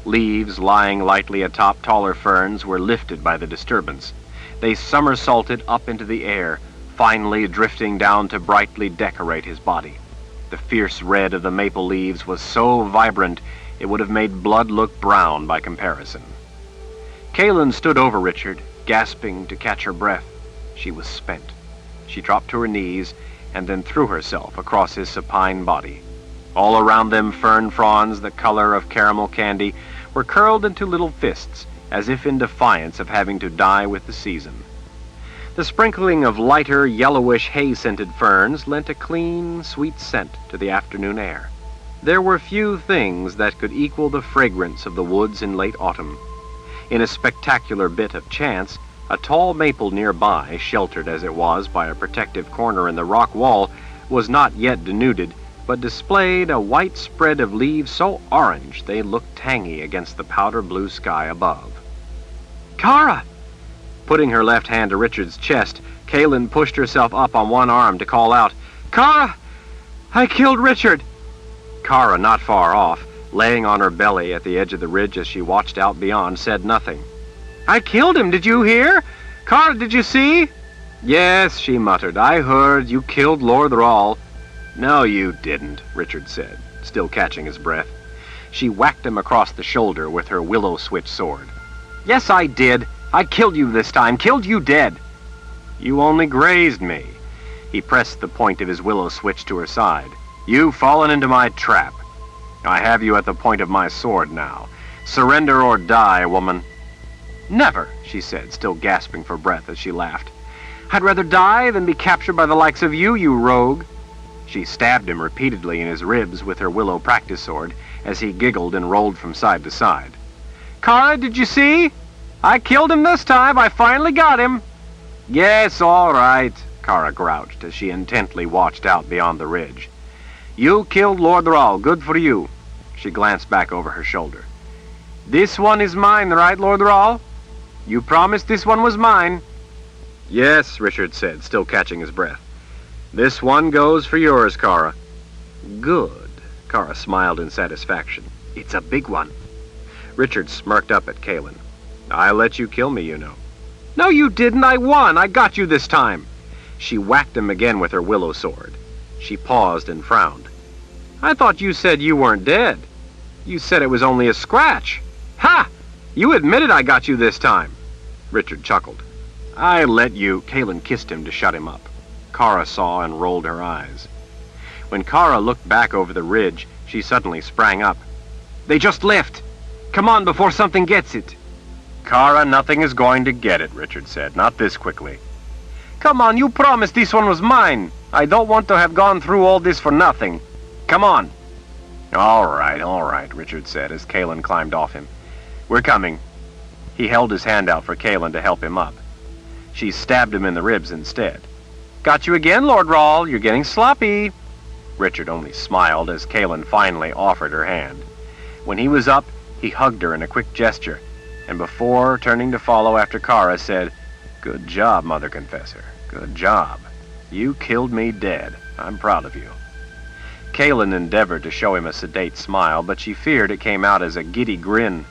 Leaves lying lightly atop taller ferns were lifted by the disturbance. They somersaulted up into the air, finally drifting down to brightly decorate his body. The fierce red of the maple leaves was so vibrant it would have made blood look brown by comparison. Kaelin stood over Richard, gasping to catch her breath. She was spent. She dropped to her knees and then threw herself across his supine body. All around them fern fronds, the color of caramel candy, were curled into little fists, as if in defiance of having to die with the season. The sprinkling of lighter, yellowish, hay-scented ferns lent a clean, sweet scent to the afternoon air. There were few things that could equal the fragrance of the woods in late autumn. In a spectacular bit of chance, a tall maple nearby, sheltered as it was by a protective corner in the rock wall, was not yet denuded, but displayed a white spread of leaves so orange they looked tangy against the powder blue sky above. "Kara!" Putting her left hand to Richard's chest, Kaylin pushed herself up on one arm to call out, "Kara! I killed Richard!" Kara, not far off, laying on her belly at the edge of the ridge as she watched out beyond, said nothing. "I killed him, did you hear? Kara, did you see?" "Yes," she muttered, "I heard. You killed Lord Rawl." "No, you didn't," Richard said, still catching his breath. She whacked him across the shoulder with her willow switch sword. "Yes, I did. I killed you this time, killed you dead." "You only grazed me." He pressed the point of his willow switch to her side. "You've fallen into my trap. I have you at the point of my sword now. Surrender or die, woman." "Never," she said, still gasping for breath as she laughed. "I'd rather die than be captured by the likes of you, you rogue." She stabbed him repeatedly in his ribs with her willow practice sword as he giggled and rolled from side to side. "Kara, did you see? I killed him this time. I finally got him." "Yes, all right," Kara grouched as she intently watched out beyond the ridge. "You killed Lord Rawl. Good for you." She glanced back over her shoulder. "This one is mine, right, Lord Rawl? You promised this one was mine." "Yes," Richard said, still catching his breath. "This one goes for yours, Kara." "Good." Kara smiled in satisfaction. "It's a big one." Richard smirked up at Kaylin. "I let you kill me, you know." "No, you didn't. I won. I got you this time." She whacked him again with her willow sword. She paused and frowned. "I thought you said you weren't dead. You said it was only a scratch. Ha! You admitted I got you this time." Richard chuckled. "I let you—" Kaylin kissed him to shut him up. Kara saw and rolled her eyes. When Kara looked back over the ridge, she suddenly sprang up. "They just left. Come on before something gets it." "Kara, nothing is going to get it," Richard said. "Not this quickly." "Come on, you promised this one was mine. I don't want to have gone through all this for nothing. Come on." All right, Richard said as Kaylin climbed off him. "We're coming." He held his hand out for Kaylin to help him up. She stabbed him in the ribs instead. "Got you again, Lord Rawl. You're getting sloppy." Richard only smiled as Kaylin finally offered her hand. When he was up, he hugged her in a quick gesture, and before turning to follow after Kara, said, "Good job, Mother Confessor. Good job. You killed me dead. I'm proud of you." Kaylin endeavored to show him a sedate smile, but she feared it came out as a giddy grin.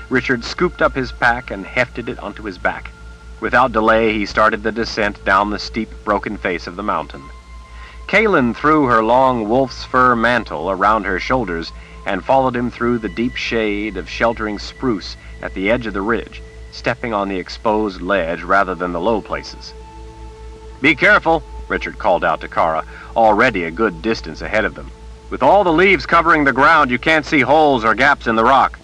Richard scooped up his pack and hefted it onto his back. Without delay, he started the descent down the steep, broken face of the mountain. Kaylin threw her long wolf's fur mantle around her shoulders and followed him through the deep shade of sheltering spruce at the edge of the ridge, stepping on the exposed ledge rather than the low places. "Be careful," Richard called out to Kara, already a good distance ahead of them. "With all the leaves covering the ground, you can't see holes or gaps in the rock."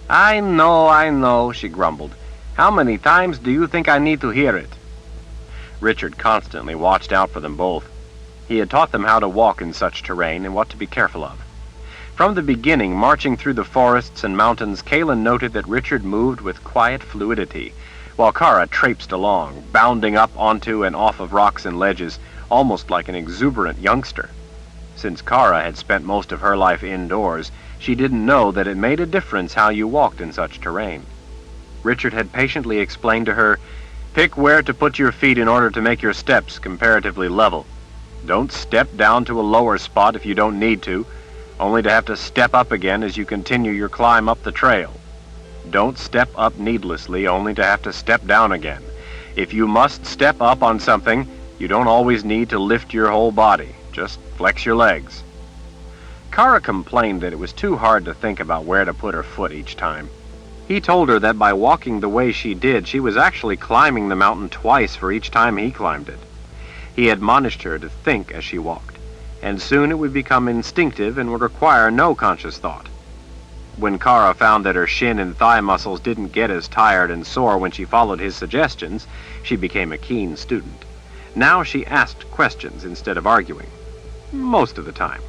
I know, she grumbled. "How many times do you think I need to hear it?" Richard constantly watched out for them both. He had taught them how to walk in such terrain and what to be careful of. From the beginning, marching through the forests and mountains, Kaylin noted that Richard moved with quiet fluidity, while Kara traipsed along, bounding up onto and off of rocks and ledges, almost like an exuberant youngster. Since Kara had spent most of her life indoors, she didn't know that it made a difference how you walked in such terrain. Richard had patiently explained to her, "Pick where to put your feet in order to make your steps comparatively level. Don't step down to a lower spot if you don't need to, only to have to step up again as you continue your climb up the trail. Don't step up needlessly, only to have to step down again. If you must step up on something, you don't always need to lift your whole body. Just flex your legs." Kara complained that it was too hard to think about where to put her foot each time. He told her that by walking the way she did, she was actually climbing the mountain twice for each time he climbed it. He admonished her to think as she walked, and soon it would become instinctive and would require no conscious thought. When Kara found that her shin and thigh muscles didn't get as tired and sore when she followed his suggestions, she became a keen student. Now she asked questions instead of arguing. Most of the time.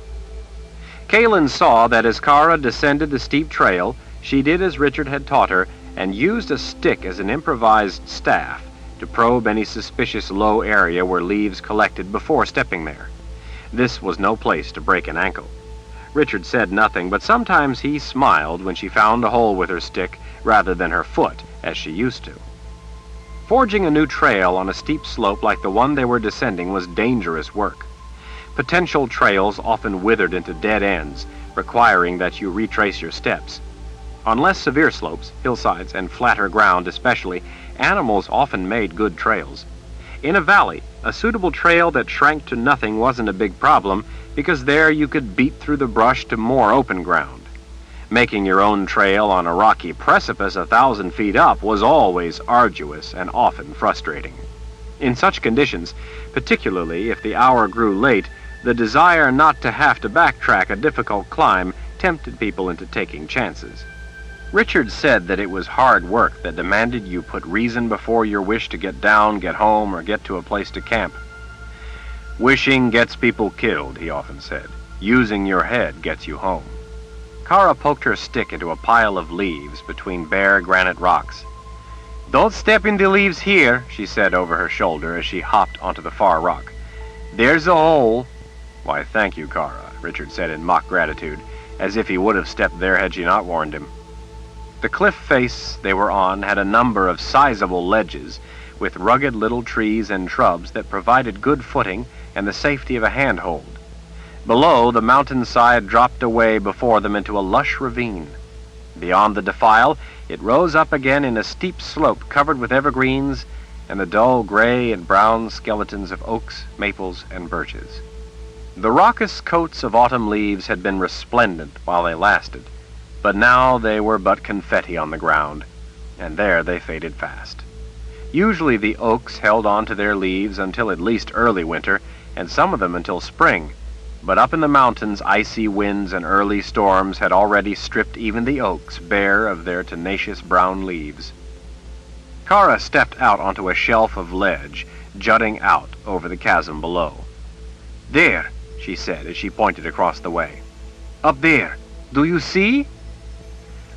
Kaylin saw that as Kara descended the steep trail, she did as Richard had taught her and used a stick as an improvised staff to probe any suspicious low area where leaves collected before stepping there. This was no place to break an ankle. Richard said nothing, but sometimes he smiled when she found a hole with her stick rather than her foot, as she used to. Forging a new trail on a steep slope like the one they were descending was dangerous work. Potential trails often withered into dead ends, requiring that you retrace your steps. On less severe slopes, hillsides, and flatter ground especially, animals often made good trails. In a valley, a suitable trail that shrank to nothing wasn't a big problem, because there you could beat through the brush to more open ground. Making your own trail on a rocky precipice 1,000 feet up was always arduous and often frustrating. In such conditions, particularly if the hour grew late, the desire not to have to backtrack a difficult climb tempted people into taking chances. Richard said that it was hard work that demanded you put reason before your wish to get down, get home, or get to a place to camp. Wishing gets people killed, he often said. Using your head gets you home. Kara poked her stick into a pile of leaves between bare granite rocks. "Don't step in the leaves here," she said over her shoulder as she hopped onto the far rock. "There's a hole." "Why, thank you, Kara," Richard said in mock gratitude, as if he would have stepped there had she not warned him. The cliff face they were on had a number of sizable ledges, with rugged little trees and shrubs that provided good footing and the safety of a handhold. Below, the mountainside dropped away before them into a lush ravine. Beyond the defile, it rose up again in a steep slope covered with evergreens and the dull gray and brown skeletons of oaks, maples, and birches. The raucous coats of autumn leaves had been resplendent while they lasted, but now they were but confetti on the ground, and there they faded fast. Usually the oaks held on to their leaves until at least early winter, and some of them until spring, but up in the mountains icy winds and early storms had already stripped even the oaks bare of their tenacious brown leaves. Kara stepped out onto a shelf of ledge, jutting out over the chasm below. "There," she said as she pointed across the way. "Up there. Do you see?"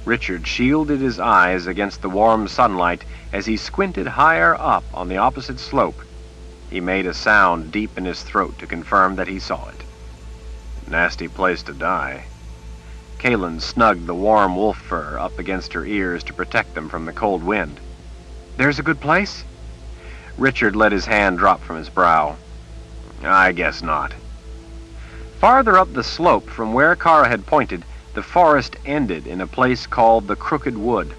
Richard shielded his eyes against the warm sunlight as he squinted higher up on the opposite slope. He made a sound deep in his throat to confirm that he saw it. "Nasty place to die." Kaylin snugged the warm wolf fur up against her ears to protect them from the cold wind. "There's a good place?" Richard let his hand drop from his brow. "I guess not." Farther up the slope from where Kara had pointed, the forest ended in a place called the Crooked Wood.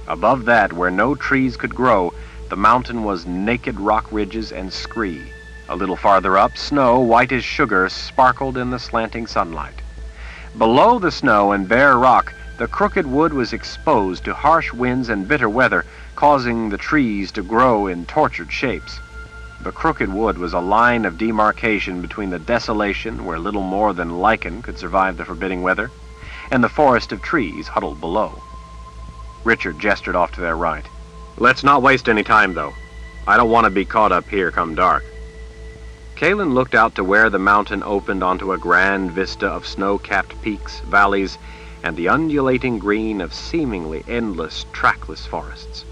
Above that, where no trees could grow, the mountain was naked rock ridges and scree. A little farther up, snow, white as sugar, sparkled in the slanting sunlight. Below the snow and bare rock, the Crooked Wood was exposed to harsh winds and bitter weather, causing the trees to grow in tortured shapes. The Crooked Wood was a line of demarcation between the desolation, where little more than lichen could survive the forbidding weather, and the forest of trees huddled below. Richard gestured off to their right. "Let's not waste any time, though. I don't want to be caught up here come dark." Kaylin looked out to where the mountain opened onto a grand vista of snow-capped peaks, valleys, and the undulating green of seemingly endless, trackless forests.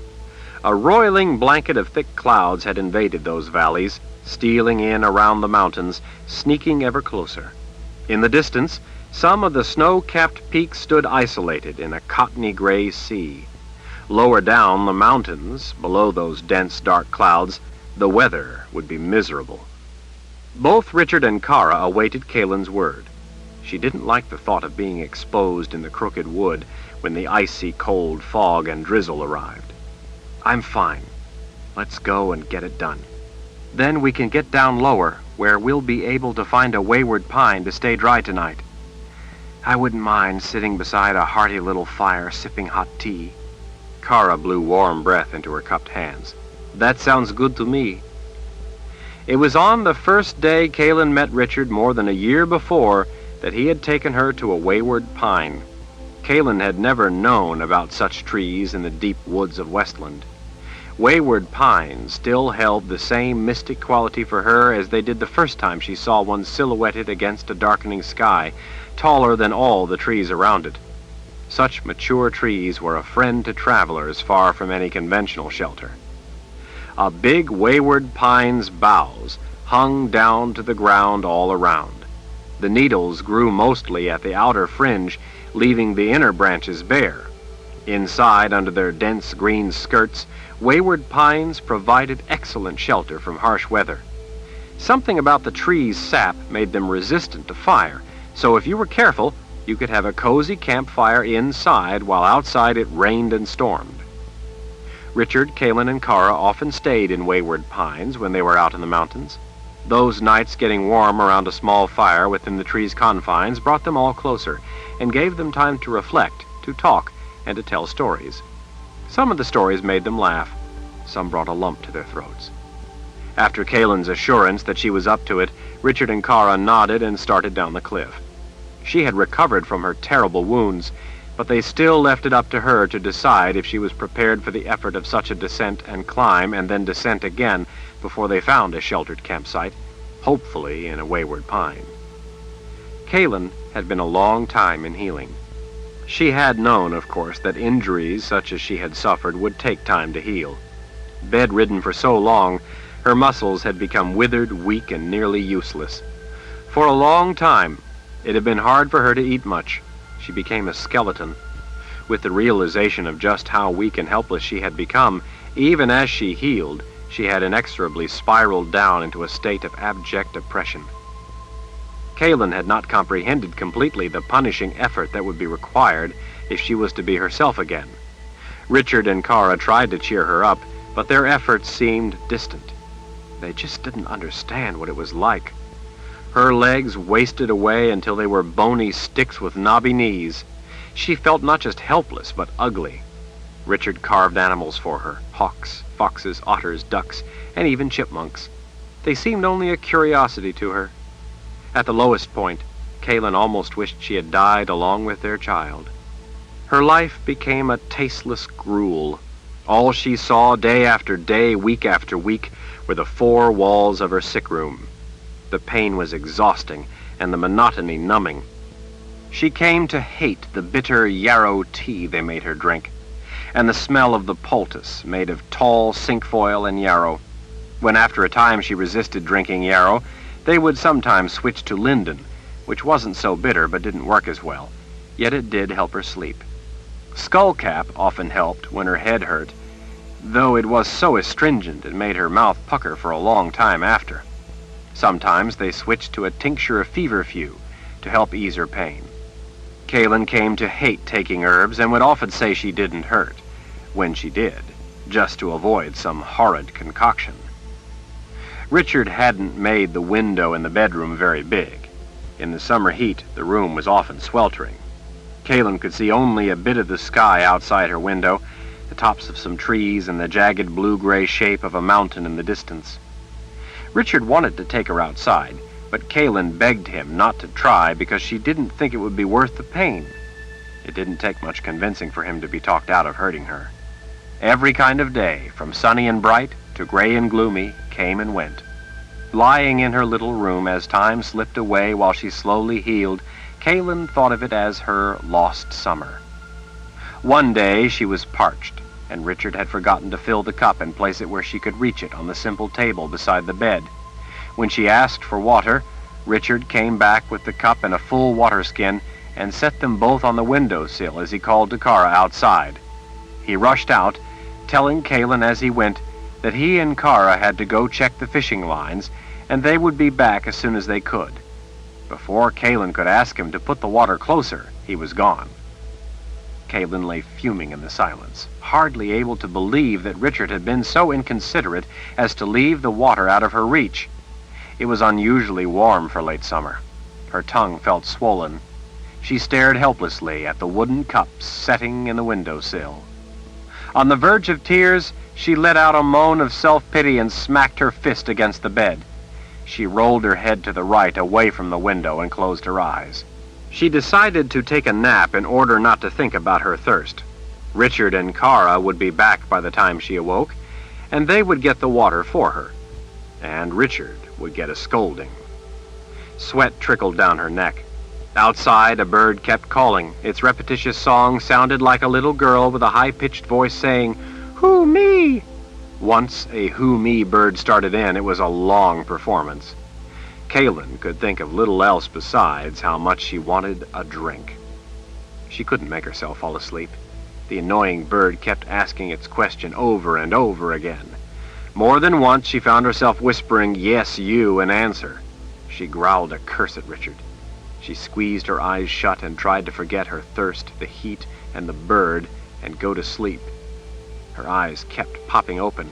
A roiling blanket of thick clouds had invaded those valleys, stealing in around the mountains, sneaking ever closer. In the distance, some of the snow-capped peaks stood isolated in a cottony gray sea. Lower down the mountains, below those dense, dark clouds, the weather would be miserable. Both Richard and Kara awaited Kaylin's word. She didn't like the thought of being exposed in the Crooked Wood when the icy cold fog and drizzle arrived. "I'm fine. Let's go and get it done. Then we can get down lower, where we'll be able to find a wayward pine to stay dry tonight. I wouldn't mind sitting beside a hearty little fire sipping hot tea." Kara blew warm breath into her cupped hands. "That sounds good to me." It was on the first day Kaylin met Richard more than a year before that he had taken her to a wayward pine. Kaylin had never known about such trees in the deep woods of Westland. Wayward pines still held the same mystic quality for her as they did the first time she saw one silhouetted against a darkening sky, taller than all the trees around it. Such mature trees were a friend to travelers far from any conventional shelter. A big wayward pine's boughs hung down to the ground all around. The needles grew mostly at the outer fringe, leaving the inner branches bare. Inside, under their dense green skirts, wayward pines provided excellent shelter from harsh weather. Something about the trees' sap made them resistant to fire, so if you were careful, you could have a cozy campfire inside while outside it rained and stormed. Richard, Kaylin, and Kara often stayed in Wayward Pines when they were out in the mountains. Those nights getting warm around a small fire within the tree's confines brought them all closer and gave them time to reflect, to talk, and to tell stories. Some of the stories made them laugh. Some brought a lump to their throats. After Kaylin's assurance that she was up to it, Richard and Kara nodded and started down the cliff. She had recovered from her terrible wounds, but they still left it up to her to decide if she was prepared for the effort of such a descent and climb and then descent again before they found a sheltered campsite, hopefully in a wayward pine. Kaylin had been a long time in healing. She had known, of course, that injuries such as she had suffered would take time to heal. Bedridden for so long, her muscles had become withered, weak, and nearly useless. For a long time, it had been hard for her to eat much. She became a skeleton. With the realization of just how weak and helpless she had become, even as she healed, she had inexorably spiraled down into a state of abject oppression. Kaylin had not comprehended completely the punishing effort that would be required if she was to be herself again. Richard and Kara tried to cheer her up, but their efforts seemed distant. They just didn't understand what it was like. Her legs wasted away until they were bony sticks with knobby knees. She felt not just helpless, but ugly. Richard carved animals for her, hawks, foxes, otters, ducks, and even chipmunks. They seemed only a curiosity to her. At the lowest point, Kaylin almost wished she had died along with their child. Her life became a tasteless gruel. All she saw day after day, week after week, were the four walls of her sick room. The pain was exhausting, and the monotony numbing. She came to hate the bitter yarrow tea they made her drink, and the smell of the poultice made of tall cinquefoil and yarrow. When after a time she resisted drinking yarrow, they would sometimes switch to linden, which wasn't so bitter but didn't work as well, yet it did help her sleep. Skullcap often helped when her head hurt, though it was so astringent it made her mouth pucker for a long time after. Sometimes they switched to a tincture of feverfew to help ease her pain. Kaylin came to hate taking herbs and would often say she didn't hurt, when she did, just to avoid some horrid concoction. Richard hadn't made the window in the bedroom very big. In the summer heat, the room was often sweltering. Kaylin could see only a bit of the sky outside her window, the tops of some trees and the jagged blue-gray shape of a mountain in the distance. Richard wanted to take her outside, but Kaylin begged him not to try because she didn't think it would be worth the pain. It didn't take much convincing for him to be talked out of hurting her. Every kind of day, from sunny and bright to gray and gloomy, came and went. Lying in her little room as time slipped away while she slowly healed, Kaylin thought of it as her lost summer. One day she was parched, and Richard had forgotten to fill the cup and place it where she could reach it on the simple table beside the bed. When she asked for water, Richard came back with the cup and a full water skin and set them both on the windowsill as he called to Kara outside. He rushed out, telling Kaylin as he went that he and Kara had to go check the fishing lines, and they would be back as soon as they could. Before Kaylin could ask him to put the water closer, he was gone. Kaylin lay fuming in the silence, hardly able to believe that Richard had been so inconsiderate as to leave the water out of her reach. It was unusually warm for late summer. Her tongue felt swollen. She stared helplessly at the wooden cups setting in the windowsill. On the verge of tears, she let out a moan of self-pity and smacked her fist against the bed. She rolled her head to the right away from the window and closed her eyes. She decided to take a nap in order not to think about her thirst. Richard and Kara would be back by the time she awoke, and they would get the water for her. And Richard would get a scolding. Sweat trickled down her neck. Outside, a bird kept calling. Its repetitious song sounded like a little girl with a high-pitched voice saying, "Who me?" Once a who me bird started in, it was a long performance. Kaylin could think of little else besides how much she wanted a drink. She couldn't make herself fall asleep. The annoying bird kept asking its question over and over again. More than once she found herself whispering, "Yes, you," in answer. She growled a curse at Richard. She squeezed her eyes shut and tried to forget her thirst, the heat, and the bird, and go to sleep. Her eyes kept popping open.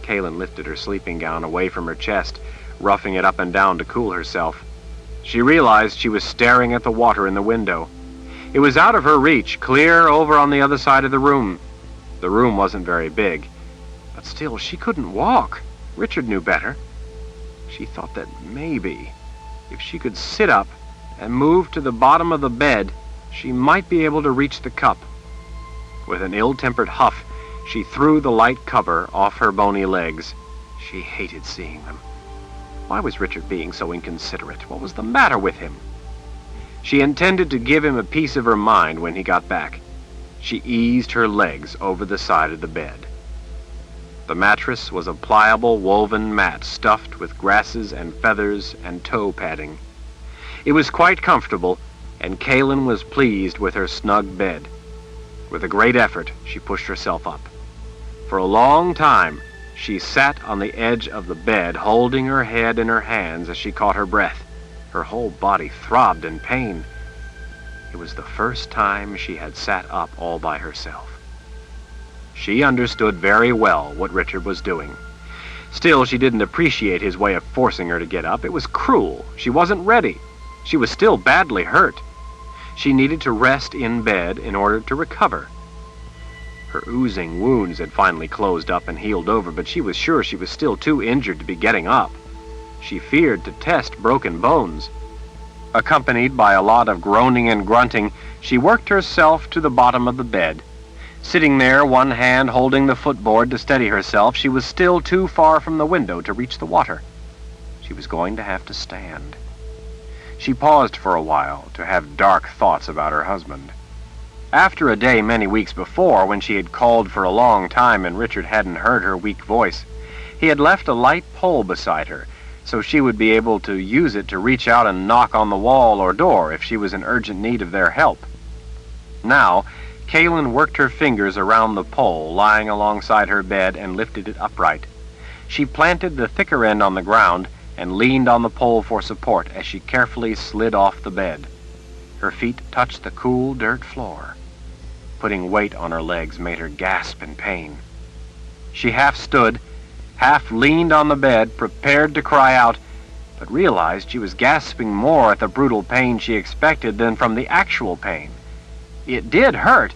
Kaylin lifted her sleeping gown away from her chest, roughing it up and down to cool herself. She realized she was staring at the water in the window. It was out of her reach, clear over on the other side of the room. The room wasn't very big, but still she couldn't walk. Richard knew better. She thought that maybe, if she could sit up and move to the bottom of the bed, she might be able to reach the cup. With an ill-tempered huff, she threw the light cover off her bony legs. She hated seeing them. Why was Richard being so inconsiderate? What was the matter with him? She intended to give him a piece of her mind when he got back. She eased her legs over the side of the bed. The mattress was a pliable woven mat stuffed with grasses and feathers and toe padding. It was quite comfortable, and Kaylin was pleased with her snug bed. With a great effort, she pushed herself up. For a long time, she sat on the edge of the bed, holding her head in her hands as she caught her breath. Her whole body throbbed in pain. It was the first time she had sat up all by herself. She understood very well what Richard was doing. Still, she didn't appreciate his way of forcing her to get up. It was cruel. She wasn't ready. She was still badly hurt. She needed to rest in bed in order to recover. Her oozing wounds had finally closed up and healed over, but she was sure she was still too injured to be getting up. She feared to test broken bones. Accompanied by a lot of groaning and grunting, she worked herself to the bottom of the bed. Sitting there, one hand holding the footboard to steady herself, she was still too far from the window to reach the water. She was going to have to stand. She paused for a while to have dark thoughts about her husband. After a day many weeks before, when she had called for a long time and Richard hadn't heard her weak voice, he had left a light pole beside her, so she would be able to use it to reach out and knock on the wall or door if she was in urgent need of their help. Now, Kaylin worked her fingers around the pole lying alongside her bed and lifted it upright. She planted the thicker end on the ground and leaned on the pole for support as she carefully slid off the bed. Her feet touched the cool dirt floor. Putting weight on her legs made her gasp in pain. She half stood, half leaned on the bed, prepared to cry out, but realized she was gasping more at the brutal pain she expected than from the actual pain. It did hurt,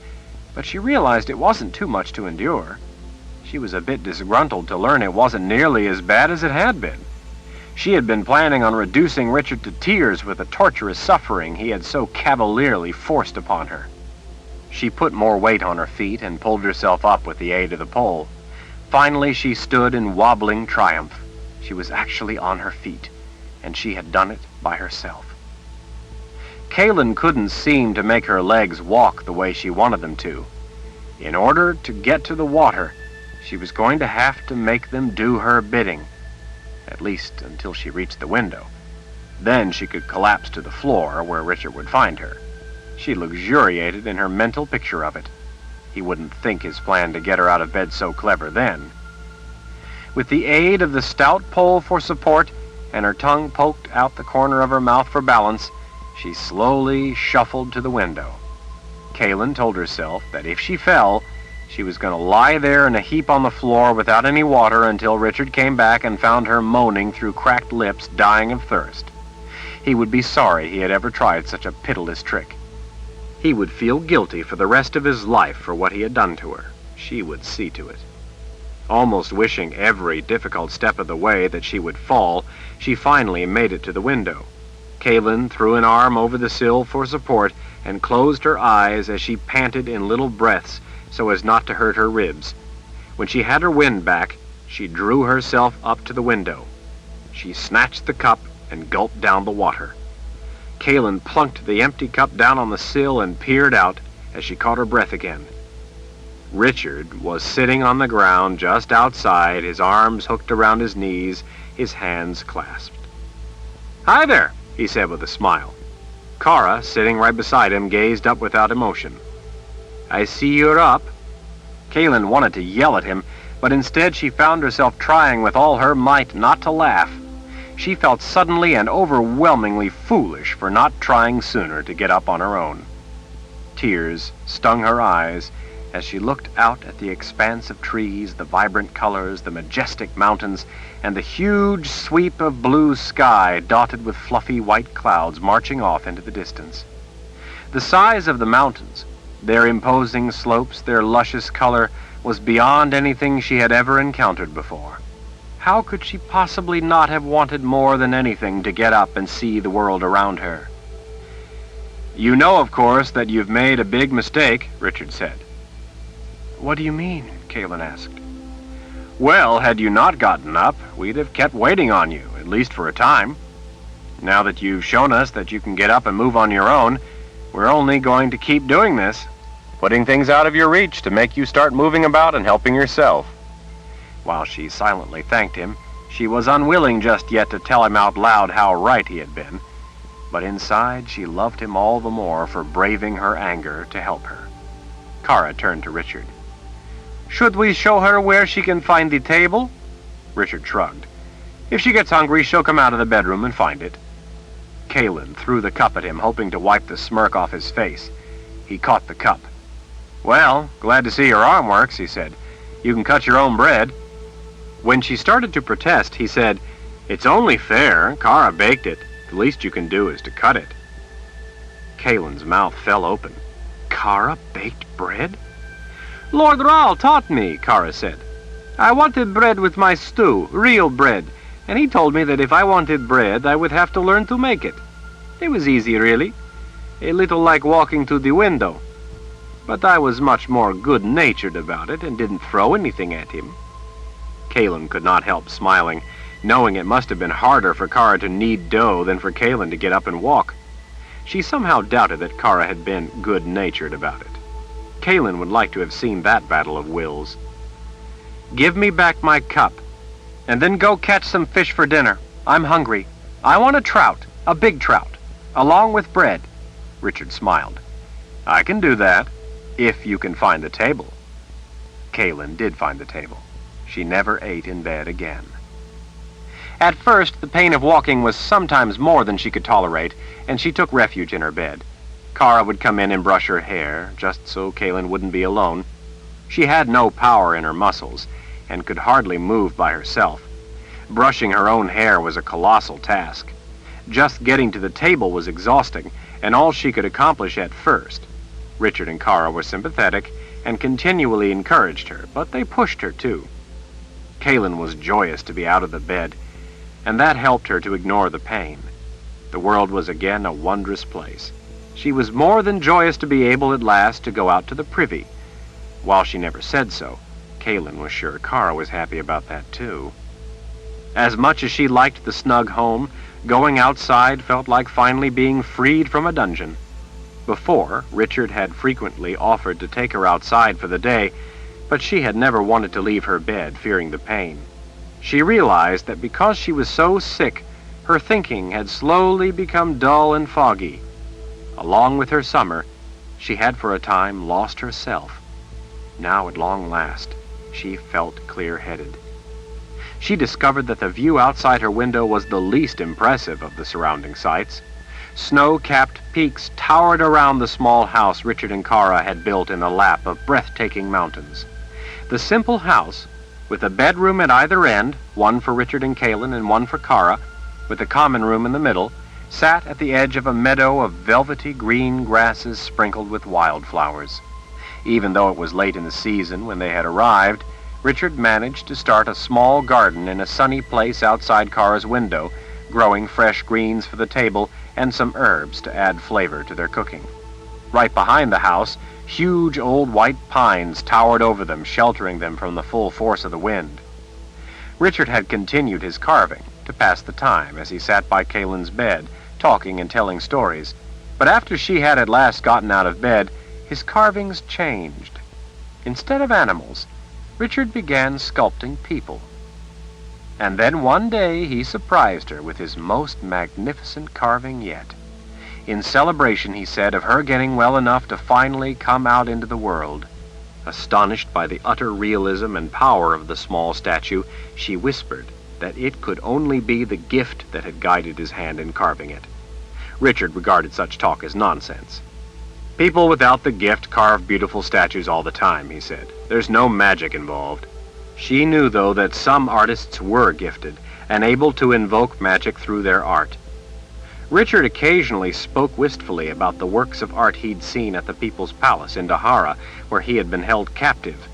but she realized it wasn't too much to endure. She was a bit disgruntled to learn it wasn't nearly as bad as it had been. She had been planning on reducing Richard to tears with the torturous suffering he had so cavalierly forced upon her. She put more weight on her feet and pulled herself up with the aid of the pole. Finally, she stood in wobbling triumph. She was actually on her feet, and she had done it by herself. Kaylin couldn't seem to make her legs walk the way she wanted them to. In order to get to the water, she was going to have to make them do her bidding, at least until she reached the window. Then she could collapse to the floor where Richard would find her. She luxuriated in her mental picture of it. He wouldn't think his plan to get her out of bed so clever then. With the aid of the stout pole for support and her tongue poked out the corner of her mouth for balance, she slowly shuffled to the window. Kaylin told herself that if she fell, she was going to lie there in a heap on the floor without any water until Richard came back and found her moaning through cracked lips, dying of thirst. He would be sorry he had ever tried such a pitiless trick. He would feel guilty for the rest of his life for what he had done to her. She would see to it. Almost wishing every difficult step of the way that she would fall, she finally made it to the window. Kaylin threw an arm over the sill for support and closed her eyes as she panted in little breaths so as not to hurt her ribs. When she had her wind back, she drew herself up to the window. She snatched the cup and gulped down the water. Kaylin plunked the empty cup down on the sill and peered out as she caught her breath again. Richard was sitting on the ground just outside, his arms hooked around his knees, his hands clasped. "Hi there," he said with a smile. Kara, sitting right beside him, gazed up without emotion. "I see you're up." Kaylin wanted to yell at him, but instead she found herself trying with all her might not to laugh. She felt suddenly and overwhelmingly foolish for not trying sooner to get up on her own. Tears stung her eyes as she looked out at the expanse of trees, the vibrant colors, the majestic mountains, and the huge sweep of blue sky dotted with fluffy white clouds marching off into the distance. The size of the mountains, their imposing slopes, their luscious color, was beyond anything she had ever encountered before. How could she possibly not have wanted more than anything to get up and see the world around her? "You know, of course, that you've made a big mistake," Richard said. "What do you mean?" Kaylin asked. "Well, had you not gotten up, we'd have kept waiting on you, at least for a time. Now that you've shown us that you can get up and move on your own, we're only going to keep doing this, putting things out of your reach to make you start moving about and helping yourself." While she silently thanked him, she was unwilling just yet to tell him out loud how right he had been, but inside she loved him all the more for braving her anger to help her. Kara turned to Richard. "Should we show her where she can find the table?" Richard shrugged. "If she gets hungry, she'll come out of the bedroom and find it." Kaylin threw the cup at him, hoping to wipe the smirk off his face. He caught the cup. "Well, glad to see your arm works," he said. "You can cut your own bread." When she started to protest, he said, "It's only fair. Kara baked it. The least you can do is to cut it." Kaylin's mouth fell open. Kara baked bread? "Lord Rahl taught me," Kara said. "I wanted bread with my stew, real bread, and he told me that if I wanted bread, I would have to learn to make it. It was easy, really. A little like walking to the window. But I was much more good-natured about it and didn't throw anything at him." Kaylin could not help smiling, knowing it must have been harder for Kara to knead dough than for Kaylin to get up and walk. She somehow doubted that Kara had been good-natured about it. Kaylin would like to have seen that battle of wills. "Give me back my cup, and then go catch some fish for dinner. I'm hungry. I want a trout, a big trout, along with bread." Richard smiled. "I can do that, if you can find the table." Kaylin did find the table. She never ate in bed again. At first, the pain of walking was sometimes more than she could tolerate, and she took refuge in her bed. Kara would come in and brush her hair, just so Kaylin wouldn't be alone. She had no power in her muscles, and could hardly move by herself. Brushing her own hair was a colossal task. Just getting to the table was exhausting, and all she could accomplish at first. Richard and Kara were sympathetic, and continually encouraged her, but they pushed her too. Kaylin was joyous to be out of the bed, and that helped her to ignore the pain. The world was again a wondrous place. She was more than joyous to be able at last to go out to the privy. While she never said so, Kaylin was sure Kara was happy about that too. As much as she liked the snug home, going outside felt like finally being freed from a dungeon. Before, Richard had frequently offered to take her outside for the day, but she had never wanted to leave her bed, fearing the pain. She realized that because she was so sick, her thinking had slowly become dull and foggy. Along with her summer, she had for a time lost herself. Now, at long last, she felt clear-headed. She discovered that the view outside her window was the least impressive of the surrounding sights. Snow-capped peaks towered around the small house Richard and Kara had built in the lap of breathtaking mountains. The simple house, with a bedroom at either end, one for Richard and Kaylin and one for Kara, with a common room in the middle, sat at the edge of a meadow of velvety green grasses sprinkled with wildflowers. Even though it was late in the season when they had arrived, Richard managed to start a small garden in a sunny place outside Kara's window, growing fresh greens for the table and some herbs to add flavor to their cooking. Right behind the house, huge old white pines towered over them, sheltering them from the full force of the wind. Richard had continued his carving to pass the time as he sat by Kaylin's bed, talking and telling stories. But after she had at last gotten out of bed, his carvings changed. Instead of animals, Richard began sculpting people. And then one day he surprised her with his most magnificent carving yet. In celebration, he said, of her getting well enough to finally come out into the world. Astonished by the utter realism and power of the small statue, she whispered that it could only be the gift that had guided his hand in carving it. Richard regarded such talk as nonsense. People without the gift carve beautiful statues all the time, he said. There's no magic involved. She knew, though, that some artists were gifted and able to invoke magic through their art. Richard occasionally spoke wistfully about the works of art he'd seen at the People's Palace in Dahara, where he had been held captive.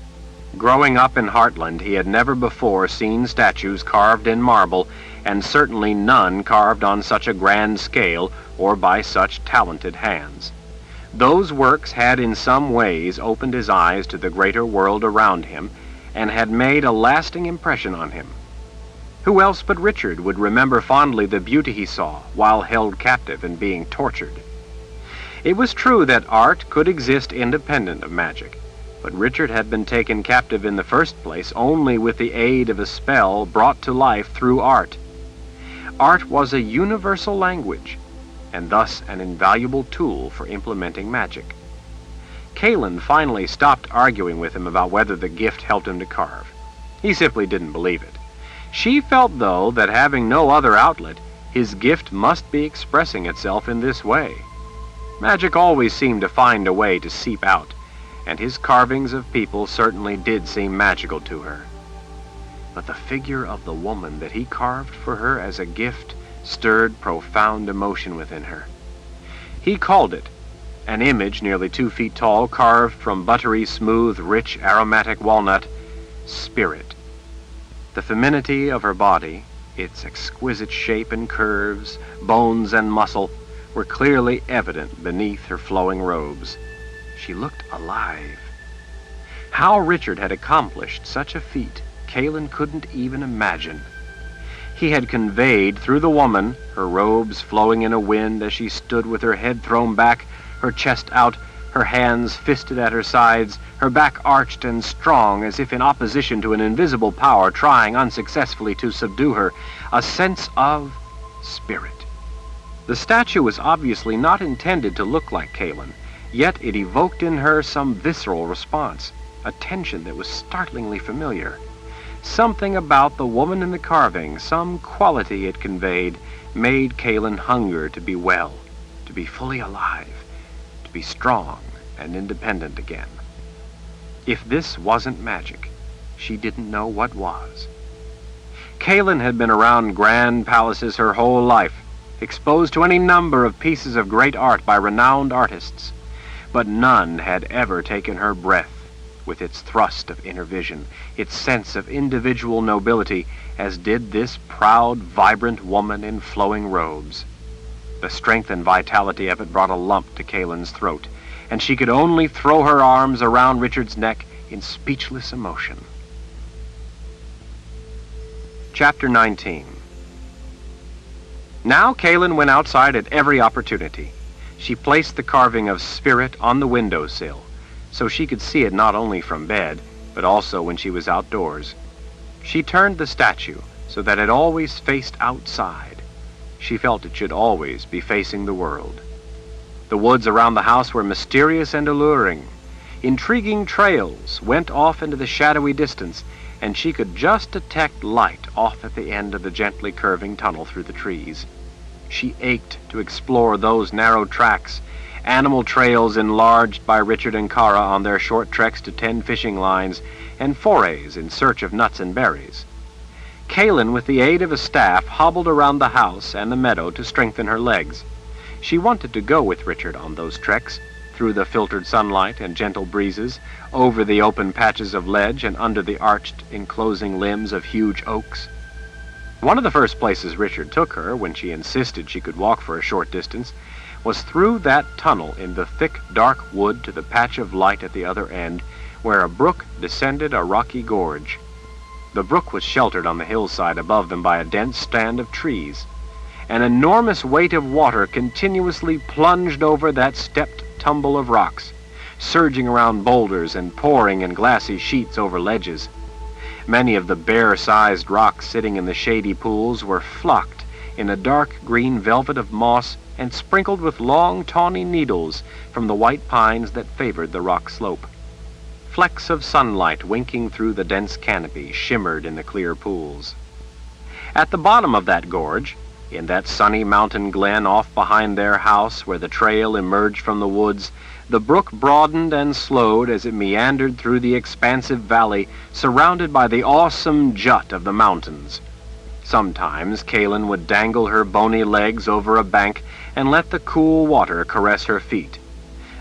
Growing up in Heartland, he had never before seen statues carved in marble, and certainly none carved on such a grand scale or by such talented hands. Those works had in some ways opened his eyes to the greater world around him, and had made a lasting impression on him. Who else but Richard would remember fondly the beauty he saw while held captive and being tortured? It was true that art could exist independent of magic, but Richard had been taken captive in the first place only with the aid of a spell brought to life through art. Art was a universal language, and thus an invaluable tool for implementing magic. Kalen finally stopped arguing with him about whether the gift helped him to carve. He simply didn't believe it. She felt, though, that having no other outlet, his gift must be expressing itself in this way. Magic always seemed to find a way to seep out, and his carvings of people certainly did seem magical to her. But the figure of the woman that he carved for her as a gift stirred profound emotion within her. He called it an image nearly 2 feet tall, carved from buttery, smooth, rich, aromatic walnut, Spirit. The femininity of her body, its exquisite shape and curves, bones and muscle, were clearly evident beneath her flowing robes. She looked alive. How Richard had accomplished such a feat, Kalen couldn't even imagine. He had conveyed through the woman, her robes flowing in a wind as she stood with her head thrown back, her chest out, her hands fisted at her sides, her back arched and strong as if in opposition to an invisible power trying unsuccessfully to subdue her, a sense of spirit. The statue was obviously not intended to look like Kalen, yet it evoked in her some visceral response, a tension that was startlingly familiar. Something about the woman in the carving, some quality it conveyed, made Kalen hunger to be well, to be fully alive, to be strong and independent again. If this wasn't magic, she didn't know what was. Kalen had been around grand palaces her whole life, exposed to any number of pieces of great art by renowned artists, but none had ever taken her breath with its thrust of inner vision, its sense of individual nobility, as did this proud, vibrant woman in flowing robes. The strength and vitality of it brought a lump to Kalen's throat, and she could only throw her arms around Richard's neck in speechless emotion. Chapter 19. Now Kalen went outside at every opportunity. She placed the carving of Spirit on the windowsill, so she could see it not only from bed, but also when she was outdoors. She turned the statue so that it always faced outside. She felt it should always be facing the world. The woods around the house were mysterious and alluring. Intriguing trails went off into the shadowy distance, and she could just detect light off at the end of the gently curving tunnel through the trees. She ached to explore those narrow tracks, animal trails enlarged by Richard and Kara on their short treks to tend fishing lines, and forays in search of nuts and berries. Kalen, with the aid of a staff, hobbled around the house and the meadow to strengthen her legs. She wanted to go with Richard on those treks, through the filtered sunlight and gentle breezes, over the open patches of ledge and under the arched, enclosing limbs of huge oaks. One of the first places Richard took her, when she insisted she could walk for a short distance, was through that tunnel in the thick, dark wood to the patch of light at the other end, where a brook descended a rocky gorge. The brook was sheltered on the hillside above them by a dense stand of trees. An enormous weight of water continuously plunged over that stepped tumble of rocks, surging around boulders and pouring in glassy sheets over ledges. Many of the bear-sized rocks sitting in the shady pools were flocked in a dark green velvet of moss and sprinkled with long, tawny needles from the white pines that favored the rock slope. Flecks of sunlight winking through the dense canopy shimmered in the clear pools. At the bottom of that gorge, in that sunny mountain glen off behind their house where the trail emerged from the woods, the brook broadened and slowed as it meandered through the expansive valley surrounded by the awesome jut of the mountains. Sometimes Kaylin would dangle her bony legs over a bank and let the cool water caress her feet.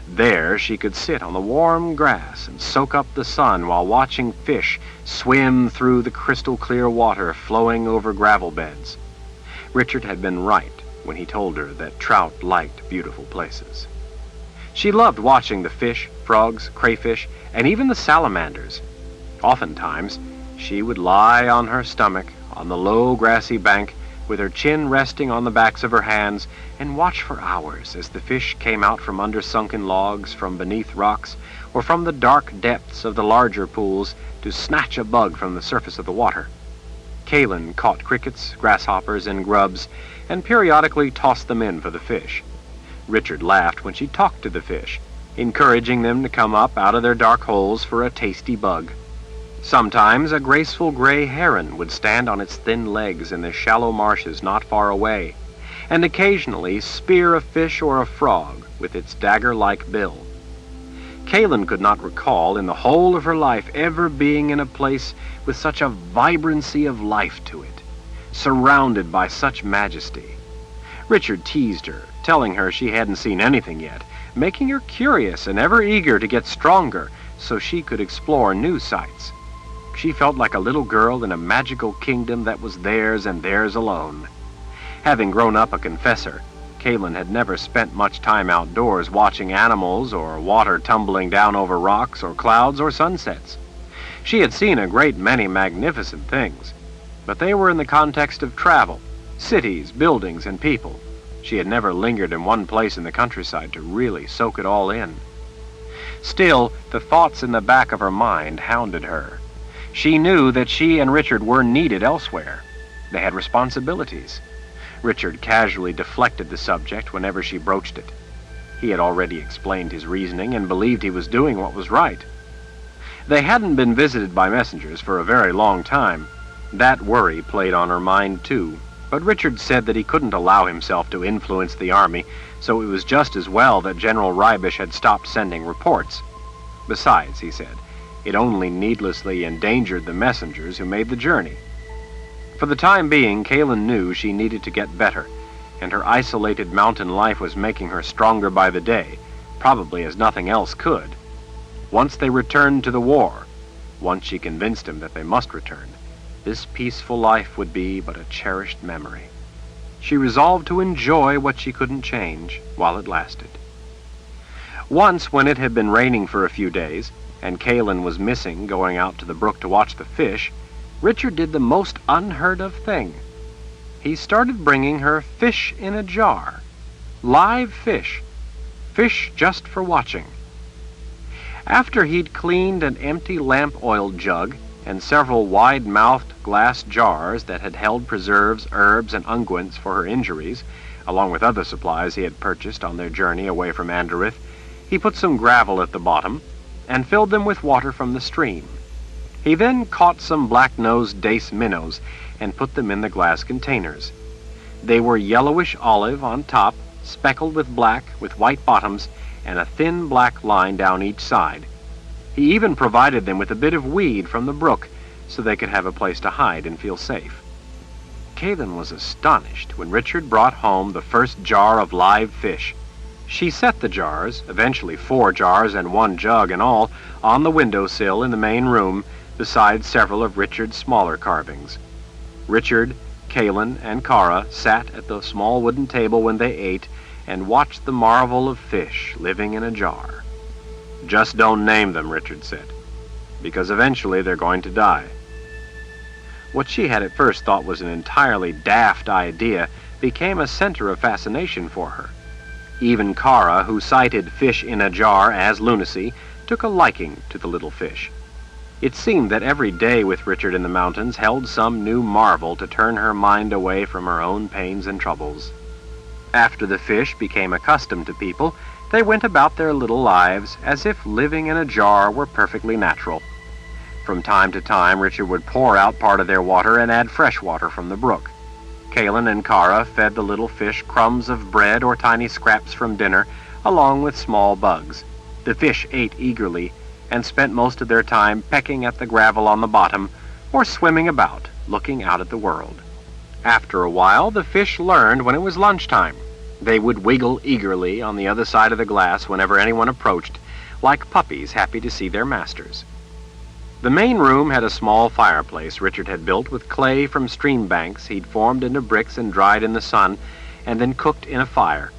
There she could sit on the warm grass and soak up the sun while watching fish swim through the crystal-clear water flowing over gravel beds. Richard had been right when he told her that trout liked beautiful places. She loved watching the fish, frogs, crayfish, and even the salamanders. Oftentimes, she would lie on her stomach on the low grassy bank with her chin resting on the backs of her hands and watch for hours as the fish came out from under sunken logs, from beneath rocks, or from the dark depths of the larger pools to snatch a bug from the surface of the water. Kaylin caught crickets, grasshoppers, and grubs, and periodically tossed them in for the fish. Richard laughed when she talked to the fish, encouraging them to come up out of their dark holes for a tasty bug. Sometimes a graceful gray heron would stand on its thin legs in the shallow marshes not far away, and occasionally spear a fish or a frog with its dagger-like bill. Kaylin could not recall in the whole of her life ever being in a place with such a vibrancy of life to it, surrounded by such majesty. Richard teased her, telling her she hadn't seen anything yet, making her curious and ever eager to get stronger so she could explore new sights. She felt like a little girl in a magical kingdom that was theirs and theirs alone. Having grown up a confessor, Kaylin had never spent much time outdoors watching animals or water tumbling down over rocks or clouds or sunsets. She had seen a great many magnificent things, but they were in the context of travel, cities, buildings, and people. She had never lingered in one place in the countryside to really soak it all in. Still, the thoughts in the back of her mind hounded her. She knew that she and Richard were needed elsewhere. They had responsibilities. Richard casually deflected the subject whenever she broached it. He had already explained his reasoning and believed he was doing what was right. They hadn't been visited by messengers for a very long time. That worry played on her mind, too. But Richard said that he couldn't allow himself to influence the army, so it was just as well that General Rybish had stopped sending reports. Besides, he said, it only needlessly endangered the messengers who made the journey. For the time being, Kaylin knew she needed to get better, and her isolated mountain life was making her stronger by the day, probably as nothing else could. Once they returned to the war, once she convinced him that they must return, this peaceful life would be but a cherished memory. She resolved to enjoy what she couldn't change while it lasted. Once, when it had been raining for a few days, and Kaylin was missing going out to the brook to watch the fish, Richard did the most unheard-of thing. He started bringing her fish in a jar. Live fish. Fish just for watching. After he'd cleaned an empty lamp oil jug and several wide-mouthed glass jars that had held preserves, herbs, and unguents for her injuries, along with other supplies he had purchased on their journey away from Anderith, he put some gravel at the bottom and filled them with water from the stream. He then caught some black-nosed dace minnows and put them in the glass containers. They were yellowish olive on top, speckled with black, with white bottoms, and a thin black line down each side. He even provided them with a bit of weed from the brook so they could have a place to hide and feel safe. Kaylin was astonished when Richard brought home the first jar of live fish. She set the jars, eventually 4 jars and 1 jug in all, on the windowsill in the main room, beside several of Richard's smaller carvings. Richard, Kaylin, and Kara sat at the small wooden table when they ate and watched the marvel of fish living in a jar. "Just don't name them," Richard said, "because eventually they're going to die." What she had at first thought was an entirely daft idea became a center of fascination for her. Even Kara, who cited fish in a jar as lunacy, took a liking to the little fish. It seemed that every day with Richard in the mountains held some new marvel to turn her mind away from her own pains and troubles. After the fish became accustomed to people, they went about their little lives as if living in a jar were perfectly natural. From time to time, Richard would pour out part of their water and add fresh water from the brook. Kalin and Kara fed the little fish crumbs of bread or tiny scraps from dinner, along with small bugs. The fish ate eagerly and spent most of their time pecking at the gravel on the bottom or swimming about, looking out at the world. After a while, the fish learned when it was lunchtime. They would wiggle eagerly on the other side of the glass whenever anyone approached, like puppies happy to see their masters. The main room had a small fireplace Richard had built with clay from stream banks he'd formed into bricks and dried in the sun, and then cooked in a fire.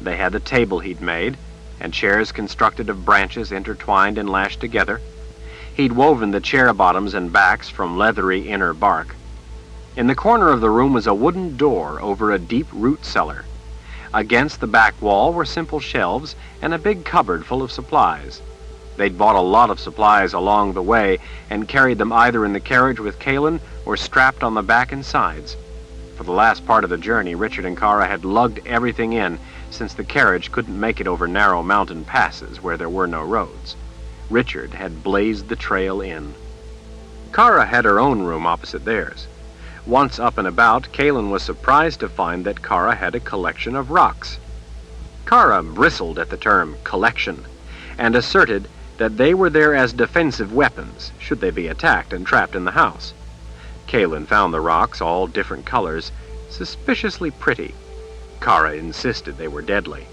They had the table he'd made, and chairs constructed of branches intertwined and lashed together. He'd woven the chair bottoms and backs from leathery inner bark. In the corner of the room was a wooden door over a deep root cellar. Against the back wall were simple shelves and a big cupboard full of supplies. They'd bought a lot of supplies along the way and carried them either in the carriage with Kalin or strapped on the back and sides. For the last part of the journey, Richard and Kara had lugged everything in, since the carriage couldn't make it over narrow mountain passes where there were no roads. Richard had blazed the trail in. Kara had her own room opposite theirs. Once up and about, Kalin was surprised to find that Kara had a collection of rocks. Kara bristled at the term collection and asserted that they were there as defensive weapons, should they be attacked and trapped in the house. Kalin found the rocks, all different colors, suspiciously pretty. Kara insisted they were deadly.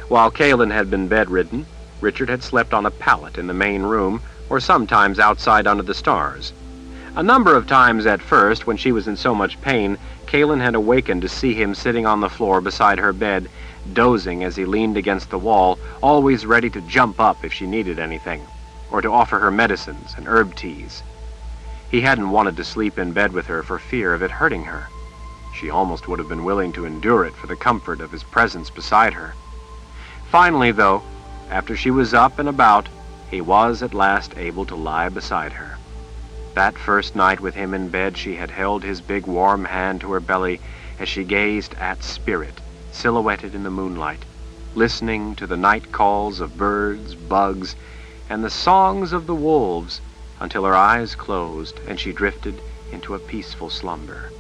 While Kalin had been bedridden, Richard had slept on a pallet in the main room, or sometimes outside under the stars. A number of times at first, when she was in so much pain, Kalin had awakened to see him sitting on the floor beside her bed, dozing as he leaned against the wall, always ready to jump up if she needed anything, or to offer her medicines and herb teas. He hadn't wanted to sleep in bed with her for fear of it hurting her. She almost would have been willing to endure it for the comfort of his presence beside her. Finally, though, after she was up and about, he was at last able to lie beside her. That first night with him in bed, she had held his big warm hand to her belly as she gazed at Spirit, silhouetted in the moonlight, listening to the night calls of birds, bugs, and the songs of the wolves, until her eyes closed and she drifted into a peaceful slumber.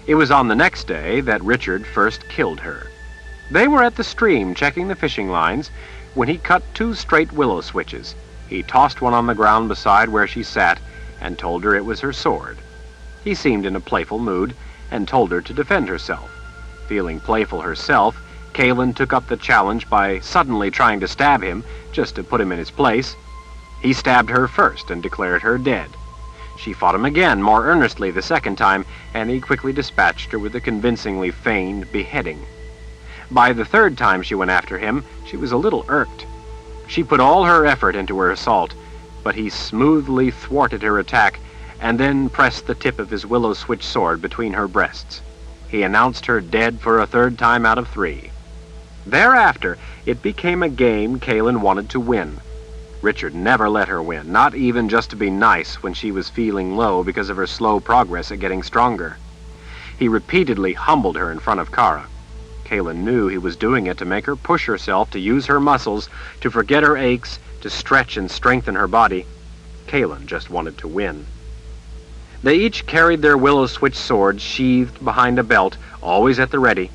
It was on the next day that Richard first killed her. They were at the stream checking the fishing lines when he cut 2 straight willow switches. He tossed one on the ground beside where she sat and told her it was her sword. He seemed in a playful mood and told her to defend herself. Feeling playful herself, Kalin took up the challenge by suddenly trying to stab him, just to put him in his place. He stabbed her first and declared her dead. She fought him again, more earnestly the second time, and he quickly dispatched her with a convincingly feigned beheading. By the third time she went after him, she was a little irked. She put all her effort into her assault, but he smoothly thwarted her attack and then pressed the tip of his willow switch sword between her breasts. He announced her dead for a 3rd time out of 3. Thereafter, it became a game Kalin wanted to win. Richard never let her win, not even just to be nice when she was feeling low because of her slow progress at getting stronger. He repeatedly humbled her in front of Kara. Kalin knew he was doing it to make her push herself, to use her muscles, to forget her aches, to stretch and strengthen her body. Kalin just wanted to win. They each carried their willow switch swords sheathed behind a belt, always at the ready.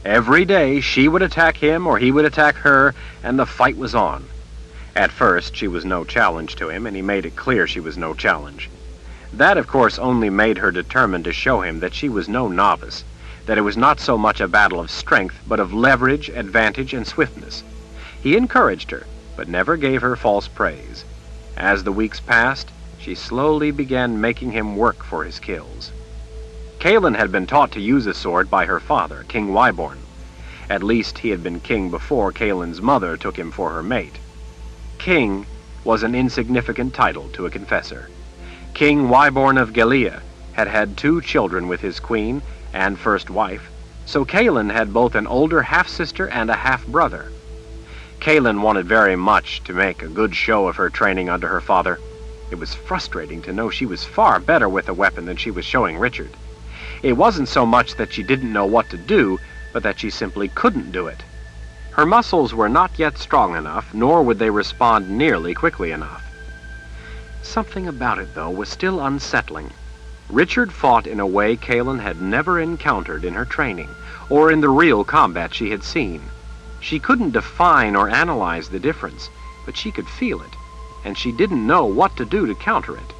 Every day she would attack him or he would attack her, and the fight was on. At first she was no challenge to him, and he made it clear she was no challenge. That, of course, only made her determined to show him that she was no novice, that it was not so much a battle of strength, but of leverage, advantage, and swiftness. He encouraged her, but never gave her false praise. As the weeks passed, she slowly began making him work for his kills. Kalin had been taught to use a sword by her father, King Wyborn. At least he had been king before Kalin's mother took him for her mate. King was an insignificant title to a confessor. King Wyborn of Gallia had had 2 children with his queen and first wife, so Kalin had both an older half-sister and a half-brother. Kaylin wanted very much to make a good show of her training under her father. It was frustrating to know she was far better with a weapon than she was showing Richard. It wasn't so much that she didn't know what to do, but that she simply couldn't do it. Her muscles were not yet strong enough, nor would they respond nearly quickly enough. Something about it, though, was still unsettling. Richard fought in a way Kaylin had never encountered in her training, or in the real combat she had seen. She couldn't define or analyze the difference, but she could feel it, and she didn't know what to do to counter it.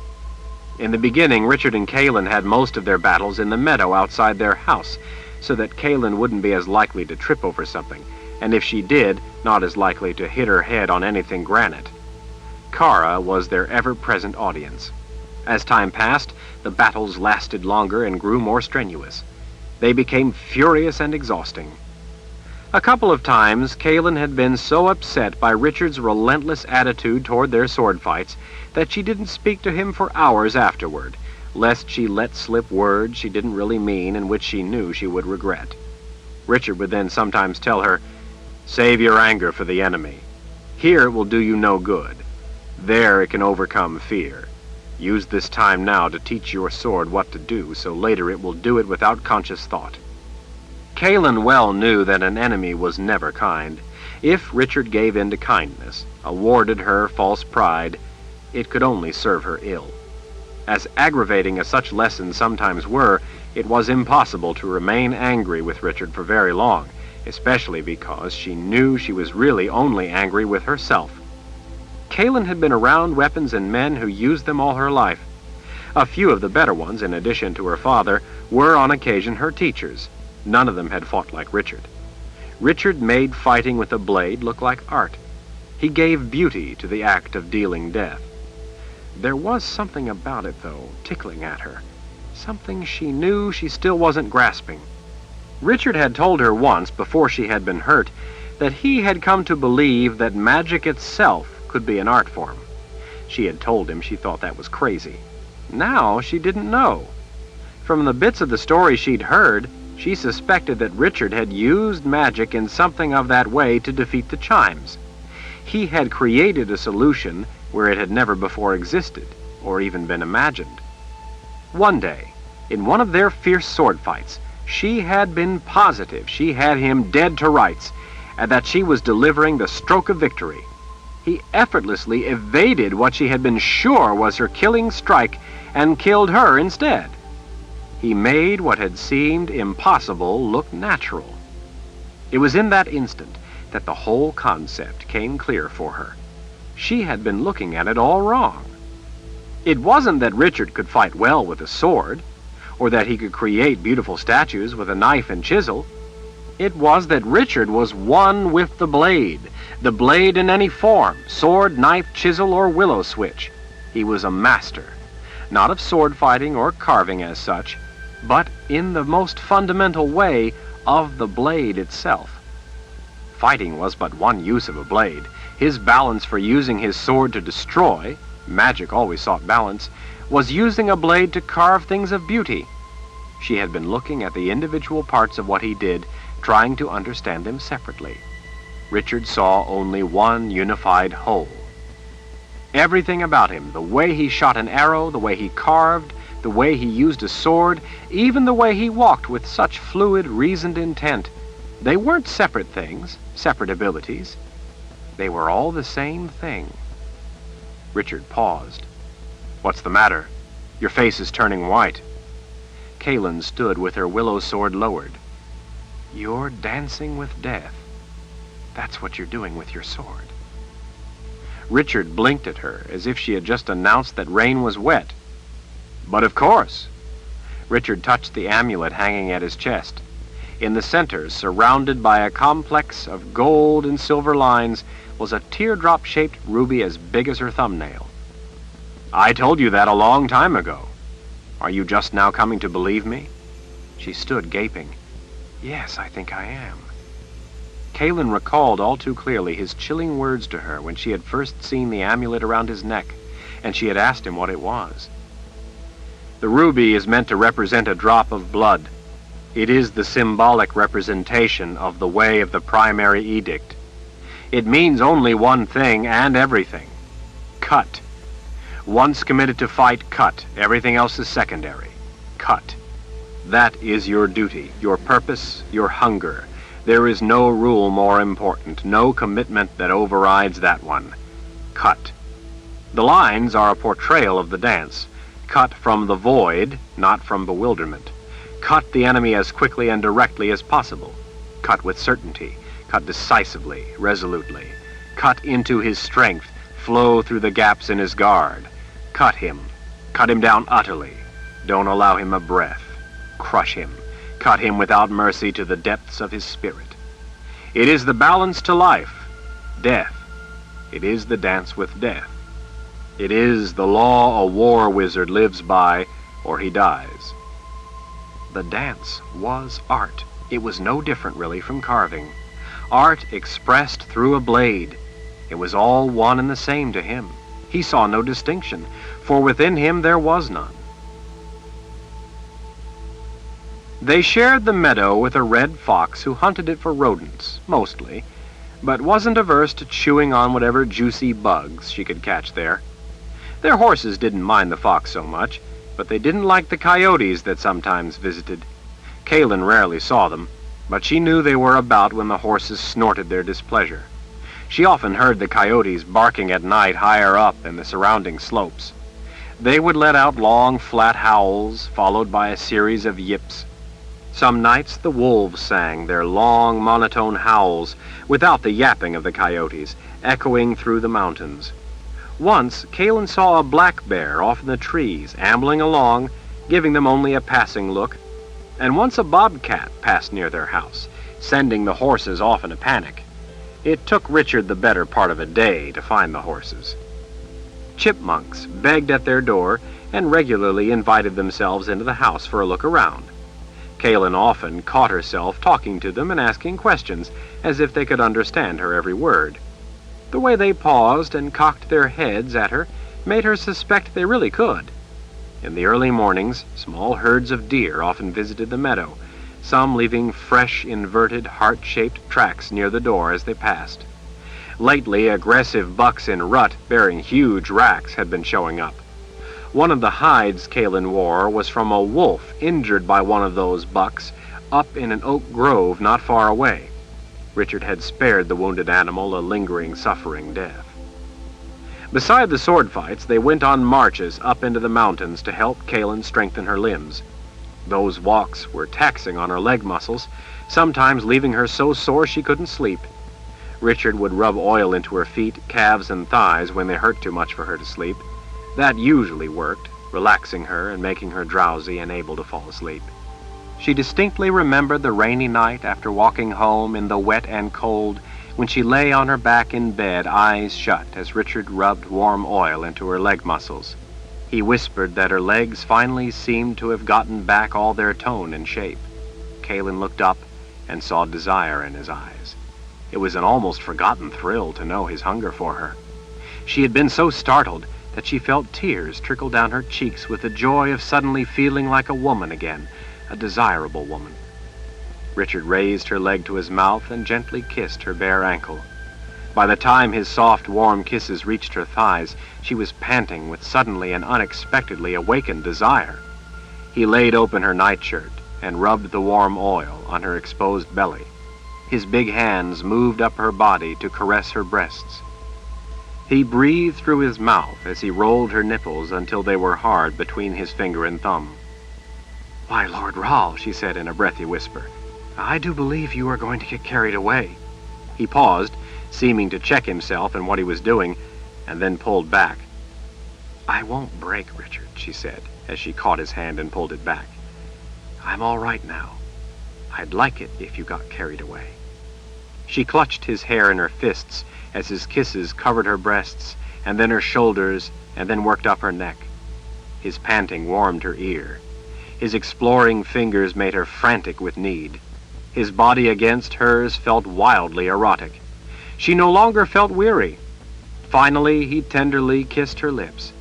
In the beginning, Richard and Kaylin had most of their battles in the meadow outside their house, so that Kaylin wouldn't be as likely to trip over something, and if she did, not as likely to hit her head on anything granite. Kara was their ever-present audience. As time passed, the battles lasted longer and grew more strenuous. They became furious and exhausting. A couple of times, Kaylin had been so upset by Richard's relentless attitude toward their sword fights that she didn't speak to him for hours afterward, lest she let slip words she didn't really mean and which she knew she would regret. Richard would then sometimes tell her, "Save your anger for the enemy. Here it will do you no good. There it can overcome fear. Use this time now to teach your sword what to do, so later it will do it without conscious thought." Kaylin well knew that an enemy was never kind. If Richard gave in to kindness, awarded her false pride, it could only serve her ill. As aggravating as such lessons sometimes were, it was impossible to remain angry with Richard for very long, especially because she knew she was really only angry with herself. Kaylin had been around weapons and men who used them all her life. A few of the better ones, in addition to her father, were on occasion her teachers. None of them had fought like Richard. Richard made fighting with a blade look like art. He gave beauty to the act of dealing death. There was something about it, though, tickling at her. Something she knew she still wasn't grasping. Richard had told her once, before she had been hurt, that he had come to believe that magic itself could be an art form. She had told him she thought that was crazy. Now she didn't know. From the bits of the story she'd heard, she suspected that Richard had used magic in something of that way to defeat the chimes. He had created a solution where it had never before existed, or even been imagined. One day, in one of their fierce sword fights, she had been positive she had him dead to rights, and that she was delivering the stroke of victory. He effortlessly evaded what she had been sure was her killing strike and killed her instead. He made what had seemed impossible look natural. It was in that instant that the whole concept came clear for her. She had been looking at it all wrong. It wasn't that Richard could fight well with a sword, or that he could create beautiful statues with a knife and chisel. It was that Richard was one with the blade in any form, sword, knife, chisel, or willow switch. He was a master, not of sword fighting or carving as such, but in the most fundamental way of the blade itself. Fighting was but one use of a blade. His balance for using his sword to destroy, magic always sought balance, was using a blade to carve things of beauty. She had been looking at the individual parts of what he did, trying to understand them separately. Richard saw only one unified whole. Everything about him, the way he shot an arrow, the way he carved, the way he used a sword, even the way he walked with such fluid, reasoned intent, they weren't separate things, separate abilities. They were all the same thing. Richard paused. "What's the matter? Your face is turning white." Kaylin stood with her willow sword lowered. "You're dancing with death. That's what you're doing with your sword." Richard blinked at her as if she had just announced that rain was wet. "But of course." Richard touched the amulet hanging at his chest. In the center, surrounded by a complex of gold and silver lines, was a teardrop-shaped ruby as big as her thumbnail. "I told you that a long time ago. Are you just now coming to believe me?" She stood gaping. "Yes, I think I am." Kaylin recalled all too clearly his chilling words to her when she had first seen the amulet around his neck, and she had asked him what it was. "The ruby is meant to represent a drop of blood. It is the symbolic representation of the way of the primary edict. It means only one thing and everything. Cut. Once committed to fight, cut. Everything else is secondary. Cut. That is your duty, your purpose, your hunger. There is no rule more important, no commitment that overrides that one. Cut. The lines are a portrayal of the dance. Cut from the void, not from bewilderment. Cut the enemy as quickly and directly as possible. Cut with certainty. Cut decisively, resolutely. Cut into his strength. Flow through the gaps in his guard. Cut him. Cut him down utterly. Don't allow him a breath. Crush him. Cut him without mercy to the depths of his spirit. It is the balance to life. Death. It is the dance with death. It is the law a war wizard lives by, or he dies. The dance was art. It was no different, really, from carving. Art expressed through a blade. It was all one and the same to him. He saw no distinction, for within him there was none. They shared the meadow with a red fox who hunted it for rodents, mostly, but wasn't averse to chewing on whatever juicy bugs she could catch there. Their horses didn't mind the fox so much, but they didn't like the coyotes that sometimes visited. Kaelin rarely saw them, but she knew they were about when the horses snorted their displeasure. She often heard the coyotes barking at night higher up in the surrounding slopes. They would let out long, flat howls, followed by a series of yips. Some nights the wolves sang their long, monotone howls, without the yapping of the coyotes, echoing through the mountains. Once, Kaelin saw a black bear off in the trees, ambling along, giving them only a passing look, and once a bobcat passed near their house, sending the horses off in a panic. It took Richard the better part of a day to find the horses. Chipmunks begged at their door and regularly invited themselves into the house for a look around. Kaelin often caught herself talking to them and asking questions, as if they could understand her every word. The way they paused and cocked their heads at her made her suspect they really could. In the early mornings, small herds of deer often visited the meadow, some leaving fresh, inverted, heart-shaped tracks near the door as they passed. Lately, aggressive bucks in rut bearing huge racks had been showing up. One of the hides Kaelin wore was from a wolf injured by one of those bucks up in an oak grove not far away. Richard had spared the wounded animal a lingering, suffering death. Beside the sword fights, they went on marches up into the mountains to help Kaelin strengthen her limbs. Those walks were taxing on her leg muscles, sometimes leaving her so sore she couldn't sleep. Richard would rub oil into her feet, calves, and thighs when they hurt too much for her to sleep. That usually worked, relaxing her and making her drowsy and able to fall asleep. She distinctly remembered the rainy night after walking home in the wet and cold, when she lay on her back in bed, eyes shut, as Richard rubbed warm oil into her leg muscles. He whispered that her legs finally seemed to have gotten back all their tone and shape. Kaelin looked up and saw desire in his eyes. It was an almost forgotten thrill to know his hunger for her. She had been so startled that she felt tears trickle down her cheeks with the joy of suddenly feeling like a woman again, a desirable woman. Richard raised her leg to his mouth and gently kissed her bare ankle. By the time his soft, warm kisses reached her thighs, she was panting with suddenly and unexpectedly awakened desire. He laid open her nightshirt and rubbed the warm oil on her exposed belly. His big hands moved up her body to caress her breasts. He breathed through his mouth as he rolled her nipples until they were hard between his finger and thumb. "Why, Lord Rahl," she said in a breathy whisper, "I do believe you are going to get carried away." He paused, seeming to check himself in what he was doing, and then pulled back. "I won't break, Richard," she said, as she caught his hand and pulled it back. "I'm all right now. I'd like it if you got carried away." She clutched his hair in her fists as his kisses covered her breasts, and then her shoulders, and then worked up her neck. His panting warmed her ear. His exploring fingers made her frantic with need. His body against hers felt wildly erotic. She no longer felt weary. Finally, he tenderly kissed her lips.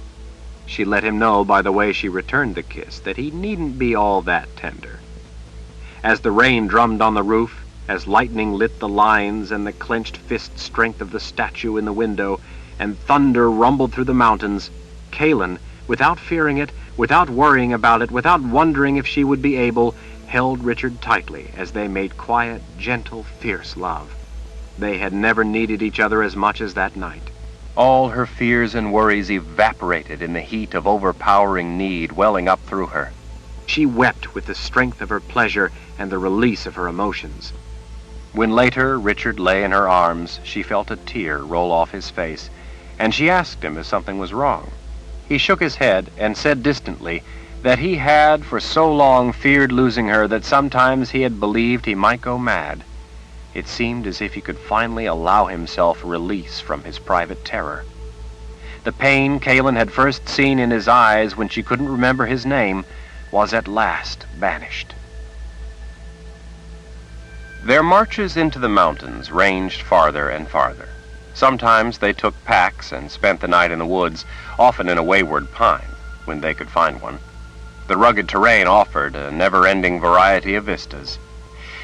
She let him know by the way she returned the kiss that he needn't be all that tender. As the rain drummed on the roof, as lightning lit the lines and the clenched fist strength of the statue in the window, and thunder rumbled through the mountains, Kaelin, without fearing it, without worrying about it, without wondering if she would be able, held Richard tightly as they made quiet, gentle, fierce love. They had never needed each other as much as that night. All her fears and worries evaporated in the heat of overpowering need welling up through her. She wept with the strength of her pleasure and the release of her emotions. When later Richard lay in her arms, she felt a tear roll off his face, and she asked him if something was wrong. He shook his head and said distantly that he had for so long feared losing her that sometimes he had believed he might go mad. It seemed as if he could finally allow himself release from his private terror. The pain Kaelin had first seen in his eyes when she couldn't remember his name was at last banished. Their marches into the mountains ranged farther and farther. Sometimes they took packs and spent the night in the woods, often in a wayward pine, when they could find one. The rugged terrain offered a never-ending variety of vistas.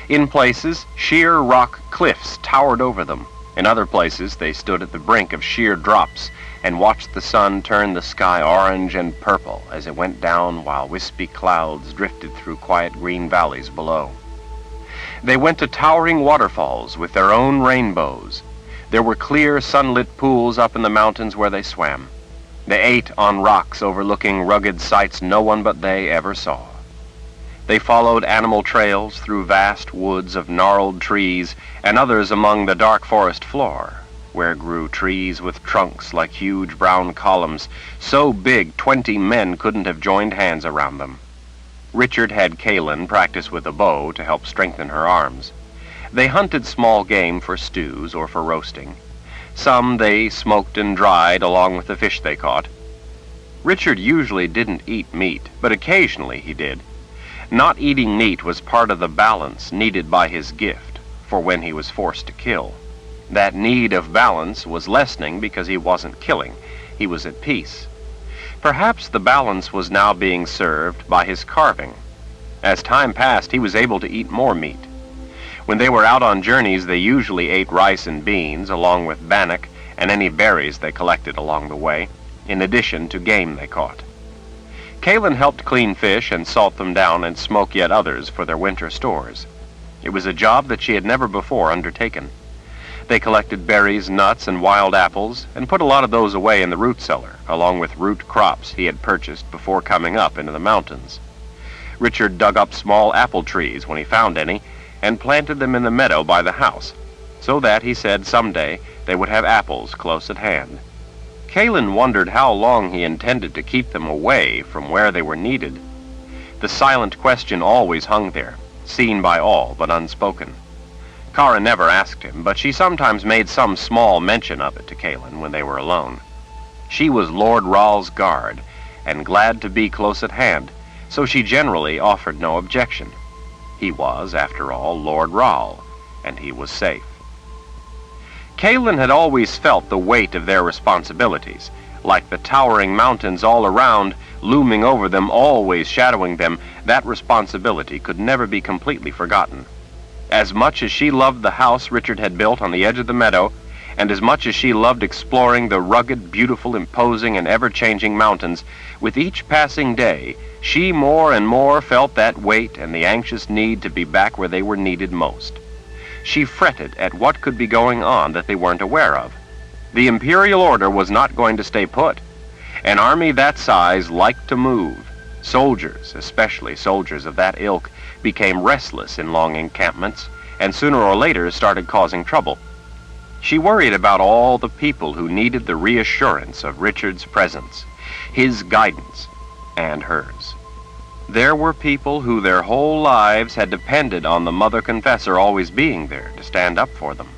In places, sheer rock cliffs towered over them. In other places, they stood at the brink of sheer drops and watched the sun turn the sky orange and purple as it went down while wispy clouds drifted through quiet green valleys below. They went to towering waterfalls with their own rainbows. There were clear, sunlit pools up in the mountains where they swam. They ate on rocks overlooking rugged sights no one but they ever saw. They followed animal trails through vast woods of gnarled trees and others among the dark forest floor, where grew trees with trunks like huge brown columns, so big 20 men couldn't have joined hands around them. Richard had Kaelin practice with a bow to help strengthen her arms. They hunted small game for stews or for roasting. Some they smoked and dried along with the fish they caught. Richard usually didn't eat meat, but occasionally he did. Not eating meat was part of the balance needed by his gift for when he was forced to kill. That need of balance was lessening because he wasn't killing. He was at peace. Perhaps the balance was now being served by his carving. As time passed, he was able to eat more meat. When they were out on journeys, they usually ate rice and beans along with bannock and any berries they collected along the way, in addition to game they caught. Kaelin helped clean fish and salt them down and smoke yet others for their winter stores. It was a job that she had never before undertaken. They collected berries, nuts, and wild apples, and put a lot of those away in the root cellar, along with root crops he had purchased before coming up into the mountains. Richard dug up small apple trees when he found any, and planted them in the meadow by the house, so that, he said, someday they would have apples close at hand. Kaelin wondered how long he intended to keep them away from where they were needed. The silent question always hung there, seen by all but unspoken. Kara never asked him, but she sometimes made some small mention of it to Kaelin when they were alone. She was Lord Ral's guard, and glad to be close at hand, so she generally offered no objection. He was, after all, Lord Ral, and he was safe. Kaelin had always felt the weight of their responsibilities, like the towering mountains all around, looming over them, always shadowing them. That responsibility could never be completely forgotten. As much as she loved the house Richard had built on the edge of the meadow, and as much as she loved exploring the rugged, beautiful, imposing, and ever-changing mountains, with each passing day, she more and more felt that weight and the anxious need to be back where they were needed most. She fretted at what could be going on that they weren't aware of. The Imperial Order was not going to stay put. An army that size liked to move. Soldiers, especially soldiers of that ilk, became restless in long encampments, and sooner or later started causing trouble. She worried about all the people who needed the reassurance of Richard's presence, his guidance, and hers. There were people who their whole lives had depended on the Mother Confessor always being there to stand up for them.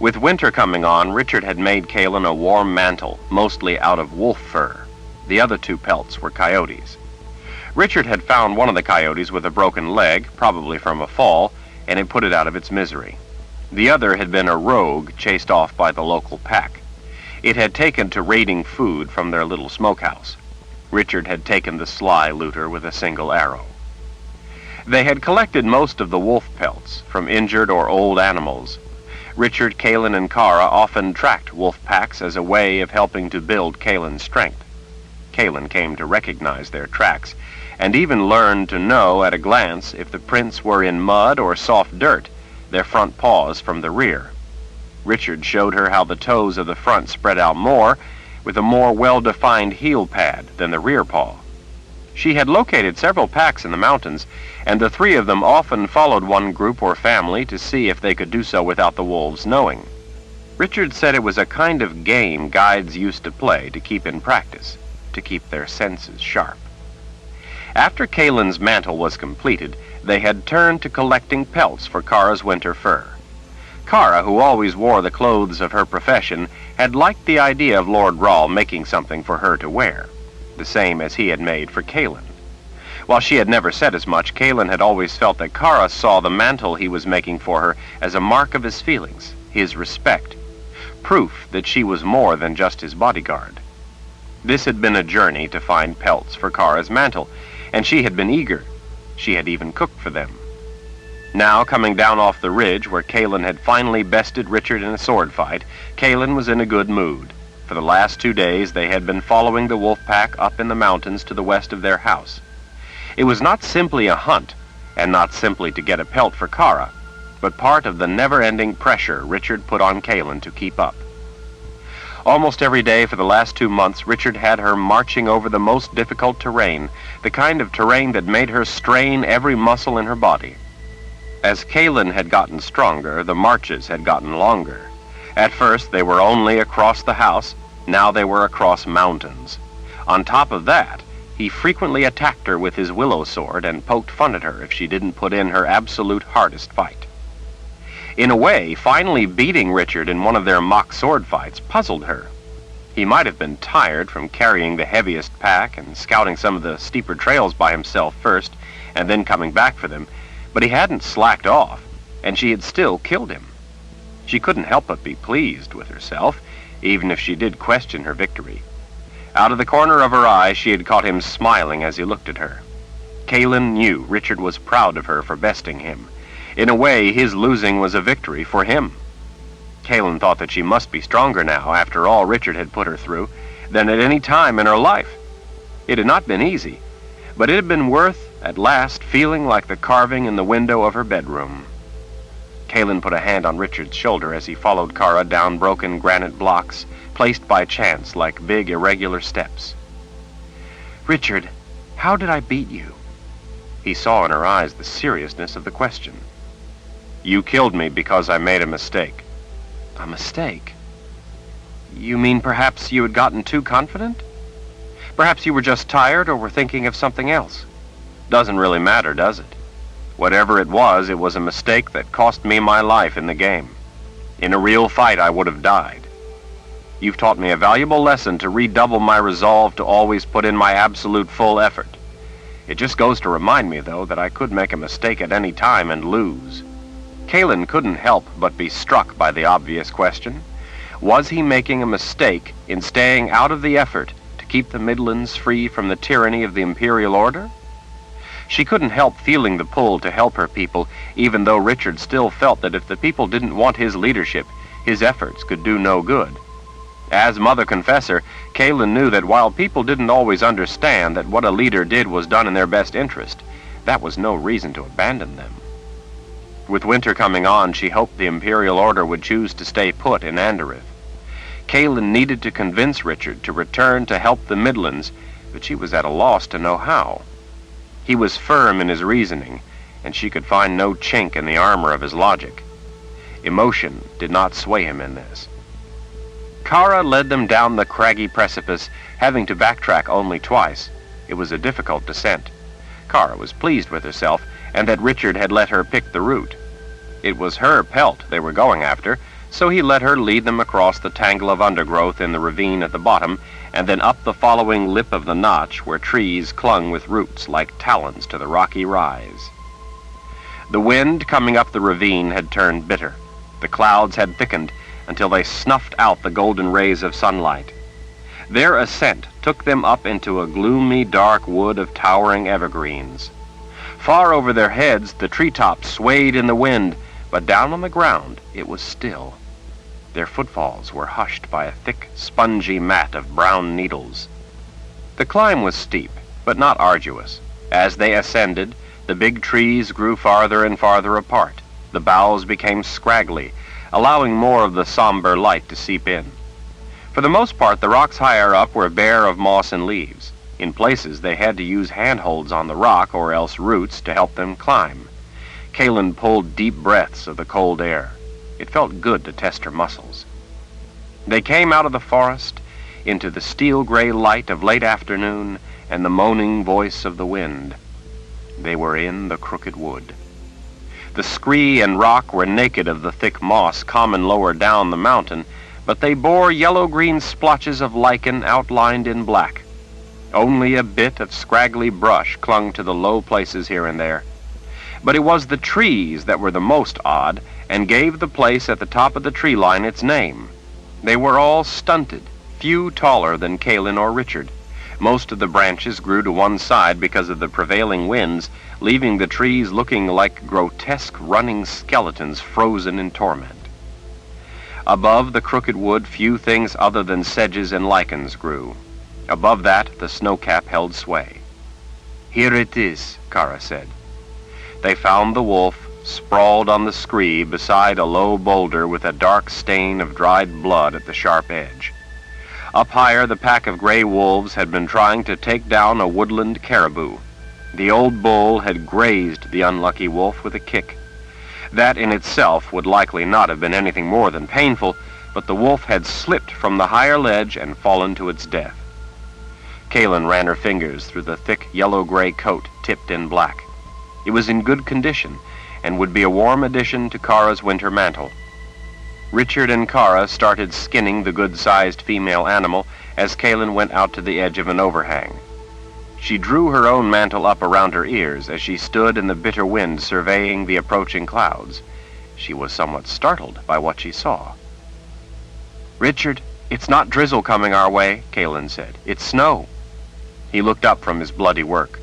With winter coming on, Richard had made Kaelin a warm mantle, mostly out of wolf fur. The other 2 pelts were coyotes. Richard had found one of the coyotes with a broken leg, probably from a fall, and had put it out of its misery. The other had been a rogue chased off by the local pack. It had taken to raiding food from their little smokehouse. Richard had taken the sly looter with a single arrow. They had collected most of the wolf pelts from injured or old animals. Richard, Kalin, and Kara often tracked wolf packs as a way of helping to build Kalin's strength. Kalin came to recognize their tracks, and even learned to know at a glance if the prints were in mud or soft dirt, their front paws from the rear. Richard showed her how the toes of the front spread out more, with a more well-defined heel pad than the rear paw. She had located several packs in the mountains, and the three of them often followed one group or family to see if they could do so without the wolves knowing. Richard said it was a kind of game guides used to play to keep in practice, to keep their senses sharp. After Kalin's mantle was completed, they had turned to collecting pelts for Kara's winter fur. Kara, who always wore the clothes of her profession, had liked the idea of Lord Rahl making something for her to wear, the same as he had made for Kalin. While she had never said as much, Kalin had always felt that Kara saw the mantle he was making for her as a mark of his feelings, his respect, proof that she was more than just his bodyguard. This had been a journey to find pelts for Kara's mantle, and she had been eager. She had even cooked for them. Now, coming down off the ridge where Kalin had finally bested Richard in a sword fight, Kalin was in a good mood. For the last 2 days they had been following the wolf pack up in the mountains to the west of their house. It was not simply a hunt, and not simply to get a pelt for Kara, but part of the never-ending pressure Richard put on Kalin to keep up. Almost every day for the last 2 months, Richard had her marching over the most difficult terrain, the kind of terrain that made her strain every muscle in her body. As Kalin had gotten stronger, the marches had gotten longer. At first, they were only across the house. Now they were across mountains. On top of that, he frequently attacked her with his willow sword and poked fun at her if she didn't put in her absolute hardest fight. In a way, finally beating Richard in one of their mock sword fights puzzled her. He might have been tired from carrying the heaviest pack and scouting some of the steeper trails by himself first and then coming back for them, but he hadn't slacked off, and she had still killed him. She couldn't help but be pleased with herself, even if she did question her victory. Out of the corner of her eye, she had caught him smiling as he looked at her. Kalin knew Richard was proud of her for besting him. In a way, his losing was a victory for him. Kalin thought that she must be stronger now, after all Richard had put her through, than at any time in her life. It had not been easy, but it had been worth, at last, feeling like the carving in the window of her bedroom. Kalin put a hand on Richard's shoulder as he followed Kara down broken granite blocks, placed by chance like big irregular steps. "Richard, how did I beat you?" He saw in her eyes the seriousness of the question. "You killed me because I made a mistake." "A mistake? You mean perhaps you had gotten too confident? Perhaps you were just tired or were thinking of something else?" "Doesn't really matter, does it? Whatever it was a mistake that cost me my life in the game. In a real fight, I would have died. You've taught me a valuable lesson to redouble my resolve to always put in my absolute full effort. It just goes to remind me, though, that I could make a mistake at any time and lose." Kalin couldn't help but be struck by the obvious question. Was he making a mistake in staying out of the effort to keep the Midlands free from the tyranny of the Imperial Order? She couldn't help feeling the pull to help her people, even though Richard still felt that if the people didn't want his leadership, his efforts could do no good. As Mother Confessor, Kalin knew that while people didn't always understand that what a leader did was done in their best interest, that was no reason to abandon them. With winter coming on, she hoped the Imperial Order would choose to stay put in Anderith. Kalin needed to convince Richard to return to help the Midlands, but she was at a loss to know how. He was firm in his reasoning, and she could find no chink in the armor of his logic. Emotion did not sway him in this. Kara led them down the craggy precipice, having to backtrack only twice. It was a difficult descent. Kara was pleased with herself, and that Richard had let her pick the route. It was her pelt they were going after, so he let her lead them across the tangle of undergrowth in the ravine at the bottom, and then up the following lip of the notch where trees clung with roots like talons to the rocky rise. The wind coming up the ravine had turned bitter. The clouds had thickened until they snuffed out the golden rays of sunlight. Their ascent took them up into a gloomy, dark wood of towering evergreens. Far over their heads, the treetops swayed in the wind, but down on the ground it was still. Their footfalls were hushed by a thick, spongy mat of brown needles. The climb was steep, but not arduous. As they ascended, the big trees grew farther and farther apart. The boughs became scraggly, allowing more of the somber light to seep in. For the most part, the rocks higher up were bare of moss and leaves. In places, they had to use handholds on the rock or else roots to help them climb. Kaylin pulled deep breaths of the cold air. It felt good to test her muscles. They came out of the forest into the steel-gray light of late afternoon and the moaning voice of the wind. They were in the Crooked Wood. The scree and rock were naked of the thick moss common lower down the mountain, but they bore yellow-green splotches of lichen outlined in black. Only a bit of scraggly brush clung to the low places here and there. But it was the trees that were the most odd and gave the place at the top of the tree line its name. They were all stunted, few taller than Kaylin or Richard. Most of the branches grew to one side because of the prevailing winds, leaving the trees looking like grotesque running skeletons frozen in torment. Above the Crooked Wood, few things other than sedges and lichens grew. Above that, the snowcap held sway. "Here it is," Kara said. They found the wolf sprawled on the scree beside a low boulder with a dark stain of dried blood at the sharp edge. Up higher, the pack of gray wolves had been trying to take down a woodland caribou. The old bull had grazed the unlucky wolf with a kick. That in itself would likely not have been anything more than painful, but the wolf had slipped from the higher ledge and fallen to its death. Kaylin ran her fingers through the thick yellow-gray coat tipped in black. It was in good condition and would be a warm addition to Kara's winter mantle. Richard and Kara started skinning the good-sized female animal as Kaylin went out to the edge of an overhang. She drew her own mantle up around her ears as she stood in the bitter wind surveying the approaching clouds. She was somewhat startled by what she saw. "Richard, it's not drizzle coming our way," Kaylin said. "It's snow." He looked up from his bloody work.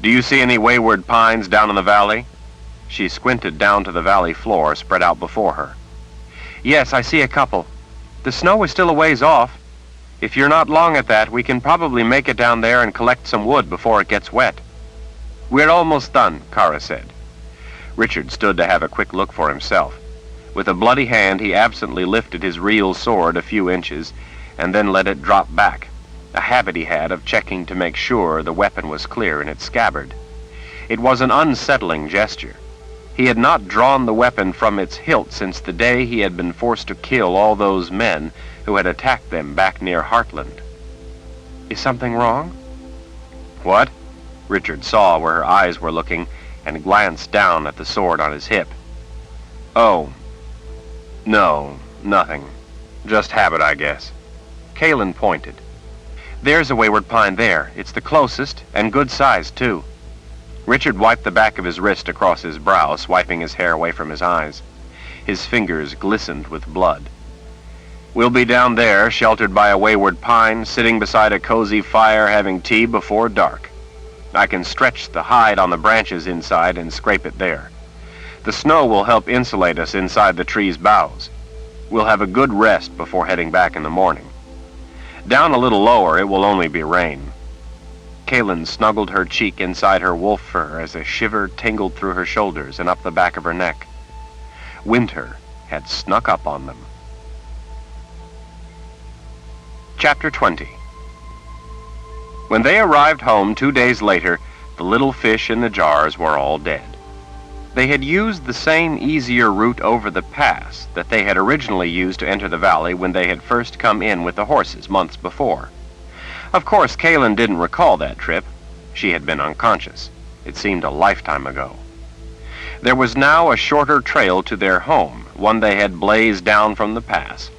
"Do you see any wayward pines down in the valley?" She squinted down to the valley floor spread out before her. "Yes, I see a couple. The snow is still a ways off. If you're not long at that, we can probably make it down there and collect some wood before it gets wet." "We're almost done," Kara said. Richard stood to have a quick look for himself. With a bloody hand, he absently lifted his real sword a few inches and then let it drop back, a habit he had of checking to make sure the weapon was clear in its scabbard. It was an unsettling gesture. He had not drawn the weapon from its hilt since the day he had been forced to kill all those men who had attacked them back near Heartland. "Is something wrong?" "What?" Richard saw where her eyes were looking and glanced down at the sword on his hip. "Oh, no, nothing. Just habit, I guess." Kaylin pointed. "There's a wayward pine there. It's the closest, and good size, too." Richard wiped the back of his wrist across his brow, swiping his hair away from his eyes. His fingers glistened with blood. "We'll be down there, sheltered by a wayward pine, sitting beside a cozy fire having tea before dark. I can stretch the hide on the branches inside and scrape it there. The snow will help insulate us inside the tree's boughs. We'll have a good rest before heading back in the morning. Down a little lower, it will only be rain." Kaylin snuggled her cheek inside her wolf fur as a shiver tingled through her shoulders and up the back of her neck. Winter had snuck up on them. Chapter 20. When they arrived home 2 days later, the little fish in the jars were all dead. They had used the same easier route over the pass that they had originally used to enter the valley when they had first come in with the horses months before. Of course, Kaylin didn't recall that trip. She had been unconscious. It seemed a lifetime ago. There was now a shorter trail to their home, one they had blazed down from the pass.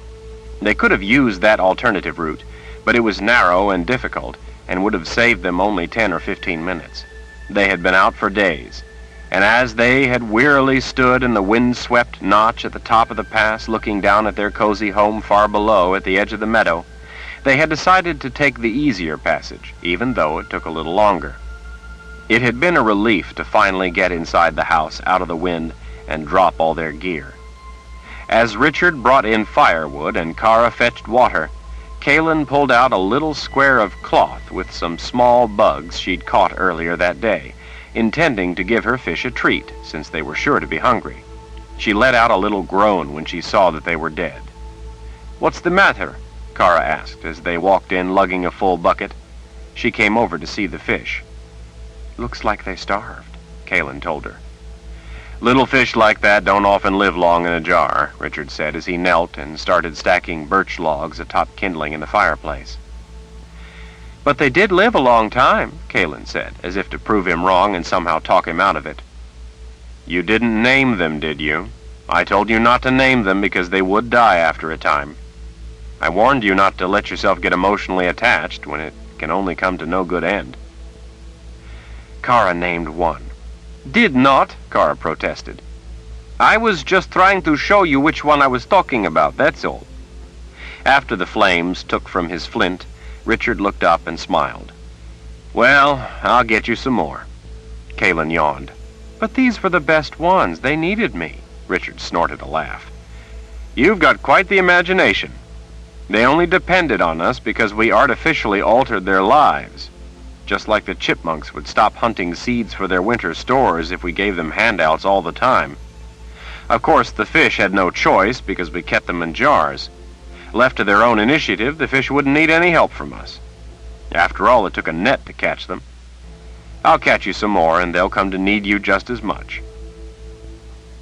They could have used that alternative route, but it was narrow and difficult and would have saved them only 10 or 15 minutes. They had been out for days, and as they had wearily stood in the wind-swept notch at the top of the pass looking down at their cozy home far below at the edge of the meadow, they had decided to take the easier passage, even though it took a little longer. It had been a relief to finally get inside the house, out of the wind, and drop all their gear. As Richard brought in firewood and Kara fetched water, Kaylin pulled out a little square of cloth with some small bugs she'd caught earlier that day, intending to give her fish a treat, since they were sure to be hungry. She let out a little groan when she saw that they were dead. "What's the matter?" Kara asked as they walked in lugging a full bucket. She came over to see the fish. "Looks like they starved," Kaylin told her. "Little fish like that don't often live long in a jar," Richard said as he knelt and started stacking birch logs atop kindling in the fireplace. "But they did live a long time," Kaylin said, as if to prove him wrong and somehow talk him out of it. "You didn't name them, did you? I told you not to name them because they would die after a time. I warned you not to let yourself get emotionally attached when it can only come to no good end." Kara named one. "Did not," Kara protested. "I was just trying to show you which one I was talking about, that's all." After the flames took from his flint, Richard looked up and smiled. "Well, I'll get you some more." Kaylin yawned. "But these were the best ones. They needed me." Richard snorted a laugh. "You've got quite the imagination. They only depended on us because we artificially altered their lives. Just like the chipmunks would stop hunting seeds for their winter stores if we gave them handouts all the time. Of course, the fish had no choice because we kept them in jars. Left to their own initiative, the fish wouldn't need any help from us. After all, it took a net to catch them. I'll catch you some more, and they'll come to need you just as much."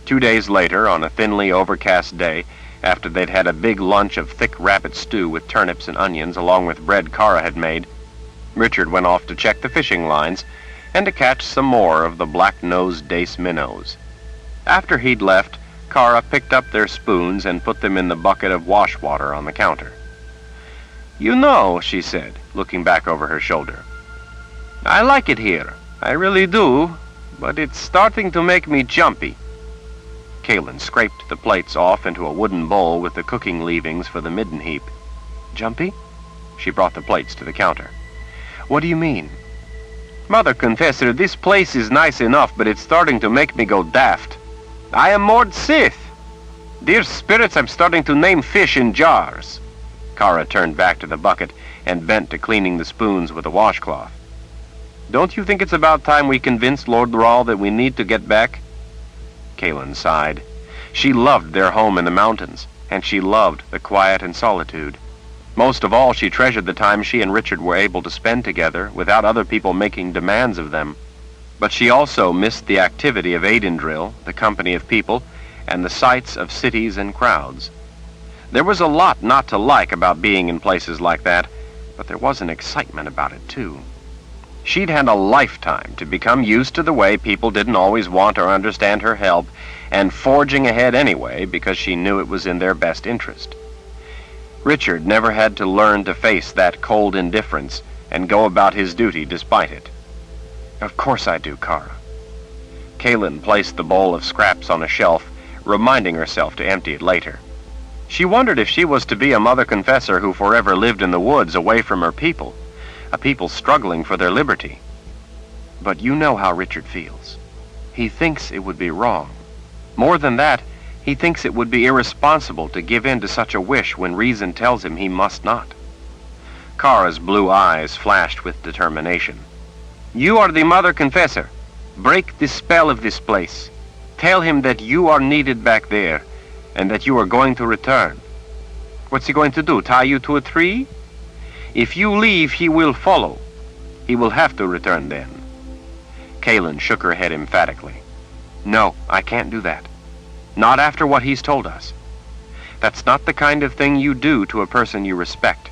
2 days later, on a thinly overcast day, after they'd had a big lunch of thick rabbit stew with turnips and onions along with bread Kara had made, Richard went off to check the fishing lines and to catch some more of the black-nosed dace minnows. After he'd left, Kara picked up their spoons and put them in the bucket of wash water on the counter. "You know," she said, looking back over her shoulder, "I like it here. I really do, but it's starting to make me jumpy." Kaylin scraped the plates off into a wooden bowl with the cooking leavings for the midden heap. "Jumpy?" She brought the plates to the counter. "What do you mean?" "Mother Confessor, this place is nice enough, but it's starting to make me go daft. I am Mord Sith. Dear spirits, I'm starting to name fish in jars." Kara turned back to the bucket and bent to cleaning the spoons with a washcloth. "Don't you think it's about time we convinced Lord Rahl that we need to get back?" Kaylin sighed. She loved their home in the mountains, and she loved the quiet and solitude. Most of all, she treasured the time she and Richard were able to spend together without other people making demands of them. But she also missed the activity of Aidendrill, the company of people, and the sights of cities and crowds. There was a lot not to like about being in places like that, but there was an excitement about it, too. She'd had a lifetime to become used to the way people didn't always want or understand her help, and forging ahead anyway because she knew it was in their best interest. Richard never had to learn to face that cold indifference and go about his duty despite it. "Of course I do, Kara." Kaylin placed the bowl of scraps on a shelf, reminding herself to empty it later. She wondered if she was to be a Mother Confessor who forever lived in the woods away from her people, a people struggling for their liberty. But you know how Richard feels. He thinks it would be wrong. More than that, he thinks it would be irresponsible to give in to such a wish when reason tells him he must not. Kara's blue eyes flashed with determination. "You are the Mother Confessor. Break the spell of this place. Tell him that you are needed back there, and that you are going to return. What's he going to do, tie you to a tree? If you leave, he will follow. He will have to return then." Kaylin shook her head emphatically. "No, I can't do that. Not after what he's told us. That's not the kind of thing you do to a person you respect.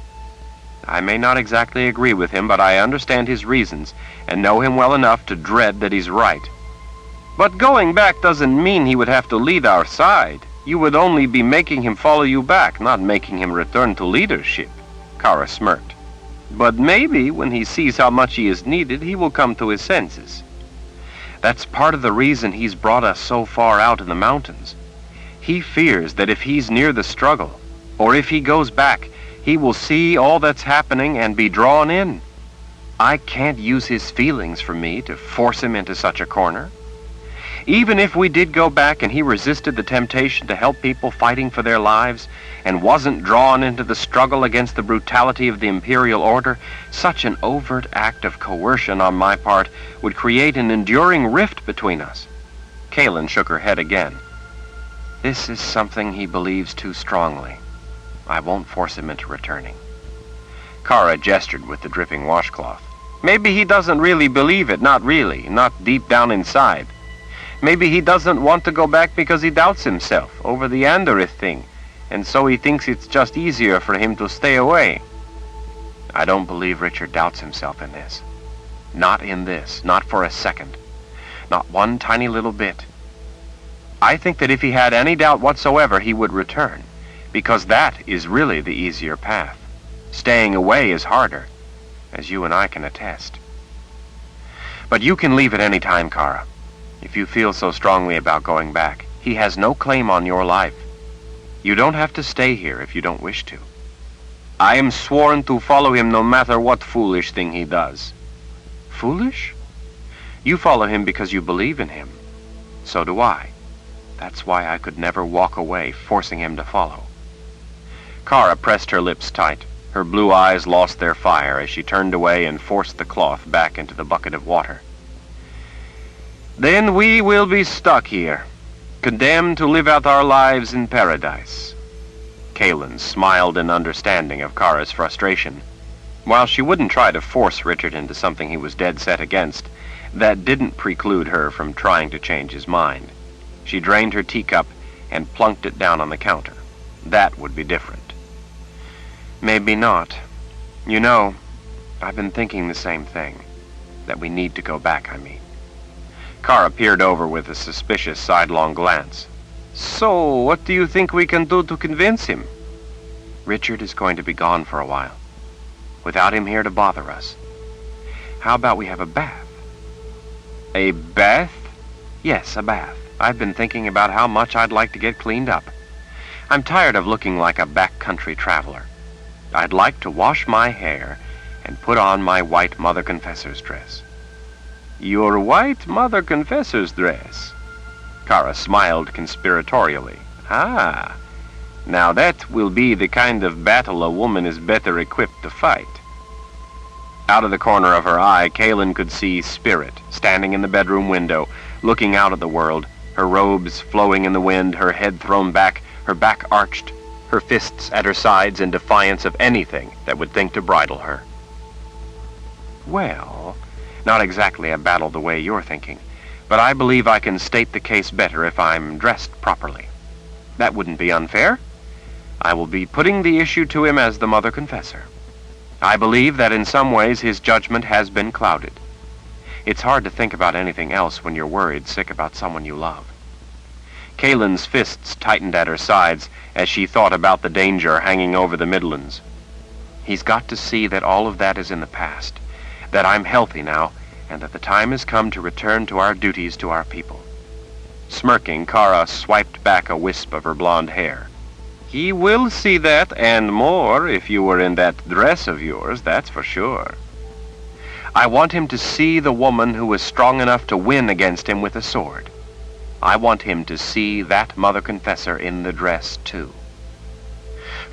I may not exactly agree with him, but I understand his reasons and know him well enough to dread that he's right." "But going back doesn't mean he would have to lead our side. You would only be making him follow you back, not making him return to leadership." Kara smirked. "But maybe when he sees how much he is needed, he will come to his senses. That's part of the reason he's brought us so far out in the mountains. He fears that if he's near the struggle, or if he goes back, he will see all that's happening and be drawn in. I can't use his feelings for me to force him into such a corner. Even if we did go back and he resisted the temptation to help people fighting for their lives and wasn't drawn into the struggle against the brutality of the imperial order, such an overt act of coercion on my part would create an enduring rift between us. Kaelin shook her head again. This is something he believes too strongly. I won't force him into returning. Kara gestured with the dripping washcloth. Maybe he doesn't really believe it, not really, not deep down inside. Maybe he doesn't want to go back because he doubts himself over the Anderith thing, and so he thinks it's just easier for him to stay away. I don't believe Richard doubts himself in this. Not in this, not for a second. Not one tiny little bit. I think that if he had any doubt whatsoever, he would return, because that is really the easier path. Staying away is harder, as you and I can attest. But you can leave at any time, Kara. If you feel so strongly about going back, he has no claim on your life. You don't have to stay here if you don't wish to. I am sworn to follow him no matter what foolish thing he does. Foolish? You follow him because you believe in him. So do I. That's why I could never walk away, forcing him to follow. Kara pressed her lips tight. Her blue eyes lost their fire as she turned away and forced the cloth back into the bucket of water. Then we will be stuck here, condemned to live out our lives in paradise. Kaelin smiled in understanding of Kara's frustration. While she wouldn't try to force Richard into something he was dead set against, that didn't preclude her from trying to change his mind. She drained her teacup and plunked it down on the counter. That would be different. Maybe not. You know, I've been thinking the same thing. That we need to go back, I mean. Kara peered over with a suspicious sidelong glance. So, what do you think we can do to convince him? Richard is going to be gone for a while, without him here to bother us. How about we have a bath? A bath? Yes, a bath. I've been thinking about how much I'd like to get cleaned up. I'm tired of looking like a backcountry traveler. I'd like to wash my hair and put on my white Mother Confessor's dress. Your white Mother Confessor's dress? Kara smiled conspiratorially. Ah, now that will be the kind of battle a woman is better equipped to fight. Out of the corner of her eye, Kaelin could see Spirit standing in the bedroom window, looking out at the world, her robes flowing in the wind, her head thrown back, her back arched, her fists at her sides in defiance of anything that would think to bridle her. Well, not exactly a battle the way you're thinking, but I believe I can state the case better if I'm dressed properly. That wouldn't be unfair. I will be putting the issue to him as the Mother Confessor. I believe that in some ways his judgment has been clouded. It's hard to think about anything else when you're worried sick about someone you love. Kaelin's fists tightened at her sides as she thought about the danger hanging over the Midlands. He's got to see that all of that is in the past, that I'm healthy now, and that the time has come to return to our duties to our people. Smirking, Kara swiped back a wisp of her blonde hair. He will see that and more if you were in that dress of yours, that's for sure. I want him to see the woman who is strong enough to win against him with a sword. I want him to see that Mother Confessor in the dress, too.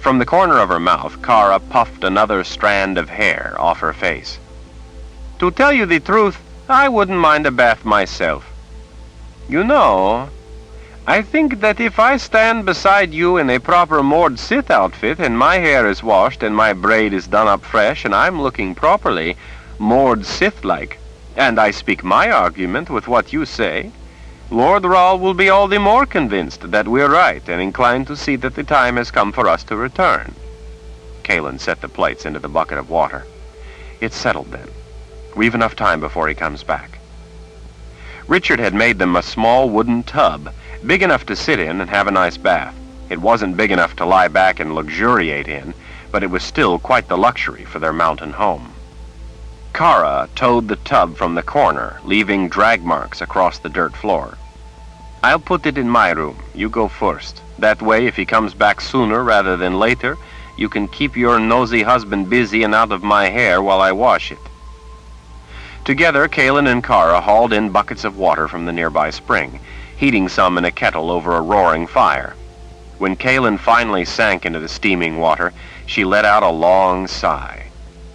From the corner of her mouth, Kara puffed another strand of hair off her face. To tell you the truth, I wouldn't mind a bath myself. You know, I think that if I stand beside you in a proper Mord Sith outfit and my hair is washed and my braid is done up fresh and I'm looking properly Mord Sith-like, and I speak my argument with what you say, Lord Rahl will be all the more convinced that we're right and inclined to see that the time has come for us to return. Kaelin set the plates into the bucket of water. It's settled then. We've enough time before he comes back. Richard had made them a small wooden tub, big enough to sit in and have a nice bath. It wasn't big enough to lie back and luxuriate in, but it was still quite the luxury for their mountain home. Kara towed the tub from the corner, leaving drag marks across the dirt floor. I'll put it in my room. You go first. That way, if he comes back sooner rather than later, you can keep your nosy husband busy and out of my hair while I wash it. Together, Kalen and Kara hauled in buckets of water from the nearby spring, heating some in a kettle over a roaring fire. When Kalen finally sank into the steaming water, she let out a long sigh.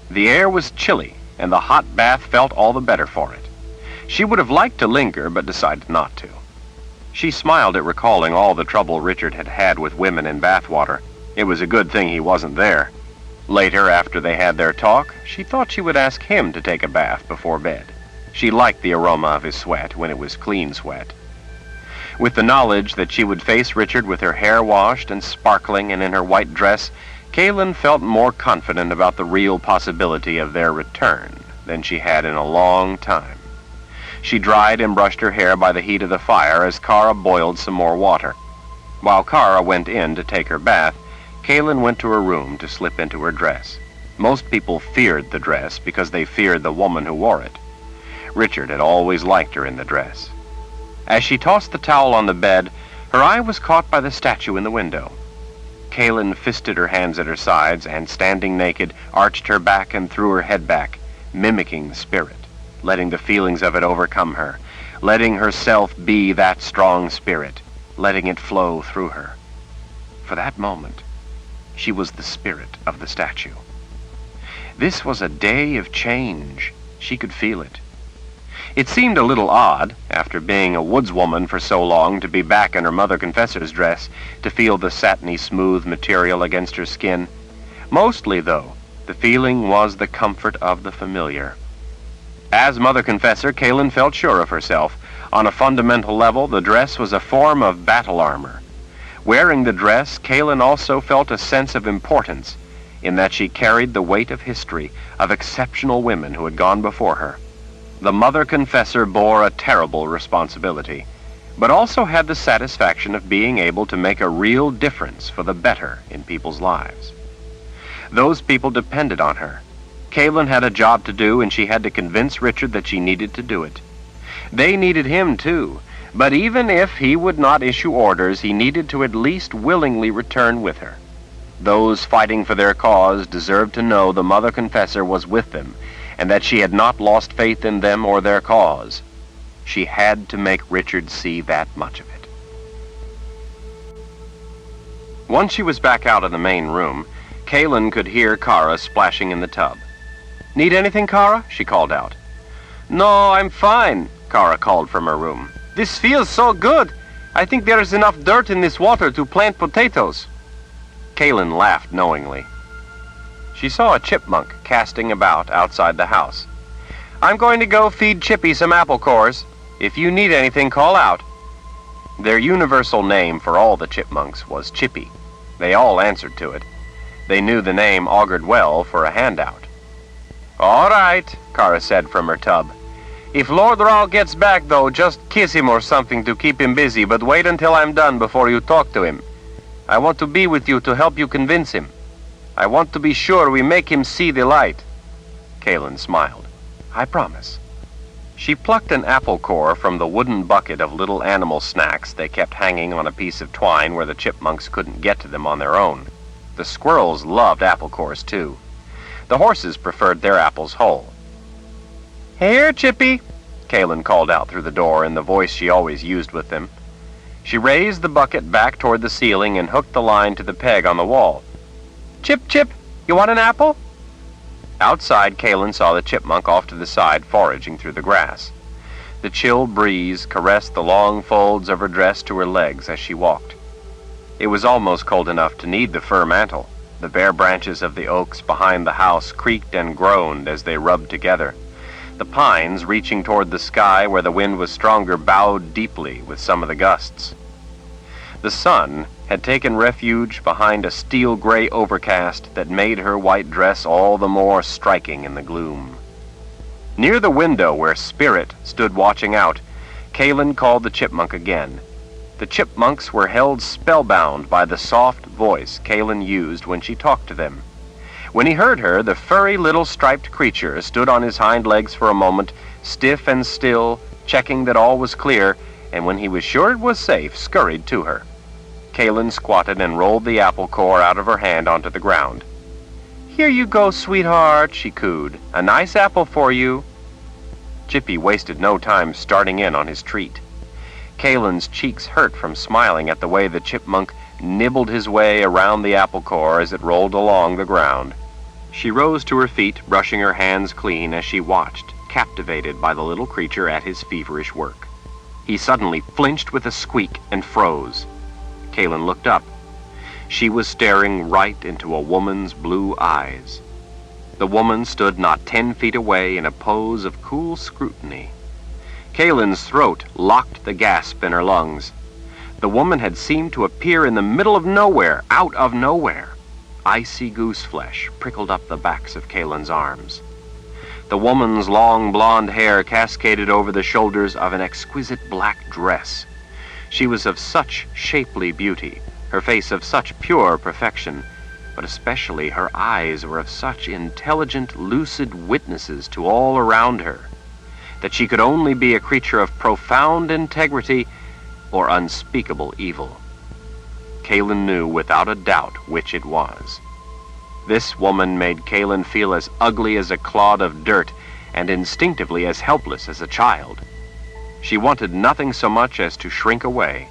The air was chilly, and the hot bath felt all the better for it. She would have liked to linger, but decided not to. She smiled at recalling all the trouble Richard had had with women in bathwater. It was a good thing he wasn't there. Later, after they had their talk, she thought she would ask him to take a bath before bed. She liked the aroma of his sweat when it was clean sweat. With the knowledge that she would face Richard with her hair washed and sparkling and in her white dress, Kalen felt more confident about the real possibility of their return than she had in a long time. She dried and brushed her hair by the heat of the fire as Kara boiled some more water. While Kara went in to take her bath, Kalen went to her room to slip into her dress. Most people feared the dress because they feared the woman who wore it. Richard had always liked her in the dress. As she tossed the towel on the bed, her eye was caught by the statue in the window. Kalen fisted her hands at her sides and, standing naked, arched her back and threw her head back, mimicking the spirit, letting the feelings of it overcome her, letting herself be that strong spirit, letting it flow through her. For that moment, she was the spirit of the statue. This was a day of change. She could feel it. It seemed a little odd, after being a woodswoman for so long, to be back in her Mother Confessor's dress, to feel the satiny smooth material against her skin. Mostly, though, the feeling was the comfort of the familiar. As Mother Confessor, Kalen felt sure of herself. On a fundamental level, the dress was a form of battle armor. Wearing the dress, Kalen also felt a sense of importance, in that she carried the weight of history, of exceptional women who had gone before her. The Mother Confessor bore a terrible responsibility, but also had the satisfaction of being able to make a real difference for the better in people's lives. Those people depended on her. Kalen had a job to do, and she had to convince Richard that she needed to do it. They needed him, too, but even if he would not issue orders, he needed to at least willingly return with her. Those fighting for their cause deserved to know the Mother Confessor was with them, and that she had not lost faith in them or their cause. She had to make Richard see that much of it. Once she was back out in the main room, Kalen could hear Kara splashing in the tub. "Need anything, Kara?" she called out. "No, I'm fine," Kara called from her room. "This feels so good. I think there is enough dirt in this water to plant potatoes." Kalen laughed knowingly. She saw a chipmunk casting about outside the house. "I'm going to go feed Chippy some apple cores. If you need anything, call out." Their universal name for all the chipmunks was Chippy. They all answered to it. They knew the name augured well for a handout. "All right," Kara said from her tub. "If Lord Rahl gets back, though, just kiss him or something to keep him busy, but wait until I'm done before you talk to him. I want to be with you to help you convince him. I want to be sure we make him see the light." Kalen smiled. "I promise." She plucked an apple core from the wooden bucket of little animal snacks they kept hanging on a piece of twine where the chipmunks couldn't get to them on their own. The squirrels loved apple cores, too. The horses preferred their apples whole. "Here, Chippy," Kalen called out through the door in the voice she always used with them. She raised the bucket back toward the ceiling and hooked the line to the peg on the wall. "Chip, Chip, you want an apple?" Outside, Kalen saw the chipmunk off to the side foraging through the grass. The chill breeze caressed the long folds of her dress to her legs as she walked. It was almost cold enough to need the fur mantle. The bare branches of the oaks behind the house creaked and groaned as they rubbed together. The pines, reaching toward the sky where the wind was stronger, bowed deeply with some of the gusts. The sun had taken refuge behind a steel-gray overcast that made her white dress all the more striking in the gloom. Near the window where Spirit stood watching out, Kalen called the chipmunk again. The chipmunks were held spellbound by the soft voice Kalen used when she talked to them. When he heard her, the furry little striped creature stood on his hind legs for a moment, stiff and still, checking that all was clear, and when he was sure it was safe, scurried to her. Kalen squatted and rolled the apple core out of her hand onto the ground. "Here you go, sweetheart," she cooed. "A nice apple for you." Chippy wasted no time starting in on his treat. Kalen's cheeks hurt from smiling at the way the chipmunk nibbled his way around the apple core as it rolled along the ground. She rose to her feet, brushing her hands clean as she watched, captivated by the little creature at his feverish work. He suddenly flinched with a squeak and froze. Kalen looked up. She was staring right into a woman's blue eyes. The woman stood not 10 feet away in a pose of cool scrutiny. Kalen's throat locked the gasp in her lungs. The woman had seemed to appear in the middle of nowhere, out of nowhere. Icy goose flesh prickled up the backs of Kalen's arms. The woman's long blonde hair cascaded over the shoulders of an exquisite black dress. She was of such shapely beauty, her face of such pure perfection, but especially her eyes were of such intelligent, lucid witnesses to all around her, that she could only be a creature of profound integrity or unspeakable evil. Kalen knew without a doubt which it was. This woman made Kalen feel as ugly as a clod of dirt and instinctively as helpless as a child. She wanted nothing so much as to shrink away.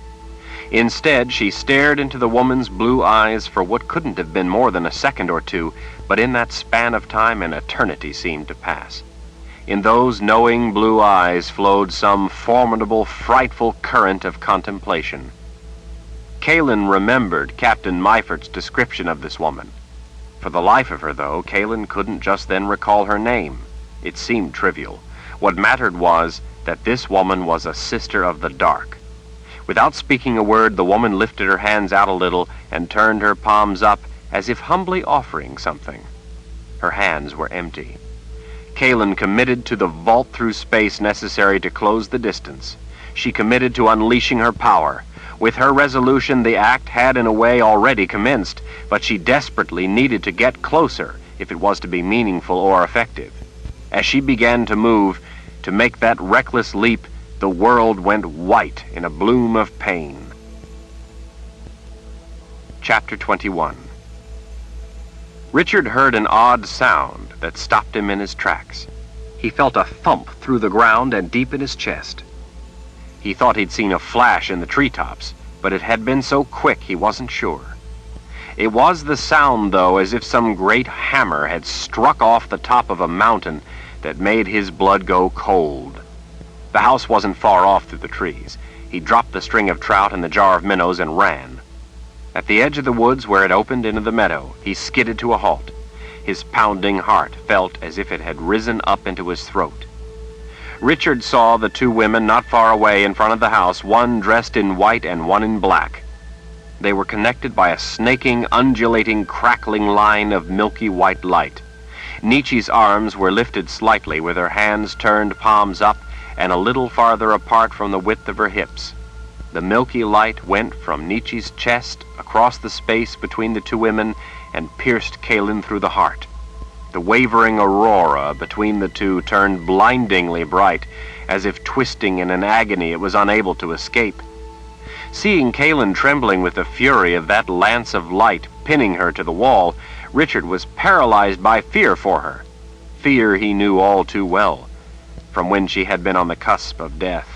Instead, she stared into the woman's blue eyes for what couldn't have been more than a second or two, but in that span of time an eternity seemed to pass. In those knowing blue eyes flowed some formidable, frightful current of contemplation. Kalen remembered Captain Meifert's description of this woman. For the life of her, though, Kalen couldn't just then recall her name. It seemed trivial. What mattered was that this woman was a sister of the dark. Without speaking a word, the woman lifted her hands out a little and turned her palms up as if humbly offering something. Her hands were empty. Kalen committed to the vault through space necessary to close the distance. She committed to unleashing her power. With her resolution, the act had in a way already commenced, but she desperately needed to get closer if it was to be meaningful or effective. As she began to move, to make that reckless leap, the world went white in a bloom of pain. Chapter 21. Richard heard an odd sound that stopped him in his tracks. He felt a thump through the ground and deep in his chest. He thought he'd seen a flash in the treetops, but it had been so quick he wasn't sure. It was the sound, though, as if some great hammer had struck off the top of a mountain that made his blood go cold. The house wasn't far off through the trees. He dropped the string of trout and the jar of minnows and ran. At the edge of the woods where it opened into the meadow, he skidded to a halt. His pounding heart felt as if it had risen up into his throat. Richard saw the two women not far away in front of the house, one dressed in white and one in black. They were connected by a snaking, undulating, crackling line of milky white light. Nietzsche's arms were lifted slightly with her hands turned palms up and a little farther apart from the width of her hips. The milky light went from Nietzsche's chest across the space between the two women and pierced Kalen through the heart. The wavering aurora between the two turned blindingly bright, as if twisting in an agony it was unable to escape. Seeing Kalen trembling with the fury of that lance of light pinning her to the wall, Richard was paralyzed by fear for her. Fear he knew all too well, from when she had been on the cusp of death.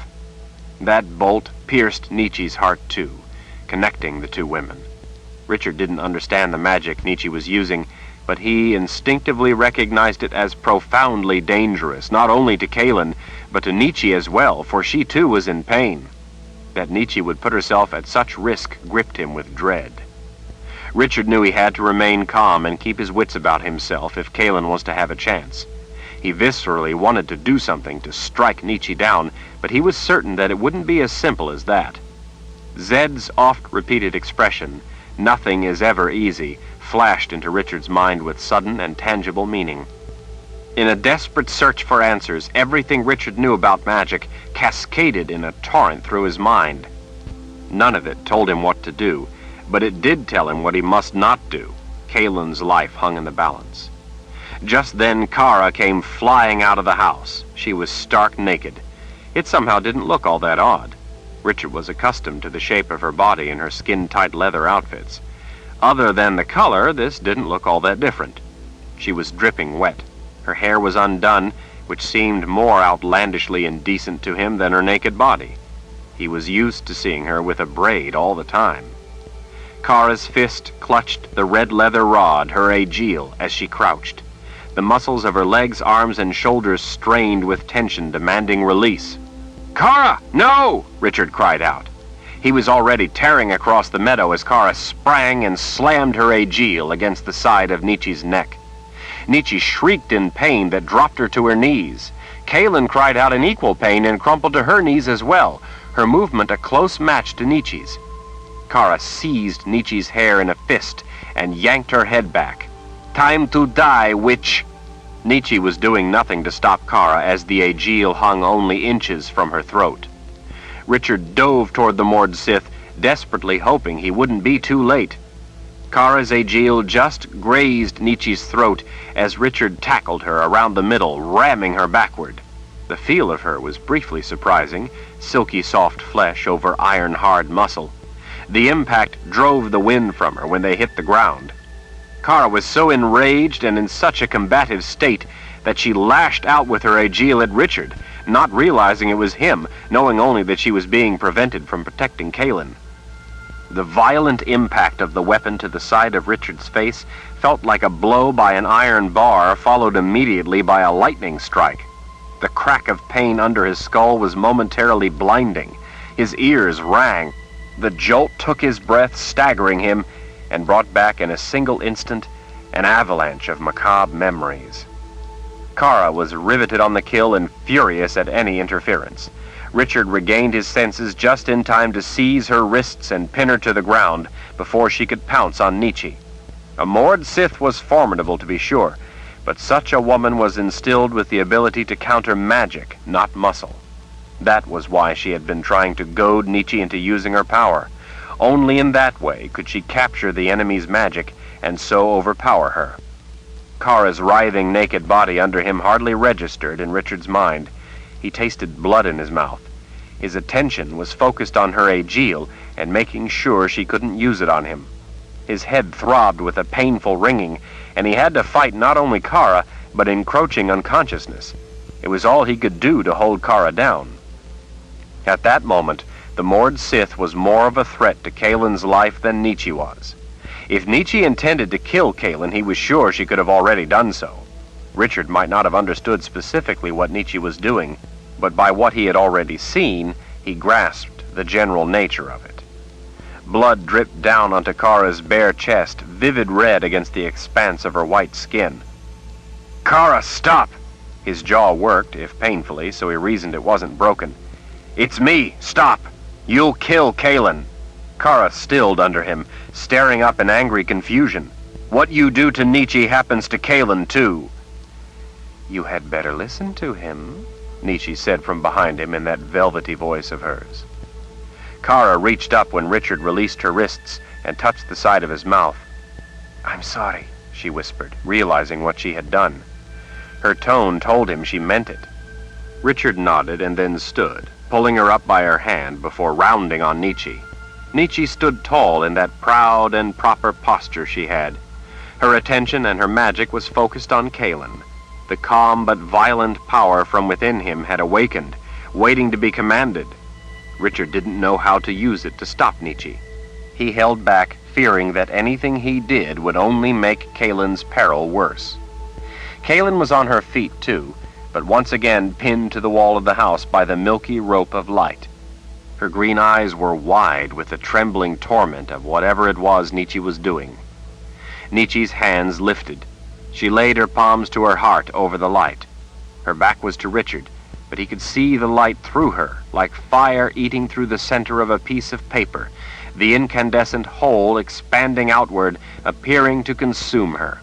That bolt pierced Nietzsche's heart too, connecting the two women. Richard didn't understand the magic Nietzsche was using, but he instinctively recognized it as profoundly dangerous, not only to Kalen, but to Nietzsche as well, for she too was in pain. That Nietzsche would put herself at such risk gripped him with dread. Richard knew he had to remain calm and keep his wits about himself if Kalen was to have a chance. He viscerally wanted to do something to strike Nietzsche down, but he was certain that it wouldn't be as simple as that. Zed's oft-repeated expression, "Nothing is ever easy," flashed into Richard's mind with sudden and tangible meaning. In a desperate search for answers, everything Richard knew about magic cascaded in a torrent through his mind. None of it told him what to do, but it did tell him what he must not do. Kalen's life hung in the balance. Just then Kara came flying out of the house. She was stark naked. It somehow didn't look all that odd. Richard was accustomed to the shape of her body in her skin-tight leather outfits. Other than the color, this didn't look all that different. She was dripping wet. Her hair was undone, which seemed more outlandishly indecent to him than her naked body. He was used to seeing her with a braid all the time. Kara's fist clutched the red leather rod, her aegil, as she crouched. The muscles of her legs, arms, and shoulders strained with tension, demanding release. "Kara, no!" Richard cried out. He was already tearing across the meadow as Kara sprang and slammed her aegil against the side of Nietzsche's neck. Nietzsche shrieked in pain that dropped her to her knees. Kaelin cried out in equal pain and crumpled to her knees as well, her movement a close match to Nietzsche's. Kara seized Nietzsche's hair in a fist and yanked her head back. "Time to die, witch!" Nietzsche was doing nothing to stop Kara as the aegil hung only inches from her throat. Richard dove toward the moored Sith, desperately hoping he wouldn't be too late. Kara's aegil just grazed Nietzsche's throat as Richard tackled her around the middle, ramming her backward. The feel of her was briefly surprising, silky soft flesh over iron-hard muscle. The impact drove the wind from her when they hit the ground. Kara was so enraged and in such a combative state that she lashed out with her aegil at Richard, not realizing it was him, knowing only that she was being prevented from protecting Kaelin. The violent impact of the weapon to the side of Richard's face felt like a blow by an iron bar, followed immediately by a lightning strike. The crack of pain under his skull was momentarily blinding. His ears rang. The jolt took his breath, staggering him, and brought back in a single instant an avalanche of macabre memories. Kara was riveted on the kill and furious at any interference. Richard regained his senses just in time to seize her wrists and pin her to the ground before she could pounce on Nietzsche. A moored Sith was formidable, to be sure, but such a woman was instilled with the ability to counter magic, not muscle. That was why she had been trying to goad Nietzsche into using her power. Only in that way could she capture the enemy's magic and so overpower her. Kara's writhing naked body under him hardly registered in Richard's mind. He tasted blood in his mouth. His attention was focused on her aegil and making sure she couldn't use it on him. His head throbbed with a painful ringing, and he had to fight not only Kara, but encroaching unconsciousness. It was all he could do to hold Kara down. At that moment, the moored Sith was more of a threat to Kaelin's life than Nietzsche was. If Nietzsche intended to kill Kaelin, he was sure she could have already done so. Richard might not have understood specifically what Nietzsche was doing, but by what he had already seen, he grasped the general nature of it. Blood dripped down onto Kara's bare chest, vivid red against the expanse of her white skin. "Kara, stop!" His jaw worked, if painfully, so he reasoned it wasn't broken. "It's me! Stop! You'll kill Kaelin!" Kara stilled under him, staring up in angry confusion. "What you do to Nietzsche happens to Kaelin, too." "You had better listen to him," Nietzsche said from behind him in that velvety voice of hers. Kara reached up when Richard released her wrists and touched the side of his mouth. "I'm sorry," she whispered, realizing what she had done. Her tone told him she meant it. Richard nodded and then stood, pulling her up by her hand before rounding on Nietzsche. Nietzsche stood tall in that proud and proper posture she had. Her attention and her magic was focused on Kaelin. The calm but violent power from within him had awakened, waiting to be commanded. Richard didn't know how to use it to stop Nietzsche. He held back, fearing that anything he did would only make Kaelin's peril worse. Kaelin was on her feet, too, but once again pinned to the wall of the house by the milky rope of light. Her green eyes were wide with the trembling torment of whatever it was Nietzsche was doing. Nietzsche's hands lifted. She laid her palms to her heart over the light. Her back was to Richard, but he could see the light through her, like fire eating through the center of a piece of paper, the incandescent whole expanding outward, appearing to consume her.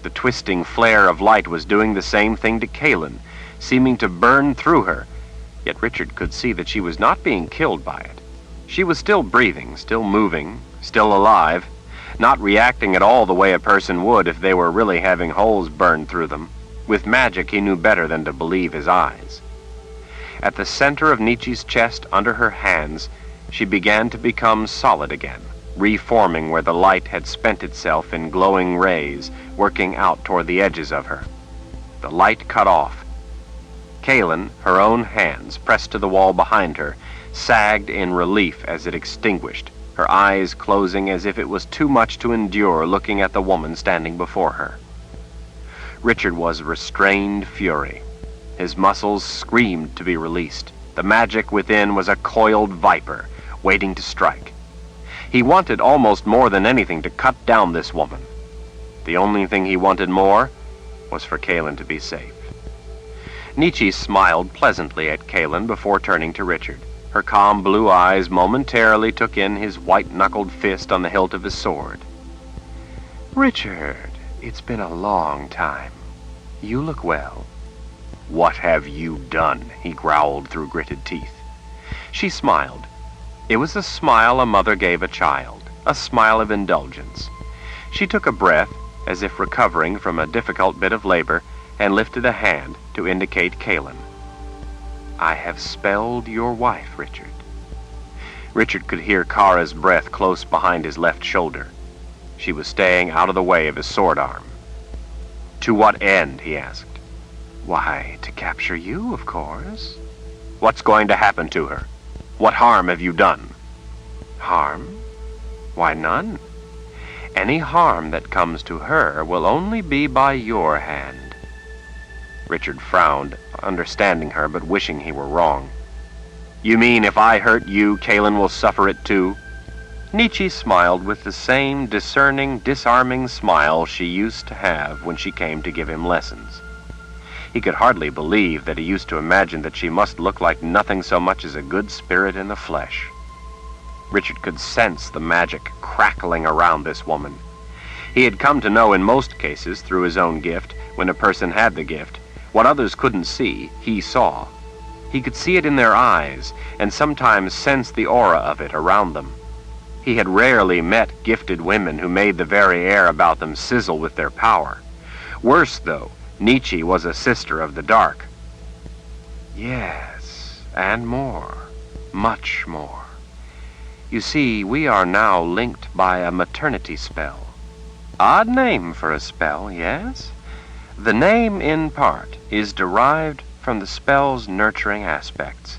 The twisting flare of light was doing the same thing to Kaelin, seeming to burn through her, yet Richard could see that she was not being killed by it. She was still breathing, still moving, still alive, not reacting at all the way a person would if they were really having holes burned through them. With magic, he knew better than to believe his eyes. At the center of Nietzsche's chest, under her hands, she began to become solid again, reforming where the light had spent itself in glowing rays, working out toward the edges of her. The light cut off. Kaylin, her own hands pressed to the wall behind her, sagged in relief as it extinguished, her eyes closing as if it was too much to endure looking at the woman standing before her. Richard was restrained fury. His muscles screamed to be released. The magic within was a coiled viper, waiting to strike. He wanted almost more than anything to cut down this woman. The only thing he wanted more was for Kaylin to be safe. Nietzsche smiled pleasantly at Kaylin before turning to Richard. Her calm blue eyes momentarily took in his white-knuckled fist on the hilt of his sword. "Richard, it's been a long time. You look well." "What have you done?" he growled through gritted teeth. She smiled. It was a smile a mother gave a child, a smile of indulgence. She took a breath, as if recovering from a difficult bit of labor, and lifted a hand to indicate Kaylin. "I have spelled your wife, Richard." Richard could hear Kara's breath close behind his left shoulder. She was staying out of the way of his sword arm. "To what end?" he asked. "Why, to capture you, of course." "What's going to happen to her? What harm have you done?" "Harm? Why, none. Any harm that comes to her will only be by your hand." Richard frowned, understanding her but wishing he were wrong. "You mean if I hurt you, Kaylin will suffer it too?" Nietzsche smiled with the same discerning, disarming smile she used to have when she came to give him lessons. He could hardly believe that he used to imagine that she must look like nothing so much as a good spirit in the flesh. Richard could sense the magic crackling around this woman. He had come to know in most cases, through his own gift, when a person had the gift, what others couldn't see, he saw. He could see it in their eyes, and sometimes sense the aura of it around them. He had rarely met gifted women who made the very air about them sizzle with their power. Worse, though, Nietzsche was a sister of the dark. Yes, and more, much more. You see, we are now linked by a maternity spell. Odd name for a spell, yes? The name, in part, is derived from the spell's nurturing aspects,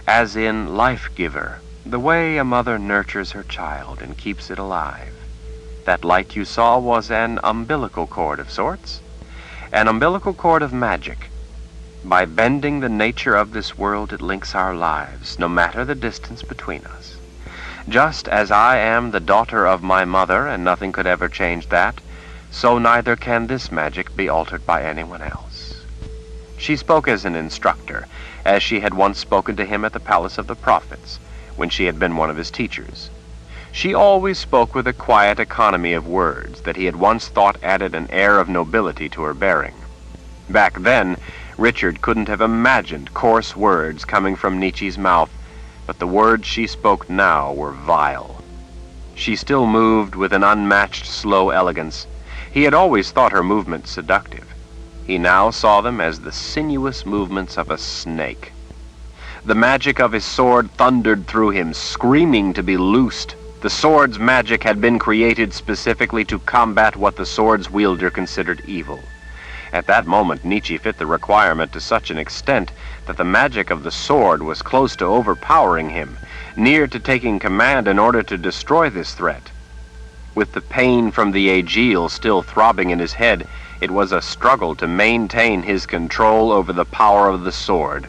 as in life-giver, the way a mother nurtures her child and keeps it alive. That light you saw was an umbilical cord of sorts, an umbilical cord of magic. By bending the nature of this world, it links our lives, no matter the distance between us. Just as I am the daughter of my mother, and nothing could ever change that, so neither can this magic be altered by anyone else. She spoke as an instructor, as she had once spoken to him at the Palace of the Prophets, when she had been one of his teachers. She always spoke with a quiet economy of words that he had once thought added an air of nobility to her bearing. Back then, Richard couldn't have imagined coarse words coming from Nietzsche's mouth, but the words she spoke now were vile. She still moved with an unmatched slow elegance. He had always thought her movements seductive. He now saw them as the sinuous movements of a snake. The magic of his sword thundered through him, screaming to be loosed. The sword's magic had been created specifically to combat what the sword's wielder considered evil. At that moment, Nietzsche fit the requirement to such an extent that the magic of the sword was close to overpowering him, near to taking command in order to destroy this threat. With the pain from the Aegeal still throbbing in his head, it was a struggle to maintain his control over the power of the sword.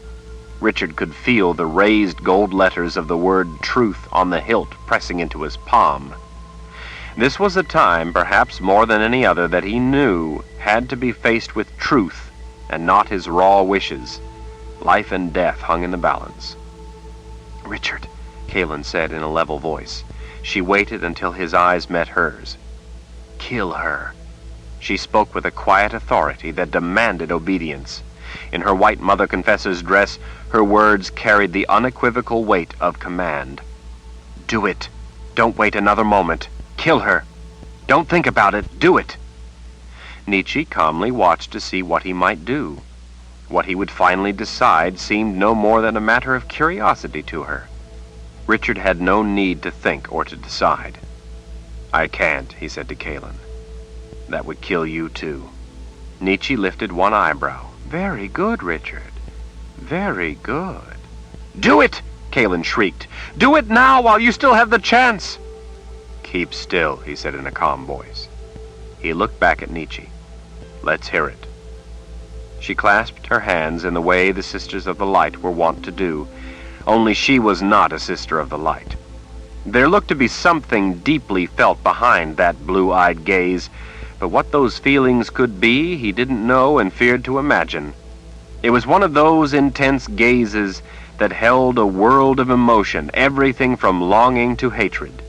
Richard could feel the raised gold letters of the word truth on the hilt pressing into his palm. This was a time, perhaps more than any other, that he knew had to be faced with truth and not his raw wishes. Life and death hung in the balance. "Richard," Kaylin said in a level voice. She waited until his eyes met hers. "Kill her." She spoke with a quiet authority that demanded obedience. In her white mother confessor's dress, her words carried the unequivocal weight of command. "Do it. Don't wait another moment. Kill her. Don't think about it. Do it." Nietzsche calmly watched to see what he might do. What he would finally decide seemed no more than a matter of curiosity to her. Richard had no need to think or to decide. "I can't," he said to Kaylin. "That would kill you too." Nietzsche lifted one eyebrow. "Very good, Richard. Very good. Do it! Kalen shrieked. Do it now while you still have the chance! Keep still, he said in a calm voice. He looked back at Nietzsche. Let's hear it. She clasped her hands in the way the Sisters of the Light were wont to do, only she was not a Sister of the Light. There looked to be something deeply felt behind that blue-eyed gaze, but what those feelings could be he didn't know and feared to imagine. It was one of those intense gazes that held a world of emotion, everything from longing to hatred.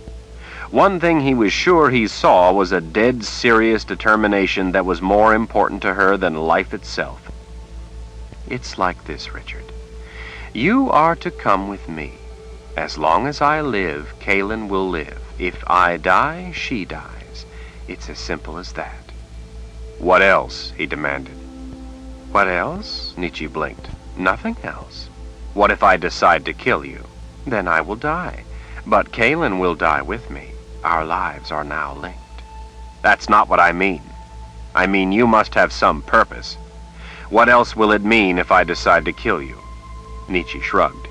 One thing he was sure he saw was a dead serious determination that was more important to her than life itself. It's like this, Richard. You are to come with me. As long as I live, Kalen will live. If I die, she dies. It's as simple as that. What else? He demanded. What else? Nietzsche blinked. Nothing else. What if I decide to kill you? Then I will die. But Kalen will die with me. Our lives are now linked. That's not what I mean. I mean you must have some purpose. What else will it mean if I decide to kill you? Nietzsche shrugged.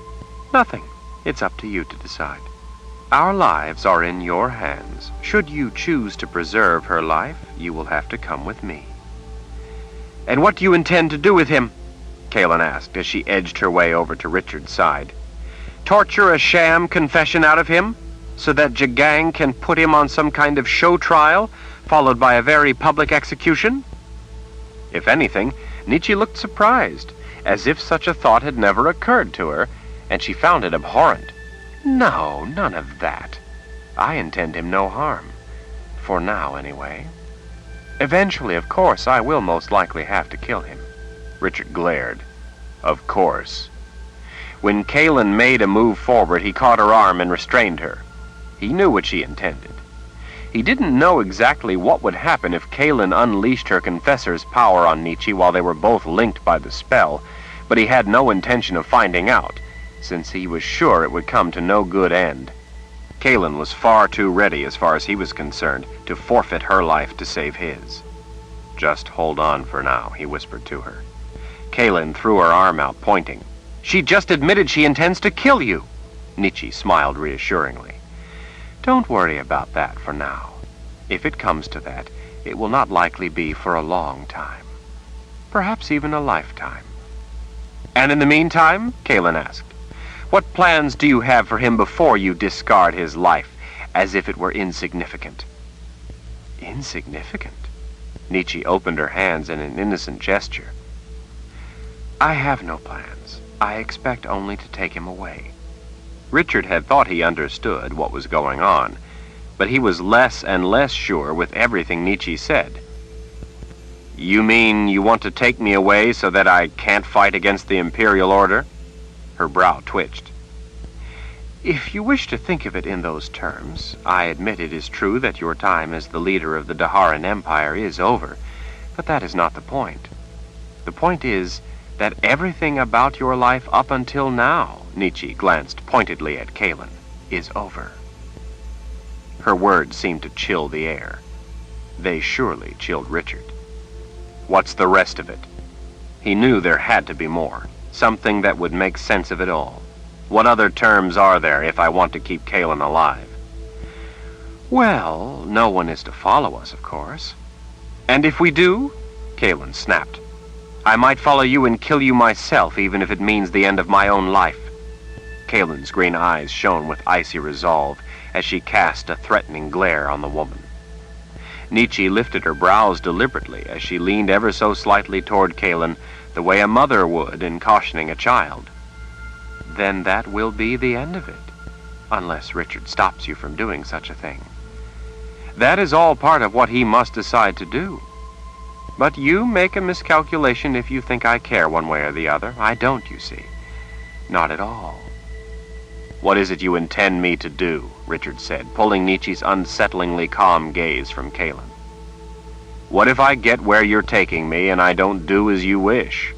Nothing. It's up to you to decide. Our lives are in your hands. Should you choose to preserve her life, you will have to come with me. And what do you intend to do with him? Kalen asked as she edged her way over to Richard's side. Torture a sham confession out of him, so that Jagang can put him on some kind of show trial, followed by a very public execution? If anything, Nietzsche looked surprised, as if such a thought had never occurred to her, and she found it abhorrent. No, none of that. I intend him no harm. For now, anyway. Eventually, of course, I will most likely have to kill him. Richard glared. Of course. When Kalen made a move forward, he caught her arm and restrained her. He knew what she intended. He didn't know exactly what would happen if Kalen unleashed her confessor's power on Nietzsche while they were both linked by the spell, but he had no intention of finding out, since he was sure it would come to no good end. Kalen was far too ready, as far as he was concerned, to forfeit her life to save his. Just hold on for now, he whispered to her. Kalen threw her arm out, pointing. She just admitted she intends to kill you. Nietzsche smiled reassuringly. Don't worry about that for now. If it comes to that, it will not likely be for a long time. Perhaps even a lifetime. And in the meantime, Kalen asked, what plans do you have for him before you discard his life, as if it were insignificant? Insignificant? Nietzsche opened her hands in an innocent gesture. I have no plans. I expect only to take him away. Richard had thought he understood what was going on, but he was less and less sure with everything Nietzsche said. You mean you want to take me away so that I can't fight against the Imperial Order? Her brow twitched. If you wish to think of it in those terms, I admit it is true that your time as the leader of the Daharan Empire is over, but that is not the point. The point is that everything about your life up until now, Nietzsche glanced pointedly at Kalen, is over. Her words seemed to chill the air. They surely chilled Richard. What's the rest of it? He knew there had to be more, something that would make sense of it all. What other terms are there if I want to keep Kalen alive? Well, no one is to follow us, of course. And if we do? Kalen snapped. I might follow you and kill you myself, even if it means the end of my own life. Kalen's green eyes shone with icy resolve as she cast a threatening glare on the woman. Nietzsche lifted her brows deliberately as she leaned ever so slightly toward Kalen, the way a mother would in cautioning a child. Then that will be the end of it, unless Richard stops you from doing such a thing. That is all part of what he must decide to do. But you make a miscalculation if you think I care one way or the other. I don't, you see. Not at all. What is it you intend me to do? Richard said, pulling Nietzsche's unsettlingly calm gaze from Kalen. What if I get where you're taking me and I don't do as you wish?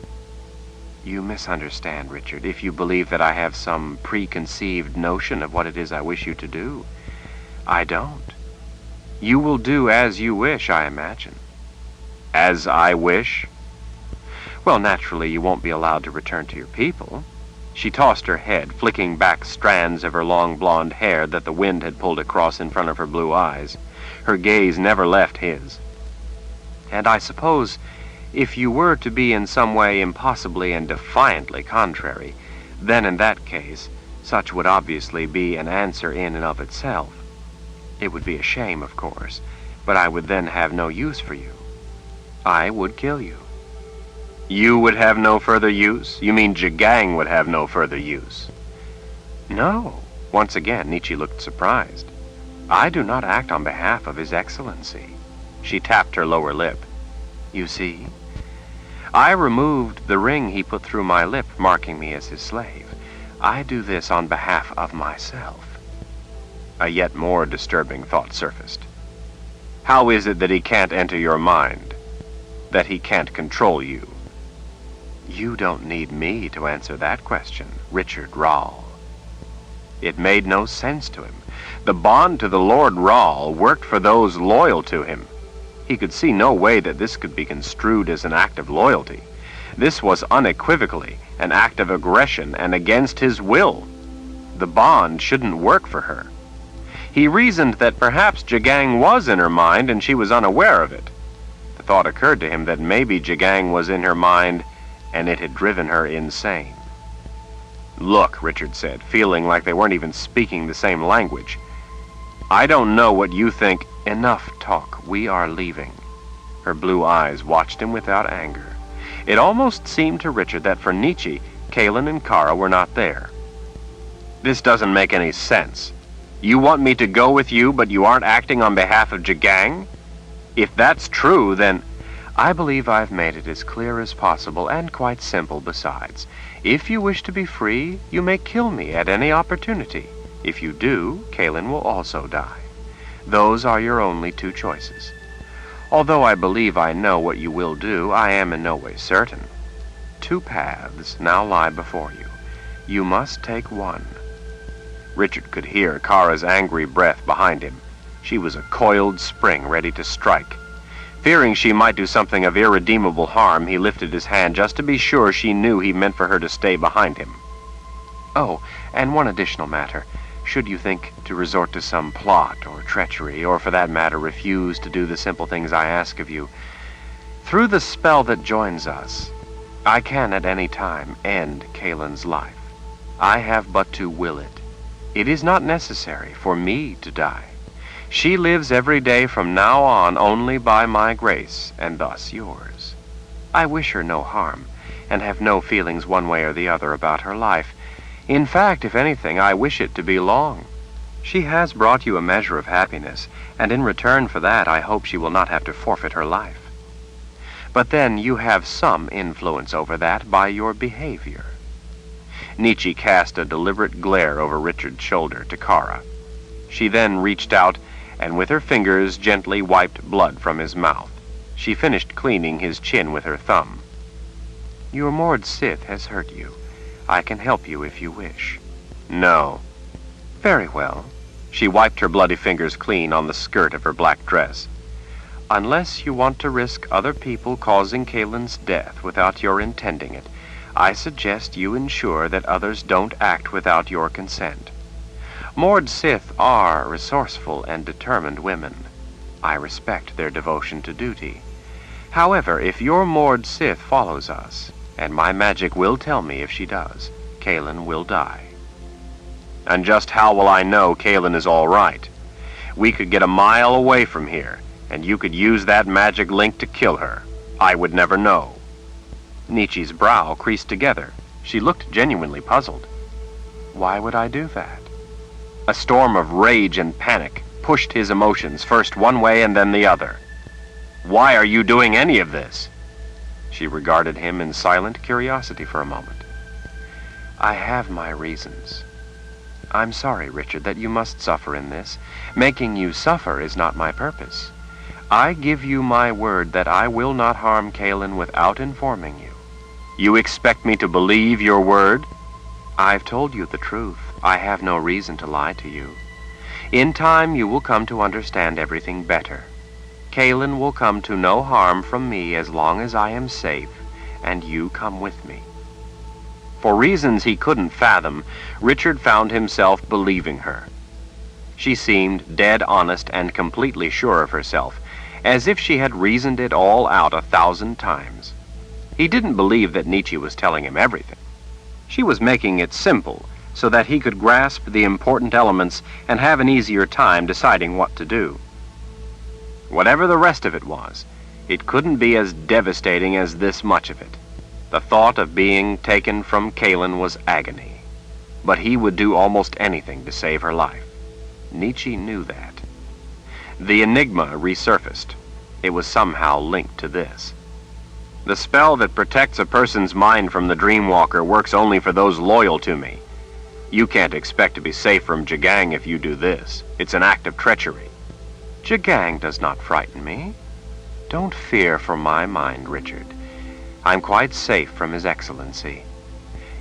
You misunderstand, Richard, if you believe that I have some preconceived notion of what it is I wish you to do. I don't. You will do as you wish, I imagine. As I wish? Well, naturally, you won't be allowed to return to your people. She tossed her head, flicking back strands of her long blonde hair that the wind had pulled across in front of her blue eyes. Her gaze never left his. And I suppose, if you were to be in some way impossibly and defiantly contrary, then in that case, such would obviously be an answer in and of itself. It would be a shame, of course, but I would then have no use for you. I would kill you. You would have no further use? You mean Jagang would have no further use? No. Once again, Nietzsche looked surprised. I do not act on behalf of His Excellency. She tapped her lower lip. You see? I removed the ring he put through my lip, marking me as his slave. I do this on behalf of myself. A yet more disturbing thought surfaced. How is it that he can't enter your mind? That he can't control you? You don't need me to answer that question, Richard Rahl. It made no sense to him. The bond to the Lord Rahl worked for those loyal to him. He could see no way that this could be construed as an act of loyalty. This was unequivocally an act of aggression and against his will. The bond shouldn't work for her. He reasoned that perhaps Jagang was in her mind and she was unaware of it. The thought occurred to him that maybe Jagang was in her mind and it had driven her insane. Look, Richard said, feeling like they weren't even speaking the same language. I don't know what you think. Enough talk. We are leaving. Her blue eyes watched him without anger. It almost seemed to Richard that for Nietzsche, Kalen and Kara were not there. This doesn't make any sense. You want me to go with you, but you aren't acting on behalf of Jagang? If that's true, then I believe I've made it as clear as possible, and quite simple besides. If you wish to be free, you may kill me at any opportunity. If you do, Kalen will also die. Those are your only two choices. Although I believe I know what you will do, I am in no way certain. Two paths now lie before you. You must take one. Richard could hear Kara's angry breath behind him. She was a coiled spring ready to strike. Fearing she might do something of irredeemable harm, he lifted his hand just to be sure she knew he meant for her to stay behind him. Oh, and one additional matter. Should you think to resort to some plot or treachery, or for that matter refuse to do the simple things I ask of you, through the spell that joins us, I can at any time end Kalen's life. I have but to will it. It is not necessary for me to die. She lives every day from now on only by my grace, and thus yours. I wish her no harm, and have no feelings one way or the other about her life. In fact, if anything, I wish it to be long. She has brought you a measure of happiness, and in return for that I hope she will not have to forfeit her life. But then you have some influence over that by your behavior. Nietzsche cast a deliberate glare over Richard's shoulder to Kara. She then reached out and with her fingers gently wiped blood from his mouth. She finished cleaning his chin with her thumb. Your Mord Sith has hurt you. I can help you if you wish. No. Very well. She wiped her bloody fingers clean on the skirt of her black dress. Unless you want to risk other people causing Kalen's death without your intending it, I suggest you ensure that others don't act without your consent. Mord Sith are resourceful and determined women. I respect their devotion to duty. However, if your Mord Sith follows us, and my magic will tell me if she does, Kalen will die. And just how will I know Kalen is all right? We could get a mile away from here, and you could use that magic link to kill her. I would never know. Nietzsche's brow creased together. She looked genuinely puzzled. Why would I do that? A storm of rage and panic pushed his emotions first one way and then the other. Why are you doing any of this? She regarded him in silent curiosity for a moment. I have my reasons. I'm sorry, Richard, that you must suffer in this. Making you suffer is not my purpose. I give you my word that I will not harm Kalen without informing you. You expect me to believe your word? I've told you the truth. I have no reason to lie to you. In time, you will come to understand everything better. Kalen will come to no harm from me as long as I am safe, and you come with me." For reasons he couldn't fathom, Richard found himself believing her. She seemed dead honest and completely sure of herself, as if she had reasoned it all out 1,000 times. He didn't believe that Nietzsche was telling him everything. She was making it simple so that he could grasp the important elements and have an easier time deciding what to do. Whatever the rest of it was, it couldn't be as devastating as this much of it. The thought of being taken from Kaylin was agony, but he would do almost anything to save her life. Nietzsche knew that. The enigma resurfaced. It was somehow linked to this. The spell that protects a person's mind from the Dreamwalker works only for those loyal to me. You can't expect to be safe from Jagang if you do this. It's an act of treachery. Jagang does not frighten me. Don't fear for my mind, Richard. I'm quite safe from His Excellency.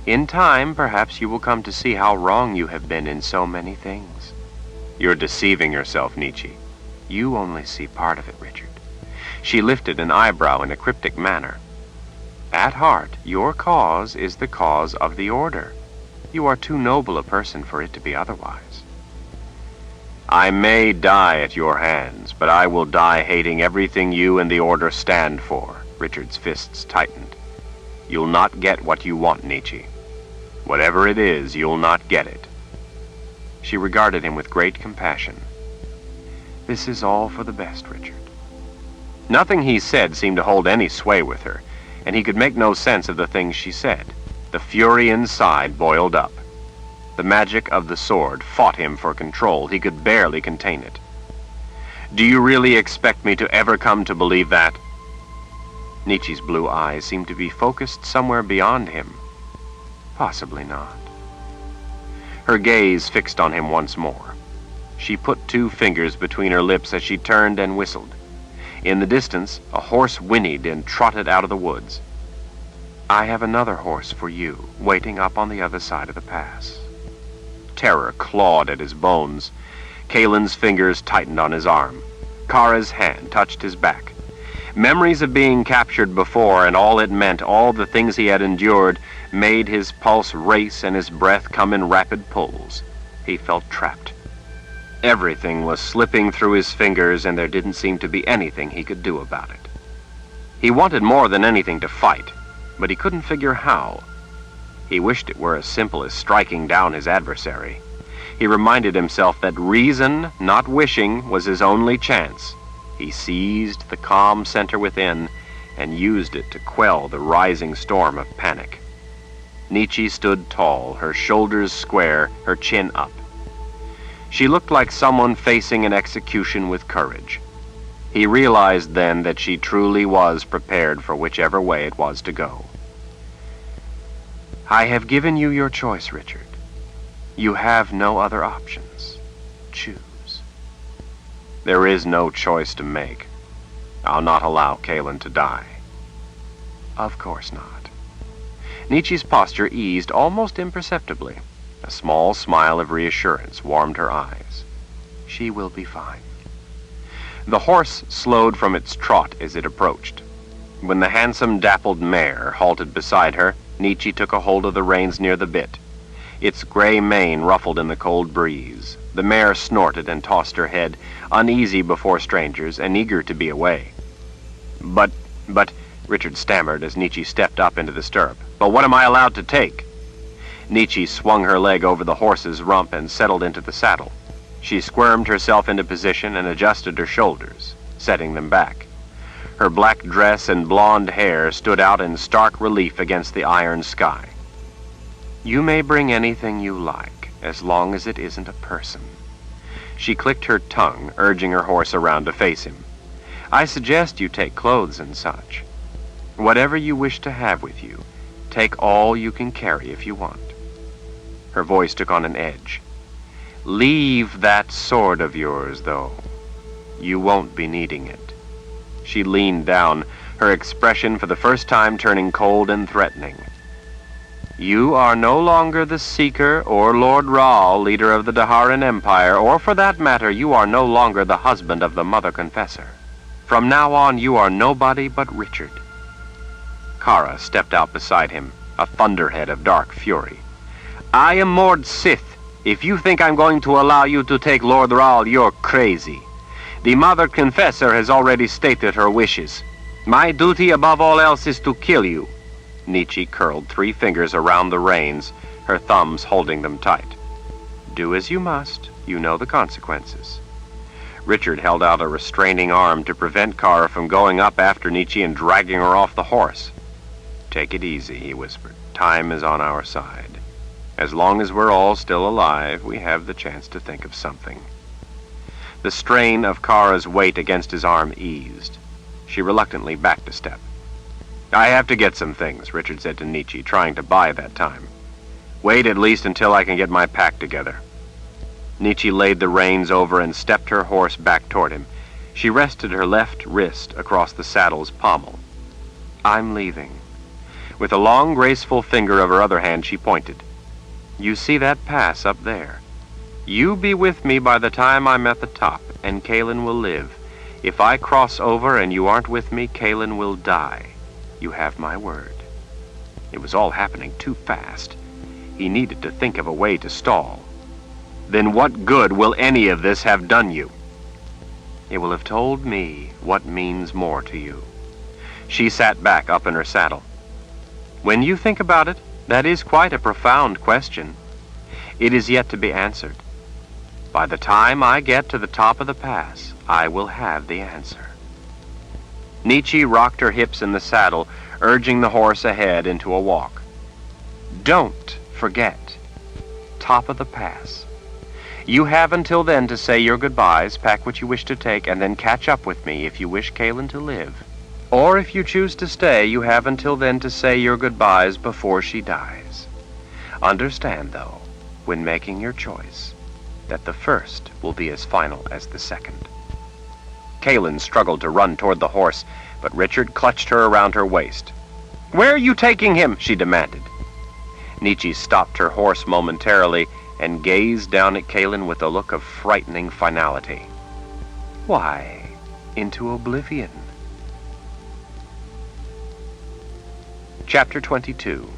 In time, perhaps you will come to see how wrong you have been in so many things. You're deceiving yourself, Nietzsche. You only see part of it, Richard. She lifted an eyebrow in a cryptic manner. At heart, your cause is the cause of the Order. You are too noble a person for it to be otherwise. I may die at your hands, but I will die hating everything you and the Order stand for. Richard's fists tightened. You'll not get what you want, Nietzsche. Whatever it is, you'll not get it. She regarded him with great compassion. This is all for the best, Richard. Nothing he said seemed to hold any sway with her, and he could make no sense of the things she said. The fury inside boiled up. The magic of the sword fought him for control. He could barely contain it. Do you really expect me to ever come to believe that? Nietzsche's blue eyes seemed to be focused somewhere beyond him. Possibly not. Her gaze fixed on him once more. She put 2 fingers between her lips as she turned and whistled. In the distance, a horse whinnied and trotted out of the woods. I have another horse for you, waiting up on the other side of the pass. Terror clawed at his bones. Kaylin's fingers tightened on his arm. Kara's hand touched his back. Memories of being captured before and all it meant, all the things he had endured, made his pulse race and his breath come in rapid pulls. He felt trapped. Everything was slipping through his fingers, and there didn't seem to be anything he could do about it. He wanted more than anything to fight, but he couldn't figure how. He wished it were as simple as striking down his adversary. He reminded himself that reason, not wishing, was his only chance. He seized the calm center within and used it to quell the rising storm of panic. Nietzsche stood tall, her shoulders square, her chin up. She looked like someone facing an execution with courage. He realized then that she truly was prepared for whichever way it was to go. I have given you your choice, Richard. You have no other options. Choose. There is no choice to make. I'll not allow Kaylin to die. Of course not. Nietzsche's posture eased almost imperceptibly. A small smile of reassurance warmed her eyes. She will be fine. The horse slowed from its trot as it approached. When the handsome dappled mare halted beside her, Nietzsche took a hold of the reins near the bit. Its gray mane ruffled in the cold breeze. The mare snorted and tossed her head, uneasy before strangers and eager to be away. But, Richard stammered as Nietzsche stepped up into the stirrup. But what am I allowed to take? Nietzsche swung her leg over the horse's rump and settled into the saddle. She squirmed herself into position and adjusted her shoulders, setting them back. Her black dress and blonde hair stood out in stark relief against the iron sky. You may bring anything you like, as long as it isn't a person. She clicked her tongue, urging her horse around to face him. I suggest you take clothes and such. Whatever you wish to have with you, take all you can carry if you want. Her voice took on an edge. Leave that sword of yours, though. You won't be needing it. She leaned down, her expression for the first time turning cold and threatening. You are no longer the Seeker or Lord Raal, leader of the Daharan Empire, or for that matter, you are no longer the husband of the Mother Confessor. From now on, you are nobody but Richard. Kara stepped out beside him, a thunderhead of dark fury. I am Mord Sith. If you think I'm going to allow you to take Lord Rahl, you're crazy. The Mother Confessor has already stated her wishes. My duty above all else is to kill you. Nietzsche curled 3 fingers around the reins, her thumbs holding them tight. Do as you must. You know the consequences. Richard held out a restraining arm to prevent Kara from going up after Nietzsche and dragging her off the horse. Take it easy, he whispered. Time is on our side. As long as we're all still alive, we have the chance to think of something. The strain of Kara's weight against his arm eased. She reluctantly backed a step. I have to get some things, Richard said to Nietzsche, trying to buy that time. Wait at least until I can get my pack together. Nietzsche laid the reins over and stepped her horse back toward him. She rested her left wrist across the saddle's pommel. I'm leaving. With a long, graceful finger of her other hand, she pointed. You see that pass up there? You be with me by the time I'm at the top, and Kalen will live. If I cross over and you aren't with me, Kalen will die. You have my word. It was all happening too fast. He needed to think of a way to stall. Then what good will any of this have done you? It will have told me what means more to you. She sat back up in her saddle. When you think about it, that is quite a profound question. It is yet to be answered. By the time I get to the top of the pass, I will have the answer. Nietzsche rocked her hips in the saddle, urging the horse ahead into a walk. Don't forget. Top of the pass. You have until then to say your goodbyes, pack what you wish to take, and then catch up with me if you wish Kalen to live. Or if you choose to stay, you have until then to say your goodbyes before she dies. Understand, though, when making your choice, that the first will be as final as the second. Kalen struggled to run toward the horse, but Richard clutched her around her waist. Where are you taking him? She demanded. Nietzsche stopped her horse momentarily and gazed down at Kalen with a look of frightening finality. Why, into oblivion. Chapter 22.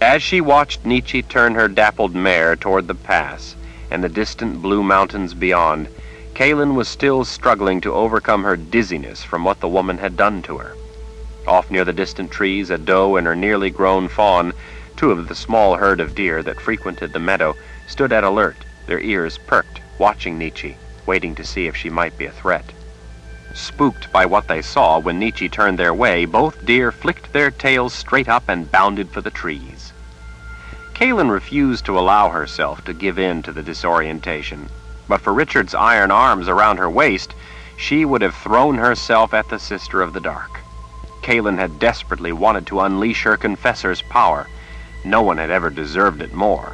As she watched Nietzsche turn her dappled mare toward the pass and the distant blue mountains beyond, Kalen was still struggling to overcome her dizziness from what the woman had done to her. Off near the distant trees, a doe and her nearly grown fawn, 2 of the small herd of deer that frequented the meadow, stood at alert, their ears perked, watching Nietzsche, waiting to see if she might be a threat. Spooked by what they saw when Nietzsche turned their way, both deer flicked their tails straight up and bounded for the trees. Kalen refused to allow herself to give in to the disorientation, but for Richard's iron arms around her waist, she would have thrown herself at the Sister of the Dark. Kalen had desperately wanted to unleash her confessor's power. No one had ever deserved it more.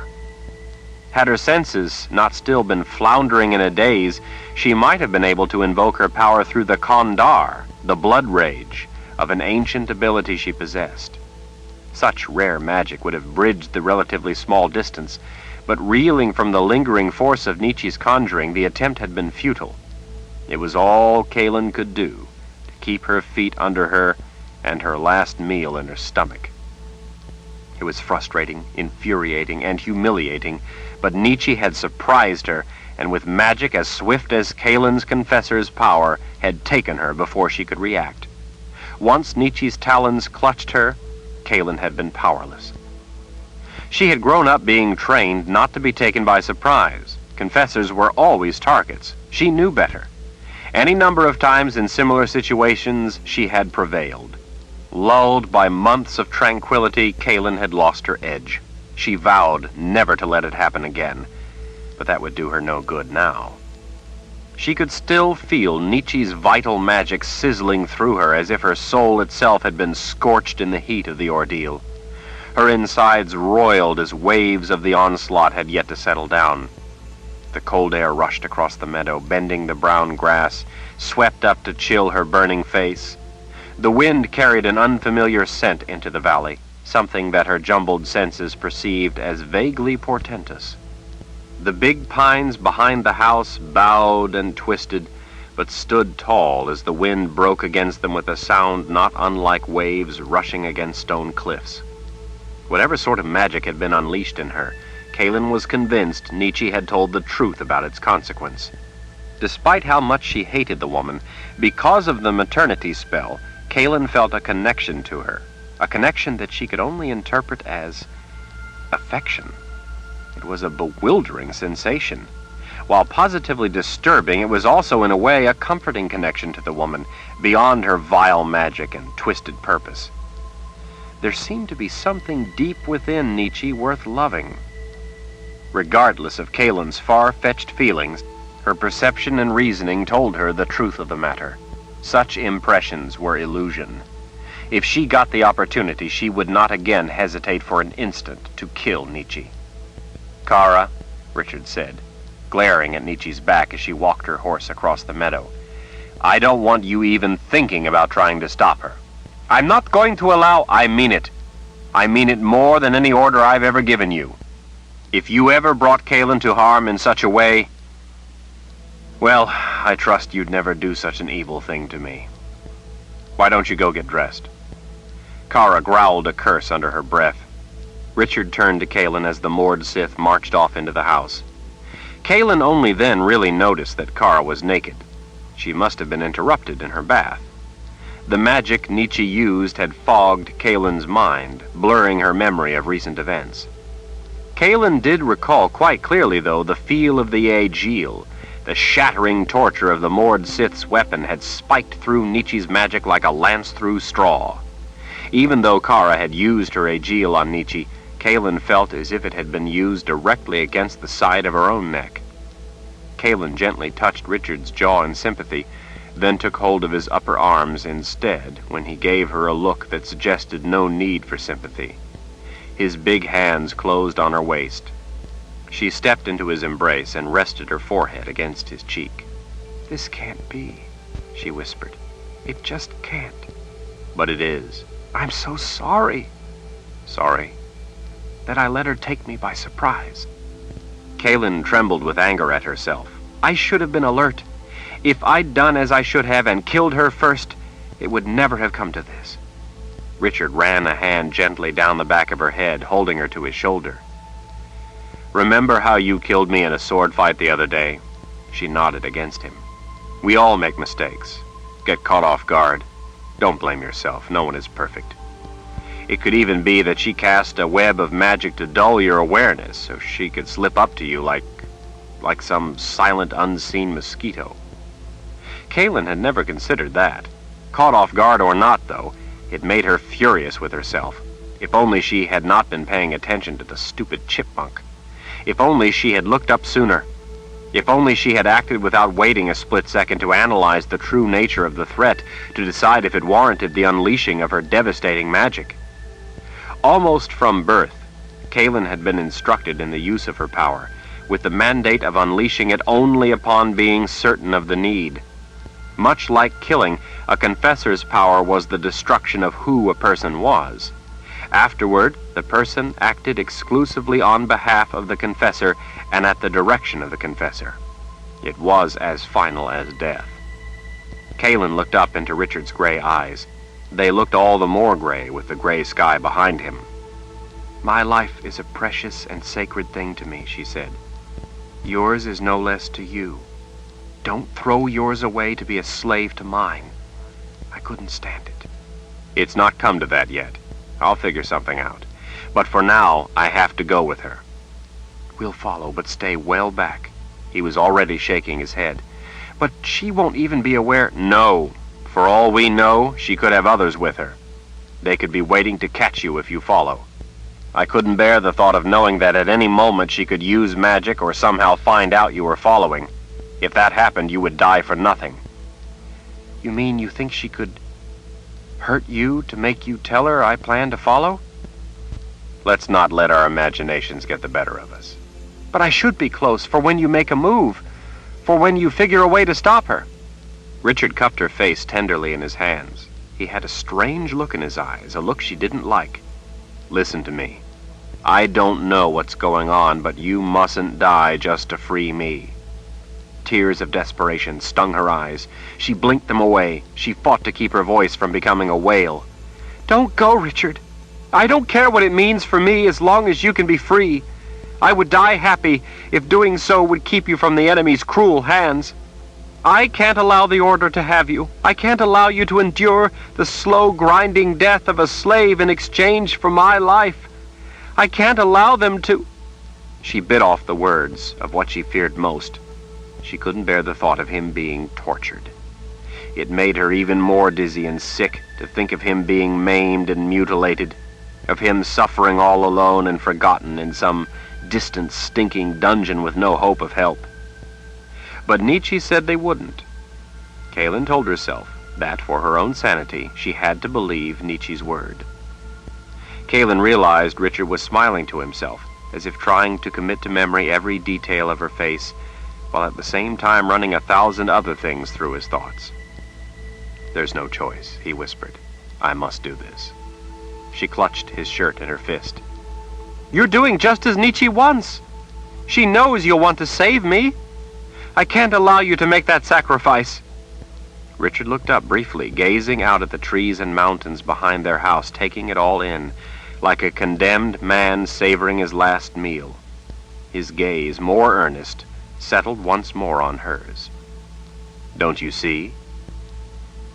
Had her senses not still been floundering in a daze, she might have been able to invoke her power through the Kondar, the blood rage, of an ancient ability she possessed. Such rare magic would have bridged the relatively small distance, but reeling from the lingering force of Nietzsche's conjuring, the attempt had been futile. It was all Kalen could do to keep her feet under her and her last meal in her stomach. It was frustrating, infuriating, and humiliating, but Nietzsche had surprised her, and with magic as swift as Kalen's confessor's power, had taken her before she could react. Once Nietzsche's talons clutched her, Kalen had been powerless. She had grown up being trained not to be taken by surprise. Confessors were always targets. She knew better. Any number of times in similar situations, she had prevailed. Lulled by months of tranquility, Kalen had lost her edge. She vowed never to let it happen again, but that would do her no good now. She could still feel Nietzsche's vital magic sizzling through her as if her soul itself had been scorched in the heat of the ordeal. Her insides roiled as waves of the onslaught had yet to settle down. The cold air rushed across the meadow, bending the brown grass, swept up to chill her burning face. The wind carried an unfamiliar scent into the valley, something that her jumbled senses perceived as vaguely portentous. The big pines behind the house bowed and twisted, but stood tall as the wind broke against them with a sound not unlike waves rushing against stone cliffs. Whatever sort of magic had been unleashed in her, Kaylin was convinced Nietzsche had told the truth about its consequence. Despite how much she hated the woman, because of the maternity spell, Kaylin felt a connection to her, a connection that she could only interpret as affection. It was a bewildering sensation. While positively disturbing, it was also in a way a comforting connection to the woman, beyond her vile magic and twisted purpose. There seemed to be something deep within Nietzsche worth loving. Regardless of Kaylin's far-fetched feelings, her perception and reasoning told her the truth of the matter. Such impressions were illusion. If she got the opportunity, she would not again hesitate for an instant to kill Nietzsche. "Kara," Richard said, glaring at Nietzsche's back as she walked her horse across the meadow, "I don't want you even thinking about trying to stop her. I'm not going to allow—" "I mean it. I mean it more than any order I've ever given you. If you ever brought Kaylin to harm in such a way, well, I trust you'd never do such an evil thing to me. Why don't you go get dressed?" Kara growled a curse under her breath. Richard turned to Kaylin as the moored Sith marched off into the house. Kaylin only then really noticed that Kara was naked. She must have been interrupted in her bath. The magic Nietzsche used had fogged Kaylin's mind, blurring her memory of recent events. Kaylin did recall quite clearly, though, the feel of the Aegil. The shattering torture of the moored Sith's weapon had spiked through Nietzsche's magic like a lance through straw. Even though Kara had used her Aegil on Nietzsche, Kaylin felt as if it had been used directly against the side of her own neck. Kaylin gently touched Richard's jaw in sympathy, then took hold of his upper arms instead when he gave her a look that suggested no need for sympathy. His big hands closed on her waist. She stepped into his embrace and rested her forehead against his cheek. "This can't be," she whispered. "It just can't." "But it is." "I'm so sorry." "Sorry?" "That I let her take me by surprise." Kaylin trembled with anger at herself. "I should have been alert. If I'd done as I should have and killed her first, it would never have come to this." Richard ran a hand gently down the back of her head, holding her to his shoulder. "Remember how you killed me in a sword fight the other day?" She nodded against him. "We all make mistakes. Get caught off guard. Don't blame yourself. No one is perfect. It could even be that she cast a web of magic to dull your awareness so she could slip up to you like some silent, unseen mosquito." Kaylin had never considered that. Caught off guard or not, though, it made her furious with herself. If only she had not been paying attention to the stupid chipmunk. If only she had looked up sooner. If only she had acted without waiting a split second to analyze the true nature of the threat, to decide if it warranted the unleashing of her devastating magic. Almost from birth, Kaylin had been instructed in the use of her power, with the mandate of unleashing it only upon being certain of the need. Much like killing, a confessor's power was the destruction of who a person was. Afterward, the person acted exclusively on behalf of the confessor and at the direction of the confessor. It was as final as death. Kaylin looked up into Richard's gray eyes. They looked all the more gray with the gray sky behind him. "My life is a precious and sacred thing to me," she said. "Yours is no less to you. Don't throw yours away to be a slave to mine. I couldn't stand it." "It's not come to that yet. I'll figure something out. But for now, I have to go with her." "We'll follow, but stay well back." He was already shaking his head. "But she won't even be aware—" "No. For all we know, she could have others with her. They could be waiting to catch you if you follow. I couldn't bear the thought of knowing that at any moment she could use magic or somehow find out you were following. If that happened, you would die for nothing." "You mean you think she could hurt you to make you tell her I plan to follow?" "Let's not let our imaginations get the better of us." "But I should be close for when you make a move, for when you figure a way to stop her." Richard cupped her face tenderly in his hands. He had a strange look in his eyes, a look she didn't like. "Listen to me. I don't know what's going on, but you mustn't die just to free me." Tears of desperation stung her eyes. She blinked them away. She fought to keep her voice from becoming a wail. "Don't go, Richard. I don't care what it means for me as long as you can be free. I would die happy if doing so would keep you from the enemy's cruel hands. I can't allow the order to have you. I can't allow you to endure the slow, grinding death of a slave in exchange for my life. I can't allow them to—" She bit off the words of what she feared most. She couldn't bear the thought of him being tortured. It made her even more dizzy and sick to think of him being maimed and mutilated, of him suffering all alone and forgotten in some distant, stinking dungeon with no hope of help. But Nietzsche said they wouldn't. Kaylin told herself that, for her own sanity, she had to believe Nietzsche's word. Kaylin realized Richard was smiling to himself, as if trying to commit to memory every detail of her face, while at the same time running 1,000 other things through his thoughts. "There's no choice," he whispered. "I must do this." She clutched his shirt in her fist. "You're doing just as Nietzsche wants. She knows you'll want to save me. I can't allow you to make that sacrifice." Richard looked up briefly, gazing out at the trees and mountains behind their house, taking it all in, like a condemned man savoring his last meal. His gaze, more earnest, settled once more on hers. "Don't you see?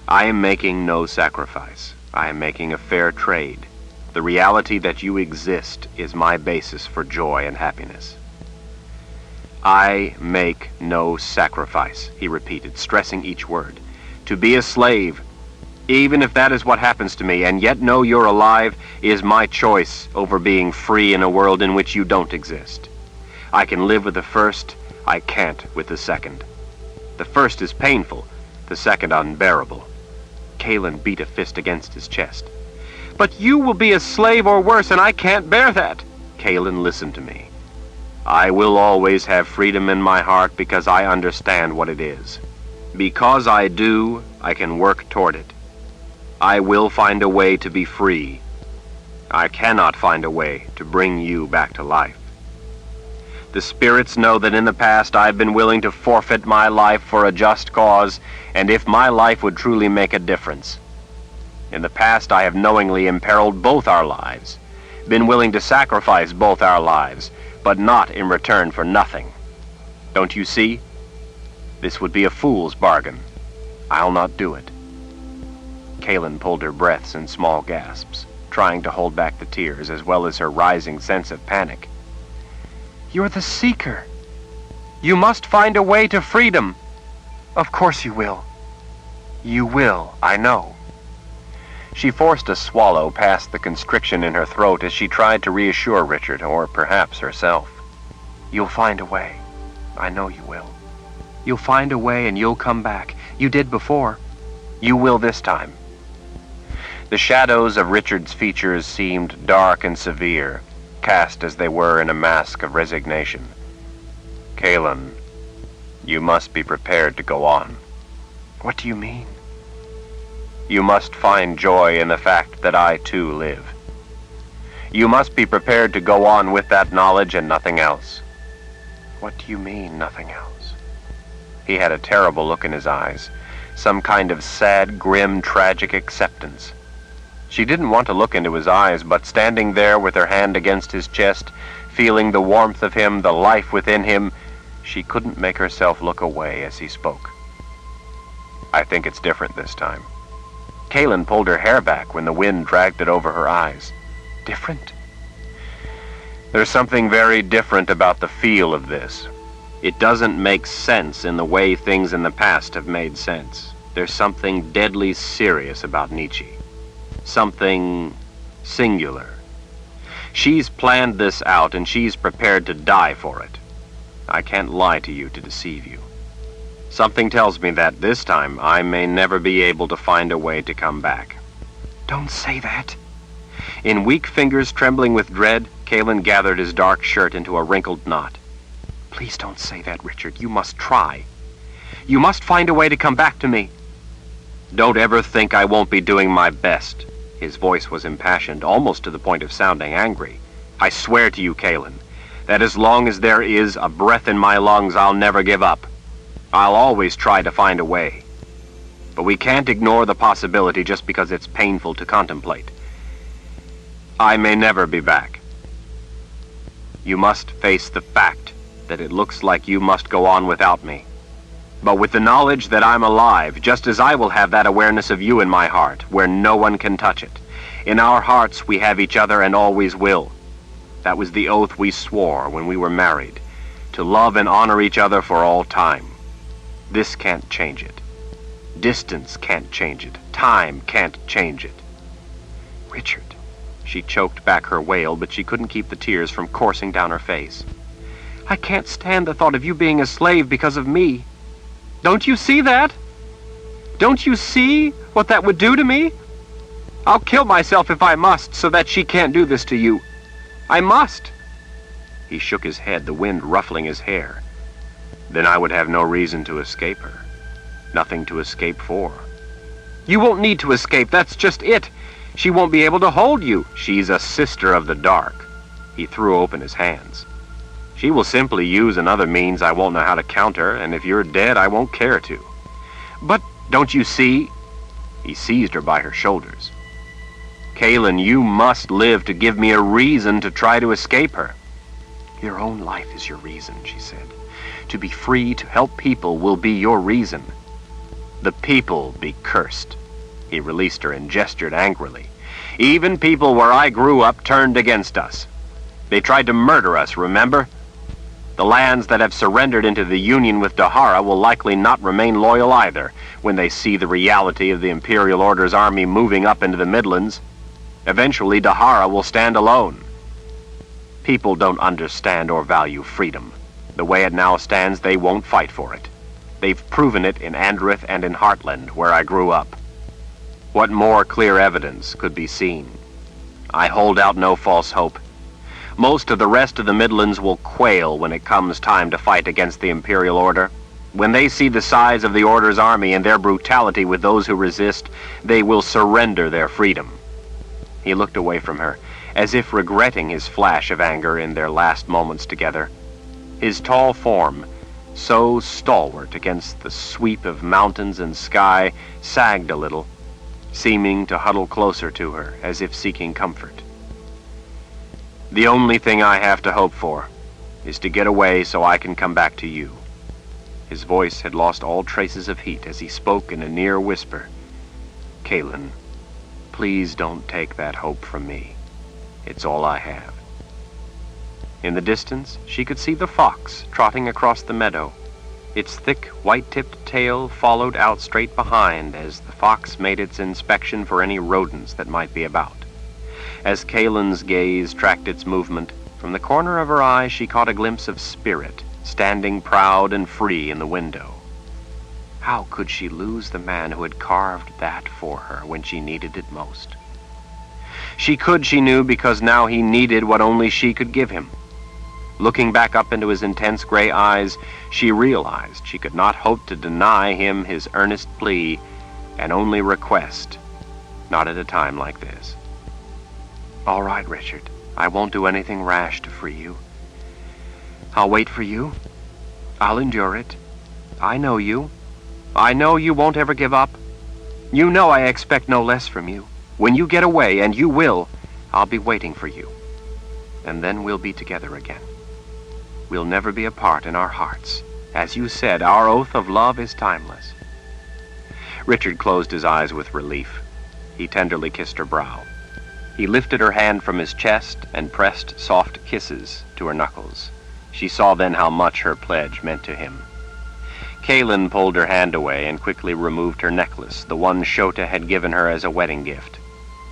I am making no sacrifice. I am making a fair trade. The reality that you exist is my basis for joy and happiness." "I make no sacrifice," he repeated, stressing each word. "To be a slave, even if that is what happens to me, and yet know you're alive, is my choice over being free in a world in which you don't exist. I can live with the first, I can't with the second. The first is painful, the second unbearable." Kaylin beat a fist against his chest. "But you will be a slave or worse, and I can't bear that." "Kaylin, listen to me. I will always have freedom in my heart because I understand what it is. Because I do, I can work toward it. I will find a way to be free. I cannot find a way to bring you back to life. The spirits know that in the past I've been willing to forfeit my life for a just cause, and if my life would truly make a difference. In the past I have knowingly imperiled both our lives, been willing to sacrifice both our lives, but not in return for nothing. Don't you see? This would be a fool's bargain. I'll not do it." Kaylin pulled her breaths in small gasps, trying to hold back the tears as well as her rising sense of panic. "You're the seeker. You must find a way to freedom." "Of course you will. You will, I know." She forced a swallow past the constriction in her throat as she tried to reassure Richard, or perhaps herself. "You'll find a way. I know you will. You'll find a way and you'll come back. You did before. You will this time." The shadows of Richard's features seemed dark and severe, cast as they were in a mask of resignation. "Kaylin, you must be prepared to go on." "What do you mean?" "You must find joy in the fact that I too live. You must be prepared to go on with that knowledge and nothing else." "What do you mean, nothing else?" He had a terrible look in his eyes, some kind of sad, grim, tragic acceptance. She didn't want to look into his eyes, but standing there with her hand against his chest, feeling the warmth of him, the life within him, she couldn't make herself look away as he spoke. "I think it's different this time." Kaylin pulled her hair back when the wind dragged it over her eyes. "Different?" "There's something very different about the feel of this. It doesn't make sense in the way things in the past have made sense. There's something deadly serious about Nietzsche. Something singular. She's planned this out and she's prepared to die for it. I can't lie to you to deceive you. Something tells me that this time I may never be able to find a way to come back." "Don't say that." In weak fingers trembling with dread, Kaylin gathered his dark shirt into a wrinkled knot. "Please don't say that, Richard. You must try. You must find a way to come back to me." "Don't ever think I won't be doing my best." His voice was impassioned, almost to the point of sounding angry. "I swear to you, Kaylin, that as long as there is a breath in my lungs, I'll never give up. I'll always try to find a way. But we can't ignore the possibility just because it's painful to contemplate. I may never be back. You must face the fact that it looks like you must go on without me. But with the knowledge that I'm alive, just as I will have that awareness of you in my heart, where no one can touch it. In our hearts we have each other and always will. That was the oath we swore when we were married, to love and honor each other for all time. This can't change it. Distance can't change it. Time can't change it. Richard. She choked back her wail, but she couldn't keep the tears from coursing down her face. I can't stand the thought of you being a slave because of me. Don't you see that? Don't you see what that would do to me? I'll kill myself if I must, so that she can't do this to you. I must. He shook his head, the wind ruffling his hair. Then I would have no reason to escape her. Nothing to escape for. You won't need to escape, that's just it. She won't be able to hold you. She's a sister of the dark. He threw open his hands. She will simply use another means I won't know how to counter, and if you're dead, I won't care to. But don't you see? He seized her by her shoulders. Kaylin, you must live to give me a reason to try to escape her. Your own life is your reason, she said. To be free, to help people will be your reason. The people be cursed. He released her and gestured angrily. Even people where I grew up turned against us. They tried to murder us, remember? The lands that have surrendered into the union with Dahara will likely not remain loyal either when they see the reality of the Imperial Order's army moving up into the Midlands. Eventually, Dahara will stand alone. People don't understand or value freedom. The way it now stands, they won't fight for it. They've proven it in Andrith and in Heartland, where I grew up. What more clear evidence could be seen? I hold out no false hope. Most of the rest of the Midlands will quail when it comes time to fight against the Imperial Order. When they see the size of the Order's army and their brutality with those who resist, they will surrender their freedom. He looked away from her, as if regretting his flash of anger in their last moments together. His tall form, so stalwart against the sweep of mountains and sky, sagged a little, seeming to huddle closer to her, as if seeking comfort. The only thing I have to hope for is to get away so I can come back to you. His voice had lost all traces of heat as he spoke in a near whisper. Kaylin, please don't take that hope from me. It's all I have. In the distance, she could see the fox trotting across the meadow. Its thick, white-tipped tail followed out straight behind as the fox made its inspection for any rodents that might be about. As Kaylin's gaze tracked its movement, from the corner of her eye she caught a glimpse of Spirit, standing proud and free in the window. How could she lose the man who had carved that for her when she needed it most? She could, she knew, because now he needed what only she could give him. Looking back up into his intense gray eyes, she realized she could not hope to deny him his earnest plea and only request, not at a time like this. All right, Richard. I won't do anything rash to free you. I'll wait for you. I'll endure it. I know you. I know you won't ever give up. You know I expect no less from you. When you get away, and you will, I'll be waiting for you. And then we'll be together again. We'll never be apart in our hearts. As you said, our oath of love is timeless. Richard closed his eyes with relief. He tenderly kissed her brow. He lifted her hand from his chest and pressed soft kisses to her knuckles. She saw then how much her pledge meant to him. Kaylin pulled her hand away and quickly removed her necklace, the one Shota had given her as a wedding gift.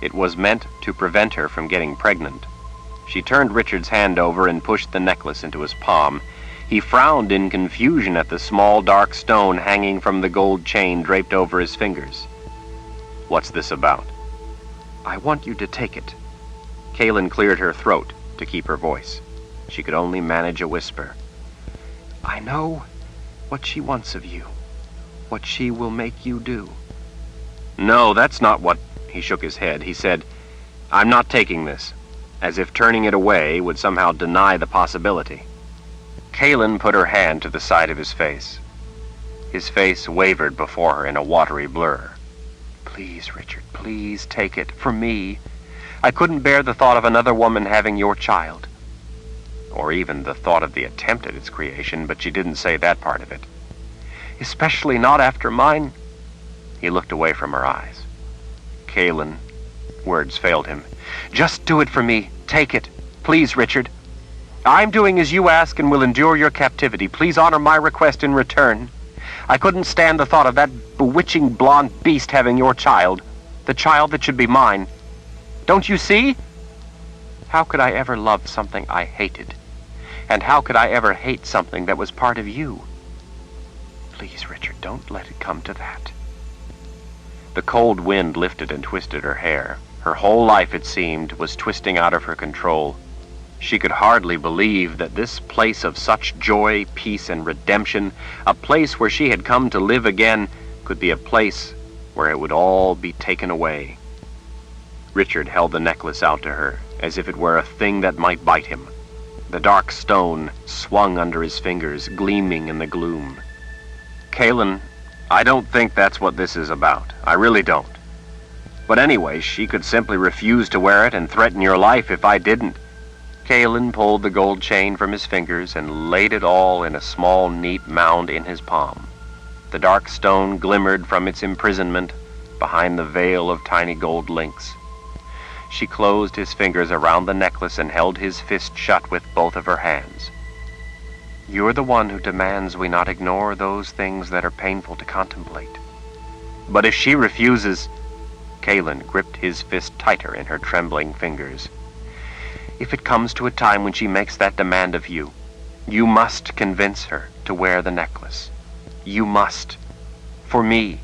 It was meant to prevent her from getting pregnant. She turned Richard's hand over and pushed the necklace into his palm. He frowned in confusion at the small dark stone hanging from the gold chain draped over his fingers. What's this about? I want you to take it. Kaylin cleared her throat to keep her voice. She could only manage a whisper. I know what she wants of you, what she will make you do. No, that's not what... He shook his head. He said, I'm not taking this, as if turning it away would somehow deny the possibility. Kaylin put her hand to the side of his face. His face wavered before her in a watery blur. "Please, Richard, please take it. For me. I couldn't bear the thought of another woman having your child." Or even the thought of the attempt at its creation, but she didn't say that part of it. "Especially not after mine." He looked away from her eyes. "Kaylin," words failed him. "Just do it for me. Take it. Please, Richard. I'm doing as you ask and will endure your captivity. Please honor my request in return. I couldn't stand the thought of that bewitching blonde beast having your child, the child that should be mine. Don't you see? How could I ever love something I hated? And how could I ever hate something that was part of you? Please, Richard, don't let it come to that." The cold wind lifted and twisted her hair. Her whole life, it seemed, was twisting out of her control. She could hardly believe that this place of such joy, peace, and redemption, a place where she had come to live again, could be a place where it would all be taken away. Richard held the necklace out to her, as if it were a thing that might bite him. The dark stone swung under his fingers, gleaming in the gloom. "Kaylin, I don't think that's what this is about. I really don't. But anyway, she could simply refuse to wear it and threaten your life if I didn't." Kaylin pulled the gold chain from his fingers and laid it all in a small, neat mound in his palm. The dark stone glimmered from its imprisonment behind the veil of tiny gold links. She closed his fingers around the necklace and held his fist shut with both of her hands. "You're the one who demands we not ignore those things that are painful to contemplate. But if she refuses..." Kaylin gripped his fist tighter in her trembling fingers. "If it comes to a time when she makes that demand of you, you must convince her to wear the necklace. You must. For me.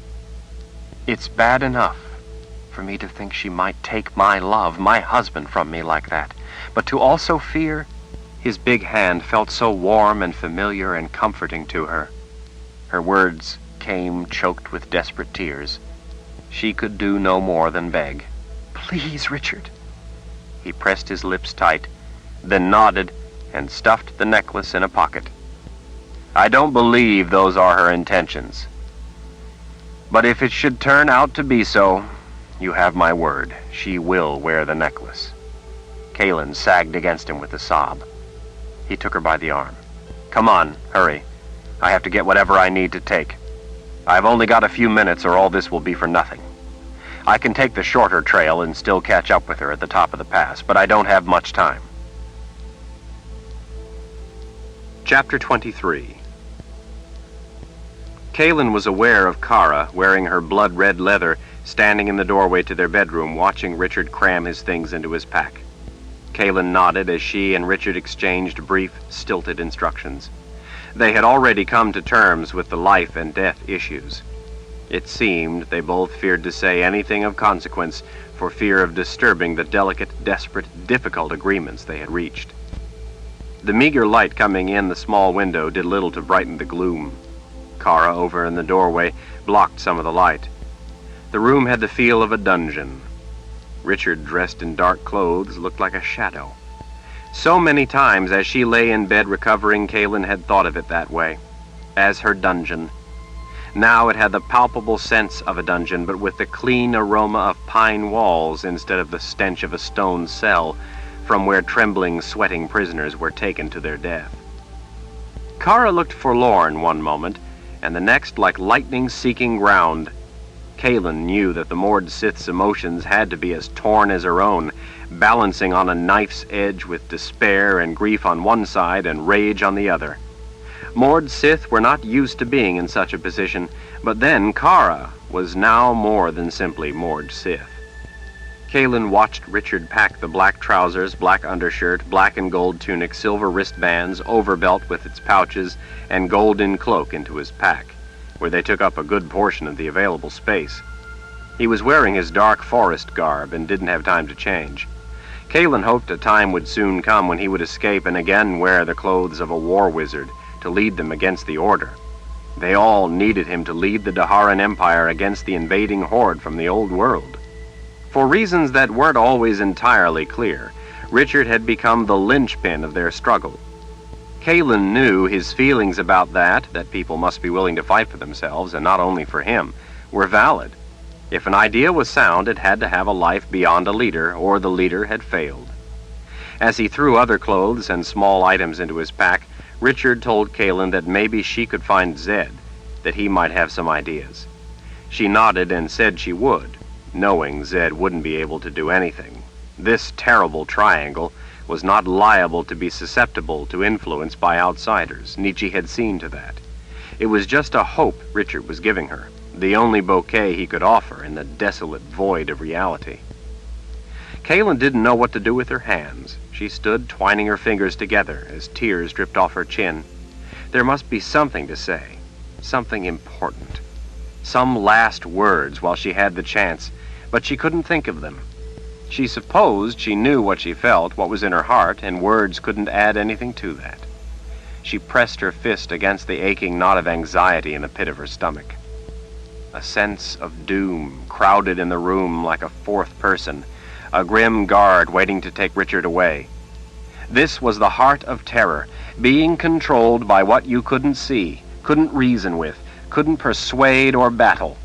It's bad enough for me to think she might take my love, my husband, from me like that. But to also fear..." His big hand felt so warm and familiar and comforting to her. Her words came choked with desperate tears. She could do no more than beg. "Please, Richard." He pressed his lips tight, then nodded and stuffed the necklace in a pocket. "I don't believe those are her intentions. But if it should turn out to be so, you have my word. She will wear the necklace." Kaylin sagged against him with a sob. He took her by the arm. "Come on, hurry. I have to get whatever I need to take. I've only got a few minutes or all this will be for nothing. I can take the shorter trail and still catch up with her at the top of the pass, but I don't have much time." Chapter 23. Kaylin was aware of Kara, wearing her blood-red leather, standing in the doorway to their bedroom, watching Richard cram his things into his pack. Kaylin nodded as she and Richard exchanged brief, stilted instructions. They had already come to terms with the life and death issues. It seemed they both feared to say anything of consequence for fear of disturbing the delicate, desperate, difficult agreements they had reached. The meager light coming in the small window did little to brighten the gloom. Kara, over in the doorway, blocked some of the light. The room had the feel of a dungeon. Richard, dressed in dark clothes, looked like a shadow. So many times as she lay in bed recovering, Kaylin had thought of it that way, as her dungeon. Now it had the palpable sense of a dungeon, but with the clean aroma of pine walls instead of the stench of a stone cell from where trembling, sweating prisoners were taken to their death. Kara looked forlorn one moment, and the next like lightning seeking ground. Kaylin knew that the Mord Sith's emotions had to be as torn as her own, balancing on a knife's edge with despair and grief on one side and rage on the other. Mord Sith were not used to being in such a position, but then Kara was now more than simply Mord Sith. Kaylin watched Richard pack the black trousers, black undershirt, black and gold tunic, silver wristbands, overbelt with its pouches, and golden cloak into his pack, where they took up a good portion of the available space. He was wearing his dark forest garb and didn't have time to change. Kaylin hoped a time would soon come when he would escape and again wear the clothes of a war wizard to lead them against the Order. They all needed him to lead the Daharan Empire against the invading horde from the Old World. For reasons that weren't always entirely clear, Richard had become the linchpin of their struggle. Kalen knew his feelings about that people must be willing to fight for themselves, and not only for him, were valid. If an idea was sound, it had to have a life beyond a leader, or the leader had failed. As he threw other clothes and small items into his pack, Richard told Kalen that maybe she could find Zed, that he might have some ideas. She nodded and said she would, knowing Zed wouldn't be able to do anything. This terrible triangle was not liable to be susceptible to influence by outsiders. Nietzsche had seen to that. It was just a hope Richard was giving her, the only bouquet he could offer in the desolate void of reality. Kalen didn't know what to do with her hands. She stood twining her fingers together as tears dripped off her chin. There must be something to say, something important. Some last words while she had the chance, but she couldn't think of them. She supposed she knew what she felt, what was in her heart, and words couldn't add anything to that. She pressed her fist against the aching knot of anxiety in the pit of her stomach. A sense of doom crowded in the room like a fourth person, a grim guard waiting to take Richard away. This was the heart of terror, being controlled by what you couldn't see, couldn't reason with, couldn't persuade or battle.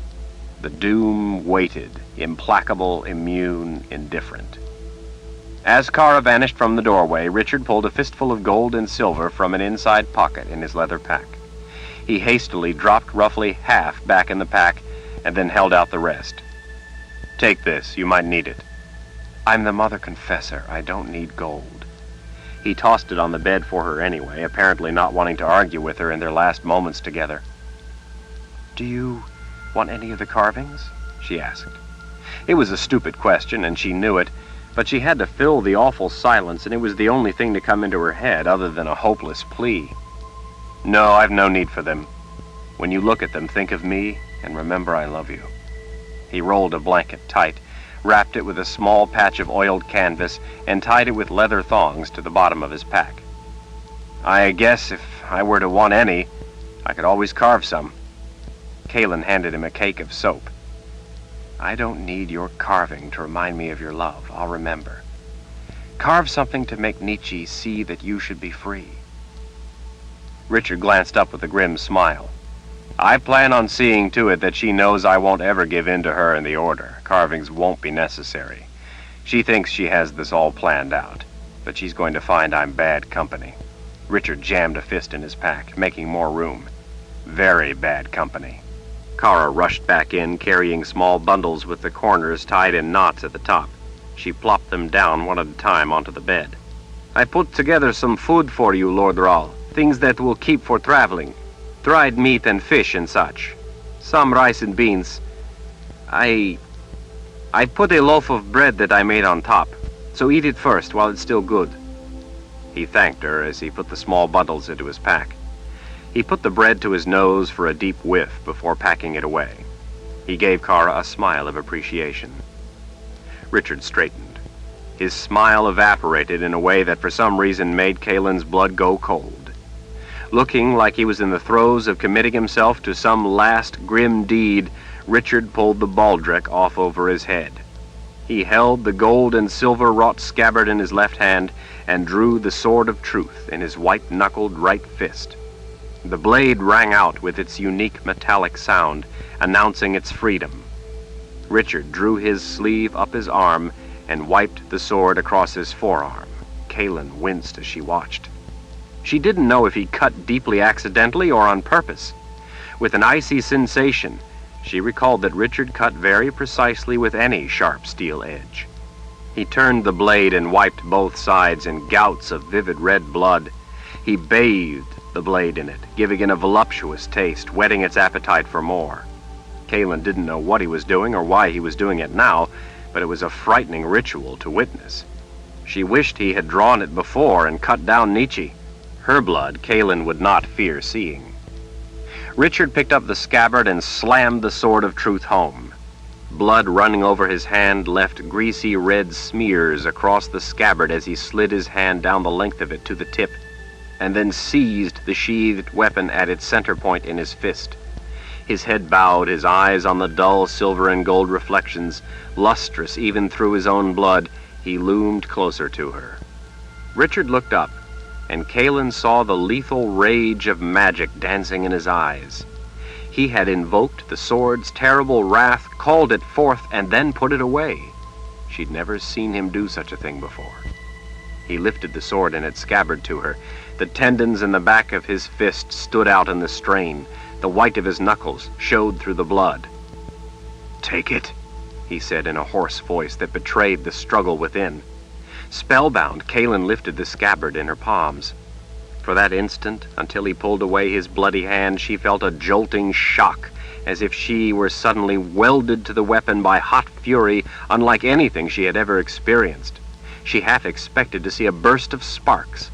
The doom waited, implacable, immune, indifferent. As Kara vanished from the doorway, Richard pulled a fistful of gold and silver from an inside pocket in his leather pack. He hastily dropped roughly half back in the pack and then held out the rest. "Take this, you might need it." "I'm the Mother Confessor. I don't need gold." He tossed it on the bed for her anyway, apparently not wanting to argue with her in their last moments together. "Do you want any of the carvings?" she asked. It was a stupid question, and she knew it, but she had to fill the awful silence, and it was the only thing to come into her head other than a hopeless plea. "No, I've no need for them. When you look at them, think of me, and remember I love you." He rolled a blanket tight, wrapped it with a small patch of oiled canvas, and tied it with leather thongs to the bottom of his pack. "I guess if I were to want any, I could always carve some." Kalen handed him a cake of soap. "I don't need your carving to remind me of your love. I'll remember. Carve something to make Nietzsche see that you should be free." Richard glanced up with a grim smile. "I plan on seeing to it that she knows I won't ever give in to her in the order. Carvings won't be necessary. She thinks she has this all planned out, but she's going to find I'm bad company." Richard jammed a fist in his pack, making more room. "Very bad company." Kara rushed back in, carrying small bundles with the corners tied in knots at the top. She plopped them down one at a time onto the bed. "I put together some food for you, Lord Rahl. Things that will keep for traveling. Dried meat and fish and such. Some rice and beans. I put a loaf of bread that I made on top, so eat it first while it's still good." He thanked her as he put the small bundles into his pack. He put the bread to his nose for a deep whiff before packing it away. He gave Kara a smile of appreciation. Richard straightened. His smile evaporated in a way that for some reason made Kalen's blood go cold. Looking like he was in the throes of committing himself to some last grim deed, Richard pulled the baldric off over his head. He held the gold and silver wrought scabbard in his left hand and drew the sword of truth in his white-knuckled right fist. The blade rang out with its unique metallic sound, announcing its freedom. Richard drew his sleeve up his arm and wiped the sword across his forearm. Kalen winced as she watched. She didn't know if he cut deeply accidentally or on purpose. With an icy sensation, she recalled that Richard cut very precisely with any sharp steel edge. He turned the blade and wiped both sides in gouts of vivid red blood. He bathed the blade in it, giving it a voluptuous taste, whetting its appetite for more. Kalen didn't know what he was doing or why he was doing it now, but it was a frightening ritual to witness. She wished he had drawn it before and cut down Nietzsche. Her blood Kalen would not fear seeing. Richard picked up the scabbard and slammed the sword of truth home. Blood running over his hand left greasy red smears across the scabbard as he slid his hand down the length of it to the tip, and then seized the sheathed weapon at its center point in his fist. His head bowed, his eyes on the dull silver and gold reflections, lustrous even through his own blood, he loomed closer to her. Richard looked up. and Kalen saw the lethal rage of magic dancing in his eyes. He had invoked the sword's terrible wrath, called it forth, and then put it away. She'd never seen him do such a thing before. He lifted the sword in its scabbard to her. The tendons in the back of his fist stood out in the strain. The white of his knuckles showed through the blood. "Take it," he said in a hoarse voice that betrayed the struggle within. Spellbound, Kalen lifted the scabbard in her palms. For that instant, until he pulled away his bloody hand, she felt a jolting shock, as if she were suddenly welded to the weapon by hot fury unlike anything she had ever experienced. She half expected to see a burst of sparks.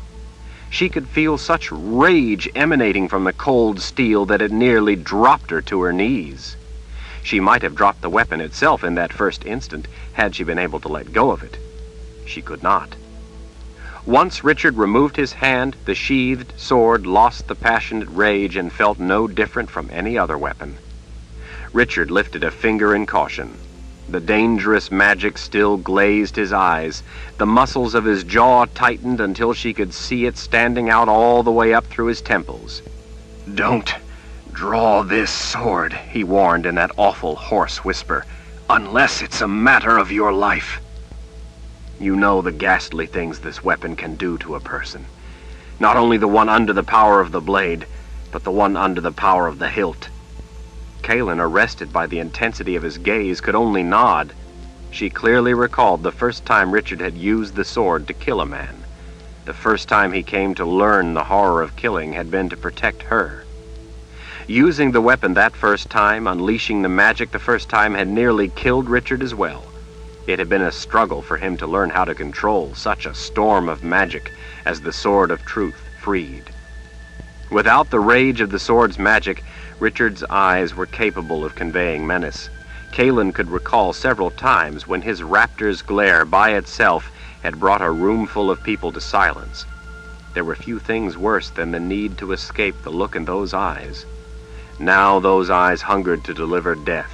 She could feel such rage emanating from the cold steel that it nearly dropped her to her knees. She might have dropped the weapon itself in that first instant, had she been able to let go of it. She could not. Once Richard removed his hand, the sheathed sword lost the passionate rage and felt no different from any other weapon. Richard lifted a finger in caution. The dangerous magic still glazed his eyes. The muscles of his jaw tightened until she could see it standing out all the way up through his temples. "Don't draw this sword," he warned in that awful hoarse whisper, "unless it's a matter of your life. You know the ghastly things this weapon can do to a person. Not only the one under the power of the blade, but the one under the power of the hilt." Kalen, arrested by the intensity of his gaze, could only nod. She clearly recalled the first time Richard had used the sword to kill a man. The first time he came to learn the horror of killing had been to protect her. Using the weapon that first time, unleashing the magic the first time, had nearly killed Richard as well. It had been a struggle for him to learn how to control such a storm of magic as the Sword of Truth freed. Without the rage of the sword's magic, Richard's eyes were capable of conveying menace. Kalen could recall several times when his raptor's glare by itself had brought a room full of people to silence. There were few things worse than the need to escape the look in those eyes. Now those eyes hungered to deliver death.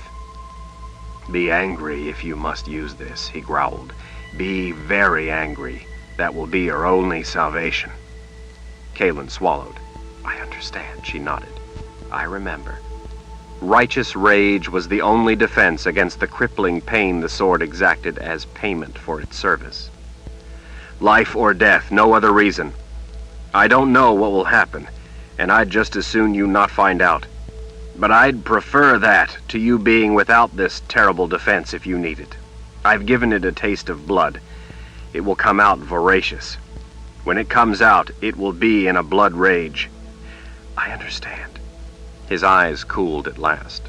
"Be angry if you must use this," he growled. "Be very angry. That will be your only salvation." Kalen swallowed. "I understand," she nodded. "I remember." Righteous rage was the only defense against the crippling pain the sword exacted as payment for its service. "Life or death, no other reason. I don't know what will happen, and I'd just as soon you not find out. But I'd prefer that to you being without this terrible defense if you need it. I've given it a taste of blood. It will come out voracious. When it comes out, it will be in a blood rage." "I understand." His eyes cooled at last.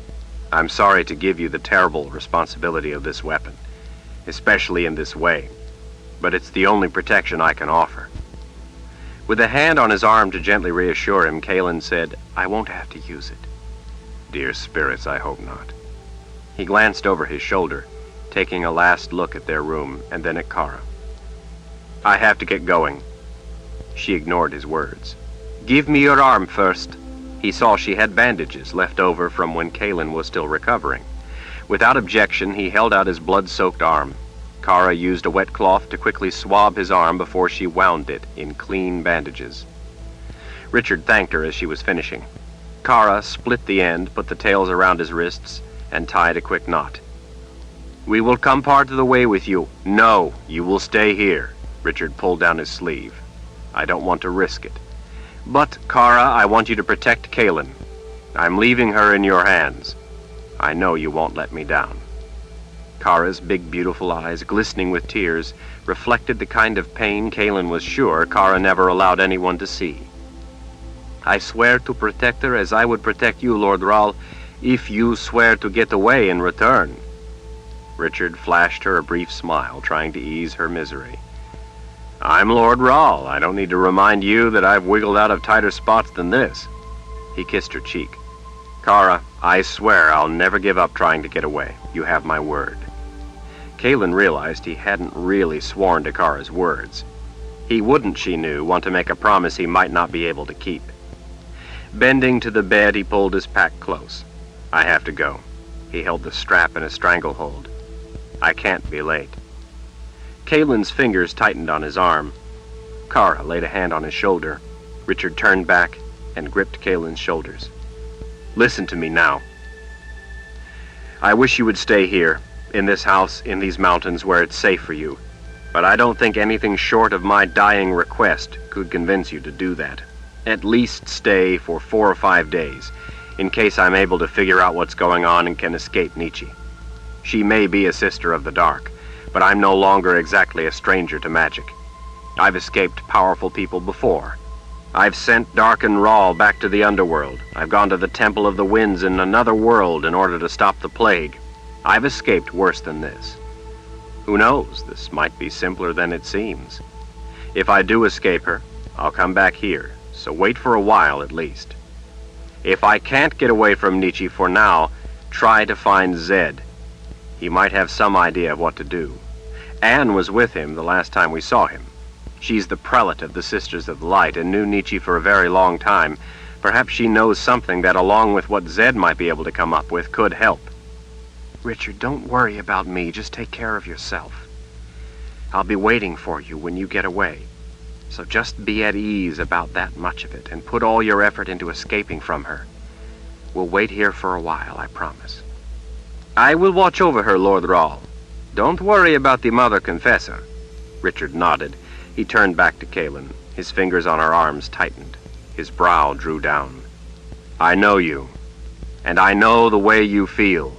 "I'm sorry to give you the terrible responsibility of this weapon, especially in this way, but it's the only protection I can offer." With a hand on his arm to gently reassure him, Kalen said, "I won't have to use it." "Dear spirits, I hope not." He glanced over his shoulder, taking a last look at their room and then at Kara. "I have to get going." She ignored his words. "Give me your arm first." He saw she had bandages left over from when Kalen was still recovering. Without objection, he held out his blood-soaked arm. Kara used a wet cloth to quickly swab his arm before she wound it in clean bandages. Richard thanked her as she was finishing. Kara split the end, put the tails around his wrists, and tied a quick knot. "We will come part of the way with you." "No, you will stay here." Richard pulled down his sleeve. "I don't want to risk it. But, Kara, I want you to protect Kalen. I'm leaving her in your hands. I know you won't let me down." Kara's big, beautiful eyes, glistening with tears, reflected the kind of pain Kalen was sure Kara never allowed anyone to see. "I swear to protect her as I would protect you, Lord Rahl, if you swear to get away in return." Richard flashed her a brief smile, trying to ease her misery. "I'm Lord Rahl. I don't need to remind you that I've wiggled out of tighter spots than this." He kissed her cheek. "Kara, I swear I'll never give up trying to get away. You have my word." Kalen realized he hadn't really sworn to Kara's words. He wouldn't, she knew, want to make a promise he might not be able to keep. Bending to the bed, he pulled his pack close. "I have to go." He held the strap in a stranglehold. "I can't be late." Kalen's fingers tightened on his arm. Kara laid a hand on his shoulder. Richard turned back and gripped Kalen's shoulders. Listen to me now. I wish you would stay here, in this house, in these mountains, where it's safe for you. But I don't think anything short of my dying request could convince you to do that. At least stay for 4 or 5 days, in case I'm able to figure out what's going on and can escape Nietzsche. She may be a sister of the dark, but I'm no longer exactly a stranger to magic. I've escaped powerful people before. I've sent Dark and Rawl back to the underworld. I've gone to the Temple of the Winds in another world in order to stop the plague. I've escaped worse than this. Who knows, this might be simpler than it seems. If I do escape her, I'll come back here, so wait for a while at least. If I can't get away from Nietzsche for now, try to find Zed. He might have some idea of what to do. Anne was with him the last time we saw him. She's the prelate of the Sisters of the Light and knew Nietzsche for a very long time. Perhaps she knows something that, along with what Zed might be able to come up with, could help. Richard, don't worry about me. Just take care of yourself. I'll be waiting for you when you get away. So just be at ease about that much of it and put all your effort into escaping from her. We'll wait here for a while, I promise. I will watch over her, Lord Rawl. Don't worry about the Mother Confessor. Richard nodded. He turned back to Kalen. His fingers on her arms tightened. His brow drew down. I know you, and I know the way you feel,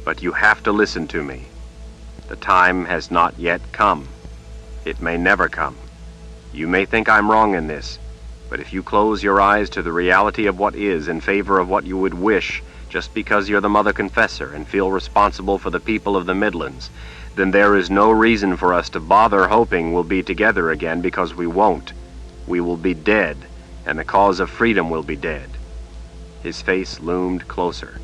but you have to listen to me. The time has not yet come. It may never come. You may think I'm wrong in this, but if you close your eyes to the reality of what is in favor of what you would wish, just because you're the Mother Confessor and feel responsible for the people of the Midlands, then there is no reason for us to bother hoping we'll be together again, because we won't. We will be dead, and the cause of freedom will be dead. His face loomed closer.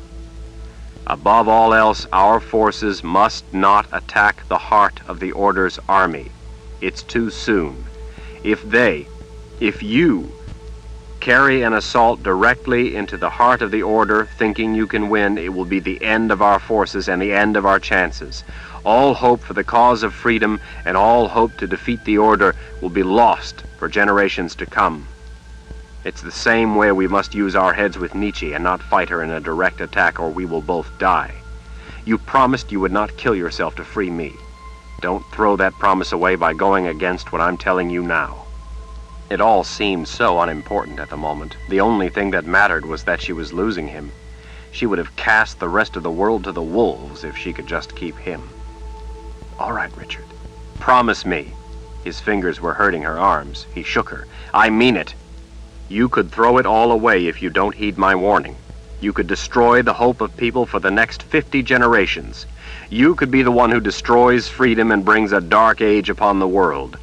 Above all else, our forces must not attack the heart of the Order's army. It's too soon. If you carry an assault directly into the heart of the Order, thinking you can win, it will be the end of our forces and the end of our chances. All hope for the cause of freedom and all hope to defeat the Order will be lost for generations to come. It's the same way we must use our heads with Nietzsche and not fight her in a direct attack, or we will both die. You promised you would not kill yourself to free me. Don't throw that promise away by going against what I'm telling you now. It all seemed so unimportant at the moment. The only thing that mattered was that she was losing him. She would have cast the rest of the world to the wolves if she could just keep him. All right, Richard. Promise me. His fingers were hurting her arms. He shook her. I mean it. You could throw it all away if you don't heed my warning. You could destroy the hope of people for the next 50 generations. You could be the one who destroys freedom and brings a dark age upon the world.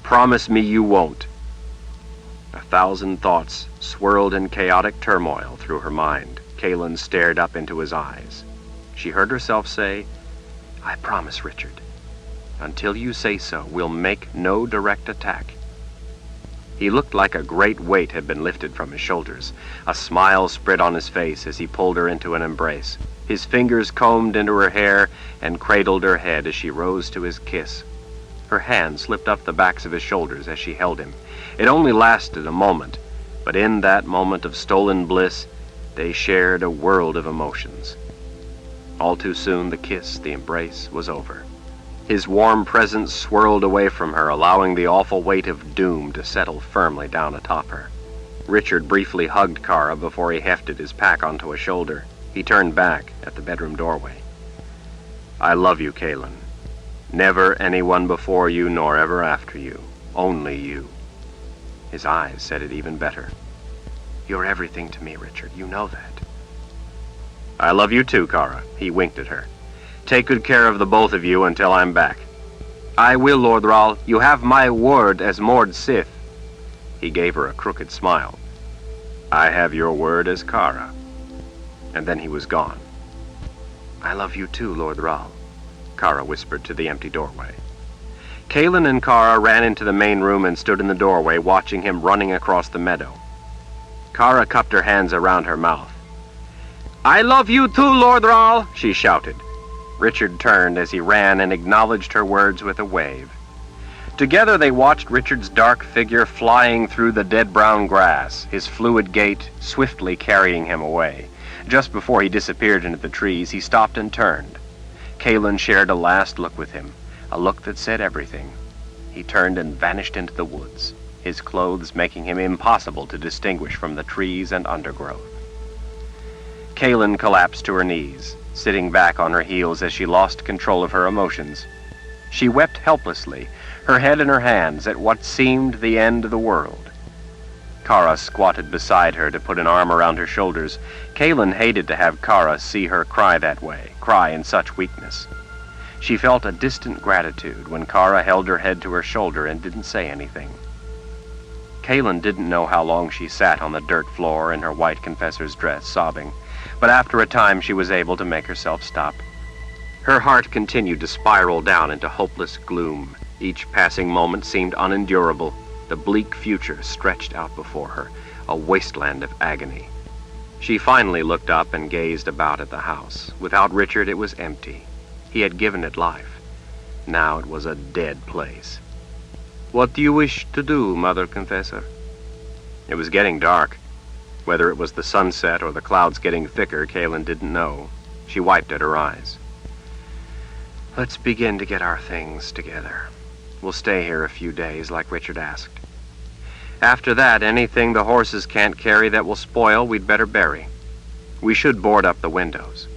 Promise me you won't. 1,000 thoughts swirled in chaotic turmoil through her mind. Kalen stared up into his eyes. She heard herself say, I promise, Richard. Until you say so, we'll make no direct attack. He looked like a great weight had been lifted from his shoulders. A smile spread on his face as he pulled her into an embrace. His fingers combed into her hair and cradled her head as she rose to his kiss. Her hand slipped up the backs of his shoulders as she held him. It only lasted a moment, but in that moment of stolen bliss, they shared a world of emotions. All too soon, the kiss, the embrace, was over. His warm presence swirled away from her, allowing the awful weight of doom to settle firmly down atop her. Richard briefly hugged Kara before he hefted his pack onto a shoulder. He turned back at the bedroom doorway. I love you, Kalen. Never anyone before you, nor ever after you. Only you. His eyes said it even better. You're everything to me, Richard. You know that. I love you too, Kara. He winked at her. Take good care of the both of you until I'm back. I will, Lord Rawl. You have my word as Mord Sith. He gave her a crooked smile. I have your word as Kara. And then he was gone. I love you too, Lord Rawl, Kara whispered to the empty doorway. Kalen and Kara ran into the main room and stood in the doorway, watching him running across the meadow. Kara cupped her hands around her mouth. I love you too, Lord Rawl, she shouted. Richard turned as he ran and acknowledged her words with a wave. Together they watched Richard's dark figure flying through the dead brown grass, his fluid gait swiftly carrying him away. Just before he disappeared into the trees, he stopped and turned. Kalen shared a last look with him, a look that said everything. He turned and vanished into the woods, his clothes making him impossible to distinguish from the trees and undergrowth. Kalen collapsed to her knees, sitting back on her heels as she lost control of her emotions. She wept helplessly, her head in her hands at what seemed the end of the world. Kara squatted beside her to put an arm around her shoulders. Kalen hated to have Kara see her cry that way, cry in such weakness. She felt a distant gratitude when Kara held her head to her shoulder and didn't say anything. Kalen didn't know how long she sat on the dirt floor in her white confessor's dress, sobbing, but after a time she was able to make herself stop. Her heart continued to spiral down into hopeless gloom. Each passing moment seemed unendurable. The bleak future stretched out before her, a wasteland of agony. She finally looked up and gazed about at the house. Without Richard, it was empty. He had given it life. Now it was a dead place. "What do you wish to do, Mother Confessor?" It was getting dark. Whether it was the sunset or the clouds getting thicker, Kalen didn't know. She wiped at her eyes. "Let's begin to get our things together. We'll stay here a few days, like Richard asked. After that, anything the horses can't carry that will spoil, we'd better bury. We should board up the windows.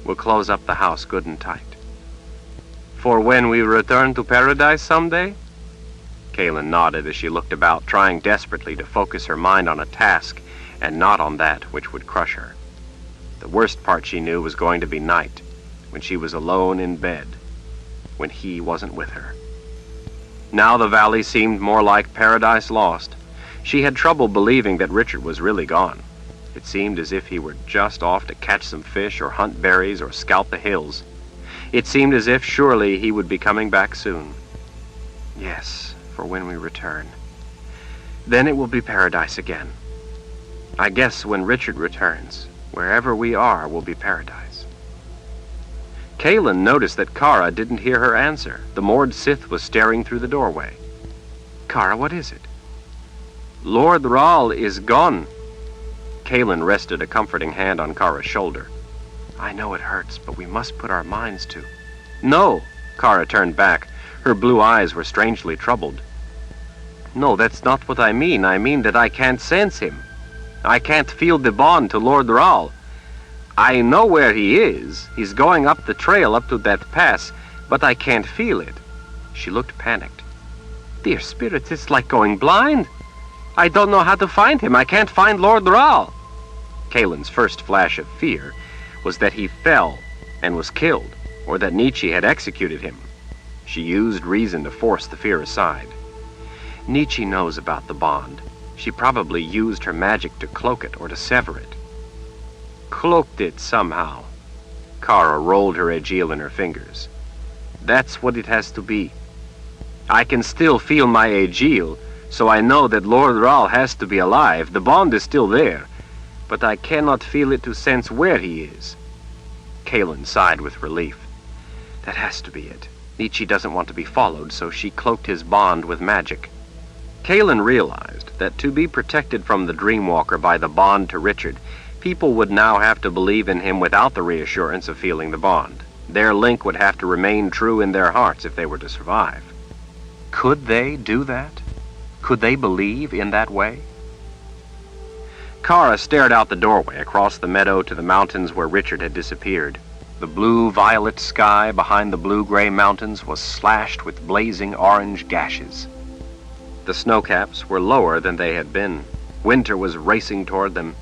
We'll close up the house good and tight. For when we return to paradise someday?" Kalen nodded as she looked about, trying desperately to focus her mind on a task and not on that which would crush her. The worst part she knew was going to be night, when she was alone in bed, when he wasn't with her. Now the valley seemed more like paradise lost. She had trouble believing that Richard was really gone. It seemed as if he were just off to catch some fish or hunt berries or scout the hills. It seemed as if surely he would be coming back soon. Yes, for when we return. Then it will be paradise again. I guess when Richard returns, wherever we are will be paradise. Kalen noticed that Kara didn't hear her answer. The moored Sith was staring through the doorway. "Kara, what is it?" "Lord Rahl is gone." Kalen rested a comforting hand on Kara's shoulder. "I know it hurts, but we must put our minds to—" "No." Kara turned back. Her blue eyes were strangely troubled. "No, that's not what I mean. I mean that I can't sense him. I can't feel the bond to Lord Rahl. I know where he is. He's going up the trail up to that pass, but I can't feel it." She looked panicked. "Dear spirits, it's like going blind. I don't know how to find him. I can't find Lord Rahl." Kalen's first flash of fear was that he fell and was killed, or that Nietzsche had executed him. She used reason to force the fear aside. Nietzsche knows about the bond. She probably used her magic to cloak it or to sever it. Cloaked it somehow. Kara rolled her aegil in her fingers. "That's what it has to be. I can still feel my aegil, so I know that Lord Rahl has to be alive. The bond is still there, but I cannot feel it to sense where he is." Kalen sighed with relief. That has to be it. Nietzsche doesn't want to be followed, so she cloaked his bond with magic. Kalen realized that to be protected from the Dreamwalker by the bond to Richard, people would now have to believe in him without the reassurance of feeling the bond. Their link would have to remain true in their hearts if they were to survive. Could they do that? Could they believe in that way? Kara stared out the doorway across the meadow to the mountains where Richard had disappeared. The blue-violet sky behind the blue-gray mountains was slashed with blazing orange gashes. The snowcaps were lower than they had been. Winter was racing toward them.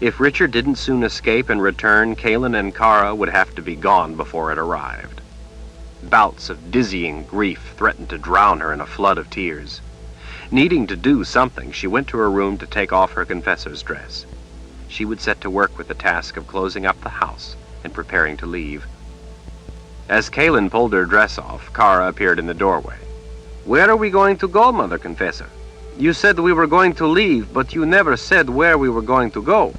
If Richard didn't soon escape and return, Kalen and Kara would have to be gone before it arrived. Bouts of dizzying grief threatened to drown her in a flood of tears. Needing to do something, she went to her room to take off her confessor's dress. She would set to work with the task of closing up the house and preparing to leave. As Kalen pulled her dress off, Kara appeared in the doorway. "Where are we going to go, Mother Confessor? You said we were going to leave, but you never said where we were going to go."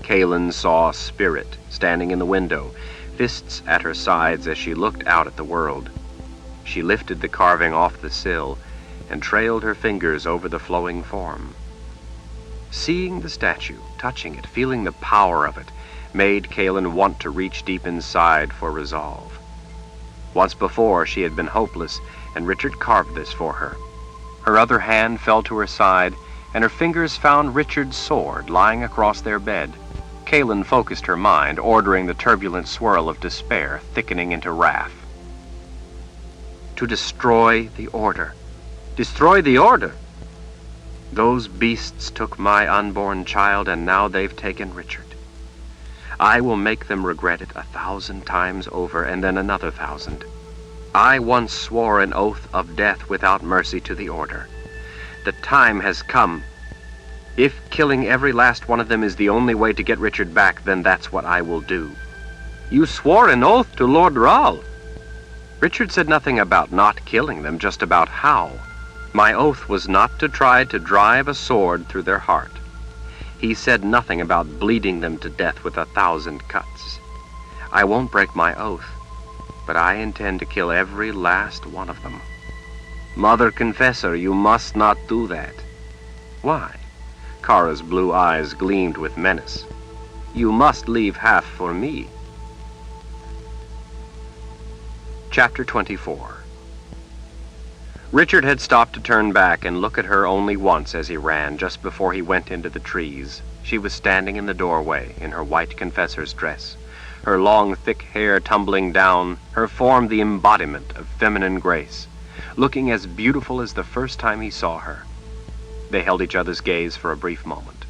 Kalen saw Spirit standing in the window, fists at her sides as she looked out at the world. She lifted the carving off the sill and trailed her fingers over the flowing form. Seeing the statue, touching it, feeling the power of it, made Kaelin want to reach deep inside for resolve. Once before, she had been hopeless, and Richard carved this for her. Her other hand fell to her side, and her fingers found Richard's sword lying across their bed. Kaelin focused her mind, ordering the turbulent swirl of despair thickening into wrath. To destroy the Order. Destroy the Order? Those beasts took my unborn child, and now they've taken Richard. I will make them regret it 1,000 times over, and then another 1,000. I once swore an oath of death without mercy to the Order. The time has come. If killing every last one of them is the only way to get Richard back, then that's what I will do. You swore an oath to Lord Rahl. Richard said nothing about not killing them, just about how. My oath was not to try to drive a sword through their heart. He said nothing about bleeding them to death with 1,000 cuts. I won't break my oath, but I intend to kill every last one of them. Mother Confessor, you must not do that. Why? Kara's blue eyes gleamed with menace. You must leave half for me. Chapter 24. Richard had stopped to turn back and look at her only once as he ran, just before he went into the trees. She was standing in the doorway, in her white confessor's dress, her long, thick hair tumbling down, her form the embodiment of feminine grace, looking as beautiful as the first time he saw her. They held each other's gaze for a brief moment.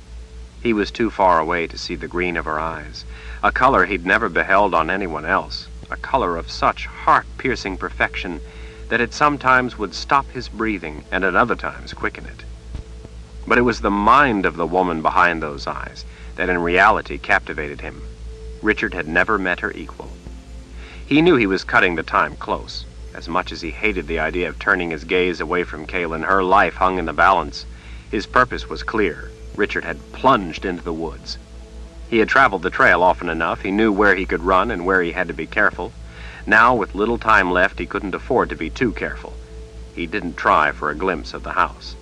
He was too far away to see the green of her eyes, a color he'd never beheld on anyone else, a color of such heart-piercing perfection that it sometimes would stop his breathing and at other times quicken it. But it was the mind of the woman behind those eyes that in reality captivated him. Richard had never met her equal. He knew he was cutting the time close. As much as he hated the idea of turning his gaze away from Kaelin, her life hung in the balance. His purpose was clear. Richard had plunged into the woods. He had traveled the trail often enough. He knew where he could run and where he had to be careful. Now, with little time left, he couldn't afford to be too careful. He didn't try for a glimpse of the house.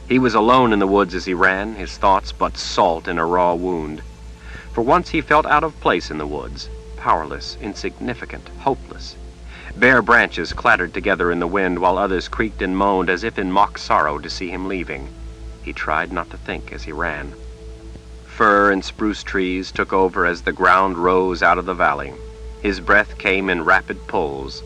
He was alone in the woods as he ran, his thoughts but salt in a raw wound. For once he felt out of place in the woods, powerless, insignificant, hopeless. Bare branches clattered together in the wind while others creaked and moaned as if in mock sorrow to see him leaving. He tried not to think as he ran. Fir and spruce trees took over as the ground rose out of the valley. His breath came in rapid pulls.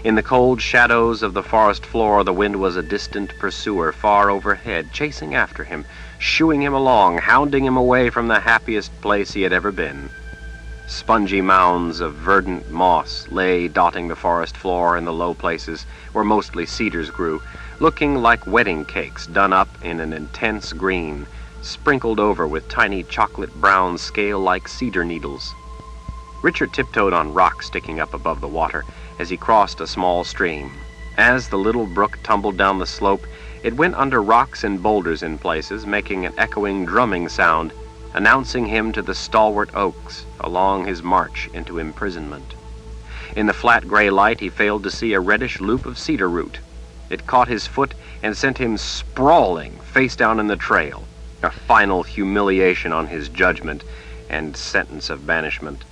In the cold shadows of the forest floor, the wind was a distant pursuer far overhead, chasing after him, shooing him along, hounding him away from the happiest place he had ever been. Spongy mounds of verdant moss lay dotting the forest floor in the low places where mostly cedars grew, looking like wedding cakes done up in an intense green, sprinkled over with tiny chocolate-brown scale-like cedar needles. Richard tiptoed on rocks sticking up above the water as he crossed a small stream. As the little brook tumbled down the slope, it went under rocks and boulders in places, making an echoing drumming sound, announcing him to the stalwart oaks along his march into imprisonment. In the flat gray light, he failed to see a reddish loop of cedar root. It caught his foot and sent him sprawling face down in the trail, a final humiliation on his judgment and sentence of banishment.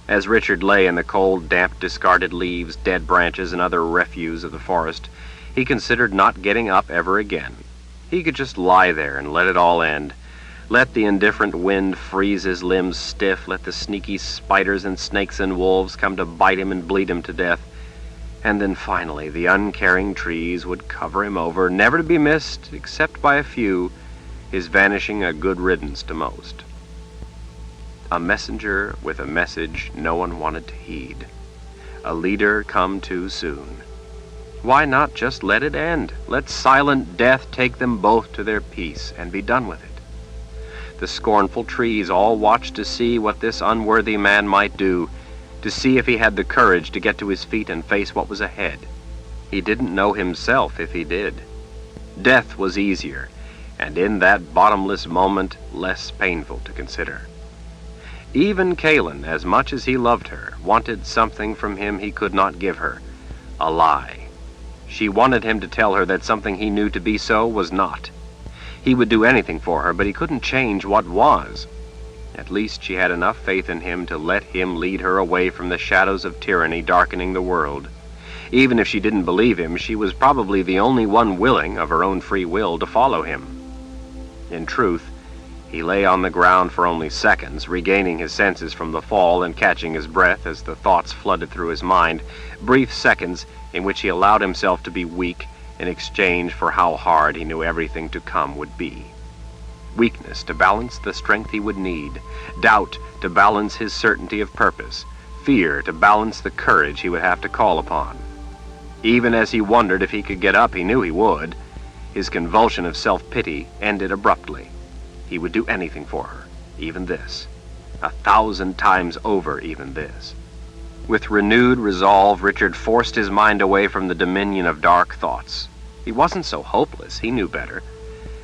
As Richard lay in the cold, damp, discarded leaves, dead branches, and other refuse of the forest, he considered not getting up ever again. He could just lie there and let it all end. Let the indifferent wind freeze his limbs stiff, let the sneaky spiders and snakes and wolves come to bite him and bleed him to death. And then finally the uncaring trees would cover him over, never to be missed except by a few, his vanishing a good riddance to most. A messenger with a message no one wanted to heed. A leader come too soon. Why not just let it end? Let silent death take them both to their peace and be done with it. The scornful trees all watched to see what this unworthy man might do, to see if he had the courage to get to his feet and face what was ahead. He didn't know himself if he did. Death was easier, and in that bottomless moment, less painful to consider. Even Kaelin, as much as he loved her, wanted something from him he could not give her, a lie. She wanted him to tell her that something he knew to be so was not. He would do anything for her, but he couldn't change what was. At least she had enough faith in him to let him lead her away from the shadows of tyranny darkening the world. Even if she didn't believe him, she was probably the only one willing, of her own free will, to follow him. In truth, he lay on the ground for only seconds, regaining his senses from the fall and catching his breath as the thoughts flooded through his mind, brief seconds in which he allowed himself to be weak in exchange for how hard he knew everything to come would be. Weakness to balance the strength he would need, doubt to balance his certainty of purpose, fear to balance the courage he would have to call upon. Even as he wondered if he could get up, he knew he would. His convulsion of self-pity ended abruptly. He would do anything for her, even this. 1,000 times over even this. With renewed resolve, Richard forced his mind away from the dominion of dark thoughts. He wasn't so hopeless, he knew better.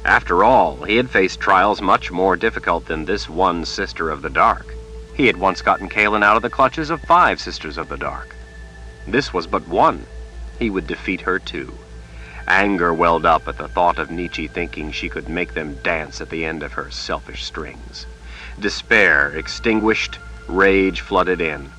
After all, he had faced trials much more difficult than this one sister of the dark. He had once gotten Kaelin out of the clutches of 5 sisters of the dark. This was but one. He would defeat her too. Anger welled up at the thought of Nietzsche thinking she could make them dance at the end of her selfish strings. Despair extinguished, rage flooded in.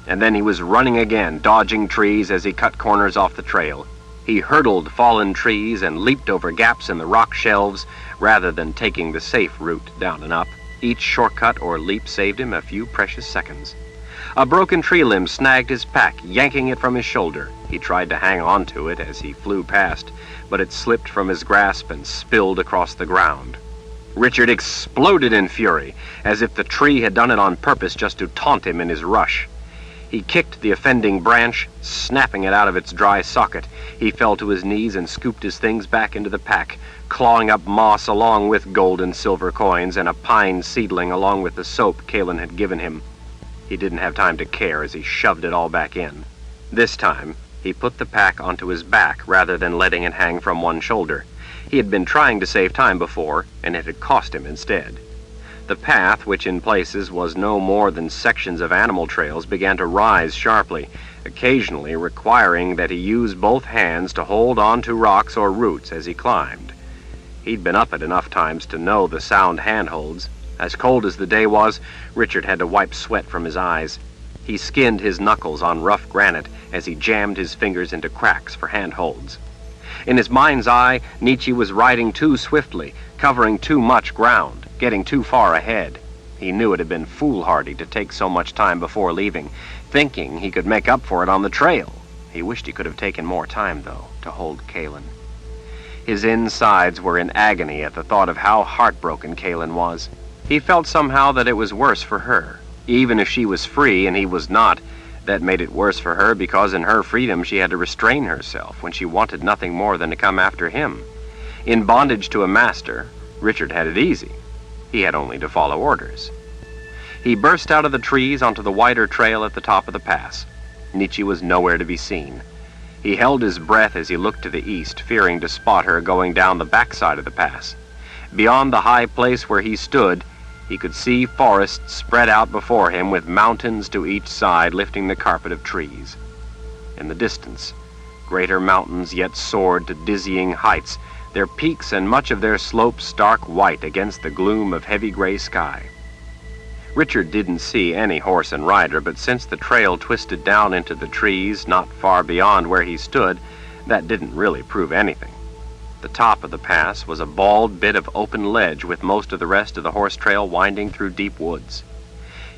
And then he was running again, dodging trees as he cut corners off the trail. He hurdled fallen trees and leaped over gaps in the rock shelves rather than taking the safe route down and up. Each shortcut or leap saved him a few precious seconds. A broken tree limb snagged his pack, yanking it from his shoulder. He tried to hang on to it as he flew past, but it slipped from his grasp and spilled across the ground. Richard exploded in fury, as if the tree had done it on purpose just to taunt him in his rush. He kicked the offending branch, snapping it out of its dry socket. He fell to his knees and scooped his things back into the pack, clawing up moss along with gold and silver coins and a pine seedling along with the soap Kaelin had given him. He didn't have time to care as he shoved it all back in. This time, he put the pack onto his back rather than letting it hang from one shoulder. He had been trying to save time before, and it had cost him instead. The path, which in places was no more than sections of animal trails, began to rise sharply, occasionally requiring that he use both hands to hold on to rocks or roots as he climbed. He'd been up it enough times to know the sound handholds. As cold as the day was, Richard had to wipe sweat from his eyes. He skinned his knuckles on rough granite as he jammed his fingers into cracks for handholds. In his mind's eye, Nietzsche was riding too swiftly, covering too much ground, getting too far ahead. He knew it had been foolhardy to take so much time before leaving, thinking he could make up for it on the trail. He wished he could have taken more time, though, to hold Kaelin. His insides were in agony at the thought of how heartbroken Kaelin was. He felt somehow that it was worse for her. Even if she was free and he was not, that made it worse for her because in her freedom she had to restrain herself when she wanted nothing more than to come after him. In bondage to a master, Richard had it easy. He had only to follow orders. He burst out of the trees onto the wider trail at the top of the pass. Nietzsche was nowhere to be seen. He held his breath as he looked to the east, fearing to spot her going down the backside of the pass. Beyond the high place where he stood, he could see forests spread out before him with mountains to each side lifting the carpet of trees. In the distance, greater mountains yet soared to dizzying heights, their peaks and much of their slopes stark white against the gloom of heavy gray sky. Richard didn't see any horse and rider, but since the trail twisted down into the trees not far beyond where he stood, that didn't really prove anything. The top of the pass was a bald bit of open ledge with most of the rest of the horse trail winding through deep woods.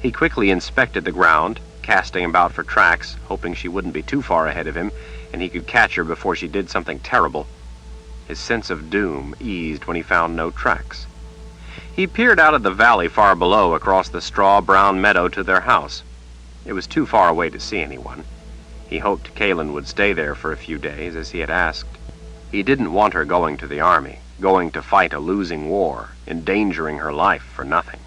He quickly inspected the ground, casting about for tracks, hoping she wouldn't be too far ahead of him, and he could catch her before she did something terrible. His sense of doom eased when he found no tracks. He peered out of the valley far below across the straw-brown meadow to their house. It was too far away to see anyone. He hoped Kaelin would stay there for a few days, as he had asked. He didn't want her going to the army, going to fight a losing war, endangering her life for nothing.